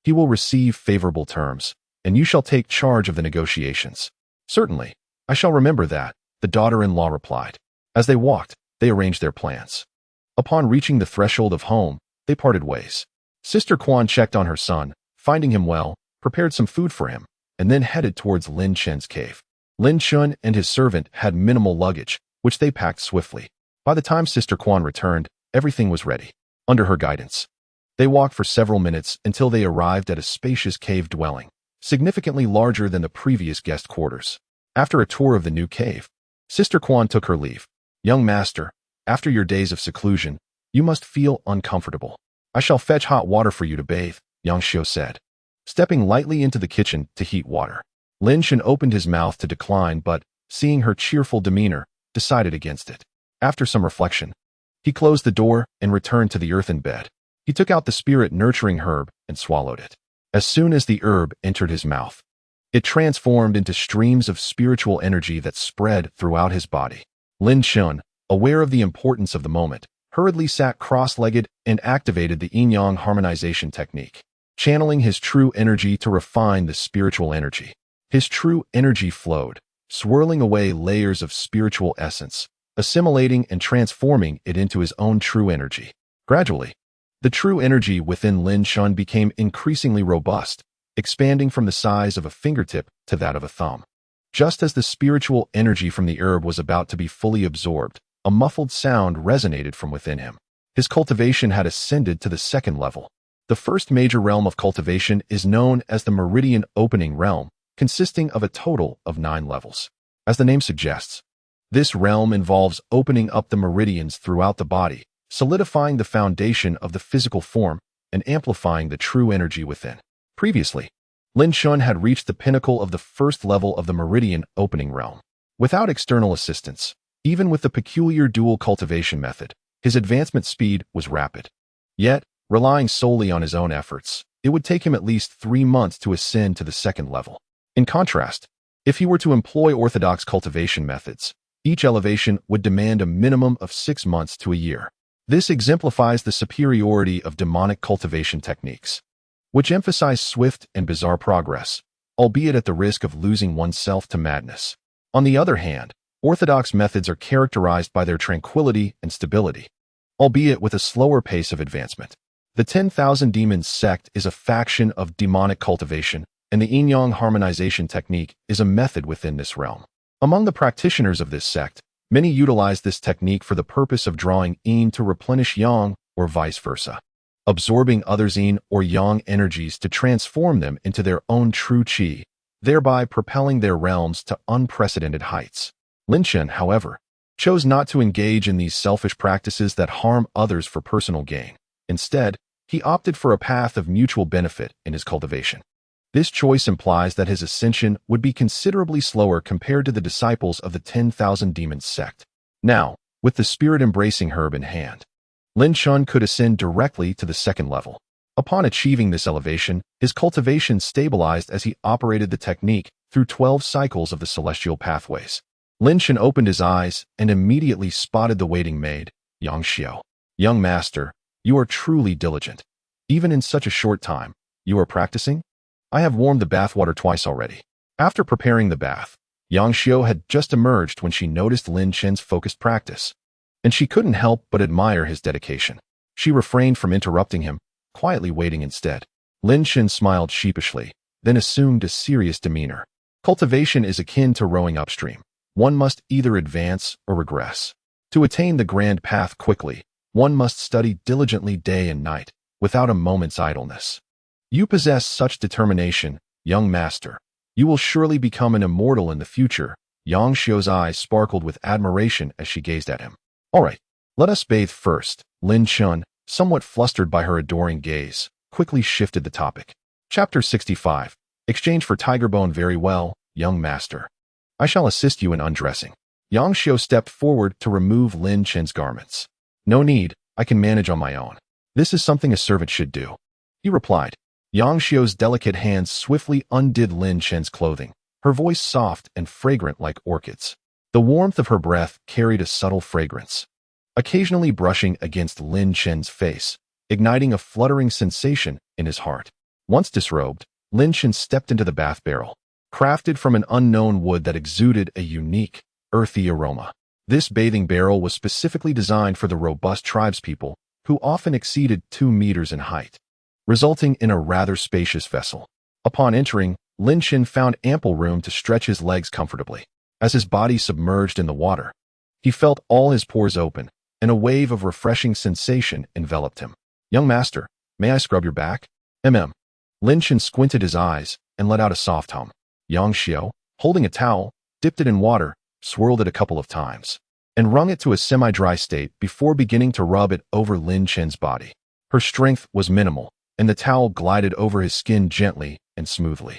He will receive favorable terms, and you shall take charge of the negotiations. "Certainly, I shall remember that," the daughter-in-law replied. As they walked, they arranged their plans. Upon reaching the threshold of home, they parted ways. Sister Quan checked on her son, finding him well, prepared some food for him, and then headed towards Lin Chen's cave. Lin Chen and his servant had minimal luggage, which they packed swiftly. By the time Sister Quan returned, everything was ready. Under her guidance, they walked for several minutes until they arrived at a spacious cave dwelling, significantly larger than the previous guest quarters. After a tour of the new cave, Sister Quan took her leave. "Young master, after your days of seclusion, you must feel uncomfortable. I shall fetch hot water for you to bathe," Yang Xiu said, stepping lightly into the kitchen to heat water. Lin Chen opened his mouth to decline, but, seeing her cheerful demeanor, decided against it. After some reflection, he closed the door and returned to the earthen bed. He took out the spirit-nurturing herb and swallowed it. As soon as the herb entered his mouth, it transformed into streams of spiritual energy that spread throughout his body. Lin Chen, aware of the importance of the moment, hurriedly sat cross-legged and activated the yin-yang harmonization technique, channeling his true energy to refine the spiritual energy. His true energy flowed, swirling away layers of spiritual essence, assimilating and transforming it into his own true energy. Gradually, the true energy within Lin Chen became increasingly robust, expanding from the size of a fingertip to that of a thumb. Just as the spiritual energy from the herb was about to be fully absorbed, a muffled sound resonated from within him. His cultivation had ascended to the second level. The first major realm of cultivation is known as the meridian opening realm, consisting of a total of 9 levels. As the name suggests, this realm involves opening up the meridians throughout the body, solidifying the foundation of the physical form, and amplifying the true energy within. Previously, Lin Chen had reached the pinnacle of the first level of the meridian opening realm. Without external assistance, even with the peculiar dual cultivation method, his advancement speed was rapid. Yet, relying solely on his own efforts, it would take him at least 3 months to ascend to the second level. In contrast, if he were to employ orthodox cultivation methods, each elevation would demand a minimum of 6 months to a year. This exemplifies the superiority of demonic cultivation techniques, which emphasize swift and bizarre progress, albeit at the risk of losing oneself to madness. On the other hand, orthodox methods are characterized by their tranquility and stability, albeit with a slower pace of advancement. The 10,000 Demons sect is a faction of demonic cultivation, and the yin-yang harmonization technique is a method within this realm. Among the practitioners of this sect, many utilize this technique for the purpose of drawing yin to replenish yang, or vice versa, absorbing others' yin or yang energies to transform them into their own true qi, thereby propelling their realms to unprecedented heights. Lin Chen, however, chose not to engage in these selfish practices that harm others for personal gain. Instead, he opted for a path of mutual benefit in his cultivation. This choice implies that his ascension would be considerably slower compared to the disciples of the 10,000 Demons sect. Now, with the spirit-embracing herb in hand, Lin Chen could ascend directly to the second level. Upon achieving this elevation, his cultivation stabilized as he operated the technique through 12 cycles of the celestial pathways. Lin Chen opened his eyes and immediately spotted the waiting maid, Yang Xiao. Young master, you are truly diligent. Even in such a short time, you are practicing? I have warmed the bathwater twice already. After preparing the bath, Yang Xiao had just emerged when she noticed Lin Chen's focused practice, and she couldn't help but admire his dedication. She refrained from interrupting him, quietly waiting instead. Lin Chen smiled sheepishly, then assumed a serious demeanor. Cultivation is akin to rowing upstream. One must either advance or regress. To attain the grand path quickly, one must study diligently day and night, without a moment's idleness. You possess such determination, young master. You will surely become an immortal in the future. Yang Xiao's eyes sparkled with admiration as she gazed at him. All right, let us bathe first. Lin Chen, somewhat flustered by her adoring gaze, quickly shifted the topic. Chapter 65. Exchange for tiger bone. Very well, young master. I shall assist you in undressing. Yang Xiao stepped forward to remove Lin Chen's garments. No need, I can manage on my own. This is something a servant should do, he replied. Yang Xiao's delicate hands swiftly undid Lin Chen's clothing, her voice soft and fragrant like orchids. The warmth of her breath carried a subtle fragrance, occasionally brushing against Lin Chen's face, igniting a fluttering sensation in his heart. Once disrobed, Lin Chen stepped into the bath barrel, crafted from an unknown wood that exuded a unique, earthy aroma. This bathing barrel was specifically designed for the robust tribespeople, who often exceeded 2 meters in height, resulting in a rather spacious vessel. Upon entering, Lin Chen found ample room to stretch his legs comfortably. As his body submerged in the water, he felt all his pores open, and a wave of refreshing sensation enveloped him. Young master, may I scrub your back? Lin Chen squinted his eyes and let out a soft hum. Yang Xiao, holding a towel, dipped it in water, swirled it a couple of times, and wrung it to a semi-dry state before beginning to rub it over Lin Chen's body. Her strength was minimal, and the towel glided over his skin gently and smoothly.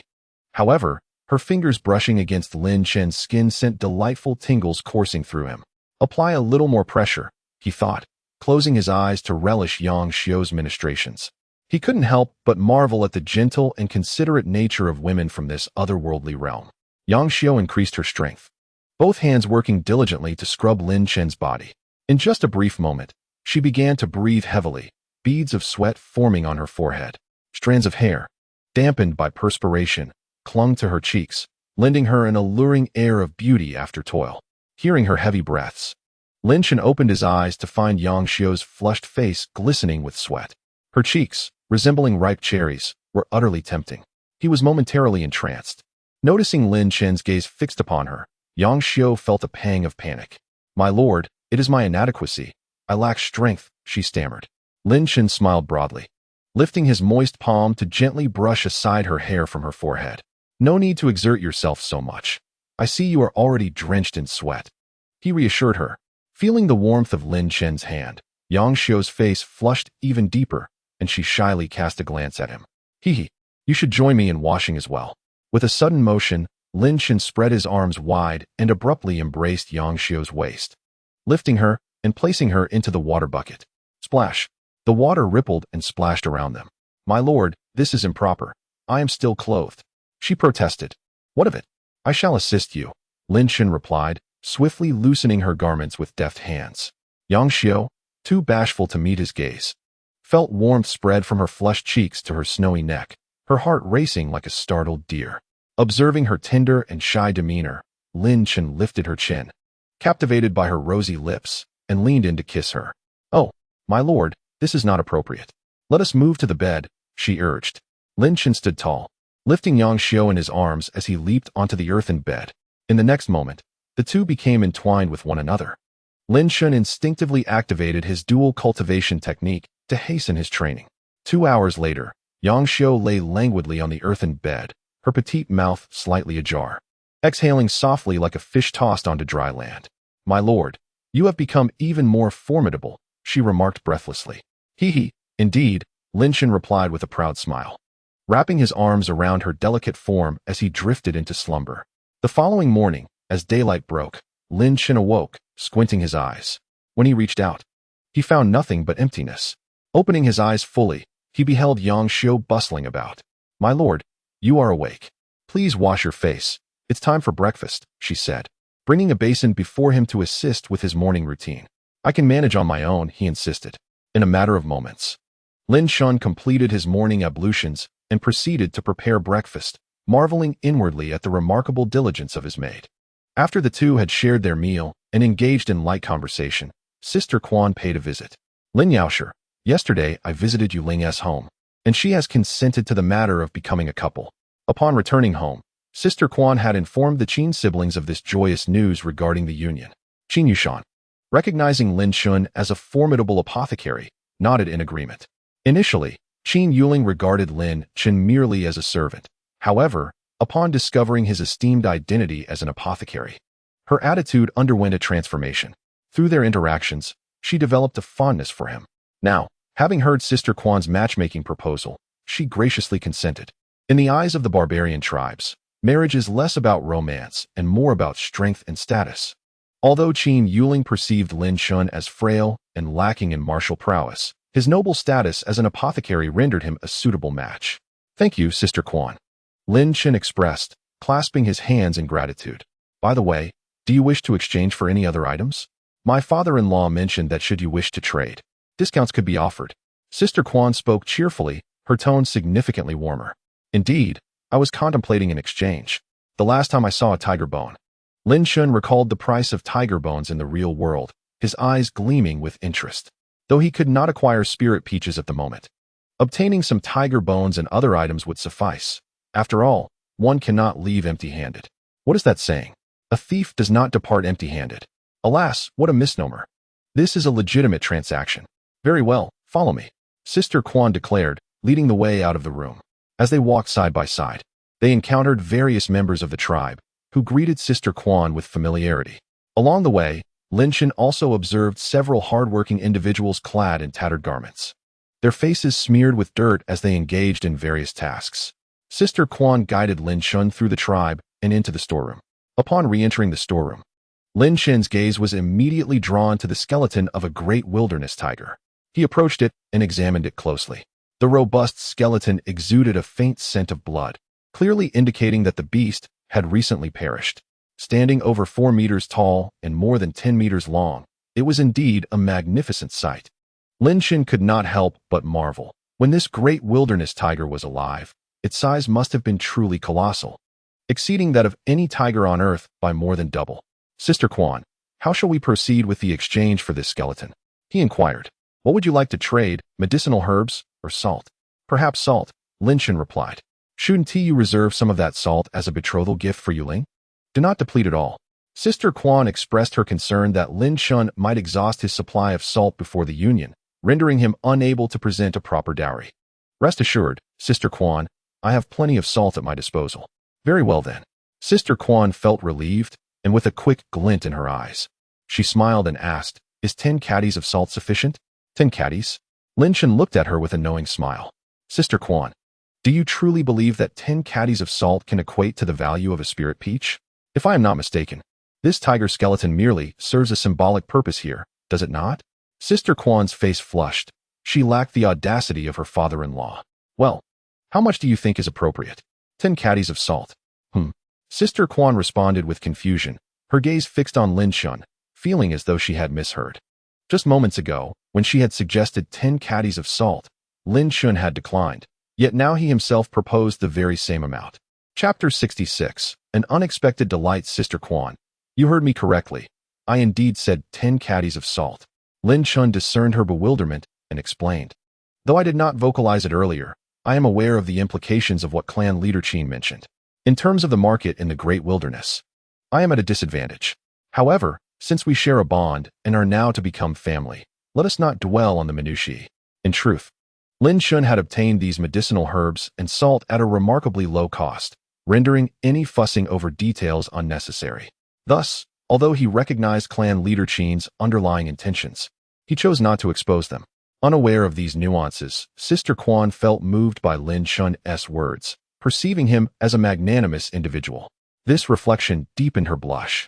However, her fingers brushing against Lin Chen's skin sent delightful tingles coursing through him. Apply a little more pressure, he thought, closing his eyes to relish Yang Xiao's ministrations. He couldn't help but marvel at the gentle and considerate nature of women from this otherworldly realm. Yang Xiao increased her strength, both hands working diligently to scrub Lin Chen's body. In just a brief moment, she began to breathe heavily, beads of sweat forming on her forehead. Strands of hair, dampened by perspiration, clung to her cheeks, lending her an alluring air of beauty after toil. Hearing her heavy breaths, Lin Chen opened his eyes to find Yang Xiao's flushed face glistening with sweat. Her cheeks, resembling ripe cherries, were utterly tempting. He was momentarily entranced. Noticing Lin Chen's gaze fixed upon her, Yang Xiao felt a pang of panic. My lord, it is my inadequacy. I lack strength, she stammered. Lin Chen smiled broadly, lifting his moist palm to gently brush aside her hair from her forehead. No need to exert yourself so much. I see you are already drenched in sweat, he reassured her. Feeling the warmth of Lin Chen's hand, Yang Xiao's face flushed even deeper, and she shyly cast a glance at him. You should join me in washing as well. With a sudden motion, Lin Chen spread his arms wide and abruptly embraced Yang Xiao's waist, lifting her and placing her into the water bucket. Splash! The water rippled and splashed around them. My lord, this is improper. I am still clothed, she protested. What of it? I shall assist you, Lin Chen replied, swiftly loosening her garments with deft hands. Yang Xiao, too bashful to meet his gaze, felt warmth spread from her flushed cheeks to her snowy neck, her heart racing like a startled deer. Observing her tender and shy demeanor, Lin Chen lifted her chin, captivated by her rosy lips, and leaned in to kiss her. Oh, my lord, this is not appropriate. Let us move to the bed, she urged. Lin Chen stood tall, lifting Yang Xiao in his arms as he leaped onto the earthen bed. In the next moment, the two became entwined with one another. Lin Chen instinctively activated his dual-cultivation technique to hasten his training. 2 hours later, Yang Xiao lay languidly on the earthen bed, her petite mouth slightly ajar, exhaling softly like a fish tossed onto dry land. My lord, you have become even more formidable, she remarked breathlessly. Indeed, Lin Chen replied with a proud smile, wrapping his arms around her delicate form as he drifted into slumber. The following morning, as daylight broke, Lin Chen awoke, squinting his eyes. When he reached out, he found nothing but emptiness. Opening his eyes fully, he beheld Yang Xiu bustling about. "My lord, you are awake. Please wash your face. It's time for breakfast," she said, bringing a basin before him to assist with his morning routine. "I can manage on my own," he insisted. In a matter of moments, Lin Chen completed his morning ablutions and proceeded to prepare breakfast, marveling inwardly at the remarkable diligence of his maid. After the two had shared their meal and engaged in light conversation, Sister Quan paid a visit. "Lin Yaosher, yesterday I visited Yuling's home, and she has consented to the matter of becoming a couple." Upon returning home, Sister Quan had informed the Qin siblings of this joyous news regarding the union. Qin Yushan, recognizing Lin Chen as a formidable apothecary, nodded in agreement. Initially, Qin Yuling regarded Lin Chen merely as a servant. However, upon discovering his esteemed identity as an apothecary, her attitude underwent a transformation. Through their interactions, she developed a fondness for him. Now, having heard Sister Quan's matchmaking proposal, she graciously consented. In the eyes of the barbarian tribes, marriage is less about romance and more about strength and status. Although Qin Yuling perceived Lin Chen as frail and lacking in martial prowess, his noble status as an apothecary rendered him a suitable match. "Thank you, Sister Quan," Lin Chen expressed, clasping his hands in gratitude. "By the way, do you wish to exchange for any other items? My father-in-law mentioned that should you wish to trade, discounts could be offered." Sister Quan spoke cheerfully, her tone significantly warmer. "Indeed, I was contemplating an exchange. The last time I saw a tiger bone." Lin Chen recalled the price of tiger bones in the real world, his eyes gleaming with interest. Though he could not acquire spirit peaches at the moment, obtaining some tiger bones and other items would suffice. After all, one cannot leave empty-handed. What is that saying? A thief does not depart empty-handed. Alas, what a misnomer. This is a legitimate transaction. "Very well, follow me," Sister Quan declared, leading the way out of the room. As they walked side by side, they encountered various members of the tribe, who greeted Sister Quan with familiarity. Along the way, Lin Chen also observed several hard-working individuals clad in tattered garments, their faces smeared with dirt as they engaged in various tasks. Sister Quan guided Lin Chen through the tribe and into the storeroom. Upon re-entering the storeroom, Lin Chen's gaze was immediately drawn to the skeleton of a great wilderness tiger. He approached it and examined it closely. The robust skeleton exuded a faint scent of blood, clearly indicating that the beast had recently perished. Standing over 4 meters tall and more than 10 meters long, it was indeed a magnificent sight. Lin Chen could not help but marvel. When this great wilderness tiger was alive, its size must have been truly colossal, exceeding that of any tiger on Earth by more than double. "Sister Quan, how shall we proceed with the exchange for this skeleton?" he inquired. "What would you like to trade, medicinal herbs or salt?" "Perhaps salt," Lin Chen replied. "Shouldn't you reserve some of that salt as a betrothal gift for Yuling? Do not deplete it all." Sister Quan expressed her concern that Lin Chen might exhaust his supply of salt before the union, rendering him unable to present a proper dowry. "Rest assured, Sister Quan, I have plenty of salt at my disposal." "Very well then." Sister Quan felt relieved, and with a quick glint in her eyes, she smiled and asked, "Is 10 caddies of salt sufficient?" "10 caddies?" Lin Chen looked at her with a knowing smile. "Sister Quan, do you truly believe that 10 caddies of salt can equate to the value of a spirit peach? If I am not mistaken, this tiger skeleton merely serves a symbolic purpose here, does it not?" Sister Quan's face flushed. She lacked the audacity of her father-in-law. "Well, how much do you think is appropriate?" 10 caddies of salt. Sister Quan responded with confusion, her gaze fixed on Lin Chen, feeling as though she had misheard. Just moments ago, when she had suggested 10 caddies of salt, Lin Chen had declined, yet now he himself proposed the very same amount. Chapter 66. An Unexpected Delight. "Sister Quan, you heard me correctly. I indeed said 10 caddies of salt." Lin Chen discerned her bewilderment and explained. "Though I did not vocalize it earlier, I am aware of the implications of what clan leader Qin mentioned. In terms of the market in the great wilderness, I am at a disadvantage. However, since we share a bond and are now to become family, let us not dwell on the minutiae." In truth, Lin Chen had obtained these medicinal herbs and salt at a remarkably low cost, rendering any fussing over details unnecessary. Thus, although he recognized clan leader Qin's underlying intentions, he chose not to expose them. Unaware of these nuances, Sister Quan felt moved by Lin Chen's words, perceiving him as a magnanimous individual. This reflection deepened her blush,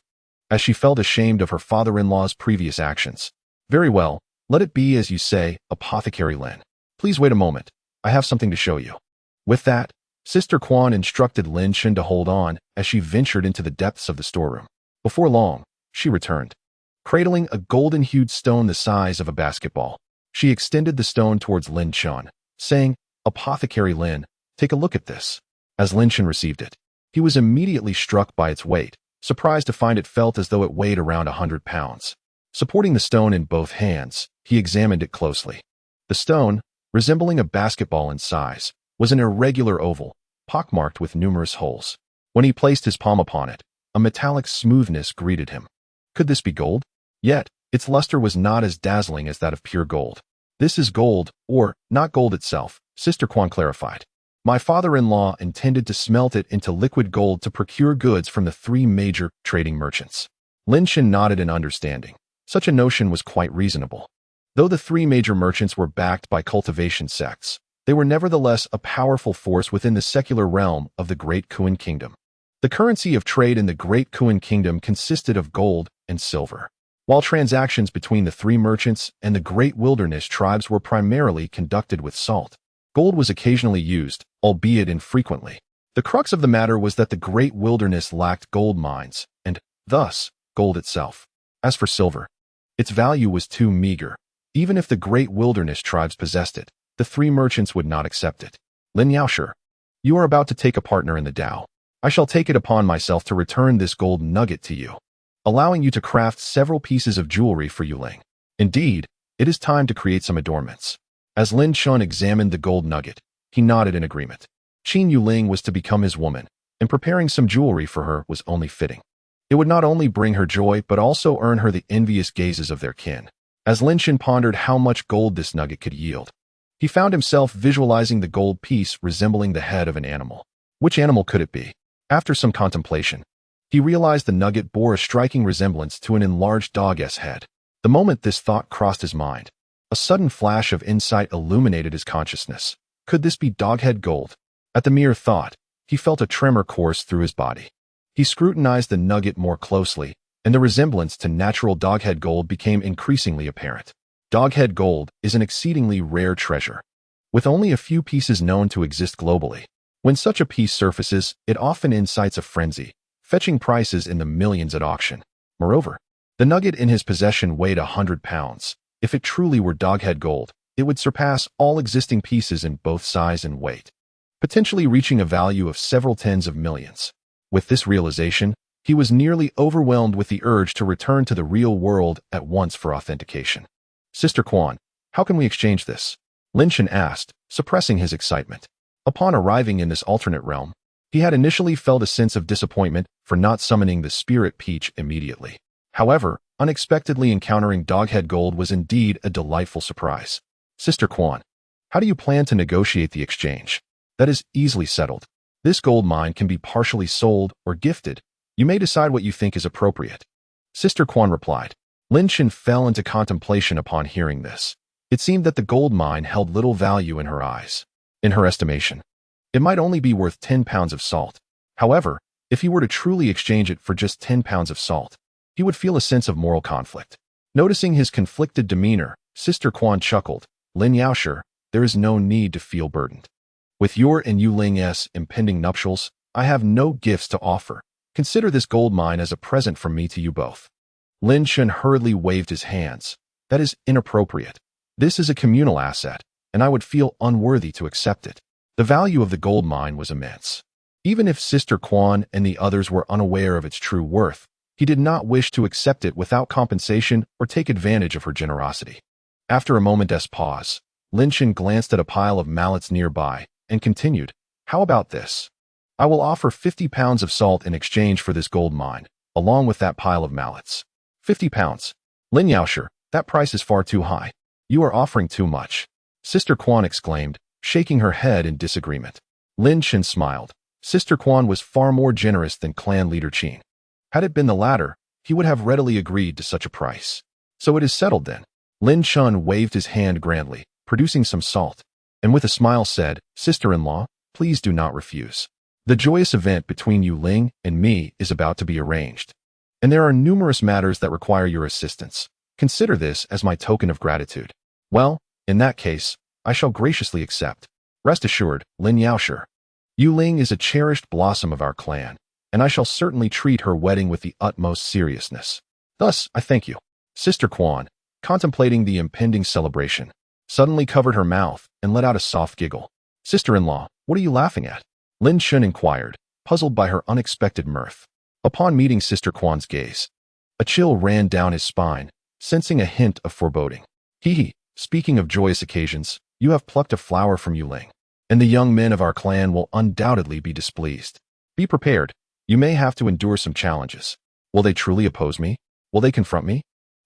as she felt ashamed of her father-in-law's previous actions. "Very well, let it be as you say, Apothecary Lin. Please wait a moment," I have something to show you. With that, Sister Quan instructed Lin Chen to hold on as she ventured into the depths of the storeroom. Before long, she returned, cradling a golden-hued stone the size of a basketball. She extended the stone towards Lin Chen, saying, "Apothecary Lin, take a look at this." As Lin Chen received it, he was immediately struck by its weight, surprised to find it felt as though it weighed around 100 pounds. Supporting the stone in both hands, he examined it closely. The stone, resembling a basketball in size, was an irregular oval, pockmarked with numerous holes. When he placed his palm upon it, a metallic smoothness greeted him. Could this be gold? Yet, its luster was not as dazzling as that of pure gold. "This is gold, or not gold itself," Sister Quan clarified. "My father-in-law intended to smelt it into liquid gold to procure goods from the 3 major trading merchants." Lin Chen nodded in understanding. Such a notion was quite reasonable. Though the 3 major merchants were backed by cultivation sects, they were nevertheless a powerful force within the secular realm of the Great Kun Kingdom. The currency of trade in the Great Kun Kingdom consisted of gold and silver, while transactions between the 3 merchants and the Great Wilderness tribes were primarily conducted with salt. Gold was occasionally used, albeit infrequently. The crux of the matter was that the Great Wilderness lacked gold mines, and, thus, gold itself. As for silver, its value was too meager. Even if the Great Wilderness tribes possessed it, the 3 merchants would not accept it. "Lin Yaoshe, you are about to take a partner in the Tao. I shall take it upon myself to return this gold nugget to you, allowing you to craft several pieces of jewelry for Yuling. Indeed, it is time to create some adornments." As Lin Chen examined the gold nugget, he nodded in agreement. Qin Yuling was to become his woman, and preparing some jewelry for her was only fitting. It would not only bring her joy but also earn her the envious gazes of their kin. As Lin Chen pondered how much gold this nugget could yield, he found himself visualizing the gold piece resembling the head of an animal. Which animal could it be? After some contemplation, he realized the nugget bore a striking resemblance to an enlarged dog's head. The moment this thought crossed his mind, a sudden flash of insight illuminated his consciousness. Could this be doghead gold? At the mere thought, he felt a tremor course through his body. He scrutinized the nugget more closely, and the resemblance to natural doghead gold became increasingly apparent. Doghead gold is an exceedingly rare treasure, with only a few pieces known to exist globally. When such a piece surfaces, it often incites a frenzy, fetching prices in the millions at auction. Moreover, the nugget in his possession weighed 100 pounds. If it truly were doghead gold, it would surpass all existing pieces in both size and weight, potentially reaching a value of several tens of millions. With this realization, he was nearly overwhelmed with the urge to return to the real world at once for authentication. "Sister Quan, how can we exchange this?" Lin Chen asked, suppressing his excitement. Upon arriving in this alternate realm, he had initially felt a sense of disappointment for not summoning the spirit peach immediately. However, unexpectedly encountering doghead gold was indeed a delightful surprise. "Sister Quan, how do you plan to negotiate the exchange?" "That is easily settled. This gold mine can be partially sold or gifted. You may decide what you think is appropriate." Sister Quan replied. Lin Chen fell into contemplation upon hearing this. It seemed that the gold mine held little value in her eyes. In her estimation, it might only be worth 10 pounds of salt. However, if he were to truly exchange it for just 10 pounds of salt, he would feel a sense of moral conflict. Noticing his conflicted demeanor, Sister Quan chuckled. "Lin Yaoshe, there is no need to feel burdened. With your and Yuling's impending nuptials, I have no gifts to offer. Consider this gold mine as a present from me to you both." Lin Chen hurriedly waved his hands. "That is inappropriate. This is a communal asset, and I would feel unworthy to accept it." The value of the gold mine was immense. Even if Sister Quan and the others were unaware of its true worth, he did not wish to accept it without compensation or take advantage of her generosity. After a moment's pause, Lin Chen glanced at a pile of mallets nearby and continued, "How about this? I will offer 50 pounds of salt in exchange for this gold mine, along with that pile of mallets." 50 pounds. "Lin Yaoshe, that price is far too high. You are offering too much," Sister Quan exclaimed, shaking her head in disagreement. Lin Chen smiled. Sister Quan was far more generous than clan leader Qin. Had it been the latter, he would have readily agreed to such a price. "So it is settled then." Lin Chen waved his hand grandly, producing some salt, and with a smile said, "Sister-in-law, please do not refuse. The joyous event between Yuling and me is about to be arranged, and there are numerous matters that require your assistance. Consider this as my token of gratitude." "Well, in that case, I shall graciously accept." Rest assured, Lin Yaoshe. Yuling is a cherished blossom of our clan, and I shall certainly treat her wedding with the utmost seriousness. Thus, I thank you. Sister Quan, contemplating the impending celebration, suddenly covered her mouth and let out a soft giggle. Sister-in-law, what are you laughing at? Lin Chen inquired, puzzled by her unexpected mirth. Upon meeting Sister Quan's gaze, a chill ran down his spine, sensing a hint of foreboding. Hee, speaking of joyous occasions, you have plucked a flower from Yuling, and the young men of our clan will undoubtedly be displeased. Be prepared. You may have to endure some challenges. Will they truly oppose me? Will they confront me?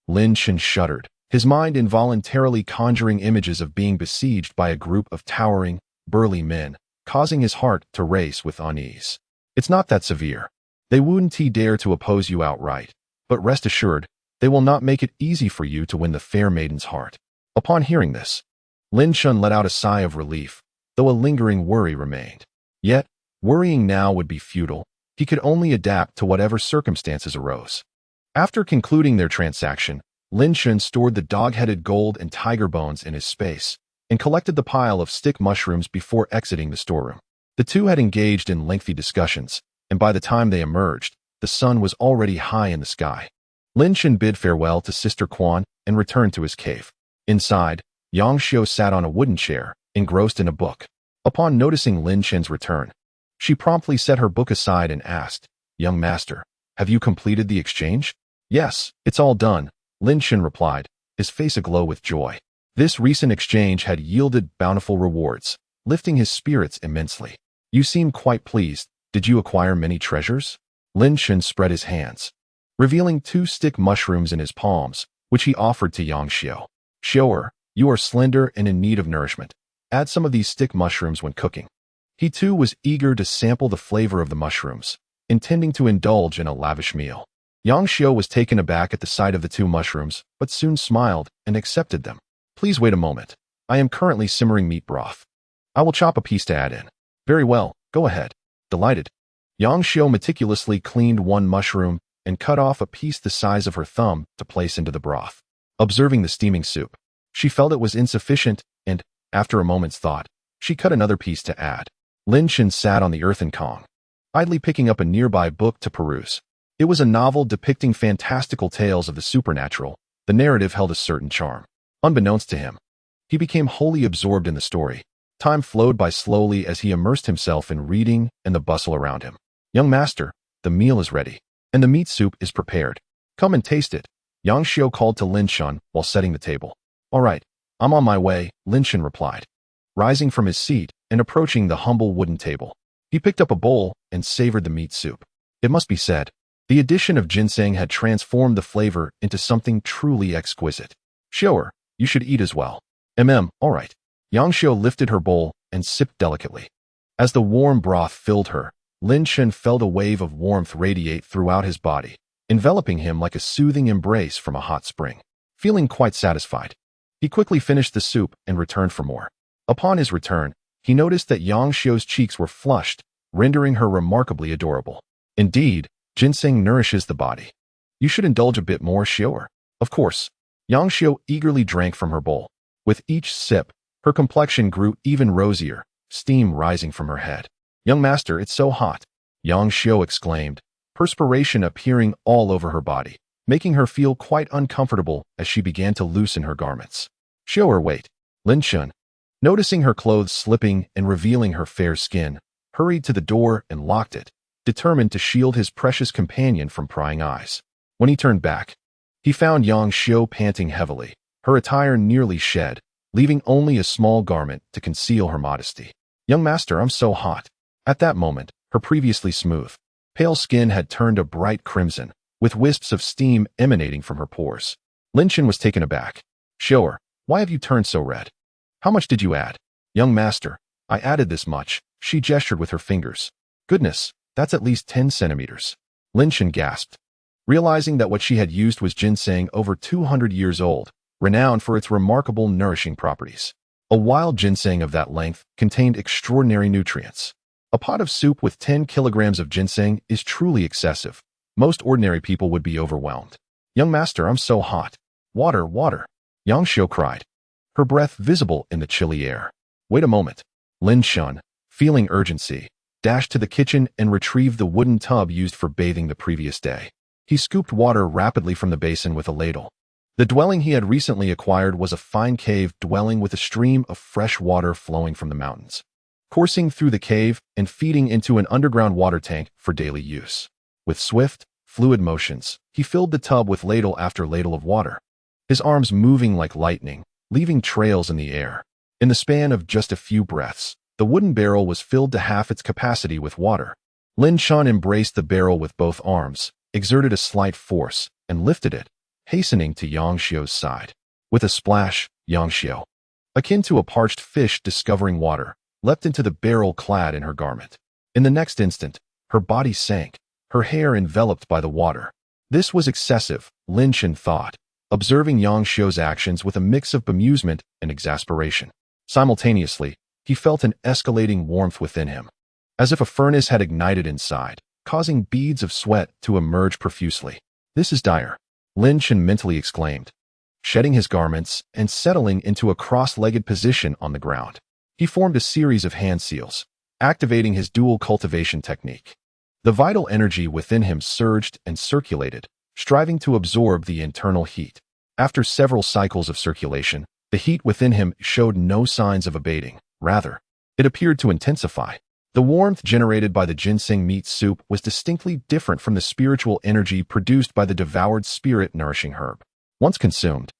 Lin Chen shuddered, his mind involuntarily conjuring images of being besieged by a group of towering, burly men, causing his heart to race with unease. It's not that severe. They wouldn't dare to oppose you outright, but rest assured, they will not make it easy for you to win the fair maiden's heart. Upon hearing this, Lin Chen let out a sigh of relief, though a lingering worry remained. Yet, worrying now would be futile. He could only adapt to whatever circumstances arose. After concluding their transaction, Lin Chen stored the dog-headed gold and tiger bones in his space, and collected the pile of stick mushrooms before exiting the storeroom. The two had engaged in lengthy discussions, and by the time they emerged, the sun was already high in the sky. Lin Chen bid farewell to Sister Quan and returned to his cave. Inside, Yang Xiu sat on a wooden chair, engrossed in a book. Upon noticing Lin Chen's return, she promptly set her book aside and asked, "Young master, have you completed the exchange?" "Yes, it's all done," Lin Chen replied, his face aglow with joy. This recent exchange had yielded bountiful rewards, lifting his spirits immensely. "You seem quite pleased. Did you acquire many treasures?" Lin Chen spread his hands, revealing 2 stick mushrooms in his palms, which he offered to Yang Xiu. "Xiu'er, you are slender and in need of nourishment. Add some of these stick mushrooms when cooking." He too was eager to sample the flavor of the mushrooms, intending to indulge in a lavish meal. Yang Xiu was taken aback at the sight of the 2 mushrooms, but soon smiled and accepted them. "Please wait a moment. I am currently simmering meat broth. I will chop a piece to add in." "Very well, go ahead." Delighted, Yang Xiu meticulously cleaned 1 mushroom and cut off a piece the size of her thumb to place into the broth. Observing the steaming soup, she felt it was insufficient and, after a moment's thought, she cut another piece to add. Lin Chen sat on the earthen kong, idly picking up a nearby book to peruse. It was a novel depicting fantastical tales of the supernatural. The narrative held a certain charm. Unbeknownst to him, he became wholly absorbed in the story. Time flowed by slowly as he immersed himself in reading and the bustle around him. "Young master, the meal is ready, and the meat soup is prepared. Come and taste it," Yang Xiu called to Lin Chen while setting the table. "All right, I'm on my way," Lin Chen replied, rising from his seat and approaching the humble wooden table. He picked up a bowl and savored the meat soup. It must be said, the addition of ginseng had transformed the flavor into something truly exquisite. "Xiu'er, you should eat as well." All right." Yang Xiu lifted her bowl and sipped delicately. As the warm broth filled her, Lin Chen felt a wave of warmth radiate throughout his body, enveloping him like a soothing embrace from a hot spring. Feeling quite satisfied, he quickly finished the soup and returned for more. Upon his return, he noticed that Yang Xiu's cheeks were flushed, rendering her remarkably adorable. "Indeed, ginseng nourishes the body. You should indulge a bit more, Xiu'er." "Of course." Yang Xiu eagerly drank from her bowl. With each sip, her complexion grew even rosier, steam rising from her head. "Young master, it's so hot," Yang Xiu exclaimed, perspiration appearing all over her body, making her feel quite uncomfortable as she began to loosen her garments. "Xiu'er, wait." Lin Chen, noticing her clothes slipping and revealing her fair skin, hurried to the door and locked it, determined to shield his precious companion from prying eyes. When he turned back, he found Yang Xiu panting heavily, her attire nearly shed, leaving only a small garment to conceal her modesty. "Young master, I'm so hot." At that moment, her previously smooth, pale skin had turned a bright crimson, with wisps of steam emanating from her pores. Lin Chen was taken aback. "Xiu'er, why have you turned so red? How much did you add?" "Young master, I added this much," she gestured with her fingers. "Goodness, that's at least 10 centimeters. Lin Chen gasped, realizing that what she had used was ginseng over 200 years old, renowned for its remarkable nourishing properties. A wild ginseng of that length contained extraordinary nutrients. A pot of soup with 10 kilograms of ginseng is truly excessive. Most ordinary people would be overwhelmed. "Young master, I'm so hot. Water, water," Yang Xiu cried, her breath visible in the chilly air. "Wait a moment." Lin Chen, feeling urgency, dashed to the kitchen and retrieved the wooden tub used for bathing the previous day. He scooped water rapidly from the basin with a ladle. The dwelling he had recently acquired was a fine cave dwelling with a stream of fresh water flowing from the mountains, coursing through the cave and feeding into an underground water tank for daily use. With swift, fluid motions, he filled the tub with ladle after ladle of water, his arms moving like lightning, leaving trails in the air. In the span of just a few breaths, the wooden barrel was filled to half its capacity with water. Lin Chen embraced the barrel with both arms, exerted a slight force, and lifted it, hastening to Yang Xiu's side. With a splash, Yang Xiu, akin to a parched fish discovering water, leapt into the barrel clad in her garment. In the next instant, her body sank, her hair enveloped by the water. This was excessive, Lin Chen thought, observing Yang Xiu's actions with a mix of bemusement and exasperation. Simultaneously, he felt an escalating warmth within him, as if a furnace had ignited inside, causing beads of sweat to emerge profusely. This is dire, Lin Chen mentally exclaimed, shedding his garments and settling into a cross-legged position on the ground. He formed a series of hand seals, activating his dual-cultivation technique. The vital energy within him surged and circulated, striving to absorb the internal heat. After several cycles of circulation, the heat within him showed no signs of abating. Rather, it appeared to intensify. The warmth generated by the ginseng meat soup was distinctly different from the spiritual energy produced by the devoured spirit-nourishing herb. Once consumed,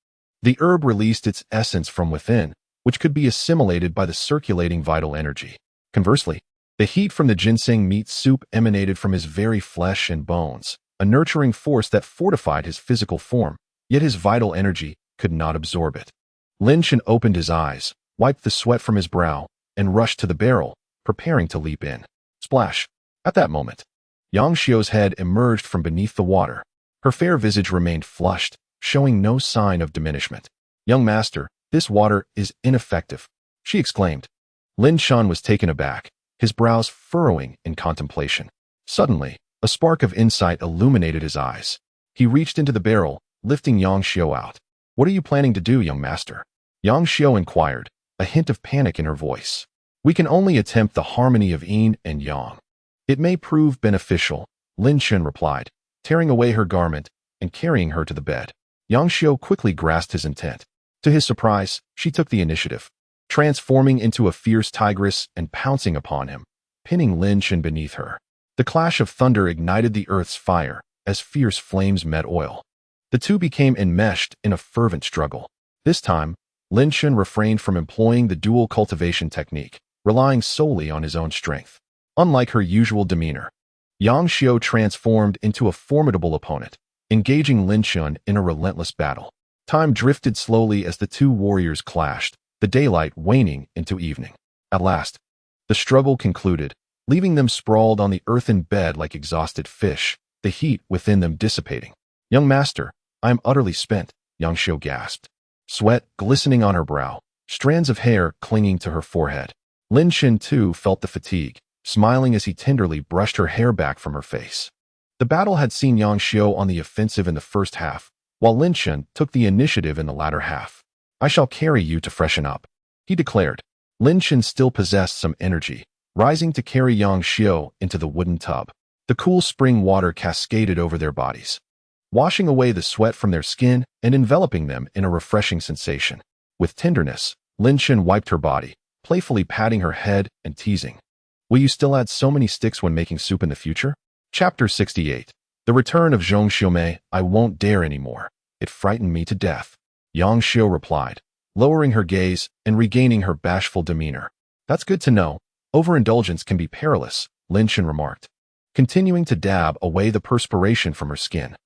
the herb released its essence from within, which could be assimilated by the circulating vital energy. Conversely, the heat from the ginseng meat soup emanated from his very flesh and bones, a nurturing force that fortified his physical form, yet his vital energy could not absorb it. Lin Chen opened his eyes, wiped the sweat from his brow, and rushed to the barrel, preparing to leap in. Splash! At that moment, Yang Xiu's head emerged from beneath the water. Her fair visage remained flushed, showing no sign of diminishment. "Young master, this water is ineffective," she exclaimed. Lin Chen was taken aback, his brows furrowing in contemplation. Suddenly, a spark of insight illuminated his eyes. He reached into the barrel, lifting Yang Xiu out. "What are you planning to do, young master?" Yang Xiu inquired, a hint of panic in her voice. "We can only attempt the harmony of yin and yang. It may prove beneficial," Lin Chen replied, tearing away her garment and carrying her to the bed. Yang Xiu quickly grasped his intent. To his surprise, she took the initiative, transforming into a fierce tigress and pouncing upon him, pinning Lin Chen beneath her. The clash of thunder ignited the earth's fire as fierce flames met oil. The two became enmeshed in a fervent struggle. This time, Lin Chen refrained from employing the dual cultivation technique, relying solely on his own strength. Unlike her usual demeanor, Yang Xiu transformed into a formidable opponent, engaging Lin Chen in a relentless battle. Time drifted slowly as the two warriors clashed, the daylight waning into evening. At last, the struggle concluded, leaving them sprawled on the earthen bed like exhausted fish, the heat within them dissipating. "Young master, I am utterly spent," Yang Xiu gasped, sweat glistening on her brow, strands of hair clinging to her forehead. Lin Chen too felt the fatigue, smiling as he tenderly brushed her hair back from her face. The battle had seen Yang Xiu on the offensive in the first half, while Lin Chen took the initiative in the latter half. "I shall carry you to freshen up," he declared. Lin Chen still possessed some energy, rising to carry Yang Xiu into the wooden tub. The cool spring water cascaded over their bodies, washing away the sweat from their skin and enveloping them in a refreshing sensation. With tenderness, Lin Chen wiped her body, playfully patting her head and teasing, "Will you still add so many sticks when making soup in the future?" Chapter 68. The return of Zhong Xiumei. "I won't dare anymore. It frightened me to death," Yang Xiu replied, lowering her gaze and regaining her bashful demeanor. "That's good to know. Overindulgence can be perilous," Lin Chen remarked, continuing to dab away the perspiration from her skin.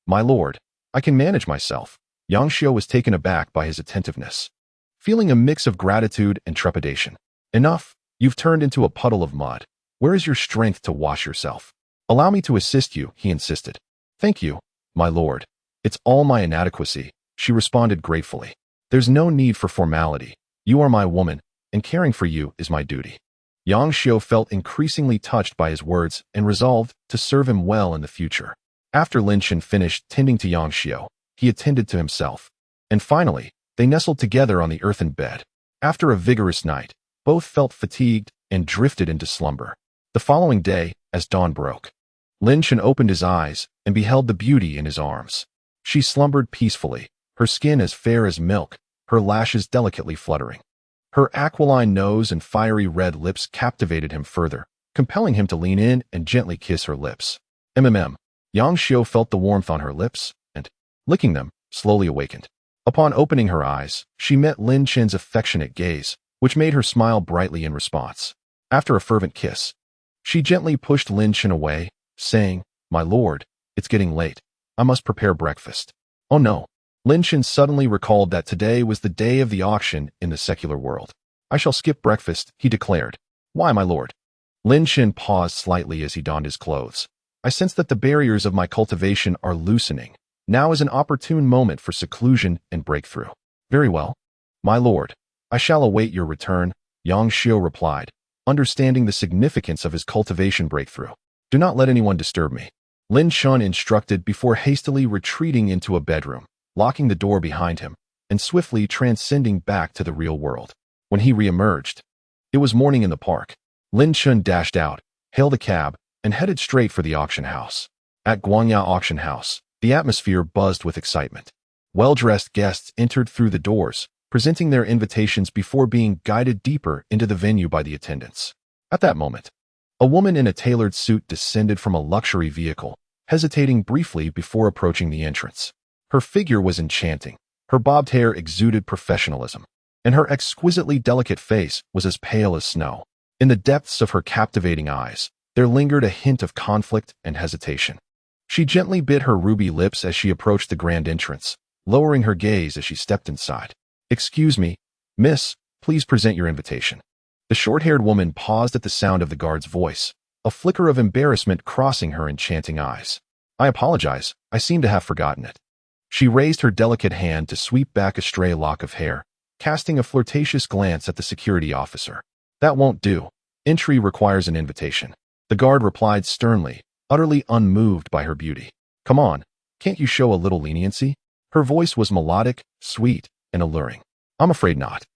My lord, I can manage myself." Yang Xiu was taken aback by his attentiveness, feeling a mix of gratitude and trepidation. "Enough, you've turned into a puddle of mud. Where is your strength to wash yourself?" "Allow me to assist you," he insisted. "Thank you, my lord. It's all my inadequacy," she responded gratefully. "There's no need for formality. You are my woman, and caring for you is my duty." Yang Xiu felt increasingly touched by his words and resolved to serve him well in the future. After Lin Chen finished tending to Yang Xiu, he attended to himself. And finally, they nestled together on the earthen bed. After a vigorous night, Both felt fatigued and drifted into slumber. The following day, as dawn broke, Lin Chen opened his eyes and beheld the beauty in his arms. She slumbered peacefully, her skin as fair as milk, her lashes delicately fluttering. Her aquiline nose and fiery red lips captivated him further, compelling him to lean in and gently kiss her lips. Yang Xiu felt the warmth on her lips and, licking them, slowly awakened. Upon opening her eyes, she met Lin Chen's affectionate gaze, which made her smile brightly in response. After a fervent kiss, she gently pushed Lin Chen away, saying, "My lord, it's getting late. I must prepare breakfast." Oh no. Lin Chen suddenly recalled that today was the day of the auction in the secular world. "I shall skip breakfast," he declared. "Why, my lord?" Lin Chen paused slightly as he donned his clothes. "I sense that the barriers of my cultivation are loosening. Now is an opportune moment for seclusion and breakthrough." "Very well, my lord. I shall await your return," Yang Xiu replied, understanding the significance of his cultivation breakthrough. "Do not let anyone disturb me," Lin Chen instructed before hastily retreating into a bedroom, locking the door behind him, and swiftly transcending back to the real world. When he re-emerged, it was morning in the park. Lin Chen dashed out, hailed a cab, and headed straight for the auction house. At Guangyao Auction House, the atmosphere buzzed with excitement. Well-dressed guests entered through the doors, presenting their invitations before being guided deeper into the venue by the attendants. At that moment, a woman in a tailored suit descended from a luxury vehicle, hesitating briefly before approaching the entrance. Her figure was enchanting, her bobbed hair exuded professionalism, and her exquisitely delicate face was as pale as snow. In the depths of her captivating eyes, there lingered a hint of conflict and hesitation. She gently bit her ruby lips as she approached the grand entrance, lowering her gaze as she stepped inside. "Excuse me, miss, please present your invitation." The short-haired woman paused at the sound of the guard's voice, a flicker of embarrassment crossing her enchanting eyes. "I apologize, I seem to have forgotten it." She raised her delicate hand to sweep back a stray lock of hair, casting a flirtatious glance at the security officer. "That won't do. Entry requires an invitation." The guard replied sternly, utterly unmoved by her beauty. "Come on, can't you show a little leniency?" Her voice was melodic, sweet, and alluring. "I'm afraid not.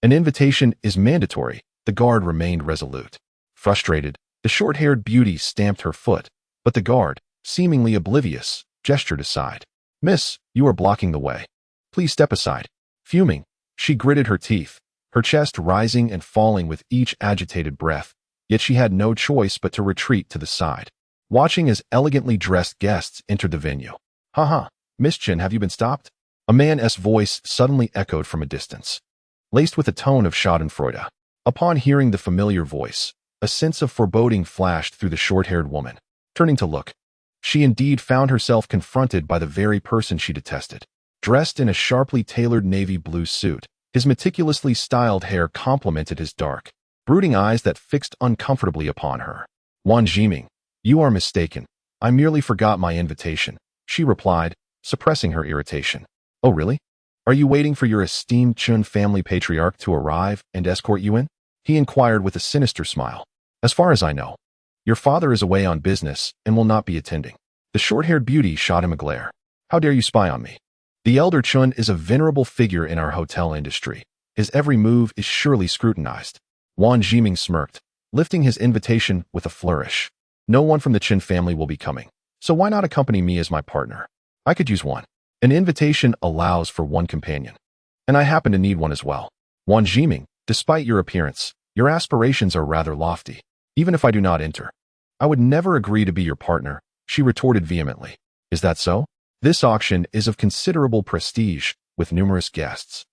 An invitation is mandatory." The guard remained resolute. Frustrated, the short-haired beauty stamped her foot, but the guard, seemingly oblivious, gestured aside. "Miss, you are blocking the way. Please step aside." Fuming, she gritted her teeth, her chest rising and falling with each agitated breath, yet she had no choice but to retreat to the side, watching as elegantly dressed guests entered the venue. "Haha, Miss Chen, have you been stopped?" A man's voice suddenly echoed from a distance, laced with a tone of schadenfreude. Upon hearing the familiar voice, a sense of foreboding flashed through the short-haired woman. Turning to look, she indeed found herself confronted by the very person she detested. Dressed in a sharply tailored navy blue suit, his meticulously styled hair complemented his dark, brooding eyes that fixed uncomfortably upon her. "Wanjie, you are mistaken. I merely forgot my invitation," she replied, suppressing her irritation. "Oh really? Are you waiting for your esteemed Chun family patriarch to arrive and escort you in?" he inquired with a sinister smile. "As far as I know, your father is away on business and will not be attending." The short-haired beauty shot him a glare. "How dare you spy on me? The elder Chun is a venerable figure in our hotel industry. His every move is surely scrutinized." Wanjie smirked, lifting his invitation with a flourish. "No one from the Chen family will be coming, so why not accompany me as my partner? I could use one. An invitation allows for one companion, and I happen to need one as well." "Wanjie, despite your appearance, your aspirations are rather lofty. Even if I do not enter, I would never agree to be your partner," she retorted vehemently. "Is that so? This auction is of considerable prestige, with numerous guests.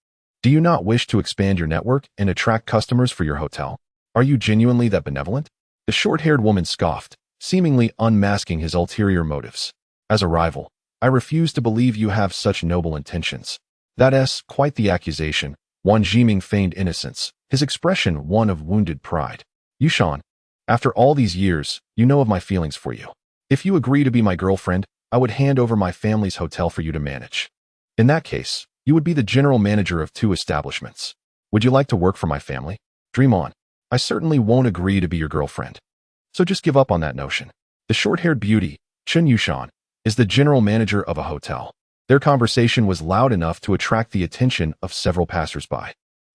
Do you not wish to expand your network and attract customers for your hotel? Are you genuinely that benevolent?" The short-haired woman scoffed, seemingly unmasking his ulterior motives. "As a rival, I refuse to believe you have such noble intentions." "That's quite the accusation." Wanjie feigned innocence, his expression one of wounded pride. "Yushan, after all these years, you know of my feelings for you. If you agree to be my girlfriend, I would hand over my family's hotel for you to manage. In that case, you would be the general manager of 2 establishments. Would you like to work for my family? Dream on. I certainly won't agree to be your girlfriend. So just give up on that notion." The short-haired beauty, Chen Yushan, is the general manager of a hotel. Their conversation was loud enough to attract the attention of several passers-by.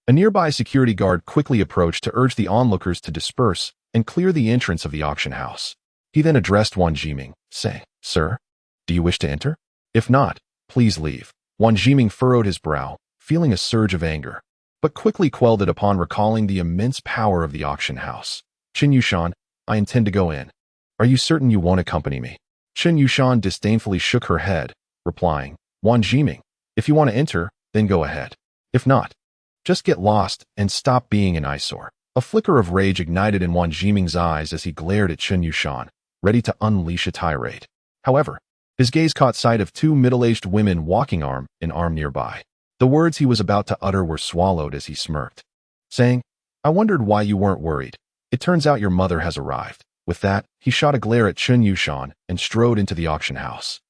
A nearby security guard quickly approached to urge the onlookers to disperse and clear the entrance of the auction house. He then addressed Wanjie, saying, "Sir, do you wish to enter? If not, please leave." Wanjie furrowed his brow, feeling a surge of anger, but quickly quelled it upon recalling the immense power of the auction house. "Qin Yushan, I intend to go in. Are you certain you won't accompany me?" Qin Yushan disdainfully shook her head, replying, "Wanjie, if you want to enter, then go ahead. If not, just get lost and stop being an eyesore." A flicker of rage ignited in Wanjie's eyes as he glared at Qin Yushan, ready to unleash a tirade. However, his gaze caught sight of two middle-aged women walking arm in arm nearby. The words he was about to utter were swallowed as he smirked, saying, "I wondered why you weren't worried. It turns out your mother has arrived." With that, he shot a glare at Qin Yushan and strode into the auction house.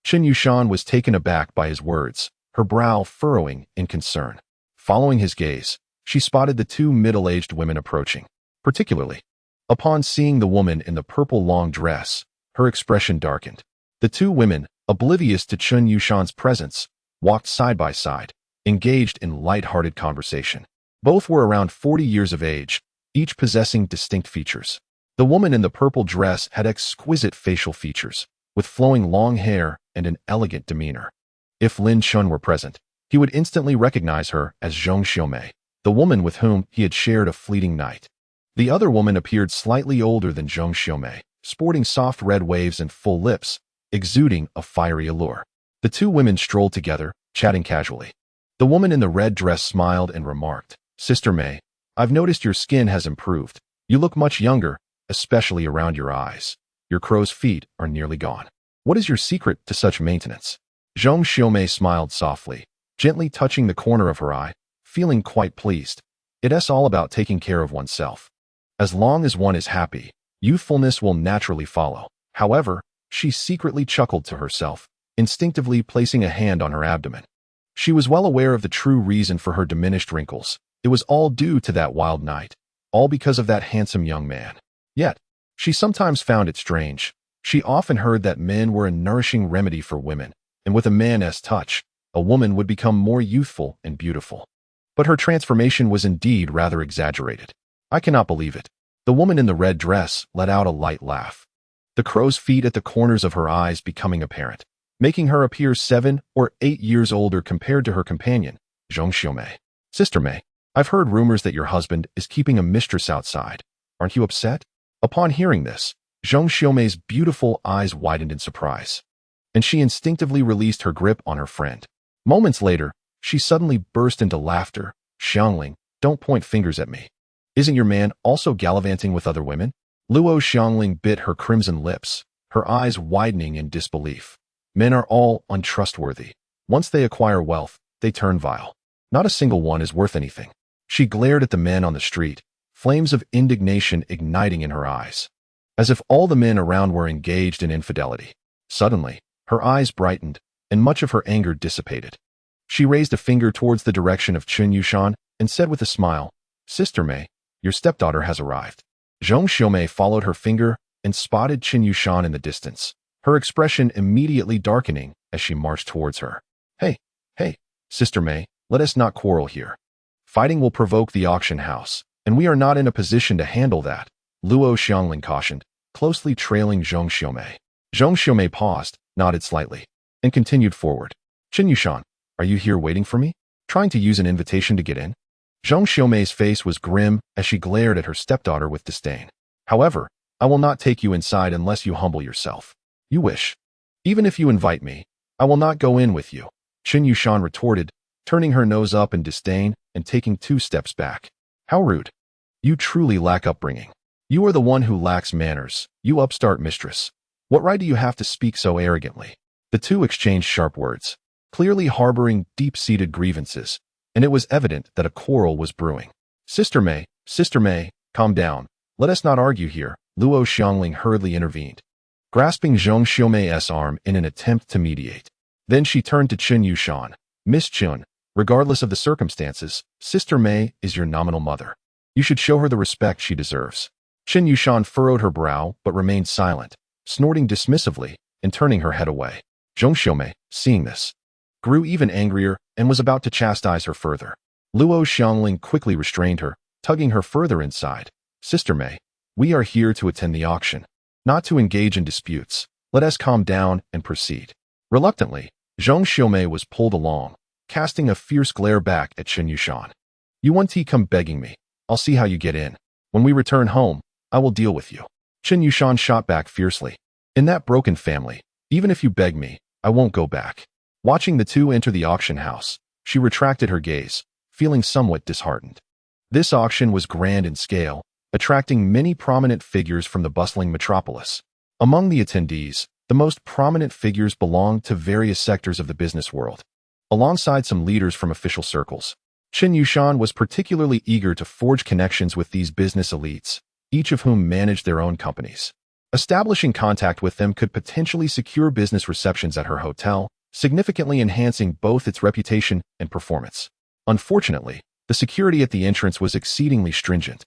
Qin Yushan was taken aback by his words, her brow furrowing in concern. Following his gaze, she spotted the two middle-aged women approaching. Particularly, upon seeing the woman in the purple long dress, her expression darkened. The two women, oblivious to Qin Yushan's presence, walked side by side, engaged in light-hearted conversation. Both were around 40 years of age, each possessing distinct features. The woman in the purple dress had exquisite facial features, with flowing long hair and an elegant demeanor. If Lin Chen were present, he would instantly recognize her as Zhong Xiaomei, the woman with whom he had shared a fleeting night. The other woman appeared slightly older than Zhong Xiaomei, sporting soft red waves and full lips, exuding a fiery allure. The two women strolled together, chatting casually. The woman in the red dress smiled and remarked, "Sister May, I've noticed your skin has improved. You look much younger, especially around your eyes. Your crow's feet are nearly gone. What is your secret to such maintenance?" Zhong Xiaomei smiled softly, gently touching the corner of her eye, feeling quite pleased. It's all about taking care of oneself. As long as one is happy, youthfulness will naturally follow. However, she secretly chuckled to herself, instinctively placing a hand on her abdomen. She was well aware of the true reason for her diminished wrinkles. It was all due to that wild night, all because of that handsome young man. Yet, she sometimes found it strange. She often heard that men were a nourishing remedy for women, and with a man's touch, a woman would become more youthful and beautiful. But her transformation was indeed rather exaggerated. "I cannot believe it." The woman in the red dress let out a light laugh, the crow's feet at the corners of her eyes becoming apparent, making her appear 7 or 8 years older compared to her companion, Zhong Xiaomei. "Sister May, I've heard rumors that your husband is keeping a mistress outside. Aren't you upset?" Upon hearing this, Zhong Xiaomei's beautiful eyes widened in surprise, and she instinctively released her grip on her friend. Moments later, she suddenly burst into laughter. "Xiangling, don't point fingers at me. Isn't your man also gallivanting with other women?" Luo Xiangling bit her crimson lips, her eyes widening in disbelief. Men are all untrustworthy. Once they acquire wealth, they turn vile. Not a single one is worth anything. She glared at the men on the street, flames of indignation igniting in her eyes, as if all the men around were engaged in infidelity. Suddenly, her eyes brightened, and much of her anger dissipated. She raised a finger towards the direction of Qin Yushan and said with a smile, "Sister May, your stepdaughter has arrived." Zhong Xiaomei followed her finger and spotted Qin Yushan in the distance, her expression immediately darkening as she marched towards her. Hey, Sister May, let us not quarrel here. Fighting will provoke the auction house, and we are not in a position to handle that," Luo Xiangling cautioned, closely trailing Zhong Xiaomei. Zhong Xiaomei paused, nodded slightly, and continued forward. "Qin Yushan, are you here waiting for me? Trying to use an invitation to get in?" Zhong Xiaomei's face was grim as she glared at her stepdaughter with disdain. "However, I will not take you inside unless you humble yourself. You wish. Even if you invite me, I will not go in with you," Qin Yushan retorted, turning her nose up in disdain and taking 2 steps back. "How rude. You truly lack upbringing. You are the one who lacks manners, you upstart mistress. What right do you have to speak so arrogantly?" The two exchanged sharp words, clearly harboring deep-seated grievances, and it was evident that a quarrel was brewing. Sister May, calm down. Let us not argue here," Luo Xiangling hurriedly intervened, grasping Zhong Xiaomei's arm in an attempt to mediate. Then she turned to Qin Yushan. "Miss Qin, regardless of the circumstances, Sister May is your nominal mother. You should show her the respect she deserves." Qin Yushan furrowed her brow but remained silent, snorting dismissively and turning her head away. Zhong Xiaomei, seeing this, grew even angrier and was about to chastise her further. Luo Xiangling quickly restrained her, tugging her further inside. Sister Mei, we are here to attend the auction, not to engage in disputes. Let us calm down and proceed. Reluctantly, Zhong Xiumei was pulled along, casting a fierce glare back at Chen Yushan. You want to come begging me? I'll see how you get in. When we return home, I will deal with you. Chen Yushan shot back fiercely. In that broken family, even if you beg me, I won't go back. Watching the two enter the auction house, she retracted her gaze, feeling somewhat disheartened. This auction was grand in scale, attracting many prominent figures from the bustling metropolis. Among the attendees, the most prominent figures belonged to various sectors of the business world, alongside some leaders from official circles. Chen Yushan was particularly eager to forge connections with these business elites, each of whom managed their own companies. Establishing contact with them could potentially secure business receptions at her hotel, significantly enhancing both its reputation and performance. Unfortunately, the security at the entrance was exceedingly stringent,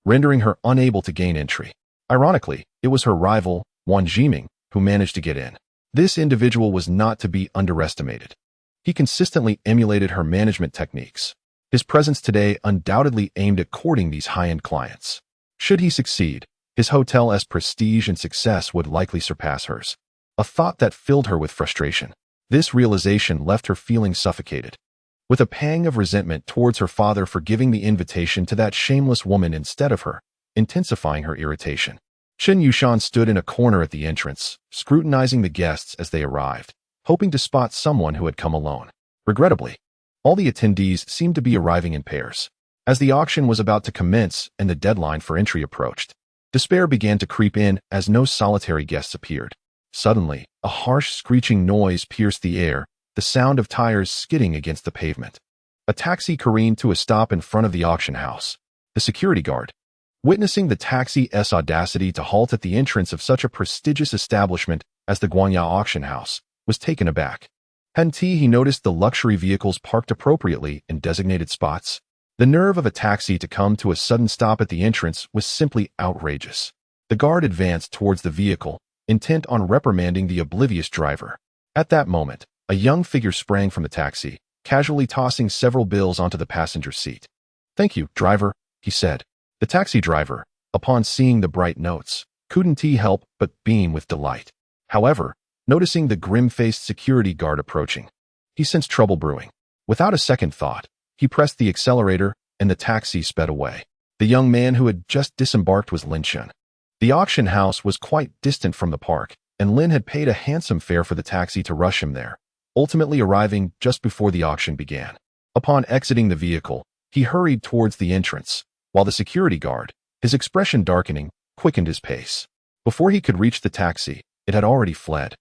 rendering her unable to gain entry. Ironically, it was her rival, Wan Jiming, who managed to get in. This individual was not to be underestimated. He consistently emulated her management techniques. His presence today undoubtedly aimed at courting these high-end clients. Should he succeed, his hotel's prestige and success would likely surpass hers. A thought that filled her with frustration. This realization left her feeling suffocated, with a pang of resentment towards her father for giving the invitation to that shameless woman instead of her, intensifying her irritation. Chen Yushan stood in a corner at the entrance, scrutinizing the guests as they arrived, hoping to spot someone who had come alone. Regrettably, all the attendees seemed to be arriving in pairs. As the auction was about to commence and the deadline for entry approached, despair began to creep in as no solitary guests appeared. Suddenly, a harsh screeching noise pierced the air, the sound of tires skidding against the pavement. A taxi careened to a stop in front of the auction house. The security guard, witnessing the taxi's audacity to halt at the entrance of such a prestigious establishment as the Guangya auction house, was taken aback. Hadn't he noticed the luxury vehicles parked appropriately in designated spots? The nerve of a taxi to come to a sudden stop at the entrance was simply outrageous. The guard advanced towards the vehicle, intent on reprimanding the oblivious driver. At that moment, a young figure sprang from the taxi, casually tossing several bills onto the passenger seat. "Thank you, driver," he said. The taxi driver, upon seeing the bright notes, couldn't help but beam with delight. However, noticing the grim-faced security guard approaching, he sensed trouble brewing. Without a second thought, he pressed the accelerator and the taxi sped away. The young man who had just disembarked was Lin Chen. The auction house was quite distant from the park, and Lin had paid a handsome fare for the taxi to rush him there, ultimately arriving just before the auction began. Upon exiting the vehicle, he hurried towards the entrance, while the security guard, his expression darkening, quickened his pace. Before he could reach the taxi, it had already fled,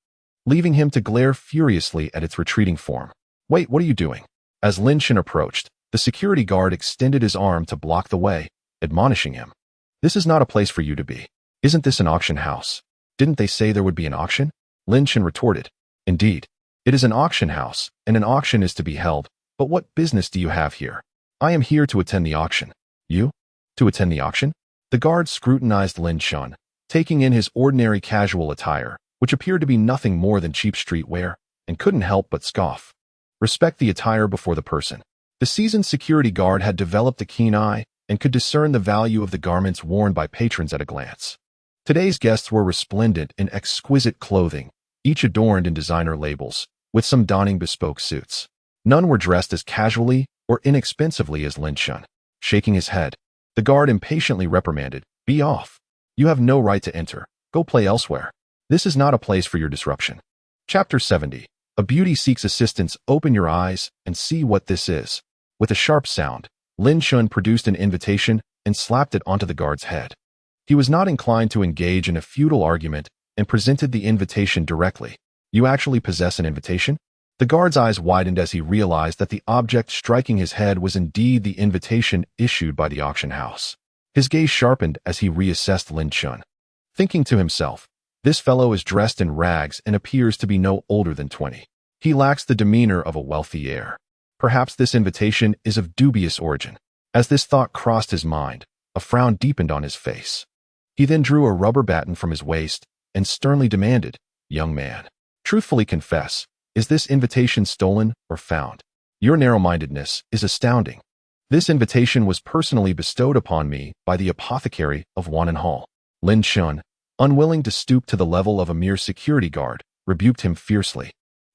leaving him to glare furiously at its retreating form. "Wait, what are you doing?" As Lin Chen approached, the security guard extended his arm to block the way, admonishing him. "This is not a place for you to be. Isn't this an auction house? Didn't they say there would be an auction?" Lin Chen retorted. "Indeed, it is an auction house, and an auction is to be held, but what business do you have here? I am here to attend the auction." "You? To attend the auction?" The guard scrutinized Lin Chen, taking in his ordinary casual attire, which appeared to be nothing more than cheap streetwear, and couldn't help but scoff. Respect the attire before the person. The seasoned security guard had developed a keen eye and could discern the value of the garments worn by patrons at a glance. Today's guests were resplendent in exquisite clothing, each adorned in designer labels, with some donning bespoke suits. None were dressed as casually or inexpensively as Lin Chen. Shaking his head, the guard impatiently reprimanded, "Be off. You have no right to enter. Go play elsewhere. This is not a place for your disruption." Chapter 70. A beauty seeks assistance. Open your eyes and see what this is. With a sharp sound, Lin Chen produced an invitation and slapped it onto the guard's head. He was not inclined to engage in a futile argument and presented the invitation directly. "You actually possess an invitation?" The guard's eyes widened as he realized that the object striking his head was indeed the invitation issued by the auction house. His gaze sharpened as he reassessed Lin Chen, thinking to himself, "This fellow is dressed in rags and appears to be no older than 20. He lacks the demeanor of a wealthy heir. Perhaps this invitation is of dubious origin." As this thought crossed his mind, a frown deepened on his face. He then drew a rubber baton from his waist and sternly demanded, "Young man, truthfully confess, is this invitation stolen or found? Your narrow-mindedness is astounding." This invitation was personally bestowed upon me by the apothecary of Xuanhuan. Lin Chen, unwilling to stoop to the level of a mere security guard, rebuked him fiercely,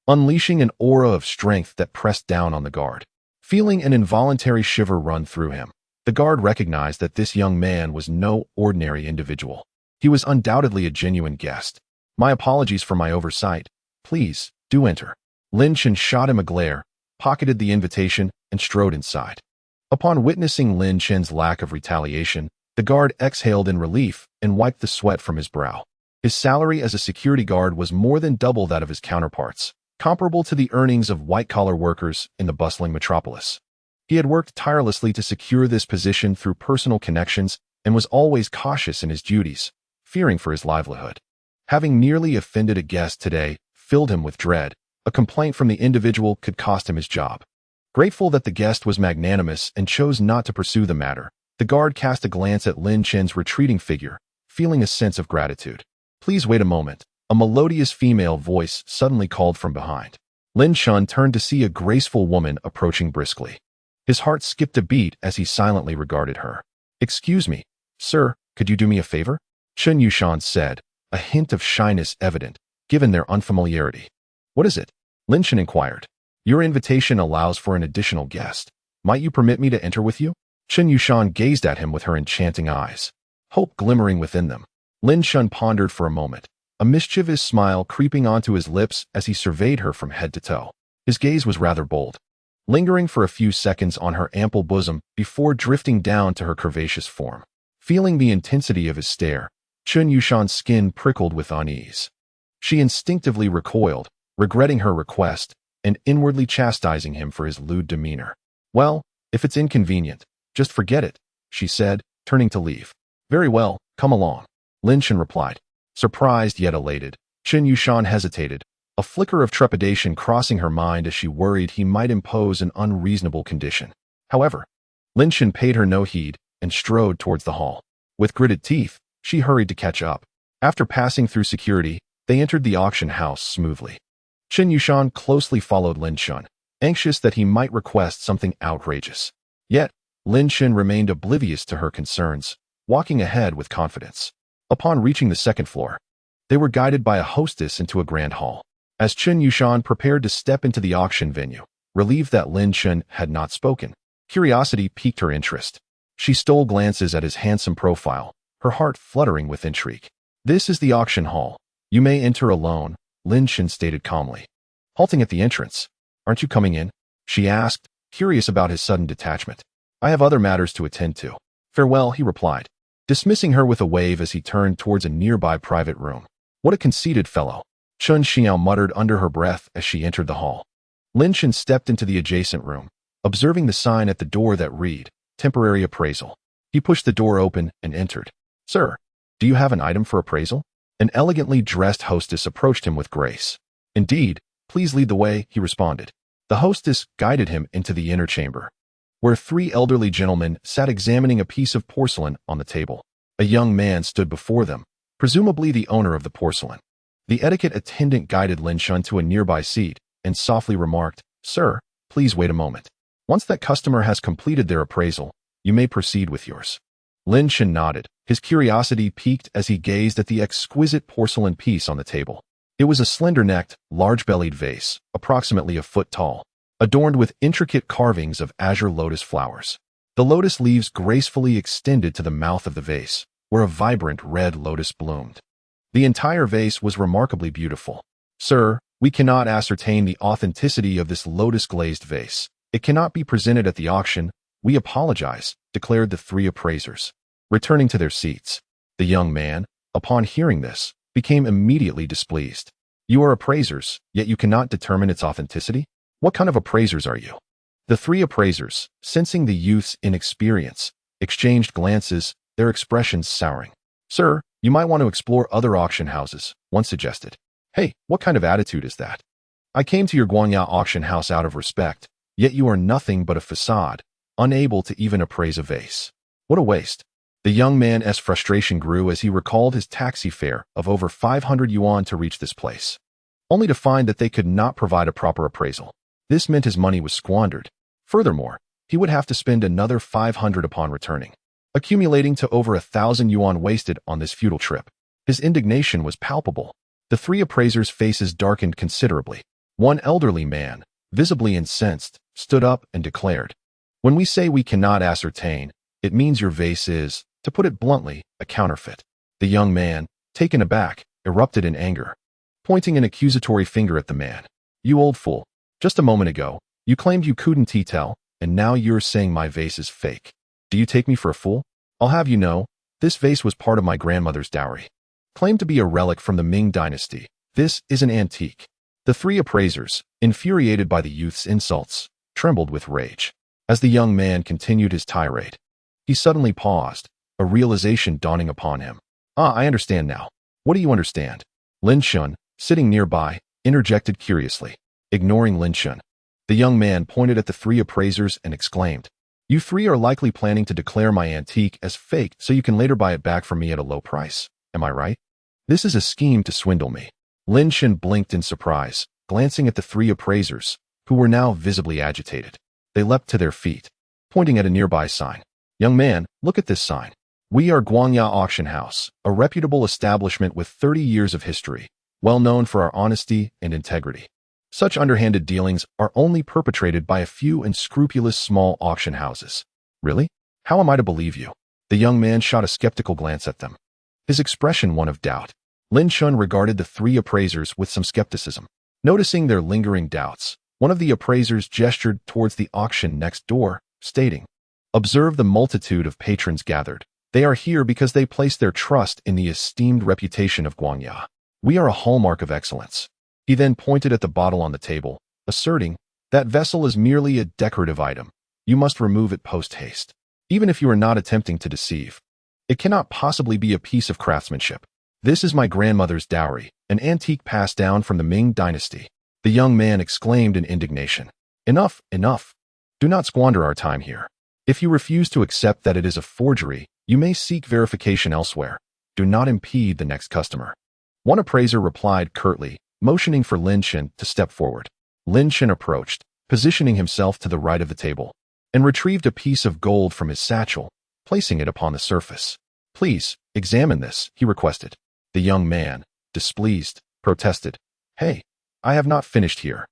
unleashing an aura of strength that pressed down on the guard. Feeling an involuntary shiver run through him, the guard recognized that this young man was no ordinary individual. He was undoubtedly a genuine guest. My apologies for my oversight. Please, do enter. Lin Chen shot him a glare, pocketed the invitation, and strode inside. Upon witnessing Lin Chen's lack of retaliation, the guard exhaled in relief and wiped the sweat from his brow. His salary as a security guard was more than double that of his counterparts, comparable to the earnings of white-collar workers in the bustling metropolis. He had worked tirelessly to secure this position through personal connections and was always cautious in his duties, fearing for his livelihood. Having nearly offended a guest today filled him with dread. A complaint from the individual could cost him his job. Grateful that the guest was magnanimous and chose not to pursue the matter, the guard cast a glance at Lin Chen's retreating figure, feeling a sense of gratitude. Please wait a moment. A melodious female voice suddenly called from behind. Lin Chen turned to see a graceful woman approaching briskly. His heart skipped a beat as he silently regarded her. Excuse me, sir, could you do me a favor? Chen Yushan said, a hint of shyness evident, given their unfamiliarity. What is it? Lin Chen inquired. Your invitation allows for an additional guest. Might you permit me to enter with you? Chen Yushan gazed at him with her enchanting eyes, hope glimmering within them. Lin Chen pondered for a moment, a mischievous smile creeping onto his lips as he surveyed her from head to toe. His gaze was rather bold, lingering for a few seconds on her ample bosom before drifting down to her curvaceous form. Feeling the intensity of his stare, Chen Yushan's skin prickled with unease. She instinctively recoiled, regretting her request and inwardly chastising him for his lewd demeanor. Well, if it's inconvenient, just forget it, she said, turning to leave. Very well, come along, Lin Chen replied. Surprised yet elated, Chen Yushan hesitated, a flicker of trepidation crossing her mind as she worried he might impose an unreasonable condition. However, Lin Chen paid her no heed and strode towards the hall. With gritted teeth, she hurried to catch up. After passing through security, they entered the auction house smoothly. Chen Yushan closely followed Lin Chen, anxious that he might request something outrageous. Yet, Lin Chen remained oblivious to her concerns, walking ahead with confidence. Upon reaching the second floor, they were guided by a hostess into a grand hall. As Chen Yushan prepared to step into the auction venue, relieved that Lin Chen had not spoken, curiosity piqued her interest. She stole glances at his handsome profile, her heart fluttering with intrigue. This is the auction hall. You may enter alone, Lin Chen stated calmly. Halting at the entrance, aren't you coming in? She asked, curious about his sudden detachment. I have other matters to attend to. Farewell, he replied, dismissing her with a wave as he turned towards a nearby private room. What a conceited fellow, Chen Xiao muttered under her breath as she entered the hall. Lin Chen stepped into the adjacent room, observing the sign at the door that read, Temporary Appraisal. He pushed the door open and entered. Sir, do you have an item for appraisal? An elegantly dressed hostess approached him with grace. Indeed, please lead the way, he responded. The hostess guided him into the inner chamber, where three elderly gentlemen sat examining a piece of porcelain on the table. A young man stood before them, presumably the owner of the porcelain. The etiquette attendant guided Lin Chen to a nearby seat and softly remarked, Sir, please wait a moment. Once that customer has completed their appraisal, you may proceed with yours. Lin Chen nodded, his curiosity piqued as he gazed at the exquisite porcelain piece on the table. It was a slender-necked, large-bellied vase, approximately a foot tall, adorned with intricate carvings of azure lotus flowers. The lotus leaves gracefully extended to the mouth of the vase, where a vibrant red lotus bloomed. The entire vase was remarkably beautiful. Sir, we cannot ascertain the authenticity of this lotus-glazed vase. It cannot be presented at the auction. We apologize, declared the three appraisers. Returning to their seats, the young man, upon hearing this, became immediately displeased. You are appraisers, yet you cannot determine its authenticity? What kind of appraisers are you? The three appraisers, sensing the youth's inexperience, exchanged glances, their expressions souring. Sir, you might want to explore other auction houses, one suggested. Hey, what kind of attitude is that? I came to your Guangyao auction house out of respect, yet you are nothing but a facade, unable to even appraise a vase. What a waste. The young man's frustration grew as he recalled his taxi fare of over 500 yuan to reach this place, only to find that they could not provide a proper appraisal. This meant his money was squandered. Furthermore, he would have to spend another 500 upon returning, accumulating to over 1,000 yuan wasted on this futile trip. His indignation was palpable. The three appraisers' faces darkened considerably. One elderly man, visibly incensed, stood up and declared, "When we say we cannot ascertain, it means your vase is, to put it bluntly, a counterfeit." The young man, taken aback, erupted in anger, pointing an accusatory finger at the man. "You old fool. Just a moment ago, you claimed you couldn't tell, and now you're saying my vase is fake. Do you take me for a fool? I'll have you know, this vase was part of my grandmother's dowry. Claimed to be a relic from the Ming dynasty. This is an antique." The three appraisers, infuriated by the youth's insults, trembled with rage. As the young man continued his tirade, he suddenly paused, a realization dawning upon him. "Ah, I understand now. What do you understand?" Lin Chen, sitting nearby, interjected curiously. Ignoring Lin Chen, the young man pointed at the three appraisers and exclaimed, "You three are likely planning to declare my antique as fake so you can later buy it back from me at a low price. Am I right? This is a scheme to swindle me." Lin Chen blinked in surprise, glancing at the three appraisers, who were now visibly agitated. They leapt to their feet, pointing at a nearby sign. "Young man, look at this sign. We are Guangya Auction House, a reputable establishment with 30 years of history, well known for our honesty and integrity. Such underhanded dealings are only perpetrated by a few unscrupulous small auction houses." "Really? How am I to believe you?" The young man shot a skeptical glance at them, his expression one of doubt. Lin Chen regarded the three appraisers with some skepticism. Noticing their lingering doubts, one of the appraisers gestured towards the auction next door, stating, "Observe the multitude of patrons gathered. They are here because they place their trust in the esteemed reputation of Guangya. We are a hallmark of excellence." He then pointed at the bottle on the table, asserting, "That vessel is merely a decorative item. You must remove it post-haste. Even if you are not attempting to deceive, it cannot possibly be a piece of craftsmanship. This is my grandmother's dowry, an antique passed down from the Ming dynasty." The young man exclaimed in indignation, "Enough, enough. Do not squander our time here. If you refuse to accept that it is a forgery, you may seek verification elsewhere. Do not impede the next customer." One appraiser replied curtly, motioning for Lin Chen to step forward. Lin Chen approached, positioning himself to the right of the table, and retrieved a piece of gold from his satchel, placing it upon the surface. "Please, examine this," he requested. The young man, displeased, protested, "Hey, I have not finished here.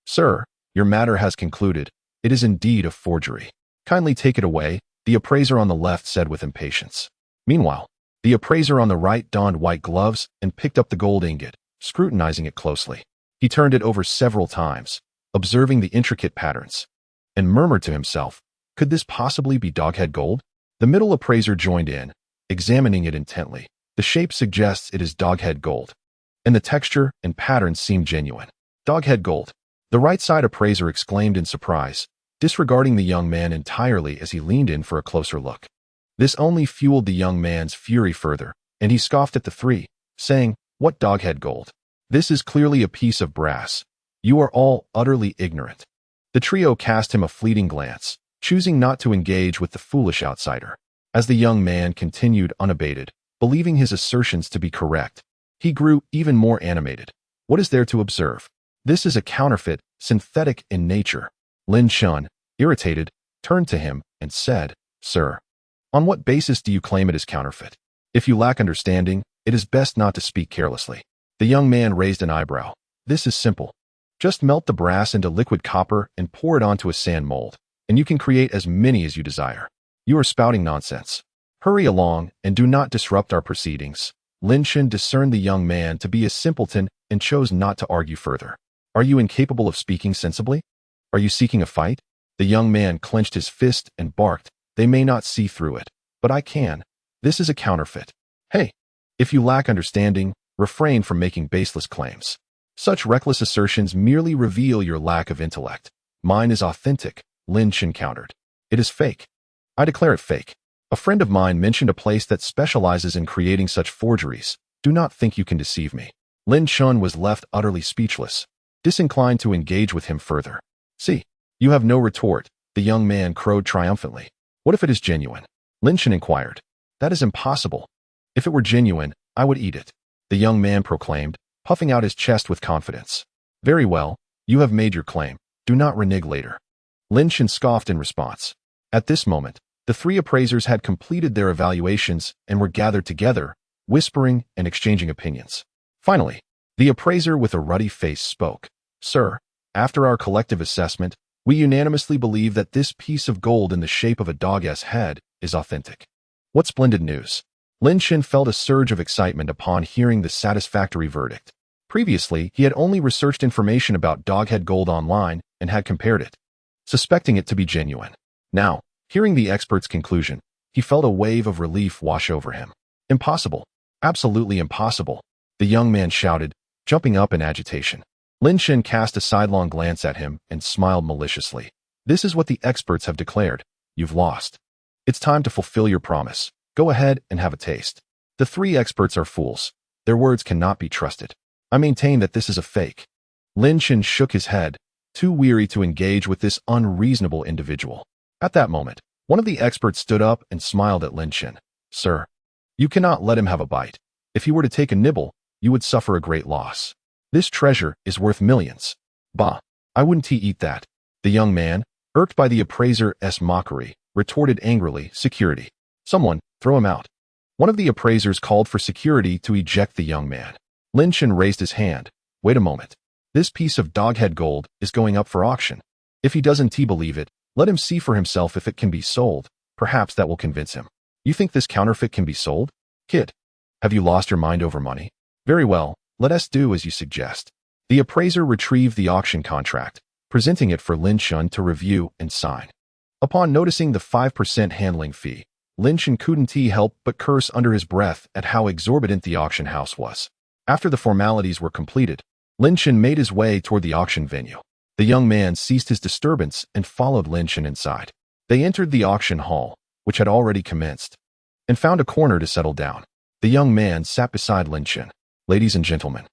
Sir, your matter has concluded. It is indeed a forgery. Kindly take it away," the appraiser on the left said with impatience. Meanwhile, the appraiser on the right donned white gloves and picked up the gold ingot, scrutinizing it closely. He turned it over several times, observing the intricate patterns, and murmured to himself, "Could this possibly be doghead gold?" The middle appraiser joined in, examining it intently. "The shape suggests it is doghead gold, and the texture and patterns seem genuine." "Doghead gold!" The right side appraiser exclaimed in surprise, disregarding the young man entirely as he leaned in for a closer look. This only fueled the young man's fury further, and he scoffed at the three, saying, "What doghead gold? This is clearly a piece of brass. You are all utterly ignorant." The trio cast him a fleeting glance, choosing not to engage with the foolish outsider. As the young man continued unabated, believing his assertions to be correct, he grew even more animated. "What is there to observe? This is a counterfeit, synthetic in nature." Lin Chen, irritated, turned to him and said, "Sir, on what basis do you claim it is counterfeit? If you lack understanding, it is best not to speak carelessly." The young man raised an eyebrow. "This is simple. Just melt the brass into liquid copper and pour it onto a sand mold, and you can create as many as you desire. You are spouting nonsense. Hurry along and do not disrupt our proceedings." Lin Chen discerned the young man to be a simpleton and chose not to argue further. "Are you incapable of speaking sensibly? Are you seeking a fight?" The young man clenched his fist and barked, "They may not see through it, but I can. This is a counterfeit. Hey, if you lack understanding, refrain from making baseless claims. Such reckless assertions merely reveal your lack of intellect. Mine is authentic," Lin Chen countered. "It is fake. I declare it fake. A friend of mine mentioned a place that specializes in creating such forgeries. Do not think you can deceive me." Lin Chen was left utterly speechless, disinclined to engage with him further. "See, you have no retort," the young man crowed triumphantly. "What if it is genuine?" Lin Chen inquired. "That is impossible. If it were genuine, I would eat it," the young man proclaimed, puffing out his chest with confidence. "Very well, you have made your claim. Do not renege later." Lin Chen scoffed in response. At this moment, the three appraisers had completed their evaluations and were gathered together, whispering and exchanging opinions. Finally, the appraiser with a ruddy face spoke. Sir, after our collective assessment, we unanimously believe that this piece of gold in the shape of a dog's head is authentic. What splendid news! Lin Chen felt a surge of excitement upon hearing the satisfactory verdict. Previously, he had only researched information about doghead gold online and had compared it, suspecting it to be genuine. Now, hearing the expert's conclusion, he felt a wave of relief wash over him. Impossible. Absolutely impossible, the young man shouted, jumping up in agitation. Lin Chen cast a sidelong glance at him and smiled maliciously. This is what the experts have declared. You've lost. It's time to fulfill your promise. Go ahead and have a taste. The three experts are fools. Their words cannot be trusted. I maintain that this is a fake. Lin Chen shook his head, too weary to engage with this unreasonable individual. At that moment, one of the experts stood up and smiled at Lin Chen. Sir, you cannot let him have a bite. If he were to take a nibble, you would suffer a great loss. This treasure is worth millions. Bah, I wouldn't eat that. The young man, irked by the appraiser's mockery, retorted angrily, security. Someone, throw him out. One of the appraisers called for security to eject the young man. Lin Chen raised his hand. Wait a moment. This piece of doghead gold is going up for auction. If he doesn't believe it, let him see for himself if it can be sold. Perhaps that will convince him. You think this counterfeit can be sold? Kid, have you lost your mind over money? Very well, let us do as you suggest. The appraiser retrieved the auction contract, presenting it for Lin Chen to review and sign. Upon noticing the 5% handling fee, Lin Chen couldn't help but curse under his breath at how exorbitant the auction house was. After the formalities were completed, Lin Chen made his way toward the auction venue. The young man ceased his disturbance and followed Lin Chen inside. They entered the auction hall, which had already commenced, and found a corner to settle down. The young man sat beside Lin Chen. Ladies and gentlemen,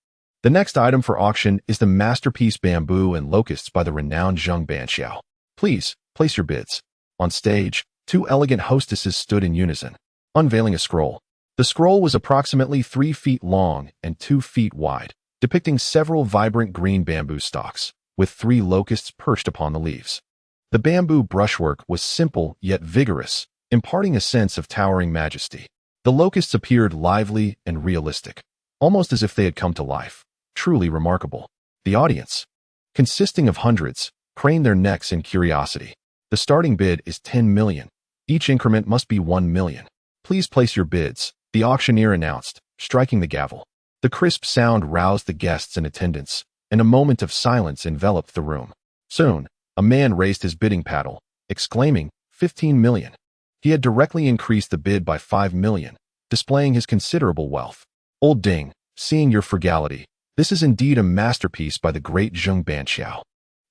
the next item for auction is the masterpiece Bamboo and Locusts by the renowned Zheng Banxiao. Please, place your bids. On stage, two elegant hostesses stood in unison, unveiling a scroll. The scroll was approximately 3 feet long and 2 feet wide, depicting several vibrant green bamboo stalks, with 3 locusts perched upon the leaves. The bamboo brushwork was simple yet vigorous, imparting a sense of towering majesty. The locusts appeared lively and realistic, almost as if they had come to life. Truly remarkable. The audience, consisting of hundreds, craned their necks in curiosity. The starting bid is 10 million. Each increment must be 1 million. Please place your bids, the auctioneer announced, striking the gavel. The crisp sound roused the guests in attendance, and a moment of silence enveloped the room. Soon, a man raised his bidding paddle, exclaiming, 15 million. He had directly increased the bid by 5 million, displaying his considerable wealth. Old Ding, seeing your frugality, this is indeed a masterpiece by the great Zheng Banxiao.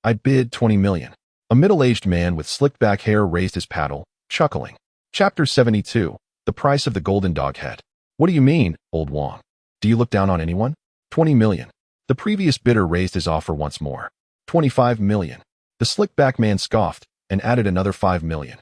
I bid 20 million. A middle-aged man with slicked-back hair raised his paddle, chuckling. Chapter 72, The Price of the Golden Dog Head. What do you mean, old Wang? Do you look down on anyone? 20 million. The previous bidder raised his offer once more. 25 million. The slick-back man scoffed and added another 5 million.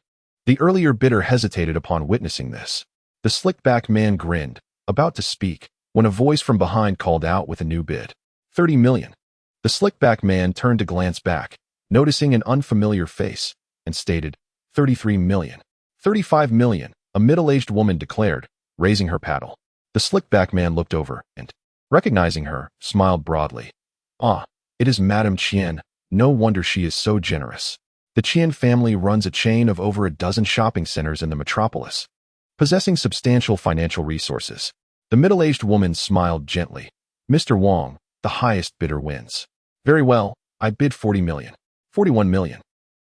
The earlier bidder hesitated upon witnessing this. The slick-back man grinned, about to speak, when a voice from behind called out with a new bid. 30 million. The slick-back man turned to glance back, noticing an unfamiliar face, and stated, 33 million. 35 million, a middle-aged woman declared, raising her paddle. The slick-back man looked over and, recognizing her, smiled broadly. Ah, it is Madame Qian. No wonder she is so generous. The Qian family runs a chain of over a dozen shopping centers in the metropolis, possessing substantial financial resources. The middle-aged woman smiled gently. Mr. Wang, the highest bidder wins. Very well, I bid 40 million. 41 million.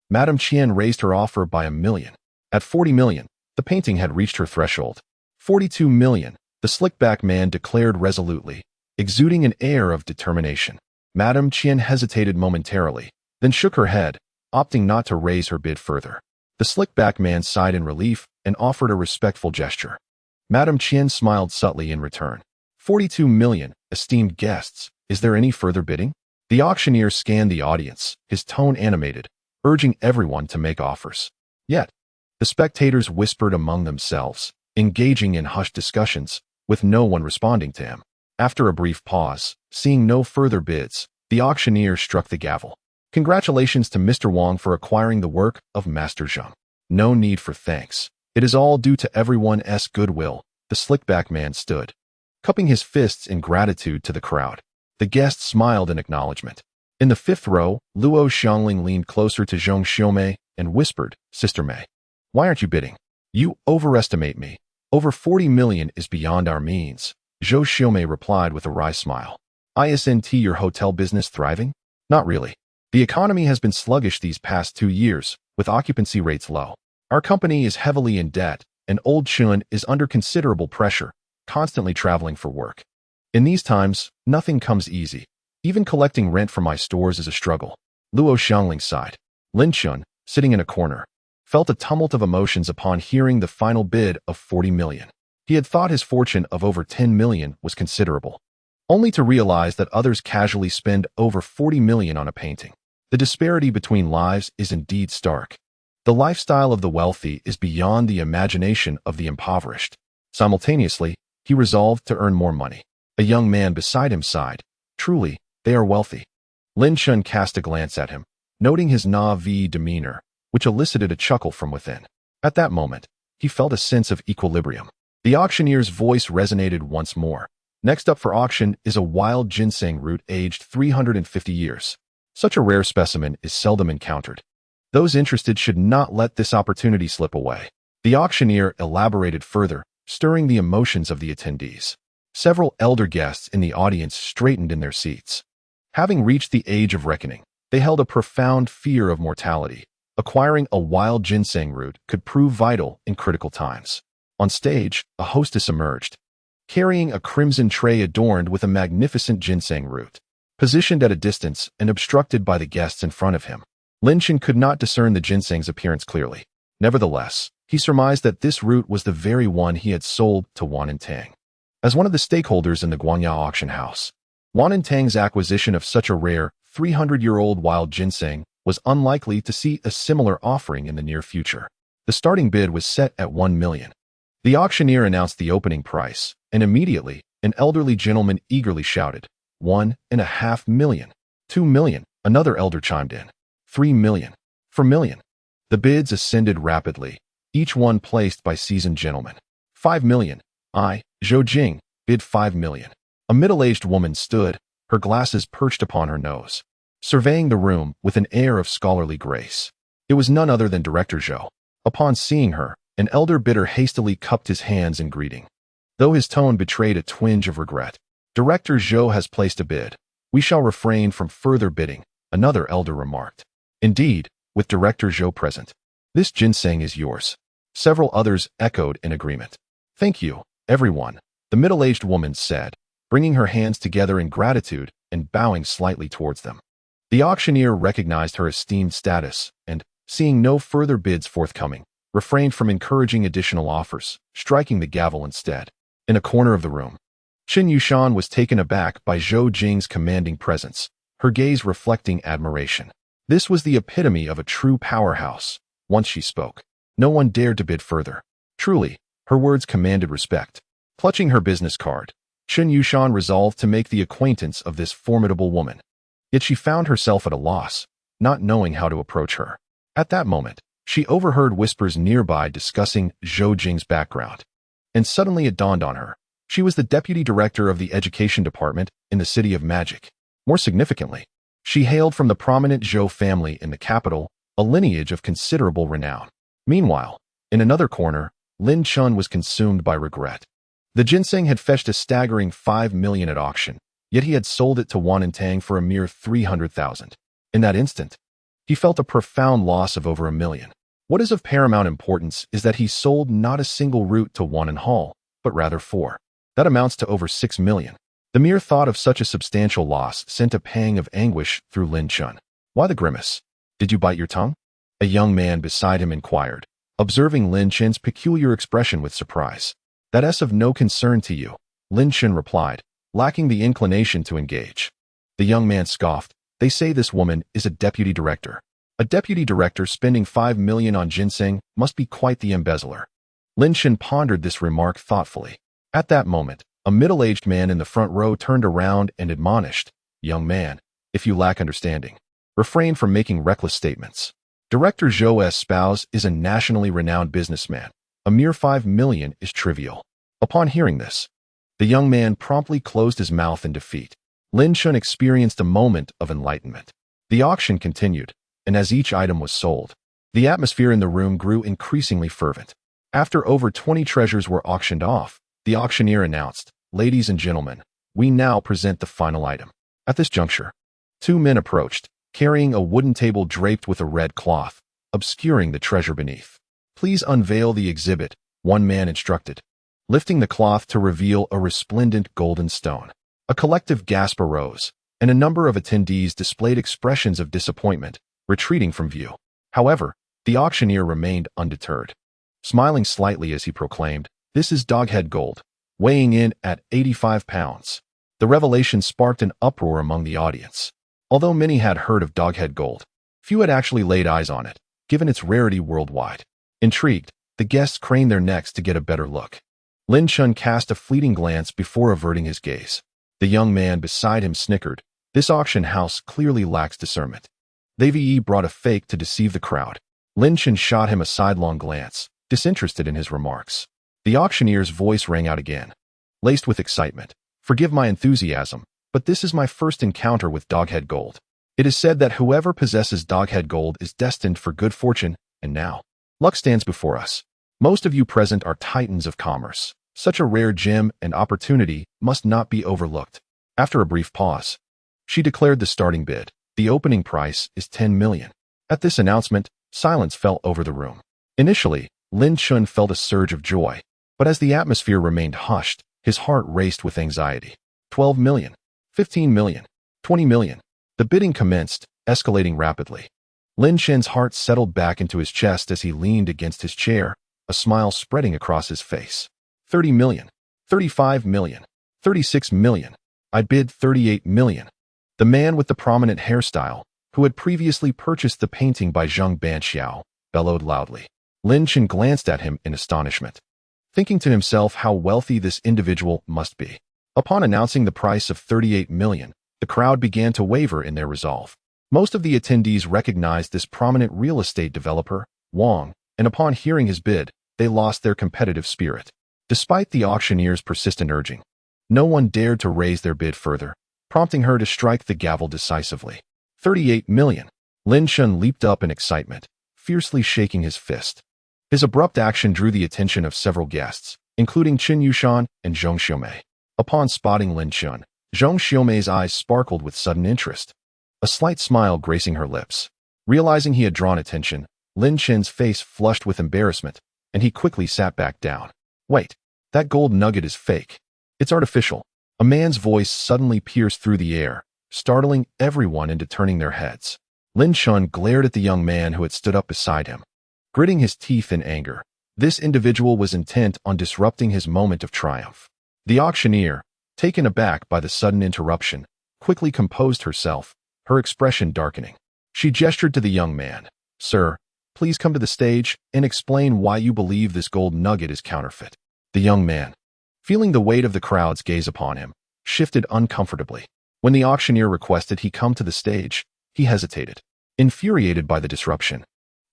Madame Qian raised her offer by 1 million. At 40 million, the painting had reached her threshold. 42 million, the slick-back man declared resolutely, exuding an air of determination. Madame Qian hesitated momentarily, then shook her head, opting not to raise her bid further. The slick-back man sighed in relief and offered a respectful gesture. Madame Qian smiled subtly in return. 42 million, esteemed guests, is there any further bidding? The auctioneer scanned the audience, his tone animated, urging everyone to make offers. Yet, the spectators whispered among themselves, engaging in hushed discussions, with no one responding to him. After a brief pause, seeing no further bids, the auctioneer struck the gavel. Congratulations to Mr. Wang for acquiring the work of Master Zheng. No need for thanks. It is all due to everyone's goodwill. The slick-back man stood, cupping his fists in gratitude to the crowd. The guests smiled in acknowledgement. In the fifth row, Luo Xiangling leaned closer to Zhong Xiumei and whispered, Sister Mei, why aren't you bidding? You overestimate me. Over 40 million is beyond our means. Zhou Xiumei replied with a wry smile. Isn't your hotel business thriving? Not really. The economy has been sluggish these past 2 years, with occupancy rates low. Our company is heavily in debt, and old Chun is under considerable pressure, constantly traveling for work. In these times, nothing comes easy. Even collecting rent from my stores is a struggle. Luo Xiangling sighed. Lin Chen, sitting in a corner, felt a tumult of emotions upon hearing the final bid of 40 million. He had thought his fortune of over 10 million was considerable, only to realize that others casually spend over 40 million on a painting. The disparity between lives is indeed stark. The lifestyle of the wealthy is beyond the imagination of the impoverished. Simultaneously, he resolved to earn more money. A young man beside him sighed. Truly, they are wealthy. Lin Chen cast a glance at him, noting his naive demeanor, which elicited a chuckle from within. At that moment, he felt a sense of equilibrium. The auctioneer's voice resonated once more. Next up for auction is a wild ginseng root aged 350 years. Such a rare specimen is seldom encountered. Those interested should not let this opportunity slip away. The auctioneer elaborated further, stirring the emotions of the attendees. Several elder guests in the audience straightened in their seats. Having reached the age of reckoning, they held a profound fear of mortality. Acquiring a wild ginseng root could prove vital in critical times. On stage, a hostess emerged, carrying a crimson tray adorned with a magnificent ginseng root. Positioned at a distance and obstructed by the guests in front of him, Lin Chen could not discern the ginseng's appearance clearly. Nevertheless, he surmised that this root was the very one he had sold to Wan Tang. As one of the stakeholders in the Guangyao auction house, Wan Tang's acquisition of such a rare, 300-year-old wild ginseng was unlikely to see a similar offering in the near future. The starting bid was set at 1 million. The auctioneer announced the opening price, and immediately, an elderly gentleman eagerly shouted, 1.5 million. 2 million, another elder chimed in. 3 million. 4 million. The bids ascended rapidly, each one placed by seasoned gentlemen. 5 million. Zhou Jing, bid 5 million. A middle-aged woman stood, her glasses perched upon her nose, surveying the room with an air of scholarly grace. It was none other than Director Zhou. Upon seeing her, an elder bidder hastily cupped his hands in greeting. Though his tone betrayed a twinge of regret, Director Zhou has placed a bid. We shall refrain from further bidding, another elder remarked. Indeed, with Director Zhou present, this ginseng is yours. Several others echoed in agreement. Thank you, everyone, the middle-aged woman said, bringing her hands together in gratitude and bowing slightly towards them. The auctioneer recognized her esteemed status and, seeing no further bids forthcoming, refrained from encouraging additional offers, striking the gavel instead. In a corner of the room, Qin Yushan was taken aback by Zhou Jing's commanding presence, her gaze reflecting admiration. This was the epitome of a true powerhouse. Once she spoke, no one dared to bid further. Truly, her words commanded respect. Clutching her business card, Qin Yushan resolved to make the acquaintance of this formidable woman. Yet she found herself at a loss, not knowing how to approach her. At that moment, she overheard whispers nearby discussing Zhou Jing's background. And suddenly it dawned on her. She was the deputy director of the education department in the city of Magic. More significantly, she hailed from the prominent Zhou family in the capital, a lineage of considerable renown. Meanwhile, in another corner, Lin Chen was consumed by regret. The ginseng had fetched a staggering 5 million at auction, yet he had sold it to Wan Tang for a mere 300,000. In that instant, he felt a profound loss of over 1 million. What is of paramount importance is that he sold not a single root to Wan Hall, but rather 4. That amounts to over 6 million. The mere thought of such a substantial loss sent a pang of anguish through Lin Chen. Why the grimace? Did you bite your tongue? A young man beside him inquired, observing Lin Chen's peculiar expression with surprise. That's of no concern to you, Lin Chen replied, lacking the inclination to engage. The young man scoffed. They say this woman is a deputy director. A deputy director spending 5 million on ginseng must be quite the embezzler. Lin Chen pondered this remark thoughtfully. At that moment, a middle-aged man in the front row turned around and admonished, "Young man, if you lack understanding, refrain from making reckless statements. Director Zhou's spouse is a nationally renowned businessman. A mere 5 million is trivial. Upon hearing this, the young man promptly closed his mouth in defeat. Lin Chen experienced a moment of enlightenment. The auction continued, and as each item was sold, the atmosphere in the room grew increasingly fervent. After over 20 treasures were auctioned off, the auctioneer announced, "Ladies and gentlemen, we now present the final item." At this juncture, 2 men approached, carrying a wooden table draped with a red cloth, obscuring the treasure beneath. "Please unveil the exhibit," one man instructed, lifting the cloth to reveal a resplendent golden stone. A collective gasp arose, and a number of attendees displayed expressions of disappointment, retreating from view. However, the auctioneer remained undeterred, smiling slightly as he proclaimed, "This is doghead gold, weighing in at 85 pounds. The revelation sparked an uproar among the audience. Although many had heard of doghead gold, few had actually laid eyes on it, given its rarity worldwide. Intrigued, the guests craned their necks to get a better look. Lin Chen cast a fleeting glance before averting his gaze. The young man beside him snickered. This auction house clearly lacks discernment. They brought a fake to deceive the crowd. Lin Chen shot him a sidelong glance, disinterested in his remarks. The auctioneer's voice rang out again, laced with excitement. "Forgive my enthusiasm, but this is my first encounter with doghead gold. It is said that whoever possesses doghead gold is destined for good fortune, and now luck stands before us. Most of you present are titans of commerce. Such a rare gem and opportunity must not be overlooked." After a brief pause, she declared the starting bid. "The opening price is 10 million. At this announcement, silence fell over the room. Initially, Lin Chen felt a surge of joy, but as the atmosphere remained hushed, his heart raced with anxiety. 12 million, 15 million, 20 million. The bidding commenced, escalating rapidly. Lin Chen's heart settled back into his chest as he leaned against his chair, a smile spreading across his face. 30 million, 35 million, 36 million. I bid 38 million. The man with the prominent hairstyle, who had previously purchased the painting by Zheng Banxiao, bellowed loudly. Lin Chen glanced at him in astonishment, thinking to himself how wealthy this individual must be. Upon announcing the price of 38 million, the crowd began to waver in their resolve. Most of the attendees recognized this prominent real estate developer, Wang, and upon hearing his bid, they lost their competitive spirit. Despite the auctioneer's persistent urging, no one dared to raise their bid further, prompting her to strike the gavel decisively. 38 million. Lin Chen leaped up in excitement, fiercely shaking his fist. His abrupt action drew the attention of several guests, including Qin Yushan and Zhong Xiaomei. Upon spotting Lin Chen, Zhong Xiaomei's eyes sparkled with sudden interest, a slight smile gracing her lips. Realizing he had drawn attention, Lin Chen's face flushed with embarrassment, and he quickly sat back down. "Wait, that gold nugget is fake. It's artificial." A man's voice suddenly pierced through the air, startling everyone into turning their heads. Lin Chen glared at the young man who had stood up beside him, gritting his teeth in anger. This individual was intent on disrupting his moment of triumph. The auctioneer, taken aback by the sudden interruption, quickly composed herself, her expression darkening. She gestured to the young man. "Sir, please come to the stage and explain why you believe this gold nugget is counterfeit." The young man, feeling the weight of the crowd's gaze upon him, shifted uncomfortably. When the auctioneer requested he come to the stage, he hesitated, infuriated by the disruption.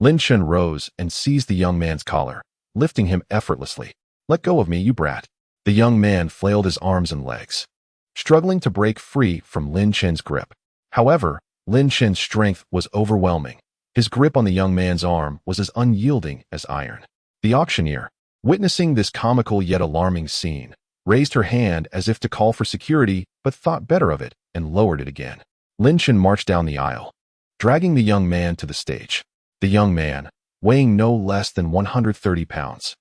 Lin Chen rose and seized the young man's collar, lifting him effortlessly. "Let go of me, you brat." The young man flailed his arms and legs, struggling to break free from Lin Chen's grip. However, Lin Chen's strength was overwhelming. His grip on the young man's arm was as unyielding as iron. The auctioneer, witnessing this comical yet alarming scene, raised her hand as if to call for security, but thought better of it and lowered it again. Lin Chen marched down the aisle, dragging the young man to the stage. The young man, weighing no less than 130 pounds,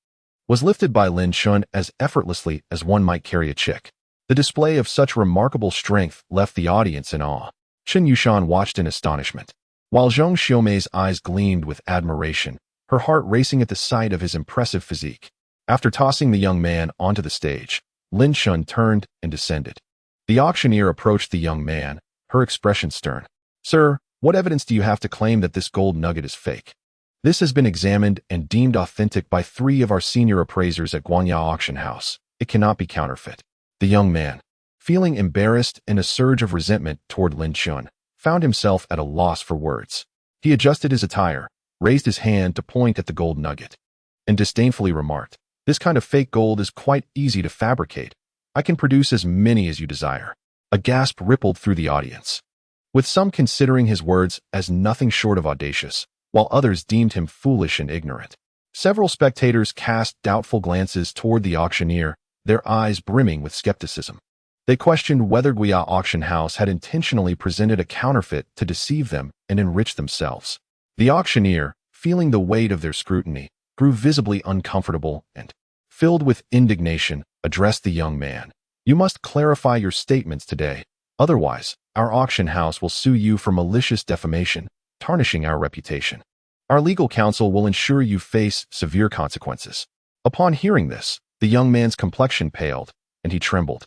was lifted by Lin Chen as effortlessly as one might carry a chick. The display of such remarkable strength left the audience in awe. Qin Yushan watched in astonishment, while Zhong Xiaomei's eyes gleamed with admiration, her heart racing at the sight of his impressive physique. After tossing the young man onto the stage, Lin Chen turned and descended. The auctioneer approached the young man, her expression stern. "Sir, what evidence do you have to claim that this gold nugget is fake?" "This has been examined and deemed authentic by 3 of our senior appraisers at Guanyao Auction House. It cannot be counterfeit." The young man, feeling embarrassed and a surge of resentment toward Lin Chen, found himself at a loss for words. He adjusted his attire, raised his hand to point at the gold nugget, and disdainfully remarked, "This kind of fake gold is quite easy to fabricate. I can produce as many as you desire." A gasp rippled through the audience, with some considering his words as nothing short of audacious, while others deemed him foolish and ignorant. Several spectators cast doubtful glances toward the auctioneer, their eyes brimming with skepticism. They questioned whether Guya Auction House had intentionally presented a counterfeit to deceive them and enrich themselves. The auctioneer, feeling the weight of their scrutiny, grew visibly uncomfortable and, filled with indignation, addressed the young man. "You must clarify your statements today. Otherwise, our auction house will sue you for malicious defamation, tarnishing our reputation. Our legal counsel will ensure you face severe consequences." Upon hearing this, the young man's complexion paled, and he trembled.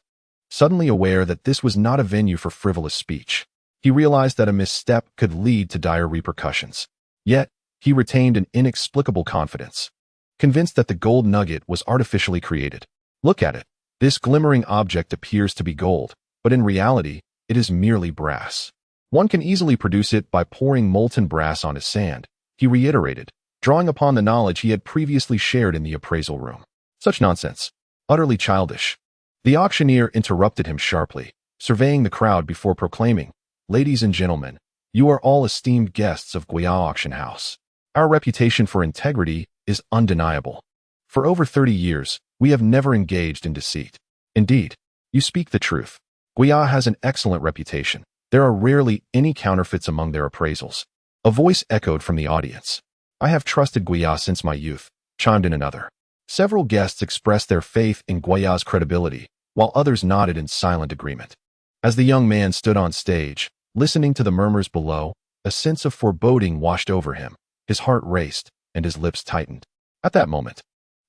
Suddenly aware that this was not a venue for frivolous speech, he realized that a misstep could lead to dire repercussions. Yet, he retained an inexplicable confidence, convinced that the gold nugget was artificially created. "Look at it. This glimmering object appears to be gold, but in reality, it is merely brass. One can easily produce it by pouring molten brass onto sand," he reiterated, drawing upon the knowledge he had previously shared in the appraisal room. "Such nonsense. Utterly childish." The auctioneer interrupted him sharply, surveying the crowd before proclaiming, "Ladies and gentlemen, you are all esteemed guests of Guya Auction House. Our reputation for integrity is undeniable. For over 30 years, we have never engaged in deceit. Indeed, you speak the truth. Guya has an excellent reputation. There are rarely any counterfeits among their appraisals." A voice echoed from the audience. "I have trusted Guya since my youth," chimed in another. Several guests expressed their faith in Guya's credibility, while others nodded in silent agreement. As the young man stood on stage, listening to the murmurs below, a sense of foreboding washed over him. His heart raced, and his lips tightened. At that moment,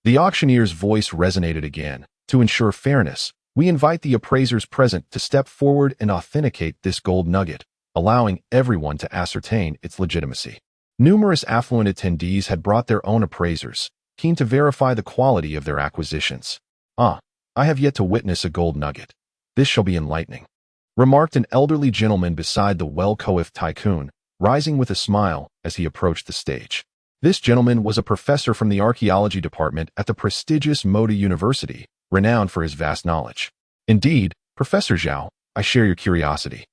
the auctioneer's voice resonated again. "To ensure fairness, we invite the appraisers present to step forward and authenticate this gold nugget, allowing everyone to ascertain its legitimacy." Numerous affluent attendees had brought their own appraisers, keen to verify the quality of their acquisitions. "I have yet to witness a gold nugget. This shall be enlightening," remarked an elderly gentleman beside the well-coiffed tycoon, rising with a smile as he approached the stage. This gentleman was a professor from the archaeology department at the prestigious Maid University, renowned for his vast knowledge. "Indeed, Professor Zhao, I share your curiosity.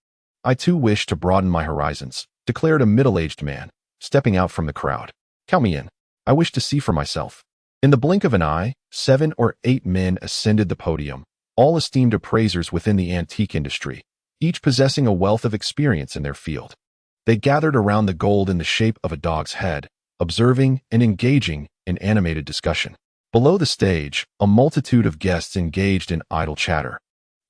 I too wish to broaden my horizons," declared a middle-aged man, stepping out from the crowd. "Count me in. I wish to see for myself." In the blink of an eye, 7 or 8 men ascended the podium, all esteemed appraisers within the antique industry, each possessing a wealth of experience in their field. They gathered around the gold in the shape of a dog's head, observing and engaging in animated discussion. Below the stage, a multitude of guests engaged in idle chatter,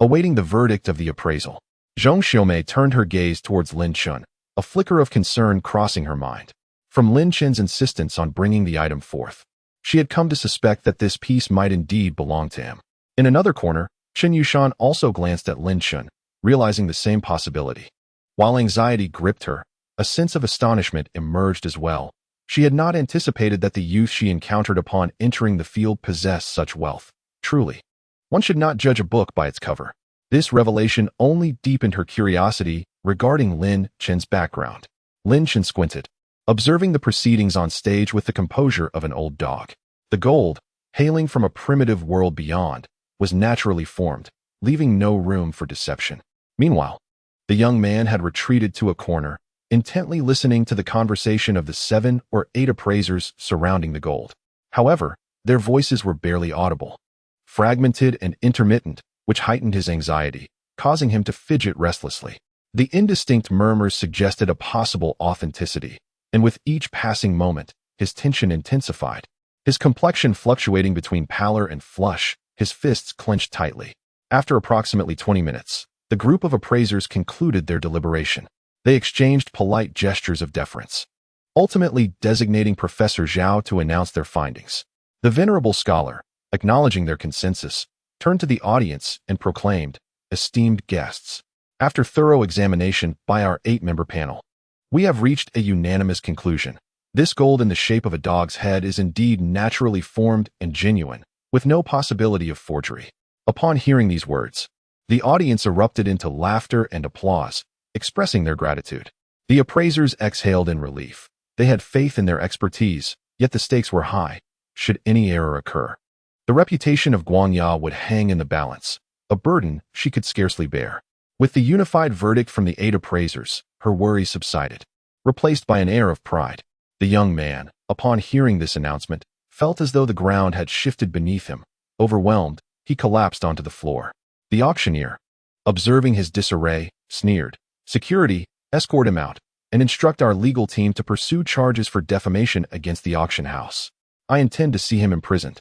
awaiting the verdict of the appraisal. Zhong Xiaomei turned her gaze towards Lin Chen, a flicker of concern crossing her mind. From Lin Chen's insistence on bringing the item forth, she had come to suspect that this piece might indeed belong to him. In another corner, Chen Yushan also glanced at Lin Chen, realizing the same possibility. While anxiety gripped her, a sense of astonishment emerged as well. She had not anticipated that the youth she encountered upon entering the field possessed such wealth. Truly, one should not judge a book by its cover. This revelation only deepened her curiosity regarding Lin Chen's background. Lin Chen squinted, observing the proceedings on stage with the composure of an old dog. The gold, hailing from a primitive world beyond, was naturally formed, leaving no room for deception. Meanwhile, the young man had retreated to a corner, intently listening to the conversation of the 7 or 8 appraisers surrounding the gold. However, their voices were barely audible, fragmented and intermittent, which heightened his anxiety, causing him to fidget restlessly. The indistinct murmurs suggested a possible authenticity, and with each passing moment, his tension intensified. His complexion fluctuating between pallor and flush, his fists clenched tightly. After approximately 20 minutes, the group of appraisers concluded their deliberation. They exchanged polite gestures of deference, ultimately designating Professor Zhao to announce their findings. The venerable scholar, acknowledging their consensus, turned to the audience and proclaimed, "Esteemed guests, after thorough examination by our 8-member panel, we have reached a unanimous conclusion. This gold in the shape of a dog's head is indeed naturally formed and genuine, with no possibility of forgery." Upon hearing these words, the audience erupted into laughter and applause, expressing their gratitude. The appraisers exhaled in relief. They had faith in their expertise, yet the stakes were high. Should any error occur, the reputation of Guangya would hang in the balance, a burden she could scarcely bear. With the unified verdict from the 8 appraisers, her worries subsided, replaced by an air of pride. The young man, upon hearing this announcement, felt as though the ground had shifted beneath him. Overwhelmed, he collapsed onto the floor. The auctioneer, observing his disarray, sneered. "Security, escort him out, and instruct our legal team to pursue charges for defamation against the auction house. I intend to see him imprisoned."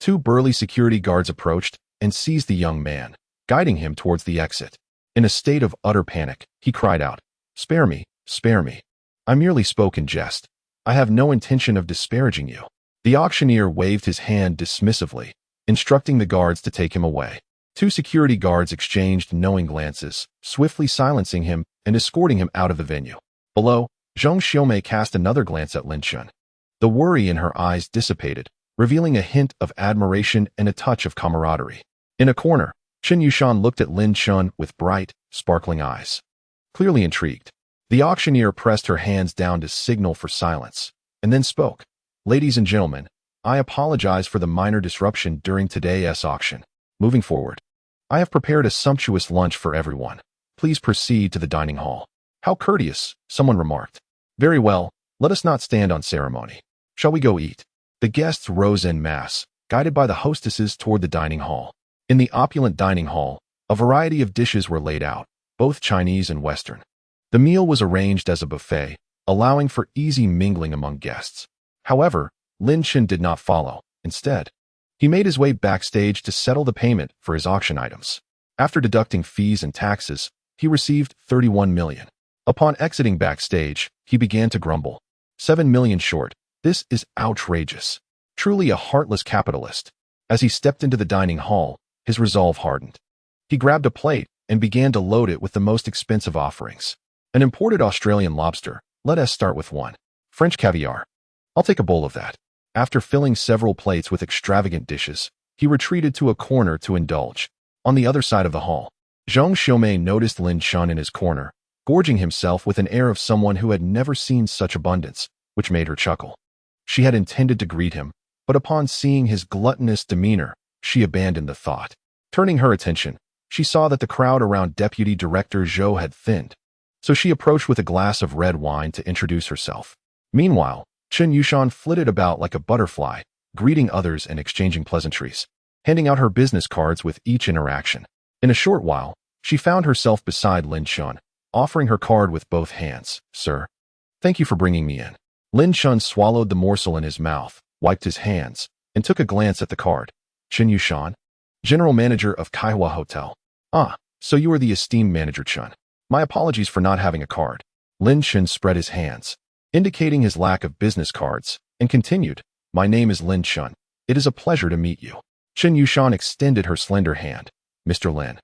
2 burly security guards approached and seized the young man, guiding him towards the exit. In a state of utter panic, he cried out, "Spare me, spare me. I merely spoke in jest. I have no intention of disparaging you." The auctioneer waved his hand dismissively, instructing the guards to take him away. 2 security guards exchanged knowing glances, swiftly silencing him and escorting him out of the venue. Below, Zhang Xiaomei cast another glance at Lin Chen. The worry in her eyes dissipated, revealing a hint of admiration and a touch of camaraderie. In a corner, Chen Yushan looked at Lin Chen with bright, sparkling eyes. Clearly intrigued, the auctioneer pressed her hands down to signal for silence, and then spoke. "Ladies and gentlemen, I apologize for the minor disruption during today's auction. Moving forward, I have prepared a sumptuous lunch for everyone. Please proceed to the dining hall." "How courteous," someone remarked. "Very well, let us not stand on ceremony. Shall we go eat?" The guests rose en masse, guided by the hostesses toward the dining hall. In the opulent dining hall, a variety of dishes were laid out, both Chinese and Western. The meal was arranged as a buffet, allowing for easy mingling among guests. However, Lin Chen did not follow. Instead, he made his way backstage to settle the payment for his auction items. After deducting fees and taxes, he received 31 million. Upon exiting backstage, he began to grumble. 7 million short. This is outrageous. Truly a heartless capitalist. As he stepped into the dining hall, his resolve hardened. He grabbed a plate and began to load it with the most expensive offerings. An imported Australian lobster. Let us start with one. French caviar. I'll take a bowl of that. After filling several plates with extravagant dishes, he retreated to a corner to indulge. On the other side of the hall, Zhang Xiaomei noticed Lin Chen in his corner, gorging himself with an air of someone who had never seen such abundance, which made her chuckle. She had intended to greet him, but upon seeing his gluttonous demeanor, she abandoned the thought. Turning her attention, she saw that the crowd around Deputy Director Zhou had thinned, so she approached with a glass of red wine to introduce herself. Meanwhile, Chen Yushan flitted about like a butterfly, greeting others and exchanging pleasantries, handing out her business cards with each interaction. In a short while, she found herself beside Lin Chen, offering her card with both hands. "Sir, thank you for bringing me in." Lin Chen swallowed the morsel in his mouth, wiped his hands, and took a glance at the card. "Chen Yushan, General Manager of Kaihua Hotel." "Ah, so you are the esteemed Manager Chen. My apologies for not having a card." Lin Chen spread his hands, indicating his lack of business cards, and continued, "My name is Lin Chen. It is a pleasure to meet you." Chen Yushan extended her slender hand. "Mr. Lin,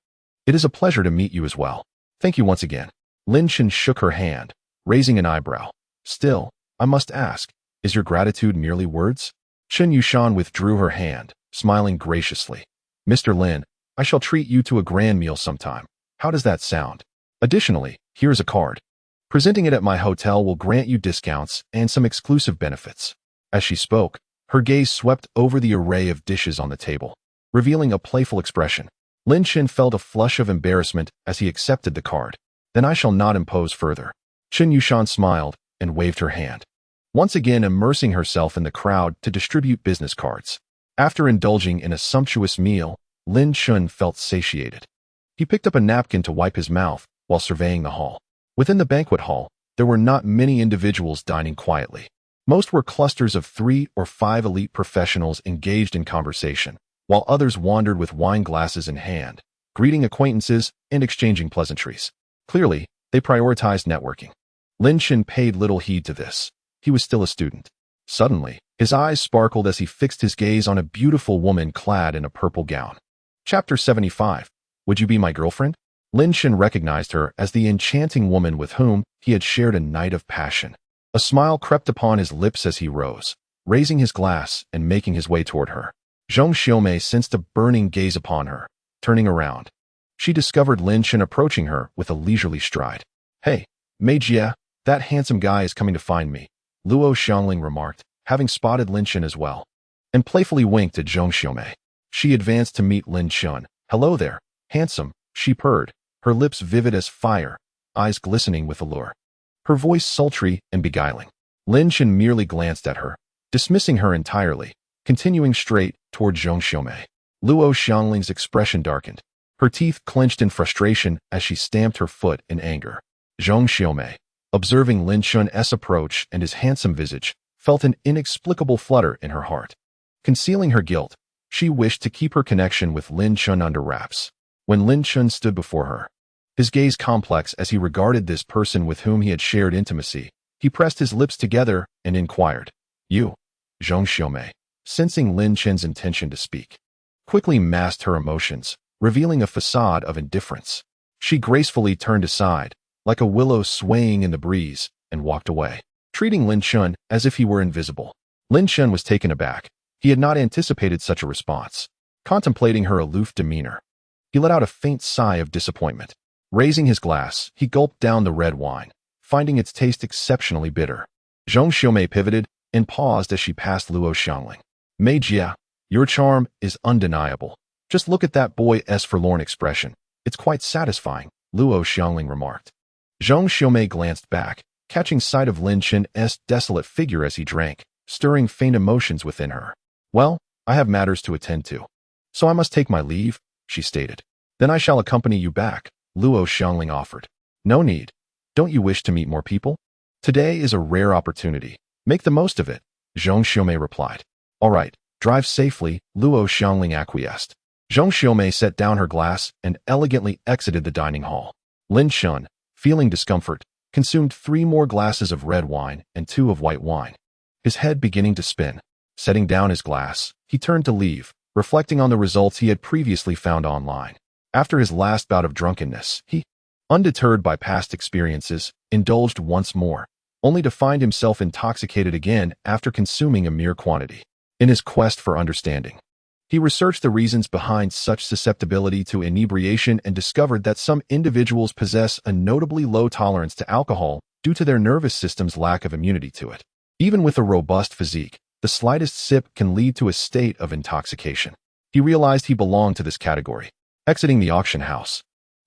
it is a pleasure to meet you as well. Thank you once again." Lin Chen shook her hand, raising an eyebrow. "Still, I must ask, is your gratitude merely words?" Chen Yushan withdrew her hand, smiling graciously. "Mr. Lin, I shall treat you to a grand meal sometime. How does that sound? Additionally, here is a card. Presenting it at my hotel will grant you discounts and some exclusive benefits." As she spoke, her gaze swept over the array of dishes on the table, revealing a playful expression. Lin Chen felt a flush of embarrassment as he accepted the card. "Then I shall not impose further." Chen Yushan smiled and waved her hand, once again immersing herself in the crowd to distribute business cards. After indulging in a sumptuous meal, Lin Chen felt satiated. He picked up a napkin to wipe his mouth while surveying the hall. Within the banquet hall, there were not many individuals dining quietly. Most were clusters of 3 or 5 elite professionals engaged in conversation, while others wandered with wine glasses in hand, greeting acquaintances and exchanging pleasantries. Clearly, they prioritized networking. Lin Chen paid little heed to this. He was still a student. Suddenly, his eyes sparkled as he fixed his gaze on a beautiful woman clad in a purple gown. Chapter 75. Would you be my girlfriend? Lin Chen recognized her as the enchanting woman with whom he had shared a night of passion. A smile crept upon his lips as he rose, raising his glass and making his way toward her. Zhang Xiaomei sensed a burning gaze upon her. Turning around, she discovered Lin Chen approaching her with a leisurely stride. Hey, Maid, that handsome guy is coming to find me, Luo Xiangling remarked, having spotted Lin Chen as well, and playfully winked at Zhong Xiaomei. She advanced to meet Lin Chen. Hello there, handsome, she purred, her lips vivid as fire, eyes glistening with allure. Her voice sultry and beguiling. Lin Chen merely glanced at her, dismissing her entirely, continuing straight toward Zhong Xiaomei. Luo Xiangling's expression darkened. Her teeth clenched in frustration as she stamped her foot in anger. Zhong Xiaomei, observing Lin Chen's approach and his handsome visage, felt an inexplicable flutter in her heart. Concealing her guilt, she wished to keep her connection with Lin Chen under wraps. When Lin Chen stood before her, his gaze complex as he regarded this person with whom he had shared intimacy, he pressed his lips together and inquired, "You?" Zhong Xiaomei, sensing Lin Chen's intention to speak, quickly masked her emotions, revealing a facade of indifference. She gracefully turned aside, like a willow swaying in the breeze, and walked away, treating Lin Chen as if he were invisible. Lin Chen was taken aback. He had not anticipated such a response. Contemplating her aloof demeanor, he let out a faint sigh of disappointment. Raising his glass, he gulped down the red wine, finding its taste exceptionally bitter. Zhong Xiaomei pivoted and paused as she passed Luo Xiangling. "Mei Jia, your charm is undeniable. Just look at that boy's forlorn expression. It's quite satisfying," Luo Xiangling remarked. Zhong Xiaomei glanced back, catching sight of Lin Chen's desolate figure as he drank, stirring faint emotions within her. "Well, I have matters to attend to, so I must take my leave," she stated. "Then I shall accompany you back," Luo Xiangling offered. "No need. Don't you wish to meet more people? Today is a rare opportunity. Make the most of it," Zhong Xiaomei replied. "All right, drive safely," Luo Xiangling acquiesced. Zhong Xiaomei set down her glass and elegantly exited the dining hall. Lin Chen, feeling discomfort, consumed 3 more glasses of red wine and 2 of white wine, his head beginning to spin. Setting down his glass, he turned to leave, reflecting on the results he had previously found online. After his last bout of drunkenness, he, undeterred by past experiences, indulged once more, only to find himself intoxicated again after consuming a mere quantity. In his quest for understanding, he researched the reasons behind such susceptibility to inebriation and discovered that some individuals possess a notably low tolerance to alcohol due to their nervous system's lack of immunity to it. Even with a robust physique, the slightest sip can lead to a state of intoxication. He realized he belonged to this category. Exiting the auction house,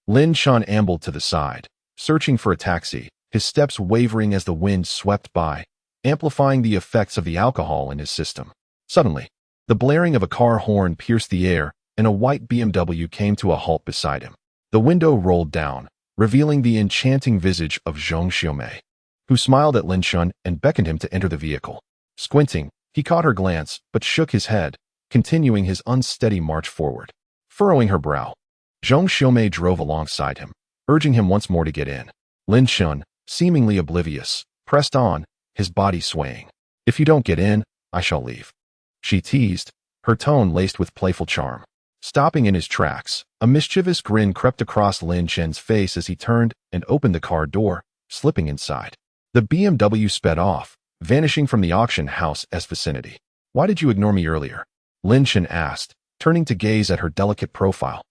Lin Chen ambled to the side, searching for a taxi, his steps wavering as the wind swept by, amplifying the effects of the alcohol in his system. Suddenly, the blaring of a car horn pierced the air, and a white BMW came to a halt beside him. The window rolled down, revealing the enchanting visage of Zhong Xiaomei, who smiled at Lin Chen and beckoned him to enter the vehicle. Squinting, he caught her glance, but shook his head, continuing his unsteady march forward. Furrowing her brow, Zhong Xiaomei drove alongside him, urging him once more to get in. Lin Chen, seemingly oblivious, pressed on, his body swaying. "If you don't get in, I shall leave," she teased, her tone laced with playful charm. Stopping in his tracks, a mischievous grin crept across Lin Chen's face as he turned and opened the car door, slipping inside. The BMW sped off, vanishing from the auction house's vicinity. "Why did you ignore me earlier?" Lin Chen asked, turning to gaze at her delicate profile.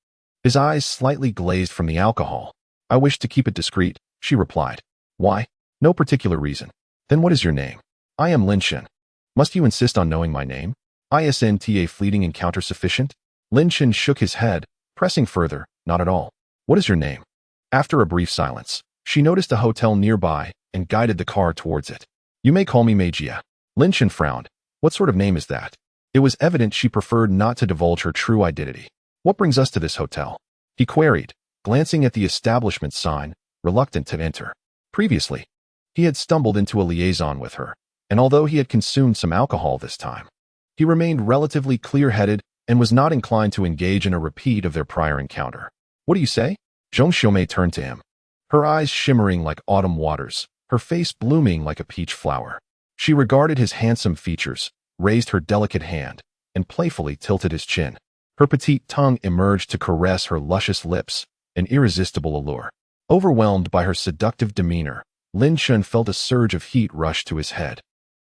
His eyes slightly glazed from the alcohol. "I wish to keep it discreet," she replied. "Why?" "No particular reason." "Then what is your name?" "I am Lin Chen." "Must you insist on knowing my name? Isn't a fleeting encounter sufficient?" Lin Chen shook his head, pressing further. "Not at all." "What is your name?" After a brief silence, she noticed a hotel nearby and guided the car towards it. "You may call me Mei Jia." Lin Chen frowned. "What sort of name is that?" It was evident she preferred not to divulge her true identity. "What brings us to this hotel?" he queried, glancing at the establishment sign, reluctant to enter. Previously, he had stumbled into a liaison with her, and although he had consumed some alcohol this time, he remained relatively clear-headed and was not inclined to engage in a repeat of their prior encounter. "What do you say?" Zhong Xiaomei turned to him, her eyes shimmering like autumn waters, her face blooming like a peach flower. She regarded his handsome features, raised her delicate hand, and playfully tilted his chin. Her petite tongue emerged to caress her luscious lips, an irresistible allure. Overwhelmed by her seductive demeanor, Lin Chen felt a surge of heat rush to his head.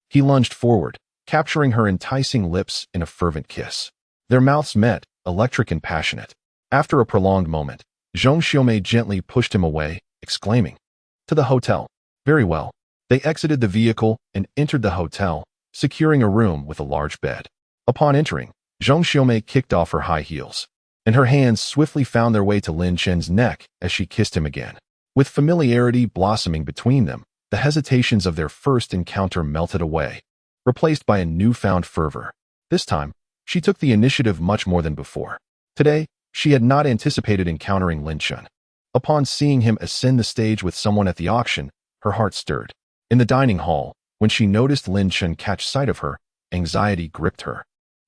He lunged forward, capturing her enticing lips in a fervent kiss. Their mouths met, electric and passionate. After a prolonged moment, Zhong Xiaomei gently pushed him away, exclaiming, To the hotel. Very well. They exited the vehicle and entered the hotel, securing a room with a large bed. Upon entering, Zhang Xiaomei kicked off her high heels, and her hands swiftly found their way to Lin Chen's neck as she kissed him again. With familiarity blossoming between them, the hesitations of their first encounter melted away, replaced by a newfound fervor. This time, she took the initiative much more than before. Today, she had not anticipated encountering Lin Chen. Upon seeing him ascend the stage with someone at the auction, her heart stirred. In the dining hall, when she noticed Lin Chen catch sight of her, anxiety gripped her,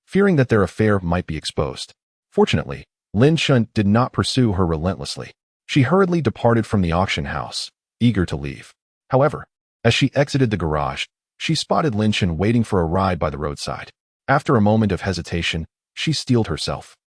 fearing that their affair might be exposed. Fortunately, Lin Chen did not pursue her relentlessly. She hurriedly departed from the auction house, eager to leave. However, as she exited the garage, she spotted Lin Chen waiting for a ride by the roadside. After a moment of hesitation, she steeled herself,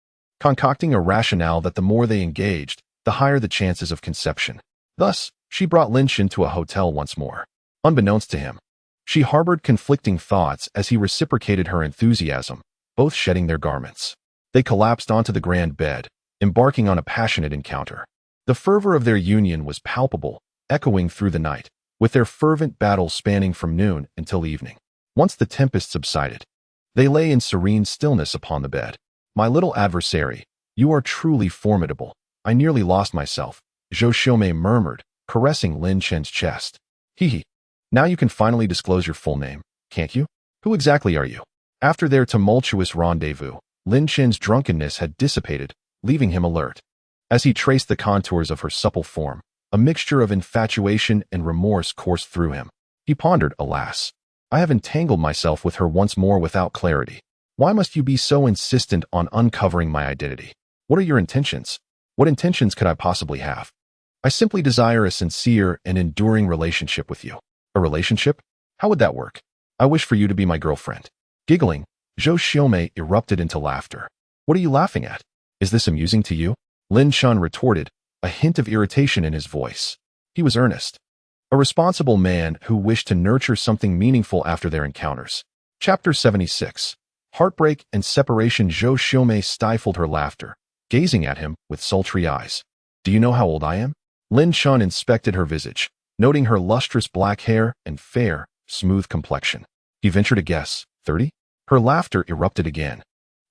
concocting a rationale that the more they engaged, the higher the chances of conception. Thus, she brought Lin Chen to a hotel once more. Unbeknownst to him, she harbored conflicting thoughts as he reciprocated her enthusiasm, both shedding their garments. They collapsed onto the grand bed, embarking on a passionate encounter. The fervor of their union was palpable, echoing through the night, with their fervent battle spanning from noon until evening. Once the tempest subsided, they lay in serene stillness upon the bed. "My little adversary, you are truly formidable. I nearly lost myself," Zhou Xiaomei murmured, caressing Lin Chen's chest. "Hee. Now you can finally disclose your full name, can't you? Who exactly are you?" After their tumultuous rendezvous, Lin Chen's drunkenness had dissipated, leaving him alert. As he traced the contours of her supple form, a mixture of infatuation and remorse coursed through him. He pondered, "Alas, I have entangled myself with her once more without clarity. Why must you be so insistent on uncovering my identity? What are your intentions? What intentions could I possibly have? I simply desire a sincere and enduring relationship with you." "A relationship? How would that work? I wish for you to be my girlfriend." Giggling, Zhou Xiaomei erupted into laughter. "What are you laughing at? Is this amusing to you?" Lin Chen retorted, a hint of irritation in his voice. He was earnest. A responsible man who wished to nurture something meaningful after their encounters. Chapter 76. Heartbreak and separation. Zhou Xiaomei stifled her laughter, gazing at him with sultry eyes. "Do you know how old I am?" Lin Chen inspected her visage, noting her lustrous black hair and fair, smooth complexion. He ventured a guess. 30? Her laughter erupted again,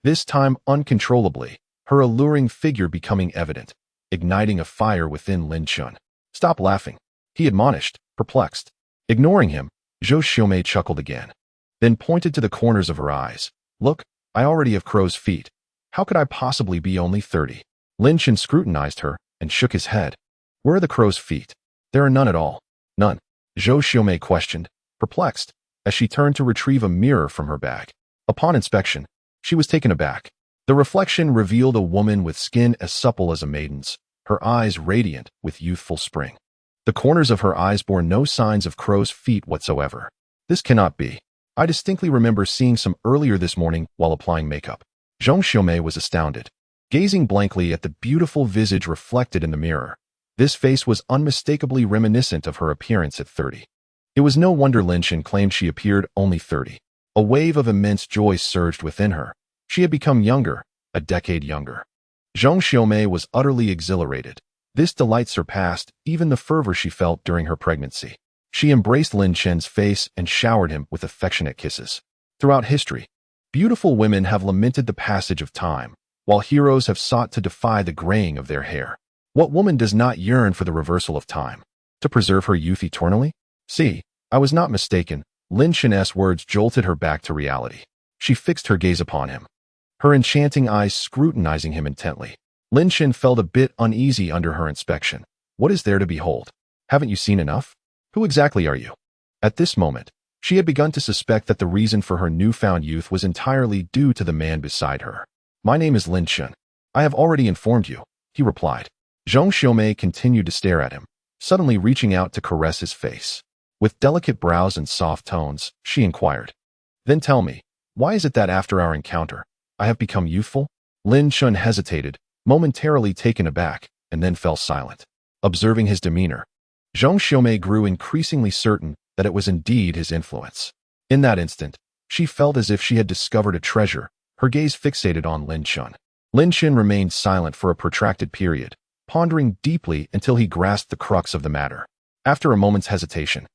this time uncontrollably, her alluring figure becoming evident, igniting a fire within Lin Chen. "Stop laughing," he admonished, perplexed. Ignoring him, Zhou Xiaomei chuckled again, then pointed to the corners of her eyes. "Look, I already have crow's feet. How could I possibly be only 30? Lin Chen scrutinized her and shook his head. "Where are the crow's feet?" "There are none at all." "None?" Zhou Xiaomei questioned, perplexed, as she turned to retrieve a mirror from her bag. Upon inspection, she was taken aback. The reflection revealed a woman with skin as supple as a maiden's, her eyes radiant with youthful spring. The corners of her eyes bore no signs of crow's feet whatsoever. "This cannot be. I distinctly remember seeing some earlier this morning while applying makeup." Zhang Xiaomei was astounded, gazing blankly at the beautiful visage reflected in the mirror. This face was unmistakably reminiscent of her appearance at 30. It was no wonder Lin Chen claimed she appeared only 30. A wave of immense joy surged within her. She had become younger, a decade younger. Zhang Xiaomei was utterly exhilarated. This delight surpassed even the fervor she felt during her pregnancy. She embraced Lin Chen's face and showered him with affectionate kisses. Throughout history, beautiful women have lamented the passage of time, while heroes have sought to defy the graying of their hair. What woman does not yearn for the reversal of time, to preserve her youth eternally? "See, I was not mistaken." Lin Chen's words jolted her back to reality. She fixed her gaze upon him, her enchanting eyes scrutinizing him intently. Lin Chen felt a bit uneasy under her inspection. "What is there to behold? Haven't you seen enough? Who exactly are you?" At this moment, she had begun to suspect that the reason for her newfound youth was entirely due to the man beside her. "My name is Lin Chen. I have already informed you," he replied. Zhang Xiaomei continued to stare at him, suddenly reaching out to caress his face. With delicate brows and soft tones, she inquired, "Then tell me, why is it that after our encounter, I have become youthful?" Lin Chen hesitated, momentarily taken aback, and then fell silent. Observing his demeanor, Zhang Xiaomei grew increasingly certain that it was indeed his influence. In that instant, she felt as if she had discovered a treasure, her gaze fixated on Lin Chen. Lin Chen remained silent for a protracted period, pondering deeply until he grasped the crux of the matter. After a moment's hesitation,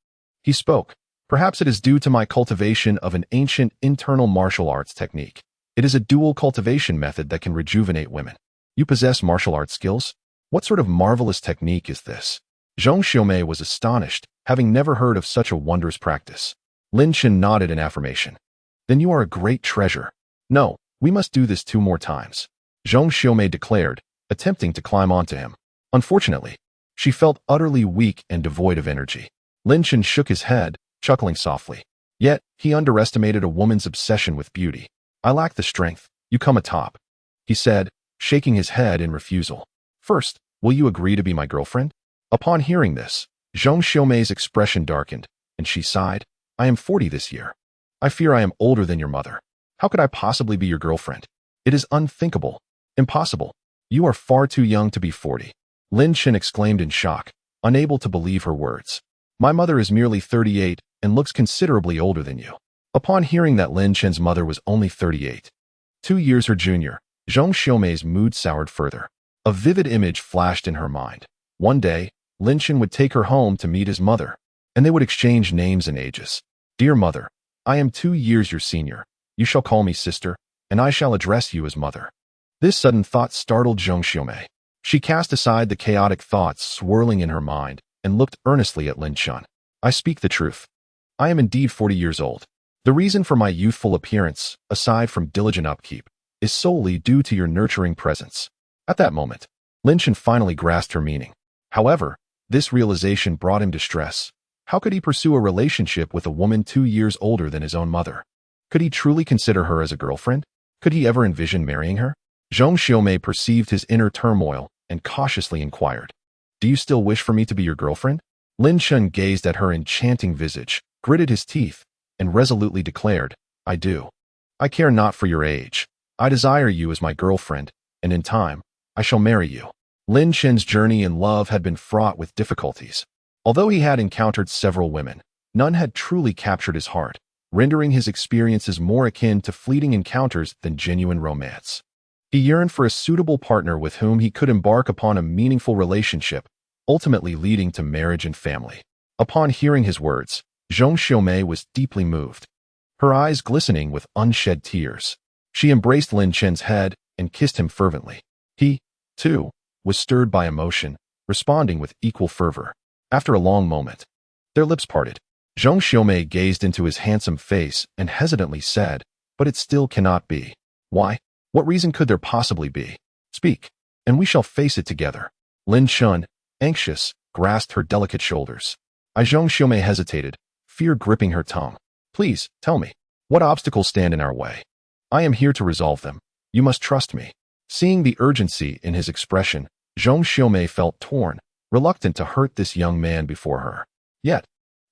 he spoke. Perhaps it is due to my cultivation of an ancient internal martial arts technique. It is a dual cultivation method that can rejuvenate women. You possess martial arts skills? What sort of marvelous technique is this? Zhong Xiaomei was astonished, having never heard of such a wondrous practice. Lin Chen nodded in affirmation. Then you are a great treasure. No, we must do this 2 more times, Zhong Xiaomei declared, attempting to climb onto him. Unfortunately, she felt utterly weak and devoid of energy. Lin Chen shook his head, chuckling softly. Yet, he underestimated a woman's obsession with beauty. I lack the strength. You come atop, he said, shaking his head in refusal. First, will you agree to be my girlfriend? Upon hearing this, Zhong Xiaomei's expression darkened, and she sighed. I am 40 this year. I fear I am older than your mother. How could I possibly be your girlfriend? It is unthinkable. Impossible. You are far too young to be 40. Lin Chen exclaimed in shock, unable to believe her words. My mother is merely 38 and looks considerably older than you. Upon hearing that Lin Chen's mother was only 38, 2 years her junior, Zhong Xiaomei's mood soured further. A vivid image flashed in her mind. One day, Lin Chen would take her home to meet his mother, and they would exchange names and ages. Dear mother, I am 2 years your senior. You shall call me sister, and I shall address you as mother. This sudden thought startled Zhong Xiaomei. She cast aside the chaotic thoughts swirling in her mind and looked earnestly at Lin Chen. I speak the truth. I am indeed 40 years old. The reason for my youthful appearance, aside from diligent upkeep, is solely due to your nurturing presence. At that moment, Lin Chen finally grasped her meaning. However, this realization brought him distress. How could he pursue a relationship with a woman 2 years older than his own mother? Could he truly consider her as a girlfriend? Could he ever envision marrying her? Zhong Xiaomei perceived his inner turmoil and cautiously inquired. Do you still wish for me to be your girlfriend? Lin Chen gazed at her enchanting visage, gritted his teeth, and resolutely declared, I do. I care not for your age. I desire you as my girlfriend, and in time, I shall marry you. Lin Chen's journey in love had been fraught with difficulties. Although he had encountered several women, none had truly captured his heart, rendering his experiences more akin to fleeting encounters than genuine romance. He yearned for a suitable partner with whom he could embark upon a meaningful relationship, ultimately leading to marriage and family. Upon hearing his words, Zhong Xiaomei was deeply moved, her eyes glistening with unshed tears. She embraced Lin Chen's head and kissed him fervently. He, too, was stirred by emotion, responding with equal fervor. After a long moment, their lips parted. Zhong Xiaomei gazed into his handsome face and hesitantly said, But it still cannot be. Why? What reason could there possibly be? Speak, and we shall face it together. Lin Chen, anxious, grasped her delicate shoulders. Zhong Xiaomei hesitated, fear gripping her tongue. Please, tell me, what obstacles stand in our way? I am here to resolve them. You must trust me. Seeing the urgency in his expression, Zhong Xiaomei felt torn, reluctant to hurt this young man before her. Yet,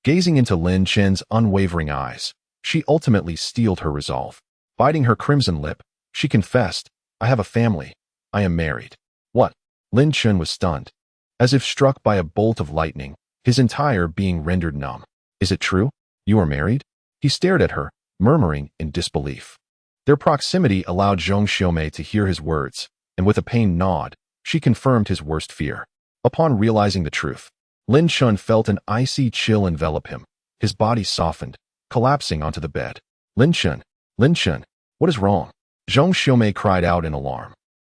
gazing into Lin Chen's unwavering eyes, she ultimately steeled her resolve. Biting her crimson lip, she confessed, I have a family. I am married. What? Lin Chen was stunned. As if struck by a bolt of lightning, his entire being rendered numb. Is it true? You are married? He stared at her, murmuring in disbelief. Their proximity allowed Zhong Xiaomei to hear his words, and with a pained nod, she confirmed his worst fear. Upon realizing the truth, Lin Chen felt an icy chill envelop him. His body softened, collapsing onto the bed. Lin Chen, what is wrong? Zhong Xiaomei cried out in alarm,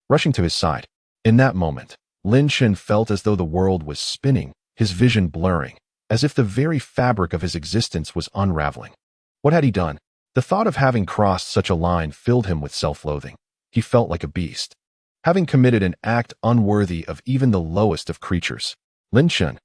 rushing to his side. In that moment, Lin Chen felt as though the world was spinning, his vision blurring, as if the very fabric of his existence was unraveling. What had he done? The thought of having crossed such a line filled him with self-loathing. He felt like a beast, having committed an act unworthy of even the lowest of creatures. Lin Chen,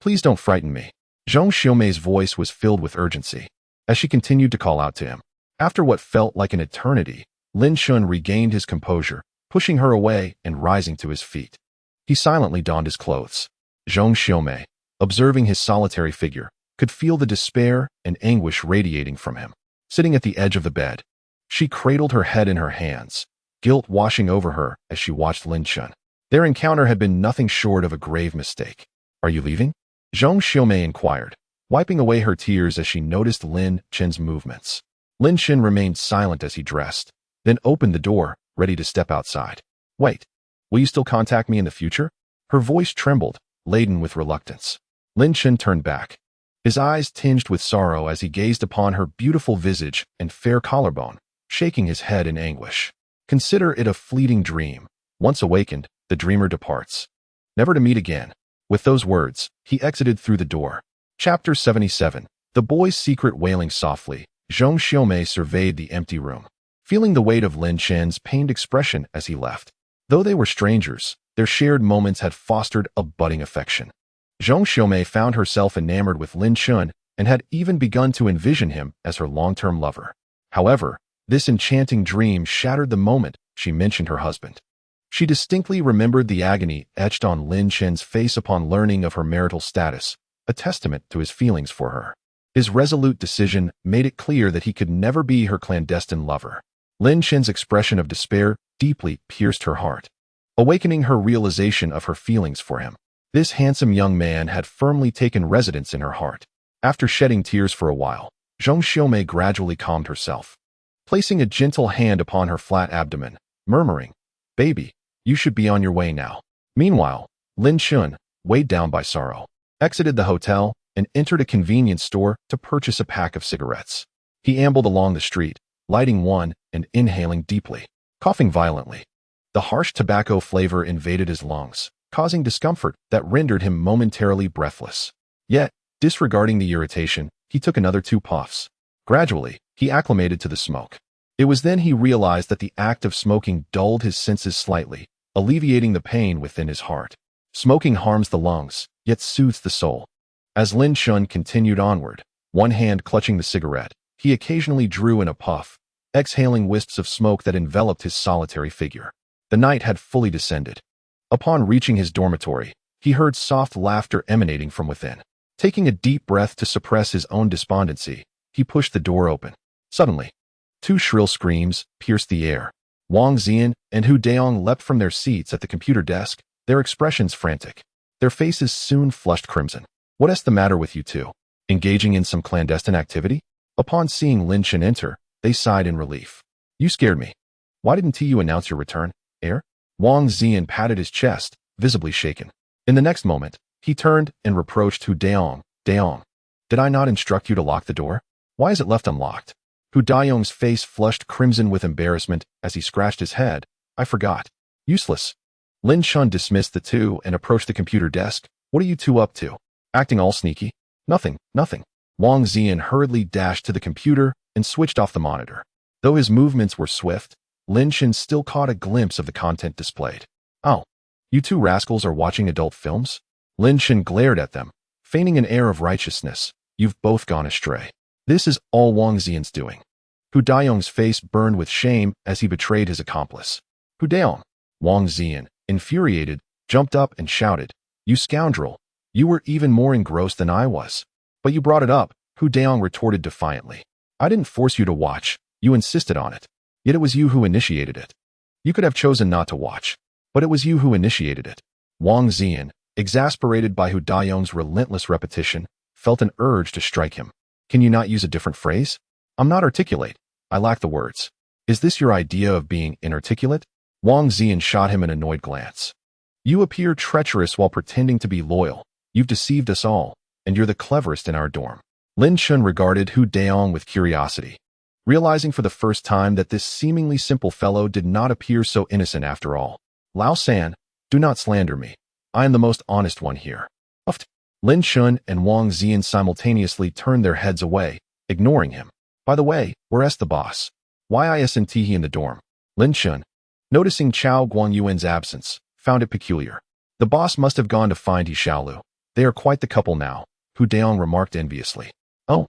please don't frighten me. Zhong Xiaomei's voice was filled with urgency, as she continued to call out to him. After what felt like an eternity, Lin Chen regained his composure, pushing her away and rising to his feet. He silently donned his clothes. Zhong Xiaomei, observing his solitary figure, could feel the despair and anguish radiating from him. Sitting at the edge of the bed, she cradled her head in her hands, guilt washing over her as she watched Lin Chen. Their encounter had been nothing short of a grave mistake. Are you leaving? Zhong Xiaomei inquired, wiping away her tears as she noticed Lin Chen's movements. Lin Chen remained silent as he dressed, then opened the door, ready to step outside. Wait, will you still contact me in the future? Her voice trembled, laden with reluctance. Lin Chen turned back, his eyes tinged with sorrow as he gazed upon her beautiful visage and fair collarbone, shaking his head in anguish. Consider it a fleeting dream. Once awakened, the dreamer departs, never to meet again. With those words, he exited through the door. Chapter 77. The boy's secret. Wailing softly, Zhong Xiaomei surveyed the empty room, feeling the weight of Lin Chen's pained expression as he left. Though they were strangers, their shared moments had fostered a budding affection. Zhong Xiaomei found herself enamored with Lin Chen and had even begun to envision him as her long-term lover. However, this enchanting dream shattered the moment she mentioned her husband. She distinctly remembered the agony etched on Lin Chen's face upon learning of her marital status, a testament to his feelings for her. His resolute decision made it clear that he could never be her clandestine lover. Lin Chen's expression of despair deeply pierced her heart, awakening her realization of her feelings for him. This handsome young man had firmly taken residence in her heart. After shedding tears for a while, Zhong Xiaomei gradually calmed herself, placing a gentle hand upon her flat abdomen, murmuring, "Baby, you should be on your way now." Meanwhile, Lin Chen, weighed down by sorrow, exited the hotel and entered a convenience store to purchase a pack of cigarettes. He ambled along the street, lighting one and inhaling deeply, coughing violently. The harsh tobacco flavor invaded his lungs, causing discomfort that rendered him momentarily breathless. Yet, disregarding the irritation, he took another 2 puffs. Gradually, he acclimated to the smoke. It was then he realized that the act of smoking dulled his senses slightly, alleviating the pain within his heart. Smoking harms the lungs, yet soothes the soul. As Lin Chen continued onward, one hand clutching the cigarette, he occasionally drew in a puff, exhaling wisps of smoke that enveloped his solitary figure. The night had fully descended. Upon reaching his dormitory, he heard soft laughter emanating from within. Taking a deep breath to suppress his own despondency, he pushed the door open. Suddenly, 2 shrill screams pierced the air. Wang Xian and Hu Daong leapt from their seats at the computer desk, their expressions frantic. Their faces soon flushed crimson. "What's the matter with you two? Engaging in some clandestine activity?" Upon seeing Lin Chen enter, they sighed in relief. "You scared me. Why didn't you announce your return, heir?" Wang Xian patted his chest, visibly shaken. In the next moment, he turned and reproached Hu Daong. "Daong, did I not instruct you to lock the door? Why is it left unlocked?" Hu Daong's face flushed crimson with embarrassment as he scratched his head. "I forgot. Useless." Lin Chen dismissed the two and approached the computer desk. "What are you two up to? Acting all sneaky?" "Nothing, nothing." Wang Xian hurriedly dashed to the computer and switched off the monitor. Though his movements were swift, Lin Chen still caught a glimpse of the content displayed. "Oh, you two rascals are watching adult films?" Lin Chen glared at them, feigning an air of righteousness. "You've both gone astray. This is all Wang Xian's doing." Hu Daong's face burned with shame as he betrayed his accomplice. "Hu Daong!" Wang Xian, infuriated, jumped up and shouted, "You scoundrel! You were even more engrossed than I was." "But you brought it up," Hu Daong retorted defiantly. "I didn't force you to watch. You insisted on it. Yet it was you who initiated it. You could have chosen not to watch, but it was you who initiated it." Wang Xian, exasperated by Hu Daong's relentless repetition, felt an urge to strike him. "Can you not use a different phrase? I'm not articulate. I lack the words. Is this your idea of being inarticulate?" Wang Xian shot him an annoyed glance. "You appear treacherous while pretending to be loyal. You've deceived us all, and you're the cleverest in our dorm." Lin Chen regarded Hu Daong with curiosity, realizing for the first time that this seemingly simple fellow did not appear so innocent after all. "Lao San, do not slander me. I am the most honest one here." Uffed. Lin Chen and Wang Xian simultaneously turned their heads away, ignoring him. "By the way, where's the boss? Why isn't he in the dorm?" Lin Chen, noticing Chao Guangyuan's absence, found it peculiar. "The boss must have gone to find He Xiaolu. They are quite the couple now," Hu Daong remarked enviously. "Oh."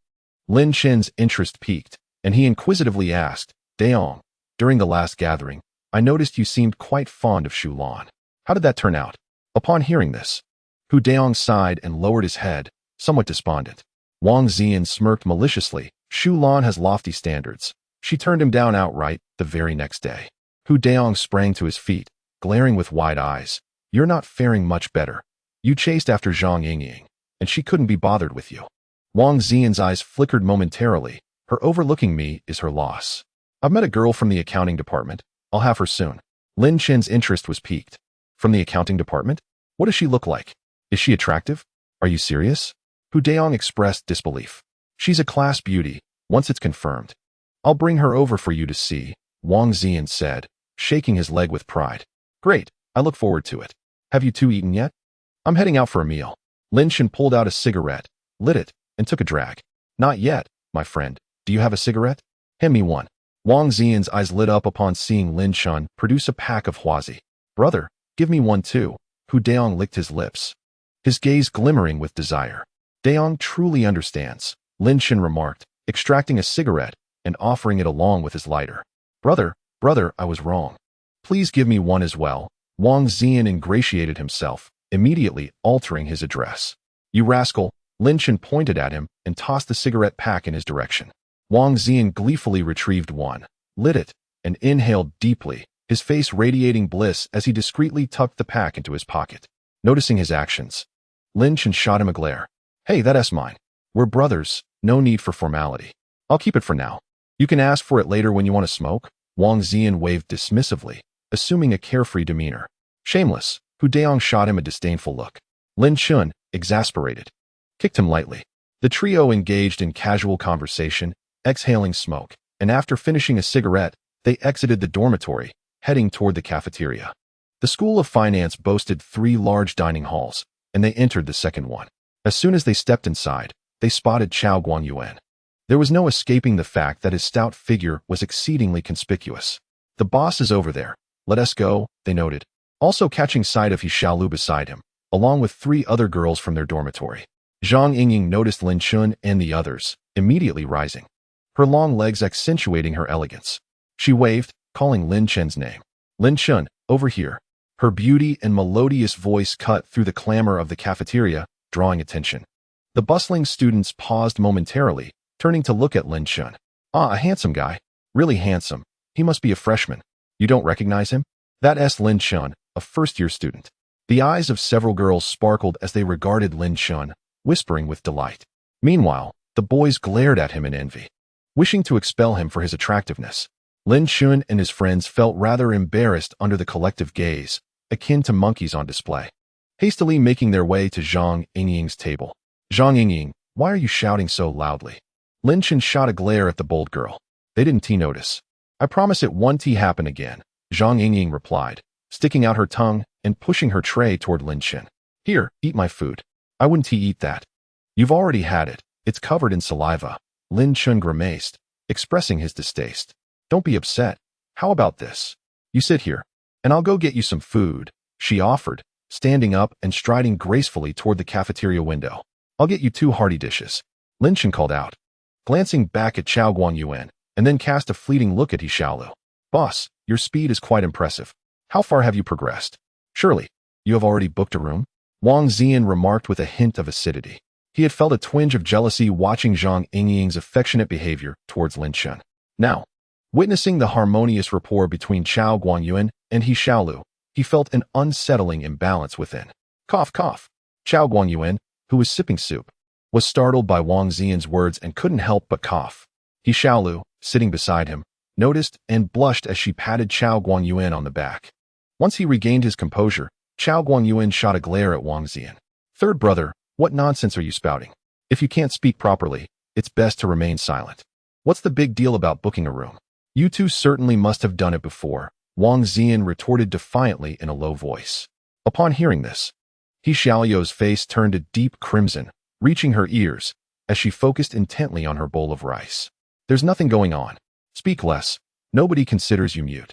Lin Chen's interest piqued, and he inquisitively asked, "Daong, during the last gathering, I noticed you seemed quite fond of xuanhuan. How did that turn out?" Upon hearing this, Hu Daong sighed and lowered his head, somewhat despondent. Wang Xian smirked maliciously. "Xuanhuan has lofty standards. She turned him down outright the very next day." Hu Daong sprang to his feet, glaring with wide eyes. "You're not faring much better. You chased after Zhang Yingying, and she couldn't be bothered with you." Wang Xian's eyes flickered momentarily. "Her overlooking me is her loss. I've met a girl from the accounting department. I'll have her soon." Lin Chen's interest was piqued. "From the accounting department? What does she look like? Is she attractive?" Are you serious? Hu Daong expressed disbelief. She's a class beauty, once it's confirmed. I'll bring her over for you to see, Wang Ziyan said, shaking his leg with pride. Great, I look forward to it. Have you two eaten yet? I'm heading out for a meal. Lin Chen pulled out a cigarette, lit it, and took a drag. Not yet, my friend. Do you have a cigarette? Hand me one. Wang Ziyan's eyes lit up upon seeing Lin Chen produce a pack of huazi. Brother, give me one too. Hu Daong licked his lips, his gaze glimmering with desire. Daong truly understands, Lin Chen remarked, extracting a cigarette and offering it along with his lighter. Brother, I was wrong. Please give me one as well. Wang Ziyan ingratiated himself, immediately altering his address. You rascal, Lin Chen pointed at him and tossed the cigarette pack in his direction. Wang Ziyan gleefully retrieved one, lit it, and inhaled deeply, his face radiating bliss as he discreetly tucked the pack into his pocket. Noticing his actions, Lin Chen shot him a glare. Hey, that's mine. We're brothers, no need for formality. I'll keep it for now. You can ask for it later when you want to smoke. Wang Ziyan waved dismissively, assuming a carefree demeanor. Shameless, Hu Daong shot him a disdainful look. Lin Chen, exasperated, kicked him lightly. The trio engaged in casual conversation, exhaling smoke, and after finishing a cigarette, they exited the dormitory, heading toward the cafeteria. The School of Finance boasted 3 large dining halls, and they entered the second one. As soon as they stepped inside, they spotted Chao Guangyuan. There was no escaping the fact that his stout figure was exceedingly conspicuous. The boss is over there. Let us go, they noted, also catching sight of Xiaolu beside him, along with 3 other girls from their dormitory. Zhang Yingying noticed Lin Chen and the others, immediately rising, her long legs accentuating her elegance. She waved, calling Lin Chen's name. Lin Chen, over here. Her beauty and melodious voice cut through the clamor of the cafeteria, drawing attention. The bustling students paused momentarily, turning to look at Lin Chen. Ah, a handsome guy. Really handsome. He must be a freshman. You don't recognize him? That's Lin Chen, a first-year student. The eyes of several girls sparkled as they regarded Lin Chen, whispering with delight. Meanwhile, the boys glared at him in envy, wishing to expel him for his attractiveness. Lin Chen and his friends felt rather embarrassed under the collective gaze, akin to monkeys on display. Hastily making their way to Zhang Yingying's table. Zhang Yingying, why are you shouting so loudly? Lin Chen shot a glare at the bold girl. They didn't notice. I promise it won't happen again, Zhang Yingying replied, sticking out her tongue and pushing her tray toward Lin Chen. Here, eat my food. I wouldn't eat that. You've already had it. It's covered in saliva. Lin Chen grimaced, expressing his distaste. Don't be upset. How about this? You sit here, and I'll go get you some food, she offered, standing up and striding gracefully toward the cafeteria window. I'll get you 2 hearty dishes, Lin Chen called out, glancing back at Chao Guangyuan, and then cast a fleeting look at Xiaolu. Boss, your speed is quite impressive. How far have you progressed? Surely, you have already booked a room? Wang Ziyan remarked with a hint of acidity. He had felt a twinge of jealousy watching Zhang Yingying's affectionate behavior towards Lin Chen. Now, witnessing the harmonious rapport between Chao Guangyuan and Xiaolu, he felt an unsettling imbalance within. Cough, cough. Chao Guangyuan, who was sipping soup, was startled by Wang Ziyan's words and couldn't help but cough. Xiaolu, sitting beside him, noticed and blushed as she patted Chao Guangyuan on the back. Once he regained his composure, Chao Guangyuan shot a glare at Wang Ziyan. Third brother, what nonsense are you spouting? If you can't speak properly, it's best to remain silent. What's the big deal about booking a room? You two certainly must have done it before, Wang Ziyan retorted defiantly in a low voice. Upon hearing this, Xiaolu's face turned a deep crimson, reaching her ears, as she focused intently on her bowl of rice. There's nothing going on. Speak less. Nobody considers you mute.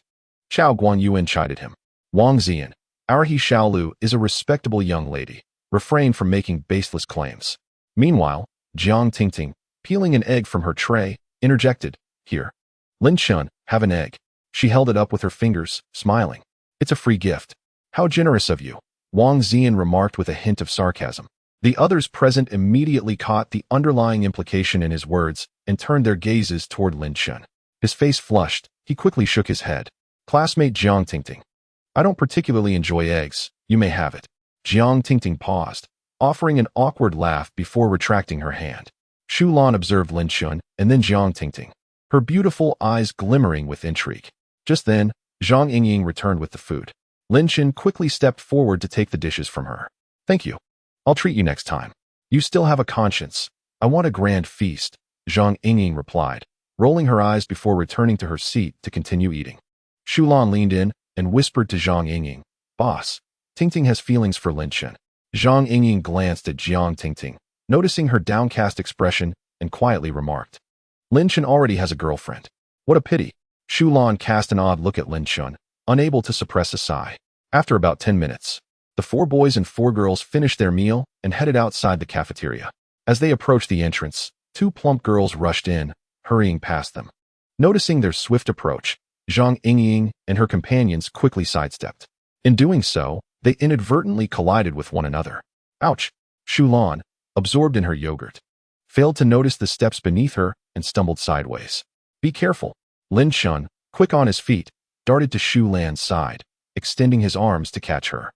Chao Guangyuan chided him. Wang Ziyan, our Xiaolu is a respectable young lady. Refrain from making baseless claims. Meanwhile, Jiang Tingting, peeling an egg from her tray, interjected, Here. Lin Chen, have an egg. She held it up with her fingers, smiling. It's a free gift. How generous of you, Wang Ziyan remarked with a hint of sarcasm. The others present immediately caught the underlying implication in his words and turned their gazes toward Lin Chen. His face flushed, he quickly shook his head. Classmate Jiang Tingting. I don't particularly enjoy eggs, you may have it. Jiang Tingting paused, offering an awkward laugh before retracting her hand. Shu Lan observed Lin Chen and then Jiang Tingting, her beautiful eyes glimmering with intrigue. Just then, Zhang Yingying returned with the food. Lin Chen quickly stepped forward to take the dishes from her. Thank you. I'll treat you next time. You still have a conscience. I want a grand feast, Zhang Yingying replied, rolling her eyes before returning to her seat to continue eating. Shulan leaned in and whispered to Zhang Yingying, Boss, Tingting has feelings for Lin Chen. Zhang Yingying glanced at Jiang Tingting, noticing her downcast expression, and quietly remarked, Lin Chen already has a girlfriend. What a pity. Shulan cast an odd look at Lin Chen, unable to suppress a sigh. After about 10 minutes, the 4 boys and 4 girls finished their meal and headed outside the cafeteria. As they approached the entrance, 2 plump girls rushed in, hurrying past them. Noticing their swift approach, Zhang Yingying and her companions quickly sidestepped. In doing so, they inadvertently collided with one another. Ouch! Shulan, absorbed in her yogurt, failed to notice the steps beneath her and stumbled sideways. Be careful. Lin Chen, quick on his feet, darted to Shulan's side, extending his arms to catch her.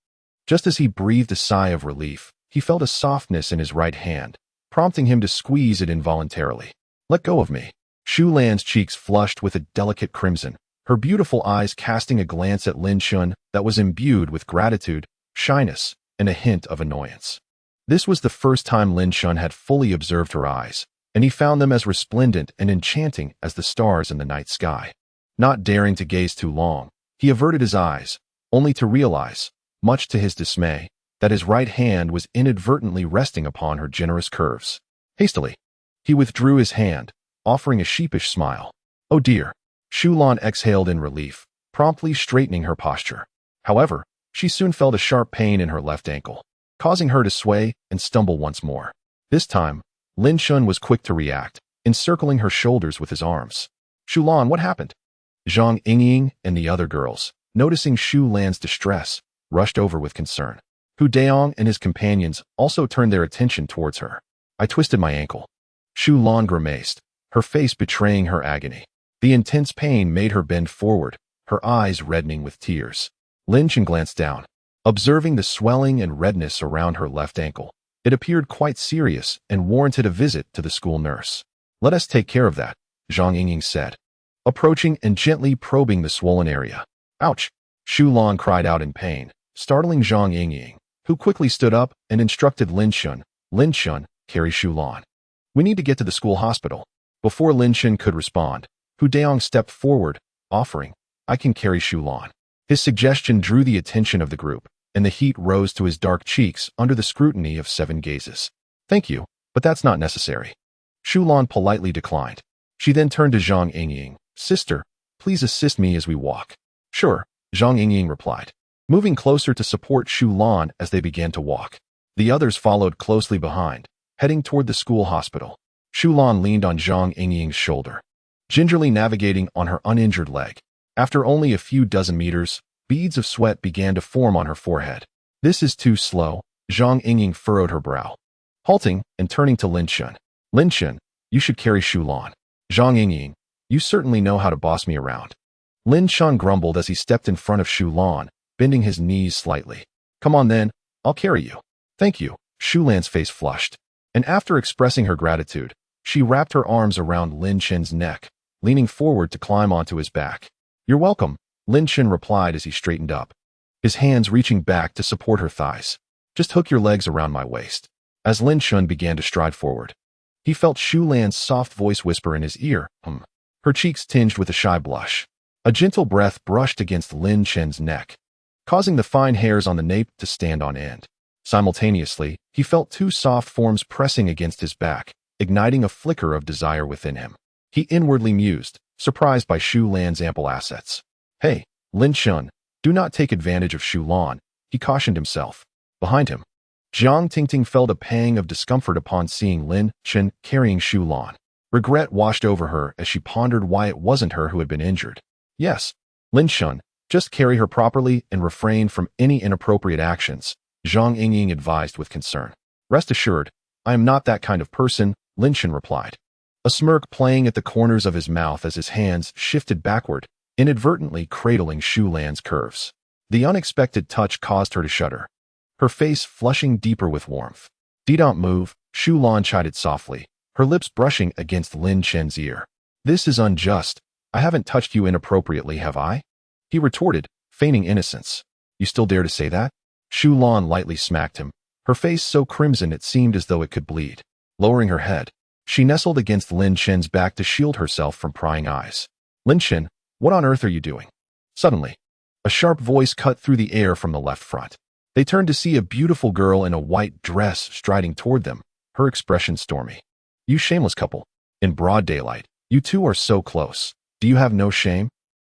Just as he breathed a sigh of relief, he felt a softness in his right hand, prompting him to squeeze it involuntarily. Let go of me. Shulan's cheeks flushed with a delicate crimson, her beautiful eyes casting a glance at Lin Chen that was imbued with gratitude, shyness, and a hint of annoyance. This was the first time Lin Chen had fully observed her eyes, and he found them as resplendent and enchanting as the stars in the night sky. Not daring to gaze too long, he averted his eyes, only to realize, much to his dismay, that his right hand was inadvertently resting upon her generous curves. Hastily, he withdrew his hand, offering a sheepish smile. Oh dear. Shulan exhaled in relief, promptly straightening her posture. However, she soon felt a sharp pain in her left ankle, causing her to sway and stumble once more. This time, Lin Chen was quick to react, encircling her shoulders with his arms. Shulan, what happened? Zhang Yingying and the other girls, noticing Shulan's distress, rushed over with concern. Hu Daong and his companions also turned their attention towards her. I twisted my ankle. Shulan grimaced, her face betraying her agony. The intense pain made her bend forward, her eyes reddening with tears. Lin Chen glanced down, observing the swelling and redness around her left ankle. It appeared quite serious and warranted a visit to the school nurse. Let us take care of that, Zhang Yingying said, approaching and gently probing the swollen area. Ouch! Shulan cried out in pain, startling Zhang Yingying, who quickly stood up and instructed Lin Chen, carry Shulan. We need to get to the school hospital. Before Lin Chen could respond, Hu Daong stepped forward, offering, I can carry Shulan. His suggestion drew the attention of the group, and the heat rose to his dark cheeks under the scrutiny of 7 gazes. Thank you, but that's not necessary. Shulan politely declined. She then turned to Zhang Yingying. Sister, please assist me as we walk. Sure, Zhang Yingying replied, moving closer to support Shulan as they began to walk. The others followed closely behind, heading toward the school hospital. Shulan leaned on Zhang Yingying's shoulder, gingerly navigating on her uninjured leg. After only a few dozen meters, beads of sweat began to form on her forehead. This is too slow, Zhang Yingying furrowed her brow. Halting and turning to Lin Chen. Lin Chen, you should carry Shulan. Zhang Yingying, you certainly know how to boss me around. Lin Chen grumbled as he stepped in front of Shulan, bending his knees slightly. Come on then, I'll carry you. Thank you. Shulan's face flushed, and after expressing her gratitude, she wrapped her arms around Lin Chen's neck, leaning forward to climb onto his back. You're welcome, Lin Chen replied as he straightened up, his hands reaching back to support her thighs. Just hook your legs around my waist. As Lin Chen began to stride forward, he felt Shulan's soft voice whisper in his ear, Her cheeks tinged with a shy blush. A gentle breath brushed against Lin Chen's neck, causing the fine hairs on the nape to stand on end. Simultaneously, he felt 2 soft forms pressing against his back, igniting a flicker of desire within him. He inwardly mused, surprised by Shulan's ample assets. Hey, Lin Chen, do not take advantage of Shulan, he cautioned himself. Behind him, Jiang Tingting felt a pang of discomfort upon seeing Lin Chen carrying Shulan. Regret washed over her as she pondered why it wasn't her who had been injured. Yes, Lin Chen, just carry her properly and refrain from any inappropriate actions, Zhang Yingying advised with concern. Rest assured, I am not that kind of person, Lin Chen replied, a smirk playing at the corners of his mouth as his hands shifted backward, inadvertently cradling Shulan's curves. The unexpected touch caused her to shudder, her face flushing deeper with warmth. Don't move, Shulan chided softly, her lips brushing against Lin Chen's ear. This is unjust. I haven't touched you inappropriately, have I? He retorted, feigning innocence. You still dare to say that? Shulan lightly smacked him, her face so crimson it seemed as though it could bleed. Lowering her head, she nestled against Lin Chen's back to shield herself from prying eyes. "Lin Chen, what on earth are you doing?" Suddenly, a sharp voice cut through the air from the left front. They turned to see a beautiful girl in a white dress striding toward them, her expression stormy. "You shameless couple. In broad daylight, you two are so close. Do you have no shame?"